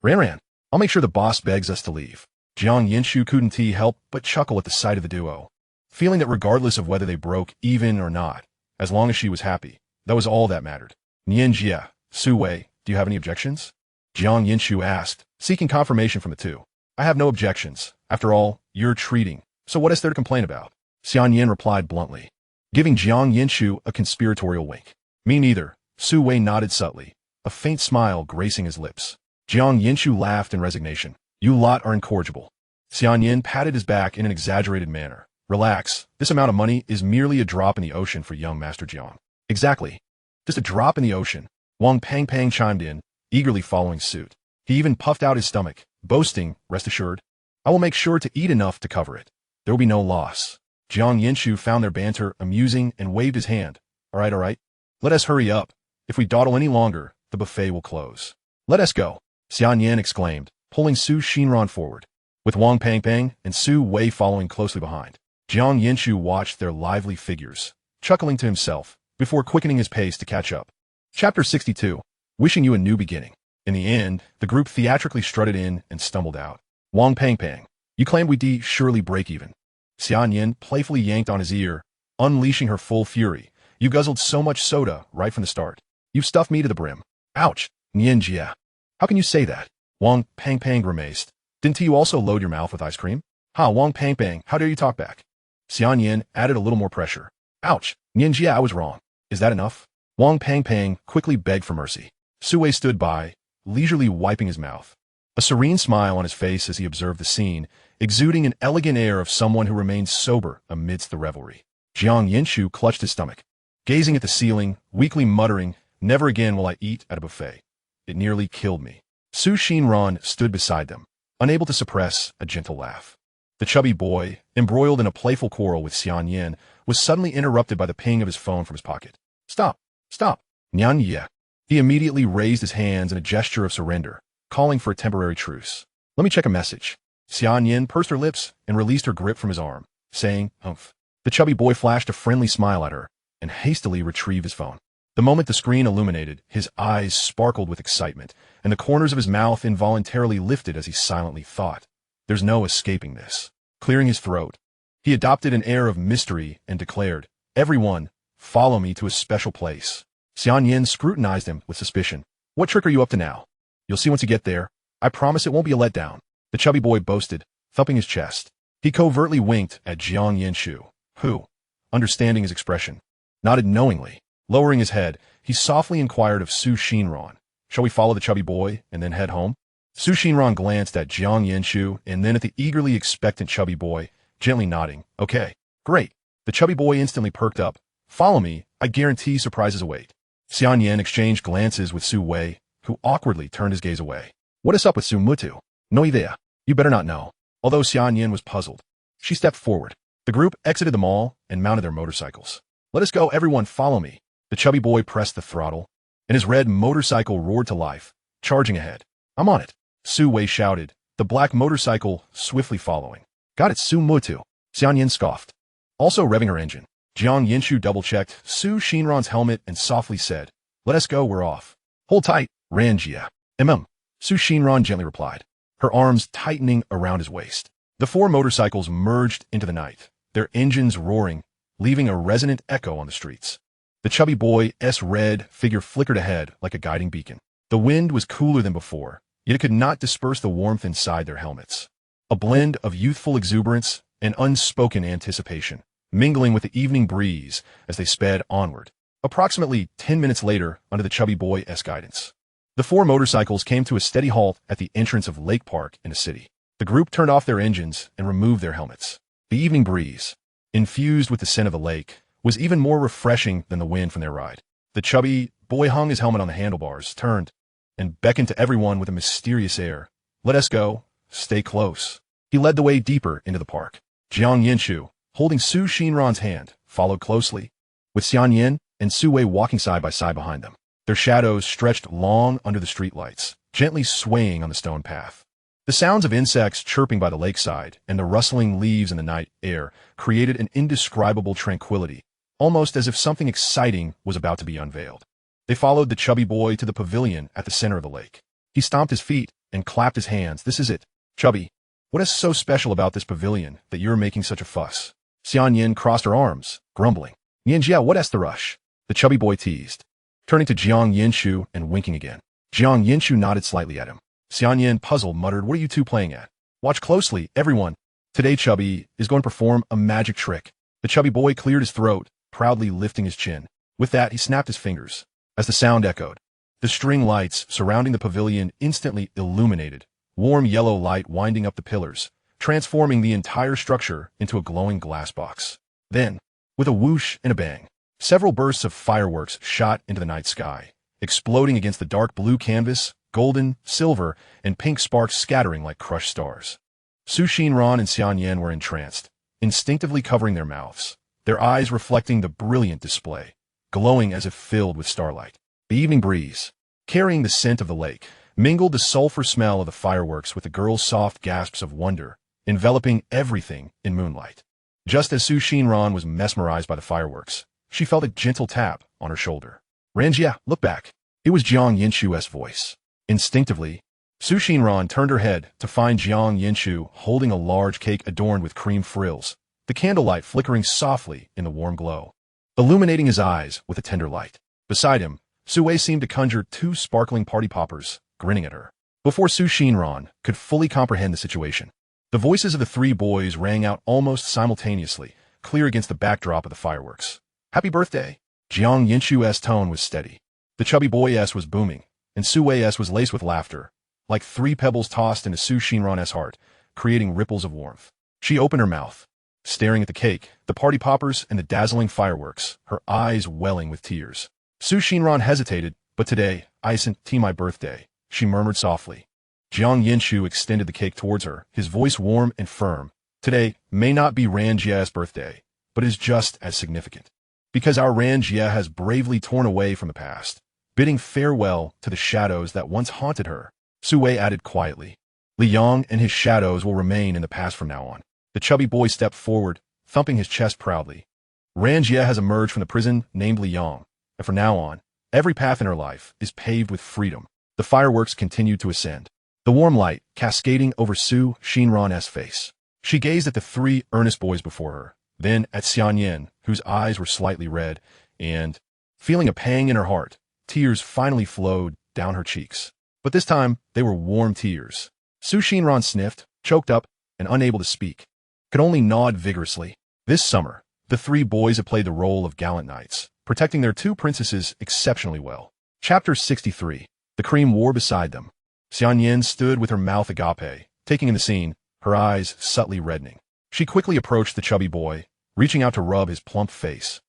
Ran, I'll make sure the boss begs us to leave. Jiang Yanchu couldn't help but chuckle at the sight of the duo, feeling that regardless of whether they broke even or not, as long as she was happy, that was all that mattered. Ran-jie, Su Wei, do you have any objections? Jiang Yanchu asked, seeking confirmation from the two. I have no objections. After all, you're treating, so what is there to complain about? Xianyan replied bluntly, giving Jiang Yanchu a conspiratorial wink. Me neither, Su Wei nodded subtly, a faint smile gracing his lips. Jiang Yanchu laughed in resignation. You lot are incorrigible. Xianyan patted his back in an exaggerated manner. Relax, this amount of money is merely a drop in the ocean for young Master Jiang. Exactly. Just a drop in the ocean. Wang Pangpang chimed in, eagerly following suit. He even puffed out his stomach, boasting, rest assured, I will make sure to eat enough to cover it. There will be no loss. Jiang Yanchu found their banter amusing and waved his hand. All right. Let us hurry up. If we dawdle any longer, the buffet will close. Let us go, Xianyan exclaimed, pulling Xinran forward, with Wang Pangpang and Su Wei following closely behind. Jiang Yanchu watched their lively figures, chuckling to himself, before quickening his pace to catch up. Chapter 62. Wishing you a new beginning. In the end, the group theatrically strutted in and stumbled out. Wang Pang Pang. You claimed we'd surely break even. Xian Yin playfully yanked on his ear, unleashing her full fury. You guzzled so much soda right from the start. You've stuffed me to the brim. Ouch. Nianjia. How can you say that? Wang Pang Pang grimaced. Didn't you also load your mouth with ice cream? Ha, Wang Pang Pang, how dare you talk back? Xian Yin added a little more pressure. Ouch. Nianjia, I was wrong. Is that enough? Wang Pang Pang quickly begged for mercy. Su Wei stood by, leisurely wiping his mouth. A serene smile on his face as he observed the scene, exuding an elegant air of someone who remains sober amidst the revelry. Jiang Yanchu clutched his stomach, gazing at the ceiling, weakly muttering, "Never again will I eat at a buffet." It nearly killed me. Xinran stood beside them, unable to suppress a gentle laugh. The chubby boy, embroiled in a playful quarrel with Xian Yin, was suddenly interrupted by the ping of his phone from his pocket. Stop! Stop! Nyan. He immediately raised his hands in a gesture of surrender, calling for a temporary truce. Let me check a message. Xian Yin pursed her lips and released her grip from his arm, saying, "Humph." The chubby boy flashed a friendly smile at her and hastily retrieved his phone. The moment the screen illuminated, his eyes sparkled with excitement, and the corners of his mouth involuntarily lifted as he silently thought, "There's no escaping this." Clearing his throat, he adopted an air of mystery and declared, "Everyone, follow me to a special place." Xian Yin scrutinized him with suspicion. "What trick are you up to now? You'll see once you get there. I promise it won't be a letdown." The chubby boy boasted, thumping his chest. He covertly winked at Jiang Yanchu, who, understanding his expression, nodded knowingly. Lowering his head, he softly inquired of Xinran, "Shall we follow the chubby boy and then head home?" Xinran glanced at Jiang Yanchu and then at the eagerly expectant chubby boy, gently nodding. "Okay, great." The chubby boy instantly perked up. "Follow me, I guarantee surprises await." Xian Yan exchanged glances with Su Wei, who awkwardly turned his gaze away. "What is up with Su Mutu?" "No idea. You better not know." Although Xian Yin was puzzled, she stepped forward. The group exited the mall and mounted their motorcycles. "Let us go, everyone, follow me." The chubby boy pressed the throttle, and his red motorcycle roared to life, charging ahead. "I'm on it," Su Wei shouted, the black motorcycle swiftly following. "Got it, Su Mutu," Xian Yin scoffed, also revving her engine. Jiang Yanchu double-checked Xinran's helmet and softly said, "Let us go, we're off." "Hold tight, Ran-jie." Xinran gently replied, her arms tightening around his waist. The four motorcycles merged into the night, their engines roaring, leaving a resonant echo on the streets. The chubby boy's red figure flickered ahead like a guiding beacon. The wind was cooler than before, yet it could not disperse the warmth inside their helmets. A blend of youthful exuberance and unspoken anticipation, mingling with the evening breeze as they sped onward. Approximately 10 minutes later, under the chubby boy's guidance, the four motorcycles came to a steady halt at the entrance of Lake Park in the city. The group turned off their engines and removed their helmets. The evening breeze, infused with the scent of the lake, was even more refreshing than the wind from their ride. The chubby boy hung his helmet on the handlebars, turned, and beckoned to everyone with a mysterious air. "Let us go. Stay close." He led the way deeper into the park. Jiang Yanchu, holding Xinran's hand, followed closely, with Xian Yin and Su Wei walking side by side behind them. Their shadows stretched long under the streetlights, gently swaying on the stone path. The sounds of insects chirping by the lakeside and the rustling leaves in the night air created an indescribable tranquility, almost as if something exciting was about to be unveiled. They followed the chubby boy to the pavilion at the center of the lake. He stomped his feet and clapped his hands. "This is it. Chubby, what is so special about this pavilion that you're making such a fuss?" Xian Yin crossed her arms, grumbling. "Nianjia, what is the rush?" The chubby boy teased, turning to Jiang Yanchu and winking again. Jiang Yanchu nodded slightly at him. Xian Yin, puzzled, muttered, "What are you two playing at? Watch closely, everyone. Today Chubby is going to perform a magic trick." The chubby boy cleared his throat, proudly lifting his chin. With that, he snapped his fingers. As the sound echoed, the string lights surrounding the pavilion instantly illuminated, warm yellow light winding up the pillars, transforming the entire structure into a glowing glass box. Then, with a whoosh and a bang, several bursts of fireworks shot into the night sky, exploding against the dark blue canvas, golden, silver, and pink sparks scattering like crushed stars. Xinran and Xian Yan were entranced, instinctively covering their mouths, their eyes reflecting the brilliant display, glowing as if filled with starlight. The evening breeze, carrying the scent of the lake, mingled the sulfur smell of the fireworks with the girl's soft gasps of wonder, enveloping everything in moonlight. Just as Xinran was mesmerized by the fireworks, she felt a gentle tap on her shoulder. "Ran-jie, look back." It was Jiang Yanchu's voice. Instinctively, Su Xinran turned her head to find Jiang Yanchu holding a large cake adorned with cream frills, the candlelight flickering softly in the warm glow, illuminating his eyes with a tender light. Beside him, Su Wei seemed to conjure two sparkling party poppers, grinning at her. Before Su Xinran could fully comprehend the situation, the voices of the three boys rang out almost simultaneously, clear against the backdrop of the fireworks. Happy birthday! Jiang Yanchu's tone was steady. The chubby boy's was booming, and Su Wei's was laced with laughter, like three pebbles tossed into Su Xinran's heart, creating ripples of warmth. She opened her mouth, staring at the cake, the party poppers, and the dazzling fireworks, her eyes welling with tears. Su Xinran hesitated, but today, isn't my birthday, she murmured softly. Jiang Yanchu extended the cake towards her, his voice warm and firm. Today may not be Ran-jie's birthday, but is just as significant. Because our Ran-jie has bravely torn away from the past, bidding farewell to the shadows that once haunted her, Su Wei added quietly. Li Yang and his shadows will remain in the past from now on. The chubby boy stepped forward, thumping his chest proudly. Ran-jie has emerged from the prison named Li Yang, and from now on, every path in her life is paved with freedom. The fireworks continued to ascend, the warm light cascading over Su Xinran's face. She gazed at the three earnest boys before her, then at Xianyan, whose eyes were slightly red, and, feeling a pang in her heart, tears finally flowed down her cheeks. But this time, they were warm tears. Su Xinran sniffed, choked up, and unable to speak, could only nod vigorously. This summer, the three boys had played the role of gallant knights, protecting their two princesses exceptionally well. Chapter 63. The cream war beside them. Xianyan stood with her mouth agape, taking in the scene, her eyes subtly reddening. She quickly approached the chubby boy, reaching out to rub his plump face.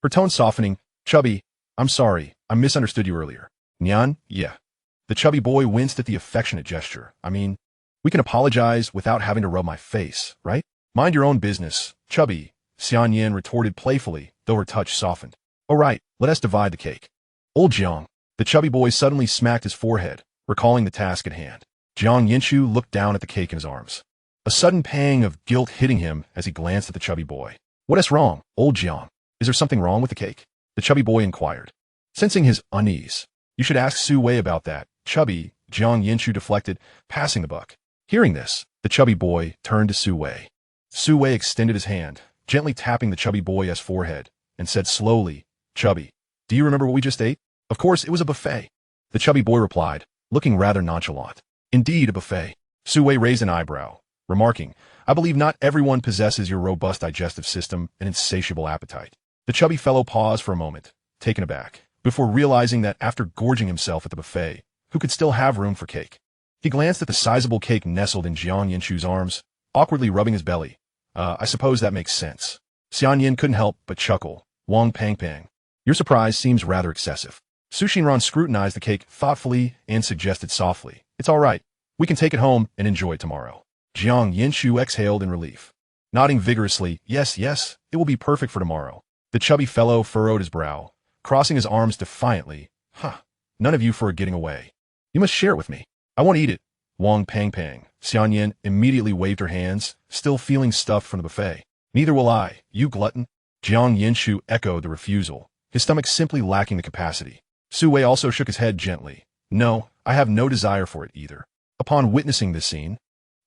Her tone softening. Chubby, I'm sorry, I misunderstood you earlier. Nyan, yeah. The chubby boy winced at the affectionate gesture. I mean, we can apologize without having to rub my face, right? Mind your own business, chubby, Xianyan retorted playfully, though her touch softened. All right, let us divide the cake. Old Jiang. The chubby boy suddenly smacked his forehead, recalling the task at hand. Jiang Yanchu looked down at the cake in his arms, a sudden pang of guilt hitting him as he glanced at the chubby boy. What is wrong, old Jiang? Is there something wrong with the cake? The chubby boy inquired, sensing his unease. You should ask Su Wei about that, chubby, Jiang Yanchu deflected, passing the buck. Hearing this, the chubby boy turned to Su Wei. Su Wei extended his hand, gently tapping the chubby boy's forehead, and said slowly, Chubby, do you remember what we just ate? Of course, it was a buffet. The chubby boy replied, looking rather nonchalant. Indeed, a buffet. Su Wei raised an eyebrow, remarking, I believe not everyone possesses your robust digestive system and insatiable appetite. The chubby fellow paused for a moment, taken aback, before realizing that after gorging himself at the buffet, who could still have room for cake? He glanced at the sizable cake nestled in Jiang Yanchu's arms, awkwardly rubbing his belly. I suppose that makes sense. Xianyan couldn't help but chuckle. Wang Pang Pang. Your surprise seems rather excessive. Su Xinran scrutinized the cake thoughtfully and suggested softly, It's all right. We can take it home and enjoy it tomorrow. Jiang Yanchu exhaled in relief, nodding vigorously, Yes, it will be perfect for tomorrow. The chubby fellow furrowed his brow, crossing his arms defiantly. None of you for getting away. You must share it with me. I won't eat it. Wang Pang Pang. Xianyan immediately waved her hands, still feeling stuffed from the buffet. Neither will I, you glutton. Jiang Yanchu echoed the refusal, his stomach simply lacking the capacity. Su Wei also shook his head gently. No, I have no desire for it either. Upon witnessing this scene,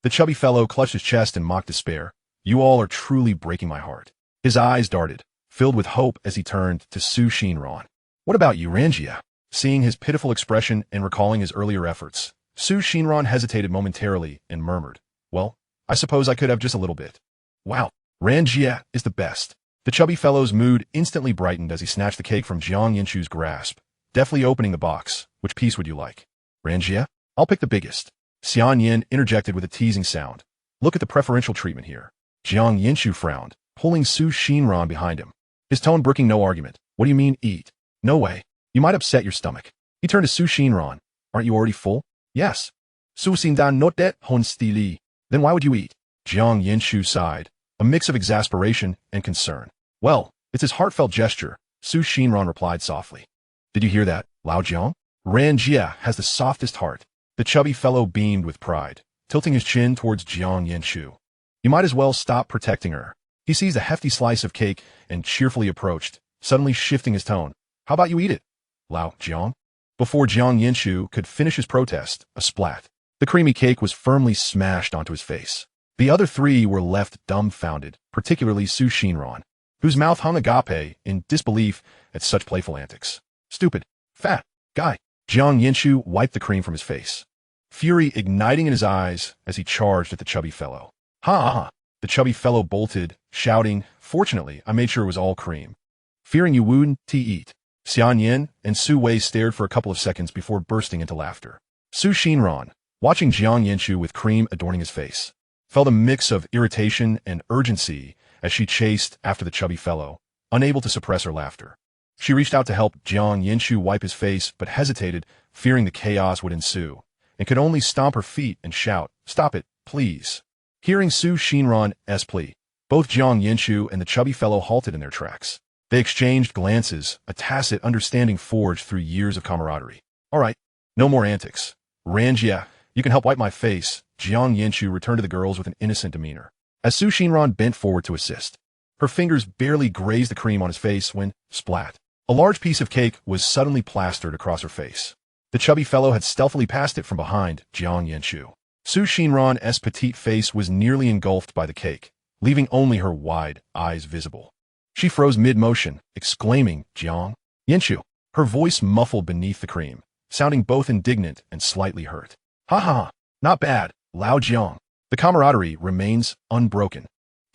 the chubby fellow clutched his chest in mock despair. You all are truly breaking my heart. His eyes darted, filled with hope as he turned to Su Xinran. What about you, Ran-jie? Seeing his pitiful expression and recalling his earlier efforts, Su Xinran hesitated momentarily and murmured, Well, I suppose I could have just a little bit. Wow, Ran-jie is the best. The chubby fellow's mood instantly brightened as he snatched the cake from Jiang Yanchu's grasp, deftly opening the box. Which piece would you like? Ran-jie? I'll pick the biggest. Xianyan interjected with a teasing sound. Look at the preferential treatment here. Jiang Yanchu frowned, pulling Su Xinran behind him, his tone brooking no argument. What do you mean, eat? No way. You might upset your stomach. He turned to Su Xinran. Aren't you already full? Yes. Su Xindan not that hon stili. Then why would you eat? Jiang Yanchu sighed, a mix of exasperation and concern. Well, it's his heartfelt gesture, Su Xinran replied softly. Did you hear that, Lao Jiang? Ran-jie has the softest heart. The chubby fellow beamed with pride, tilting his chin towards Jiang Yanchu. You might as well stop protecting her. He seized a hefty slice of cake and cheerfully approached, suddenly shifting his tone. How about you eat it, Lao Jiang? Before Jiang Yanchu could finish his protest, a splat. The creamy cake was firmly smashed onto his face. The other three were left dumbfounded, particularly Xinran, whose mouth hung agape in disbelief at such playful antics. Stupid, fat guy. Jiang Yanchu wiped the cream from his face, fury igniting in his eyes as he charged at the chubby fellow. Ha ha ha! The chubby fellow bolted, shouting, "Fortunately, I made sure it was all cream." Fearing you wouldn't eat. Xian Yin and Su Wei stared for a couple of seconds before bursting into laughter. Xinran, watching Jiang Yanchu with cream adorning his face, felt a mix of irritation and urgency as she chased after the chubby fellow, unable to suppress her laughter. She reached out to help Jiang Yanchu wipe his face, but hesitated, fearing the chaos would ensue, and could only stomp her feet and shout, "Stop it, please." Hearing Xinran's plea, both Jiang Yanchu and the chubby fellow halted in their tracks. They exchanged glances, a tacit understanding forged through years of camaraderie. "All right, no more antics. Ran-jie, you can help wipe my face." Jiang Yanchu returned to the girls with an innocent demeanor, as Xinran bent forward to assist. Her fingers barely grazed the cream on his face when, splat, a large piece of cake was suddenly plastered across her face. The chubby fellow had stealthily passed it from behind Jiang Yanchu. Xinran's petite face was nearly engulfed by the cake, leaving only her wide eyes visible. She froze mid-motion, exclaiming, "Jiang Yanchu," her voice muffled beneath the cream, sounding both indignant and slightly hurt. "Ha ha, not bad, Lao Jiang. The camaraderie remains unbroken."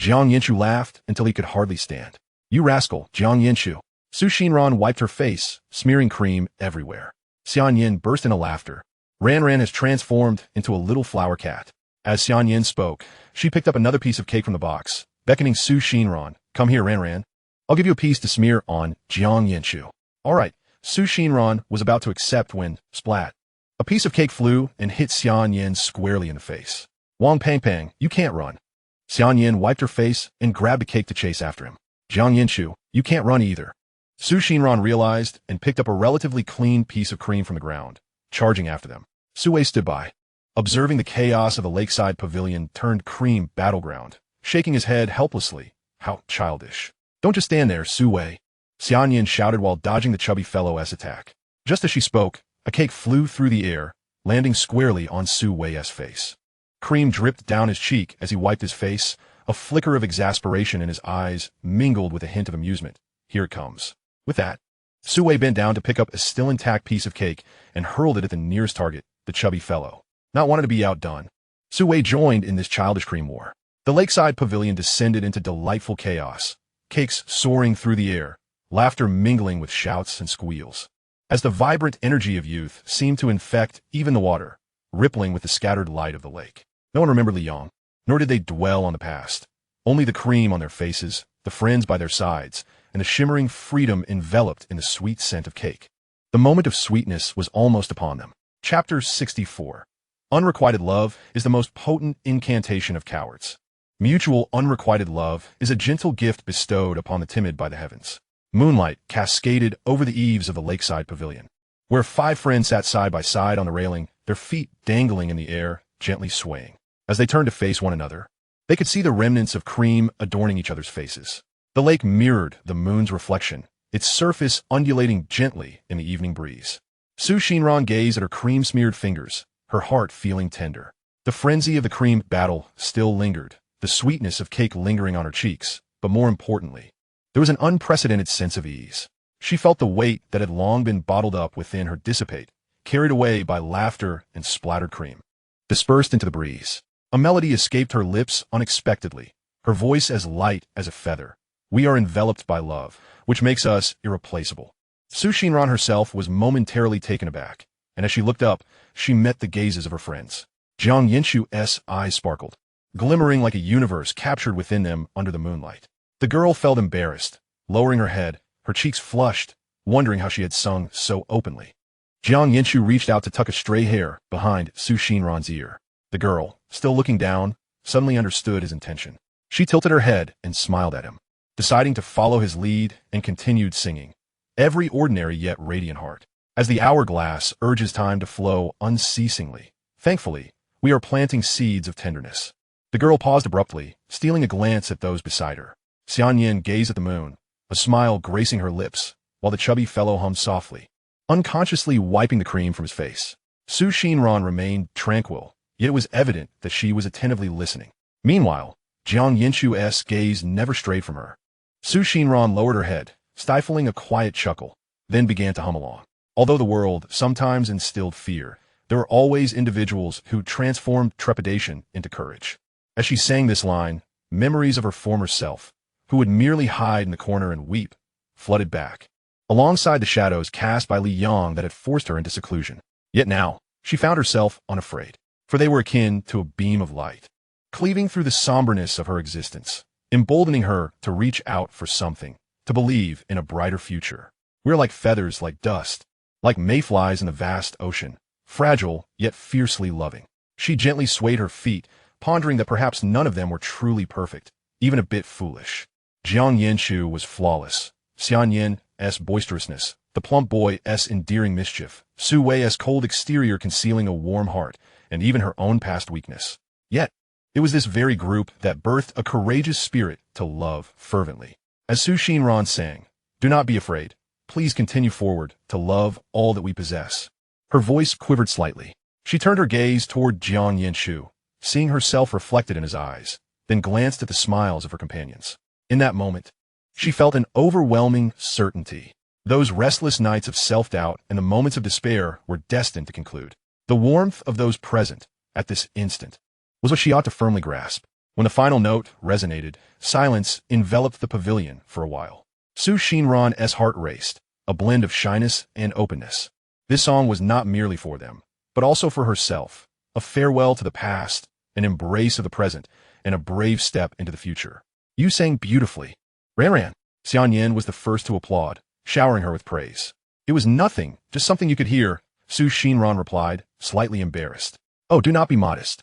Jiang Yanchu laughed until he could hardly stand. "You rascal, Jiang Yanchu." Xinran wiped her face, smearing cream everywhere. Xian Yin burst into laughter. Ran has transformed into a little flower cat. As Xian Yin spoke, she picked up another piece of cake from the box, beckoning Xinran, "Come here, Ran. I'll give you a piece to smear on Jiang Yanchu." "All right." Xinran was about to accept when, splat, a piece of cake flew and hit Xian Yin squarely in the face. "Wang Pang, you can't run." Xian Yin wiped her face and grabbed the cake to chase after him. "Jiang Yanchu, you can't run either." Xinran realized and picked up a relatively clean piece of cream from the ground, charging after them. Su Wei stood by, observing the chaos of the lakeside pavilion turned cream battleground, shaking his head helplessly. "How childish. Don't just stand there, Su Wei." Xian Yin shouted while dodging the chubby fellow's attack. Just as she spoke, a cake flew through the air, landing squarely on Su Wei's face. Cream dripped down his cheek as he wiped his face, a flicker of exasperation in his eyes mingled with a hint of amusement. "Here it comes." With that, Su Wei bent down to pick up a still intact piece of cake and hurled it at the nearest target, the chubby fellow. Not wanting to be outdone, Su Wei joined in this childish cream war. The lakeside pavilion descended into delightful chaos, cakes soaring through the air, laughter mingling with shouts and squeals, as the vibrant energy of youth seemed to infect even the water, rippling with the scattered light of the lake. No one remembered Liang, nor did they dwell on the past. Only the cream on their faces, the friends by their sides, and the shimmering freedom enveloped in the sweet scent of cake. The moment of sweetness was almost upon them. Chapter 64. Unrequited love is the most potent incantation of cowards. Mutual unrequited love is a gentle gift bestowed upon the timid by the heavens. Moonlight cascaded over the eaves of the lakeside pavilion, where 5 friends sat side by side on the railing, their feet dangling in the air, gently swaying. As they turned to face one another, they could see the remnants of cream adorning each other's faces. The lake mirrored the moon's reflection, its surface undulating gently in the evening breeze. Xinran gazed at her cream-smeared fingers, her heart feeling tender. The frenzy of the cream battle still lingered, the sweetness of cake lingering on her cheeks, but more importantly, there was an unprecedented sense of ease. She felt the weight that had long been bottled up within her dissipate, carried away by laughter and splattered cream. Dispersed into the breeze, a melody escaped her lips unexpectedly, her voice as light as a feather. "We are enveloped by love, which makes us irreplaceable." Xinran herself was momentarily taken aback, and as she looked up, she met the gazes of her friends. Jiang Yanchu's eyes sparkled, glimmering like a universe captured within them under the moonlight. The girl felt embarrassed, lowering her head, her cheeks flushed, wondering how she had sung so openly. Jiang Yanchu reached out to tuck a stray hair behind Xinran's ear. The girl, still looking down, suddenly understood his intention. She tilted her head and smiled at him, deciding to follow his lead, and continued singing, every ordinary yet radiant heart. As the hourglass urges time to flow unceasingly, thankfully, we are planting seeds of tenderness. The girl paused abruptly, stealing a glance at those beside her. Xian Yin gazed at the moon, a smile gracing her lips, while the chubby fellow hummed softly, unconsciously wiping the cream from his face. Su Xinran remained tranquil, yet it was evident that she was attentively listening. Meanwhile, Jiang Yanchu's gaze never strayed from her. Su Xinran lowered her head, stifling a quiet chuckle, then began to hum along. Although the world sometimes instilled fear, there were always individuals who transformed trepidation into courage. As she sang this line, memories of her former self, who would merely hide in the corner and weep, flooded back, alongside the shadows cast by Li Yang that had forced her into seclusion. Yet now, she found herself unafraid, for they were akin to a beam of light, cleaving through the somberness of her existence, emboldening her to reach out for something, to believe in a brighter future. We're like feathers, like dust, like mayflies in the vast ocean, fragile yet fiercely loving. She gently swayed her feet, pondering that perhaps none of them were truly perfect, even a bit foolish. Jiang Yanchu was flawless. Xian Yan's boisterousness, the plump boy's endearing mischief, Su Wei's cold exterior concealing a warm heart, and even her own past weakness. Yet, it was this very group that birthed a courageous spirit to love fervently. As Su Xinran sang, "Do not be afraid. Please continue forward to love all that we possess." Her voice quivered slightly. She turned her gaze toward Jiang Yanchu, seeing herself reflected in his eyes, then glanced at the smiles of her companions. In that moment, she felt an overwhelming certainty. Those restless nights of self-doubt and the moments of despair were destined to conclude. The warmth of those present, at this instant, was what she ought to firmly grasp. When the final note resonated, silence enveloped the pavilion for a while. Su Xinran's heart raced, a blend of shyness and openness. This song was not merely for them, but also for herself, a farewell to the past, an embrace of the present, and a brave step into the future. "You sang beautifully, Ran-Ran." Xian Yan was the first to applaud, showering her with praise. "It was nothing, just something you could hear," Su Xinran replied, slightly embarrassed. "Oh, do not be modest.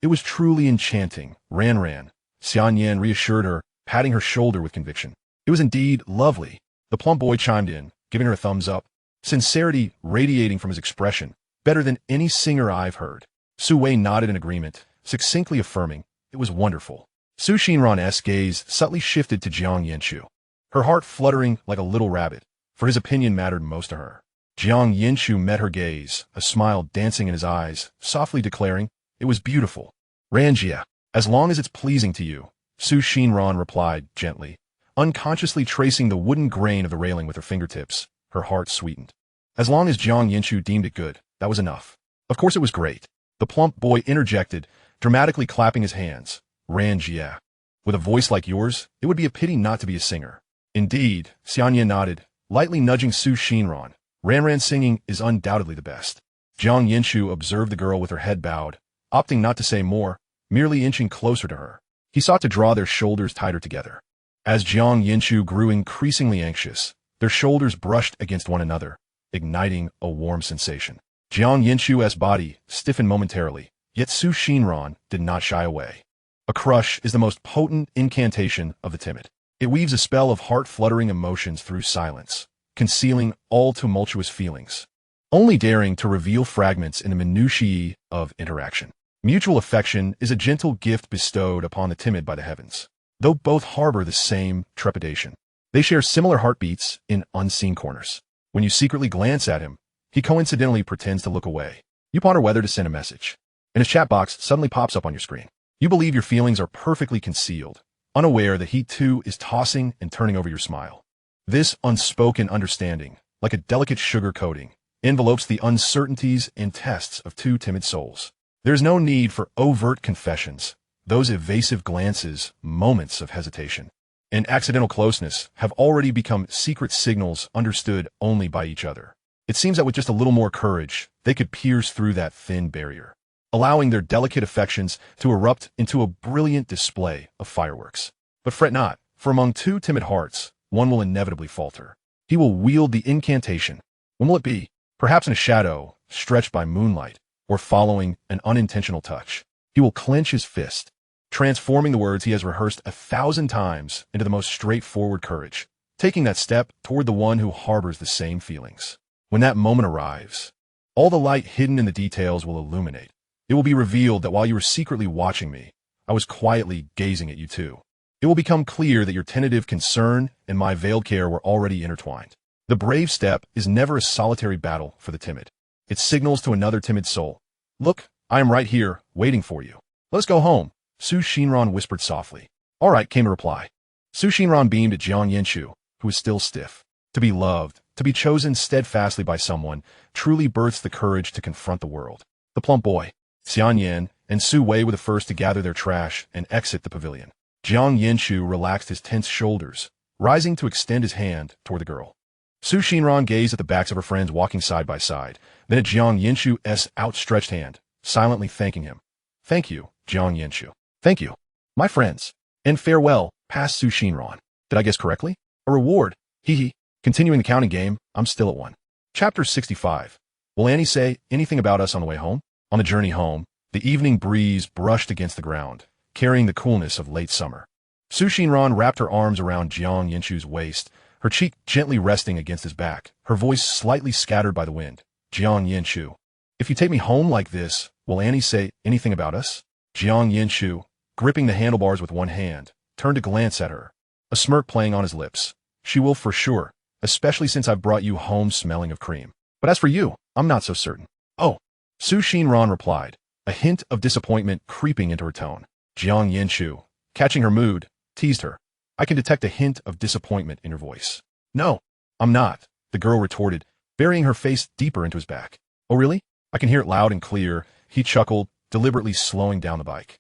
It was truly enchanting, Ran-Ran," Xian Yan reassured her, patting her shoulder with conviction. "It was indeed lovely." The plump boy chimed in, giving her a thumbs up, sincerity radiating from his expression, "Better than any singer I've heard." Su Wei nodded in agreement, succinctly affirming, "It was wonderful." Su Xinran's gaze subtly shifted to Jiang Yanchu, her heart fluttering like a little rabbit, for his opinion mattered most to her. Jiang Yanchu met her gaze, a smile dancing in his eyes, softly declaring, "It was beautiful, Ran-jie, as long as it's pleasing to you," Su Xinran replied gently, unconsciously tracing the wooden grain of the railing with her fingertips, her heart sweetened. As long as Jiang Yanchu deemed it good, that was enough. Of course it was great. The plump boy interjected, dramatically clapping his hands. "Ran-jie, with a voice like yours, it would be a pity not to be a singer." "Indeed," Xian Yan nodded, lightly nudging Su Xinran. "Ran-Ran's singing is undoubtedly the best." Jiang Yanchu observed the girl with her head bowed, opting not to say more, merely inching closer to her. He sought to draw their shoulders tighter together. As Jiang Yanchu grew increasingly anxious, their shoulders brushed against one another, igniting a warm sensation. Jiang Yanchu's body stiffened momentarily, yet Su Xinran did not shy away. A crush is the most potent incantation of the timid. It weaves a spell of heart-fluttering emotions through silence, concealing all tumultuous feelings, only daring to reveal fragments in the minutiae of interaction. Mutual affection is a gentle gift bestowed upon the timid by the heavens. Though both harbor the same trepidation, they share similar heartbeats in unseen corners. When you secretly glance at him, he coincidentally pretends to look away. You ponder whether to send a message, and his chat box suddenly pops up on your screen. You believe your feelings are perfectly concealed, unaware that he too is tossing and turning over your smile. This unspoken understanding, like a delicate sugar coating, envelopes the uncertainties and tests of two timid souls. There is no need for overt confessions. Those evasive glances, moments of hesitation, and accidental closeness have already become secret signals understood only by each other. It seems that with just a little more courage, they could pierce through that thin barrier, allowing their delicate affections to erupt into a brilliant display of fireworks. But fret not, for among two timid hearts, one will inevitably falter. He will wield the incantation. When will it be? Perhaps in a shadow, stretched by moonlight, or following an unintentional touch. He will clench his fist, transforming the words he has rehearsed 1,000 times into the most straightforward courage, taking that step toward the one who harbors the same feelings. When that moment arrives, all the light hidden in the details will illuminate. It will be revealed that while you were secretly watching me, I was quietly gazing at you too. It will become clear that your tentative concern and my veiled care were already intertwined. The brave step is never a solitary battle for the timid. It signals to another timid soul. Look, I am right here, waiting for you. Let us go home, Su Xinran whispered softly. All right, came a reply. Su Xinran beamed at Jiang Yanchu, who was still stiff. To be loved, to be chosen steadfastly by someone, truly births the courage to confront the world. The plump boy, Xian Yan, and Su Wei were the first to gather their trash and exit the pavilion. Jiang Yanchu relaxed his tense shoulders, rising to extend his hand toward the girl. Su Xinran gazed at the backs of her friends walking side by side, then at Jiang Yanchu's outstretched hand, silently thanking him. Thank you, Jiang Yanchu. Thank you, my friends. And farewell, past Su Xinran. Did I guess correctly? A reward. Hee hee. Continuing the counting game, I'm still at 1. Chapter 65. Will Annie say anything about us on the way home? On the journey home, the evening breeze brushed against the ground, carrying the coolness of late summer. Su Xinran wrapped her arms around Jiang Yanchu's waist, her cheek gently resting against his back, her voice slightly scattered by the wind. Jiang Yanchu. If you take me home like this, will Annie say anything about us? Jiang Yanchu, gripping the handlebars with one hand, turned to glance at her, a smirk playing on his lips. She will for sure, especially since I've brought you home smelling of cream. But as for you, I'm not so certain. Oh, Su Xinran replied, a hint of disappointment creeping into her tone. Jiang Yanchu, catching her mood, teased her. I can detect a hint of disappointment in her voice. No, I'm not, the girl retorted, burying her face deeper into his back. Oh really? I can hear it loud and clear, he chuckled, deliberately slowing down the bike.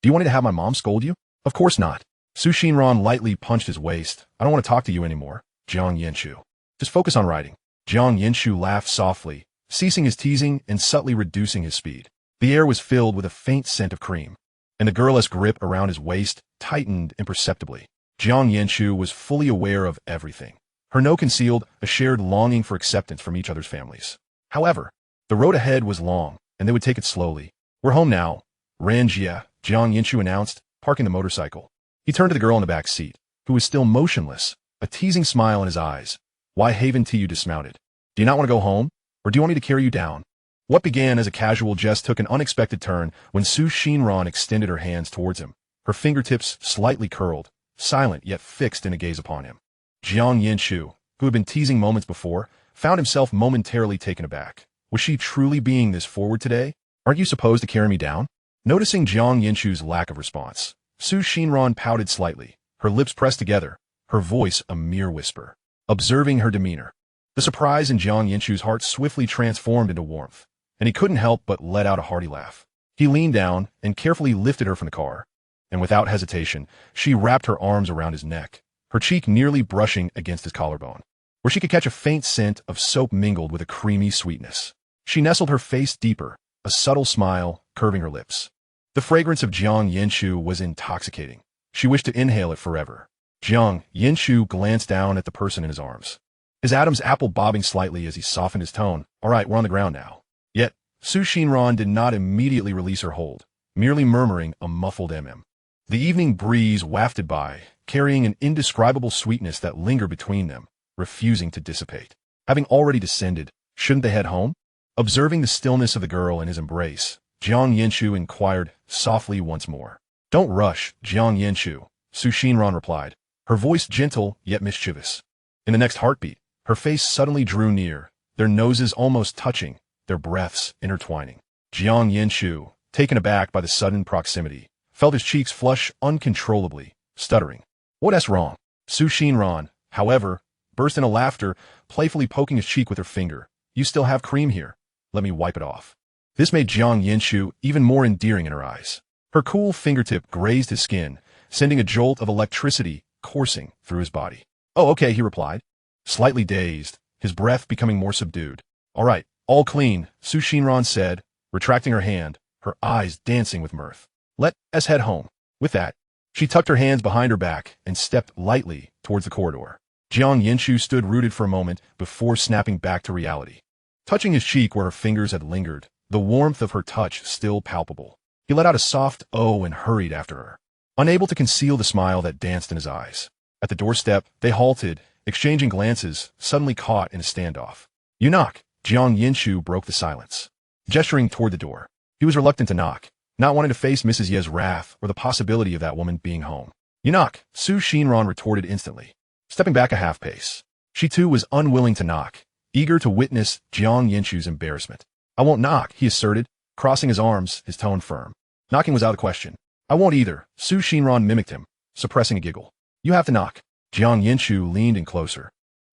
Do you want me to have my mom scold you? Of course not. Su Xinran lightly punched his waist. I don't want to talk to you anymore, Jiang Yanchu. Just focus on writing. Jiang Yanchu laughed softly, ceasing his teasing and subtly reducing his speed. The air was filled with a faint scent of cream, and the girl's grip around his waist tightened imperceptibly. Jiang Yanchu was fully aware of everything. Her no concealed a shared longing for acceptance from each other's families. However, the road ahead was long, and they would take it slowly. We're home now, Ran-jie, Jiang Yanchu announced, parking the motorcycle. He turned to the girl in the back seat, who was still motionless, a teasing smile in his eyes. Why haven't you dismounted? Do you not want to go home? Or do you want me to carry you down? What began as a casual jest took an unexpected turn when Su Xinran extended her hands towards him, her fingertips slightly curled, silent yet fixed in a gaze upon him. Jiang Yanchu, who had been teasing moments before, found himself momentarily taken aback. Was she truly being this forward today? Aren't you supposed to carry me down? Noticing Jiang Yanchu's lack of response, Su Xinran pouted slightly, her lips pressed together, her voice a mere whisper. Observing her demeanor, the surprise in Jiang Yanchu's heart swiftly transformed into warmth, and he couldn't help but let out a hearty laugh. He leaned down and carefully lifted her from the car, and without hesitation, she wrapped her arms around his neck, her cheek nearly brushing against his collarbone, where she could catch a faint scent of soap mingled with a creamy sweetness. She nestled her face deeper, a subtle smile curving her lips. The fragrance of Jiang Yanchu was intoxicating. She wished to inhale it forever. Jiang Yanchu glanced down at the person in his arms, his Adam's apple bobbing slightly as he softened his tone. All right, we're on the ground now. Yet, Su Xinran did not immediately release her hold, merely murmuring a muffled mm. The evening breeze wafted by, carrying an indescribable sweetness that lingered between them, refusing to dissipate. Having already descended, shouldn't they head home? Observing the stillness of the girl in his embrace, Jiang Yanchu inquired softly once more. Don't rush, Jiang Yanchu, Su Xinran replied, her voice gentle yet mischievous. In the next heartbeat, her face suddenly drew near, their noses almost touching, their breaths intertwining. Jiang Yanchu, taken aback by the sudden proximity, felt his cheeks flush uncontrollably, stuttering. What's wrong? Su Xinran, however, burst into laughter, playfully poking his cheek with her finger. You still have cream here. Let me wipe it off. This made Jiang Yanchu even more endearing in her eyes. Her cool fingertip grazed his skin, sending a jolt of electricity coursing through his body. Oh, okay, he replied, slightly dazed, his breath becoming more subdued. All right, all clean, Su Xinran said, retracting her hand, her eyes dancing with mirth. Let us head home. With that, she tucked her hands behind her back and stepped lightly towards the corridor. Jiang Yanchu stood rooted for a moment before snapping back to reality. Touching his cheek where her fingers had lingered, the warmth of her touch still palpable. He let out a soft "oh" and hurried after her, unable to conceal the smile that danced in his eyes. At the doorstep, they halted, exchanging glances, suddenly caught in a standoff. You knock, Jiang Yanchu broke the silence, gesturing toward the door. He was reluctant to knock, not wanting to face Mrs. Ye's wrath or the possibility of that woman being home. You knock, Su Xinran retorted instantly, stepping back a half pace. She too was unwilling to knock, eager to witness Jiang Yanchu's embarrassment. I won't knock, he asserted, crossing his arms, his tone firm. Knocking was out of the question. I won't either, Su Xinran mimicked him, suppressing a giggle. You have to knock. Jiang Yanchu leaned in closer,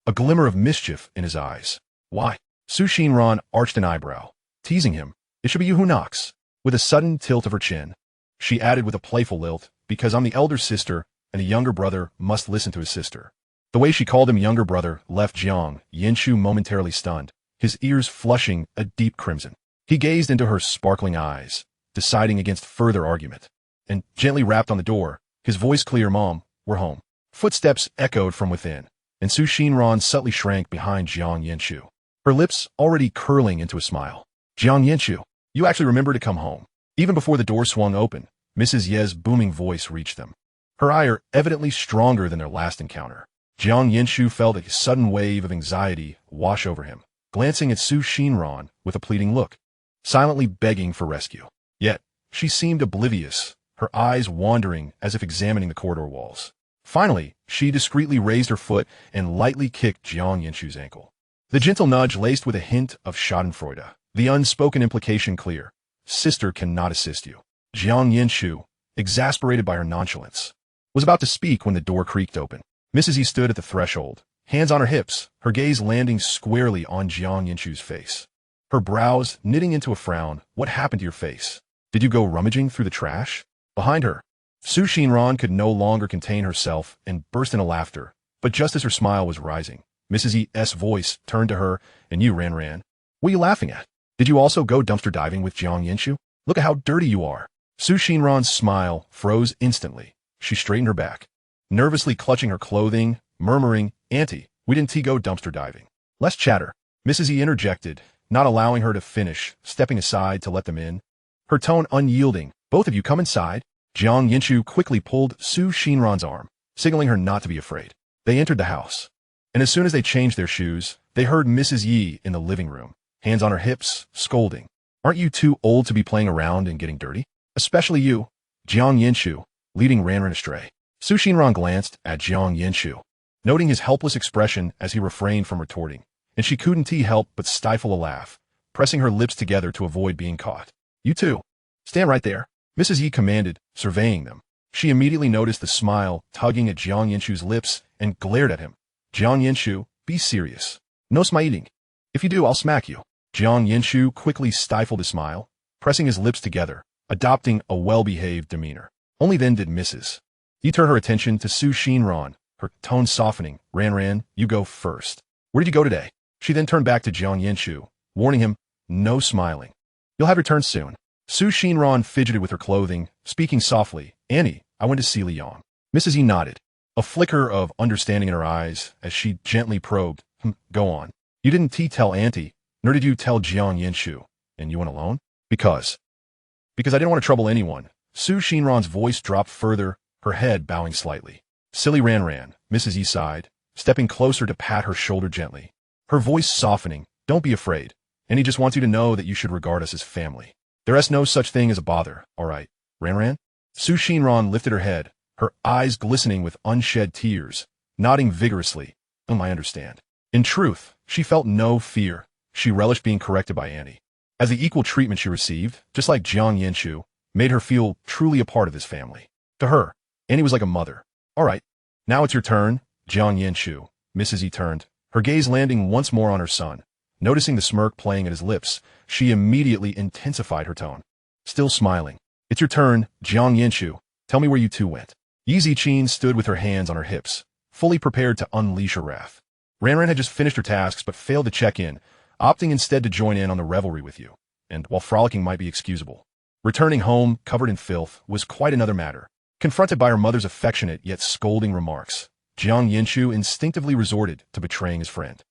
a glimmer of mischief in his eyes. Why? Su Xinran arched an eyebrow, teasing him. It should be you who knocks. With a sudden tilt of her chin, she added with a playful lilt, because I'm the elder sister, and the younger brother must listen to his sister. The way she called him younger brother left Jiang Yanchu momentarily stunned, his ears flushing a deep crimson. He gazed into her sparkling eyes, deciding against further argument, and gently rapped on the door, his voice clear. Mom, we're home. Footsteps echoed from within, and Su Xinran subtly shrank behind Jiang Yanchu, her lips already curling into a smile. Jiang Yanchu, you actually remember to come home. Even before the door swung open, Mrs. Ye's booming voice reached them, her ire evidently stronger than their last encounter. Jiang Yanchu felt a sudden wave of anxiety wash over him, glancing at Su Xinran with a pleading look, silently begging for rescue. Yet, she seemed oblivious, her eyes wandering as if examining the corridor walls. Finally, she discreetly raised her foot and lightly kicked Jiang Yanchu's ankle. The gentle nudge laced with a hint of schadenfreude, the unspoken implication clear. Sister cannot assist you. Jiang Yanchu, exasperated by her nonchalance, was about to speak when the door creaked open. Mrs. Yi stood at the threshold, hands on her hips, her gaze landing squarely on Jiang Yanchu's face. Her brows knitting into a frown. What happened to your face? Did you go rummaging through the trash? Behind her, Su Xinran could no longer contain herself and burst into laughter, but just as her smile was rising, Mrs. Yi's voice turned to her, and you, Ran. What are you laughing at? Did you also go dumpster diving with Jiang Yanchu? Look at how dirty you are. Su Xinran's smile froze instantly. She straightened her back, nervously clutching her clothing, murmuring, Auntie, we didn't go dumpster diving. Less chatter. Mrs. Yi interjected, not allowing her to finish, stepping aside to let them in, her tone unyielding. Both of you come inside. Jiang Yanchu quickly pulled Su Xinran's arm, signaling her not to be afraid. They entered the house, and as soon as they changed their shoes, they heard Mrs. Yi in the living room, hands on her hips, scolding. Aren't you too old to be playing around and getting dirty? Especially you, Jiang Yanchu, leading Ran astray. Su Xinran glanced at Jiang Yanchu, noting his helpless expression as he refrained from retorting, and she couldn't help but stifle a laugh, pressing her lips together to avoid being caught. You two, stand right there, Mrs. Yi commanded, surveying them. She immediately noticed the smile tugging at Jiang Yanchu's lips and glared at him. Jiang Yanchu, be serious. No smiting. If you do, I'll smack you. Jiang Yanchu quickly stifled a smile, pressing his lips together, adopting a well-behaved demeanor. Only then did Mrs. Yi turn her attention to Su Xinran, her tone softening. Ran, you go first. Where did you go today? She then turned back to Jiang Yanchu, warning him, no smiling. You'll have your turn soon. Su Xinran fidgeted with her clothing, speaking softly. Annie, I went to see Liang. Mrs. Yi nodded, a flicker of understanding in her eyes as she gently probed. Go on. You didn't tell Auntie, nor did you tell Jiang Yanchu, and you went alone? Because I didn't want to trouble anyone. Su Xinran's voice dropped further, her head bowing slightly. Silly Ran, Mrs. Yi sighed, stepping closer to pat her shoulder gently, her voice softening. Don't be afraid. Annie just wants you to know that you should regard us as family. There is no such thing as a bother, all right, Ran? Su Xinran lifted her head, her eyes glistening with unshed tears, nodding vigorously. I understand. In truth, she felt no fear. She relished being corrected by Annie, as the equal treatment she received, just like Jiang Yanchu, made her feel truly a part of this family. To her, Annie was like a mother. All right, now it's your turn, Jiang Yanchu. Mrs. Yi turned, her gaze landing once more on her son. Noticing the smirk playing at his lips, she immediately intensified her tone. Still smiling. It's your turn, Jiang Yanchu. Tell me where you two went. Yi Ziqin stood with her hands on her hips, fully prepared to unleash her wrath. Ran had just finished her tasks but failed to check in, opting instead to join in on the revelry with you. And while frolicking might be excusable, returning home, covered in filth, was quite another matter. Confronted by her mother's affectionate yet scolding remarks, Jiang Yanchu instinctively resorted to betraying his friend.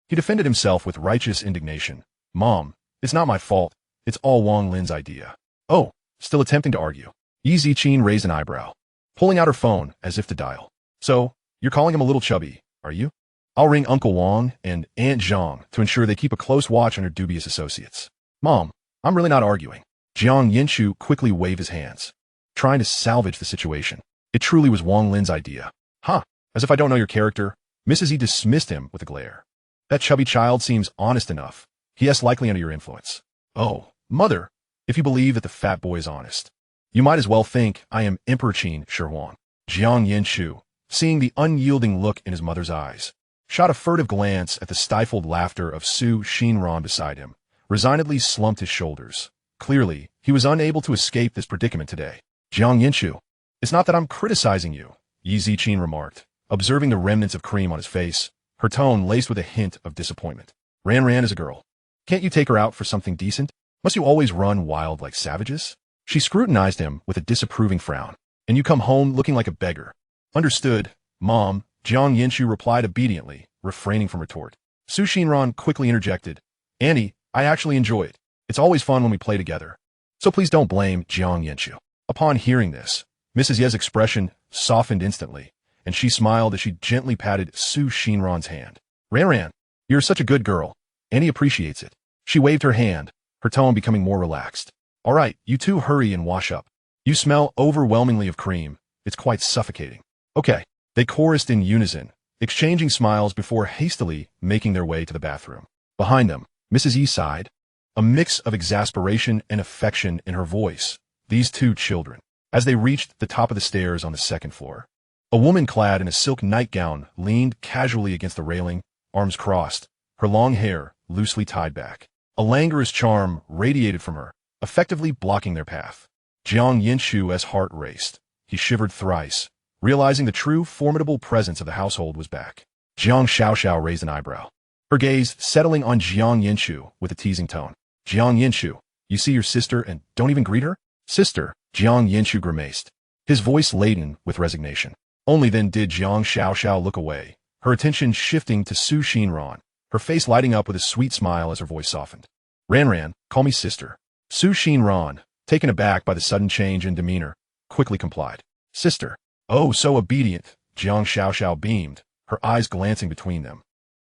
He defended himself with righteous indignation. Mom, it's not my fault. It's all Wang Lin's idea. Oh, still attempting to argue. Yi Ziqin raised an eyebrow, pulling out her phone as if to dial. So, you're calling him a little chubby, are you? I'll ring Uncle Wang and Aunt Zhang to ensure they keep a close watch on her dubious associates. Mom, I'm really not arguing. Jiang Yanchu quickly waved his hands, trying to salvage the situation. It truly was Wang Lin's idea. Huh, as if I don't know your character. Mrs. Yi dismissed him with a glare. That chubby child seems honest enough. He is likely under your influence. Oh, mother, if you believe that the fat boy is honest, you might as well think I am Emperor Qin Shi Huang. Jiang Yanchu, seeing the unyielding look in his mother's eyes, shot a furtive glance at the stifled laughter of Xinran beside him, resignedly slumped his shoulders. Clearly, he was unable to escape this predicament today. Jiang Yanchu, it's not that I'm criticizing you, Yi Ziqin remarked, observing the remnants of cream on his face, her tone laced with a hint of disappointment. Ran is a girl. Can't you take her out for something decent? Must you always run wild like savages? She scrutinized him with a disapproving frown. And you come home looking like a beggar. Understood, Mom, Jiang Yanchu replied obediently, refraining from retort. Xinran quickly interjected. Annie, I actually enjoy it. It's always fun when we play together. So please don't blame Jiang Yanchu. Upon hearing this, Mrs. Ye's expression softened instantly, and she smiled as she gently patted Xinran's hand. Ran, you're such a good girl. Annie appreciates it. She waved her hand, her tone becoming more relaxed. All right, you two hurry and wash up. You smell overwhelmingly of cream. It's quite suffocating. Okay. They chorused in unison, exchanging smiles before hastily making their way to the bathroom. Behind them, Mrs. E sighed, a mix of exasperation and affection in her voice. These two children, as they reached the top of the stairs on the second floor. A woman clad in a silk nightgown leaned casually against the railing, arms crossed, her long hair loosely tied back. A languorous charm radiated from her, effectively blocking their path. Jiang Yanchu's heart raced. He shivered thrice, realizing the true formidable presence of the household was back. Jiang Xiaoxiao raised an eyebrow, her gaze settling on Jiang Yanchu with a teasing tone. Jiang Yanchu, you see your sister and don't even greet her? Sister, Jiang Yanchu grimaced, his voice laden with resignation. Only then did Jiang Xiaoxiao look away, her attention shifting to Xinran, her face lighting up with a sweet smile as her voice softened. Ran, call me sister. Xinran, taken aback by the sudden change in demeanor, quickly complied. Sister. Oh, so obedient, Jiang Xiaoxiao beamed, her eyes glancing between them.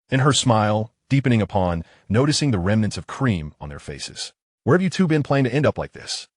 And her smile, deepening upon noticing the remnants of cream on their faces. Where have you two been planning to end up like this?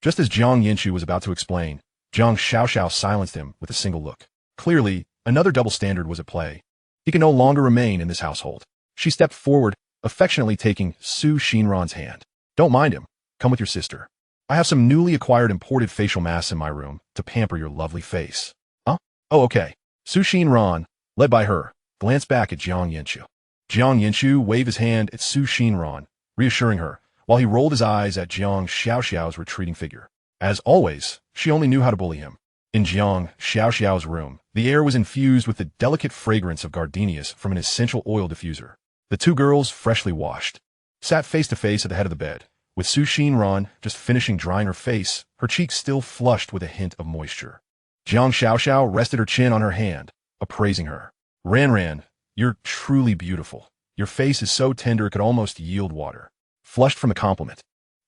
Just as Jiang Yanchu was about to explain, Jiang Xiaoxiao silenced him with a single look. Clearly, another double standard was at play. He could no longer remain in this household. She stepped forward, affectionately taking Xinran's hand. Don't mind him. Come with your sister. I have some newly acquired imported facial masks in my room to pamper your lovely face. Huh? Oh, okay. Xinran, led by her, glanced back at Jiang Yanchu. Jiang Yanchu waved his hand at Xinran, reassuring her, while he rolled his eyes at Jiang Xiaoxiao's retreating figure. As always, she only knew how to bully him. In Jiang Xiaoxiao's room, the air was infused with the delicate fragrance of gardenias from an essential oil diffuser. The two girls, freshly washed, sat face to face at the head of the bed, with Xinran just finishing drying her face, her cheeks still flushed with a hint of moisture. Jiang Xiaoxiao rested her chin on her hand, appraising her. Ran, you're truly beautiful. Your face is so tender it could almost yield water. Flushed from the compliment,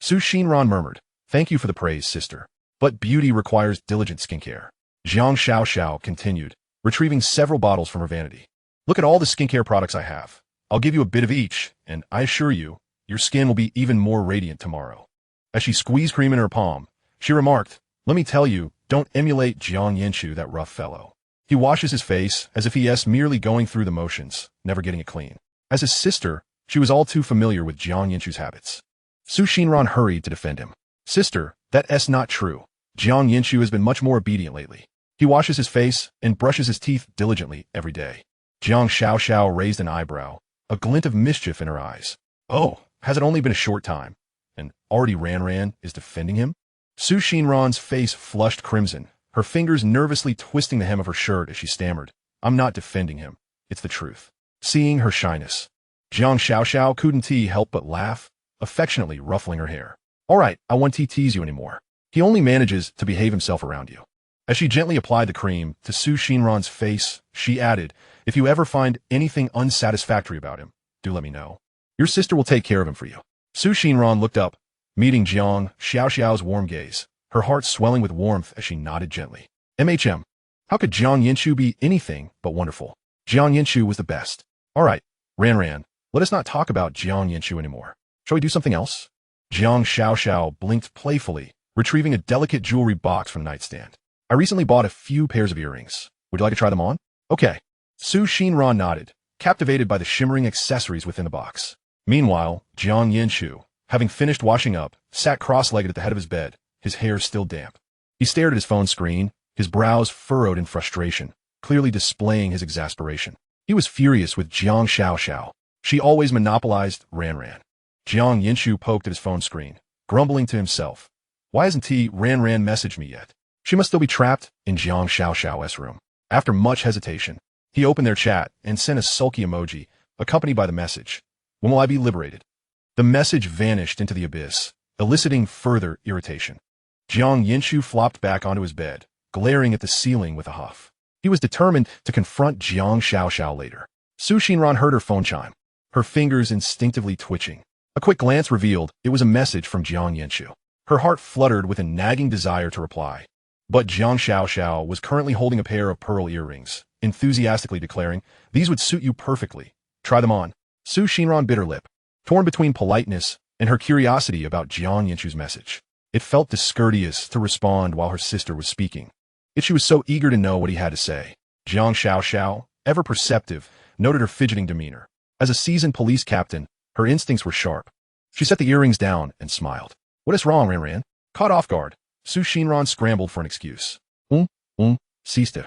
Xinran murmured, thank you for the praise, sister. But beauty requires diligent skincare. Jiang Xiaoxiao continued, retrieving several bottles from her vanity. Look at all the skincare products I have. I'll give you a bit of each, and I assure you, your skin will be even more radiant tomorrow. As she squeezed cream in her palm, she remarked, let me tell you, don't emulate Jiang Yanchu, that rough fellow. He washes his face as if he is merely going through the motions, never getting it clean. As his sister, she was all too familiar with Jiang Yanchu's habits. Xinran hurried to defend him. Sister, that's not true. Jiang Yanchu has been much more obedient lately. He washes his face and brushes his teeth diligently every day. Jiang Xiaoxiao raised an eyebrow, a glint of mischief in her eyes. Oh, has it only been a short time? And already Ran is defending him? Xinran's face flushed crimson, her fingers nervously twisting the hem of her shirt as she stammered. I'm not defending him. It's the truth. Seeing her shyness, Jiang Xiaoxiao couldn't help but laugh, affectionately ruffling her hair. All right, I won't tease you anymore. He only manages to behave himself around you. As she gently applied the cream to Xinran's face, she added, if you ever find anything unsatisfactory about him, do let me know. Your sister will take care of him for you. Xinran looked up, meeting Jiang Xiaoxiao's warm gaze, her heart swelling with warmth as she nodded gently. How could Jiang Yanchu be anything but wonderful? Jiang Yanchu was the best. All right, Ran, let us not talk about Jiang Yanchu anymore. Shall we do something else? Jiang Xiaoxiao blinked playfully, retrieving a delicate jewelry box from the nightstand. I recently bought a few pairs of earrings. Would you like to try them on? Okay. Xinran nodded, captivated by the shimmering accessories within the box. Meanwhile, Jiang Yanchu, having finished washing up, sat cross-legged at the head of his bed, his hair still damp. He stared at his phone screen, his brows furrowed in frustration, clearly displaying his exasperation. He was furious with Jiang Xiao. She always monopolized Ran. Jiang Yanchu poked at his phone screen, grumbling to himself. Why hasn't Ran messaged me yet? She must still be trapped in Jiang Xiao's room. After much hesitation, he opened their chat and sent a sulky emoji, accompanied by the message, "When will I be liberated?" The message vanished into the abyss, eliciting further irritation. Jiang Yanchu flopped back onto his bed, glaring at the ceiling with a huff. He was determined to confront Jiang Xiao later. Xinran heard her phone chime, her fingers instinctively twitching. A quick glance revealed it was a message from Jiang Yanchu. Her heart fluttered with a nagging desire to reply. But Jiang Xiao was currently holding a pair of pearl earrings, enthusiastically declaring, "These would suit you perfectly. Try them on." Xinran bit her lip, torn between politeness and her curiosity about Jiang Yanchu's message. It felt discourteous to respond while her sister was speaking, yet she was so eager to know what he had to say. Jiang Xiao, ever perceptive, noted her fidgeting demeanor. As a seasoned police captain, her instincts were sharp. She set the earrings down and smiled. "What is wrong, Ran?" Caught off guard, Xinran scrambled for an excuse. Sister.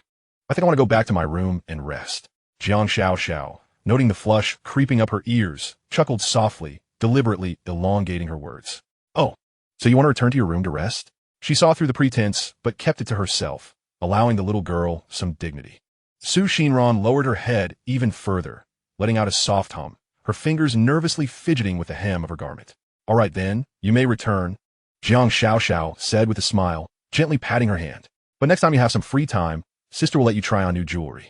I think I want to go back to my room and rest." Jiang Xiao, noting the flush creeping up her ears, chuckled softly, deliberately elongating her words. "Oh, so you want to return to your room to rest?" She saw through the pretense, but kept it to herself, allowing the little girl some dignity. Xinran lowered her head even further, letting out a soft hum, her fingers nervously fidgeting with the hem of her garment. "All right then, you may return," Jiang Xiao said with a smile, gently patting her hand. "But next time you have some free time, sister will let you try on new jewelry."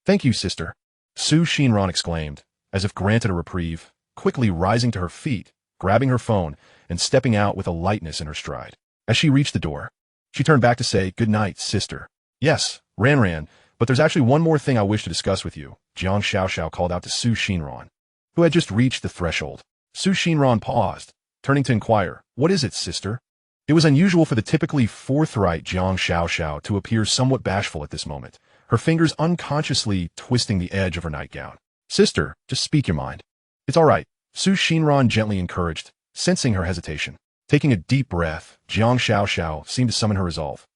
Thank you, sister," Xinran exclaimed, as if granted a reprieve, quickly rising to her feet, grabbing her phone, and stepping out with a lightness in her stride. As she reached the door, she turned back to say, "Good night, sister." "Yes, Ran, but there's actually one more thing I wish to discuss with you," Jiang Xiao called out to Xinran, who had just reached the threshold. Xinran paused, turning to inquire, "What is it, sister?" It was unusual for the typically forthright Jiang Xiao to appear somewhat bashful at this moment, her fingers unconsciously twisting the edge of her nightgown. "Sister, just speak your mind." "It's all right," Xinran gently encouraged, sensing her hesitation. Taking a deep breath, Jiang Xiao seemed to summon her resolve.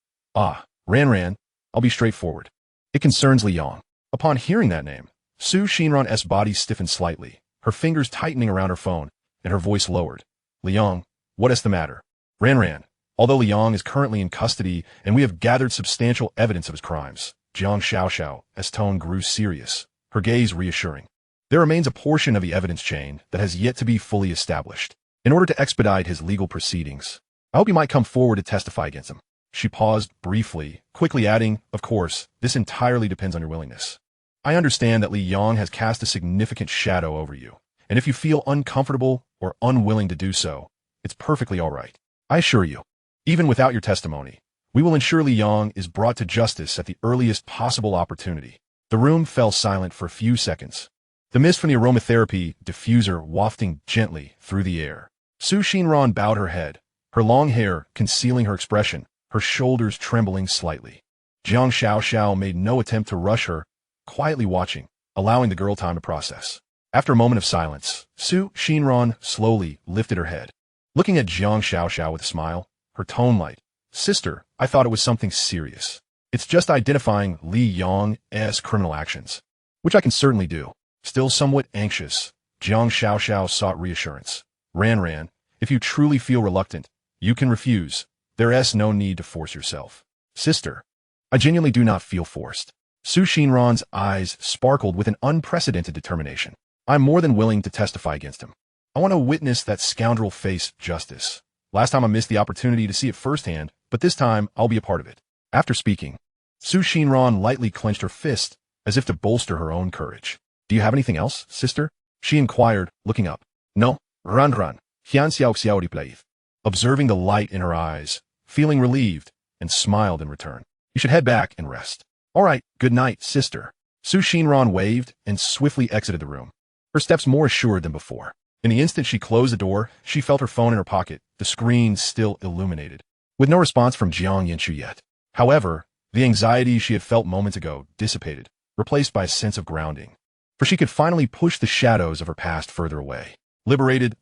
Ran, I'll be straightforward. It concerns Li Yang." Upon hearing that name, Xinran's body stiffened slightly, her fingers tightening around her phone, and her voice lowered. "Li Yang, what is the matter?" Ran, although Li Yang is currently in custody and we have gathered substantial evidence of his crimes, Jiang Xiao's tone grew serious, her gaze reassuring. "There remains a portion of the evidence chain that has yet to be fully established. In order to expedite his legal proceedings, I hope you might come forward to testify against him." She paused briefly, quickly adding, "Of course, this entirely depends on your willingness. I understand that Li Yang has cast a significant shadow over you, and if you feel uncomfortable or unwilling to do so, it's perfectly all right. I assure you, even without your testimony, we will ensure Li Yang is brought to justice at the earliest possible opportunity." The room fell silent for a few seconds, the mist from the aromatherapy diffuser wafting gently through the air. Xinran bowed her head, her long hair concealing her expression, her shoulders trembling slightly. Jiang Xiao made no attempt to rush her, quietly watching, allowing the girl time to process. After a moment of silence, Xinran slowly lifted her head. Looking at Jiang Xiao with a smile, her tone light, "Sister, I thought it was something serious. It's just identifying Li Yang's criminal actions, which I can certainly do." Still somewhat anxious, Jiang Xiao sought reassurance. Ran, if you truly feel reluctant, you can refuse. There's no need to force yourself." "Sister, I genuinely do not feel forced." Xinran's eyes sparkled with an unprecedented determination. "I'm more than willing to testify against him. I want to witness that scoundrel face justice. Last time I missed the opportunity to see it firsthand, but this time I'll be a part of it." After speaking, Xinran lightly clenched her fist as if to bolster her own courage. "Do you have anything else, sister?" she inquired, looking up. "No, Ran, Hian Xiao replay." Observing the light in her eyes, feeling relieved, and smiled in return. "You should head back and rest." "All right, good night, sister." Xinran waved and swiftly exited the room, her steps more assured than before. In the instant she closed the door, she felt her phone in her pocket, the screen still illuminated. With no response from Jiang Yanchu yet. However, the anxiety she had felt moments ago dissipated, replaced by a sense of grounding. For she could finally push the shadows of her past further away. Liberated,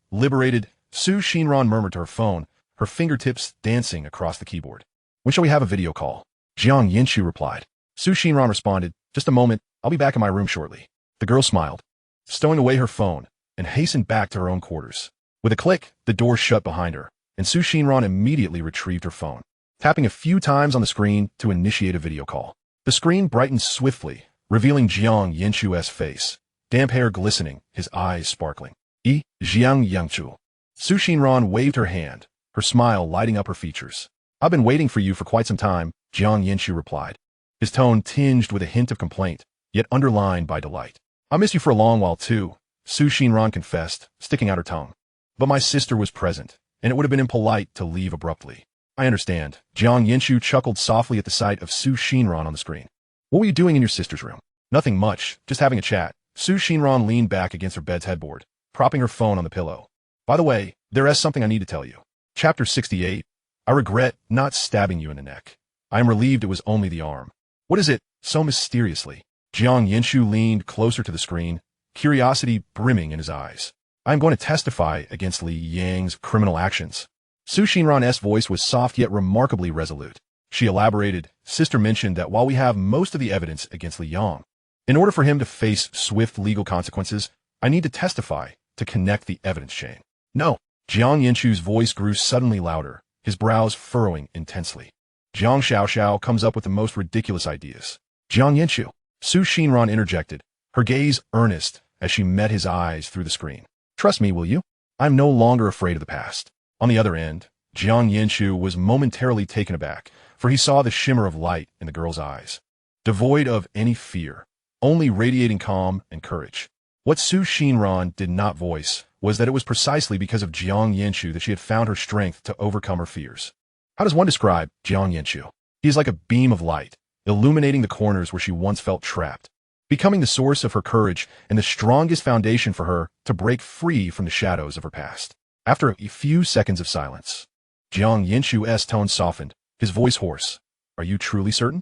Su Xinran murmured to her phone, her fingertips dancing across the keyboard. When shall we have a video call? Jiang Yanchu replied. Su Xinran responded, just a moment, I'll be back in my room shortly. The girl smiled, stowing away her phone, and hastened back to her own quarters. With a click, the door shut behind her, and Su Xinran immediately retrieved her phone, tapping a few times on the screen to initiate a video call. The screen brightened swiftly, revealing Jiang Yanchu's face, damp hair glistening, his eyes sparkling. Jiang Yanchu. Su Xinran waved her hand, her smile lighting up her features. I've been waiting for you for quite some time, Jiang Yanchu replied, his tone tinged with a hint of complaint, yet underlined by delight. I miss you for a long while too, Su Xinran confessed, sticking out her tongue. But my sister was present, and it would have been impolite to leave abruptly. I understand. Jiang Yanchu chuckled softly at the sight of Su Xinran on the screen. What were you doing in your sister's room? Nothing much, just having a chat. Su Xinran leaned back against her bed's headboard, propping her phone on the pillow. By the way, there is something I need to tell you. Chapter 68. I regret not stabbing you in the neck. I am relieved it was only the arm. What is it, so mysteriously? Jiang Yanchu leaned closer to the screen, curiosity brimming in his eyes. I am going to testify against Li Yang's criminal actions. Su Xinran's voice was soft yet remarkably resolute. She elaborated, Sister mentioned that while we have most of the evidence against Li Yang, in order for him to face swift legal consequences, I need to testify to connect the evidence chain. No. Jiang Yanchu's voice grew suddenly louder, his brows furrowing intensely. Jiang Xiaoxiao comes up with the most ridiculous ideas. Jiang Yanchu. Su Xinran interjected, her gaze earnest as she met his eyes through the screen. Trust me, will you? I'm no longer afraid of the past. On the other end, Jiang Yanchu was momentarily taken aback, for he saw the shimmer of light in the girl's eyes. Devoid of any fear, only radiating calm and courage. What Su Xinran did not voice was that it was precisely because of Jiang Yanchu that she had found her strength to overcome her fears. How does one describe Jiang Yanchu? He is like a beam of light, illuminating the corners where she once felt trapped, becoming the source of her courage and the strongest foundation for her to break free from the shadows of her past. After a few seconds of silence, Jiang Yanchu's tone softened, his voice hoarse. Are you truly certain?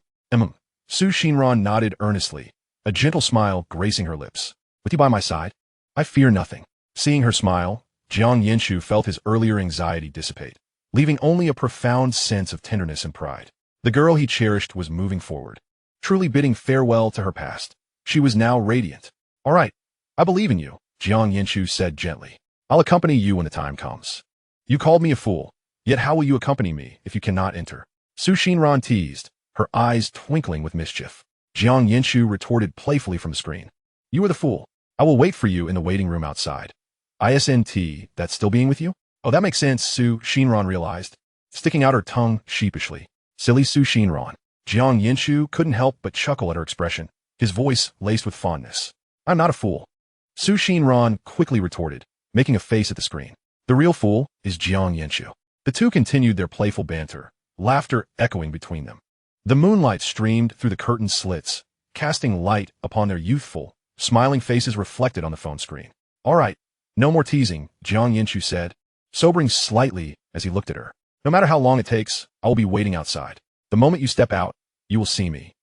Su Xinran nodded earnestly, a gentle smile gracing her lips. With you by my side, I fear nothing. Seeing her smile, Jiang Yanchu felt his earlier anxiety dissipate, leaving only a profound sense of tenderness and pride. The girl he cherished was moving forward, truly bidding farewell to her past. She was now radiant. All right, I believe in you, Jiang Yanchu said gently. I'll accompany you when the time comes. You called me a fool, yet how will you accompany me if you cannot enter? Su Xinran teased, her eyes twinkling with mischief. Jiang Yanchu retorted playfully from the screen. You are the fool. I will wait for you in the waiting room outside. ISNT, that's still being with you? Oh, that makes sense, Su Xinran realized, sticking out her tongue sheepishly. Silly Su Xinran. Jiang Yanchu couldn't help but chuckle at her expression, his voice laced with fondness. I'm not a fool. Su Xinran quickly retorted, making a face at the screen. The real fool is Jiang Yanchu. The two continued their playful banter, laughter echoing between them. The moonlight streamed through the curtain slits, casting light upon their youthful, smiling faces reflected on the phone screen. All right, no more teasing, Jiang Yanchu said, sobering slightly as he looked at her. No matter how long it takes, I will be waiting outside. The moment you step out, you will see me.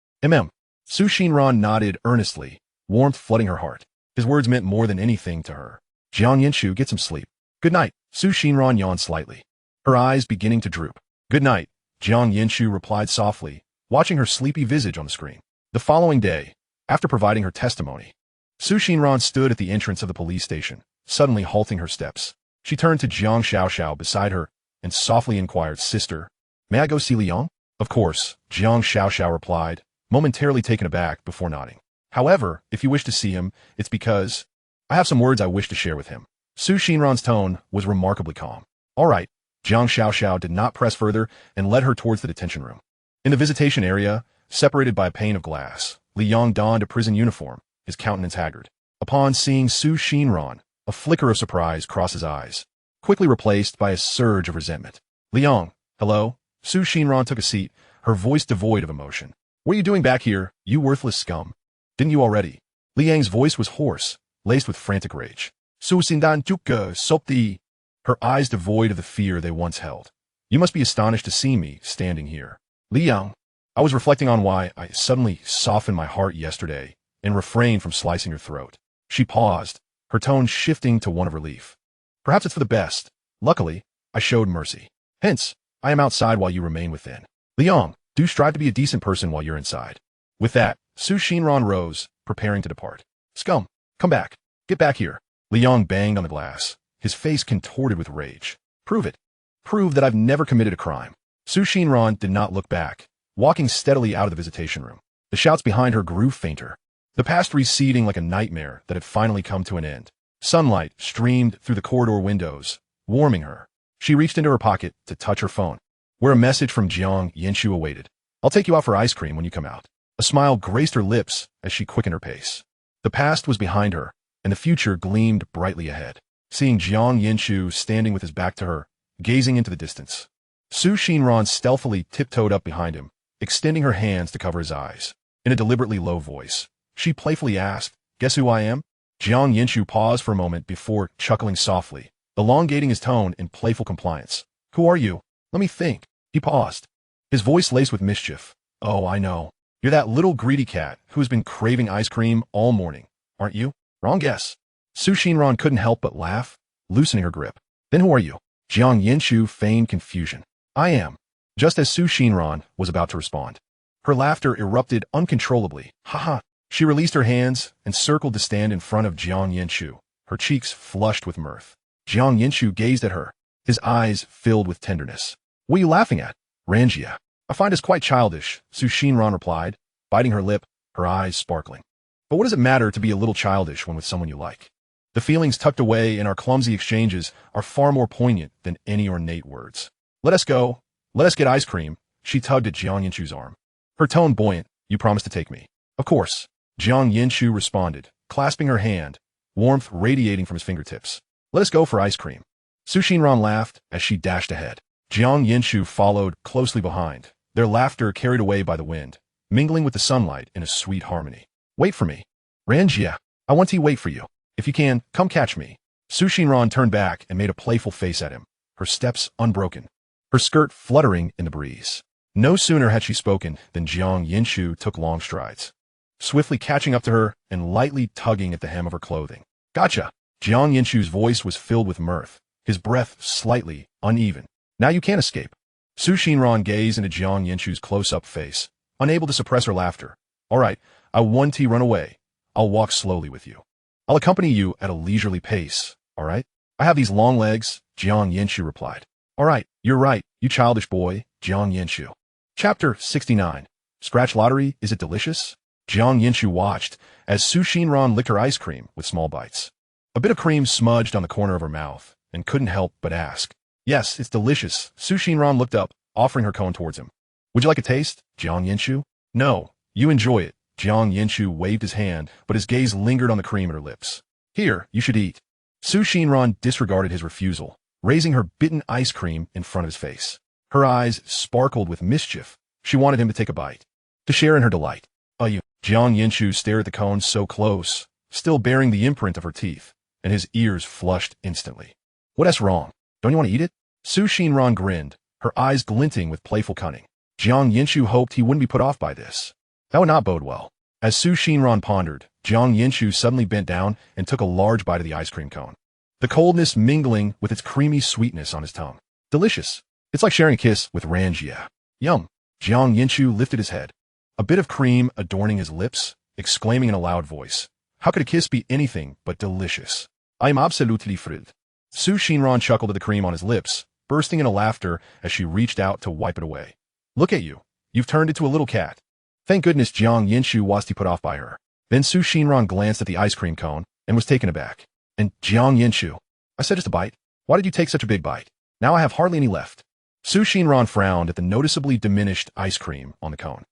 Su Xinran nodded earnestly, warmth flooding her heart. His words meant more than anything to her. Jiang Yanchu, get some sleep. Good night. Su Xinran yawned slightly, her eyes beginning to droop. Good night, Jiang Yanchu replied softly, watching her sleepy visage on the screen. The following day, after providing her testimony, Su Xinran stood at the entrance of the police station, suddenly halting her steps. She turned to Jiang Xiaoxiao beside her and softly inquired, Sister, may I go see Li Yang? Of course, Jiang Xiaoxiao replied, momentarily taken aback before nodding. However, if you wish to see him, it's because I have some words I wish to share with him. Su Xinran's tone was remarkably calm. All right, Jiang Xiaoxiao did not press further and led her towards the detention room. In the visitation area, separated by a pane of glass, Li Yang donned a prison uniform, his countenance haggard. Upon seeing Su Xinran, a flicker of surprise crossed his eyes, quickly replaced by a surge of resentment. Li Yang, hello? Su Xinran took a seat, her voice devoid of emotion. What are you doing back here, you worthless scum? Didn't you already? Li Yang's voice was hoarse, laced with frantic rage. Su Xindan Juke Sopti. Her eyes devoid of the fear they once held. You must be astonished to see me standing here. Li Yang, I was reflecting on why I suddenly softened my heart yesterday and refrained from slicing your throat. She paused, her tone shifting to one of relief. Perhaps it's for the best. Luckily, I showed mercy. Hence, I am outside while you remain within. Liang, do strive to be a decent person while you're inside. With that, Su Xinran rose, preparing to depart. Scum, come back. Get back here. Liang banged on the glass, his face contorted with rage. Prove it. Prove that I've never committed a crime. Su Xinran did not look back, walking steadily out of the visitation room. The shouts behind her grew fainter, the past receding like a nightmare that had finally come to an end. Sunlight streamed through the corridor windows, warming her. She reached into her pocket to touch her phone, where a message from Jiang Yanchu awaited. I'll take you out for ice cream when you come out. A smile graced her lips as she quickened her pace. The past was behind her, and the future gleamed brightly ahead. Seeing Jiang Yanchu standing with his back to her, gazing into the distance, Su Xinran stealthily tiptoed up behind him, extending her hands to cover his eyes. In a deliberately low voice, she playfully asked, "Guess who I am?" Jiang Yanchu paused for a moment before chuckling softly, elongating his tone in playful compliance. "Who are you? Let me think." He paused, his voice laced with mischief. "Oh, I know. You're that little greedy cat who has been craving ice cream all morning, aren't you?" "Wrong guess." Su Xinran couldn't help but laugh, loosening her grip. "Then who are you?" Jiang Yanchu feigned confusion. "I am." Just as Su Xinran was about to respond, her laughter erupted uncontrollably. "Ha ha." She released her hands and circled to stand in front of Jiang Yanchu, her cheeks flushed with mirth. Jiang Yanchu gazed at her, his eyes filled with tenderness. "What are you laughing at?" "Ran-jie. I find us quite childish," Su Xinran replied, biting her lip, her eyes sparkling. "But what does it matter to be a little childish when with someone you like? The feelings tucked away in our clumsy exchanges are far more poignant than any ornate words. Let us go. Let us get ice cream." She tugged at Jiang Yanchu's arm, her tone buoyant. "You promise to take me?" "Of course," Jiang Yanchu responded, clasping her hand, warmth radiating from his fingertips. "Let us go for ice cream." Su Xinran laughed as she dashed ahead. Jiang Yanchu followed closely behind, their laughter carried away by the wind, mingling with the sunlight in a sweet harmony. "Wait for me." "Ran-jie, I want to wait for you. If you can, come catch me." Su Xinran turned back and made a playful face at him, her steps unbroken, her skirt fluttering in the breeze. No sooner had she spoken than Jiang Yanchu took long strides, swiftly catching up to her and lightly tugging at the hem of her clothing. "Gotcha." Jiang Yanchu's voice was filled with mirth, his breath slightly uneven. "Now you can't escape." Su Xinran gazed into Jiang Yanchu's close-up face, unable to suppress her laughter. "All right, I won't run away. I'll walk slowly with you. I'll accompany you at a leisurely pace, all right? I have these long legs," Jiang Yanchu replied. "All right, you're right, you childish boy," Jiang Yanchu. Chapter 69. Scratch Lottery, Is It Delicious? Jiang Yanchu watched as Su Xinran licked her ice cream with small bites. A bit of cream smudged on the corner of her mouth, and couldn't help but ask. "Yes, it's delicious." Su Xinran looked up, offering her cone towards him. "Would you like a taste, Jiang Yanchu?" "No, you enjoy it." Jiang Yanchu waved his hand, but his gaze lingered on the cream at her lips. "Here, you should eat." Su Xinran disregarded his refusal, raising her bitten ice cream in front of his face. Her eyes sparkled with mischief. She wanted him to take a bite, to share in her delight. "Oh, you." Jiang Yanchu stared at the cone so close, still bearing the imprint of her teeth, and his ears flushed instantly. "What's wrong? Don't you want to eat it?" Su Xinran grinned, her eyes glinting with playful cunning. Jiang Yanchu hoped he wouldn't be put off by this. That would not bode well. As Su Xinran pondered, Jiang Yanchu suddenly bent down and took a large bite of the ice cream cone, the coldness mingling with its creamy sweetness on his tongue. "Delicious. It's like sharing a kiss with Ran-jie." "Yum." Jiang Yanchu lifted his head, a bit of cream adorning his lips, exclaiming in a loud voice, "How could a kiss be anything but delicious? I am absolutely thrilled." Su Xinran chuckled at the cream on his lips, bursting into laughter as she reached out to wipe it away. "Look at you. You've turned into a little cat." Thank goodness Jiang Yanchu was put off by her. Then Su Xinran glanced at the ice cream cone and was taken aback. "And Jiang Yanchu, I said just a bite. Why did you take such a big bite? Now I have hardly any left." Su Xinran frowned at the noticeably diminished ice cream on the cone.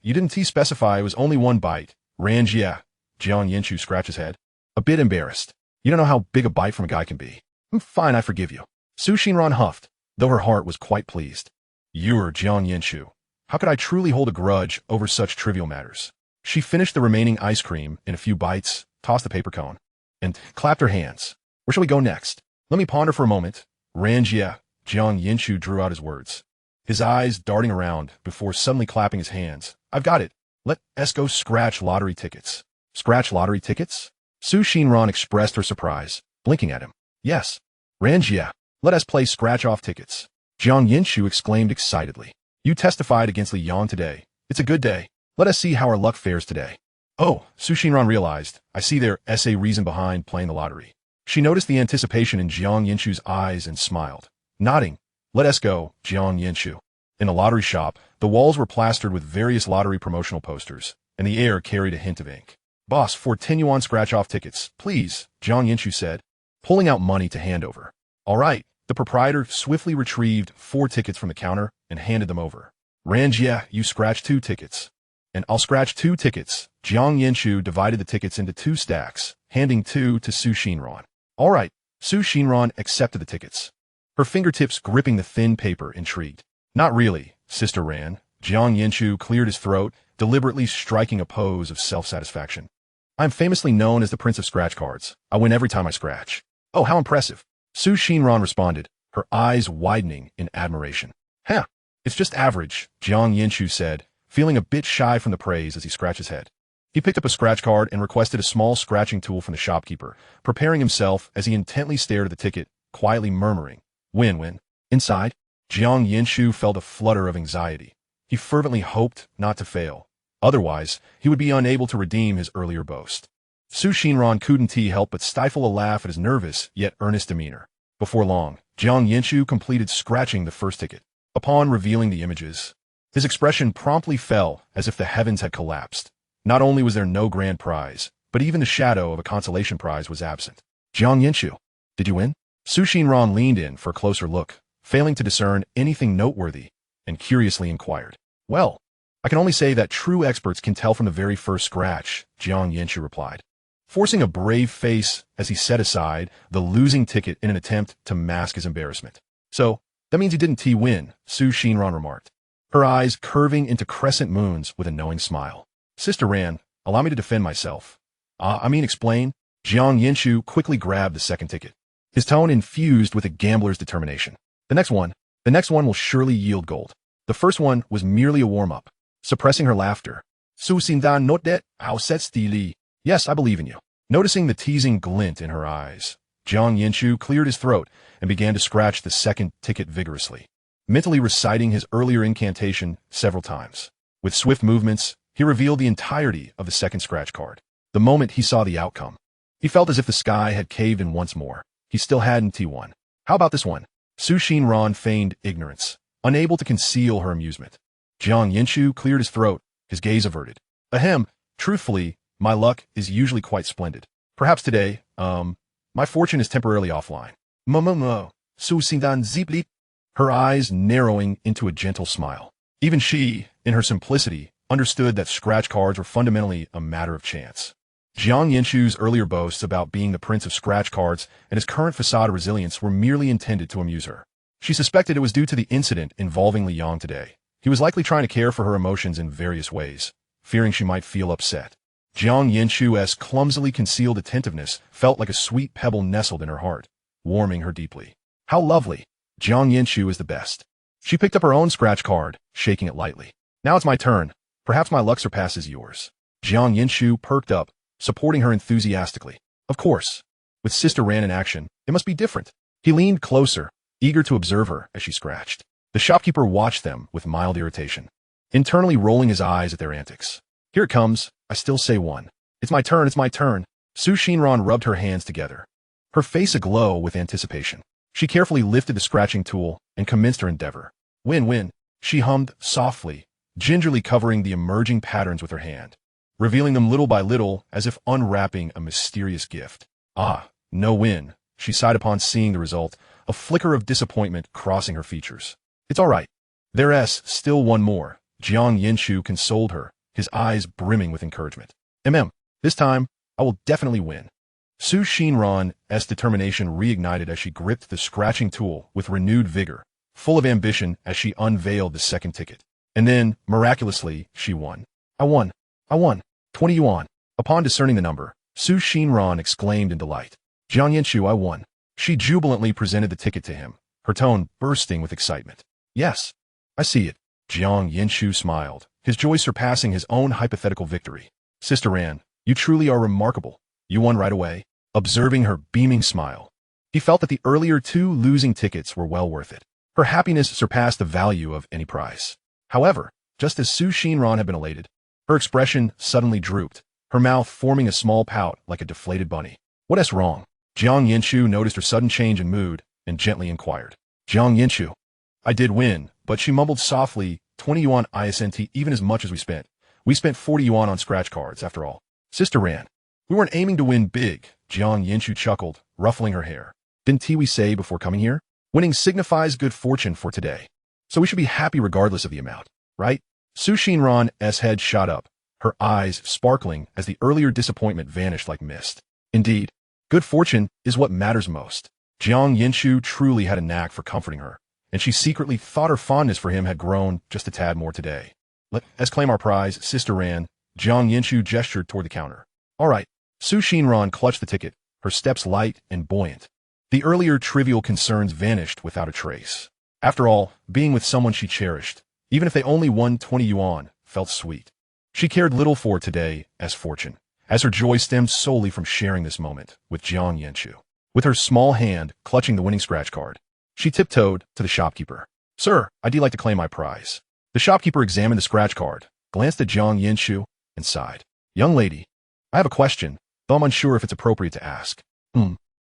You didn't specify it was only one bite." "Ran-jie." Jiang Yanchu scratched his head, a bit embarrassed. "You don't know how big a bite from a guy can be." "Fine, I forgive you." Su Xinran huffed, though her heart was quite pleased. "You're Jiang Yanchu. How could I truly hold a grudge over such trivial matters?" She finished the remaining ice cream in a few bites, tossed the paper cone, and clapped her hands. "Where shall we go next?" "Let me ponder for a moment." "Ran-jie." Jiang Yanchu drew out his words, his eyes darting around before suddenly clapping his hands. "I've got it. Let's go scratch lottery tickets." "Scratch lottery tickets?" Su Xinran expressed her surprise, blinking at him. "Yes." "Ran-jie." Let us play scratch-off tickets. Jiang Yanchu exclaimed excitedly. You testified against Li Yang today. It's a good day. Let us see how our luck fares today. Oh, Su Xinran realized, I see there is a reason behind playing the lottery. She noticed the anticipation in Jiang Yanchu's eyes and smiled. Nodding, let us go, Jiang Yanchu. In a lottery shop, the walls were plastered with various lottery promotional posters, and the air carried a hint of ink. Boss, for 10 yuan scratch-off tickets, please, Jiang Yanchu said, pulling out money to hand over. All right, the proprietor swiftly retrieved 4 tickets from the counter and handed them over. Ran-jie, you scratch 2 tickets. And I'll scratch 2 tickets. Jiang Yanchu divided the tickets into 2 stacks, handing 2 to Su Xinran. All right, Su Xinran accepted the tickets, her fingertips gripping the thin paper, intrigued. Not really, Sister Ran. Jiang Yanchu cleared his throat, deliberately striking a pose of self-satisfaction. I'm famously known as the Prince of Scratch Cards. I win every time I scratch. Oh, how impressive. Su Xinran responded, her eyes widening in admiration. Huh, it's just average, Jiang Yanchu said, feeling a bit shy from the praise as he scratched his head. He picked up a scratch card and requested a small scratching tool from the shopkeeper, preparing himself as he intently stared at the ticket, quietly murmuring, win-win. Inside, Jiang Yanchu felt a flutter of anxiety. He fervently hoped not to fail. Otherwise, he would be unable to redeem his earlier boast. Su Xinran couldn't help but stifle a laugh at his nervous yet earnest demeanor. Before long, Jiang Yanchu completed scratching the first ticket. Upon revealing the images, his expression promptly fell as if the heavens had collapsed. Not only was there no grand prize, but even the shadow of a consolation prize was absent. Jiang Yanchu, did you win? Su Xinran leaned in for a closer look, failing to discern anything noteworthy, and curiously inquired. Well, I can only say that true experts can tell from the very first scratch, Jiang Yanchu replied, forcing a brave face as he set aside the losing ticket in an attempt to mask his embarrassment. So, that means you didn't win, Su Xinran remarked, her eyes curving into crescent moons with a knowing smile. Sister Ran, allow me to defend myself. Explain. Jiang Yanchu quickly grabbed the second ticket, his tone infused with a gambler's determination. The next one will surely yield gold. The first one was merely a warm-up. Suppressing her laughter, Su Xinran not that, how sets Li. Yes, I believe in you. Noticing the teasing glint in her eyes, Jiang Yanchu cleared his throat and began to scratch the second ticket vigorously, mentally reciting his earlier incantation several times. With swift movements, he revealed the entirety of the second scratch card. The moment he saw the outcome, he felt as if the sky had caved in once more. He still hadn't won. How about this one? Su Xinran feigned ignorance, unable to conceal her amusement. Jiang Yanchu cleared his throat, his gaze averted. Ahem, truthfully, my luck is usually quite splendid. Perhaps today, my fortune is temporarily offline. Su Xinran zipli, her eyes narrowing into a gentle smile. Even she, in her simplicity, understood that scratch cards were fundamentally a matter of chance. Jiang Yanchu's earlier boasts about being the prince of scratch cards and his current facade of resilience were merely intended to amuse her. She suspected it was due to the incident involving Li Yang today. He was likely trying to care for her emotions in various ways, fearing she might feel upset. Jiang Yanchu's clumsily concealed attentiveness felt like a sweet pebble nestled in her heart, warming her deeply. How lovely! Jiang Yanchu is the best. She picked up her own scratch card, shaking it lightly. Now it's my turn. Perhaps my luck surpasses yours. Jiang Yanchu perked up, supporting her enthusiastically. Of course. With Sister Ran in action, it must be different. He leaned closer, eager to observe her as she scratched. The shopkeeper watched them with mild irritation, internally rolling his eyes at their antics. Here it comes. I still say one. It's my turn, it's my turn. Su Xinran rubbed her hands together, her face aglow with anticipation. She carefully lifted the scratching tool and commenced her endeavor. Win-win, she hummed softly, gingerly covering the emerging patterns with her hand, revealing them little by little as if unwrapping a mysterious gift. Ah, no win, she sighed upon seeing the result, a flicker of disappointment crossing her features. It's all right. There's still one more, Jiang Yanchu consoled her, his eyes brimming with encouragement. This time, I will definitely win. Su Xinran's determination reignited as she gripped the scratching tool with renewed vigor, full of ambition as she unveiled the second ticket. And then, miraculously, she won. I won. 20 yuan. Upon discerning the number, Su Xinran exclaimed in delight. Jiang Yanchu, I won. She jubilantly presented the ticket to him, her tone bursting with excitement. Yes, I see it. Jiang Yanchu smiled, his joy surpassing his own hypothetical victory. Sister Ran, you truly are remarkable. You won right away. Observing her beaming smile, He felt that the earlier 2 losing tickets were well worth it. Her happiness surpassed the value of any prize. However, just as Su Xinran had been elated, her expression suddenly drooped, her mouth forming a small pout like a deflated bunny. What's wrong? Jiang Yanchu noticed her sudden change in mood and gently inquired. Jiang Yanchu, I did win, but she mumbled softly, 20 yuan isn't even as much as we spent. We spent 40 yuan on scratch cards, after all. Sister Ran, we weren't aiming to win big, Jiang Yanchu chuckled, ruffling her hair. Didn't we say before coming here? Winning signifies good fortune for today. So we should be happy regardless of the amount, right? Su Xinran's head shot up, her eyes sparkling as the earlier disappointment vanished like mist. Indeed, good fortune is what matters most. Jiang Yanchu truly had a knack for comforting her, and she secretly thought her fondness for him had grown just a tad more today. Let's claim our prize, Sister Ran. Jiang Yanchu gestured toward the counter. All right. Su Xinran clutched the ticket, her steps light and buoyant. The earlier trivial concerns vanished without a trace. After all, being with someone she cherished, even if they only won 20 yuan, felt sweet. She cared little for today as fortune, as her joy stemmed solely from sharing this moment with Jiang Yanchu. With her small hand clutching the winning scratch card, she tiptoed to the shopkeeper. Sir, I'd like to claim my prize. The shopkeeper examined the scratch card, glanced at Jiang Yanchu, and sighed. Young lady, I have a question, though I'm unsure if it's appropriate to ask.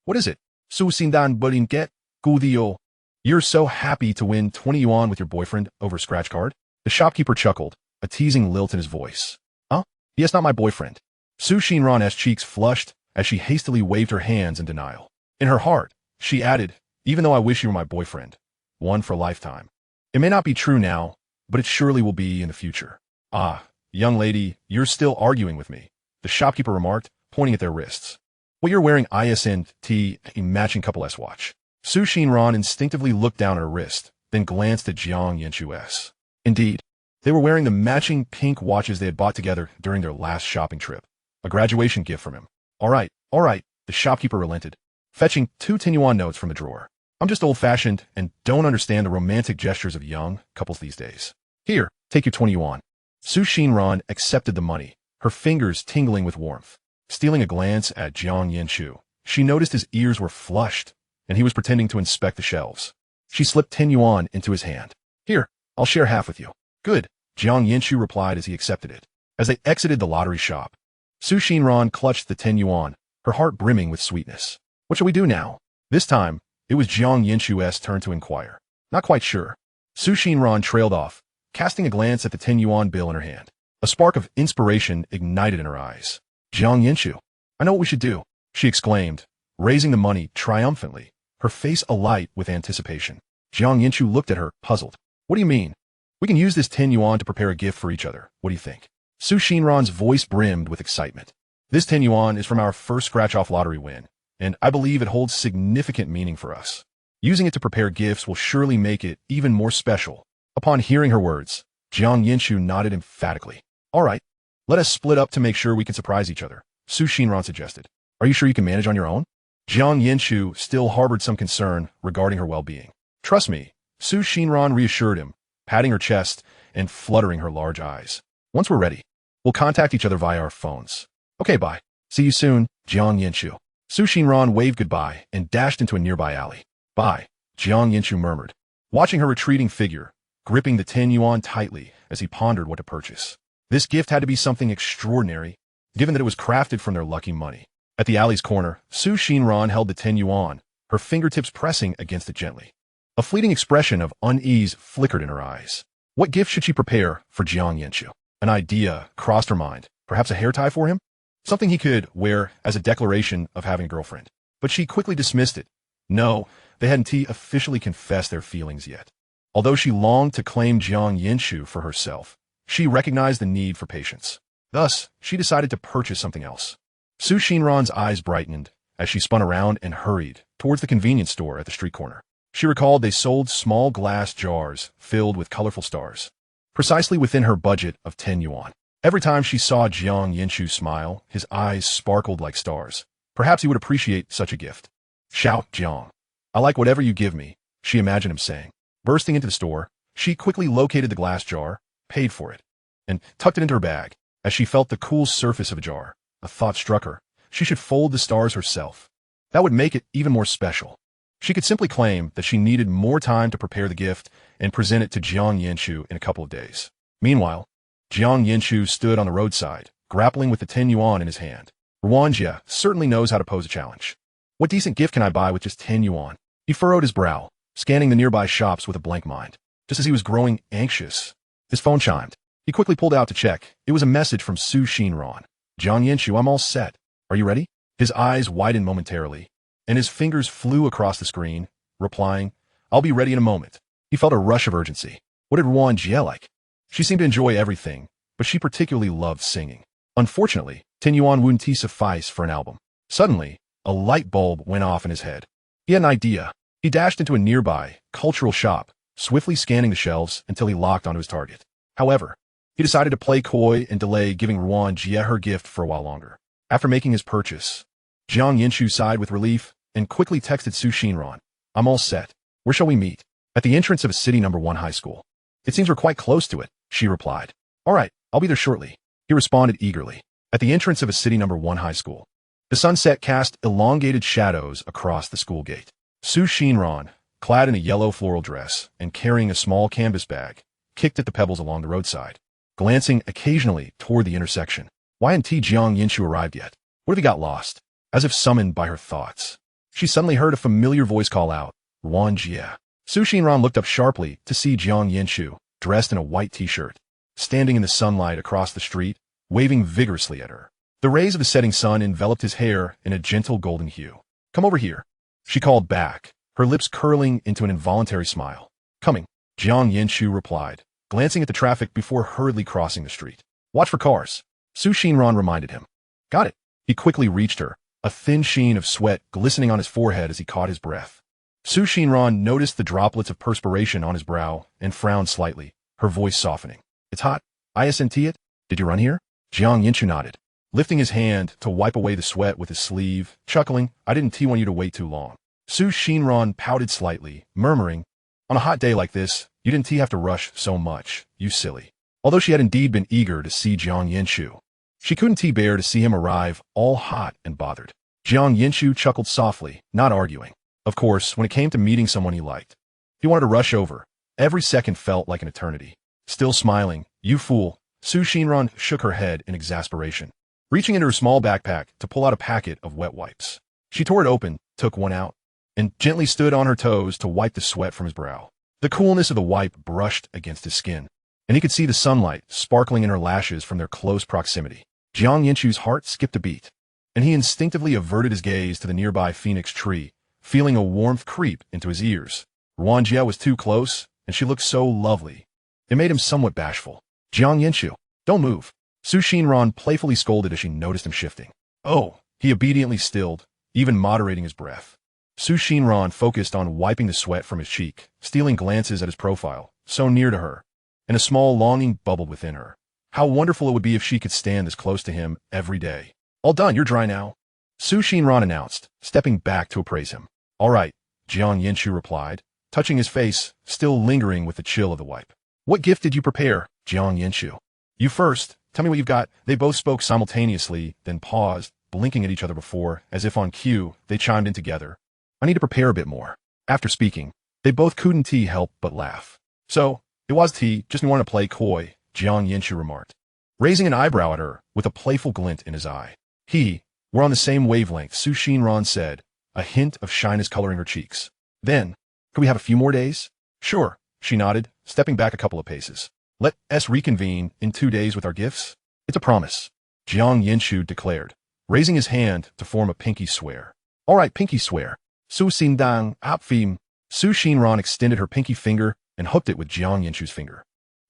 What is it? Su Xindan Budin get, Gudio. You're so happy to win 20 yuan with your boyfriend over a scratch card? The shopkeeper chuckled, a teasing lilt in his voice. Huh? Yes, not my boyfriend. Su Xinran's cheeks flushed as she hastily waved her hands in denial. In her heart, she added, even though I wish you were my boyfriend. One for a lifetime. It may not be true now, but it surely will be in the future. Ah, young lady, you're still arguing with me, the shopkeeper remarked, pointing at their wrists. Well, you're wearing isn't a matching couple S watch. Su Xinran instinctively looked down at her wrist, then glanced at Jiang Yanchu's. Indeed, they were wearing the matching pink watches they had bought together during their last shopping trip. A graduation gift from him. All right, the shopkeeper relented, fetching 2 10 yuan notes from the drawer. I'm just old-fashioned and don't understand the romantic gestures of young couples these days. Here, take your 20 yuan. Su Xinran accepted the money, her fingers tingling with warmth. Stealing a glance at Jiang Yanchu, she noticed his ears were flushed, and he was pretending to inspect the shelves. She slipped 10 yuan into his hand. Here, I'll share half with you. Good, Jiang Yanchu replied as he accepted it. As they exited the lottery shop, Su Xinran clutched the 10 yuan, her heart brimming with sweetness. What shall we do now? This time, it was Jiang Yanchu's turn to inquire. Not quite sure. Su Xinran trailed off, casting a glance at the 10 yuan bill in her hand. A spark of inspiration ignited in her eyes. Jiang Yanchu, I know what we should do, she exclaimed, raising the money triumphantly, her face alight with anticipation. Jiang Yanchu looked at her, puzzled. What do you mean? We can use this 10 yuan to prepare a gift for each other. What do you think? Su Xinran's voice brimmed with excitement. This 10 yuan is from our first scratch-off lottery win, and I believe it holds significant meaning for us. Using it to prepare gifts will surely make it even more special. Upon hearing her words, Jiang Yanchu nodded emphatically. All right, let us split up to make sure we can surprise each other, Su Xinran suggested. Are you sure you can manage on your own? Jiang Yanchu still harbored some concern regarding her well-being. Trust me, Su Xinran reassured him, patting her chest and fluttering her large eyes. Once we're ready, we'll contact each other via our phones. Okay, bye. See you soon, Jiang Yanchu. Su Xinran waved goodbye and dashed into a nearby alley. Bye, Jiang Yanchu murmured, watching her retreating figure, gripping the 10 yuan tightly as he pondered what to purchase. This gift had to be something extraordinary, given that it was crafted from their lucky money. At the alley's corner, Su Xinran held the 10 yuan, her fingertips pressing against it gently. A fleeting expression of unease flickered in her eyes. What gift should she prepare for Jiang Yanchu? An idea crossed her mind. Perhaps a hair tie for him? Something he could wear as a declaration of having a girlfriend. But she quickly dismissed it. No, they hadn't officially confessed their feelings yet. Although she longed to claim Jiang Yanchu for herself, she recognized the need for patience. Thus, she decided to purchase something else. Su Xinran's eyes brightened as she spun around and hurried towards the convenience store at the street corner. She recalled they sold small glass jars filled with colorful stars, precisely within her budget of 10 yuan. Every time she saw Jiang Yanchu smile, his eyes sparkled like stars. Perhaps he would appreciate such a gift. Shout, Jiang. I like whatever you give me, she imagined him saying. Bursting into the store, she quickly located the glass jar, paid for it, and tucked it into her bag. As she felt the cool surface of a jar, a thought struck her. She should fold the stars herself. That would make it even more special. She could simply claim that she needed more time to prepare the gift and present it to Jiang Yanchu in a couple of days. Meanwhile, Jiang Yanchu stood on the roadside, grappling with the 10 yuan in his hand. Ran-jie certainly knows how to pose a challenge. What decent gift can I buy with just 10 yuan? He furrowed his brow, scanning the nearby shops with a blank mind. Just as he was growing anxious, his phone chimed. He quickly pulled out to check. It was a message from Xinran. Jiang Yanchu, I'm all set. Are you ready? His eyes widened momentarily, and his fingers flew across the screen, replying, I'll be ready in a moment. He felt a rush of urgency. What did Ran-jie like? She seemed to enjoy everything, but she particularly loved singing. Unfortunately, 10 yuan wouldn't suffice for an album. Suddenly, a light bulb went off in his head. He had an idea. He dashed into a nearby, cultural shop, swiftly scanning the shelves until he locked onto his target. However, he decided to play coy and delay giving Ran-jie her gift for a while longer. After making his purchase, Jiang Yanchu sighed with relief and quickly texted Xinran. I'm all set. Where shall we meet? At the entrance of a city number 1 high school. It seems we're quite close to it, she replied. All right, I'll be there shortly. He responded eagerly. At the entrance of a city number 1 high school. The sunset cast elongated shadows across the school gate. Xinran, clad in a yellow floral dress and carrying a small canvas bag, kicked at the pebbles along the roadside, glancing occasionally toward the intersection. Why hadn't Jiang Yanchu arrived yet? What if he got lost? As if summoned by her thoughts, she suddenly heard a familiar voice call out, Ran-jie. Xinran looked up sharply to see Jiang Yanchu, dressed in a white t-shirt, standing in the sunlight across the street, waving vigorously at her. The rays of the setting sun enveloped his hair in a gentle golden hue. Come over here, she called back, her lips curling into an involuntary smile. Coming, Jiang Yanchu replied, glancing at the traffic before hurriedly crossing the street. Watch for cars, Xinran reminded him. Got it. He quickly reached her, a thin sheen of sweat glistening on his forehead as he caught his breath. Xinran noticed the droplets of perspiration on his brow and frowned slightly, her voice softening. It's hot. Isn't it? Did you run here? Jiang Yanchu nodded, lifting his hand to wipe away the sweat with his sleeve, chuckling, I didn't want you to wait too long. Xinran pouted slightly, murmuring, on a hot day like this, you didn't have to rush so much, you silly. Although she had indeed been eager to see Jiang Yanchu, she couldn't bear to see him arrive all hot and bothered. Jiang Yanchu chuckled softly, not arguing. Of course, when it came to meeting someone he liked, he wanted to rush over. Every second felt like an eternity. Still smiling, you fool, Xinran shook her head in exasperation, reaching into her small backpack to pull out a packet of wet wipes. She tore it open, took one out, and gently stood on her toes to wipe the sweat from his brow. The coolness of the wipe brushed against his skin, and he could see the sunlight sparkling in her lashes from their close proximity. Jiang Yanchu's heart skipped a beat, and he instinctively averted his gaze to the nearby phoenix tree, feeling a warmth creep into his ears. Ran-jie was too close, and she looked so lovely. It made him somewhat bashful. Jiang Yanchu, don't move. Xinran playfully scolded as she noticed him shifting. Oh, he obediently stilled, even moderating his breath. Xinran focused on wiping the sweat from his cheek, stealing glances at his profile, so near to her, and a small longing bubbled within her. How wonderful it would be if she could stand this close to him every day. All done, you're dry now, Xinran announced, stepping back to appraise him. All right, Jiang Yanchu replied, touching his face, still lingering with the chill of the wipe. What gift did you prepare, Jiang Yanchu? You first, tell me what you've got. They both spoke simultaneously, then paused, blinking at each other before, as if on cue, they chimed in together. I need to prepare a bit more. After speaking, they both couldn't help but laugh. So, it was just me wanting to play coy, Jiang Yanchu remarked, raising an eyebrow at her with a playful glint in his eye. We're on the same wavelength, Xinran said, a hint of shyness coloring her cheeks. Then, could we have a few more days? Sure, she nodded, stepping back a couple of paces. Let us reconvene in 2 days with our gifts. It's a promise, Jiang Yanchu declared, raising his hand to form a pinky swear. All right, pinky swear. Su Xindang Apfim. Xinran extended her pinky finger and hooked it with Jiang Yanchu's finger.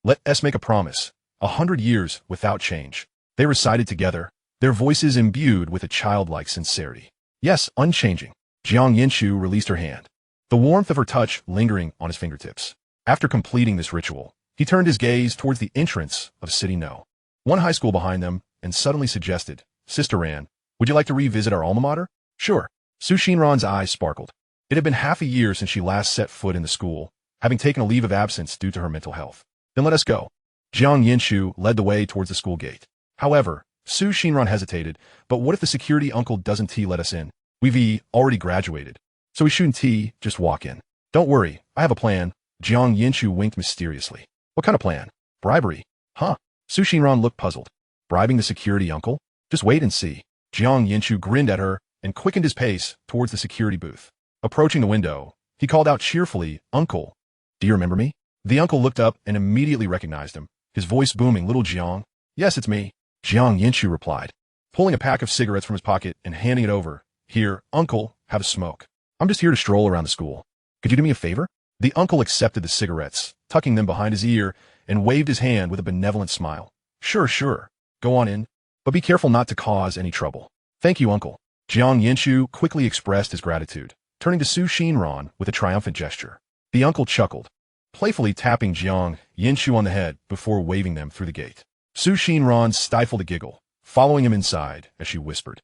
Let us make a promise. 100 years without change. They recited together, their voices imbued with a childlike sincerity. Yes, unchanging. Jiang Yanchu released her hand, the warmth of her touch lingering on his fingertips. After completing this ritual, he turned his gaze towards the entrance of City No. 1 high school behind them, and suddenly suggested, Sister Ran, would you like to revisit our alma mater? Sure. Xinran's eyes sparkled. It had been half a year since she last set foot in the school, having taken a leave of absence due to her mental health. Then let us go. Jiang Yanchu led the way towards the school gate. However, Xinran hesitated, but what if the security uncle doesn't let us in? We've already graduated. So we shouldn't just walk in. Don't worry, I have a plan. Jiang Yanchu winked mysteriously. What kind of plan? Bribery. Huh? Xinran looked puzzled. Bribing the security uncle? Just wait and see. Jiang Yanchu grinned at her and quickened his pace towards the security booth. Approaching the window, he called out cheerfully, Uncle, do you remember me? The uncle looked up and immediately recognized him, his voice booming, Little Jiang. Yes, it's me. Jiang Yanchu replied, pulling a pack of cigarettes from his pocket and handing it over. Here, Uncle, have a smoke. I'm just here to stroll around the school. Could you do me a favor? The uncle accepted the cigarettes, tucking them behind his ear, and waved his hand with a benevolent smile. Sure. Go on in, but be careful not to cause any trouble. Thank you, Uncle. Jiang Yanchu quickly expressed his gratitude, turning to Xinran with a triumphant gesture. The uncle chuckled, playfully tapping Jiang Yanchu on the head before waving them through the gate. Xinran stifled a giggle, following him inside as she whispered.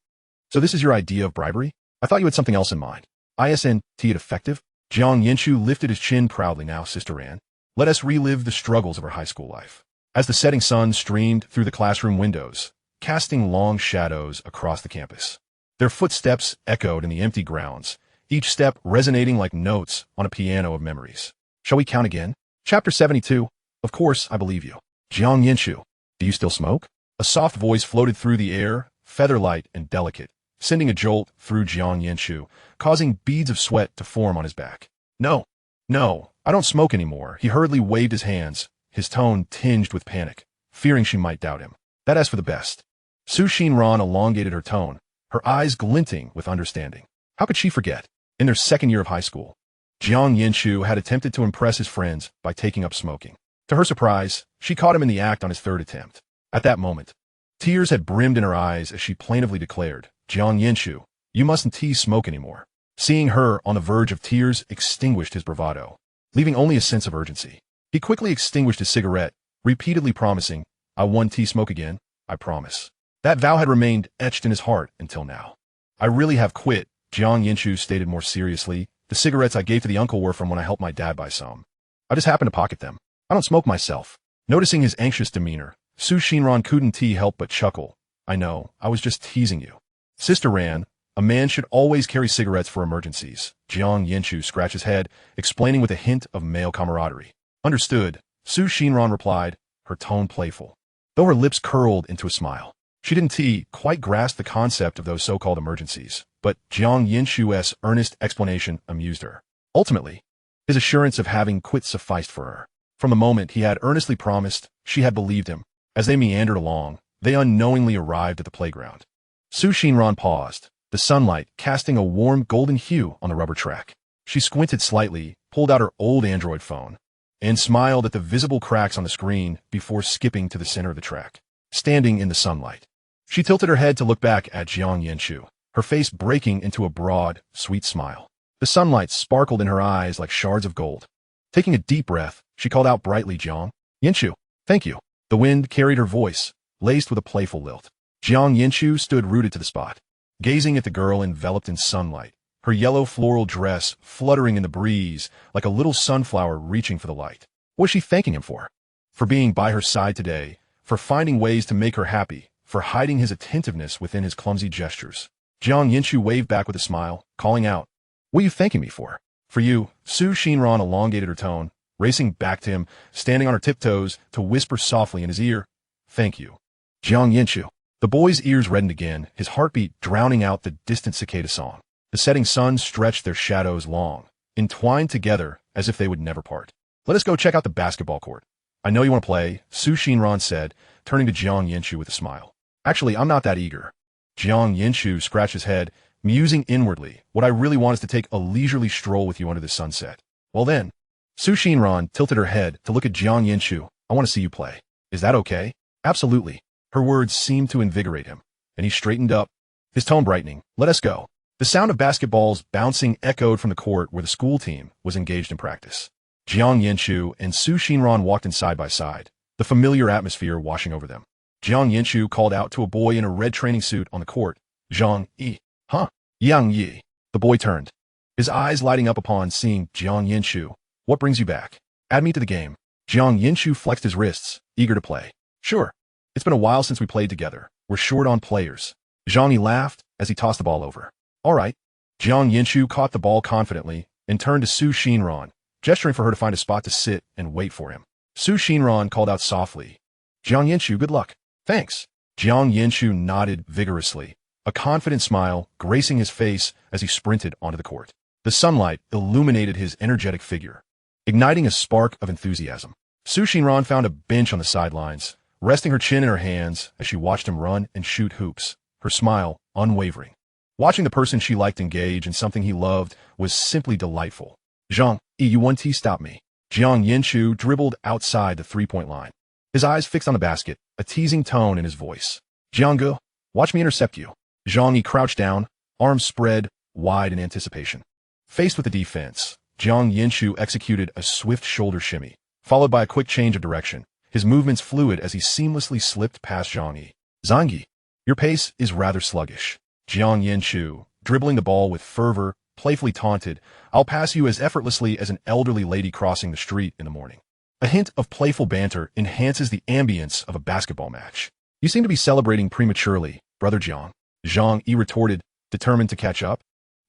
So this is your idea of bribery? I thought you had something else in mind. Isn't it effective? Jiang Yanchu lifted his chin proudly. Now, Sister Ran, let us relive the struggles of her high school life. As the setting sun streamed through the classroom windows, casting long shadows across the campus. Their footsteps echoed in the empty grounds, each step resonating like notes on a piano of memories. Shall we count again? Chapter 72. Of course, I believe you. Jiang Yanchu, do you still smoke? A soft voice floated through the air, feather-light and delicate, sending a jolt through Jiang Yanchu, causing beads of sweat to form on his back. No, I don't smoke anymore. He hurriedly waved his hands, his tone tinged with panic, fearing she might doubt him. That is for the best. Xinran elongated her tone, her eyes glinting with understanding. How could she forget? In their second year of high school, Jiang Yanchu had attempted to impress his friends by taking up smoking. To her surprise, she caught him in the act on his third attempt. At that moment, tears had brimmed in her eyes as she plaintively declared, Jiang Yanchu, you mustn't smoke anymore. Seeing her on the verge of tears extinguished his bravado, leaving only a sense of urgency. He quickly extinguished his cigarette, repeatedly promising, I won't smoke again, I promise. That vow had remained etched in his heart until now. I really have quit, Jiang Yanchu stated more seriously. The cigarettes I gave to the uncle were from when I helped my dad buy some. I just happened to pocket them. I don't smoke myself. Noticing his anxious demeanor, Xinran couldn't help but chuckle. I know, I was just teasing you. Sister Ran, a man should always carry cigarettes for emergencies. Jiang Yanchu scratched his head, explaining with a hint of male camaraderie. Understood, Xinran replied, her tone playful, though her lips curled into a smile. She didn't quite grasp the concept of those so-called emergencies, but Jiang Yanchu's earnest explanation amused her. Ultimately, his assurance of having quit sufficed for her. From the moment he had earnestly promised, she had believed him. As they meandered along, they unknowingly arrived at the playground. Xinran paused, the sunlight casting a warm golden hue on the rubber track. She squinted slightly, pulled out her old Android phone, and smiled at the visible cracks on the screen before skipping to the center of the track. Standing in the sunlight, she tilted her head to look back at Jiang Yanchu, her face breaking into a broad, sweet smile. The sunlight sparkled in her eyes like shards of gold. Taking a deep breath, she called out brightly, Jiang Yanchu, thank you. The wind carried her voice, laced with a playful lilt. Jiang Yanchu stood rooted to the spot, gazing at the girl enveloped in sunlight, her yellow floral dress fluttering in the breeze like a little sunflower reaching for the light. What was she thanking him for? For being by her side today, for finding ways to make her happy, for hiding his attentiveness within his clumsy gestures. Jiang Yanchu waved back with a smile, calling out, what are you thanking me for? For you. Xinran elongated her tone, racing back to him, standing on her tiptoes to whisper softly in his ear, thank you. Jiang Yanchu. The boy's ears reddened again, his heartbeat drowning out the distant cicada song. The setting sun stretched their shadows long, entwined together as if they would never part. Let us go check out the basketball court. I know you want to play, Xinran said, turning to Jiang Yanchu with a smile. Actually, I'm not that eager. Jiang Yanchu scratched his head, musing inwardly, what I really want is to take a leisurely stroll with you under the sunset. Well then. Xinran tilted her head to look at Jiang Yanchu. I want to see you play. Is that okay? Absolutely. Her words seemed to invigorate him, and he straightened up, his tone brightening. Let us go. The sound of basketballs bouncing echoed from the court where the school team was engaged in practice. Jiang Yanchu and Xinran walked in side by side, the familiar atmosphere washing over them. Jiang Yanchu called out to a boy in a red training suit on the court. Zhang Yi. Huh? Yang Yi. The boy turned, his eyes lighting up upon seeing Jiang Yanchu. What brings you back? Add me to the game. Jiang Yanchu flexed his wrists, eager to play. Sure. It's been a while since we played together. We're short on players. Zhang Yi laughed as he tossed the ball over. All right, Jiang Yanchu caught the ball confidently and turned to Su Xinran, gesturing for her to find a spot to sit and wait for him. Su Xinran called out softly, "Jiang Yanchu, good luck." "Thanks." Jiang Yanchu nodded vigorously, a confident smile gracing his face as he sprinted onto the court. The sunlight illuminated his energetic figure, igniting a spark of enthusiasm. Su Xinran found a bench on the sidelines, resting her chin in her hands as she watched him run and shoot hoops, her smile unwavering. Watching the person she liked engage in something he loved was simply delightful. "Jiang, you want to stop me?" Jiang Yanchu dribbled outside the three-point line, his eyes fixed on the basket, a teasing tone in his voice. "Jiang, watch me intercept you." Jiang Yi crouched down, arms spread wide in anticipation. Faced with the defense, Jiang Yanchu executed a swift shoulder shimmy, followed by a quick change of direction, his movements fluid as he seamlessly slipped past Jiang Yi. "Jiang Yi, your pace is rather sluggish." Jiang Yanchu, dribbling the ball with fervor, playfully taunted, "I'll pass you as effortlessly as an elderly lady crossing the street in the morning." A hint of playful banter enhances the ambience of a basketball match. "You seem to be celebrating prematurely, brother Jiang." Jiang Yi retorted, determined to catch up,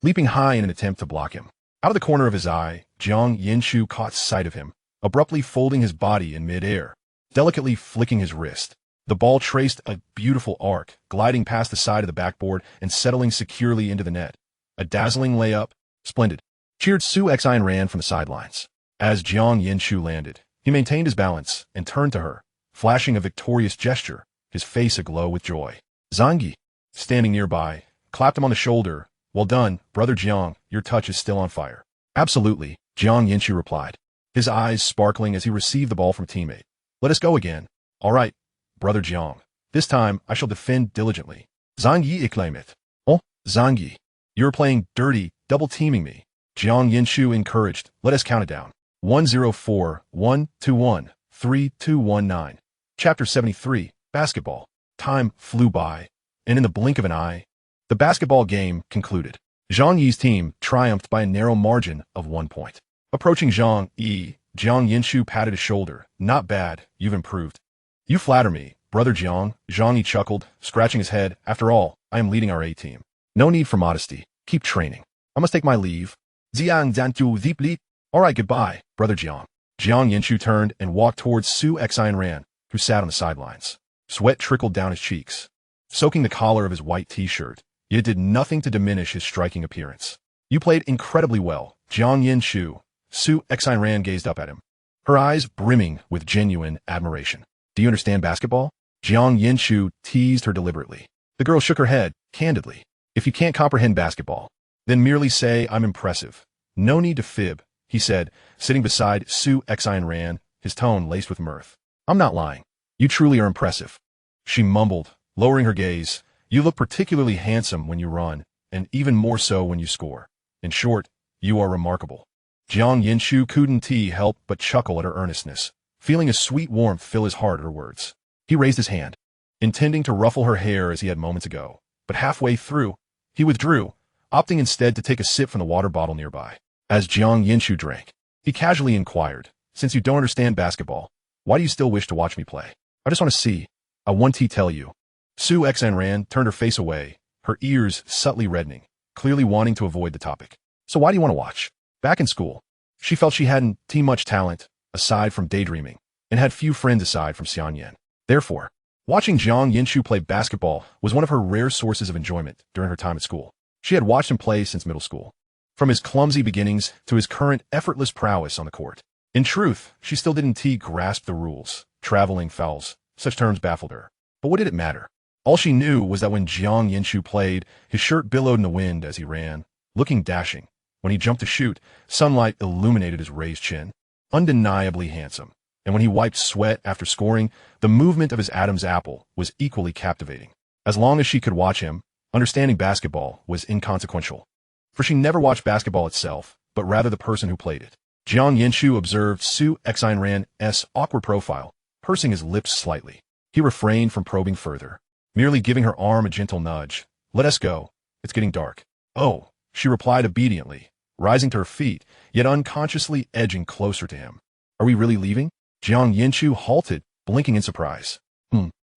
leaping high in an attempt to block him. Out of the corner of his eye, Jiang Yanchu caught sight of him, abruptly folding his body in mid-air, delicately flicking his wrist. The ball traced a beautiful arc, gliding past the side of the backboard and settling securely into the net. A dazzling layup. "Splendid," cheered Su Xinran from the sidelines. As Jiang Yanchu landed, he maintained his balance and turned to her, flashing a victorious gesture, his face aglow with joy. Jiang Yi, standing nearby, clapped him on the shoulder. "Well done, brother Jiang, your touch is still on fire." "Absolutely," Jiang Yanchu replied, his eyes sparkling as he received the ball from a teammate. "Let us go again." "All right, brother Jiang. This time I shall defend diligently." Jiang Yi exclaimed. "Oh, Jiang Yi, you're playing dirty, double-teaming me." Jiang Yanchu encouraged. "Let us count it down. 104, 121, 3219. Chapter 73, Basketball. Time flew by, and in the blink of an eye, the basketball game concluded. Jiang Yi's team triumphed by a narrow margin of 1 point. Approaching Jiang Yi, Jiang Yanchu patted his shoulder. "Not bad, you've improved." "You flatter me, brother Jiang," Jiang Yi chuckled, scratching his head. "After all, I am leading our A-team. No need for modesty. Keep training. I must take my leave." Jiang Yanchu deeply. "All right, goodbye, brother Jiang." Jiang Yanchu turned and walked towards Su Xinran, who sat on the sidelines. Sweat trickled down his cheeks, soaking the collar of his white t-shirt, yet it did nothing to diminish his striking appearance. "You played incredibly well, Jiang Yanchu." Su Xinran gazed up at him, her eyes brimming with genuine admiration. "Do you understand basketball?" Jiang Yanchu teased her deliberately. The girl shook her head, candidly. "If you can't comprehend basketball, then merely say I'm impressive. No need to fib," he said, sitting beside Su Xinran, his tone laced with mirth. "I'm not lying. You truly are impressive." She mumbled, lowering her gaze. "You look particularly handsome when you run, and even more so when you score. In short, you are remarkable." Jiang Yanchu couldn't help but chuckle at her earnestness, feeling a sweet warmth fill his heart at her words. He raised his hand, intending to ruffle her hair as he had moments ago, but halfway through, he withdrew, opting instead to take a sip from the water bottle nearby. As Jiang Yanchu drank, he casually inquired, "Since you don't understand basketball, why do you still wish to watch me play?" "I just want to see. I want to tell you." Su Xinran turned her face away, her ears subtly reddening, clearly wanting to avoid the topic. "So why do you want to watch?" Back in school, she felt she hadn't much talent, aside from daydreaming, and had few friends aside from Xianyan. Therefore, watching Jiang Yanchu play basketball was one of her rare sources of enjoyment during her time at school. She had watched him play since middle school, from his clumsy beginnings to his current effortless prowess on the court. In truth, she still didn't grasp the rules, traveling fouls, such terms baffled her. But what did it matter? All she knew was that when Jiang Yanchu played, his shirt billowed in the wind as he ran, looking dashing. When he jumped to shoot, sunlight illuminated his raised chin. Undeniably handsome. And when he wiped sweat after scoring, the movement of his Adam's apple was equally captivating. As long as she could watch him, understanding basketball was inconsequential. For she never watched basketball itself, but rather the person who played it. Jiang Yanchu observed Su Xinran's awkward profile, pursing his lips slightly. He refrained from probing further, merely giving her arm a gentle nudge. "Let us go. It's getting dark." "Oh," she replied obediently, rising to her feet, yet unconsciously edging closer to him. "Are we really leaving?" Jiang Yanchu halted, blinking in surprise.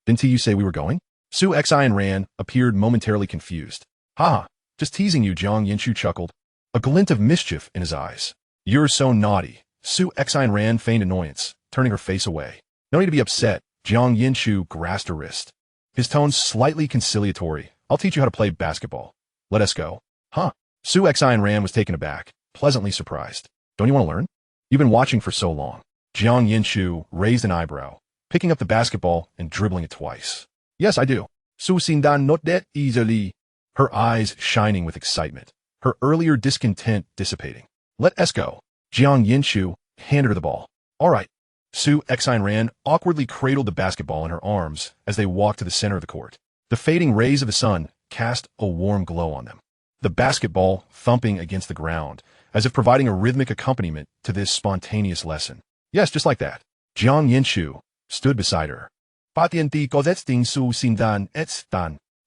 Didn't you say we were going?" Su Xinran appeared momentarily confused. "Ha! Just teasing you, Jiang Yanchu chuckled, a glint of mischief in his eyes. You're so naughty. Xinran feigned annoyance, turning her face away. No need to be upset. Jiang Yanchu grasped her wrist. His tone slightly conciliatory. I'll teach you how to play basketball. Let us go. Huh? Xinran was taken aback, pleasantly surprised. Don't you want to learn? You've been watching for so long. Jiang Yanchu raised an eyebrow, picking up the basketball and dribbling it twice. Yes, I do. Xinran not that easily. Her eyes shining with excitement, her earlier discontent dissipating. Let us go. Jiang Yanchu handed her the ball. All right. Xinran awkwardly cradled the basketball in her arms as they walked to the center of the court. The fading rays of the sun cast a warm glow on them, the basketball thumping against the ground, as if providing a rhythmic accompaniment to this spontaneous lesson. Yes, just like that. Jiang Yanchu stood beside her.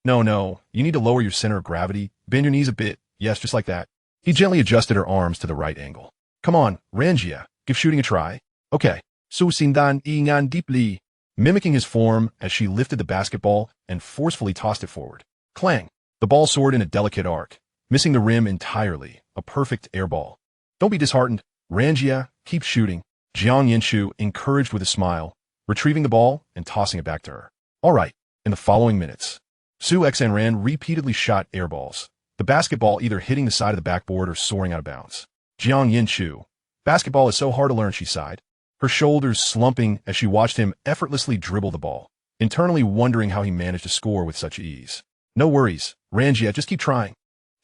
No, you need to lower your center of gravity, bend your knees a bit. Yes, just like that. He gently adjusted her arms to the right angle. Come on, Ran-jie, give shooting a try. Okay. Xinran ingan deeply, mimicking his form as she lifted the basketball and forcefully tossed it forward. Clang! The ball soared in a delicate arc, missing the rim entirely, a perfect air ball. Don't be disheartened. Ran-jie, keep shooting. Jiang Yanchu encouraged with a smile, retrieving the ball and tossing it back to her. All right. In the following minutes, Xinran repeatedly shot air balls, the basketball either hitting the side of the backboard or soaring out of bounds. Jiang Yanchu, basketball is so hard to learn, she sighed, her shoulders slumping as she watched him effortlessly dribble the ball, internally wondering how he managed to score with such ease. No worries, Ran-jie, just keep trying.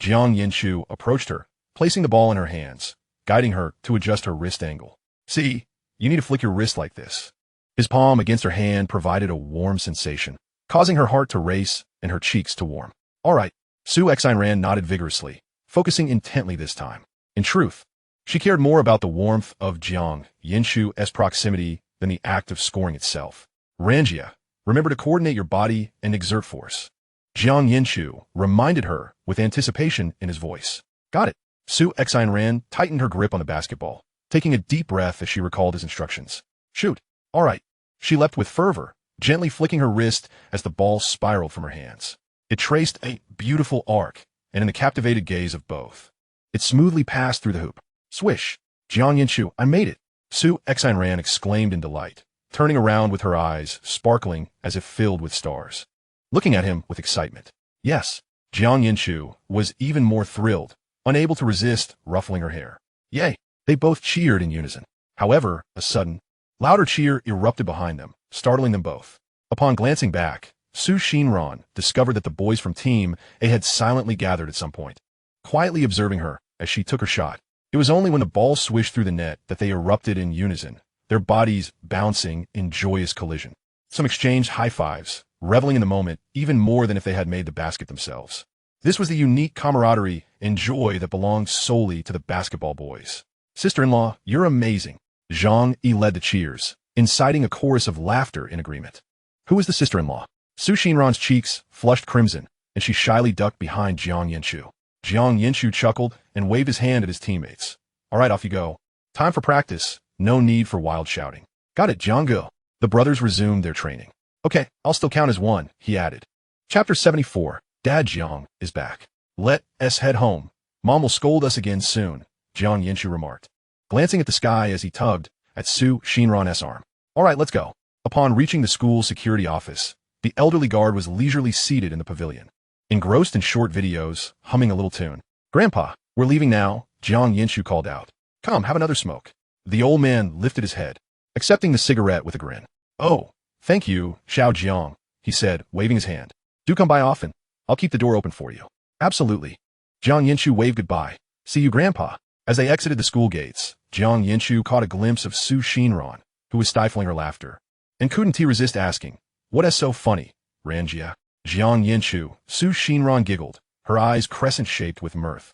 Jiang Yanchu approached her, placing the ball in her hands, guiding her to adjust her wrist angle. See, you need to flick your wrist like this. His palm against her hand provided a warm sensation, causing her heart to race and her cheeks to warm. All right, Xinran nodded vigorously, focusing intently this time. In truth, she cared more about the warmth of Jiang Yanchu's proximity than the act of scoring itself. Ran-jie, remember to coordinate your body and exert force. Jiang Yanchu reminded her with anticipation in his voice. Got it. Xinran tightened her grip on the basketball, taking a deep breath as she recalled his instructions. Shoot. All right. She leapt with fervor, gently flicking her wrist as the ball spiraled from her hands. It traced a beautiful arc, and in the captivated gaze of both, it smoothly passed through the hoop. Swish! Jiang Yanchu, I made it! Xinran exclaimed in delight, turning around with her eyes sparkling as if filled with stars, looking at him with excitement. Yes, Jiang Yanchu was even more thrilled, unable to resist ruffling her hair. Yay! They both cheered in unison. However, a sudden, louder cheer erupted behind them, startling them both. Upon glancing back, Xinran discovered that the boys from Team A had silently gathered at some point, quietly observing her as she took her shot. It was only when the ball swished through the net that they erupted in unison, their bodies bouncing in joyous collision. Some exchanged high fives, reveling in the moment even more than if they had made the basket themselves. This was the unique camaraderie and joy that belonged solely to the basketball boys. Sister-in-law, you're amazing. Zhang Yi led the cheers, inciting a chorus of laughter in agreement. Who is the sister-in-law? Xinran's cheeks flushed crimson, and she shyly ducked behind Jiang Yanchu. Jiang Yanchu chuckled and waved his hand at his teammates. All right, off you go. Time for practice. No need for wild shouting. Got it, Jiang. The brothers resumed their training. Okay, I'll still count as one, he added. Chapter 74. Dad Jiang is back. Let us head home. Mom will scold us again soon, Jiang Yanchu remarked, glancing at the sky as he tugged at Xinran's arm. All right, let's go. Upon reaching the school's security office, the elderly guard was leisurely seated in the pavilion, engrossed in short videos, humming a little tune. Grandpa, we're leaving now, Jiang Yanchu called out. Come, have another smoke. The old man lifted his head, accepting the cigarette with a grin. Oh, thank you, Xiao Jiang, he said, waving his hand. Do come by often. I'll keep the door open for you. Absolutely. Jiang Yanchu waved goodbye. See you, Grandpa. As they exited the school gates, Jiang Yanchu caught a glimpse of Xinran, who was stifling her laughter. And couldn't he resist asking, what is so funny, Ran-jie? Jiang Yanchu, Xinran giggled, her eyes crescent-shaped with mirth.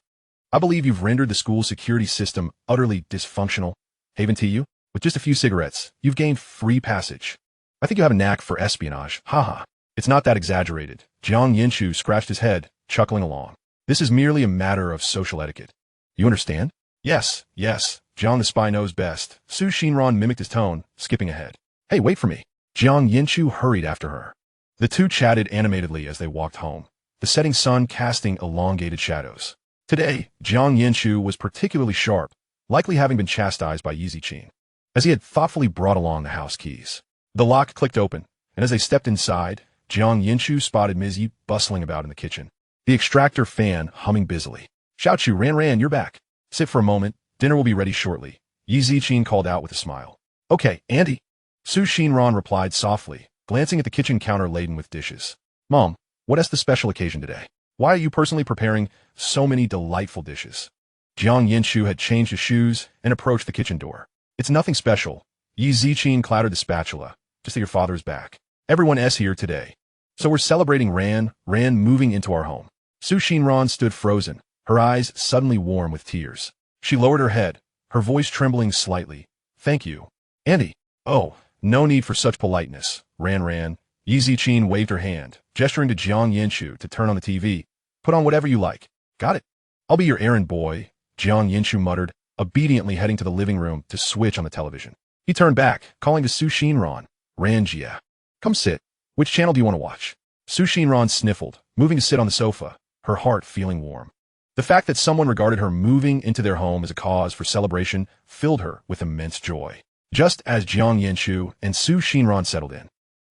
I believe you've rendered the school security system utterly dysfunctional. Haven't you? With just a few cigarettes, you've gained free passage. I think you have a knack for espionage. Haha. It's not that exaggerated. Jiang Yanchu scratched his head, chuckling along. This is merely a matter of social etiquette. You understand? Yes. Jiang the spy knows best. Xinran mimicked his tone, skipping ahead. Hey, wait for me. Jiang Yanchu hurried after her. The two chatted animatedly as they walked home, the setting sun casting elongated shadows. Today, Jiang Yanchu was particularly sharp, likely having been chastised by Yiziqin, as he had thoughtfully brought along the house keys. The lock clicked open, and as they stepped inside, Jiang Yanchu spotted Ms. Yi bustling about in the kitchen, the extractor fan humming busily. "Xiaochu, Ran, you're back. Sit for a moment, dinner will be ready shortly," Yiziqin called out with a smile. "Okay, Andy." Xinran replied softly, glancing at the kitchen counter laden with dishes. "Mom, what is the special occasion today? Why are you personally preparing so many delightful dishes?" Jiang Yanchu had changed his shoes and approached the kitchen door. "It's nothing special." Yiziqin clattered the spatula. "Just that your father is back. Everyone is here today. So we're celebrating Ran moving into our home." Xinran stood frozen, her eyes suddenly warm with tears. She lowered her head, her voice trembling slightly. "Thank you, Andy." "Oh, no need for such politeness, Ran. Yiziqin waved her hand, gesturing to Jiang Yanchu to turn on the TV. "Put on whatever you like." "Got it. I'll be your errand boy," Jiang Yanchu muttered, obediently heading to the living room to switch on the television. He turned back, calling to Xinran. "Ran-jie, come sit. Which channel do you want to watch?" Xinran sniffled, moving to sit on the sofa, her heart feeling warm. The fact that someone regarded her moving into their home as a cause for celebration filled her with immense joy. Just as Jiang Yanchu and Xinran settled in,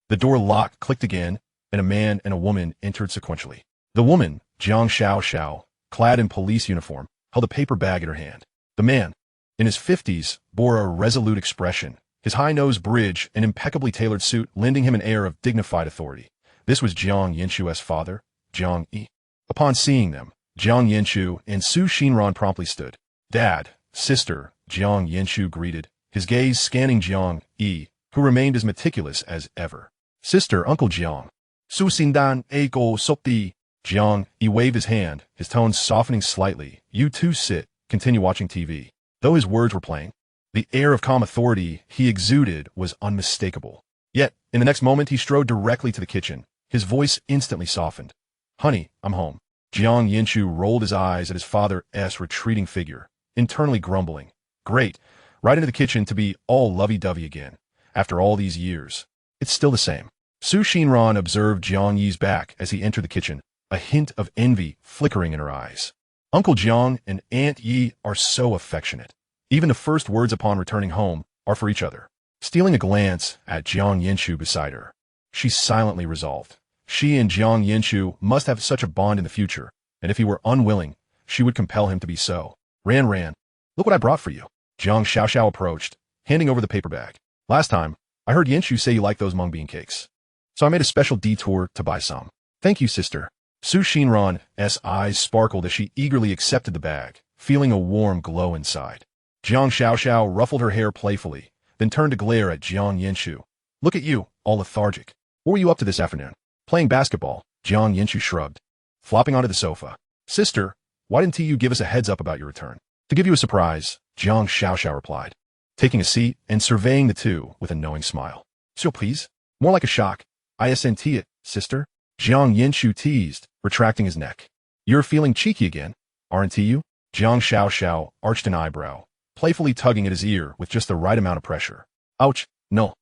the door lock clicked again, and a man and a woman entered sequentially. The woman, Jiang Xiao, clad in police uniform, held a paper bag in her hand. The man, in his 50s, bore a resolute expression, his high nose bridge and impeccably tailored suit lending him an air of dignified authority. This was Jiang Yanchu's father, Jiang Yi. Upon seeing them, Jiang Yanchu and Xinran promptly stood. "Dad, sister," Jiang Yanchu greeted, his gaze scanning Jiang Yi, who remained as meticulous as ever. "Sister, Uncle Jiang." "Su Xindan Ego Sopti." Jiang Yi waved his hand, his tone softening slightly. "You two sit, continue watching TV." Though his words were plain, the air of calm authority he exuded was unmistakable. Yet, in the next moment he strode directly to the kitchen, his voice instantly softened. "Honey, I'm home." Jiang Yanchu rolled his eyes at his father's retreating figure, internally grumbling. Great, right into the kitchen to be all lovey-dovey again. After all these years, it's still the same. Xinran observed Jiang Yi's back as he entered the kitchen, a hint of envy flickering in her eyes. Uncle Jiang and Aunt Yi are so affectionate. Even the first words upon returning home are for each other. Stealing a glance at Jiang Yanchu beside her, she silently resolved. She and Jiang Yanchu must have such a bond in the future, and if he were unwilling, she would compel him to be so. Ran, look what I brought for you." Jiang Xiao approached, handing over the paper bag. "Last time, I heard Yanchu say you like those mung bean cakes, so I made a special detour to buy some." "Thank you, sister." Xinran's eyes sparkled as she eagerly accepted the bag, feeling a warm glow inside. Jiang Xiao ruffled her hair playfully, then turned to glare at Jiang Yanchu. "Look at you, all lethargic. What were you up to this afternoon?" "Playing basketball," Jiang Yanchu shrugged, flopping onto the sofa. "Sister, why didn't you give us a heads up about your return?" "To give you a surprise," Jiang Xiao replied, taking a seat and surveying the two with a knowing smile. "Surprise? More like a shock. I sent it, sister," Jiang Yanchu teased, retracting his neck. "You're feeling cheeky again, aren't you?" Jiang Xiao arched an eyebrow, playfully tugging at his ear with just the right amount of pressure. "Ouch, no,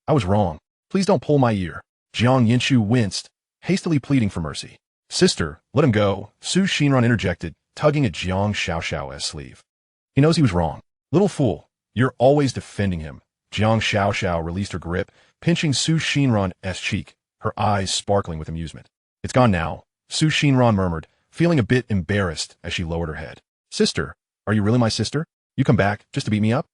I was wrong. Please don't pull my ear." Jiang Yanchu winced, hastily pleading for mercy. "Sister, let him go," Xinran interjected, tugging at Jiang Xiao's sleeve. "He knows he was wrong. Little fool, you're always defending him." Jiang Xiao released her grip, pinching Xinran's cheek, her eyes sparkling with amusement. "It's gone now," Xinran murmured, feeling a bit embarrassed as she lowered her head. "Sister, are you really my sister? You come back just to beat me up?"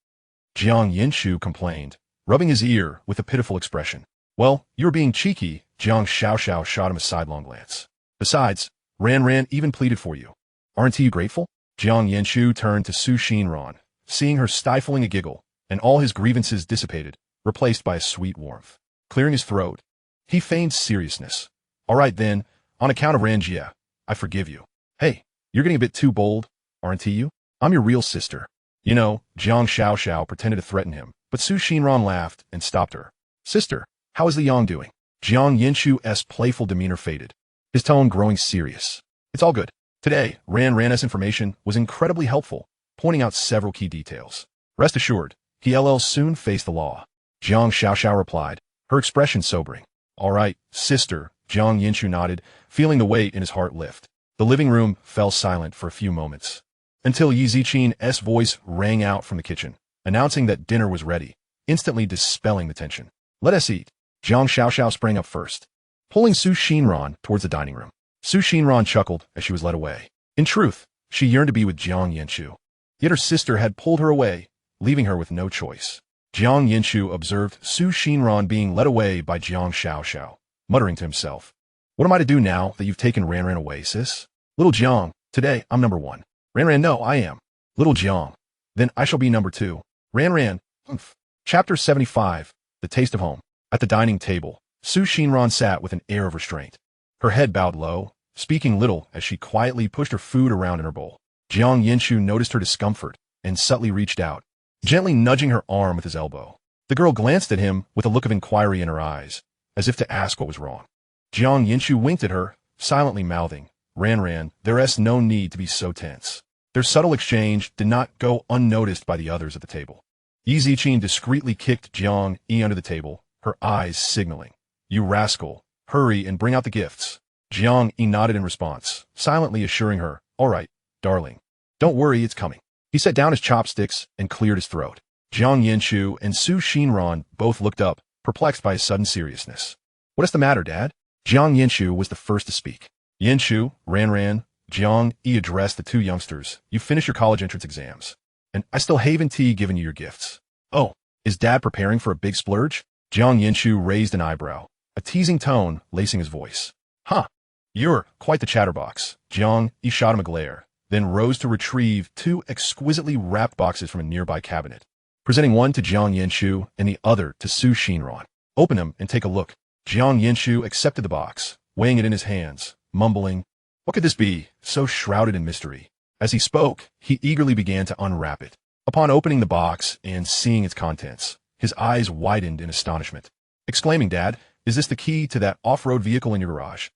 Jiang Yanchu complained, rubbing his ear with a pitiful expression. "Well, you're being cheeky," Jiang Xiao shot him a sidelong glance. "Besides, Ran even pleaded for you. Aren't you grateful?" Jiang Yanchu turned to Xinran, seeing her stifling a giggle, and all his grievances dissipated, replaced by a sweet warmth. Clearing his throat, he feigned seriousness. "All right then, on account of Ran-jie, I forgive you." "Hey, you're getting a bit too bold, aren't you? I'm your real sister." "You know," Jiang Xiao pretended to threaten him, but Xinran laughed and stopped her. "Sister, how is the Yang doing?" Jiang Yanchu's playful demeanor faded, his tone growing serious. "It's all good. Today, Ran's information was incredibly helpful, pointing out several key details. Rest assured, he'll soon face the law." Jiang Xiao replied, her expression sobering. "All right, sister," Jiang Yanchu nodded, feeling the weight in his heart lift. The living room fell silent for a few moments, until Yi Zichin's voice rang out from the kitchen, announcing that dinner was ready, instantly dispelling the tension. Let us eat. Jiang Xiaoxiao sprang up first, pulling Su Xinran towards the dining room. Su Xinran chuckled as she was led away. In truth, she yearned to be with Jiang Yanchu. Yet her sister had pulled her away, leaving her with no choice. Jiang Yanchu observed Su Xinran being led away by Jiang Xiaoxiao, muttering to himself, "What am I to do now that you've taken Ran away, sis? Little Jiang, today I'm number 1. Ran, no, I am. Little Jiang, then I shall be number 2. Ran, humph." Chapter 75, The Taste of Home. At the dining table, Su Xinran sat with an air of restraint. Her head bowed low, speaking little as she quietly pushed her food around in her bowl. Jiang Yanchu noticed her discomfort and subtly reached out, gently nudging her arm with his elbow. The girl glanced at him with a look of inquiry in her eyes, as if to ask what was wrong. Jiang Yanchu winked at her, silently mouthing, Ran, there's no need to be so tense." Their subtle exchange did not go unnoticed by the others at the table. Yi Zichin discreetly kicked Jiang Yi under the table, her eyes signaling, "You rascal, hurry and bring out the gifts." Jiang Yi nodded in response, silently assuring her, "All right, darling. Don't worry, it's coming." He set down his chopsticks and cleared his throat. Jiang Yanchu and Su Xinran both looked up, perplexed by his sudden seriousness. "What is the matter, Dad?" Jiang Yanchu was the first to speak. "Yanchu, Ran, Jiang Yi addressed the two youngsters. "You finished your college entrance exams, and I still haven't given you your gifts." "Oh, is Dad preparing for a big splurge?" Jiang Yanchu raised an eyebrow, a teasing tone lacing his voice. "Huh, you're quite the chatterbox." Jiang Yi shot him a glare, then rose to retrieve 2 exquisitely wrapped boxes from a nearby cabinet, presenting one to Jiang Yanchu and the other to Su Xinran. "Open them and take a look." Jiang Yanchu accepted the box, weighing it in his hands, mumbling, "What could this be, so shrouded in mystery?" As he spoke, he eagerly began to unwrap it. Upon opening the box and seeing its contents, his eyes widened in astonishment, exclaiming, "Dad, is this the key to that off-road vehicle in your garage?"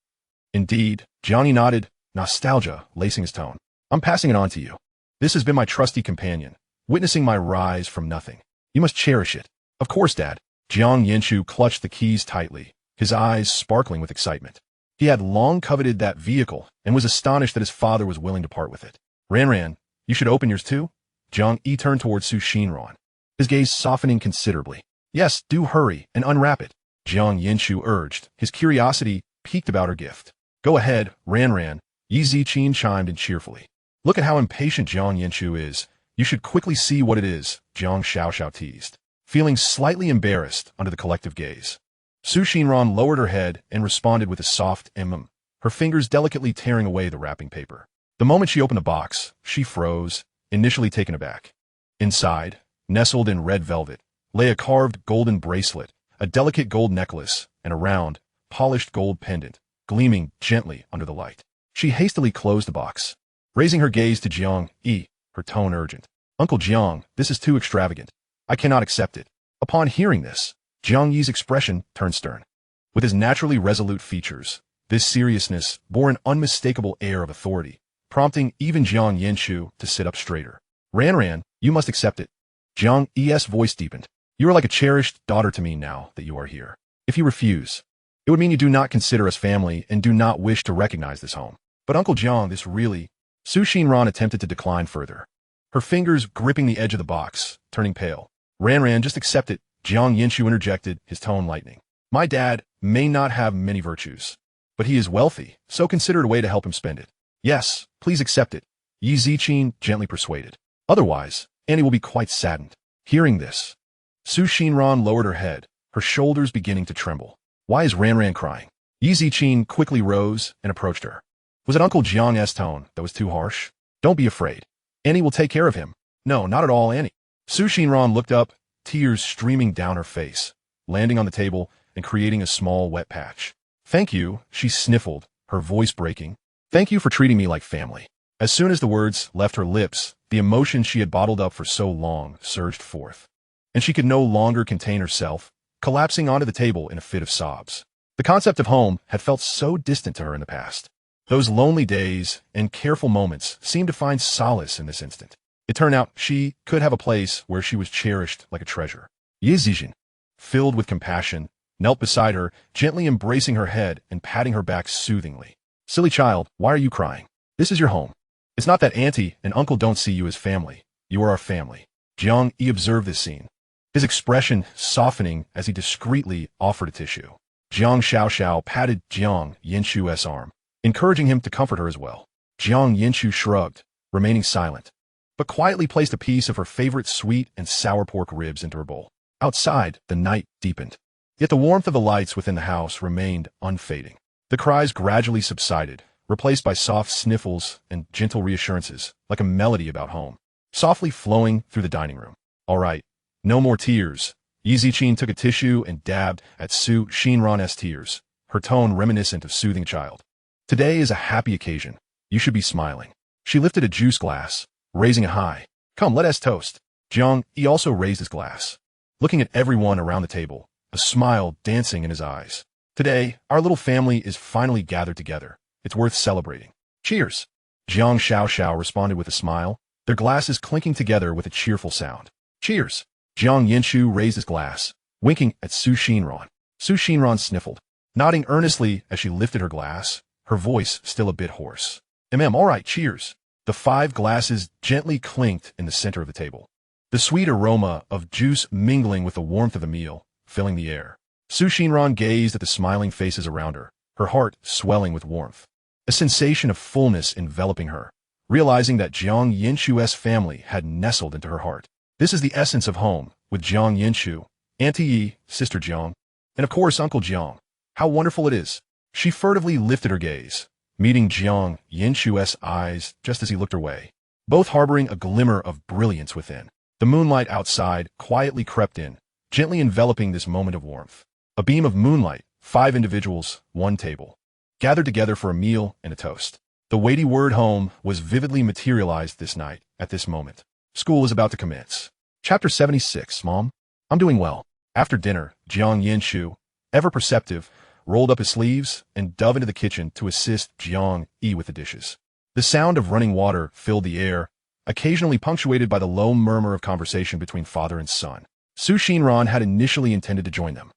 "Indeed," Johnny nodded, nostalgia lacing his tone. "I'm passing it on to you. This has been my trusty companion, witnessing my rise from nothing. You must cherish it." "Of course, Dad." Jiang Yanchu clutched the keys tightly, his eyes sparkling with excitement. He had long coveted that vehicle and was astonished that his father was willing to part with it. Ran, you should open yours too?" Jiang Yi turned towards Su Xinran, his gaze softening considerably. "Yes, do hurry and unwrap it," Jiang Yanchu urged, his curiosity piqued about her gift. "Go ahead, Ran, Yi Zichin chimed in cheerfully. "Look at how impatient Jiang Yanchu is. You should quickly see what it is," Jiang Xiaoxiao teased, feeling slightly embarrassed under the collective gaze. Su Xinran lowered her head and responded with a soft her fingers delicately tearing away the wrapping paper. The moment she opened the box, she froze, initially taken aback. Inside, nestled in red velvet, lay a carved golden bracelet, a delicate gold necklace, and a round, polished gold pendant, gleaming gently under the light. She hastily closed the box, raising her gaze to Jiang Yi, her tone urgent. "Uncle Jiang, this is too extravagant. I cannot accept it." Upon hearing this, Jiang Yi's expression turned stern. With his naturally resolute features, this seriousness bore an unmistakable air of authority, prompting even Jiang Yanchu to sit up straighter. Ran, you must accept it." Jiang Yi's voice deepened. "You are like a cherished daughter to me now that you are here. If you refuse, it would mean you do not consider us family and do not wish to recognize this home." "But Uncle Jiang, this really—" Su Xinran attempted to decline further, her fingers gripping the edge of the box, turning pale. Ran, just accept it," Jiang Yanchu interjected, his tone lightening. "My dad may not have many virtues, but he is wealthy, so consider it a way to help him spend it." "Yes, please accept it," Yi Zichin gently persuaded. "Otherwise, Annie will be quite saddened." Hearing this, Su Xinran lowered her head, her shoulders beginning to tremble. "Why is Ran crying?" Yi Zichin quickly rose and approached her. Was it Uncle Jiang's tone that was too harsh? "Don't be afraid. Annie will take care of him." "No, not at all, Annie." Su Xinran looked up, tears streaming down her face, landing on the table and creating a small wet patch. "Thank you," she sniffled, her voice breaking. "Thank you for treating me like family." As soon as the words left her lips, the emotion she had bottled up for so long surged forth, and she could no longer contain herself, collapsing onto the table in a fit of sobs. The concept of home had felt so distant to her in the past. Those lonely days and careful moments seemed to find solace in this instant. It turned out she could have a place where she was cherished like a treasure. Yi Zichin, filled with compassion, knelt beside her, gently embracing her head and patting her back soothingly. Silly child, why are you crying? This is your home. It's not that auntie and uncle don't see you as family. You are our family. Jiang Yi observed this scene, his expression softening as he discreetly offered a tissue. Jiang Xiaoxiao patted Jiang Yanchu's arm, encouraging him to comfort her as well. Jiang Yanchu shrugged, remaining silent, but quietly placed a piece of her favorite sweet and sour pork ribs into her bowl. Outside, the night deepened, yet the warmth of the lights within the house remained unfading. The cries gradually subsided, replaced by soft sniffles and gentle reassurances, like a melody about home, softly flowing through the dining room. All right, no more tears. Yi Ziqin took a tissue and dabbed at Su Xinran's tears, her tone reminiscent of soothing a child. Today is a happy occasion. You should be smiling. She lifted a juice glass, raising it high. Come, let us toast. Jiang Yi also raised his glass, looking at everyone around the table, a smile dancing in his eyes. Today, our little family is finally gathered together. It's worth celebrating. Cheers. Jiang Xiaoxiao responded with a smile, their glasses clinking together with a cheerful sound. Cheers. Jiang Yanchu raised his glass, winking at Su Xinran. Su Xinran sniffled, nodding earnestly as she lifted her glass, her voice still a bit hoarse. All right, cheers. The 5 glasses gently clinked in the center of the table, the sweet aroma of juice mingling with the warmth of the meal, filling the air. Su Xinran gazed at the smiling faces around her heart swelling with warmth, a sensation of fullness enveloping her, realizing that Jiang Yanchu's family had nestled into her heart. This is the essence of home, with Jiang Yanchu, Auntie Yi, Sister Jiang, and of course Uncle Jiang. How wonderful it is. She furtively lifted her gaze, meeting Jiang Yanchu's eyes just as he looked her way, both harboring a glimmer of brilliance within. The moonlight outside quietly crept in, gently enveloping this moment of warmth. A beam of moonlight, 5 individuals, 1 table, gathered together for a meal and a toast. The weighty word home was vividly materialized this night, at this moment. School is about to commence. Chapter 76, Mom. I'm doing well. After dinner, Jiang Yanchu, ever perceptive, rolled up his sleeves and dove into the kitchen to assist Jiang Yi with the dishes. The sound of running water filled the air, occasionally punctuated by the low murmur of conversation between father and son. Su Xinran had initially intended to join them,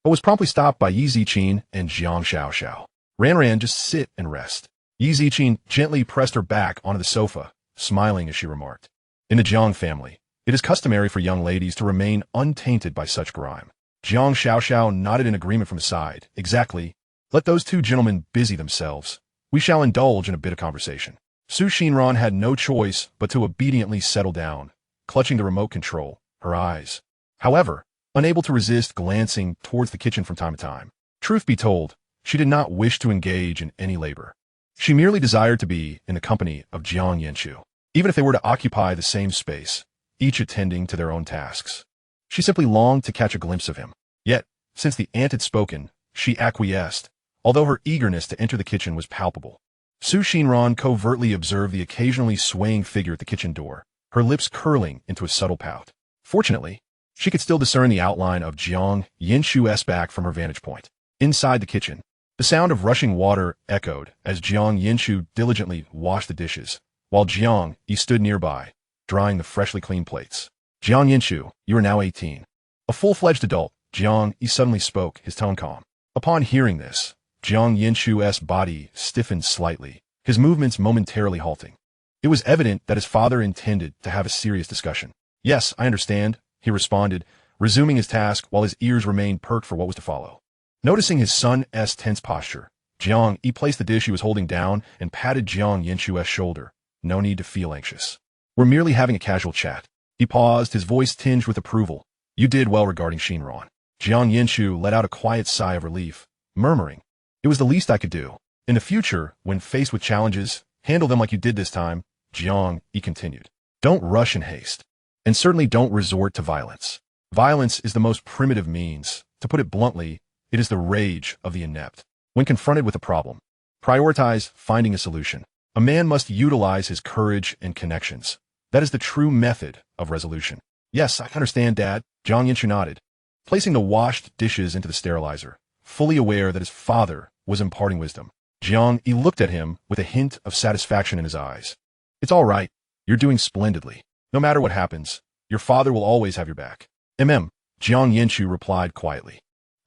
but was promptly stopped by Yi Ziqin and Jiang Xiaoxiao. Ran, just sit and rest. Yi Ziqin gently pressed her back onto the sofa, smiling as she remarked, in the Jiang family, it is customary for young ladies to remain untainted by such grime. Jiang Xiaoxiao nodded in agreement from his side. Exactly. Let those 2 gentlemen busy themselves. We shall indulge in a bit of conversation. Su Xinran had no choice but to obediently settle down, clutching the remote control, her eyes, however, unable to resist glancing towards the kitchen from time to time. Truth be told, she did not wish to engage in any labor. She merely desired to be in the company of Jiang Yanchu, even if they were to occupy the same space, each attending to their own tasks. She simply longed to catch a glimpse of him. Yet, since the aunt had spoken, she acquiesced, although her eagerness to enter the kitchen was palpable. Su Xinran covertly observed the occasionally swaying figure at the kitchen door, her lips curling into a subtle pout. Fortunately, she could still discern the outline of Jiang Yanchu's back from her vantage point. Inside the kitchen, the sound of rushing water echoed as Jiang Yanchu diligently washed the dishes, while Jiang Yi stood nearby, drying the freshly cleaned plates. Jiang Yanchu, you are now 18. A full-fledged adult, Jiang Yi suddenly spoke, his tone calm. Upon hearing this, Jiang Yanchu's body stiffened slightly, his movements momentarily halting. It was evident that his father intended to have a serious discussion. Yes, I understand, he responded, resuming his task while his ears remained perked for what was to follow. Noticing his son's tense posture, Jiang Yi placed the dish he was holding down and patted Jiang Yanchu's shoulder. No need to feel anxious. We're merely having a casual chat. He paused, his voice tinged with approval. You did well regarding Xinran. Jiang Yanchu let out a quiet sigh of relief, murmuring, it was the least I could do. In the future, when faced with challenges, handle them like you did this time. Jiang Yi continued. Don't rush in haste. And certainly don't resort to violence. Violence is the most primitive means. To put it bluntly, it is the rage of the inept. When confronted with a problem, prioritize finding a solution. A man must utilize his courage and connections. That is the true method of resolution. Yes, I understand, Dad. Jiang Yanchu nodded, placing the washed dishes into the sterilizer, fully aware that his father was imparting wisdom. Jiang Yi looked at him with a hint of satisfaction in his eyes. It's all right. You're doing splendidly. No matter what happens, your father will always have your back. Jiang Yanchu replied quietly.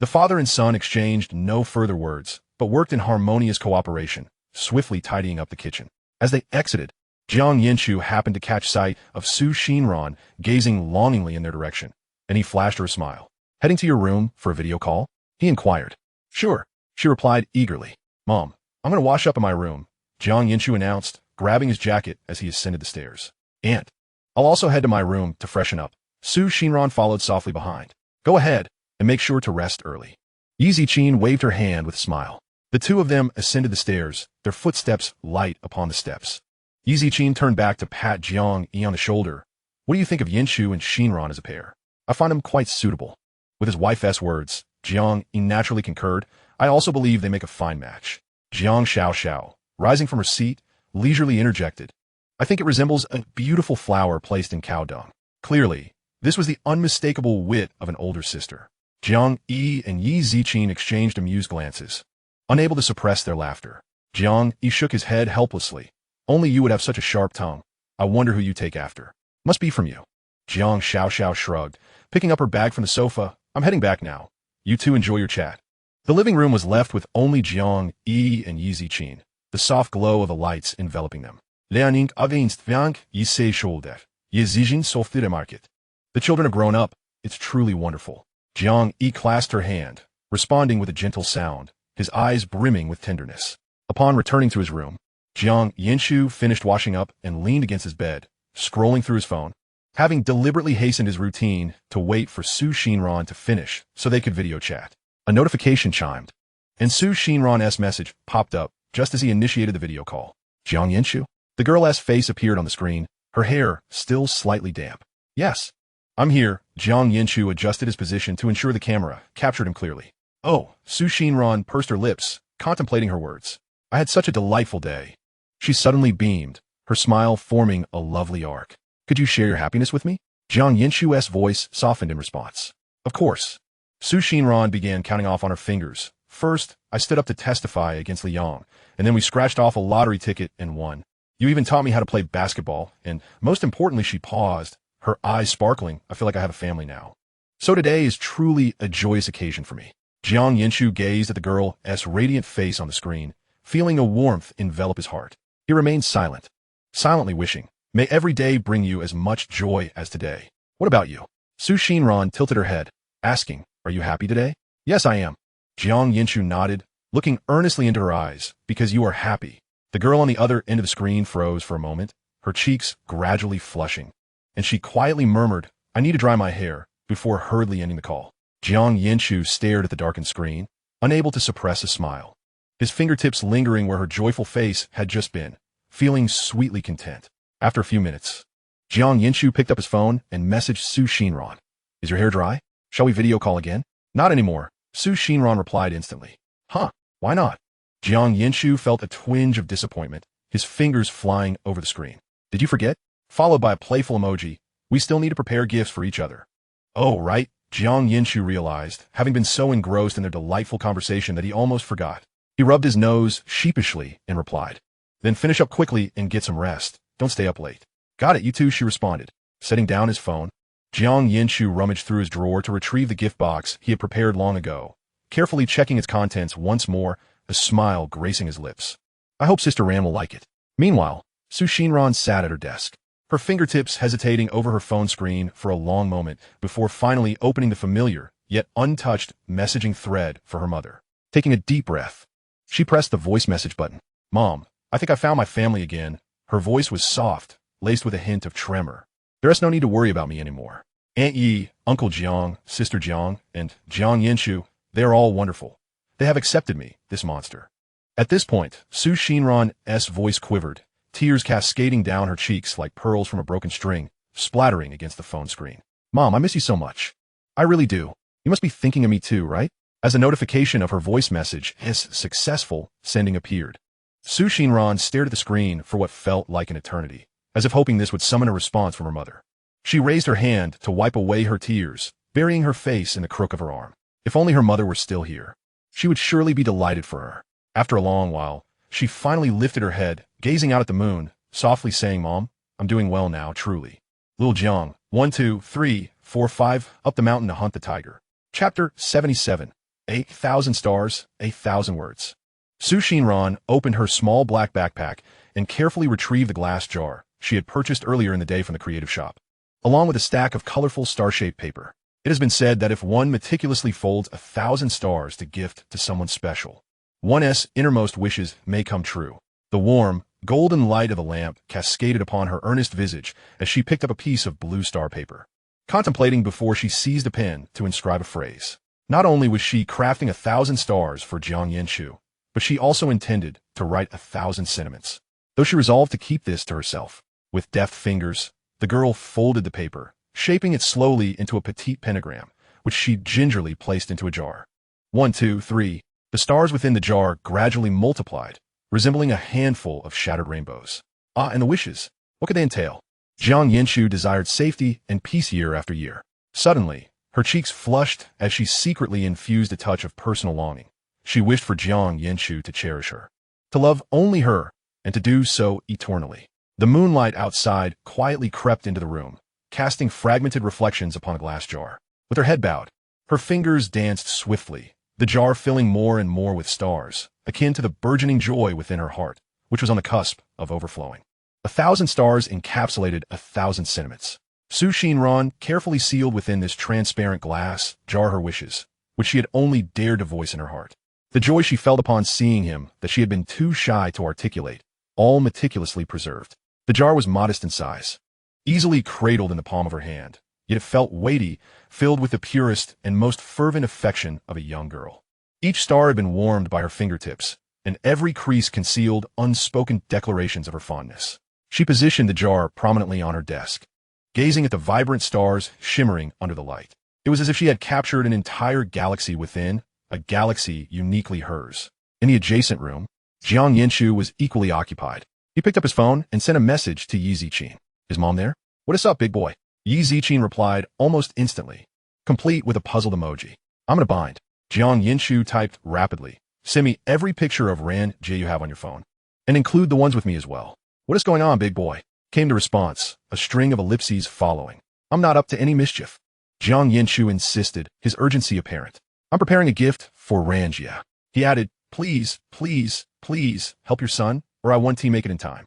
The father and son exchanged no further words, but worked in harmonious cooperation, swiftly tidying up the kitchen. As they exited, Jiang Yanchu happened to catch sight of Xinran gazing longingly in their direction, and he flashed her a smile. "Heading to your room for a video call?" he inquired. "Sure," she replied eagerly. "Mom, I'm going to wash up in my room," Jiang Yanchu announced, grabbing his jacket as he ascended the stairs. "And I'll also head to my room to freshen up." Xinran followed softly behind. "Go ahead, and make sure to rest early." Yiziqin waved her hand with a smile. The two of them ascended the stairs, their footsteps light upon the steps. Yiziqin turned back to pat Jiang Yi on the shoulder. "What do you think of Yanchu and Xinran as a pair? I find him quite suitable." With his wife's words, Jiang Yi naturally concurred. "I also believe they make a fine match." Jiang Xiao, rising from her seat, leisurely interjected. "I think it resembles a beautiful flower placed in cow dung." Clearly, this was the unmistakable wit of an older sister. Jiang Yi and Yi Ziqin exchanged amused glances, unable to suppress their laughter. Jiang Yi shook his head helplessly. "Only you would have such a sharp tongue. I wonder who you take after." "Must be from you." Jiang Xiao shrugged, picking up her bag from the sofa. "I'm heading back now. You two enjoy your chat." The living room was left with only Jiang Yi and Yi Ziqin, the soft glow of the lights enveloping them. "Leaning against Wang Yi say shoulder. Yi Ziqin soft the market." "The children are grown up. It's truly wonderful." Jiang Yi clasped her hand, responding with a gentle sound, his eyes brimming with tenderness. Upon returning to his room, Jiang Yanchu finished washing up and leaned against his bed, scrolling through his phone, having deliberately hastened his routine to wait for Xinran to finish so they could video chat. A notification chimed, and Xinran's message popped up just as he initiated the video call. "Jiang Yanchu?" The girl's face appeared on the screen, her hair still slightly damp. "Yes, I'm here." Jiang Yanchu adjusted his position to ensure the camera captured him clearly. "Oh," Xinran pursed her lips, contemplating her words. "I had such a delightful day." She suddenly beamed, her smile forming a lovely arc. "Could you share your happiness with me?" Jiang Yanchu's voice softened in response. "Of course." Xinran began counting off on her fingers. "First, I stood up to testify against Liang, and then we scratched off a lottery ticket and won. You even taught me how to play basketball, and most importantly," she paused, her eyes sparkling. "I feel like I have a family now. So today is truly a joyous occasion for me." Jiang Yanchu gazed at the girl's radiant face on the screen, feeling a warmth envelop his heart. He remained silent, silently wishing, "May every day bring you as much joy as today." "What about you?" Xinran tilted her head, asking, "Are you happy today?" "Yes, I am." Jiang Yanchu nodded, looking earnestly into her eyes. "Because you are happy." The girl on the other end of the screen froze for a moment, her cheeks gradually flushing, and she quietly murmured, "I need to dry my hair," before hurriedly ending the call. Jiang Yanchu stared at the darkened screen, unable to suppress a smile, his fingertips lingering where her joyful face had just been, feeling sweetly content. After a few minutes, Jiang Yanchu picked up his phone and messaged Xinran. "Is your hair dry? Shall we video call again?" "Not anymore," Xinran replied instantly. "Huh, why not?" Jiang Yanchu felt a twinge of disappointment, his fingers flying over the screen. "Did you forget?" Followed by a playful emoji. "We still need to prepare gifts for each other." "Oh, right," Jiang Yanchu realized, having been so engrossed in their delightful conversation that he almost forgot. He rubbed his nose sheepishly and replied, "Then finish up quickly and get some rest. Don't stay up late." "Got it, you two," she responded. Setting down his phone, Jiang Yanchu rummaged through his drawer to retrieve the gift box he had prepared long ago, carefully checking its contents once more, a smile gracing his lips. "I hope Sister Ran will like it." Meanwhile, Xinran sat at her desk, her fingertips hesitating over her phone screen for a long moment before finally opening the familiar, yet untouched, messaging thread for her mother. Taking a deep breath, she pressed the voice message button. "Mom, I think I found my family again." Her voice was soft, laced with a hint of tremor. "There is no need to worry about me anymore. Aunt Yi, Uncle Jiang, Sister Jiang, and Jiang Yanchu, they are all wonderful. They have accepted me, this monster." At this point, Xinran's voice quivered, tears cascading down her cheeks like pearls from a broken string, splattering against the phone screen. "Mom, I miss you so much. I really do. You must be thinking of me too, right?" As a notification of her voice message, his successful sending appeared, Xinran stared at the screen for what felt like an eternity, as if hoping this would summon a response from her mother. She raised her hand to wipe away her tears, burying her face in the crook of her arm. If only her mother were still here. She would surely be delighted for her. After a long while, she finally lifted her head, gazing out at the moon, softly saying, "Mom, I'm doing well now, truly." Lil Jiang, 1, 2, 3, 4, 5, up the mountain to hunt the tiger. Chapter 77. 8,000 stars, 8,000 words. Xinran opened her small black backpack and carefully retrieved the glass jar she had purchased earlier in the day from the creative shop, along with a stack of colorful star-shaped paper. It has been said that if one meticulously folds 1,000 stars to gift to someone special, one's innermost wishes may come true. The warm, golden light of the lamp cascaded upon her earnest visage as she picked up a piece of blue star paper, contemplating before she seized a pen to inscribe a phrase. Not only was she crafting 1,000 stars for Jiang Yanchu, but she also intended to write 1,000 sentiments, though she resolved to keep this to herself. With deft fingers, the girl folded the paper, shaping it slowly into a petite pentagram, which she gingerly placed into a jar. 1, 2, 3. The stars within the jar gradually multiplied, resembling a handful of shattered rainbows. Ah, and the wishes. What could they entail? Jiang Yanchu desired safety and peace year after year. Suddenly, her cheeks flushed as she secretly infused a touch of personal longing. She wished for Jiang Yanchu to cherish her, to love only her, and to do so eternally. The moonlight outside quietly crept into the room, casting fragmented reflections upon a glass jar. With her head bowed, her fingers danced swiftly, the jar filling more and more with stars, akin to the burgeoning joy within her heart, which was on the cusp of overflowing. 1,000 stars encapsulated 1,000 sentiments. Xinran carefully sealed within this transparent glass jar her wishes, which she had only dared to voice in her heart. The joy she felt upon seeing him that she had been too shy to articulate, all meticulously preserved. The jar was modest in size, easily cradled in the palm of her hand, yet it felt weighty, filled with the purest and most fervent affection of a young girl. Each star had been warmed by her fingertips, and every crease concealed unspoken declarations of her fondness. She positioned the jar prominently on her desk, gazing at the vibrant stars shimmering under the light. It was as if she had captured an entire galaxy within, a galaxy uniquely hers. In the adjacent room, Jiang Yanchu was equally occupied. He picked up his phone and sent a message to Yi Ziqin. Is Mom there? What is up, big boy? Yi Ziqin replied almost instantly, complete with a puzzled emoji. I'm in a bind. Jiang Yanchu typed rapidly. Send me every picture of Ran-jie you have on your phone, and include the ones with me as well. What is going on, big boy? Came the response, a string of ellipses following. I'm not up to any mischief. Jiang Yanchu insisted, his urgency apparent. I'm preparing a gift for Ran-jie. He added, please, please, please, help your son, or I won't make it in time.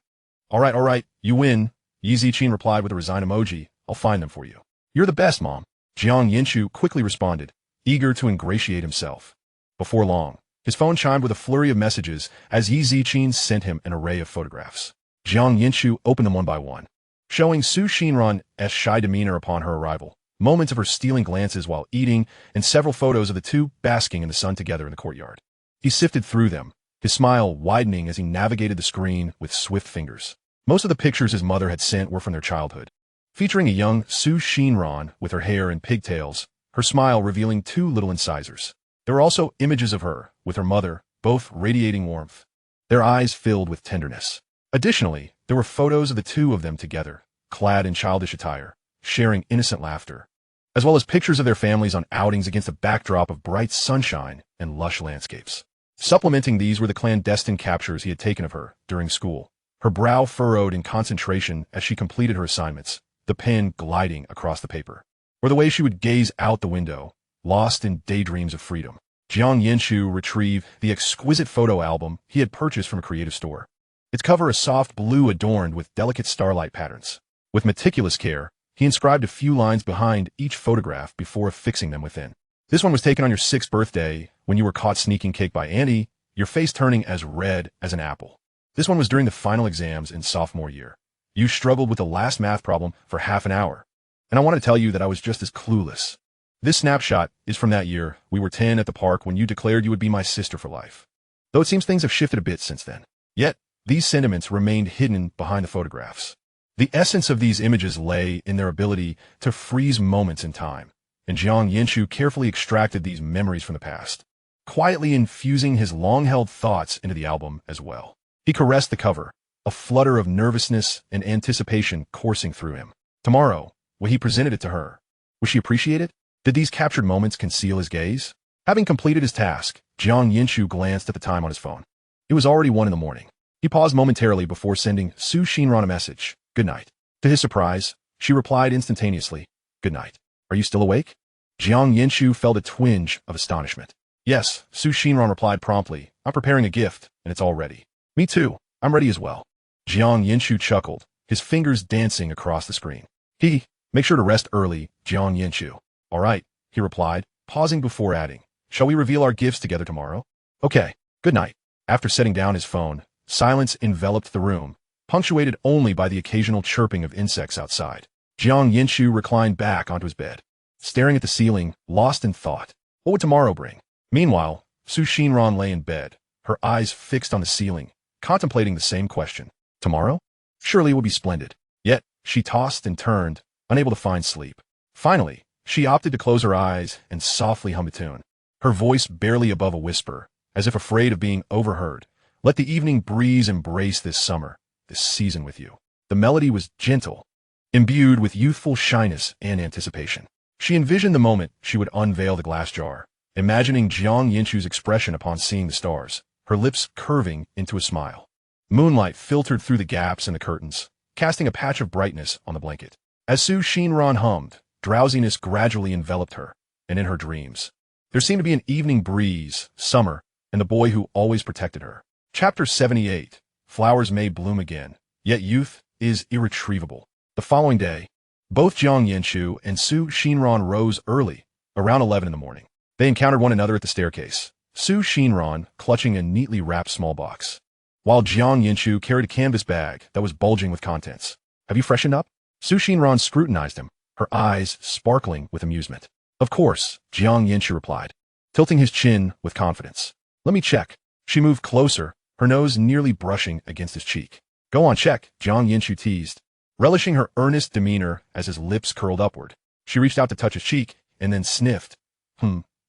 All right, you win. Yi Ziqin replied with a resigned emoji. I'll find them for you. You're the best, Mom. Jiang Yanchu quickly responded, eager to ingratiate himself. Before long, his phone chimed with a flurry of messages as Yi Ziqin sent him an array of photographs. Jiang Yanchu opened them one by one, showing Xinran's shy demeanor upon her arrival, moments of her stealing glances while eating, and several photos of the two basking in the sun together in the courtyard. He sifted through them, his smile widening as he navigated the screen with swift fingers. Most of the pictures his mother had sent were from their childhood, featuring a young Xinran with her hair in pigtails, her smile revealing 2 little incisors. There were also images of her, with her mother, both radiating warmth, their eyes filled with tenderness. Additionally, there were photos of the two of them together, clad in childish attire, sharing innocent laughter, as well as pictures of their families on outings against a backdrop of bright sunshine and lush landscapes. Supplementing these were the clandestine captures he had taken of her during school, her brow furrowed in concentration as she completed her assignments, the pen gliding across the paper, or the way she would gaze out the window, lost in daydreams of freedom. Jiang Yanchu retrieved the exquisite photo album he had purchased from a creative store, its cover a soft blue adorned with delicate starlight patterns. With meticulous care, he inscribed a few lines behind each photograph before affixing them within. This one was taken on your 6th birthday, when you were caught sneaking cake by Annie, your face turning as red as an apple. This one was during the final exams in sophomore year. You struggled with the last math problem for half an hour, and I want to tell you that I was just as clueless. This snapshot is from that year. We were 10 at the park when you declared you would be my sister for life. Though it seems things have shifted a bit since then. Yet, these sentiments remained hidden behind the photographs. The essence of these images lay in their ability to freeze moments in time, and Jiang Yanchu carefully extracted these memories from the past, quietly infusing his long-held thoughts into the album as well. He caressed the cover, a flutter of nervousness and anticipation coursing through him. Tomorrow, when he presented it to her, would she appreciate it? Did these captured moments conceal his gaze? Having completed his task, Jiang Yanchu glanced at the time on his phone. It was already 1 a.m. He paused momentarily before sending Xinran a message. Good night. To his surprise, she replied instantaneously. Good night. Are you still awake? Jiang Yanchu felt a twinge of astonishment. Yes, Su Xinran replied promptly. I'm preparing a gift, and it's all ready. Me too. I'm ready as well. Jiang Yanchu chuckled, his fingers dancing across the screen. Make sure to rest early, Jiang Yanchu. All right, he replied, pausing before adding, shall we reveal our gifts together tomorrow? Okay, good night. After setting down his phone, silence enveloped the room, punctuated only by the occasional chirping of insects outside. Jiang Yanchu reclined back onto his bed, staring at the ceiling, lost in thought. What would tomorrow bring? Meanwhile, Su Xinran lay in bed, her eyes fixed on the ceiling, contemplating the same question. Tomorrow? Surely it would be splendid. Yet, she tossed and turned, unable to find sleep. Finally, she opted to close her eyes and softly hum a tune, her voice barely above a whisper, as if afraid of being overheard. Let the evening breeze embrace this summer, this season with you. The melody was gentle, imbued with youthful shyness and anticipation. She envisioned the moment she would unveil the glass jar, imagining Jiang Yanchu's expression upon seeing the stars, her lips curving into a smile. Moonlight filtered through the gaps in the curtains, casting a patch of brightness on the blanket. As Su Xinran hummed, drowsiness gradually enveloped her, and in her dreams, there seemed to be an evening breeze, summer, and the boy who always protected her. Chapter 78. Flowers may bloom again, yet youth is irretrievable. The following day, both Jiang Yanchu and Su Xinran rose early, around 11 in the morning. They encountered one another at the staircase, Su Xinran clutching a neatly wrapped small box, while Jiang Yanchu carried a canvas bag that was bulging with contents. Have you freshened up? Su Xinran scrutinized him, her eyes sparkling with amusement. Of course, Jiang Yanchu replied, tilting his chin with confidence. Let me check. She moved closer, her nose nearly brushing against his cheek. Go on, check, Jiang Yanchu teased, relishing her earnest demeanor as his lips curled upward. She reached out to touch his cheek, and then sniffed.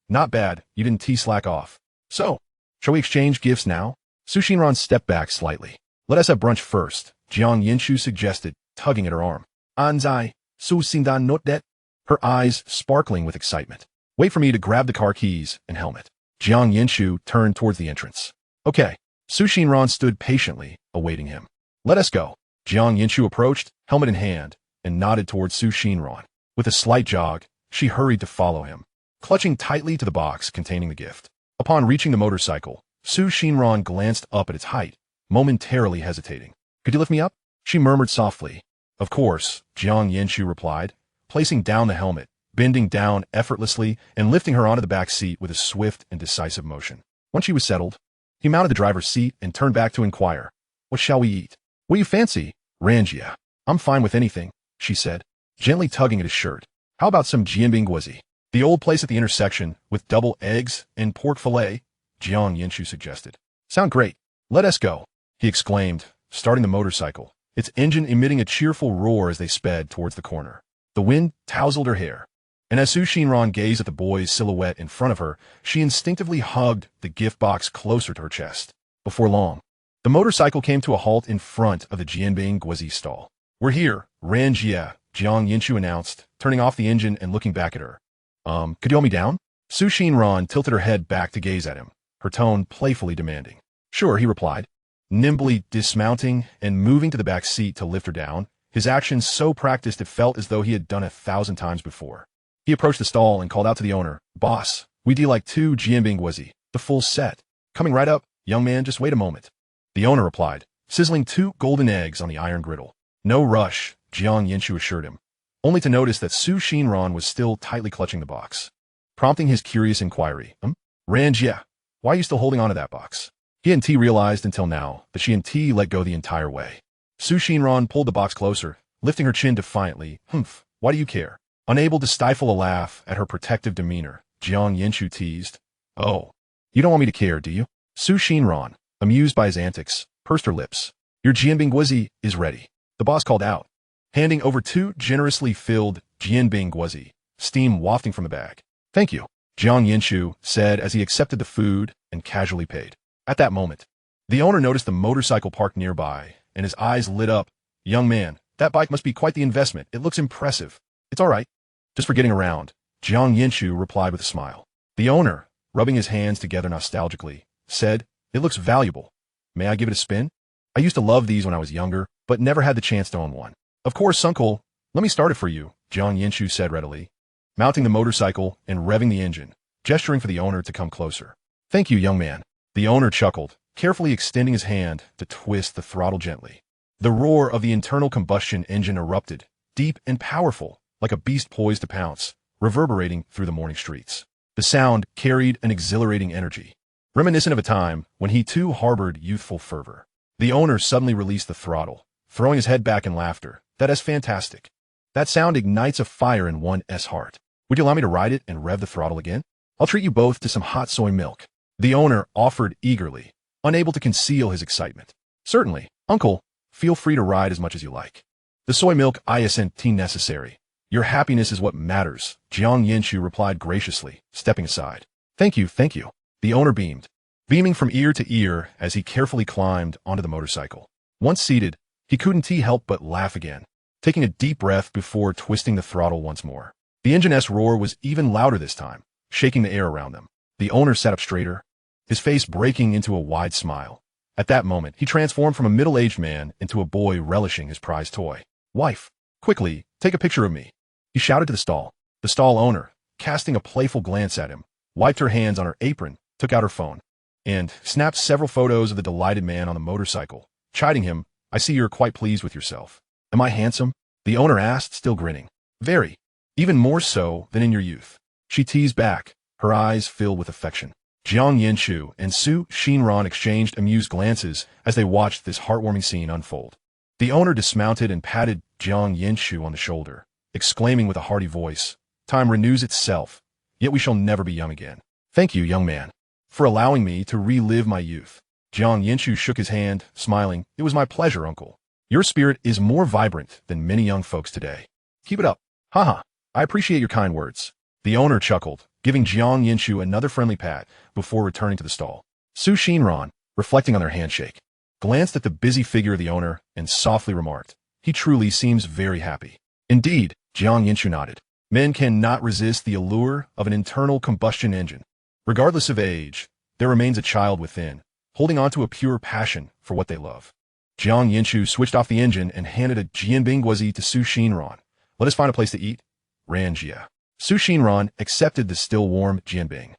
Not bad, you didn't slack off. So, shall we exchange gifts now? Su Xinran stepped back slightly. Let us have brunch first, Jiang Yanchu suggested, tugging at her arm. Anzai, Su Xinran not that? Her eyes sparkling with excitement. Wait for me to grab the car keys and helmet. Jiang Yanchu turned towards the entrance. Okay. Su Xinran stood patiently, awaiting him. Let us go. Jiang Yanchu approached, helmet in hand, and nodded towards Su Xinran. With a slight jog, she hurried to follow him, clutching tightly to the box containing the gift. Upon reaching the motorcycle, Su Xinran glanced up at its height, momentarily hesitating. Could you lift me up? She murmured softly. Of course, Jiang Yanchu replied, placing down the helmet, bending down effortlessly, and lifting her onto the back seat with a swift and decisive motion. Once she was settled, he mounted the driver's seat and turned back to inquire, what shall we eat? What do you fancy, Ran-jie? I'm fine with anything, she said, gently tugging at his shirt. How about some jianbing, the old place at the intersection with double eggs and pork fillet? Jiang Yanchu suggested. Sound great. Let us go, he exclaimed, starting the motorcycle, its engine emitting a cheerful roar as they sped towards the corner. The wind tousled her hair, and as Su Xinran gazed at the boy's silhouette in front of her, she instinctively hugged the gift box closer to her chest. Before long, the motorcycle came to a halt in front of the jianbing stall. We're here, Ran-jie, Jiang Yanchu announced, turning off the engine and looking back at her. Could you hold me down? Su Xinran tilted her head back to gaze at him, her tone playfully demanding. Sure, he replied, nimbly dismounting and moving to the back seat to lift her down, his actions so practiced it felt as though he had done 1,000 times before. He approached the stall and called out to the owner, Boss, we do like 2 jianbing, the full set. Coming right up, young man, just wait a moment. The owner replied, sizzling 2 golden eggs on the iron griddle. No rush, Jiang Yanchu assured him, only to notice that Su Xinran was still tightly clutching the box, prompting his curious inquiry. Ran-jie, why are you still holding on to that box? He and T realized until now that she and T let go the entire way. Su Xinran pulled the box closer, lifting her chin defiantly. Why do you care? Unable to stifle a laugh at her protective demeanor, Jiang Yanchu teased. Oh, you don't want me to care, do you? Su Xinran, amused by his antics, pursed her lips. Your jianbing is ready, the boss called out, handing over 2 generously filled jianbing, steam wafting from the bag. Thank you, Jiang Yanchu said as he accepted the food and casually paid. At that moment, the owner noticed the motorcycle parked nearby, and his eyes lit up. Young man, that bike must be quite the investment. It looks impressive. It's all right. Just for getting around, Jiang Yanchu replied with a smile. The owner, rubbing his hands together nostalgically, said, It looks valuable. May I give it a spin? I used to love these when I was younger, but never had the chance to own one. Of course, Uncle, let me start it for you, Jiang Yanchu said readily. Mounting the motorcycle and revving the engine, gesturing for the owner to come closer. Thank you, young man. The owner chuckled, carefully extending his hand to twist the throttle gently. The roar of the internal combustion engine erupted, deep and powerful, like a beast poised to pounce, reverberating through the morning streets. The sound carried an exhilarating energy, reminiscent of a time when he too harbored youthful fervor. The owner suddenly released the throttle, throwing his head back in laughter. That is fantastic. That sound ignites a fire in one's heart. Would you allow me to ride it and rev the throttle again? I'll treat you both to some hot soy milk. The owner offered eagerly, unable to conceal his excitement. Certainly, uncle, feel free to ride as much as you like. The soy milk isn't necessary. Your happiness is what matters, Jiang Yanchu replied graciously, stepping aside. Thank you, thank you. The owner beamed, beaming from ear to ear as he carefully climbed onto the motorcycle. Once seated, he couldn't help but laugh again, taking a deep breath before twisting the throttle once more. The engine's roar was even louder this time, shaking the air around them. The owner sat up straighter, his face breaking into a wide smile. At that moment, he transformed from a middle-aged man into a boy relishing his prized toy. Wife, quickly, take a picture of me, he shouted to the stall. The stall owner, casting a playful glance at him, wiped her hands on her apron, took out her phone, and snapped several photos of the delighted man on the motorcycle, chiding him. I see you're quite pleased with yourself. Am I handsome? The owner asked, still grinning. Very. Even more so than in your youth. She teased back, her eyes filled with affection. Jiang Yanchu and Xinran exchanged amused glances as they watched this heartwarming scene unfold. The owner dismounted and patted Jiang Yanchu on the shoulder, exclaiming with a hearty voice, Time renews itself, yet we shall never be young again. Thank you, young man, for allowing me to relive my youth. Jiang Yanchu shook his hand, smiling. It was my pleasure, uncle. Your spirit is more vibrant than many young folks today. Keep it up. Haha, I appreciate your kind words. The owner chuckled, giving Jiang Yanchu another friendly pat before returning to the stall. Xinran, reflecting on their handshake, glanced at the busy figure of the owner and softly remarked, He truly seems very happy. Indeed, Jiang Yanchu nodded. Men cannot resist the allure of an internal combustion engine. Regardless of age, there remains a child within, holding on to a pure passion for what they love. Jiang Yanchu switched off the engine and handed a jianbingguozi to Xinran. Let us find a place to eat. Ran-jie. Xinran accepted the still warm jianbing,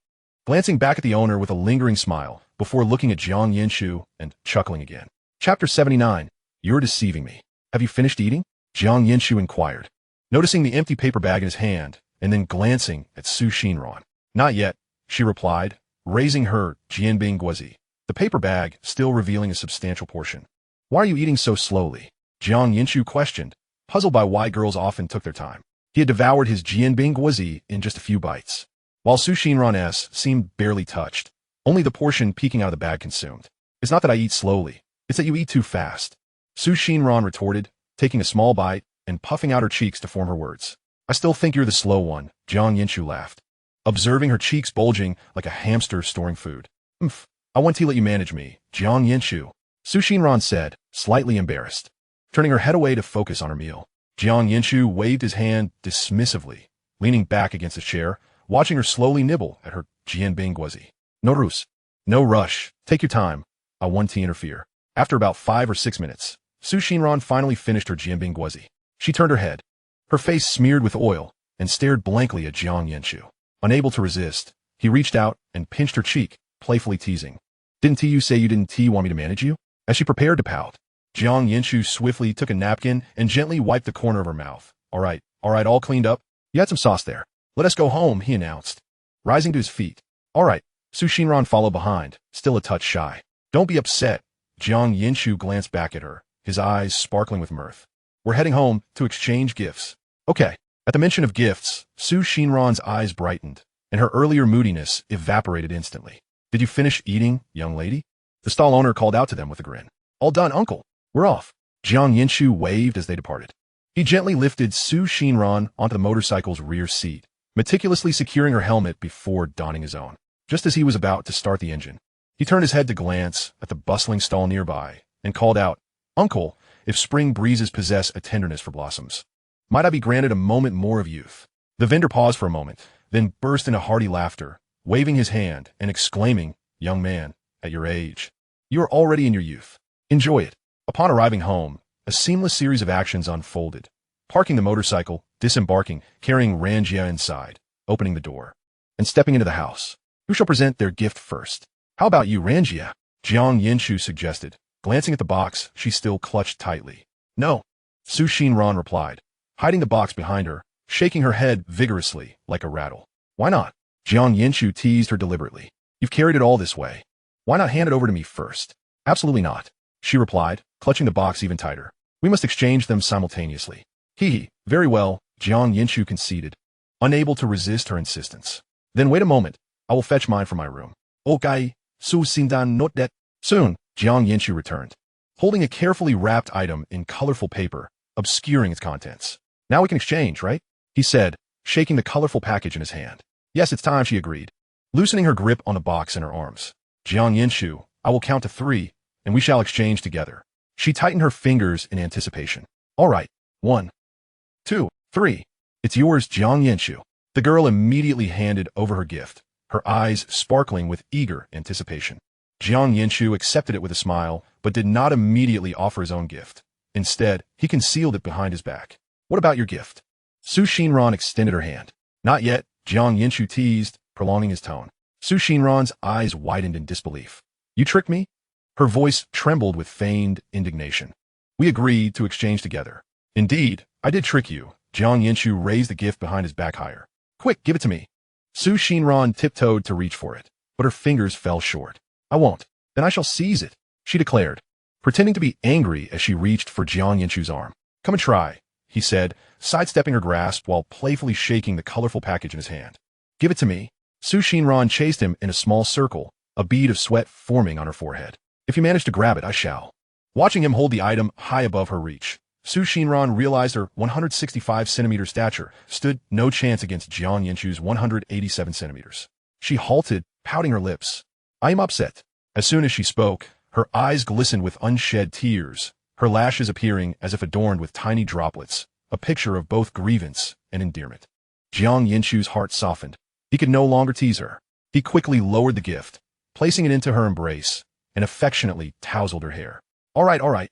glancing back at the owner with a lingering smile before looking at Jiang Yanchu and chuckling again. Chapter 79. You're deceiving me. Have you finished eating? Jiang Yanchu inquired, noticing the empty paper bag in his hand and then glancing at Xinran. Not yet, she replied, raising her jianbingguozi, the paper bag still revealing a substantial portion. Why are you eating so slowly? Jiang Yanchu questioned, puzzled by why girls often took their time. He had devoured his jianbingguozi in just a few bites, while Xinran's seemed barely touched, only the portion peeking out of the bag consumed. It's not that I eat slowly, it's that you eat too fast. Xinran retorted, taking a small bite and puffing out her cheeks to form her words. I still think you're the slow one, Jiang Yanchu laughed, observing her cheeks bulging like a hamster storing food. I want to let you manage me, Jiang Yanchu, Xinran said, slightly embarrassed, turning her head away to focus on her meal. Jiang Yanchu waved his hand dismissively, leaning back against a chair, watching her slowly nibble at her jianbingguozi. No rush, take your time, I want to interfere. After about 5 or 6 minutes, Xinran finally finished her jianbingguozi. She turned her head, her face smeared with oil, and stared blankly at Jiang Yanchu. Unable to resist, he reached out and pinched her cheek, playfully teasing. Didn't you say you didn't want me to manage you? As she prepared to pout, Jiang Yanchu swiftly took a napkin and gently wiped the corner of her mouth. All right, all cleaned up? You had some sauce there. Let us go home, he announced, rising to his feet. All right, Xinran followed behind, still a touch shy. Don't be upset. Jiang Yanchu glanced back at her, his eyes sparkling with mirth. We're heading home to exchange gifts. Okay. At the mention of gifts, Xinran's eyes brightened, and her earlier moodiness evaporated instantly. Did you finish eating, young lady? The stall owner called out to them with a grin. All done, uncle. We're off. Jiang Yanchu waved as they departed. He gently lifted Xinran onto the motorcycle's rear seat, meticulously securing her helmet before donning his own. Just as he was about to start the engine, he turned his head to glance at the bustling stall nearby and called out, Uncle, if spring breezes possess a tenderness for blossoms, might I be granted a moment more of youth? The vendor paused for a moment, then burst into hearty laughter, waving his hand and exclaiming, Young man, at your age, you are already in your youth. Enjoy it. Upon arriving home, a seamless series of actions unfolded. Parking the motorcycle, disembarking, carrying Ran-jie inside, opening the door, and stepping into the house. Who shall present their gift first? How about you, Ran-jie? Jiang Yanchu suggested, glancing at the box she still clutched tightly. No, Xinran replied, hiding the box behind her, shaking her head vigorously like a rattle. Why not? Jiang Yanchu teased her deliberately. You've carried it all this way. Why not hand it over to me first? Absolutely not, she replied, clutching the box even tighter. We must exchange them simultaneously. Hee, very well, Jiang Yanchu conceded, unable to resist her insistence. Then wait a moment, I will fetch mine from my room. Okay, Su Xindan not that. Soon, Jiang Yanchu returned, holding a carefully wrapped item in colorful paper, obscuring its contents. Now we can exchange, right? He said, shaking the colorful package in his hand. Yes, it's time, she agreed, loosening her grip on the box in her arms. Jiang Yanchu, I will count to 3, and we shall exchange together. She tightened her fingers in anticipation. All right, 1, 2, 3. It's yours, Jiang Yanchu. The girl immediately handed over her gift, her eyes sparkling with eager anticipation. Jiang Yanchu accepted it with a smile, but did not immediately offer his own gift. Instead, he concealed it behind his back. What about your gift? Xinran extended her hand. Not yet, Jiang Yanchu teased, prolonging his tone. Xinran's eyes widened in disbelief. You tricked me? Her voice trembled with feigned indignation. We agreed to exchange together. Indeed, I did trick you. Jiang Yanchu raised the gift behind his back higher. Quick, give it to me. Xinran tiptoed to reach for it, but her fingers fell short. I won't. Then I shall seize it, she declared, pretending to be angry as she reached for Jiang Yanchu's arm. Come and try, he said, sidestepping her grasp while playfully shaking the colorful package in his hand. Give it to me. Xinran chased him in a small circle, a bead of sweat forming on her forehead. If you manage to grab it, I shall. Watching him hold the item high above her reach, Xinran realized her 165-centimeter stature stood no chance against Jiang Yanchu's 187 centimeters. She halted, pouting her lips. I am upset. As soon as she spoke, her eyes glistened with unshed tears, her lashes appearing as if adorned with tiny droplets, a picture of both grievance and endearment. Jiang Yanchu's heart softened. He could no longer tease her. He quickly lowered the gift, placing it into her embrace, and affectionately tousled her hair. All right.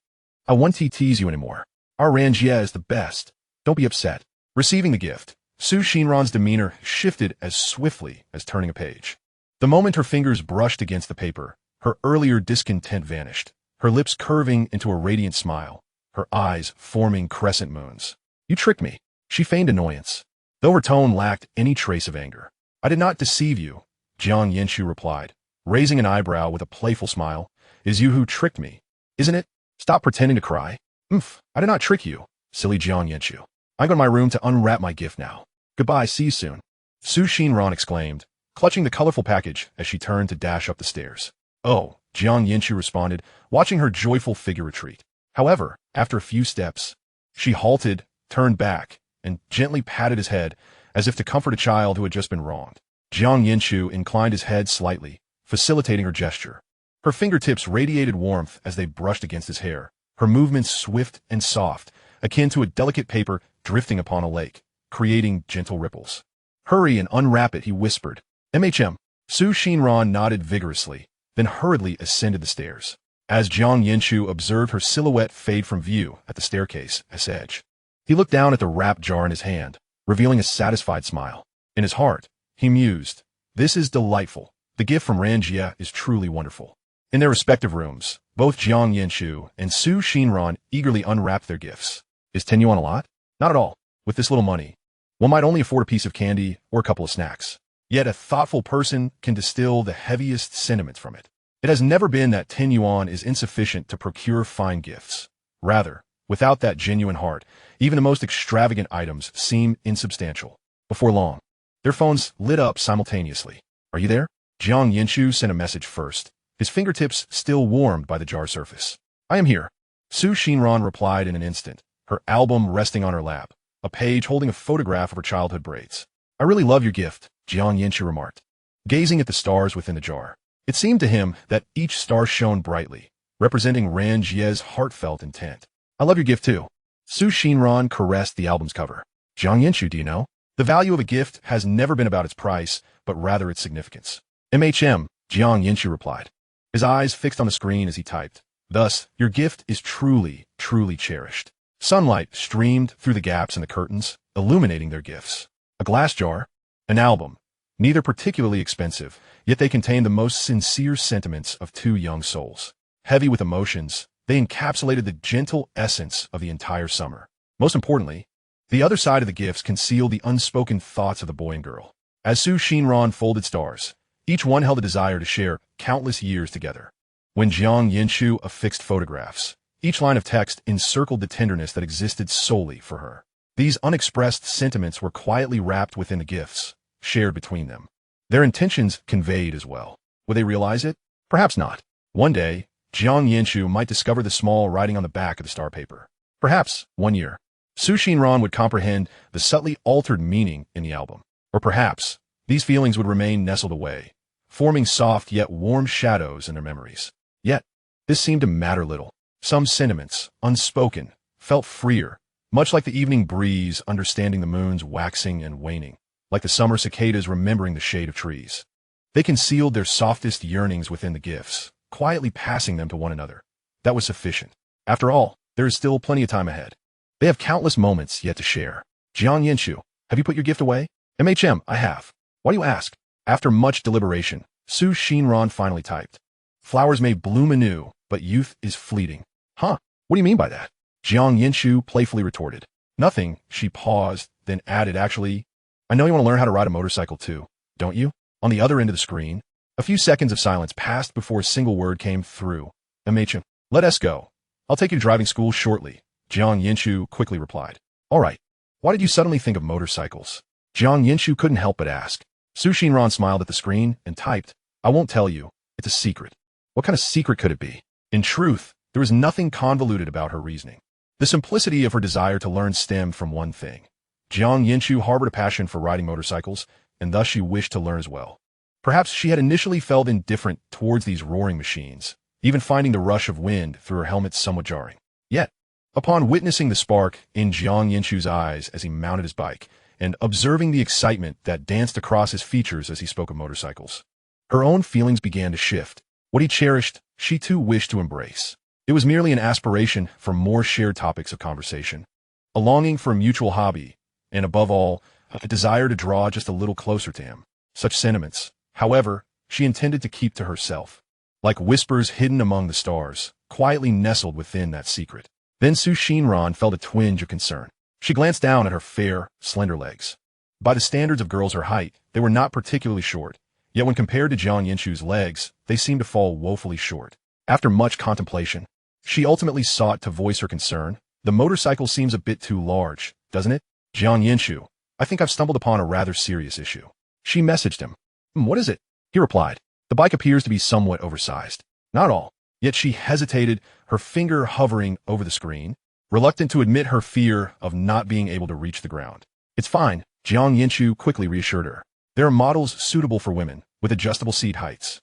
I won't tease you anymore. Our Ran-jie is the best. Don't be upset. Receiving the gift, Xinran's demeanor shifted as swiftly as turning a page. The moment her fingers brushed against the paper, her earlier discontent vanished, her lips curving into a radiant smile, her eyes forming crescent moons. You tricked me. She feigned annoyance, though her tone lacked any trace of anger. I did not deceive you, Jiang Yanchu replied, raising an eyebrow with a playful smile. Is you who tricked me, isn't it? Stop pretending to cry. I did not trick you, silly Jiang Yanchu. I'm going to my room to unwrap my gift now. Goodbye, see you soon. Xinran exclaimed, clutching the colorful package as she turned to dash up the stairs. Oh, Jiang Yanchu responded, watching her joyful figure retreat. However, after a few steps, she halted, turned back, and gently patted his head as if to comfort a child who had just been wronged. Jiang Yanchu inclined his head slightly, facilitating her gesture. Her fingertips radiated warmth as they brushed against his hair, her movements swift and soft, akin to a delicate paper drifting upon a lake, creating gentle ripples. Hurry and unwrap it, he whispered. Xinran nodded vigorously, then hurriedly ascended the stairs. As Jiang Yanchu observed her silhouette fade from view at the staircase's edge, he looked down at the wrapped jar in his hand, revealing a satisfied smile. In his heart, he mused, this is delightful. The gift from Ran-jie is truly wonderful. In their respective rooms, both Jiang Yanchu and Xinran eagerly unwrapped their gifts. Is 10 yuan a lot? Not at all. With this little money, one might only afford a piece of candy or a couple of snacks. Yet a thoughtful person can distill the heaviest sentiments from it. It has never been that 10 yuan is insufficient to procure fine gifts. Rather, without that genuine heart, even the most extravagant items seem insubstantial. Before long, their phones lit up simultaneously. Are you there? Jiang Yanchu sent a message first, his fingertips still warmed by the jar surface. I am here. Xinran replied in an instant, her album resting on her lap, a page holding a photograph of her childhood braids. I really love your gift, Jiang Yanchu remarked, gazing at the stars within the jar. It seemed to him that each star shone brightly, representing Ran-jie's heartfelt intent. I love your gift too. Xinran caressed the album's cover. Jiang Yanchu, do you know? The value of a gift has never been about its price, but rather its significance. Jiang Yanchu replied, his eyes fixed on the screen as he typed. Thus, your gift is truly, truly cherished. Sunlight streamed through the gaps in the curtains, illuminating their gifts. A glass jar, an album, neither particularly expensive, yet they contained the most sincere sentiments of two young souls. Heavy with emotions, they encapsulated the gentle essence of the entire summer. Most importantly, the other side of the gifts concealed the unspoken thoughts of the boy and girl. As Xinran folded stars, each one held a desire to share countless years together. When Jiang Yanchu affixed photographs, each line of text encircled the tenderness that existed solely for her. These unexpressed sentiments were quietly wrapped within the gifts, shared between them. Their intentions conveyed as well. Would they realize it? Perhaps not. One day, Jiang Yanchu might discover the small writing on the back of the star paper. Perhaps, one year, Xinran would comprehend the subtly altered meaning in the album. Or perhaps, these feelings would remain nestled away, forming soft yet warm shadows in their memories. Yet, this seemed to matter little. Some sentiments, unspoken, felt freer, much like the evening breeze understanding the moon's waxing and waning, like the summer cicadas remembering the shade of trees. They concealed their softest yearnings within the gifts, quietly passing them to one another. That was sufficient. After all, there is still plenty of time ahead. They have countless moments yet to share. Jiang Yanchu, have you put your gift away? I have. Why do you ask? After much deliberation, Xinran finally typed. Flowers may bloom anew, but youth is fleeting. Huh? What do you mean by that? Jiang Yanchu playfully retorted. Nothing. She paused, then added, actually, I know you want to learn how to ride a motorcycle too, don't you? On the other end of the screen, a few seconds of silence passed before a single word came through. Let us go. I'll take you to driving school shortly, Jiang Yanchu quickly replied. All right. Why did you suddenly think of motorcycles? Jiang Yanchu couldn't help but ask. Xinran smiled at the screen and typed, I won't tell you. It's a secret. What kind of secret could it be? In truth, there was nothing convoluted about her reasoning. The simplicity of her desire to learn stemmed from one thing. Jiang Yanchu harbored a passion for riding motorcycles, and thus she wished to learn as well. Perhaps she had initially felt indifferent towards these roaring machines, even finding the rush of wind through her helmet somewhat jarring. Yet, upon witnessing the spark in Jiang Yanchu's eyes as he mounted his bike, and observing the excitement that danced across his features as he spoke of motorcycles, her own feelings began to shift. What he cherished, she too wished to embrace. It was merely an aspiration for more shared topics of conversation, a longing for a mutual hobby, and above all, a desire to draw just a little closer to him. Such sentiments, however, she intended to keep to herself, like whispers hidden among the stars, quietly nestled within that secret. Then Xinran felt a twinge of concern. She glanced down at her fair, slender legs. By the standards of girls her height, they were not particularly short, yet when compared to Jiang Yanchu's legs, they seemed to fall woefully short. After much contemplation, she ultimately sought to voice her concern. The motorcycle seems a bit too large, doesn't it? Jiang Yanchu, I think I've stumbled upon a rather serious issue. She messaged him. What is it? He replied. The bike appears to be somewhat oversized. Not all. Yet she hesitated, her finger hovering over the screen, reluctant to admit her fear of not being able to reach the ground. It's fine, Jiang Yanchu quickly reassured her. There are models suitable for women, with adjustable seat heights.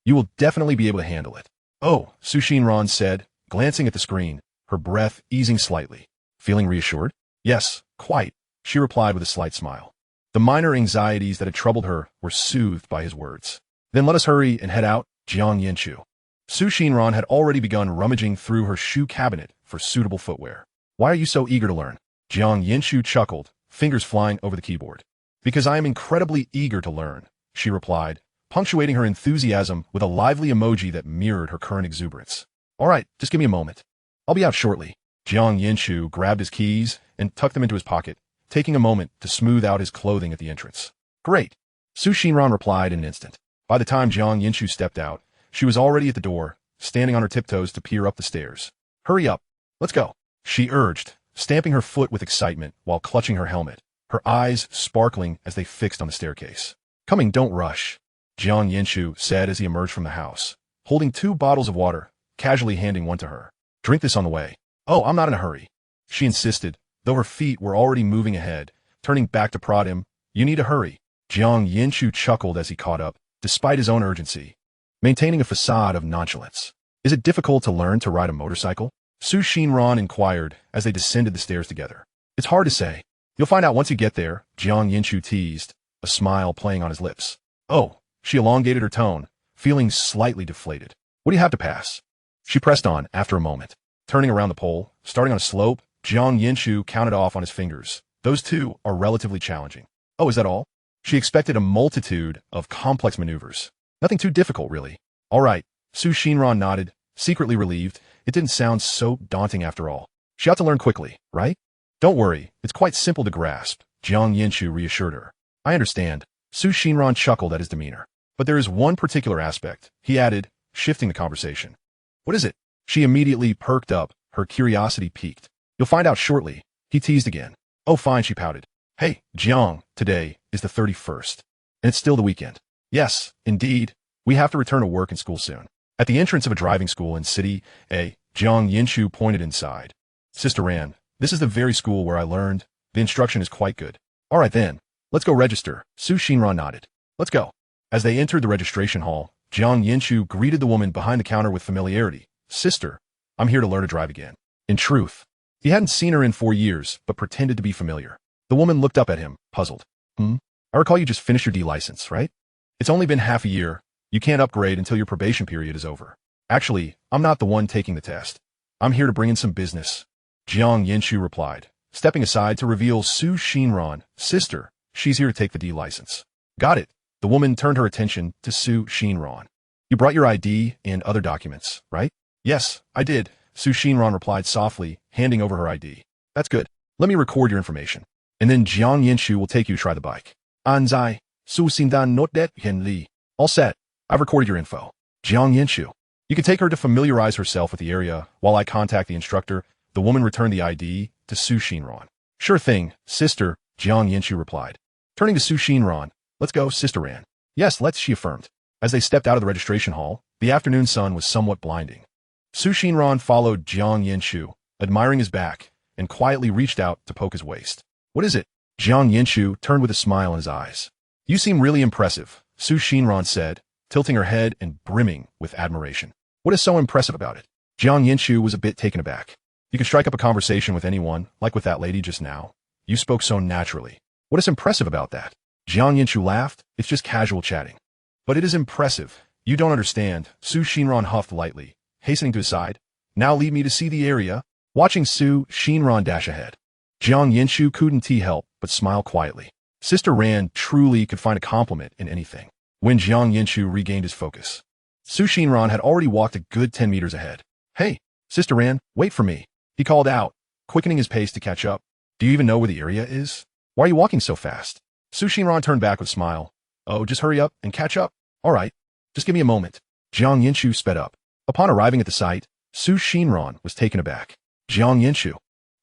You will definitely be able to handle it. Oh, Xinran said, glancing at the screen, her breath easing slightly. Feeling reassured? Yes, quite, she replied with a slight smile. The minor anxieties that had troubled her were soothed by his words. Then let us hurry and head out, Jiang Yanchu. Xinran had already begun rummaging through her shoe cabinet for suitable footwear. Why are you so eager to learn? Jiang Yanchu chuckled, fingers flying over the keyboard. Because I am incredibly eager to learn, she replied, punctuating her enthusiasm with a lively emoji that mirrored her current exuberance. All right, just give me a moment. I'll be out shortly. Jiang Yanchu grabbed his keys and tucked them into his pocket, taking a moment to smooth out his clothing at the entrance. Great, Xinran replied in an instant. By the time Jiang Yanchu stepped out, she was already at the door, standing on her tiptoes to peer up the stairs. Hurry up. Let's go, she urged, stamping her foot with excitement while clutching her helmet, her eyes sparkling as they fixed on the staircase. Coming, don't rush, Jiang Yanchu said as he emerged from the house, holding 2 bottles of water, casually handing one to her. Drink this on the way. Oh, I'm not in a hurry, she insisted, though her feet were already moving ahead, turning back to prod him. You need to hurry. Jiang Yanchu chuckled as he caught up, despite his own urgency, maintaining a facade of nonchalance. Is it difficult to learn to ride a motorcycle? Xinran inquired as they descended the stairs together. It's hard to say. You'll find out once you get there, Jiang Yanchu teased, a smile playing on his lips. Oh, she elongated her tone, feeling slightly deflated. What do you have to pass? She pressed on after a moment. Turning around the pole, starting on a slope, Jiang Yanchu counted off on his fingers. Those 2 are relatively challenging. Oh, is that all? She expected a multitude of complex maneuvers. Nothing too difficult, really. All right, Su Xinran nodded, secretly relieved. It didn't sound so daunting after all. She ought to learn quickly, right? Don't worry, it's quite simple to grasp, Jiang Yanchu reassured her. I understand. Su Xinran chuckled at his demeanor. But there is one particular aspect, he added, shifting the conversation. What is it? She immediately perked up, her curiosity piqued. You'll find out shortly, he teased again. Oh fine, she pouted. Hey, Jiang, today is the 31st. And it's still the weekend. Yes, indeed. We have to return to work and school soon. At the entrance of a driving school in City A, Jiang Yanchu pointed inside. Sister Ran, this is the very school where I learned. The instruction is quite good. All right then, let's go register. Su Xinran nodded. Let's go. As they entered the registration hall, Jiang Yanchu greeted the woman behind the counter with familiarity. Sister, I'm here to learn to drive again. In truth, he hadn't seen her in 4 years, but pretended to be familiar. The woman looked up at him, puzzled. I recall you just finished your D license, right? It's only been half a year. You can't upgrade until your probation period is over. Actually, I'm not the one taking the test. I'm here to bring in some business. Jiang Yanchu replied, stepping aside to reveal Su Xinran. Sister, she's here to take the D license. Got it. The woman turned her attention to Su Xinran. You brought your ID and other documents, right? Yes, I did, Su Xinran replied softly, handing over her ID. That's good. Let me record your information. And then Jiang Yanchu will take you to try the bike. Anzai, Su Xindan not that Hen Li. All set. I've recorded your info. Jiang Yanchu. You can take her to familiarize herself with the area while I contact the instructor. The woman returned the ID to Su Xinran. Sure thing, sister, Jiang Yanchu replied. Turning to Su Xinran, let's go, Sister Ran. Yes, let's, she affirmed. As they stepped out of the registration hall, the afternoon sun was somewhat blinding. Su Xinran followed Jiang Yanchu, admiring his back, and quietly reached out to poke his waist. What is it? Jiang Yanchu turned with a smile in his eyes. You seem really impressive, Su Xinran said, tilting her head and brimming with admiration. What is so impressive about it? Jiang Yanchu was a bit taken aback. You can strike up a conversation with anyone, like with that lady just now. You spoke so naturally. What is impressive about that? Jiang Yanchu laughed. It's just casual chatting. But it is impressive. You don't understand, Su Xinran huffed lightly, hastening to his side. Now lead me to see the area. Watching Su Xinran dash ahead. Jiang Yanchu couldn't help but smile quietly. Sister Ran truly could find a compliment in anything. When Jiang Yanchu regained his focus, Su Xinran had already walked a good 10 meters ahead. Hey, Sister Ran, wait for me, he called out, quickening his pace to catch up. Do you even know where the area is? Why are you walking so fast? Su Xinran turned back with a smile. Oh, just hurry up and catch up. All right, just give me a moment. Jiang Yanchu sped up. Upon arriving at the site, Su Xinran was taken aback. Jiang Yanchu,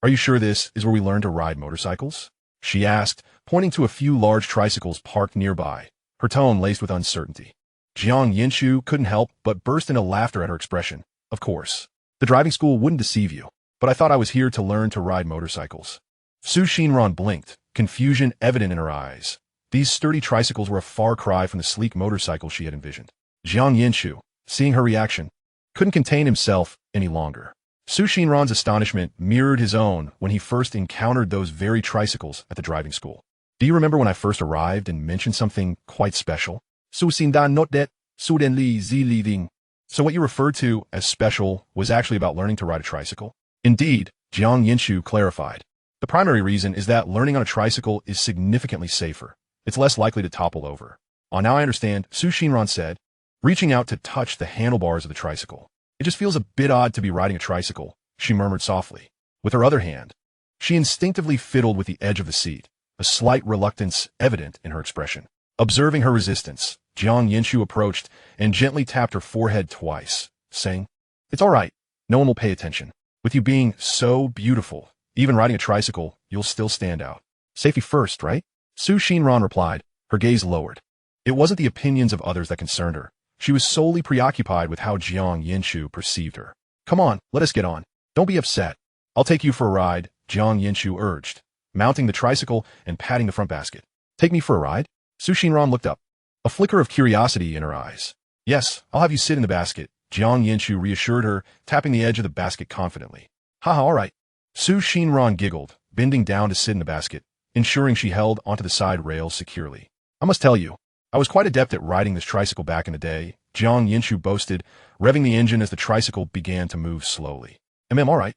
are you sure this is where we learn to ride motorcycles? She asked, pointing to a few large tricycles parked nearby, her tone laced with uncertainty. Jiang Yanchu couldn't help but burst into laughter at her expression. Of course. The driving school wouldn't deceive you, but I thought I was here to learn to ride motorcycles. Su Xinran blinked, confusion evident in her eyes. These sturdy tricycles were a far cry from the sleek motorcycle she had envisioned. Jiang Yanchu, seeing her reaction, couldn't contain himself any longer. Su Xinran's astonishment mirrored his own when he first encountered those very tricycles at the driving school. Do you remember when I first arrived and mentioned something quite special? Su Xindan not that, Su Den Li Zi Li Ding. So what you referred to as special was actually about learning to ride a tricycle? Indeed, Jiang Yanchu clarified. The primary reason is that learning on a tricycle is significantly safer. It's less likely to topple over. Oh, now I understand, Su Xinran said, reaching out to touch the handlebars of the tricycle. It just feels a bit odd to be riding a tricycle, she murmured softly. With her other hand, she instinctively fiddled with the edge of the seat, a slight reluctance evident in her expression. Observing her resistance, Jiang Yanchu approached and gently tapped her forehead twice, saying, It's all right. No one will pay attention. With you being so beautiful, even riding a tricycle, you'll still stand out. Safety first, right? Su Xinran replied, her gaze lowered. It wasn't the opinions of others that concerned her. She was solely preoccupied with how Jiang Yanchu perceived her. Come on, let us get on. Don't be upset. I'll take you for a ride, Jiang Yanchu urged, mounting the tricycle and patting the front basket. Take me for a ride? Su Xinran looked up, a flicker of curiosity in her eyes. Yes, I'll have you sit in the basket, Jiang Yanchu reassured her, tapping the edge of the basket confidently. Haha, all right. Su Xinran giggled, bending down to sit in the basket, ensuring she held onto the side rails securely. I must tell you, I was quite adept at riding this tricycle back in the day, Jiang Yanchu boasted, revving the engine as the tricycle began to move slowly. All right.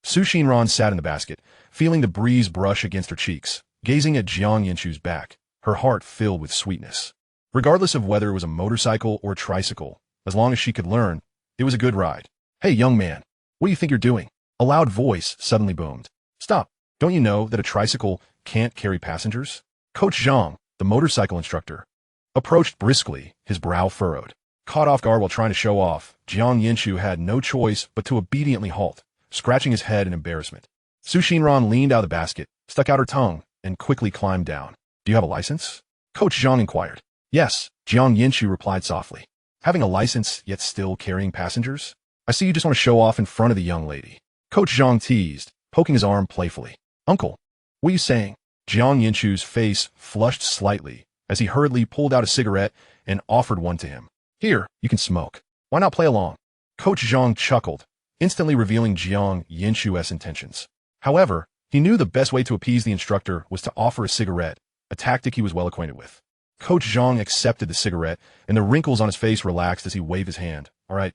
Su Xinran sat in the basket, feeling the breeze brush against her cheeks, gazing at Jiang Yanchu's back, her heart filled with sweetness. Regardless of whether it was a motorcycle or a tricycle, as long as she could learn, it was a good ride. "Hey, young man, what do you think you're doing?" A loud voice suddenly boomed. "Stop. Don't you know that a tricycle can't carry passengers?" Coach Jiang, the motorcycle instructor, approached briskly, his brow furrowed. Caught off guard while trying to show off, Jiang Yanchu had no choice but to obediently halt, scratching his head in embarrassment. Xinran leaned out of the basket, stuck out her tongue, and quickly climbed down. "Do you have a license?" Coach Jiang inquired. "Yes," Jiang Yanchu replied softly. "Having a license, yet still carrying passengers? I see you just want to show off in front of the young lady." Coach Jiang teased, poking his arm playfully. "Uncle, what are you saying?" Jiang Yanchu's face flushed slightly as he hurriedly pulled out a cigarette and offered one to him. "Here, you can smoke. Why not play along?" Coach Jiang chuckled, instantly revealing Jiang Yanchu's intentions. However, he knew the best way to appease the instructor was to offer a cigarette, a tactic he was well acquainted with. Coach Jiang accepted the cigarette, and the wrinkles on his face relaxed as he waved his hand. All right,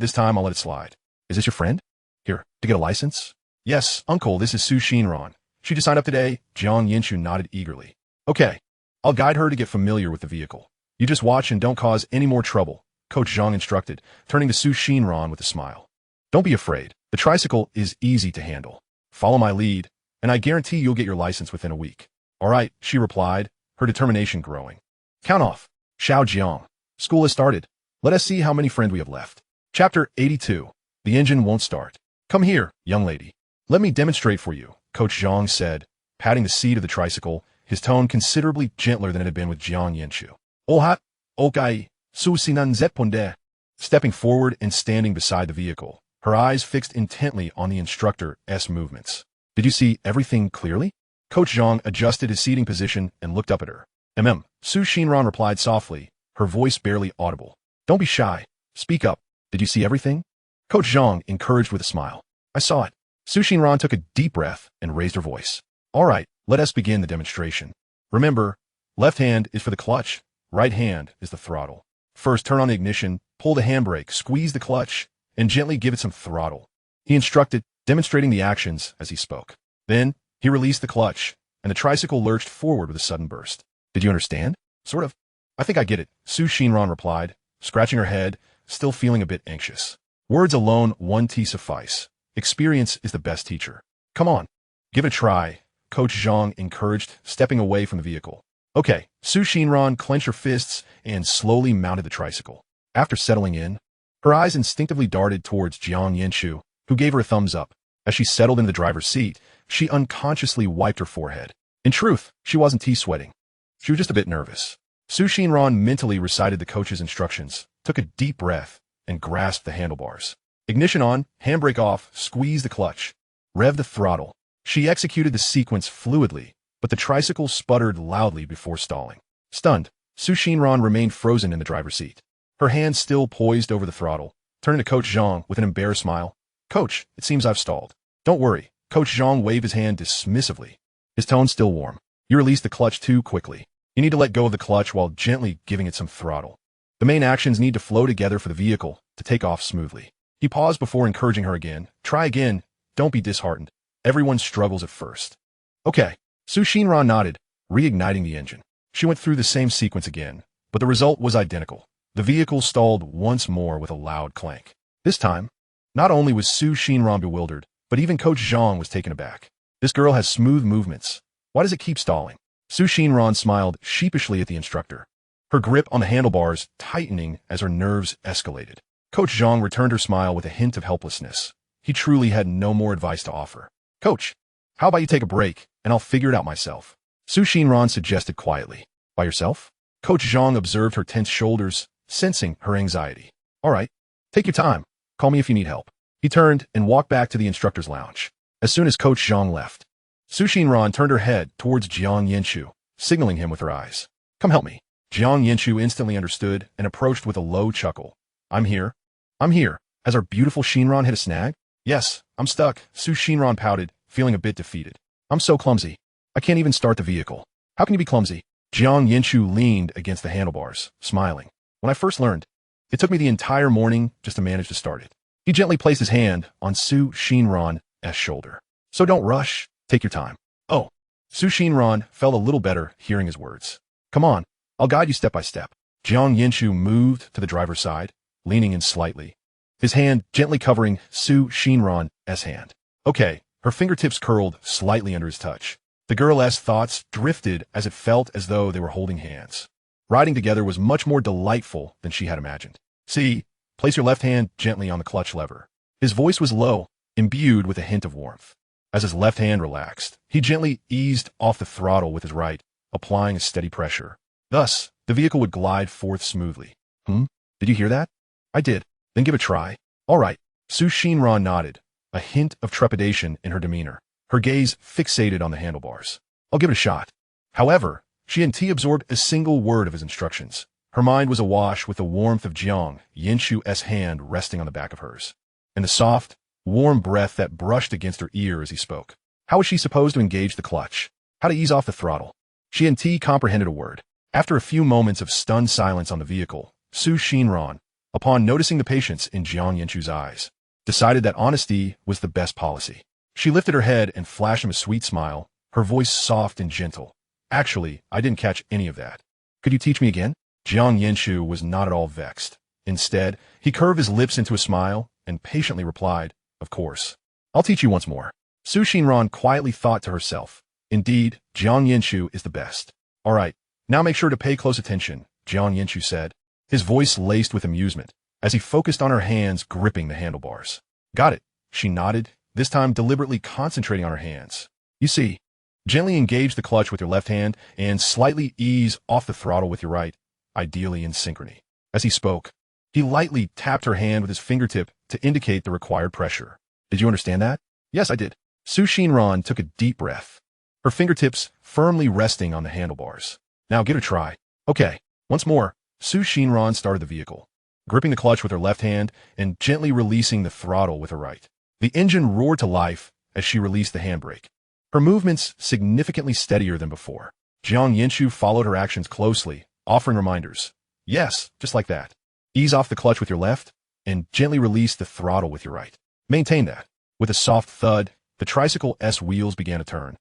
this time I'll let it slide. "Is this your friend? Here, to get a license?" "Yes, uncle, this is Xinran. She just signed up today." Jiang Yanchu nodded eagerly. "Okay, I'll guide her to get familiar with the vehicle. You just watch and don't cause any more trouble," Coach Jiang instructed, turning to Xinran with a smile. "Don't be afraid. The tricycle is easy to handle. Follow my lead, and I guarantee you'll get your license within a week." "All right," she replied, her determination growing. "Count off. Xiao Jiang. School has started. Let us see how many friends we have left." Chapter 82. The engine won't start. "Come here, young lady. Let me demonstrate for you," Coach Jiang said, patting the seat of the tricycle, his tone considerably gentler than it had been with Jiang Yanchu. "Ohat, okai, su sinan zetponde." Stepping forward and standing beside the vehicle, her eyes fixed intently on the instructor's movements. "Did you see everything clearly?" Coach Jiang adjusted his seating position and looked up at her. Xinran replied softly, her voice barely audible. "Don't be shy. Speak up. Did you see everything?" Coach Jiang encouraged with a smile. "I saw it." Xinran took a deep breath and raised her voice. "All right, let us begin the demonstration. Remember, left hand is for the clutch, right hand is the throttle. First, turn on the ignition, pull the handbrake, squeeze the clutch, and gently give it some throttle," he instructed, demonstrating the actions as he spoke. Then, he released the clutch, and the tricycle lurched forward with a sudden burst. "Did you understand?" "Sort of. I think I get it," Xinran replied, scratching her head, still feeling a bit anxious. "Words alone won't suffice. Experience is the best teacher. Come on, give it a try," Coach Jiang encouraged, stepping away from the vehicle. "Okay," Xinran clenched her fists and slowly mounted the tricycle. After settling in, her eyes instinctively darted towards Jiang Yanchu, who gave her a thumbs up. As she settled into the driver's seat, she unconsciously wiped her forehead. In truth, she wasn't sweating. She was just a bit nervous. Xinran mentally recited the coach's instructions, took a deep breath, and grasped the handlebars. Ignition on, handbrake off, squeeze the clutch. Rev the throttle. She executed the sequence fluidly, but the tricycle sputtered loudly before stalling. Stunned, Xinran remained frozen in the driver's seat, her hands still poised over the throttle, turning to Coach Jiang with an embarrassed smile. "Coach, it seems I've stalled." "Don't worry." Coach Jiang waved his hand dismissively, his tone still warm. "You released the clutch too quickly. You need to let go of the clutch while gently giving it some throttle. The main actions need to flow together for the vehicle to take off smoothly." He paused before encouraging her again. "Try again. Don't be disheartened. Everyone struggles at first." "Okay." Xinran nodded, reigniting the engine. She went through the same sequence again, but the result was identical. The vehicle stalled once more with a loud clank. This time, not only was Xinran bewildered, but even Coach Jiang was taken aback. "This girl has smooth movements. Why does it keep stalling?" Xinran smiled sheepishly at the instructor, her grip on the handlebars tightening as her nerves escalated. Coach Jiang returned her smile with a hint of helplessness. He truly had no more advice to offer. "Coach, how about you take a break, and I'll figure it out myself?" Xinran suggested quietly. "By yourself?" Coach Jiang observed her tense shoulders, sensing her anxiety. "All right, take your time. Call me if you need help." He turned and walked back to the instructor's lounge. As soon as Coach Jiang left, Xinran turned her head towards Jiang Yanchu, signaling him with her eyes. "Come help me." Jiang Yanchu instantly understood and approached with a low chuckle. I'm here. Has our beautiful Xinran hit a snag?" "Yes, I'm stuck," Xinran pouted, feeling a bit defeated. "I'm so clumsy. I can't even start the vehicle." "How can you be clumsy?" Jiang Yanchu leaned against the handlebars, smiling. "When I first learned, it took me the entire morning just to manage to start it." He gently placed his hand on Xinran's shoulder. "So don't rush. Take your time." "Oh, Su Xinran felt a little better hearing his words. Come on, I'll guide you step by step. Jiang Yanchu moved to the driver's side, leaning in slightly, his hand gently covering Su Xinran's hand. Okay, her fingertips curled slightly under his touch. The girl's thoughts drifted as it felt as though they were holding hands. Riding together was much more delightful than she had imagined. See, place your left hand gently on the clutch lever. His voice was low, imbued with a hint of warmth. As his left hand relaxed, he gently eased off the throttle with his right, applying a steady pressure. Thus, the vehicle would glide forth smoothly. Did you hear that? I did. Then give it a try. All right. Su Xinran nodded, a hint of trepidation in her demeanor, her gaze fixated on the handlebars. I'll give it a shot. However, she hadn't absorbed a single word of his instructions. Her mind was awash with the warmth of Jiang Yanchu's hand resting on the back of hers, and the soft, warm breath that brushed against her ear as he spoke. How was she supposed to engage the clutch? How to ease off the throttle? She and comprehended a word. After a few moments of stunned silence on the vehicle, Su Xinran, upon noticing the patience in Jiang Yanchu's eyes, decided that honesty was the best policy. She lifted her head and flashed him a sweet smile, her voice soft and gentle. Actually, I didn't catch any of that. Could you teach me again? Jiang Yanchu was not at all vexed. Instead, he curved his lips into a smile and patiently replied, Of course. I'll teach you once more. Su Xinran quietly thought to herself. Indeed, Jiang Yanchu is the best. All right, now make sure to pay close attention, Jiang Yanchu said, his voice laced with amusement, as he focused on her hands gripping the handlebars. Got it, she nodded, this time deliberately concentrating on her hands. You see, gently engage the clutch with your left hand and slightly ease off the throttle with your right, ideally in synchrony. As he spoke, he lightly tapped her hand with his fingertip to indicate the required pressure. Did you understand that? Yes, I did. Su Xinran took a deep breath, her fingertips firmly resting on the handlebars. Now give it a try. Okay, once more, Su Xinran started the vehicle, gripping the clutch with her left hand and gently releasing the throttle with her right. The engine roared to life as she released the handbrake, her movements significantly steadier than before. Jiang Yanchu followed her actions closely, offering reminders. Yes, just like that. Ease off the clutch with your left and gently release the throttle with your right. Maintain that. With a soft thud, the tricycle's wheels began to turn.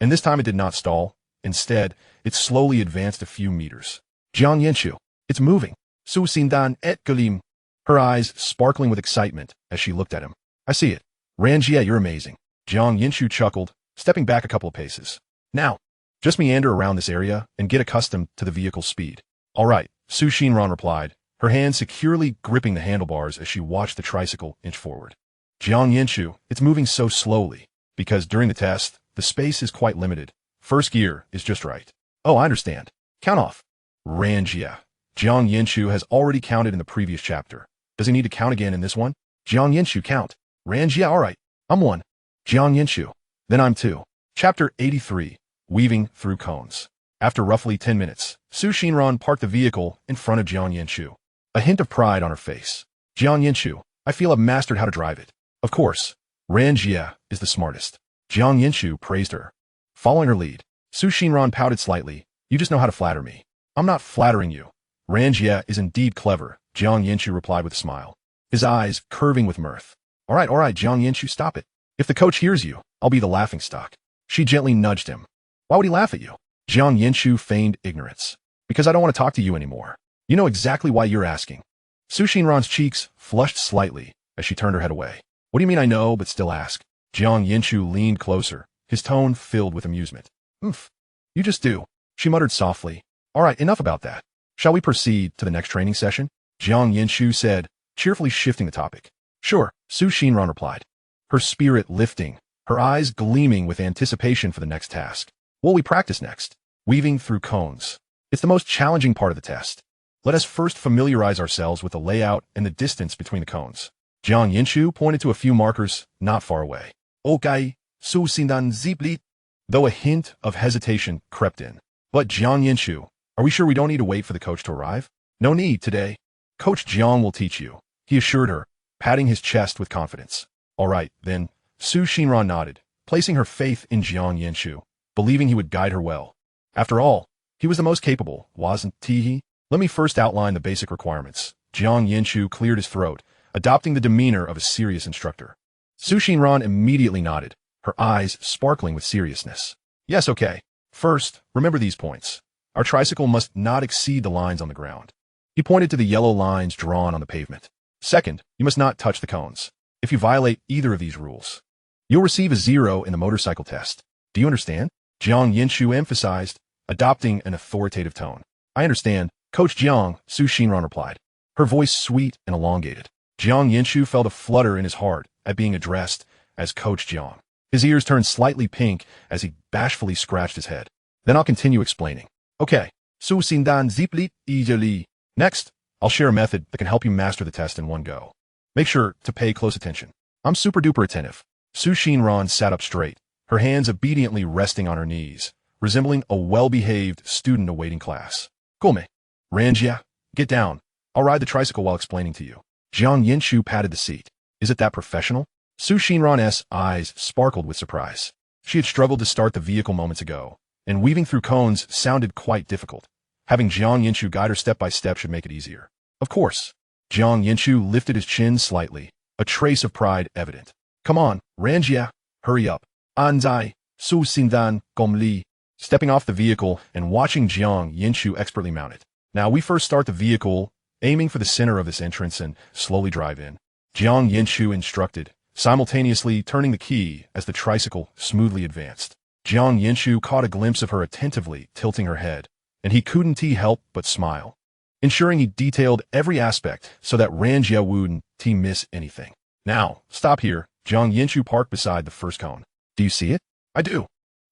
And this time it did not stall. Instead, it slowly advanced a few meters. Jiang Yanchu, it's moving. Su Xindan et Galim. Her eyes sparkling with excitement as she looked at him. I see it. Ran-jie, you're amazing. Jiang Yanchu chuckled, stepping back a couple of paces. Now, just meander around this area and get accustomed to the vehicle's speed. All right, Su Xinran replied, her hand securely gripping the handlebars as she watched the tricycle inch forward. Jiang Yanchu, it's moving so slowly, because during the test, the space is quite limited. First gear is just right. Oh, I understand. Count off. Ran-jie. Jiang Yanchu has already counted in the previous chapter. Does he need to count again in this one? Jiang Yanchu, count. Ran-jie, all right. I'm 1. Jiang Yanchu. Then I'm 2. Chapter 83. Weaving Through Cones. After roughly 10 minutes, Su Xinran parked the vehicle in front of Jiang Yanchu, a hint of pride on her face. Jiang Yanchu, I feel I've mastered how to drive it. Of course, Ran-jie is the smartest. Jiang Yanchu praised her. Following her lead, Su Xinran pouted slightly. You just know how to flatter me. I'm not flattering you. Ran-jie is indeed clever, Jiang Yanchu replied with a smile, his eyes curving with mirth. All right, Jiang Yanchu, stop it. If the coach hears you, I'll be the laughingstock. She gently nudged him. Why would he laugh at you? Jiang Yanchu feigned ignorance. Because I don't want to talk to you anymore. You know exactly why you're asking. Su Xinran's cheeks flushed slightly as she turned her head away. What do you mean I know, but still ask? Jiang Yanchu leaned closer, his tone filled with amusement. You just do, she muttered softly. All right, enough about that. Shall we proceed to the next training session? Jiang Yanchu said, cheerfully shifting the topic. Sure, Su Xinran replied, her spirit lifting, her eyes gleaming with anticipation for the next task. What will we practice next? Weaving through cones. It's the most challenging part of the test. Let us first familiarize ourselves with the layout and the distance between the cones. Jiang Yanchu pointed to a few markers not far away. Okay, Su Xindan Zipli. Though a hint of hesitation crept in. But Jiang Yanchu, are we sure we don't need to wait for the coach to arrive? No need today. Coach Jiang will teach you, he assured her, patting his chest with confidence. All right, then, Su Xinran nodded, placing her faith in Jiang Yanchu, believing he would guide her well. After all, he was the most capable, wasn't he? Let me first outline the basic requirements. Jiang Yanchu cleared his throat, adopting the demeanor of a serious instructor. Su Xinran immediately nodded, her eyes sparkling with seriousness. Yes, okay. First, remember these points. Our tricycle must not exceed the lines on the ground. He pointed to the yellow lines drawn on the pavement. Second, you must not touch the cones. If you violate either of these rules, you'll receive a 0 in the motorcycle test. Do you understand? Jiang Yanchu emphasized, adopting an authoritative tone. I understand, Coach Jiang, Su Xinran replied, her voice sweet and elongated. Jiang Yanchu felt a flutter in his heart at being addressed as Coach Jiang. His ears turned slightly pink as he bashfully scratched his head. Then I'll continue explaining. Okay, Su Xindan Ziplit Ijali. Next, I'll share a method that can help you master the test in one go. Make sure to pay close attention. I'm super duper attentive. Su Xinran sat up straight, her hands obediently resting on her knees, resembling a well-behaved student awaiting class. Come, Ran-jie, get down. I'll ride the tricycle while explaining to you. Jiang Yanchu patted the seat. Is it that professional? Su Xinran's eyes sparkled with surprise. She had struggled to start the vehicle moments ago, and weaving through cones sounded quite difficult. Having Jiang Yanchu guide her step by step should make it easier. Of course. Jiang Yanchu lifted his chin slightly, a trace of pride evident. Come on, Ran-jie, hurry up. Anzai, Su Xindan, Gom Li. Stepping off the vehicle and watching Jiang Yanchu expertly mount it. Now we first start the vehicle, aiming for the center of this entrance and slowly drive in. Jiang Yanchu instructed, simultaneously turning the key as the tricycle smoothly advanced. Jiang Yanchu caught a glimpse of her attentively tilting her head, and he couldn't help but smile, ensuring he detailed every aspect so that Ran-jie wouldn't miss anything. Now, stop here. Jiang Yanchu parked beside the first cone. Do you see it? I do.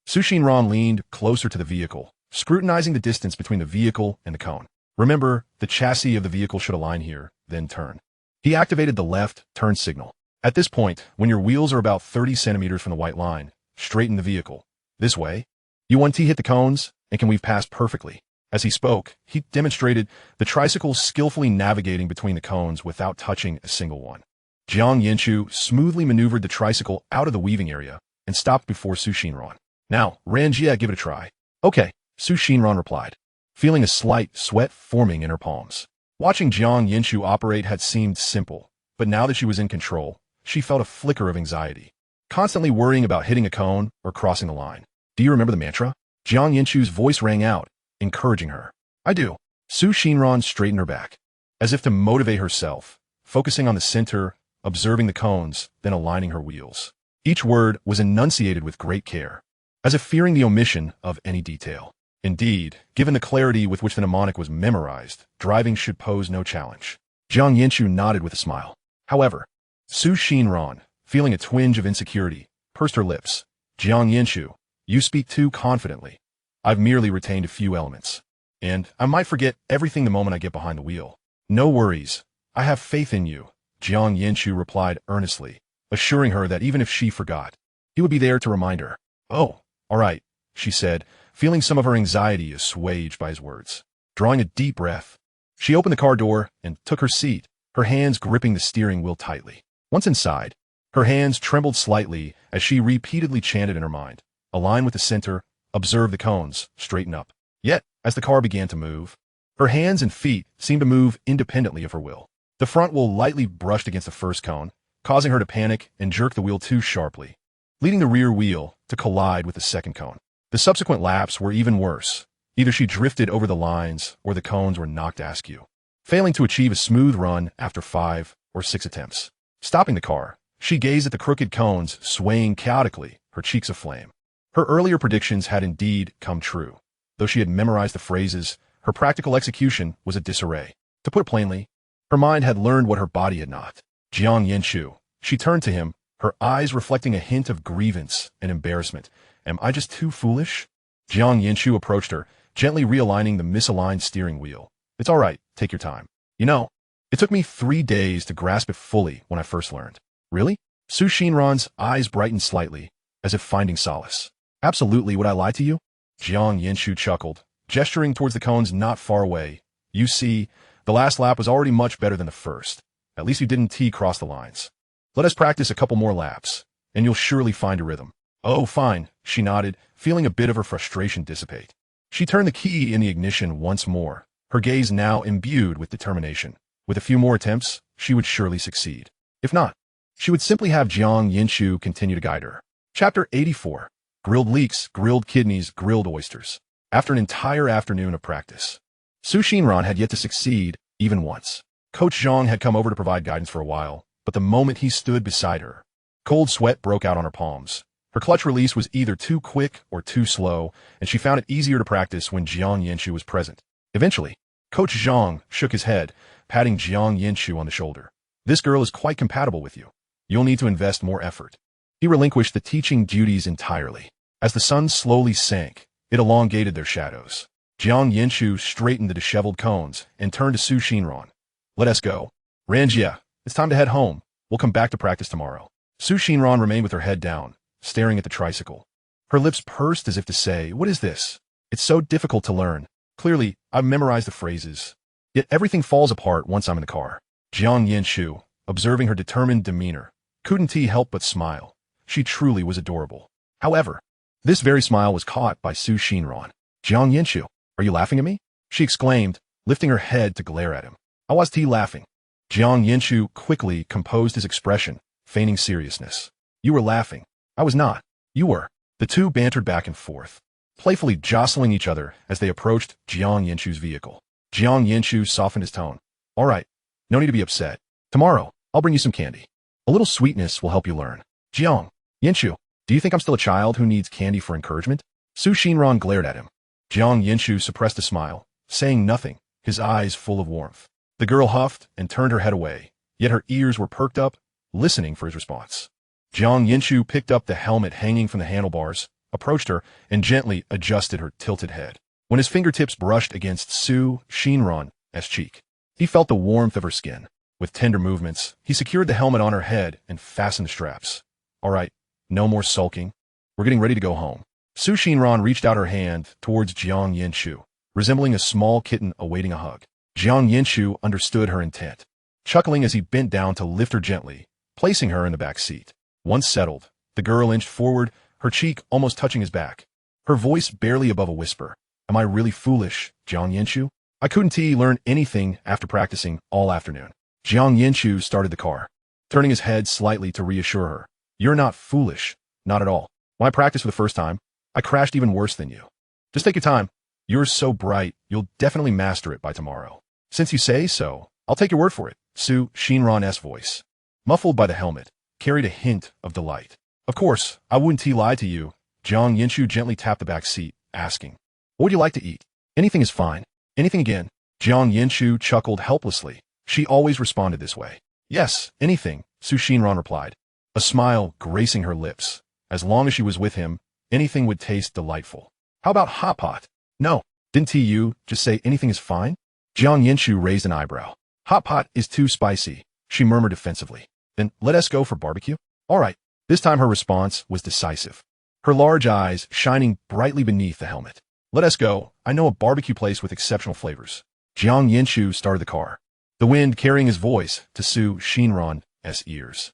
Su Xinran leaned closer to the vehicle, scrutinizing the distance between the vehicle and the cone. Remember, the chassis of the vehicle should align here, then turn. He activated the left turn signal. At this point, when your wheels are about 30 centimeters from the white line, straighten the vehicle. This way, you want to hit the cones and can weave past perfectly. As he spoke, he demonstrated the tricycle skillfully navigating between the cones without touching a single one. Jiang Yanchu smoothly maneuvered the tricycle out of the weaving area and stopped before Su Xinran. Now, Ran-jie, give it a try. Okay, Su Xinran replied, feeling a slight sweat forming in her palms. Watching Jiang Yanchu operate had seemed simple, but now that she was in control, she felt a flicker of anxiety, constantly worrying about hitting a cone or crossing the line. Do you remember the mantra? Jiang Yanchu's voice rang out, encouraging her. I do. Su Xinran straightened her back, as if to motivate herself, focusing on the center, observing the cones, then aligning her wheels. Each word was enunciated with great care, as if fearing the omission of any detail. Indeed, given the clarity with which the mnemonic was memorized, driving should pose no challenge. Jiang Yanchu nodded with a smile. However, Su Xinran, feeling a twinge of insecurity, pursed her lips. Jiang Yanchu, you speak too confidently. I've merely retained a few elements, and I might forget everything the moment I get behind the wheel. No worries. I have faith in you, Jiang Yanchu replied earnestly, assuring her that even if she forgot, he would be there to remind her. Oh, all right, she said, feeling some of her anxiety assuaged by his words. Drawing a deep breath, she opened the car door and took her seat, her hands gripping the steering wheel tightly. Once inside, her hands trembled slightly as she repeatedly chanted in her mind, align with the center, observe the cones, straighten up. Yet, as the car began to move, her hands and feet seemed to move independently of her will. The front wheel lightly brushed against the first cone, causing her to panic and jerk the wheel too sharply, leading the rear wheel to collide with the second cone. The subsequent laps were even worse. Either she drifted over the lines or the cones were knocked askew, failing to achieve a smooth run after 5 or 6 attempts. Stopping the car, she gazed at the crooked cones swaying chaotically, her cheeks aflame. Her earlier predictions had indeed come true. Though she had memorized the phrases, her practical execution was a disarray. To put it plainly, her mind had learned what her body had not. Jiang Yanchu. She turned to him, her eyes reflecting a hint of grievance and embarrassment. Am I just too foolish? Jiang Yanchu approached her, gently realigning the misaligned steering wheel. It's all right, take your time. You know, it took me 3 days to grasp it fully when I first learned. Really? Su Xinran's eyes brightened slightly, as if finding solace. Absolutely, would I lie to you? Jiang Yanchu chuckled, gesturing towards the cones not far away. You see, the last lap was already much better than the first. At least you didn't cross the lines. Let us practice a couple more laps, and you'll surely find a rhythm. Oh, fine, she nodded, feeling a bit of her frustration dissipate. She turned the key in the ignition once more, her gaze now imbued with determination. With a few more attempts, she would surely succeed. If not, she would simply have Jiang Yanchu continue to guide her. Chapter 84. grilled leeks, grilled kidneys, grilled oysters. After an entire afternoon of practice, Xinran had yet to succeed even once. Coach Jiang had come over to provide guidance for a while, but the moment he stood beside her, cold sweat broke out on her palms. Her clutch release was either too quick or too slow, and she found it easier to practice when Jiang Yanchu was present. Eventually, Coach Jiang shook his head, patting Jiang Yanchu on the shoulder. This girl is quite compatible with you. You'll need to invest more effort. He relinquished the teaching duties entirely. As the sun slowly sank, it elongated their shadows. Jiang Yanchu straightened the disheveled cones and turned to Xinran. Let us go. Ran-jie, it's time to head home. We'll come back to practice tomorrow. Xinran remained with her head down, staring at the tricycle. Her lips pursed as if to say, what is this? It's so difficult to learn. Clearly, I've memorized the phrases. Yet everything falls apart once I'm in the car. Jiang Yanchu, observing her determined demeanor, couldn't he help but smile. She truly was adorable. However, this very smile was caught by Xinran. Jiang Yanchu, are you laughing at me? She exclaimed, lifting her head to glare at him. How was he laughing? Jiang Yanchu quickly composed his expression, feigning seriousness. You were laughing. I was not. You were. The two bantered back and forth, playfully jostling each other as they approached Jiang Yanchu's vehicle. Jiang Yanchu softened his tone. All right, no need to be upset. Tomorrow, I'll bring you some candy. A little sweetness will help you learn. Jiang Yanchu, do you think I'm still a child who needs candy for encouragement? Xinran glared at him. Jiang Yanchu suppressed a smile, saying nothing, his eyes full of warmth. The girl huffed and turned her head away, yet her ears were perked up, listening for his response. Jiang Yanchu picked up the helmet hanging from the handlebars, approached her, and gently adjusted her tilted head. When his fingertips brushed against Xinran's cheek, he felt the warmth of her skin. With tender movements, he secured the helmet on her head and fastened the straps. All right, no more sulking. We're getting ready to go home. Xinran reached out her hand towards Jiang Yanchu, resembling a small kitten awaiting a hug. Jiang Yanchu understood her intent, chuckling as he bent down to lift her gently, placing her in the back seat. Once settled, the girl inched forward, her cheek almost touching his back, her voice barely above a whisper. Am I really foolish, Jiang Yanchu? I couldn't learn anything after practicing all afternoon. Jiang Yanchu started the car, turning his head slightly to reassure her. You're not foolish, not at all. When I practiced for the first time, I crashed even worse than you. Just take your time. You're so bright, you'll definitely master it by tomorrow. Since you say so, I'll take your word for it. Xinran's voice, muffled by the helmet, carried a hint of delight. Of course, I wouldn't lie to you. Jiang Yanchu gently tapped the back seat, asking, what would you like to eat? Anything is fine. Anything again? Jiang Yanchu chuckled helplessly. She always responded this way. Yes, anything, Xinran replied, a smile gracing her lips. As long as she was with him, anything would taste delightful. How about hot pot? No, didn't you just say anything is fine? Jiang Yanchu raised an eyebrow. Hot pot is too spicy, she murmured defensively. Then let us go for barbecue? All right. This time her response was decisive, her large eyes shining brightly beneath the helmet. Let us go. I know a barbecue place with exceptional flavors. Jiang Yanchu started the car, the wind carrying his voice to Xinran's ears.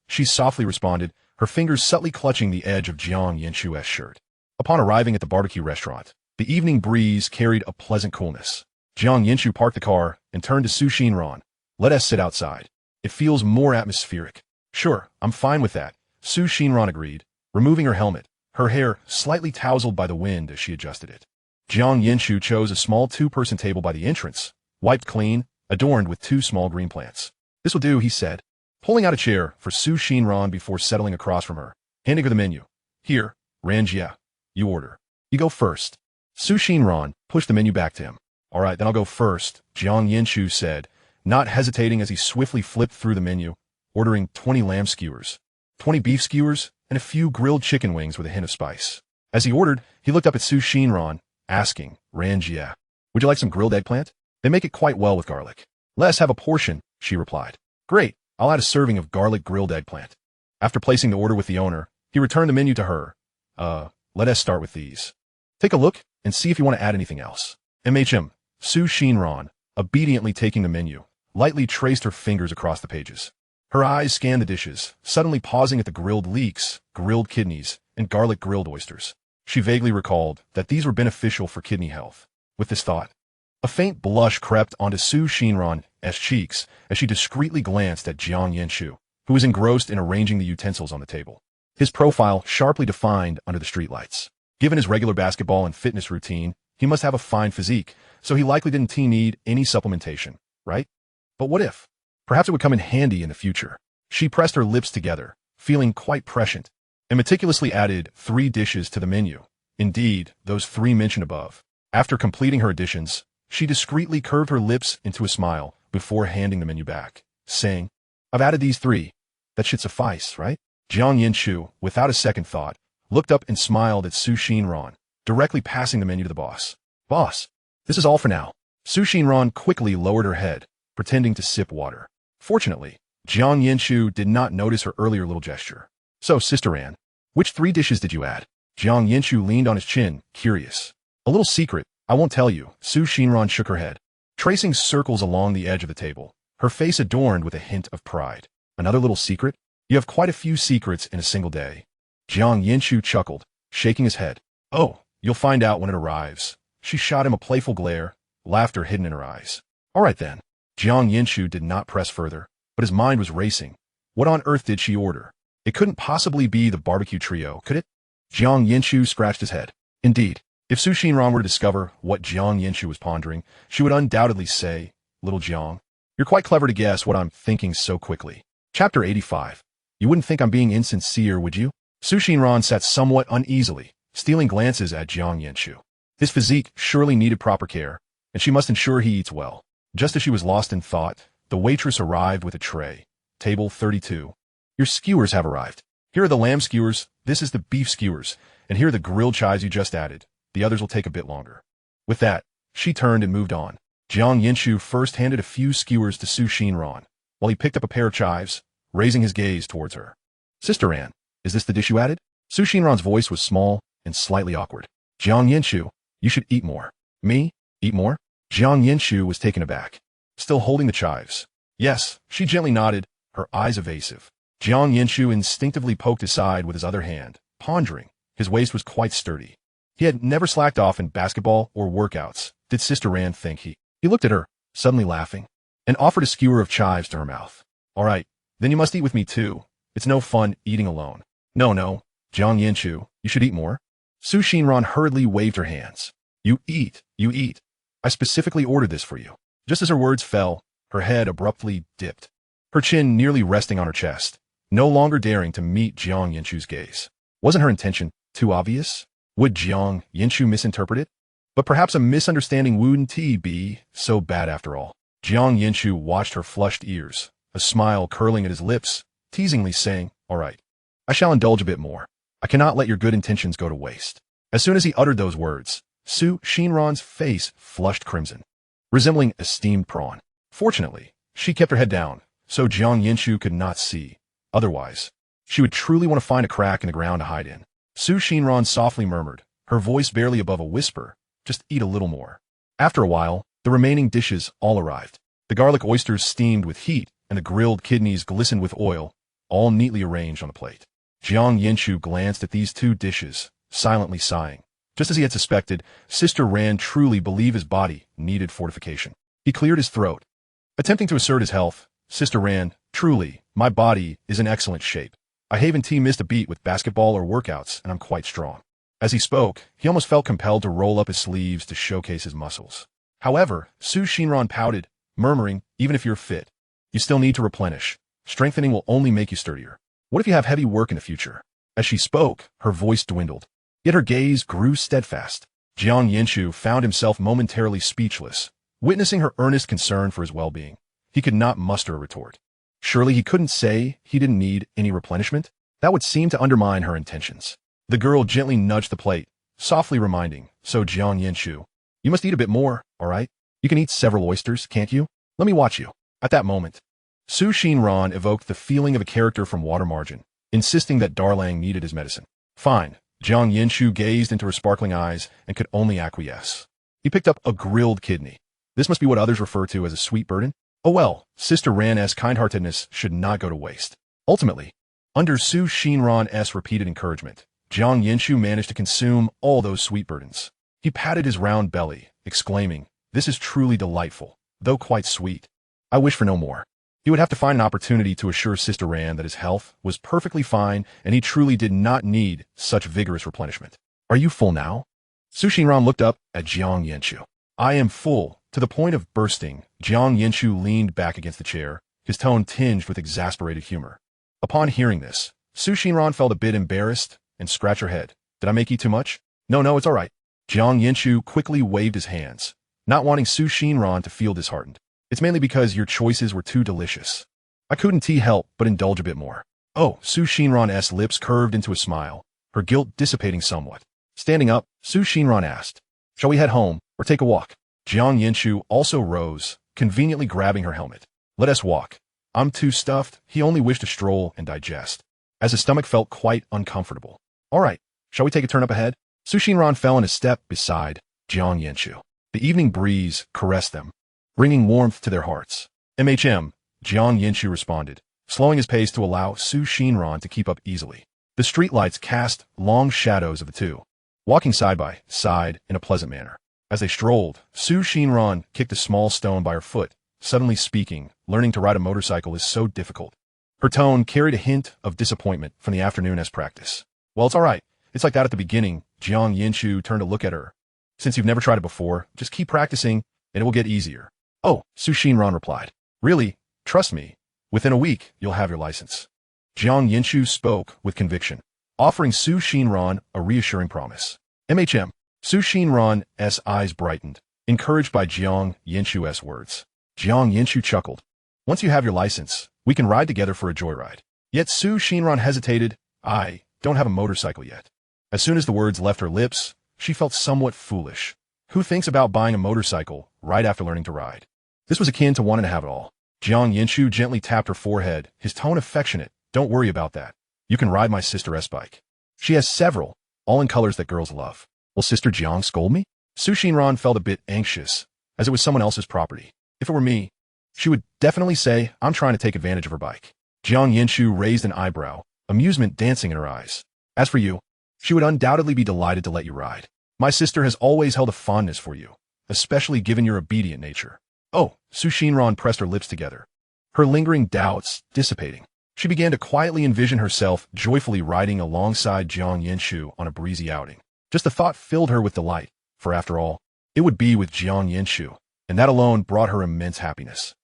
She softly responded, her fingers subtly clutching the edge of Jiang Yanchu's shirt. Upon arriving at the barbecue restaurant, the evening breeze carried a pleasant coolness. Jiang Yanchu parked the car and turned to Xinran. Let us sit outside. It feels more atmospheric. Sure, I'm fine with that, Xinran agreed, removing her helmet, her hair slightly tousled by the wind as she adjusted it. Jiang Yanchu chose a small two-person table by the entrance, wiped clean, adorned with two small green plants. This will do, he said, pulling out a chair for Xinran before settling across from her, handing her the menu. Here, Ran-jie, you order. You go first. Xinran pushed the menu back to him. All right, then I'll go first, Jiang Yanchu said, not hesitating as he swiftly flipped through the menu, ordering 20 lamb skewers, 20 beef skewers, and a few grilled chicken wings with a hint of spice. As he ordered, he looked up at Xinran, asking, Ran-jie, would you like some grilled eggplant? They make it quite well with garlic. Let us have a portion, she replied. Great, I'll add a serving of garlic grilled eggplant. After placing the order with the owner, he returned the menu to her. Let us start with these. Take a look and see if you want to add anything else. Xinran, obediently taking the menu, lightly traced her fingers across the pages. Her eyes scanned the dishes, suddenly pausing at the grilled leeks, grilled kidneys, and garlic grilled oysters. She vaguely recalled that these were beneficial for kidney health. With this thought, a faint blush crept onto Xinran's cheeks as she discreetly glanced at Jiang Yanchu, who was engrossed in arranging the utensils on the table. his profile sharply defined under the streetlights. Given his regular basketball and fitness routine, he must have a fine physique, so he likely didn't need any supplementation, right? But what if? Perhaps it would come in handy in the future. She pressed her lips together, feeling quite prescient, and meticulously added 3 dishes to the menu. Indeed, those 3 mentioned above. After completing her additions, she discreetly curved her lips into a smile before handing the menu back, saying, "I've added these 3. That should suffice, right?" Jiang Yanchu, without a second thought, looked up and smiled at Xinran, directly passing the menu to the boss. "Boss, this is all for now." Xinran quickly lowered her head, pretending to sip water. Fortunately, Jiang Yanchu did not notice her earlier little gesture. "So, Sister Ran, which 3 dishes did you add?" Jiang Yanchu leaned on his chin, curious. "A little secret, I won't tell you." Xinran shook her head, tracing circles along the edge of the table, her face adorned with a hint of pride. "Another little secret? You have quite a few secrets in a single day." Jiang Yanchu chuckled, shaking his head. "Oh, you'll find out when it arrives." She shot him a playful glare, laughter hidden in her eyes. "All right then." Jiang Yanchu did not press further, but his mind was racing. What on earth did she order? It couldn't possibly be the barbecue trio, could it? Jiang Yanchu scratched his head. Indeed, if Xinran were to discover what Jiang Yanchu was pondering, she would undoubtedly say, "Little Jiang, you're quite clever to guess what I'm thinking so quickly." Chapter 85. You wouldn't think I'm being insincere, would you? Xinran sat somewhat uneasily, stealing glances at Jiang Yanchu. His physique surely needed proper care, and she must ensure he eats well. Just as she was lost in thought, the waitress arrived with a tray. Table 32. "Your skewers have arrived. Here are the lamb skewers, this is the beef skewers, and here are the grilled chives you just added. The others will take a bit longer." With that, she turned and moved on. Jiang Yanchu first handed a few skewers to Xinran, while he picked up a pair of chives, raising his gaze towards her. "Sister Ran, is this the dish you added?" Xinran's voice was small and slightly awkward. "Jiang Yanchu, you should eat more." "Me? Eat more?" Jiang Yanchu was taken aback, still holding the chives. "Yes," she gently nodded, her eyes evasive. Jiang Yanchu instinctively poked his side with his other hand, pondering. His waist was quite sturdy. He had never slacked off in basketball or workouts, did Sister Ran think he. He looked at her, suddenly laughing, and offered a skewer of chives to her mouth. "All right, then you must eat with me too. It's no fun eating alone." No, Jiang Yanchu, you should eat more." Xinran hurriedly waved her hands. You eat. I specifically ordered this for you." Just as her words fell, her head abruptly dipped, her chin nearly resting on her chest, no longer daring to meet Jiang Yanchu's gaze. Wasn't her intention too obvious? Would Jiang Yanchu misinterpret it? But perhaps a misunderstanding wouldn't be so bad after all. Jiang Yanchu watched her flushed ears, a smile curling at his lips, teasingly saying, "All right, I shall indulge a bit more. I cannot let your good intentions go to waste." As soon as he uttered those words, Xinran's face flushed crimson, resembling a steamed prawn. Fortunately, she kept her head down, so Jiang Yanchu could not see. Otherwise, she would truly want to find a crack in the ground to hide in. Xinran softly murmured, her voice barely above a whisper, "Just eat a little more." After a while, the remaining dishes all arrived. The garlic oysters steamed with heat, and the grilled kidneys glistened with oil, all neatly arranged on a plate. Jiang Yanchu glanced at these 2 dishes, silently sighing. Just as he had suspected, Sister Ran truly believed his body needed fortification. He cleared his throat. Attempting to assert his health, Sister Ran, "Truly, my body is in excellent shape. I haven't missed a beat with basketball or workouts, and I'm quite strong." As he spoke, he almost felt compelled to roll up his sleeves to showcase his muscles. However, Xinran pouted, murmuring, "Even if you're fit, you still need to replenish. Strengthening will only make you sturdier. What if you have heavy work in the future?" As she spoke, her voice dwindled, yet her gaze grew steadfast. Jiang Yanchu found himself momentarily speechless, witnessing her earnest concern for his well-being. He could not muster a retort. Surely he couldn't say he didn't need any replenishment? That would seem to undermine her intentions. The girl gently nudged the plate, softly reminding, "So Jiang Yanchu, you must eat a bit more, all right? You can eat several oysters, can't you? Let me watch you." At that moment, Xinran evoked the feeling of a character from Water Margin, insisting that Darlang needed his medicine. "Fine." Jiang Yanchu gazed into her sparkling eyes and could only acquiesce. He picked up a grilled kidney. This must be what others refer to as a sweet burden. Oh well, Sister Ran's kind-heartedness should not go to waste. Ultimately, under Xinran's repeated encouragement, Jiang Yanchu managed to consume all those sweet burdens. He patted his round belly, exclaiming, "This is truly delightful, though quite sweet. I wish for no more." He would have to find an opportunity to assure Sister Ran that his health was perfectly fine and he truly did not need such vigorous replenishment. Are you full now? Su Xinran looked up at Jiang Yanchu. I am full, to the point of bursting. Jiang Yanchu leaned back against the chair, his tone tinged with exasperated humor. Upon hearing this, Su Xinran felt a bit embarrassed and scratched her head. Did I make you too much? No, it's all right. Jiang Yanchu quickly waved his hands, not wanting Su Xinran to feel disheartened. It's mainly because your choices were too delicious. I couldn't help but indulge a bit more. Oh, Su Xinran's lips curved into a smile, her guilt dissipating somewhat. Standing up, Su Xinran asked, shall we head home or take a walk? Jiang Yanchu also rose, conveniently grabbing her helmet. Let us walk. I'm too stuffed. He only wished to stroll and digest, as his stomach felt quite uncomfortable. All right, shall we take a turn up ahead? Su Xinran fell in a step beside Jiang Yanchu. The evening breeze caressed them, bringing warmth to their hearts. Jiang Yanchu responded, slowing his pace to allow Su Xinran to keep up easily. The streetlights cast long shadows of the two, walking side by side in a pleasant manner. As they strolled, Su Xinran kicked a small stone by her foot, suddenly speaking, learning to ride a motorcycle is so difficult. Her tone carried a hint of disappointment from the afternoon as practice. Well, it's all right. It's like that at the beginning. Jiang Yanchu turned to look at her. Since you've never tried it before, just keep practicing and it will get easier. Oh, Su Xinran replied. Really? Trust me. Within a week, you'll have your license. Jiang Yanchu spoke with conviction, offering Su Xinran a reassuring promise. Su Xinran's eyes brightened, encouraged by Jiang Yanchu's words. Jiang Yanchu chuckled. Once you have your license, we can ride together for a joyride. Yet Su Xinran hesitated. I don't have a motorcycle yet. As soon as the words left her lips, she felt somewhat foolish. Who thinks about buying a motorcycle right after learning to ride? This was akin to wanting to have it all. Jiang Yanchu gently tapped her forehead, his tone affectionate. Don't worry about that. You can ride my sister's bike. She has several, all in colors that girls love. Will Sister Jiang scold me? Su Xinran felt a bit anxious, as it was someone else's property. If it were me, she would definitely say, I'm trying to take advantage of her bike. Jiang Yanchu raised an eyebrow, amusement dancing in her eyes. As for you, she would undoubtedly be delighted to let you ride. My sister has always held a fondness for you, especially given your obedient nature. Oh, Su Xinran pressed her lips together, her lingering doubts dissipating. She began to quietly envision herself joyfully riding alongside Jiang Yanchu on a breezy outing. Just the thought filled her with delight, for after all, it would be with Jiang Yanchu, and that alone brought her immense happiness.